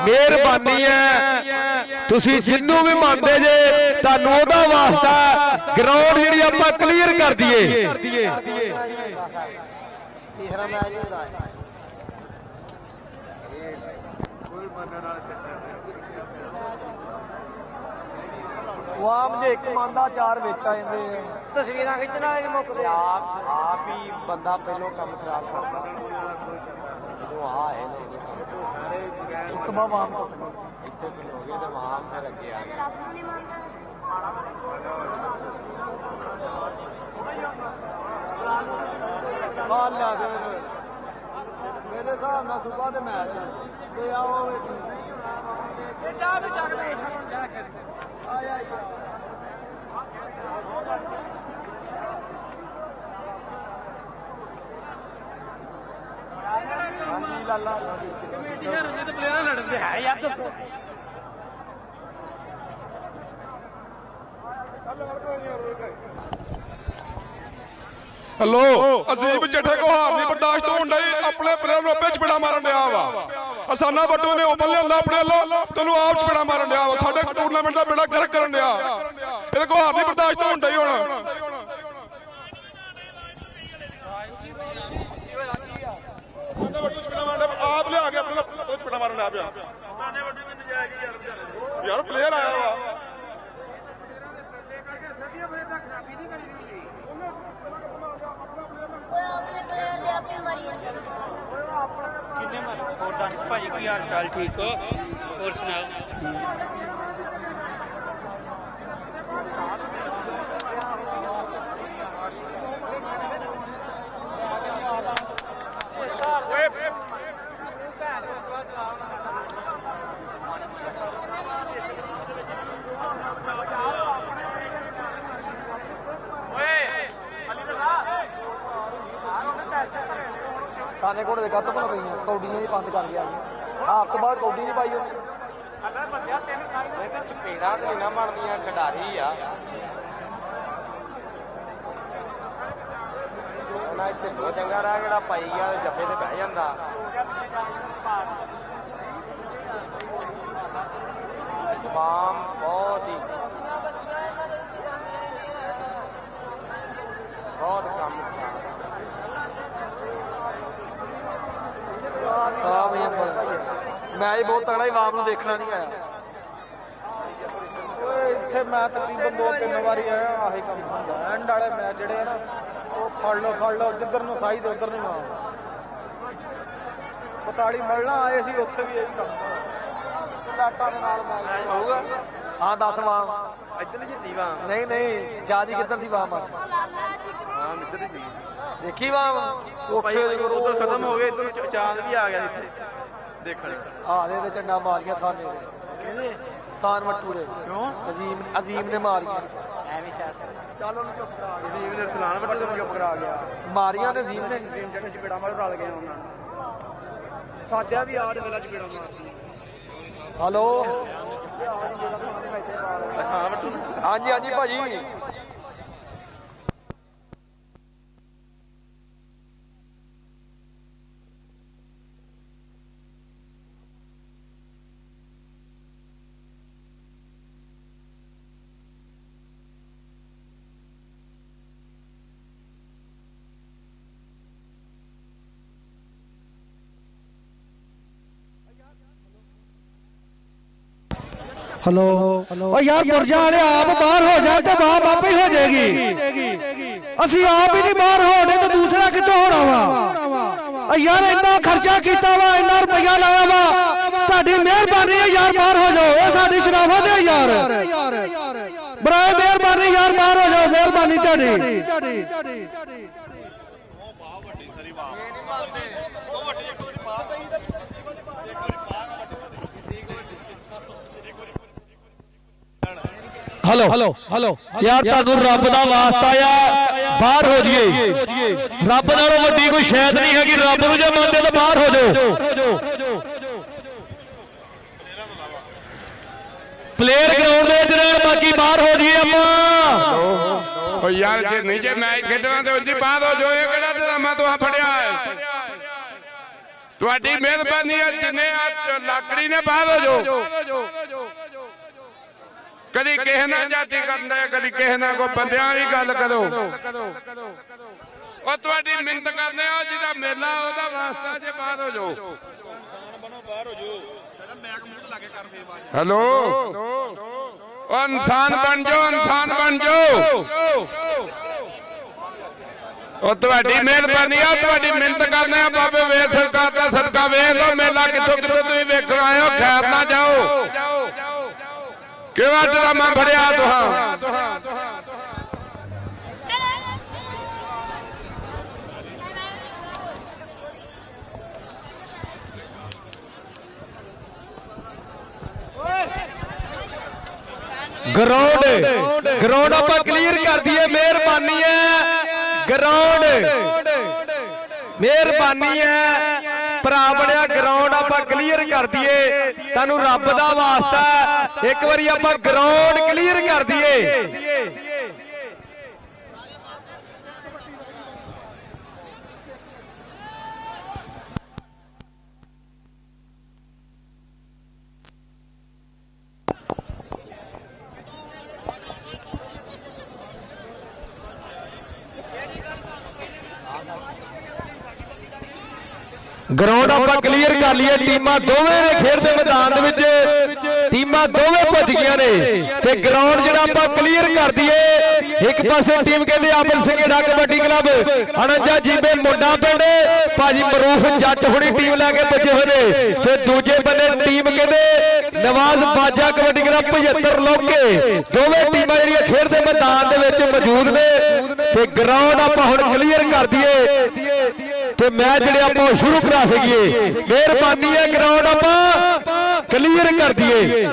ਮਿਹਰਬਾਨੀ ਹੈ ਤੁਸੀਂ ਜਿੰਨੂੰ ਵੀ ਮੰਨਦੇ ਜੇ ਤੁਹਾਨੂੰ ਉਹਦਾ ਵਾਸਤਾ ਗਰਾਊਂਡ ਜਿਹੜੀ ਆਪਾਂ ਕਲੀਅਰ ਕਰ ਦਈਏ। ਤੀਸਰਾ ਮੈਚ ਹੁੰਦਾ ਵਾਮ ਜੇ ਇੱਕ ਮੰਨਦਾ 4 ਵਿੱਚ ਆ ਜਾਂਦੇ ਤਸਵੀਰਾਂ ਖਿੱਚਣ ਵਾਲੇ ਨਹੀਂ ਮੁੱਕਦੇ ਆਪ ਹੀ ਬੰਦਾ ਪਹਿਲੋਂ ਕੰਮ ਖਰਾਬ ਕਰਦਾ ਜਦੋਂ ਆ ਹੈ ਇੱਕ ਵਾਮ ਇੱਥੇ ਹੋ ਗਏ ਤੇ ਵਾਮ ਫਿਰ ਅੱਗੇ ਆ ਗਏ ਰੱਬ ਨੂੰ ਨਹੀਂ ਮੰਨਦਾ ਹਾਲ ਲਾ ਦੇ ਮੇਰੇ ਹਿਸਾਬ ਨਾਲ ਸੁਬਾ ਦੇ ਮੈਚ ਤੇ ਆਓ ਇਹ ਜਾ ਵੀ ਚੱਕ ਦੇ ਆਇਆ ਹਾਂਜੀ ਲਾਲਾ ਕਮੇਟੀਆਂ ਰਹਿੰਦੇ ਤੇ ਪਲੇਅਰ ਲੜਦੇ ਹੈ ਯਾਰ ਦੱਸੋ ਹੈਲੋ ਅਜ਼ੀਬ ਜੱਠੇ ਕੋ ਹਾਰ ਨਹੀਂ ਬਰਦਾਸ਼ਤ ਹੋਣ ਡਈ ਆਪਣੇ ਪਲੇਅਰ ਨੂੰ ਪਿੱਛ ਬੜਾ ਮਾਰਨ ਡਿਆ ਵਾ ਅਸਾਨਾ ਬੱਟੂ ਨੇ ਓਪਨ ਲਿਆਂਦਾ ਆਪਣੇ ਵੱਲੋਂ ਤੈਨੂੰ ਆਪ ਚ ਬੜਾ ਮਾਰਨ ਡਿਆ ਵਾ ਸਾਡੇ ਟੂਰਨਾਮੈਂਟ ਦਾ ਬੇੜਾ ਗਰਕ ਕਰਨ ਡਿਆ ਇਹਦੇ ਕੋ ਹਾਰ ਨਹੀਂ ਬਰਦਾਸ਼ਤ ਹੋਣ ਡਈ ਹੁਣ ਭੱਜਣਾ ਪਿਆ ਯਾਰ ਪਲੇਅਰ ਆਇਆ ਵਾ ਭਾਜੀ ਕੀ ਹਾਲ ਚਾਲ ਠੀਕ ਹੋ ਹੋਰ ਸੁਣਾਓ ਸਾਨੇ ਕੋਲ ਵੇਖਾ ਤਾਂ ਪਈਆਂ ਕੌਡੀ ਨੇ ਬੰਦ ਕਰ ਗਿਆ ਸੀ ਹਾਫ ਤੋਂ ਬਾਅਦ ਕੌਡੀ ਨਹੀਂ ਪਾਈ ਉਹਨੇ ਚਪੇੜਾ ਤੇ ਨਾ ਬਣਦੀਆਂ ਖਿਡਾਰੀ ਆ ਉਹਨਾਂ ਇੱਥੇ ਦੋ ਚੰਗਾ ਰਹਿ ਜਿਹੜਾ ਪਾਈ ਗਿਆ ਜੱਫੇ ਤੇ ਬਹਿ ਜਾਂਦਾ ਮਾਮ ਬਹੁਤ ਹੀ ਬਹੁਤ ਕੰਮ ਮੈਚ ਬਹੁਤ ਤਗੜਾ ਹੀ ਵਾਮ ਨੂੰ ਦੇਖਣਾ ਨਹੀਂ ਆਇਆ ਇੱਥੇ ਮੈਂ ਤਕਰੀਬਨ 2-3 ਵਾਰੀ ਆਇਆ ਆਹੀ ਕੰਮ ਹੁੰਦਾ ਐਂਡ ਵਾਲੇ ਮੈਚ ਜਿਹੜੇ ਆ ਨਾ ਉਹ ਫੜ ਲਓ ਜਿੱਧਰ ਨੂੰ ਸਾਈ ਤੇ ਉਧਰ ਨਹੀਂ ਮਾਰ 45 ਮਲਣਾ ਆਏ ਸੀ ਉੱਥੇ ਵੀ ਇਹੀ ਕੰਮ ਲਾਟਾਂ ਦੇ ਨਾਲ ਮੈਚ ਹੋਊਗਾ ਹਾਂ 10 ਵਾਮ ਇੱਧਰ ਜਿੱਤੀ ਵਾ ਨਹੀਂ ਜਿਆਦੀ ਕਿੱਧਰ ਸੀ ਵਾਮ ਅੱਜ ਹਾਂ ਇੱਧਰ ਹੀ ਸੀ ਦੇਖੀ ਵਾਮ ਉਧਰ ਖਤਮ ਹੋ ਗਏ ਇੱਧਰ ਚਾਂਦ ਵੀ ਆ ਗਿਆ ਇੱਥੇ ਦੇਖਣ ਦੇ ਝੰਡਾ ਮਾਰੀਆਂ ਸਾਨੇ ਦੇ ਸਾਨ ਮੱਟੂ ਦੇ ਕਿਉਂ ਅਜ਼ੀਮ ਨੇ ਮਾਰੀਆਂ ਐਵੇਂ ਸਿਆਸਤ ਚੱਲ ਉਹਨੂੰ ਚੁੱਪ ਕਰਾ ਗਿਆ ਜੀ ਇਹਦੇ ਸਲਾਨ ਵੱਟੇ ਤੋਂ ਚੁੱਪ ਕਰਾ ਗਿਆ ਮਾਰੀਆਂ ਨੇ ਅਜ਼ੀਮ ਨੇ ਜਿਹੜੇ ਚਪੇੜਾ ਮਾਰ ਰਲ ਗਏ ਉਹਨਾਂ ਨੂੰ ਸਾਧਿਆ ਵੀ ਆਦ ਵੇਲਾ ਚਪੇੜਾ ਮਾਰਦੀ ਹਲੋ ਹਾਂ ਵੱਟੂ ਹਾਂਜੀ ਹਾਂਜੀ ਭਾਜੀ हेलो ओ यार बुरजा वाले आप बाहर हो जाए तो बाप आप ही हो जाएगी असि आप ही नहीं बाहर होने तो दूसरा कितों होना वा यार इतना खर्चा किया वा इतना रुपया लाया वा ताड़ी मेहरबानी है यार बाहर हो जाओ ये साडी शराफत है यार बराए मेहरबानी यार बाहर हो जाओ मेहरबानी ताड़ी ਹਲੋ ਯਾਰ ਤੁਹਾਨੂੰ ਰੱਬ ਦਾ ਵਾਸਤਾ ਆ ਬਾਹਰ ਹੋ ਜਾਈਏ ਰੱਬ ਨਾਲੋਂ ਵੱਡੀ ਕੋਈ ਸ਼ੈਦ ਨਹੀਂ ਹੈਗੀ ਰੱਬ ਨੂੰ ਜੇ ਮੰਨਦੇ ਤਾਂ ਬਾਹਰ ਹੋ ਜਾਓ ਪਲੇਅਰ ਗਰਾਊਂਡ ਦੇ ਵਿੱਚ ਰਹਿਣ ਬਾਕੀ ਬਾਹਰ ਹੋ ਜਾਈਏ ਆਪਾਂ ਓ ਯਾਰ ਜੇ ਨਹੀਂ ਜੇ ਮੈਚ ਖੇਡਣਾ ਤੇ ਉਂਝ ਬਾਹਰ ਹੋ ਜਾਓ ਇਹ ਕਿਹੜਾ ਡਰਾਮਾ ਤੁਹਾਂ ਫੜਿਆ ਹੈ ਤੁਹਾਡੀ ਮਿਹਰਬਾਨੀ ਹੈ ਜਿੰਨੇ ਲੱਕੜੀ ਨੇ ਬਾਹਰ ਹੋ ਜਾਓ ਕਦੀ ਕਿਸੇ ਨਾਲ ਜਾਤੀ ਕਰਦਾ ਕਦੀ ਕਿਸੇ ਨਾਲ ਕੋਈ ਬੰਦਿਆਂ ਦੀ ਗੱਲ ਕਰੋ ਉਹ ਤੁਹਾਡੀ ਮਿਹਨਤ ਕਰਦੇ ਆ ਜਿਹਦਾ ਮੇਲਾ ਉਹਦਾ ਵਾਸਤਾ ਜੇ ਬਾਹਰ ਹੋ ਜਾਓ ਹੈਲੋ ਉਹ ਇਨਸਾਨ ਬਣ ਜਾਓ ਉਹ ਤੁਹਾਡੀ ਮਿਹਰਬਾਨੀ ਆ ਤੁਹਾਡੀ ਮਿਹਨਤ ਕਰਨੇ ਆ ਬਾਬੇ ਵੇਖ ਸਰਕਾਰ ਦਾ ਸਦਕਾ ਵੇਖ ਲੋ ਮੇਲਾ ਕਿੱਥੋਂ ਤੁਸੀਂ ਵੇਖਣ ਆਏ ਹੋ ਖੈਰ ਨਾ ਜਾਓ ਕਿਹੜਾ ਡਰਾਮਾ ਫੜਿਆ ਤੁਹਾਂ ਗਰਾਊਂਡ ਆਪਾਂ ਕਲੀਅਰ ਕਰ ਦਈਏ ਮਿਹਰਬਾਨੀ ਹੈ ਗਰਾਊਂਡ ਮਿਹਰਬਾਨੀ ਹੈ ਭਰਾ ਬਣਿਆ ਗਰਾਊਂਡ ਆਪਾਂ ਕਲੀਅਰ ਕਰ ਦਈਏ ਤੁਹਾਨੂੰ ਰੱਬ ਦਾ ਵਾਸਤਾ ਇੱਕ ਵਾਰੀ ਆਪਾਂ ਗਰਾਊਂਡ ਕਲੀਅਰ ਕਰ ਦਈਏ ਗਰਾਊਂਡ ਆਪਾਂ ਕਲੀਅਰ ਕਰ ਲਈਏ। ਟੀਮਾਂ ਦੋਵੇਂ ਨੇ ਖੇਡ ਦੇ ਮੈਦਾਨ ਦੇ ਵਿੱਚ, ਟੀਮਾਂ ਦੋਵੇਂ ਭੱਜ ਗਈਆਂ ਨੇ ਤੇ ਗਰਾਊਂਡ ਜਿਹੜਾ ਆਪਾਂ ਕਲੀਅਰ ਕਰ ਦਈਏ। ਇੱਕ ਪਾਸੇ ਟੀਮ ਕਹਿੰਦੇ ਆਬਲ ਸਿੰਘੇੜਾ ਕਬੱਡੀ ਕਲੱਬ 49 ਜੀਬੇ ਮੁੰਡਾ ਪਿੰਡ ਭਾਜੀ ਮਰੂਫ ਜੱਟ ਹੁਣੀ ਟੀਮ ਲੈ ਕੇ ਪੁੱਜੇ ਹੋਏ ਨੇ ਤੇ ਦੂਜੇ ਬੰਨੇ ਟੀਮ ਕਹਿੰਦੇ ਨਵਾਜ਼ ਬਾਜਾ ਕਬੱਡੀ ਕਲੱਬ 75 ਲੋਕੇ। ਦੋਵੇਂ ਟੀਮਾਂ ਜਿਹੜੀਆਂ ਖੇਡ ਦੇ ਮੈਦਾਨ ਦੇ ਵਿੱਚ ਮੌਜੂਦ ਨੇ ਤੇ ਗਰਾਊਂਡ ਆਪਾਂ ਹੁਣ ਕਲੀਅਰ ਕਰ ਦਈਏ ਤੇ ਮੈਚ ਜਿਹੜੇ ਆਪਾਂ ਸ਼ੁਰੂ ਕਰਾ ਸਕੀਏ। ਮਿਹਰਬਾਨੀ ਹੈ ਗਰਾਊਂਡ ਆਪਾਂ ਕਲੀਅਰ ਕਰ ਦਈਏ।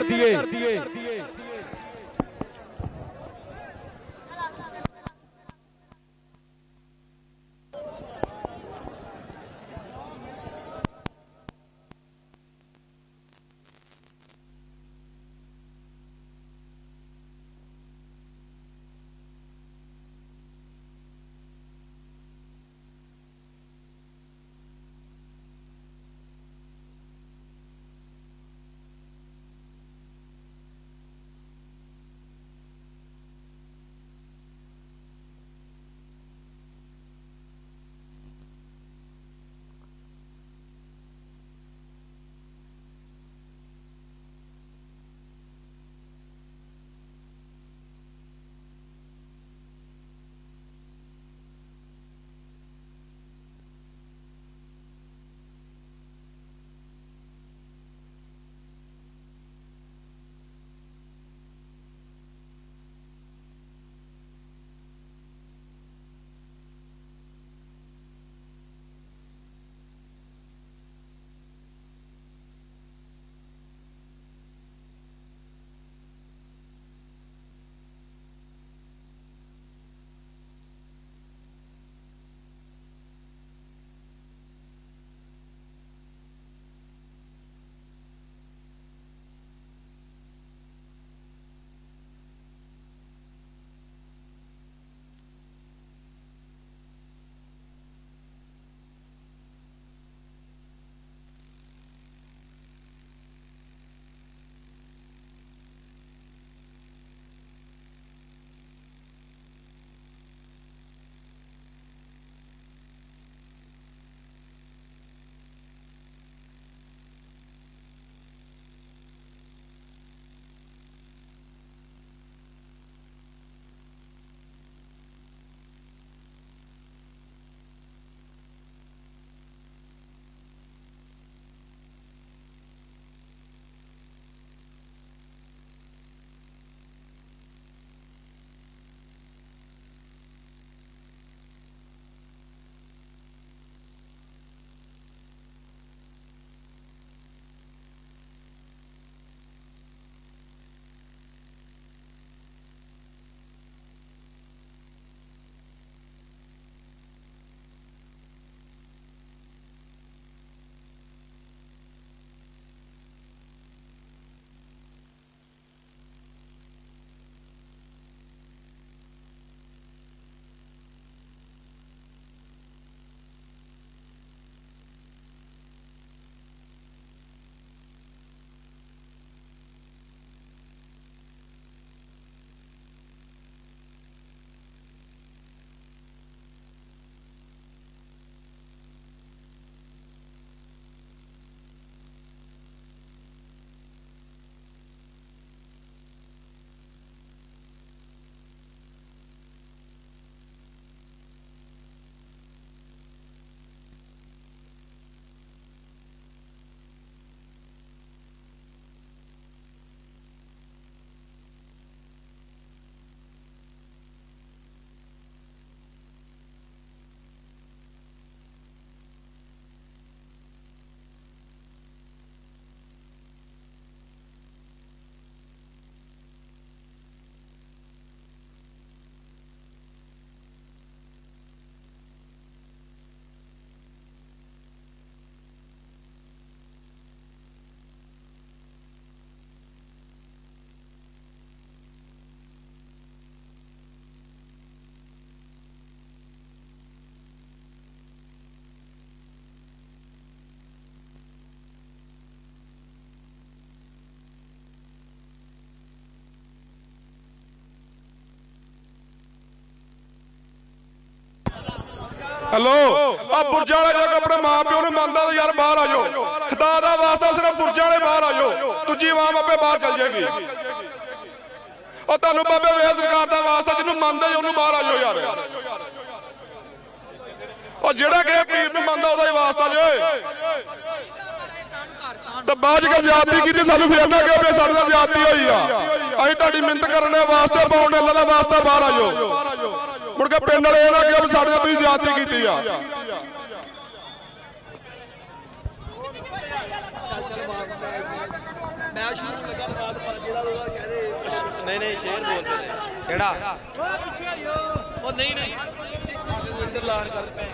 हेलो ਆ ਬੁਰਜਾਂ ਵਾਲੇ ਜੇ ਆਪਣੇ ਮਾਂ ਪਿਓ ਨੂੰ ਮੰਨਦਾ ਤਾਂ ਯਾਰ ਬਾਹਰ ਆ ਜਾਓ। ਖੁਦਾ ਦਾ ਵਾਸਤਾ ਸਿਰਫ ਬੁਰਜਾਂ ਵਾਲੇ ਬਾਹਰ ਆ ਜਾਓ, ਦੂਜੀ ਆਵਾਮ ਆਪੇ ਬਾਹਰ ਚੱਲ ਜਾਏਗੀ। ਉਹ ਤੁਹਾਨੂੰ ਬਾਬੇ ਵੇਸ ਸਰਕਾਰ ਦਾ ਵਾਸਤਾ ਜਿਹਨੂੰ ਮੰਨਦੇ ਉਹਨੂੰ ਬਾਹਰ ਆ ਜਾਓ ਯਾਰ। ਉਹ ਜਿਹੜਾ ਕਿ ਪੀਰ ਨੂੰ ਮੰਨਦਾ ਉਹਦਾ ਹੀ ਵਾਸਤਾ ਜੇ। ਤੇ ਬਾਅਦ ਕੇ ਜ਼ਿਆਦਤੀ ਕੀਤੀ ਸਾਨੂੰ ਫੇਰ ਨਾ ਕਿ ਸਾਡੇ ਨਾਲ ਜ਼ਿਆਦਤੀ ਹੋਈ ਆ। ਅਸੀਂ ਤੁਹਾਡੀ ਮਿਹਨਤ ਕਰਨ ਦੇ ਵਾਸਤੇ ਪਾਉਣ ਅੱਲਾ ਦਾ ਵਾਸਤਾ ਬਾਹਰ ਆ ਜਾਓ। ਮੁੜ ਕੇ ਪਿੰਡ ਵਾਲੇ ਇਹ ਨਾ ਕਿ ਸਾਡੇ ਨਾਲ ਤੁਸੀਂ ਜ਼ਿਆਦਤੀ ਕੀਤੀ ਆ। ਨਹੀਂ ਸ਼ੇਰ ਬੋਲਦੇ ਨੇ ਕਿਹੜਾ ਉਹ ਨਹੀਂ ਇੰਦਰ ਲਾਣ ਕਰ ਪਏ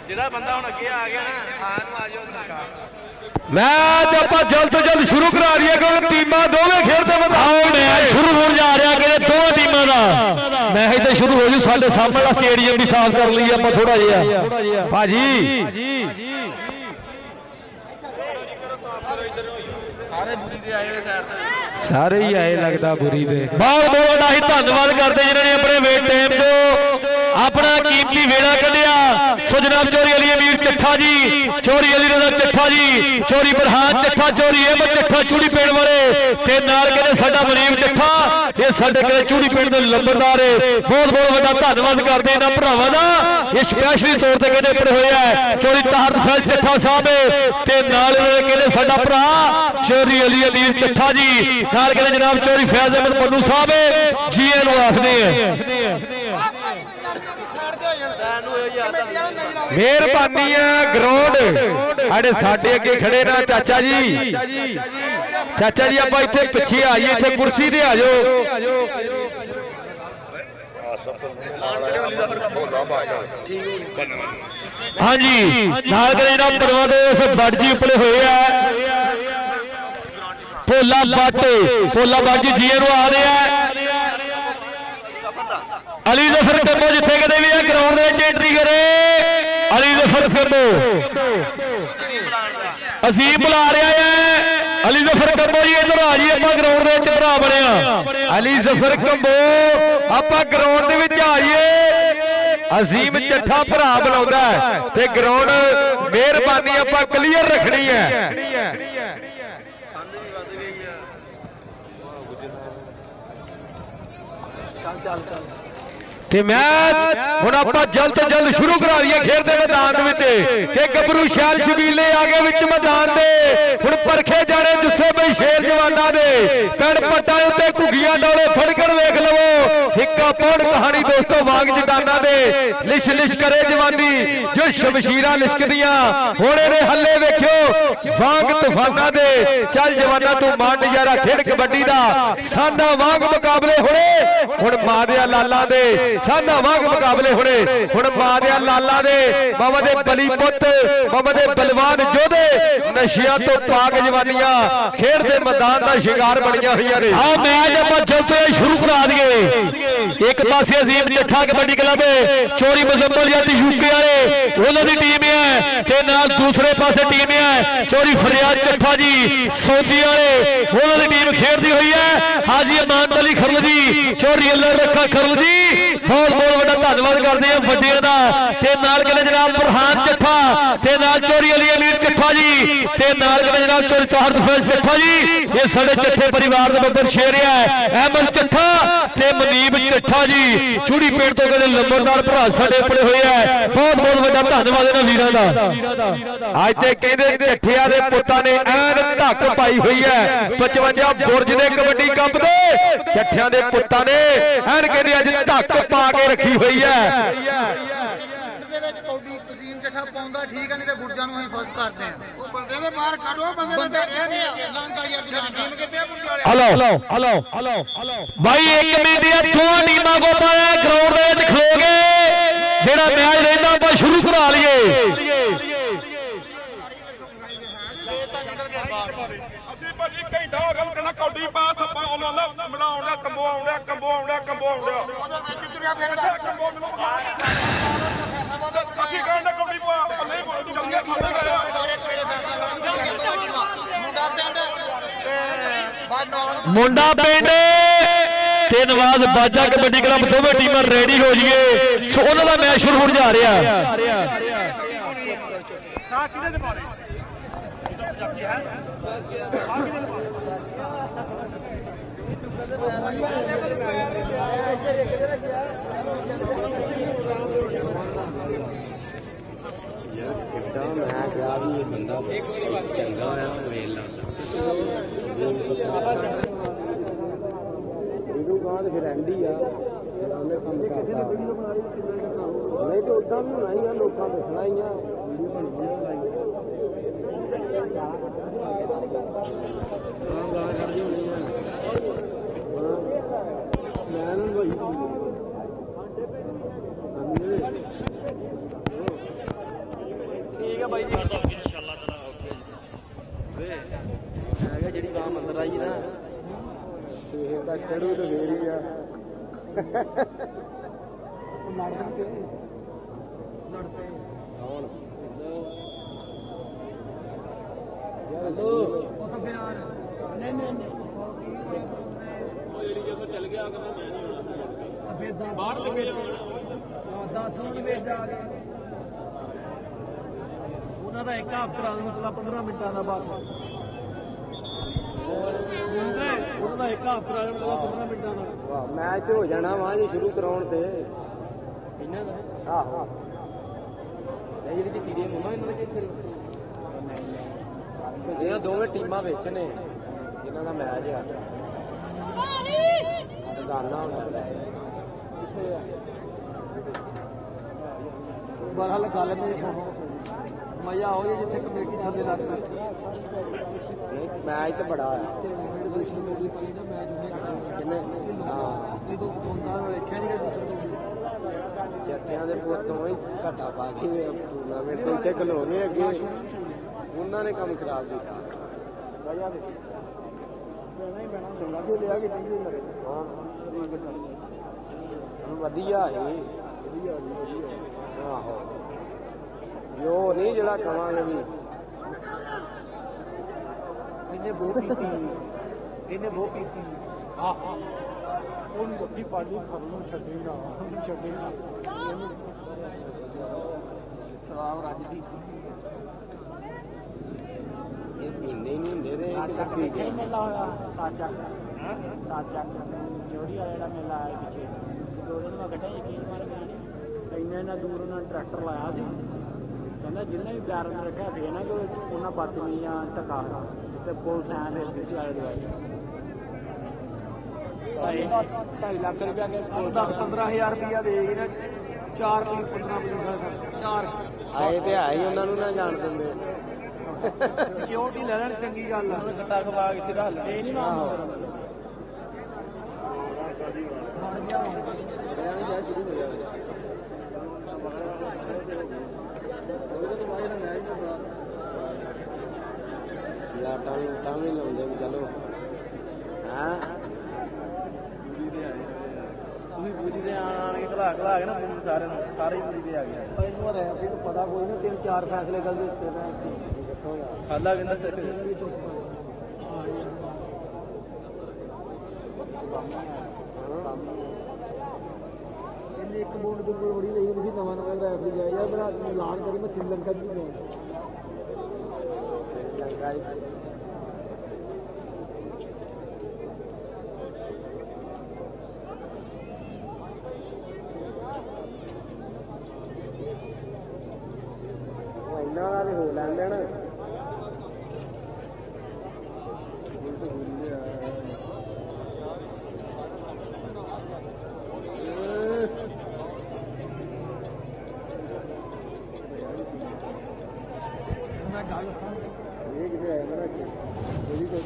ਜਿਹੜਾ ਬੰਦਾ ਹੁਣ ਅੱਗੇ ਆ ਗਿਆ ਨਾ ਆਨ ਨੂੰ ਆ ਜਾਓ ਸਰਕਾਰ। ਮੈਚ ਆਪਾਂ ਜਲਦ ਤੋਂ ਜਲਦ ਸ਼ੁਰੂ ਕਰਾ ਦਈਏ ਕਿਉਂਕਿ ਟੀਮਾਂ ਦੋਵੇਂ ਖੇਡਦੇ ਮੈਦਾਨ ਮੈਚ ਸ਼ੁਰੂ ਹੋਣ ਜਾ ਰਿਹਾ ਕਿ ਦੋਵਾਂ ਟੀਮਾਂ ਦਾ ਮੈਚ ਤਾਂ ਸ਼ੁਰੂ ਹੋ ਜੂ। ਸਾਡੇ ਸਾਹਮਣੇ ਸਟੇਡੀਅਮ ਵੀ ਸਾਫ਼ ਕਰ ਲਈਏ ਆਪਾਂ ਥੋੜਾ ਜਿਹਾ ਭਾਜੀ। ਸਾਰੇ ਹੀ ਆਏ ਲੱਗਦਾ ਬੁਰੀ ਦੇ। ਬਹੁਤ ਬਹੁਤ ਵੱਡਾ ਹੀ ਧੰਨਵਾਦ ਕਰਦੇ ਜਿਨ੍ਹਾਂ ਨੇ ਆਪਣੇ ਵੇਟ ਟਾਈਮ ਤੋਂ ਆਪਣਾ ਕੀਮਤੀ ਵੇਲਾ ਕੱਢਿਆ। ਸੋ ਜਨਾਬ ਚੋਰੀ ਅਲੀ ਅਮੀਰ ਚੱਠਾ ਜੀ, ਚੋਰੀ ਅਲੀ ਰਜ਼ਾ ਚੱਠਾ ਜੀ, ਚੋਰੀ ਬਰਹਾਨ ਚੱਠਾ, ਚੋਰੀ ਅਹਿਮਦ ਚੱਠਾ ਚੂੜੀ ਪਿੰਡ ਵਾਲੇ ਤੇ ਨਾਲ ਕਹਿੰਦੇ ਸਾਡਾ ਮਨੀਮ ਚੱਠਾ, ਇਹ ਸਾਡੇ ਕੋਲੇ ਚੂੜੀ ਪਿੰਡ ਦੇ ਲੰਬਰਦਾਰ। ਬਹੁਤ ਬਹੁਤ ਵੱਡਾ ਧੰਨਵਾਦ ਕਰਦੇ ਇਹਨਾਂ ਭਰਾਵਾਂ ਦਾ। ਇਹ ਸਪੈਸ਼ਲੀ ਤੌਰ ਤੇ ਕਹਿੰਦੇ ਪੜੇ ਹੋਏ ਆ ਚੋਰੀ ਤਾਹਰ ਫੈਜ਼ ਚੱਠਾ ਸਾਹਿਬ ਤੇ ਨਾਲ ਕਹਿੰਦੇ ਸਾਡਾ ਭਰਾ ਚੋਰੀ ਅਲੀ ਅਮੀਰ ਚੱਠਾ ਜੀ, ਨਾਲ ਕਹਿੰਦੇ ਜਨਾਬ ਚੋਰੀ ਫੈਜ਼ ਅਹਿਮਦ ਪੰਨੂ ਸਾਹਿਬ ਜੀ ਇਹਨੂੰ ਆਖਦੇ ਆ। ਮਿਹਰਬਾਨੀ ਹੈ ਗਰਾਊਂਡ ਸਾਡੇ ਅੱਗੇ ਖੜੇ ਨਾ ਚਾਚਾ ਜੀ। ਚਾਚਾ ਜੀ ਆਪਾਂ ਇੱਥੇ ਪਿੱਛੇ ਆਈਏ, ਇੱਥੇ ਕੁਰਸੀ ਤੇ ਆ ਜਾਓ। ਹਾਂਜੀ ਨਾਲ ਕਰੇ ਜਨਾਬ ਪਰਵਾਂ ਦੇ ਉਸ ਬੱਟ ਜੀ ਉੱਪਲੇ ਹੋਏ ਆ ਭੋਲਾ ਬੱਟ ਜੀ ਜੀਏ ਨੂੰ ਆ ਰਹੇ ਆ। ਅਲੀ ਜ਼ਫਰ ਕੰਬੋ ਜਿੱਥੇ ਕਿਤੇ ਵੀ ਆ ਗਰਾਊਂਡ ਦੇ ਵਿੱਚ ਐਂਟਰੀ ਕਰੇ ਅਲੀ ਜ਼ਫਰ ਕੰਬੋ ਅਸੀਮ ਬੁਲਾ ਰਿਹਾ ਹੈ। ਅਲੀ ਜ਼ਫਰ ਕੰਬੋ ਜੀ ਇੱਧਰ ਆ ਜੀ, ਆਪਾਂ ਗਰਾਊਂਡ ਦੇ ਵਿੱਚ ਭਰਾ ਬਣਿਆ। ਅਲੀ ਜ਼ਫਰ ਕੰਬੋ ਆਪਾਂ ਗਰਾਊਂਡ ਦੇ ਵਿੱਚ ਆਈਏ। ਅਜ਼ੀਮ ਚੱਠਾ ਭਰਾ ਬੁਲਾਉਂਦਾ ਤੇ ਗਰਾਊਂਡ ਮਿਹਰਬਾਨੀ ਆਪਾਂ ਕਲੀਅਰ ਰੱਖਣੀ ਹੈ। ਚੱਲ ਤੇ ਮੈਚ ਹੁਣ ਆਪਾਂ ਜਲਦ ਤੋਂ ਜਲਦ ਸ਼ੁਰੂ ਕਰਾ ਦਈਏ ਖੇਡ ਦੇ ਮੈਦਾਨ ਦੇ ਵਿੱਚ ਕਿ ਗੱਭਰੂ ਸ਼ਾਲ ਸ਼ਬੀਲੇ ਆਗੇ ਵਿੱਚ ਮੈਦਾਨ ਦੇ ਹੁਣ ਪਰਖੇ ਜਾਣੇ ਜੁੱਸੇ ਬਈ ਸ਼ੇਰ ਜਵਾਨਾਂ ਦੇ ਪਿੰਡ ਪੱਟਾਂ ਉੱਤੇ ਘੁੱਗੀਆਂ ਡੋਲੇ ਫੜਕਣ ਵੇਖ ਲਵੋ ਹਿੱਕਾ ਪੌੜ ਕਹਾਣੀ ਦੋਸਤੋ ਵਾਂਗ ਜਟਾਨਾਂ ਦੇ ਲਿਸ਼ ਲਿਸ਼ ਕਰੇ ਜਵਾਨੀ ਜੋ ਸ਼ਮਸ਼ੀਰਾਂ ਲਿਸ਼ਕਦੀਆਂ ਹੋਣੇ ਨੇ ਹੱਲੇ ਵੇਖਿਓ ਵਾਂਗ ਤੂਫਾਨਾਂ ਦੇ ਚੱਲ ਜਵਾਨਾਂ ਤੂੰ ਮਾਣ ਨਜ਼ਾਰਾ ਖੇਡ ਕਬੱਡੀ ਦਾ ਸਾਨਾ ਵਾਂਗ ਮੁਕਾਬਲੇ ਹੋਣੇ ਹੁਣ ਮਾਂ ਦੇ ਲਾਲਾਂ ਦੇ ਸਾਨਾ ਵਾਂਗ ਮੁਕਾਬਲੇ ਹੋਣੇ ਹੁਣ ਮਾਂ ਦੇ ਲਾਲਾਂ ਦੇ ਬਾਬਾ ਦੇ ਬਲੀ ਪੁੱਤ ਬਾਬਾ ਦੇ ਬਲਵਾਨ ਯੋਧੇ ਨਸ਼ਿਆਂ ਤੋਂ ਪਾਕ ਜਵਾਨੀਆਂ ਖੇਡ ਦੇ ਮੈਦਾਨ ਦਾ ਸ਼ਿੰਗਾਰ ਬਣੀਆਂ ਹੋਈਆਂ ਨੇ। ਆਹ ਮੈਚ ਆਪਾਂ ਜਲਦੀ ਸ਼ੁਰੂ ਕਰਾ ਦਈਏ। ਇੱਕ ਪਾਸੇ ਅਜ਼ੀਮ ਚੱਠਾ ਕਬੱਡੀ ਕਲੱਬ ਚੋਰੀ ਮੁਜ਼ੱਫਰ ਜੱਟ ਯੂਕੇ ਵਾਲੇ ਉਹਨਾਂ ਦੀ ਟੀਮ ਹੈ ਤੇ ਨਾਲ ਦੂਸਰੇ ਪਾਸੇ ਟੀਮ ਹੈ ਚੋਰੀ ਫਰਿਆਦ ਚੱਠਾ ਜੀ ਸੌਦੀ ਵਾਲੇ ਉਹਨਾਂ ਦੀ ਟੀਮ ਖੇਡਦੀ ਹੋਈ ਹੈ। ਹਾਜੀ ਅਮਾਨਤ ਅਲੀ ਖਰਲ ਜੀ ਚੋਰੀ ਅੱਲਾ ਰੱਖਾ ਖਰਲ ਜੀ ਬਹੁਤ ਬਹੁਤ ਵੱਡਾ ਧੰਨਵਾਦ ਕਰਦੇ ਆ ਵੱਡਿਆਂ ਦਾ ਤੇ ਨਾਲ ਕਹਿੰਦੇ ਜਨਾਬ ਬਰਹਾਨ ਚੱਠਾ ਤੇ ਨਾਲ ਚੋਰੀ ਅਲੀ ਅਮੀਰ ਚੱਠਾ ਜੀ ਤੇ ਨਾਲ ਕਹਿੰਦੇ ਜਨਾਬ ਚੋਰੀ ਤਾਹਰ ਫੈਜ਼ ਚੱਠਾ ਜੀ ਇਹ ਸਾਡੇ ਚੱਠੇ ਪਰਿਵਾਰ ਦੇ ਬੱਬਰ ਸ਼ੇਰ ਹੈ ਅਹਿਮਦ ਚੱਠਾ ਤੇ ਮਨੀਬ ਚੱਠਾ ਜੀ ਚੂੜੀ ਪਿੰਡ ਤੋਂ ਕਹਿੰਦੇ ਲੰਬਰਦਾਰ ਭਰਾ ਸਾਡੇ ਪੜੇ ਹੋਏ ਆ। ਬਹੁਤ ਬਹੁਤ ਵੱਡਾ ਧੰਨਵਾਦ ਇਹਨਾਂ ਵੀਰਾਂ ਦਾ। ਅੱਜ ਤੇ ਕਹਿੰਦੇ ਚੱਠਿਆਂ ਦੇ ਪੁੱਤਾਂ ਨੇ ਐਨ ਧੱਕ ਪਾਈ ਹੋਈ ਹੈ 55 ਬੁਰਜ ਦੇ ਕਬੱਡੀ ਕੱਪ ਦੇ ਚੱਠਿਆਂ ਦੇ ਪੁੱਤਾਂ ਨੇ ਐਨ ਕਹਿੰਦੇ ਅੱਜ ਧੱਕ ਪਾ ਕੇ ਰੱਖੀ ਹੋਈ ਹੈ। ਦੇ ਵਿੱਚ ਕੌਡੀ ਤਸੀਮ ਚੱਠਾ ਪਾਉਂਦਾ ਠੀਕ ਹੈ ਨਹੀਂ ਤੇ ਗੁਰਜਾਂ ਨੂੰ ਅਸੀਂ ਫਸ ਕਰਦੇ ਆ। ਉਹ ਬੰਦੇ ਨੇ ਬਾਹਰ ਕੱਢੋ ਬੰਦੇ ਟੀਮ ਕਿੱਥੇ ਹਲੋ ਭਾਈ ਇੱਕ ਮਿੰਟ ਦੀਆਂ ਦੋਵਾਂ ਟੀਮਾਂ ਕੋ ਪਾਇਆ ਗਰਾਊਂਡ ਦੇ ਵਿੱਚ ਖਲੋ ਗਏ ਜਿਹੜਾ ਮੈਚ ਰਹਿੰਦਾ ਆਪਾਂ ਸ਼ੁਰੂ ਕਰਾ ਲਈਏ। ਅਸੀਂ ਭਾਜੀ ਘੰਟਾ ਹੋ ਗਿਆ ਕਹਿੰਦਾ ਕੌਡੀ ਪਾਸ ਆਪਾਂ ਉਹਨਾਂ ਦਾ ਬਣਾਉਂਦਾ ਕੰਬੋ ਆਉਂਦਾ ਉਹਦੇ ਵਿੱਚ ਤੁਰਿਆ ਫਿਰਦਾ ਅਸੀਂ ਕਹਿੰਦਾ ਕੌਡੀ ਪਾ ਨਹੀਂ ਚੰਗੇ ਖਾਂਦੇ ਮੁੰਡਾ ਪਿੰਡ ਤੇ ਨਵਾਜ਼ ਬਾਜਾ ਕਬੱਡੀ ਕਲੱਬ ਦੋਵੇਂ ਟੀਮਾਂ ਰੈਡੀ ਹੋ ਜਾਈਏ। ਸੋ ਉਹਨਾਂ ਦਾ ਮੈਚ ਸ਼ੁਰੂ ਹੋਣ ਜਾ ਰਿਹਾ। ਮੈਂ ਕਿਹਾ ਵੀ ਇਹ ਬੰਦਾ ਚੰਗਾ ਆ ਵੇਲ ਲਾ ਵੀਡੀਓ ਬਾਅਦ ਫਿਰ ਐਂਡੀ ਆ ਉਹਨੇ ਕੰਮ ਕਰਦਾ ਨਹੀਂ ਤੇ ਉਦਾਂ ਵੀ ਹੋਣਾ ਹੀ ਆ ਲੋਕਾਂ ਦੱਸਣਾ ਹੀ ਆ ਵੀਡੀਓ ਬਣੀ ਆ ਲਾਈਵ ਹਾਂ ਗਾਲ ਕੱਢਦੀ ਹੋਣੀ ਆ ਮੈਂ ਨੂੰ ਭਾਈ ਠੀਕ ਆ ਬਾਈ ਜੀ ਇਨਸ਼ਾਅੱਲਾ ਤਾਲਾ ਓਕੇ ਵੇ ਹੈਗਾ ਜਿਹੜੀ ਗਾਂ ਅੰਦਰ ਆਈ ਨਾ ਸੇਹ ਦਾ ਚੜੂ ਤੇ ਫੇਰ ਹੀ ਆ ਲੜਦੇ ਕੌਣ ਯਾਰ ਉਹ ਤਾਂ ਫਿਰ ਨਹੀਂ ਉਹ ਜਿਹੜੀ ਜਦੋਂ ਚੱਲ ਗਿਆ ਕਹਿੰਦਾ ਮੈਂ ਨਹੀਂ ਹੋਣਾ ਫਿਰ ਬਾਹਰ ਲੱਗੇ ਜਾਣਾ 10 ਮਿੰਟ ਵੇਚ ਜਾ ਕੇ ਉਹਨਾਂ ਦਾ ਇੱਕ ਹਫ਼ਤਾ ਮਤਲਬ 15 ਮਿੰਟਾਂ ਦਾ ਬਸ ਉਹਨਾਂ ਦਾ ਇੱਕ ਹਫ਼ਤਾ ਮਤਲਬ 15 ਮਿੰਟਾਂ ਦਾ ਵਾਹ ਮੈਚ ਹੋ ਜਾਣਾ ਵਾ ਜੀ ਸ਼ੁਰੂ ਕਰਾਉਣ ਤੇ ਇਹਨਾਂ ਦਾ ਆਹੋ ਇਹ ਜਿਹੜੀ ਟੀਮ ਹੋਣਾ ਇਹਨਾਂ ਦਾ ਕਿੱਥੇ ਇਹ ਦੋਵੇਂ ਟੀਮਾਂ ਵਿੱਚ ਨੇ ਇਹਨਾਂ ਦਾ ਮੈਚ ਆ ਰਜ਼ਾਨਾ ਹੁੰਦਾ ਬਰਹਾਲ ਗੱਲ ਮੇਰੀ ਸੁਣੋ ਮਜ਼ਾ ਆਉ ਜਿੱਥੇ ਕਮੇਟੀ ਥੱਲੇ ਲੱਗ ਨਹੀਂ ਮੈਚ ਤਾਂ ਬੜਾ ਆ ਚਰਚਿਆਂ ਦੇ ਪੁੱਤੋਂ ਹੀ ਘਾਟਾ ਪਾ ਕੇ ਟੂਰਨਾਮੈਂਟ ਤੇ ਇੱਥੇ ਖਲੋਣੇ ਅੱਗੇ ਉਹਨਾਂ ਨੇ ਕੰਮ ਖਰਾਬ ਕੀਤਾ ਵਧੀਆ ਹੈ ਆਹੋ ਜੋ ਨਹੀਂ ਜਿਹੜਾ ਕਵਾਂਗੇ ਵੀ ਇਹਨੇ ਬਹੁਤ ਕੀਤੀ ਆਹ ਉਹਨੂੰ ਰੱਖੀ ਪਾਣੀ ਖਬਰੋਂ ਛੱਡੇਗਾ ਉਹਨੂੰ ਛੱਡੇਗਾ ਸ਼ਰਾਬ ਰੱਜਦੀ ਇਹ ਪੀਂਦੇ ਨਹੀਂ ਹੁੰਦੇ ਨੇ ਕਿਤੇ ਪੀ ਗਏ ਮੇਲਾ ਹੋਇਆ ਸਾਚਾ ਚੋਰੀ ਵਾਲਾ ਜਿਹੜਾ ਮੇਲਾ ਆਇਆ ਪਿੱਛੇ ਦੋ ਦਿਨ ਮੈਂ ਕੱਢਿਆ ਯਕੀਨ ਮਾਰ ਗਿਆ ਨਹੀਂ ਇੰਨਾ ਦੂਰ ਉਹਨਾਂ ਟਰੈਕਟਰ ਲਾਇਆ ਸੀ ਕਹਿੰਦਾ ਜਿੰਨੇ ਵੀ ਪਿਆਰ ਨਾਲ ਰੱਖਿਆ ਸੀ ਨਾ ਕਿ ਉਹਨਾਂ ਬਦਤਮੀਆਂ ਟਕਾ ਤੇ ਪੁਲਿਸ ਐਂ ਦੇ ਸੀ ਆਲੇ ਦੁਆਲੇ 2.5 ਲੱਖ ਰੁਪਇਆ 10-15,000 ਰੁਪਇਆ ਦੇ ਗਏ ਨਾ 4 4 ਆਏ ਤੇ ਆਏ ਉਹਨਾਂ ਨੂੰ ਨਾ ਜਾਣ ਦਿੰਦੇ ਸਿਕਿਉਰਿਟੀ ਲੈ ਲੈਣ ਚੰਗੀ ਗੱਲ ਆ ਗੱਟਾ ਖਵਾ ਕੇ ਤੇ ਰੱਖ ਇਹ ਨਹੀਂ ਮਾਨ ਲਾਟਾਂ ਵੀ ਲਾਉਂਦੇ ਵੀ ਚਲੋ ਹਾਂ ਤੁਸੀਂ ਪੂਰੀ ਦੇ ਆਣ ਕੇ ਘਲਾ ਕੇ ਨਾ ਪੂਰੀ ਸਾਰਿਆਂ ਨੂੰ ਸਾਰੇ ਹੀ ਪੂਰੀ ਦੇ ਆ ਗਏ ਇਹਨੂੰ ਰਹਿ ਵੀ ਪਤਾ ਕੋਈ ਨਾ 3-4 ਫੈਸਲੇ ਗਲਤ ਦਿੱਤੇ ਮੈਂ ਕਿੱਥੋਂ ਆ ਖਾਲਾ ਕਹਿੰਦਾ ਇਹਨੇ ਇੱਕ ਬੋਂਡ ਦੀ ਬੜੀ ਲਈ ਤੁਸੀਂ ਨਵਾਂ ਰੈਫਰੀ ਜਾਇਆ ਯਾਰ ਬਣਾ ਐਲਾਨ ਕਰੀ ਮੈਂ ਸ਼੍ਰੀਲੰਕਾ ਦੀ ਗਿਆ ਸ਼੍ਰੀਲੰਕਾ ਇਹਨਾਂ ਦਾ ਹੋ ਲੈਣ ਦੇਣ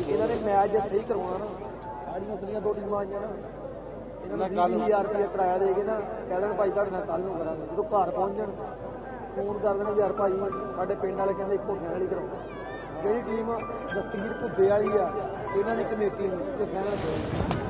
ਇਹਨਾਂ ਨੇ ਮੈਚ ਜੇ ਸਹੀ ਕਰਵਾਉਣਾ ਨਾ ਸਾਡੀਆਂ ਉਤਲੀਆਂ 2 ਟੀਮਾਂ ਆਈਆਂ ਨਾ ਇਹਨਾਂ ਨੂੰ 20,000 ਰੁਪਏ ਕਿਰਾਇਆ ਦੇ ਕੇ ਨਾ ਕਹਿ ਦੇਣ ਭਾਈ ਤੁਹਾਡੇ ਨਾਲ ਕੱਲ ਨੂੰ ਕਰਾਂਗੇ ਜਦੋਂ ਘਰ ਪਹੁੰਚ ਜਾਣ ਫੋਨ ਕਰ ਦੇਣਾ ਯਾਰ ਭਾਈ ਸਾਡੇ ਪਿੰਡ ਵਾਲੇ ਕਹਿੰਦੇ ਘੋੜੀਆਂ ਵਾਲੀ ਕਰਾਉਣਾ ਜਿਹੜੀ ਟੀਮ ਦਸਤਗੀਰ ਭੁੱਦੇ ਵਾਲੀ ਆ ਇਹਨਾਂ ਨੇ ਕਮੇਟੀ ਨੂੰ ਤੇ ਫਾਈਨਲ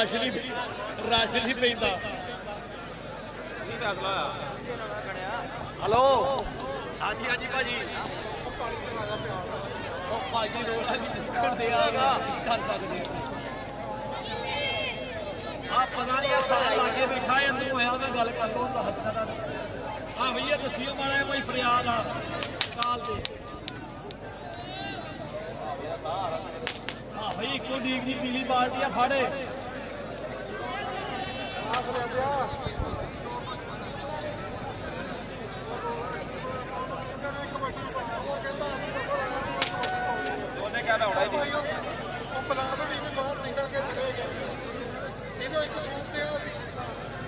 ਰਸ਼ ਨਹੀਂ ਪੈਂਦਾ। ਕੀ ਫੈਸਲਾ ਹੋਇਆ? ਹਲੋ ਹਾਂਜੀ ਹਾਂਜੀ ਭਾਜੀ ਉਹ ਭਾਜੀ ਰੋਲਾ ਵੀ ਕਰਦੇ ਆਗਾ ਕਰ ਸਕਦੇ ਆ ਪਤਾ ਨਹੀਂ ਸਾਰਾ ਲਾਗੇ ਬੈਠਾ ਹੈ ਅੰਦਰੋਂ ਹੋਇਆ ਉਹਦਾ ਗੱਲ ਕਰ ਲਓ ਤਾਂ ਹੱਥ ਦਾ ਆ ਭਈਆ ਦੱਸਿਓ ਮਾੜਾ ਕੋਈ ਫਰਿਆਦ ਆ ਕਾਲ ਤੇ ਹਾਂ ਭਈ ਇੱਕੋ ਡੀਕ ਦੀ ਪੀਲੀ ਬਾਲਟੀ ਆ ਫੜੇ ਉਹਨੇ ਕਹਿਣਾ ਹੋਣਾ ਹੀ ਨਹੀਂ। ਉਹ ਬਲਾਦ ਵੀ ਬਾਹਰ ਨਿਕਲ ਕੇ ਚਲੇ ਗਏ ਇਹਦੇ ਇੱਕ ਸੂਟ ਤੇ ਅਸੀਂ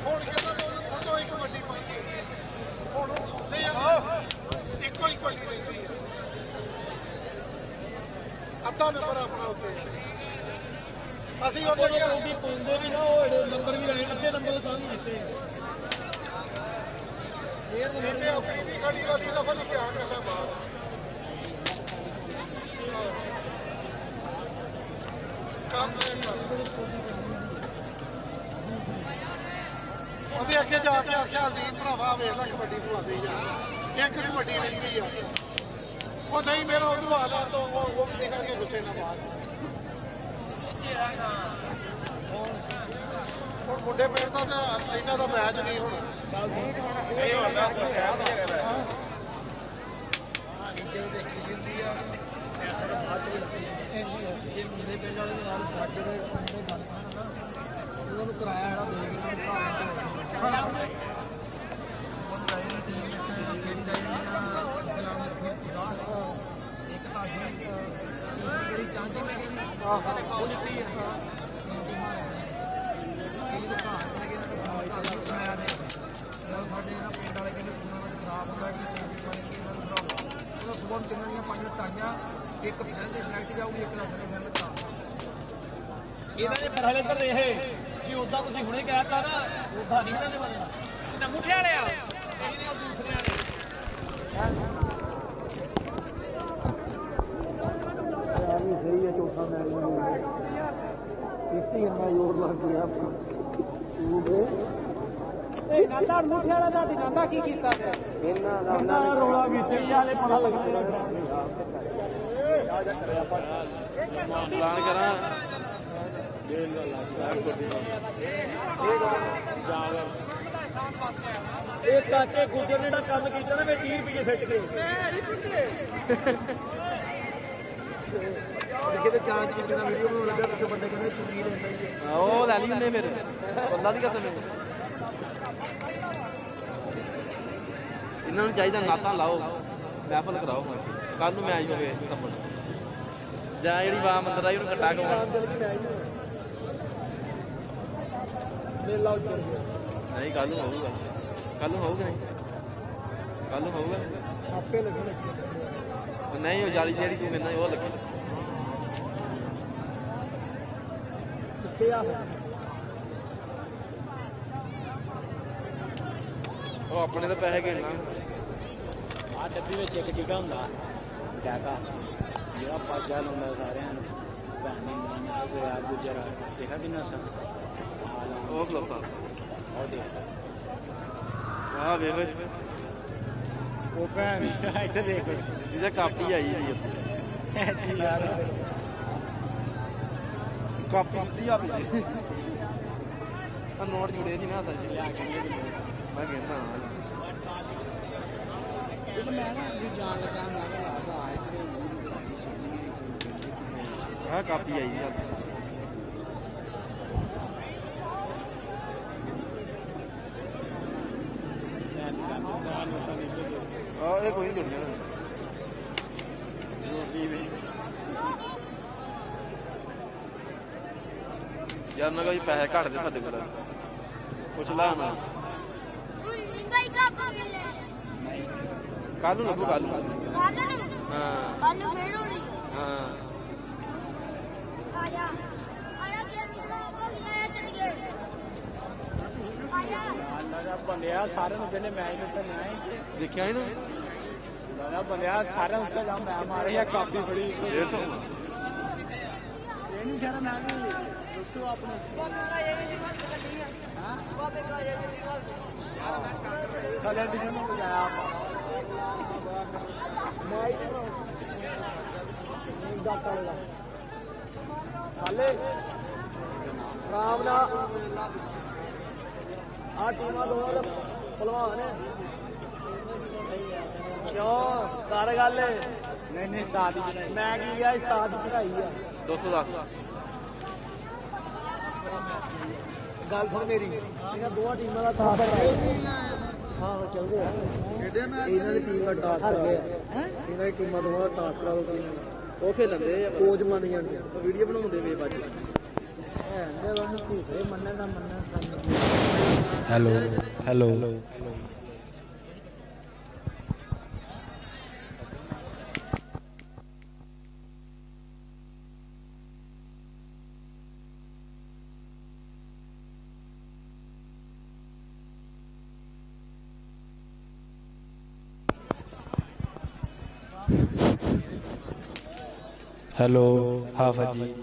ਹੁਣ ਕਹਿੰਦਾ ਲੋਕ ਸੱਤੋਂ ਇੱਕ ਵੱਡੀ ਪਾਈ ਹੁਣ ਉਹ ਆਉਂਦੇ ਆ ਇੱਕੋ ਹੀ ਵੱਡੀ ਰਹਿੰਦੀ ਹੈ ਅੱਧਾ ਨੰਬਰ ਆਪਣਾ ਉੱਤੇ ਅਸੀਂ ਉਹਦੇ ਕਿਹਾ ਉਹ ਵੀ ਪਾਉਂਦੇ ਵੀ ਨਾ ਉਹ ਨੰਬਰ ਵੀ ਰਹੇ ਅੱਧੇ ਨੰਬਰ ਤਾਂ ਵੀ ਦਿੱਤੇ ਇਹਦੇ ਆਪਣੀ ਦੀ ਖੜੀ ਵਾਲੀ ਦਾ ਫਿਰ ਕਿਆ ਕਰਨਾ ਬਾਤ ਉਹਦੇ ਅੱਗੇ ਜਾ ਕੇ ਆਖਿਆ ਸੀ ਭਰਾਵਾ ਵੇਖ ਲੈ ਕਬੱਡੀ ਨੂੰ ਆਉਂਦੀ ਜਾ ਇੱਕ ਕਬੱਡੀ ਰਹਿੰਦੀ ਆ ਉਹ ਨਹੀਂ ਮੇਰਾ ਉਹਨੂੰ ਹਾਲਾ ਤੋਂ ਉਹ ਨਿਕਲ ਕੇ ਗੁੱਸੇ ਨਾਲ ਬਾਹਰ ਹੁਣ ਮੁੰਡੇ ਪਿੰਡ ਦਾ ਤਾਂ ਇਹਨਾਂ ਦਾ ਮੈਚ ਨਹੀਂ ਹੋਣਾ ਇਹ ਹੁੰਦਾ ਜੇ ਮੁੰਡੇ ਪਿੰਡ ਵਾਲੇ ਨਾਲ ਬਾਜੇ ਦੇ ਮੁੰਡੇ ਗੱਲ ਕਰਨ ਨਾ ਉਹਨਾਂ ਨੂੰ ਕਿਰਾਇਆ ਜਿਹੜਾ ਦੇ ਕੇ ਇੱਕ ਤੁਹਾਡੀ ਤੀਸਰੀ ਜਿਹੜੀ ਚਾਂਜੀ ਮੈਂ ਕਹਿੰਦੀ ਉਹ ਦਿੱਤੀ ਹੈ ਕਿਹੜੀ ਦੁਕਾਨ ਚਲੇ ਗਏ ਨਾ ਸਾਲ ਦਾ ਬਣਾਇਆ ਨੇ ਸਾਡੇ ਨਾ ਪਿੰਡ ਵਾਲੇ ਕਹਿੰਦੇ ਟੂਰਨਾਮੈਂਟ ਖਰਾਬ ਹੁੰਦਾ ਕਿ ਉਹਦਾ ਸੁਬਹ ਕਿੰਨਾਂ ਦੀਆਂ ਪੰਜ ਟਾਈਆਂ ਇੱਕ ਫੈਨ ਦੇ ਫਲੈਕਟ ਜਾਊਗੀ ਇੱਕ ਦਾ ਸਨੇ ਫੈਨ ਦਾ ਇਹਨਾਂ ਦੇ ਪਰਹਲੇ ਕਰ ਰਹੇ ਜੀ ਉਦਾਂ ਤੁਸੀਂ ਹੁਣੇ ਕਹਿਤਾ ਨਾ ਉਦਾਂ ਨਹੀਂ ਇਹਨਾਂ ਦੇ ਬਣਨਾ ਕਿੰਨਾ ਮੁੱਠੇ ਵਾਲੇ ਆ ਇਹਨੇ ਉਹ ਦੂਸਰੇ ਵਾਲੇ ਸਹੀ ਹੈ ਚੌਥਾ ਮੈਚ ਕਿੱਤੀ ਇੰਨਾ ਜ਼ੋਰ ਲੱਗ ਗਿਆ ਇਹ ਨਾਂਦਾ ਮੁੱਠੇ ਵਾਲਾ ਦਾ ਨਾਂਦਾ ਕੀ ਕੀਤਾ ਇਹਨਾਂ ਦਾ ਰੋਲਾ ਵਿੱਚ ਹੀ ਹਾਲੇ ਪਤਾ ਲੱਗਦਾ ਐਲਾਨ ਕਰਾਂ ਇਹ ਕਾਕੇ ਗੁੱਜਰ ਜਿਹੜਾ ਕੰਮ ਕੀਤਾ ਨਾ ਮੈਂ 30 ਰੁਪਏ ਸਿੱਟ ਕੇ ਦੇਖੇ ਤੇ ਚਾਰ ਚੀਜ਼ ਦਾ ਵੀਡੀਓ ਬਣਾਉਣ ਲੱਗਾ ਪਿੱਛੇ ਬੰਦੇ ਕਹਿੰਦੇ ਚੁੰਨੀ ਲੈਂਦਾ ਹੀ ਉਹ ਲੈ ਲਈ ਉਹਨੇ ਫਿਰ ਬੰਦਾ ਦੀ ਕਸਮ ਇਹਨਾਂ ਨੂੰ ਚਾਹੀਦਾ ਨਾਤਾਂ ਲਾਓ ਮਹਿਫਲ ਕਰਾਓ ਕੱਲ ਨੂੰ ਮੈਚ ਹੋਵੇ ਸਭ ਜਾਂ ਜਿਹੜੀ ਵਾਹ ਮੰਦਰ ਆਈ ਉਹਨੂੰ ਕੱਟਾ ਕਵਾਂ ਮੇਲਾ ਉੱਜੜ ਗਿਆ ਨਹੀਂ ਕੱਲ ਨੂੰ ਹੋਊਗਾ ਕੱਲ ਨੂੰ ਹੋਊਗਾ ਨਹੀਂ ਕੱਲ ਨੂੰ ਹੋਊਗਾ ਛਾਪੇ ਲੱਗਣ ਉਹ ਨਹੀਂ ਉਹ ਜਾਲੀ ਜਿਹੜੀ ਤੂੰ ਕਹਿੰਦਾ ਉਹ ਲੱਗੀ ਕਿੱਥੇ ਆ ਉਹ ਆਪਣੇ ਤਾਂ ਪੈਸੇ ਗਿਣਨਾ ਆ ਡੱਬੀ ਵਿੱਚ ਇੱਕ ਟੀਕਾ ਹੁੰਦਾ ਟੈਕਾ ਜਿਹੜਾ ਪਾਜਾ ਲਾਉਂਦਾ ਸਾਰਿਆਂ ਨੂੰ ਭੈਣੀ ਮਾਂ ਜ਼ਰਾ ਗੁਜਰ ਦੇਖਾ ਕਿੰਨਾ ਸੰਸ ਉਹ ਖਲੋਤਾ ਉਹ ਦੇਖ ਆਹ ਵੇਖ ਉਹ ਭੈਣ ਇੱਥੇ ਦੇਖ ਜਿਹਦਾ ਕਾਪੀ ਆਈ ਜੀ ਕਾਪੀ ਸਿੱਧੀ ਆ ਪਈ ਆ ਨੋਟ ਜੁੜੇ ਜੀ ਨਾ ਸੱਚ ਮੈਂ ਕਹਿੰਦਾ ਮੈਂ ਨਾ ਜੀ ਜਾਣ ਲੱਗਾ ਮੈਂ ਕਿਹਾ ਲਾਦਾ ਆ ਇੱਥੇ ਆਹ ਕਾਪੀ ਆਈ ਜੀ ਇਹ ਕੋਈ ਨਹੀਂ ਜੁੜੀਆਂ ਯਾਰ ਨਾ ਕੋਈ ਪੈਸੇ ਘੱਟ ਦੇ ਤੁਹਾਡੇ ਕੋਲ ਪੁੱਛ ਲਾ ਨਾ ਕੱਲ ਨੂੰ ਲੱਗੂ ਕੱਲ ਨੂੰ ਹਾਂ ਹਾਂ ਬੰਦਿਆ ਸਾਰਿਆਂ ਨੂੰ ਕਹਿੰਦੇ ਮੈਚ ਤੇ ਨਹੀਂ ਦੇਖਿਆ ਨਹੀਂ ਨਾ ਬੰਦਿਆ ਸਾਰਿਆਂ ਨੂੰ ਉੱਚਾ ਜਾ ਮੈਂ ਮਾਰਿਆ ਕਾਪੀ ਫੜੀ 150 ਇਹ ਨਹੀਂ ਸ਼ਰਮ ਆ ਗਈ ਰਾਮ ਨਾਲ ਆ ਟੀਮਾਂ ਦੋਵਾਂ ਦਾ ਭਲਵਾਨ ਹੈ ਕਿਉਂ ਕਰ ਗੱਲ ਨਹੀਂ ਨਹੀਂ ਸਾਦੀ ਚੜਾਈ ਮੈਂ ਕੀ ਗਿਆ ਉਸਤਾਦ ਦੀ ਚੜਾਈ ਆ 210 ਗੱਲ ਸੁਣ ਮੇਰੀ ਇਹਨਾਂ ਦੋਵਾਂ ਟੀਮਾਂ ਦਾ ਸਾਥ ਹੈ ਹਾਂ ਚੱਲਦੇ ਆ ਇਹਨਾਂ ਦੀ ਟੀਮ ਦਾ ਟਾਸ ਕਰਾ ਗਿਆ ਇਹਨਾਂ ਦੀ ਟੀਮਾਂ ਦੋਵਾਂ ਦਾ ਟਾਸ ਕਰਾ ਦੋ ਉਹ ਖੇਲਦੇ ਆ ਕੋਚ ਮੰਨ ਜਾਂਦੇ ਵੀਡੀਓ ਬਣਾਉਂਦੇ ਵੇ ਬਾਜੀ ਹੈਲੋ ਹੈਲੋ ਹੈਲੋ ਹਾਫਿਜ਼ ਜੀ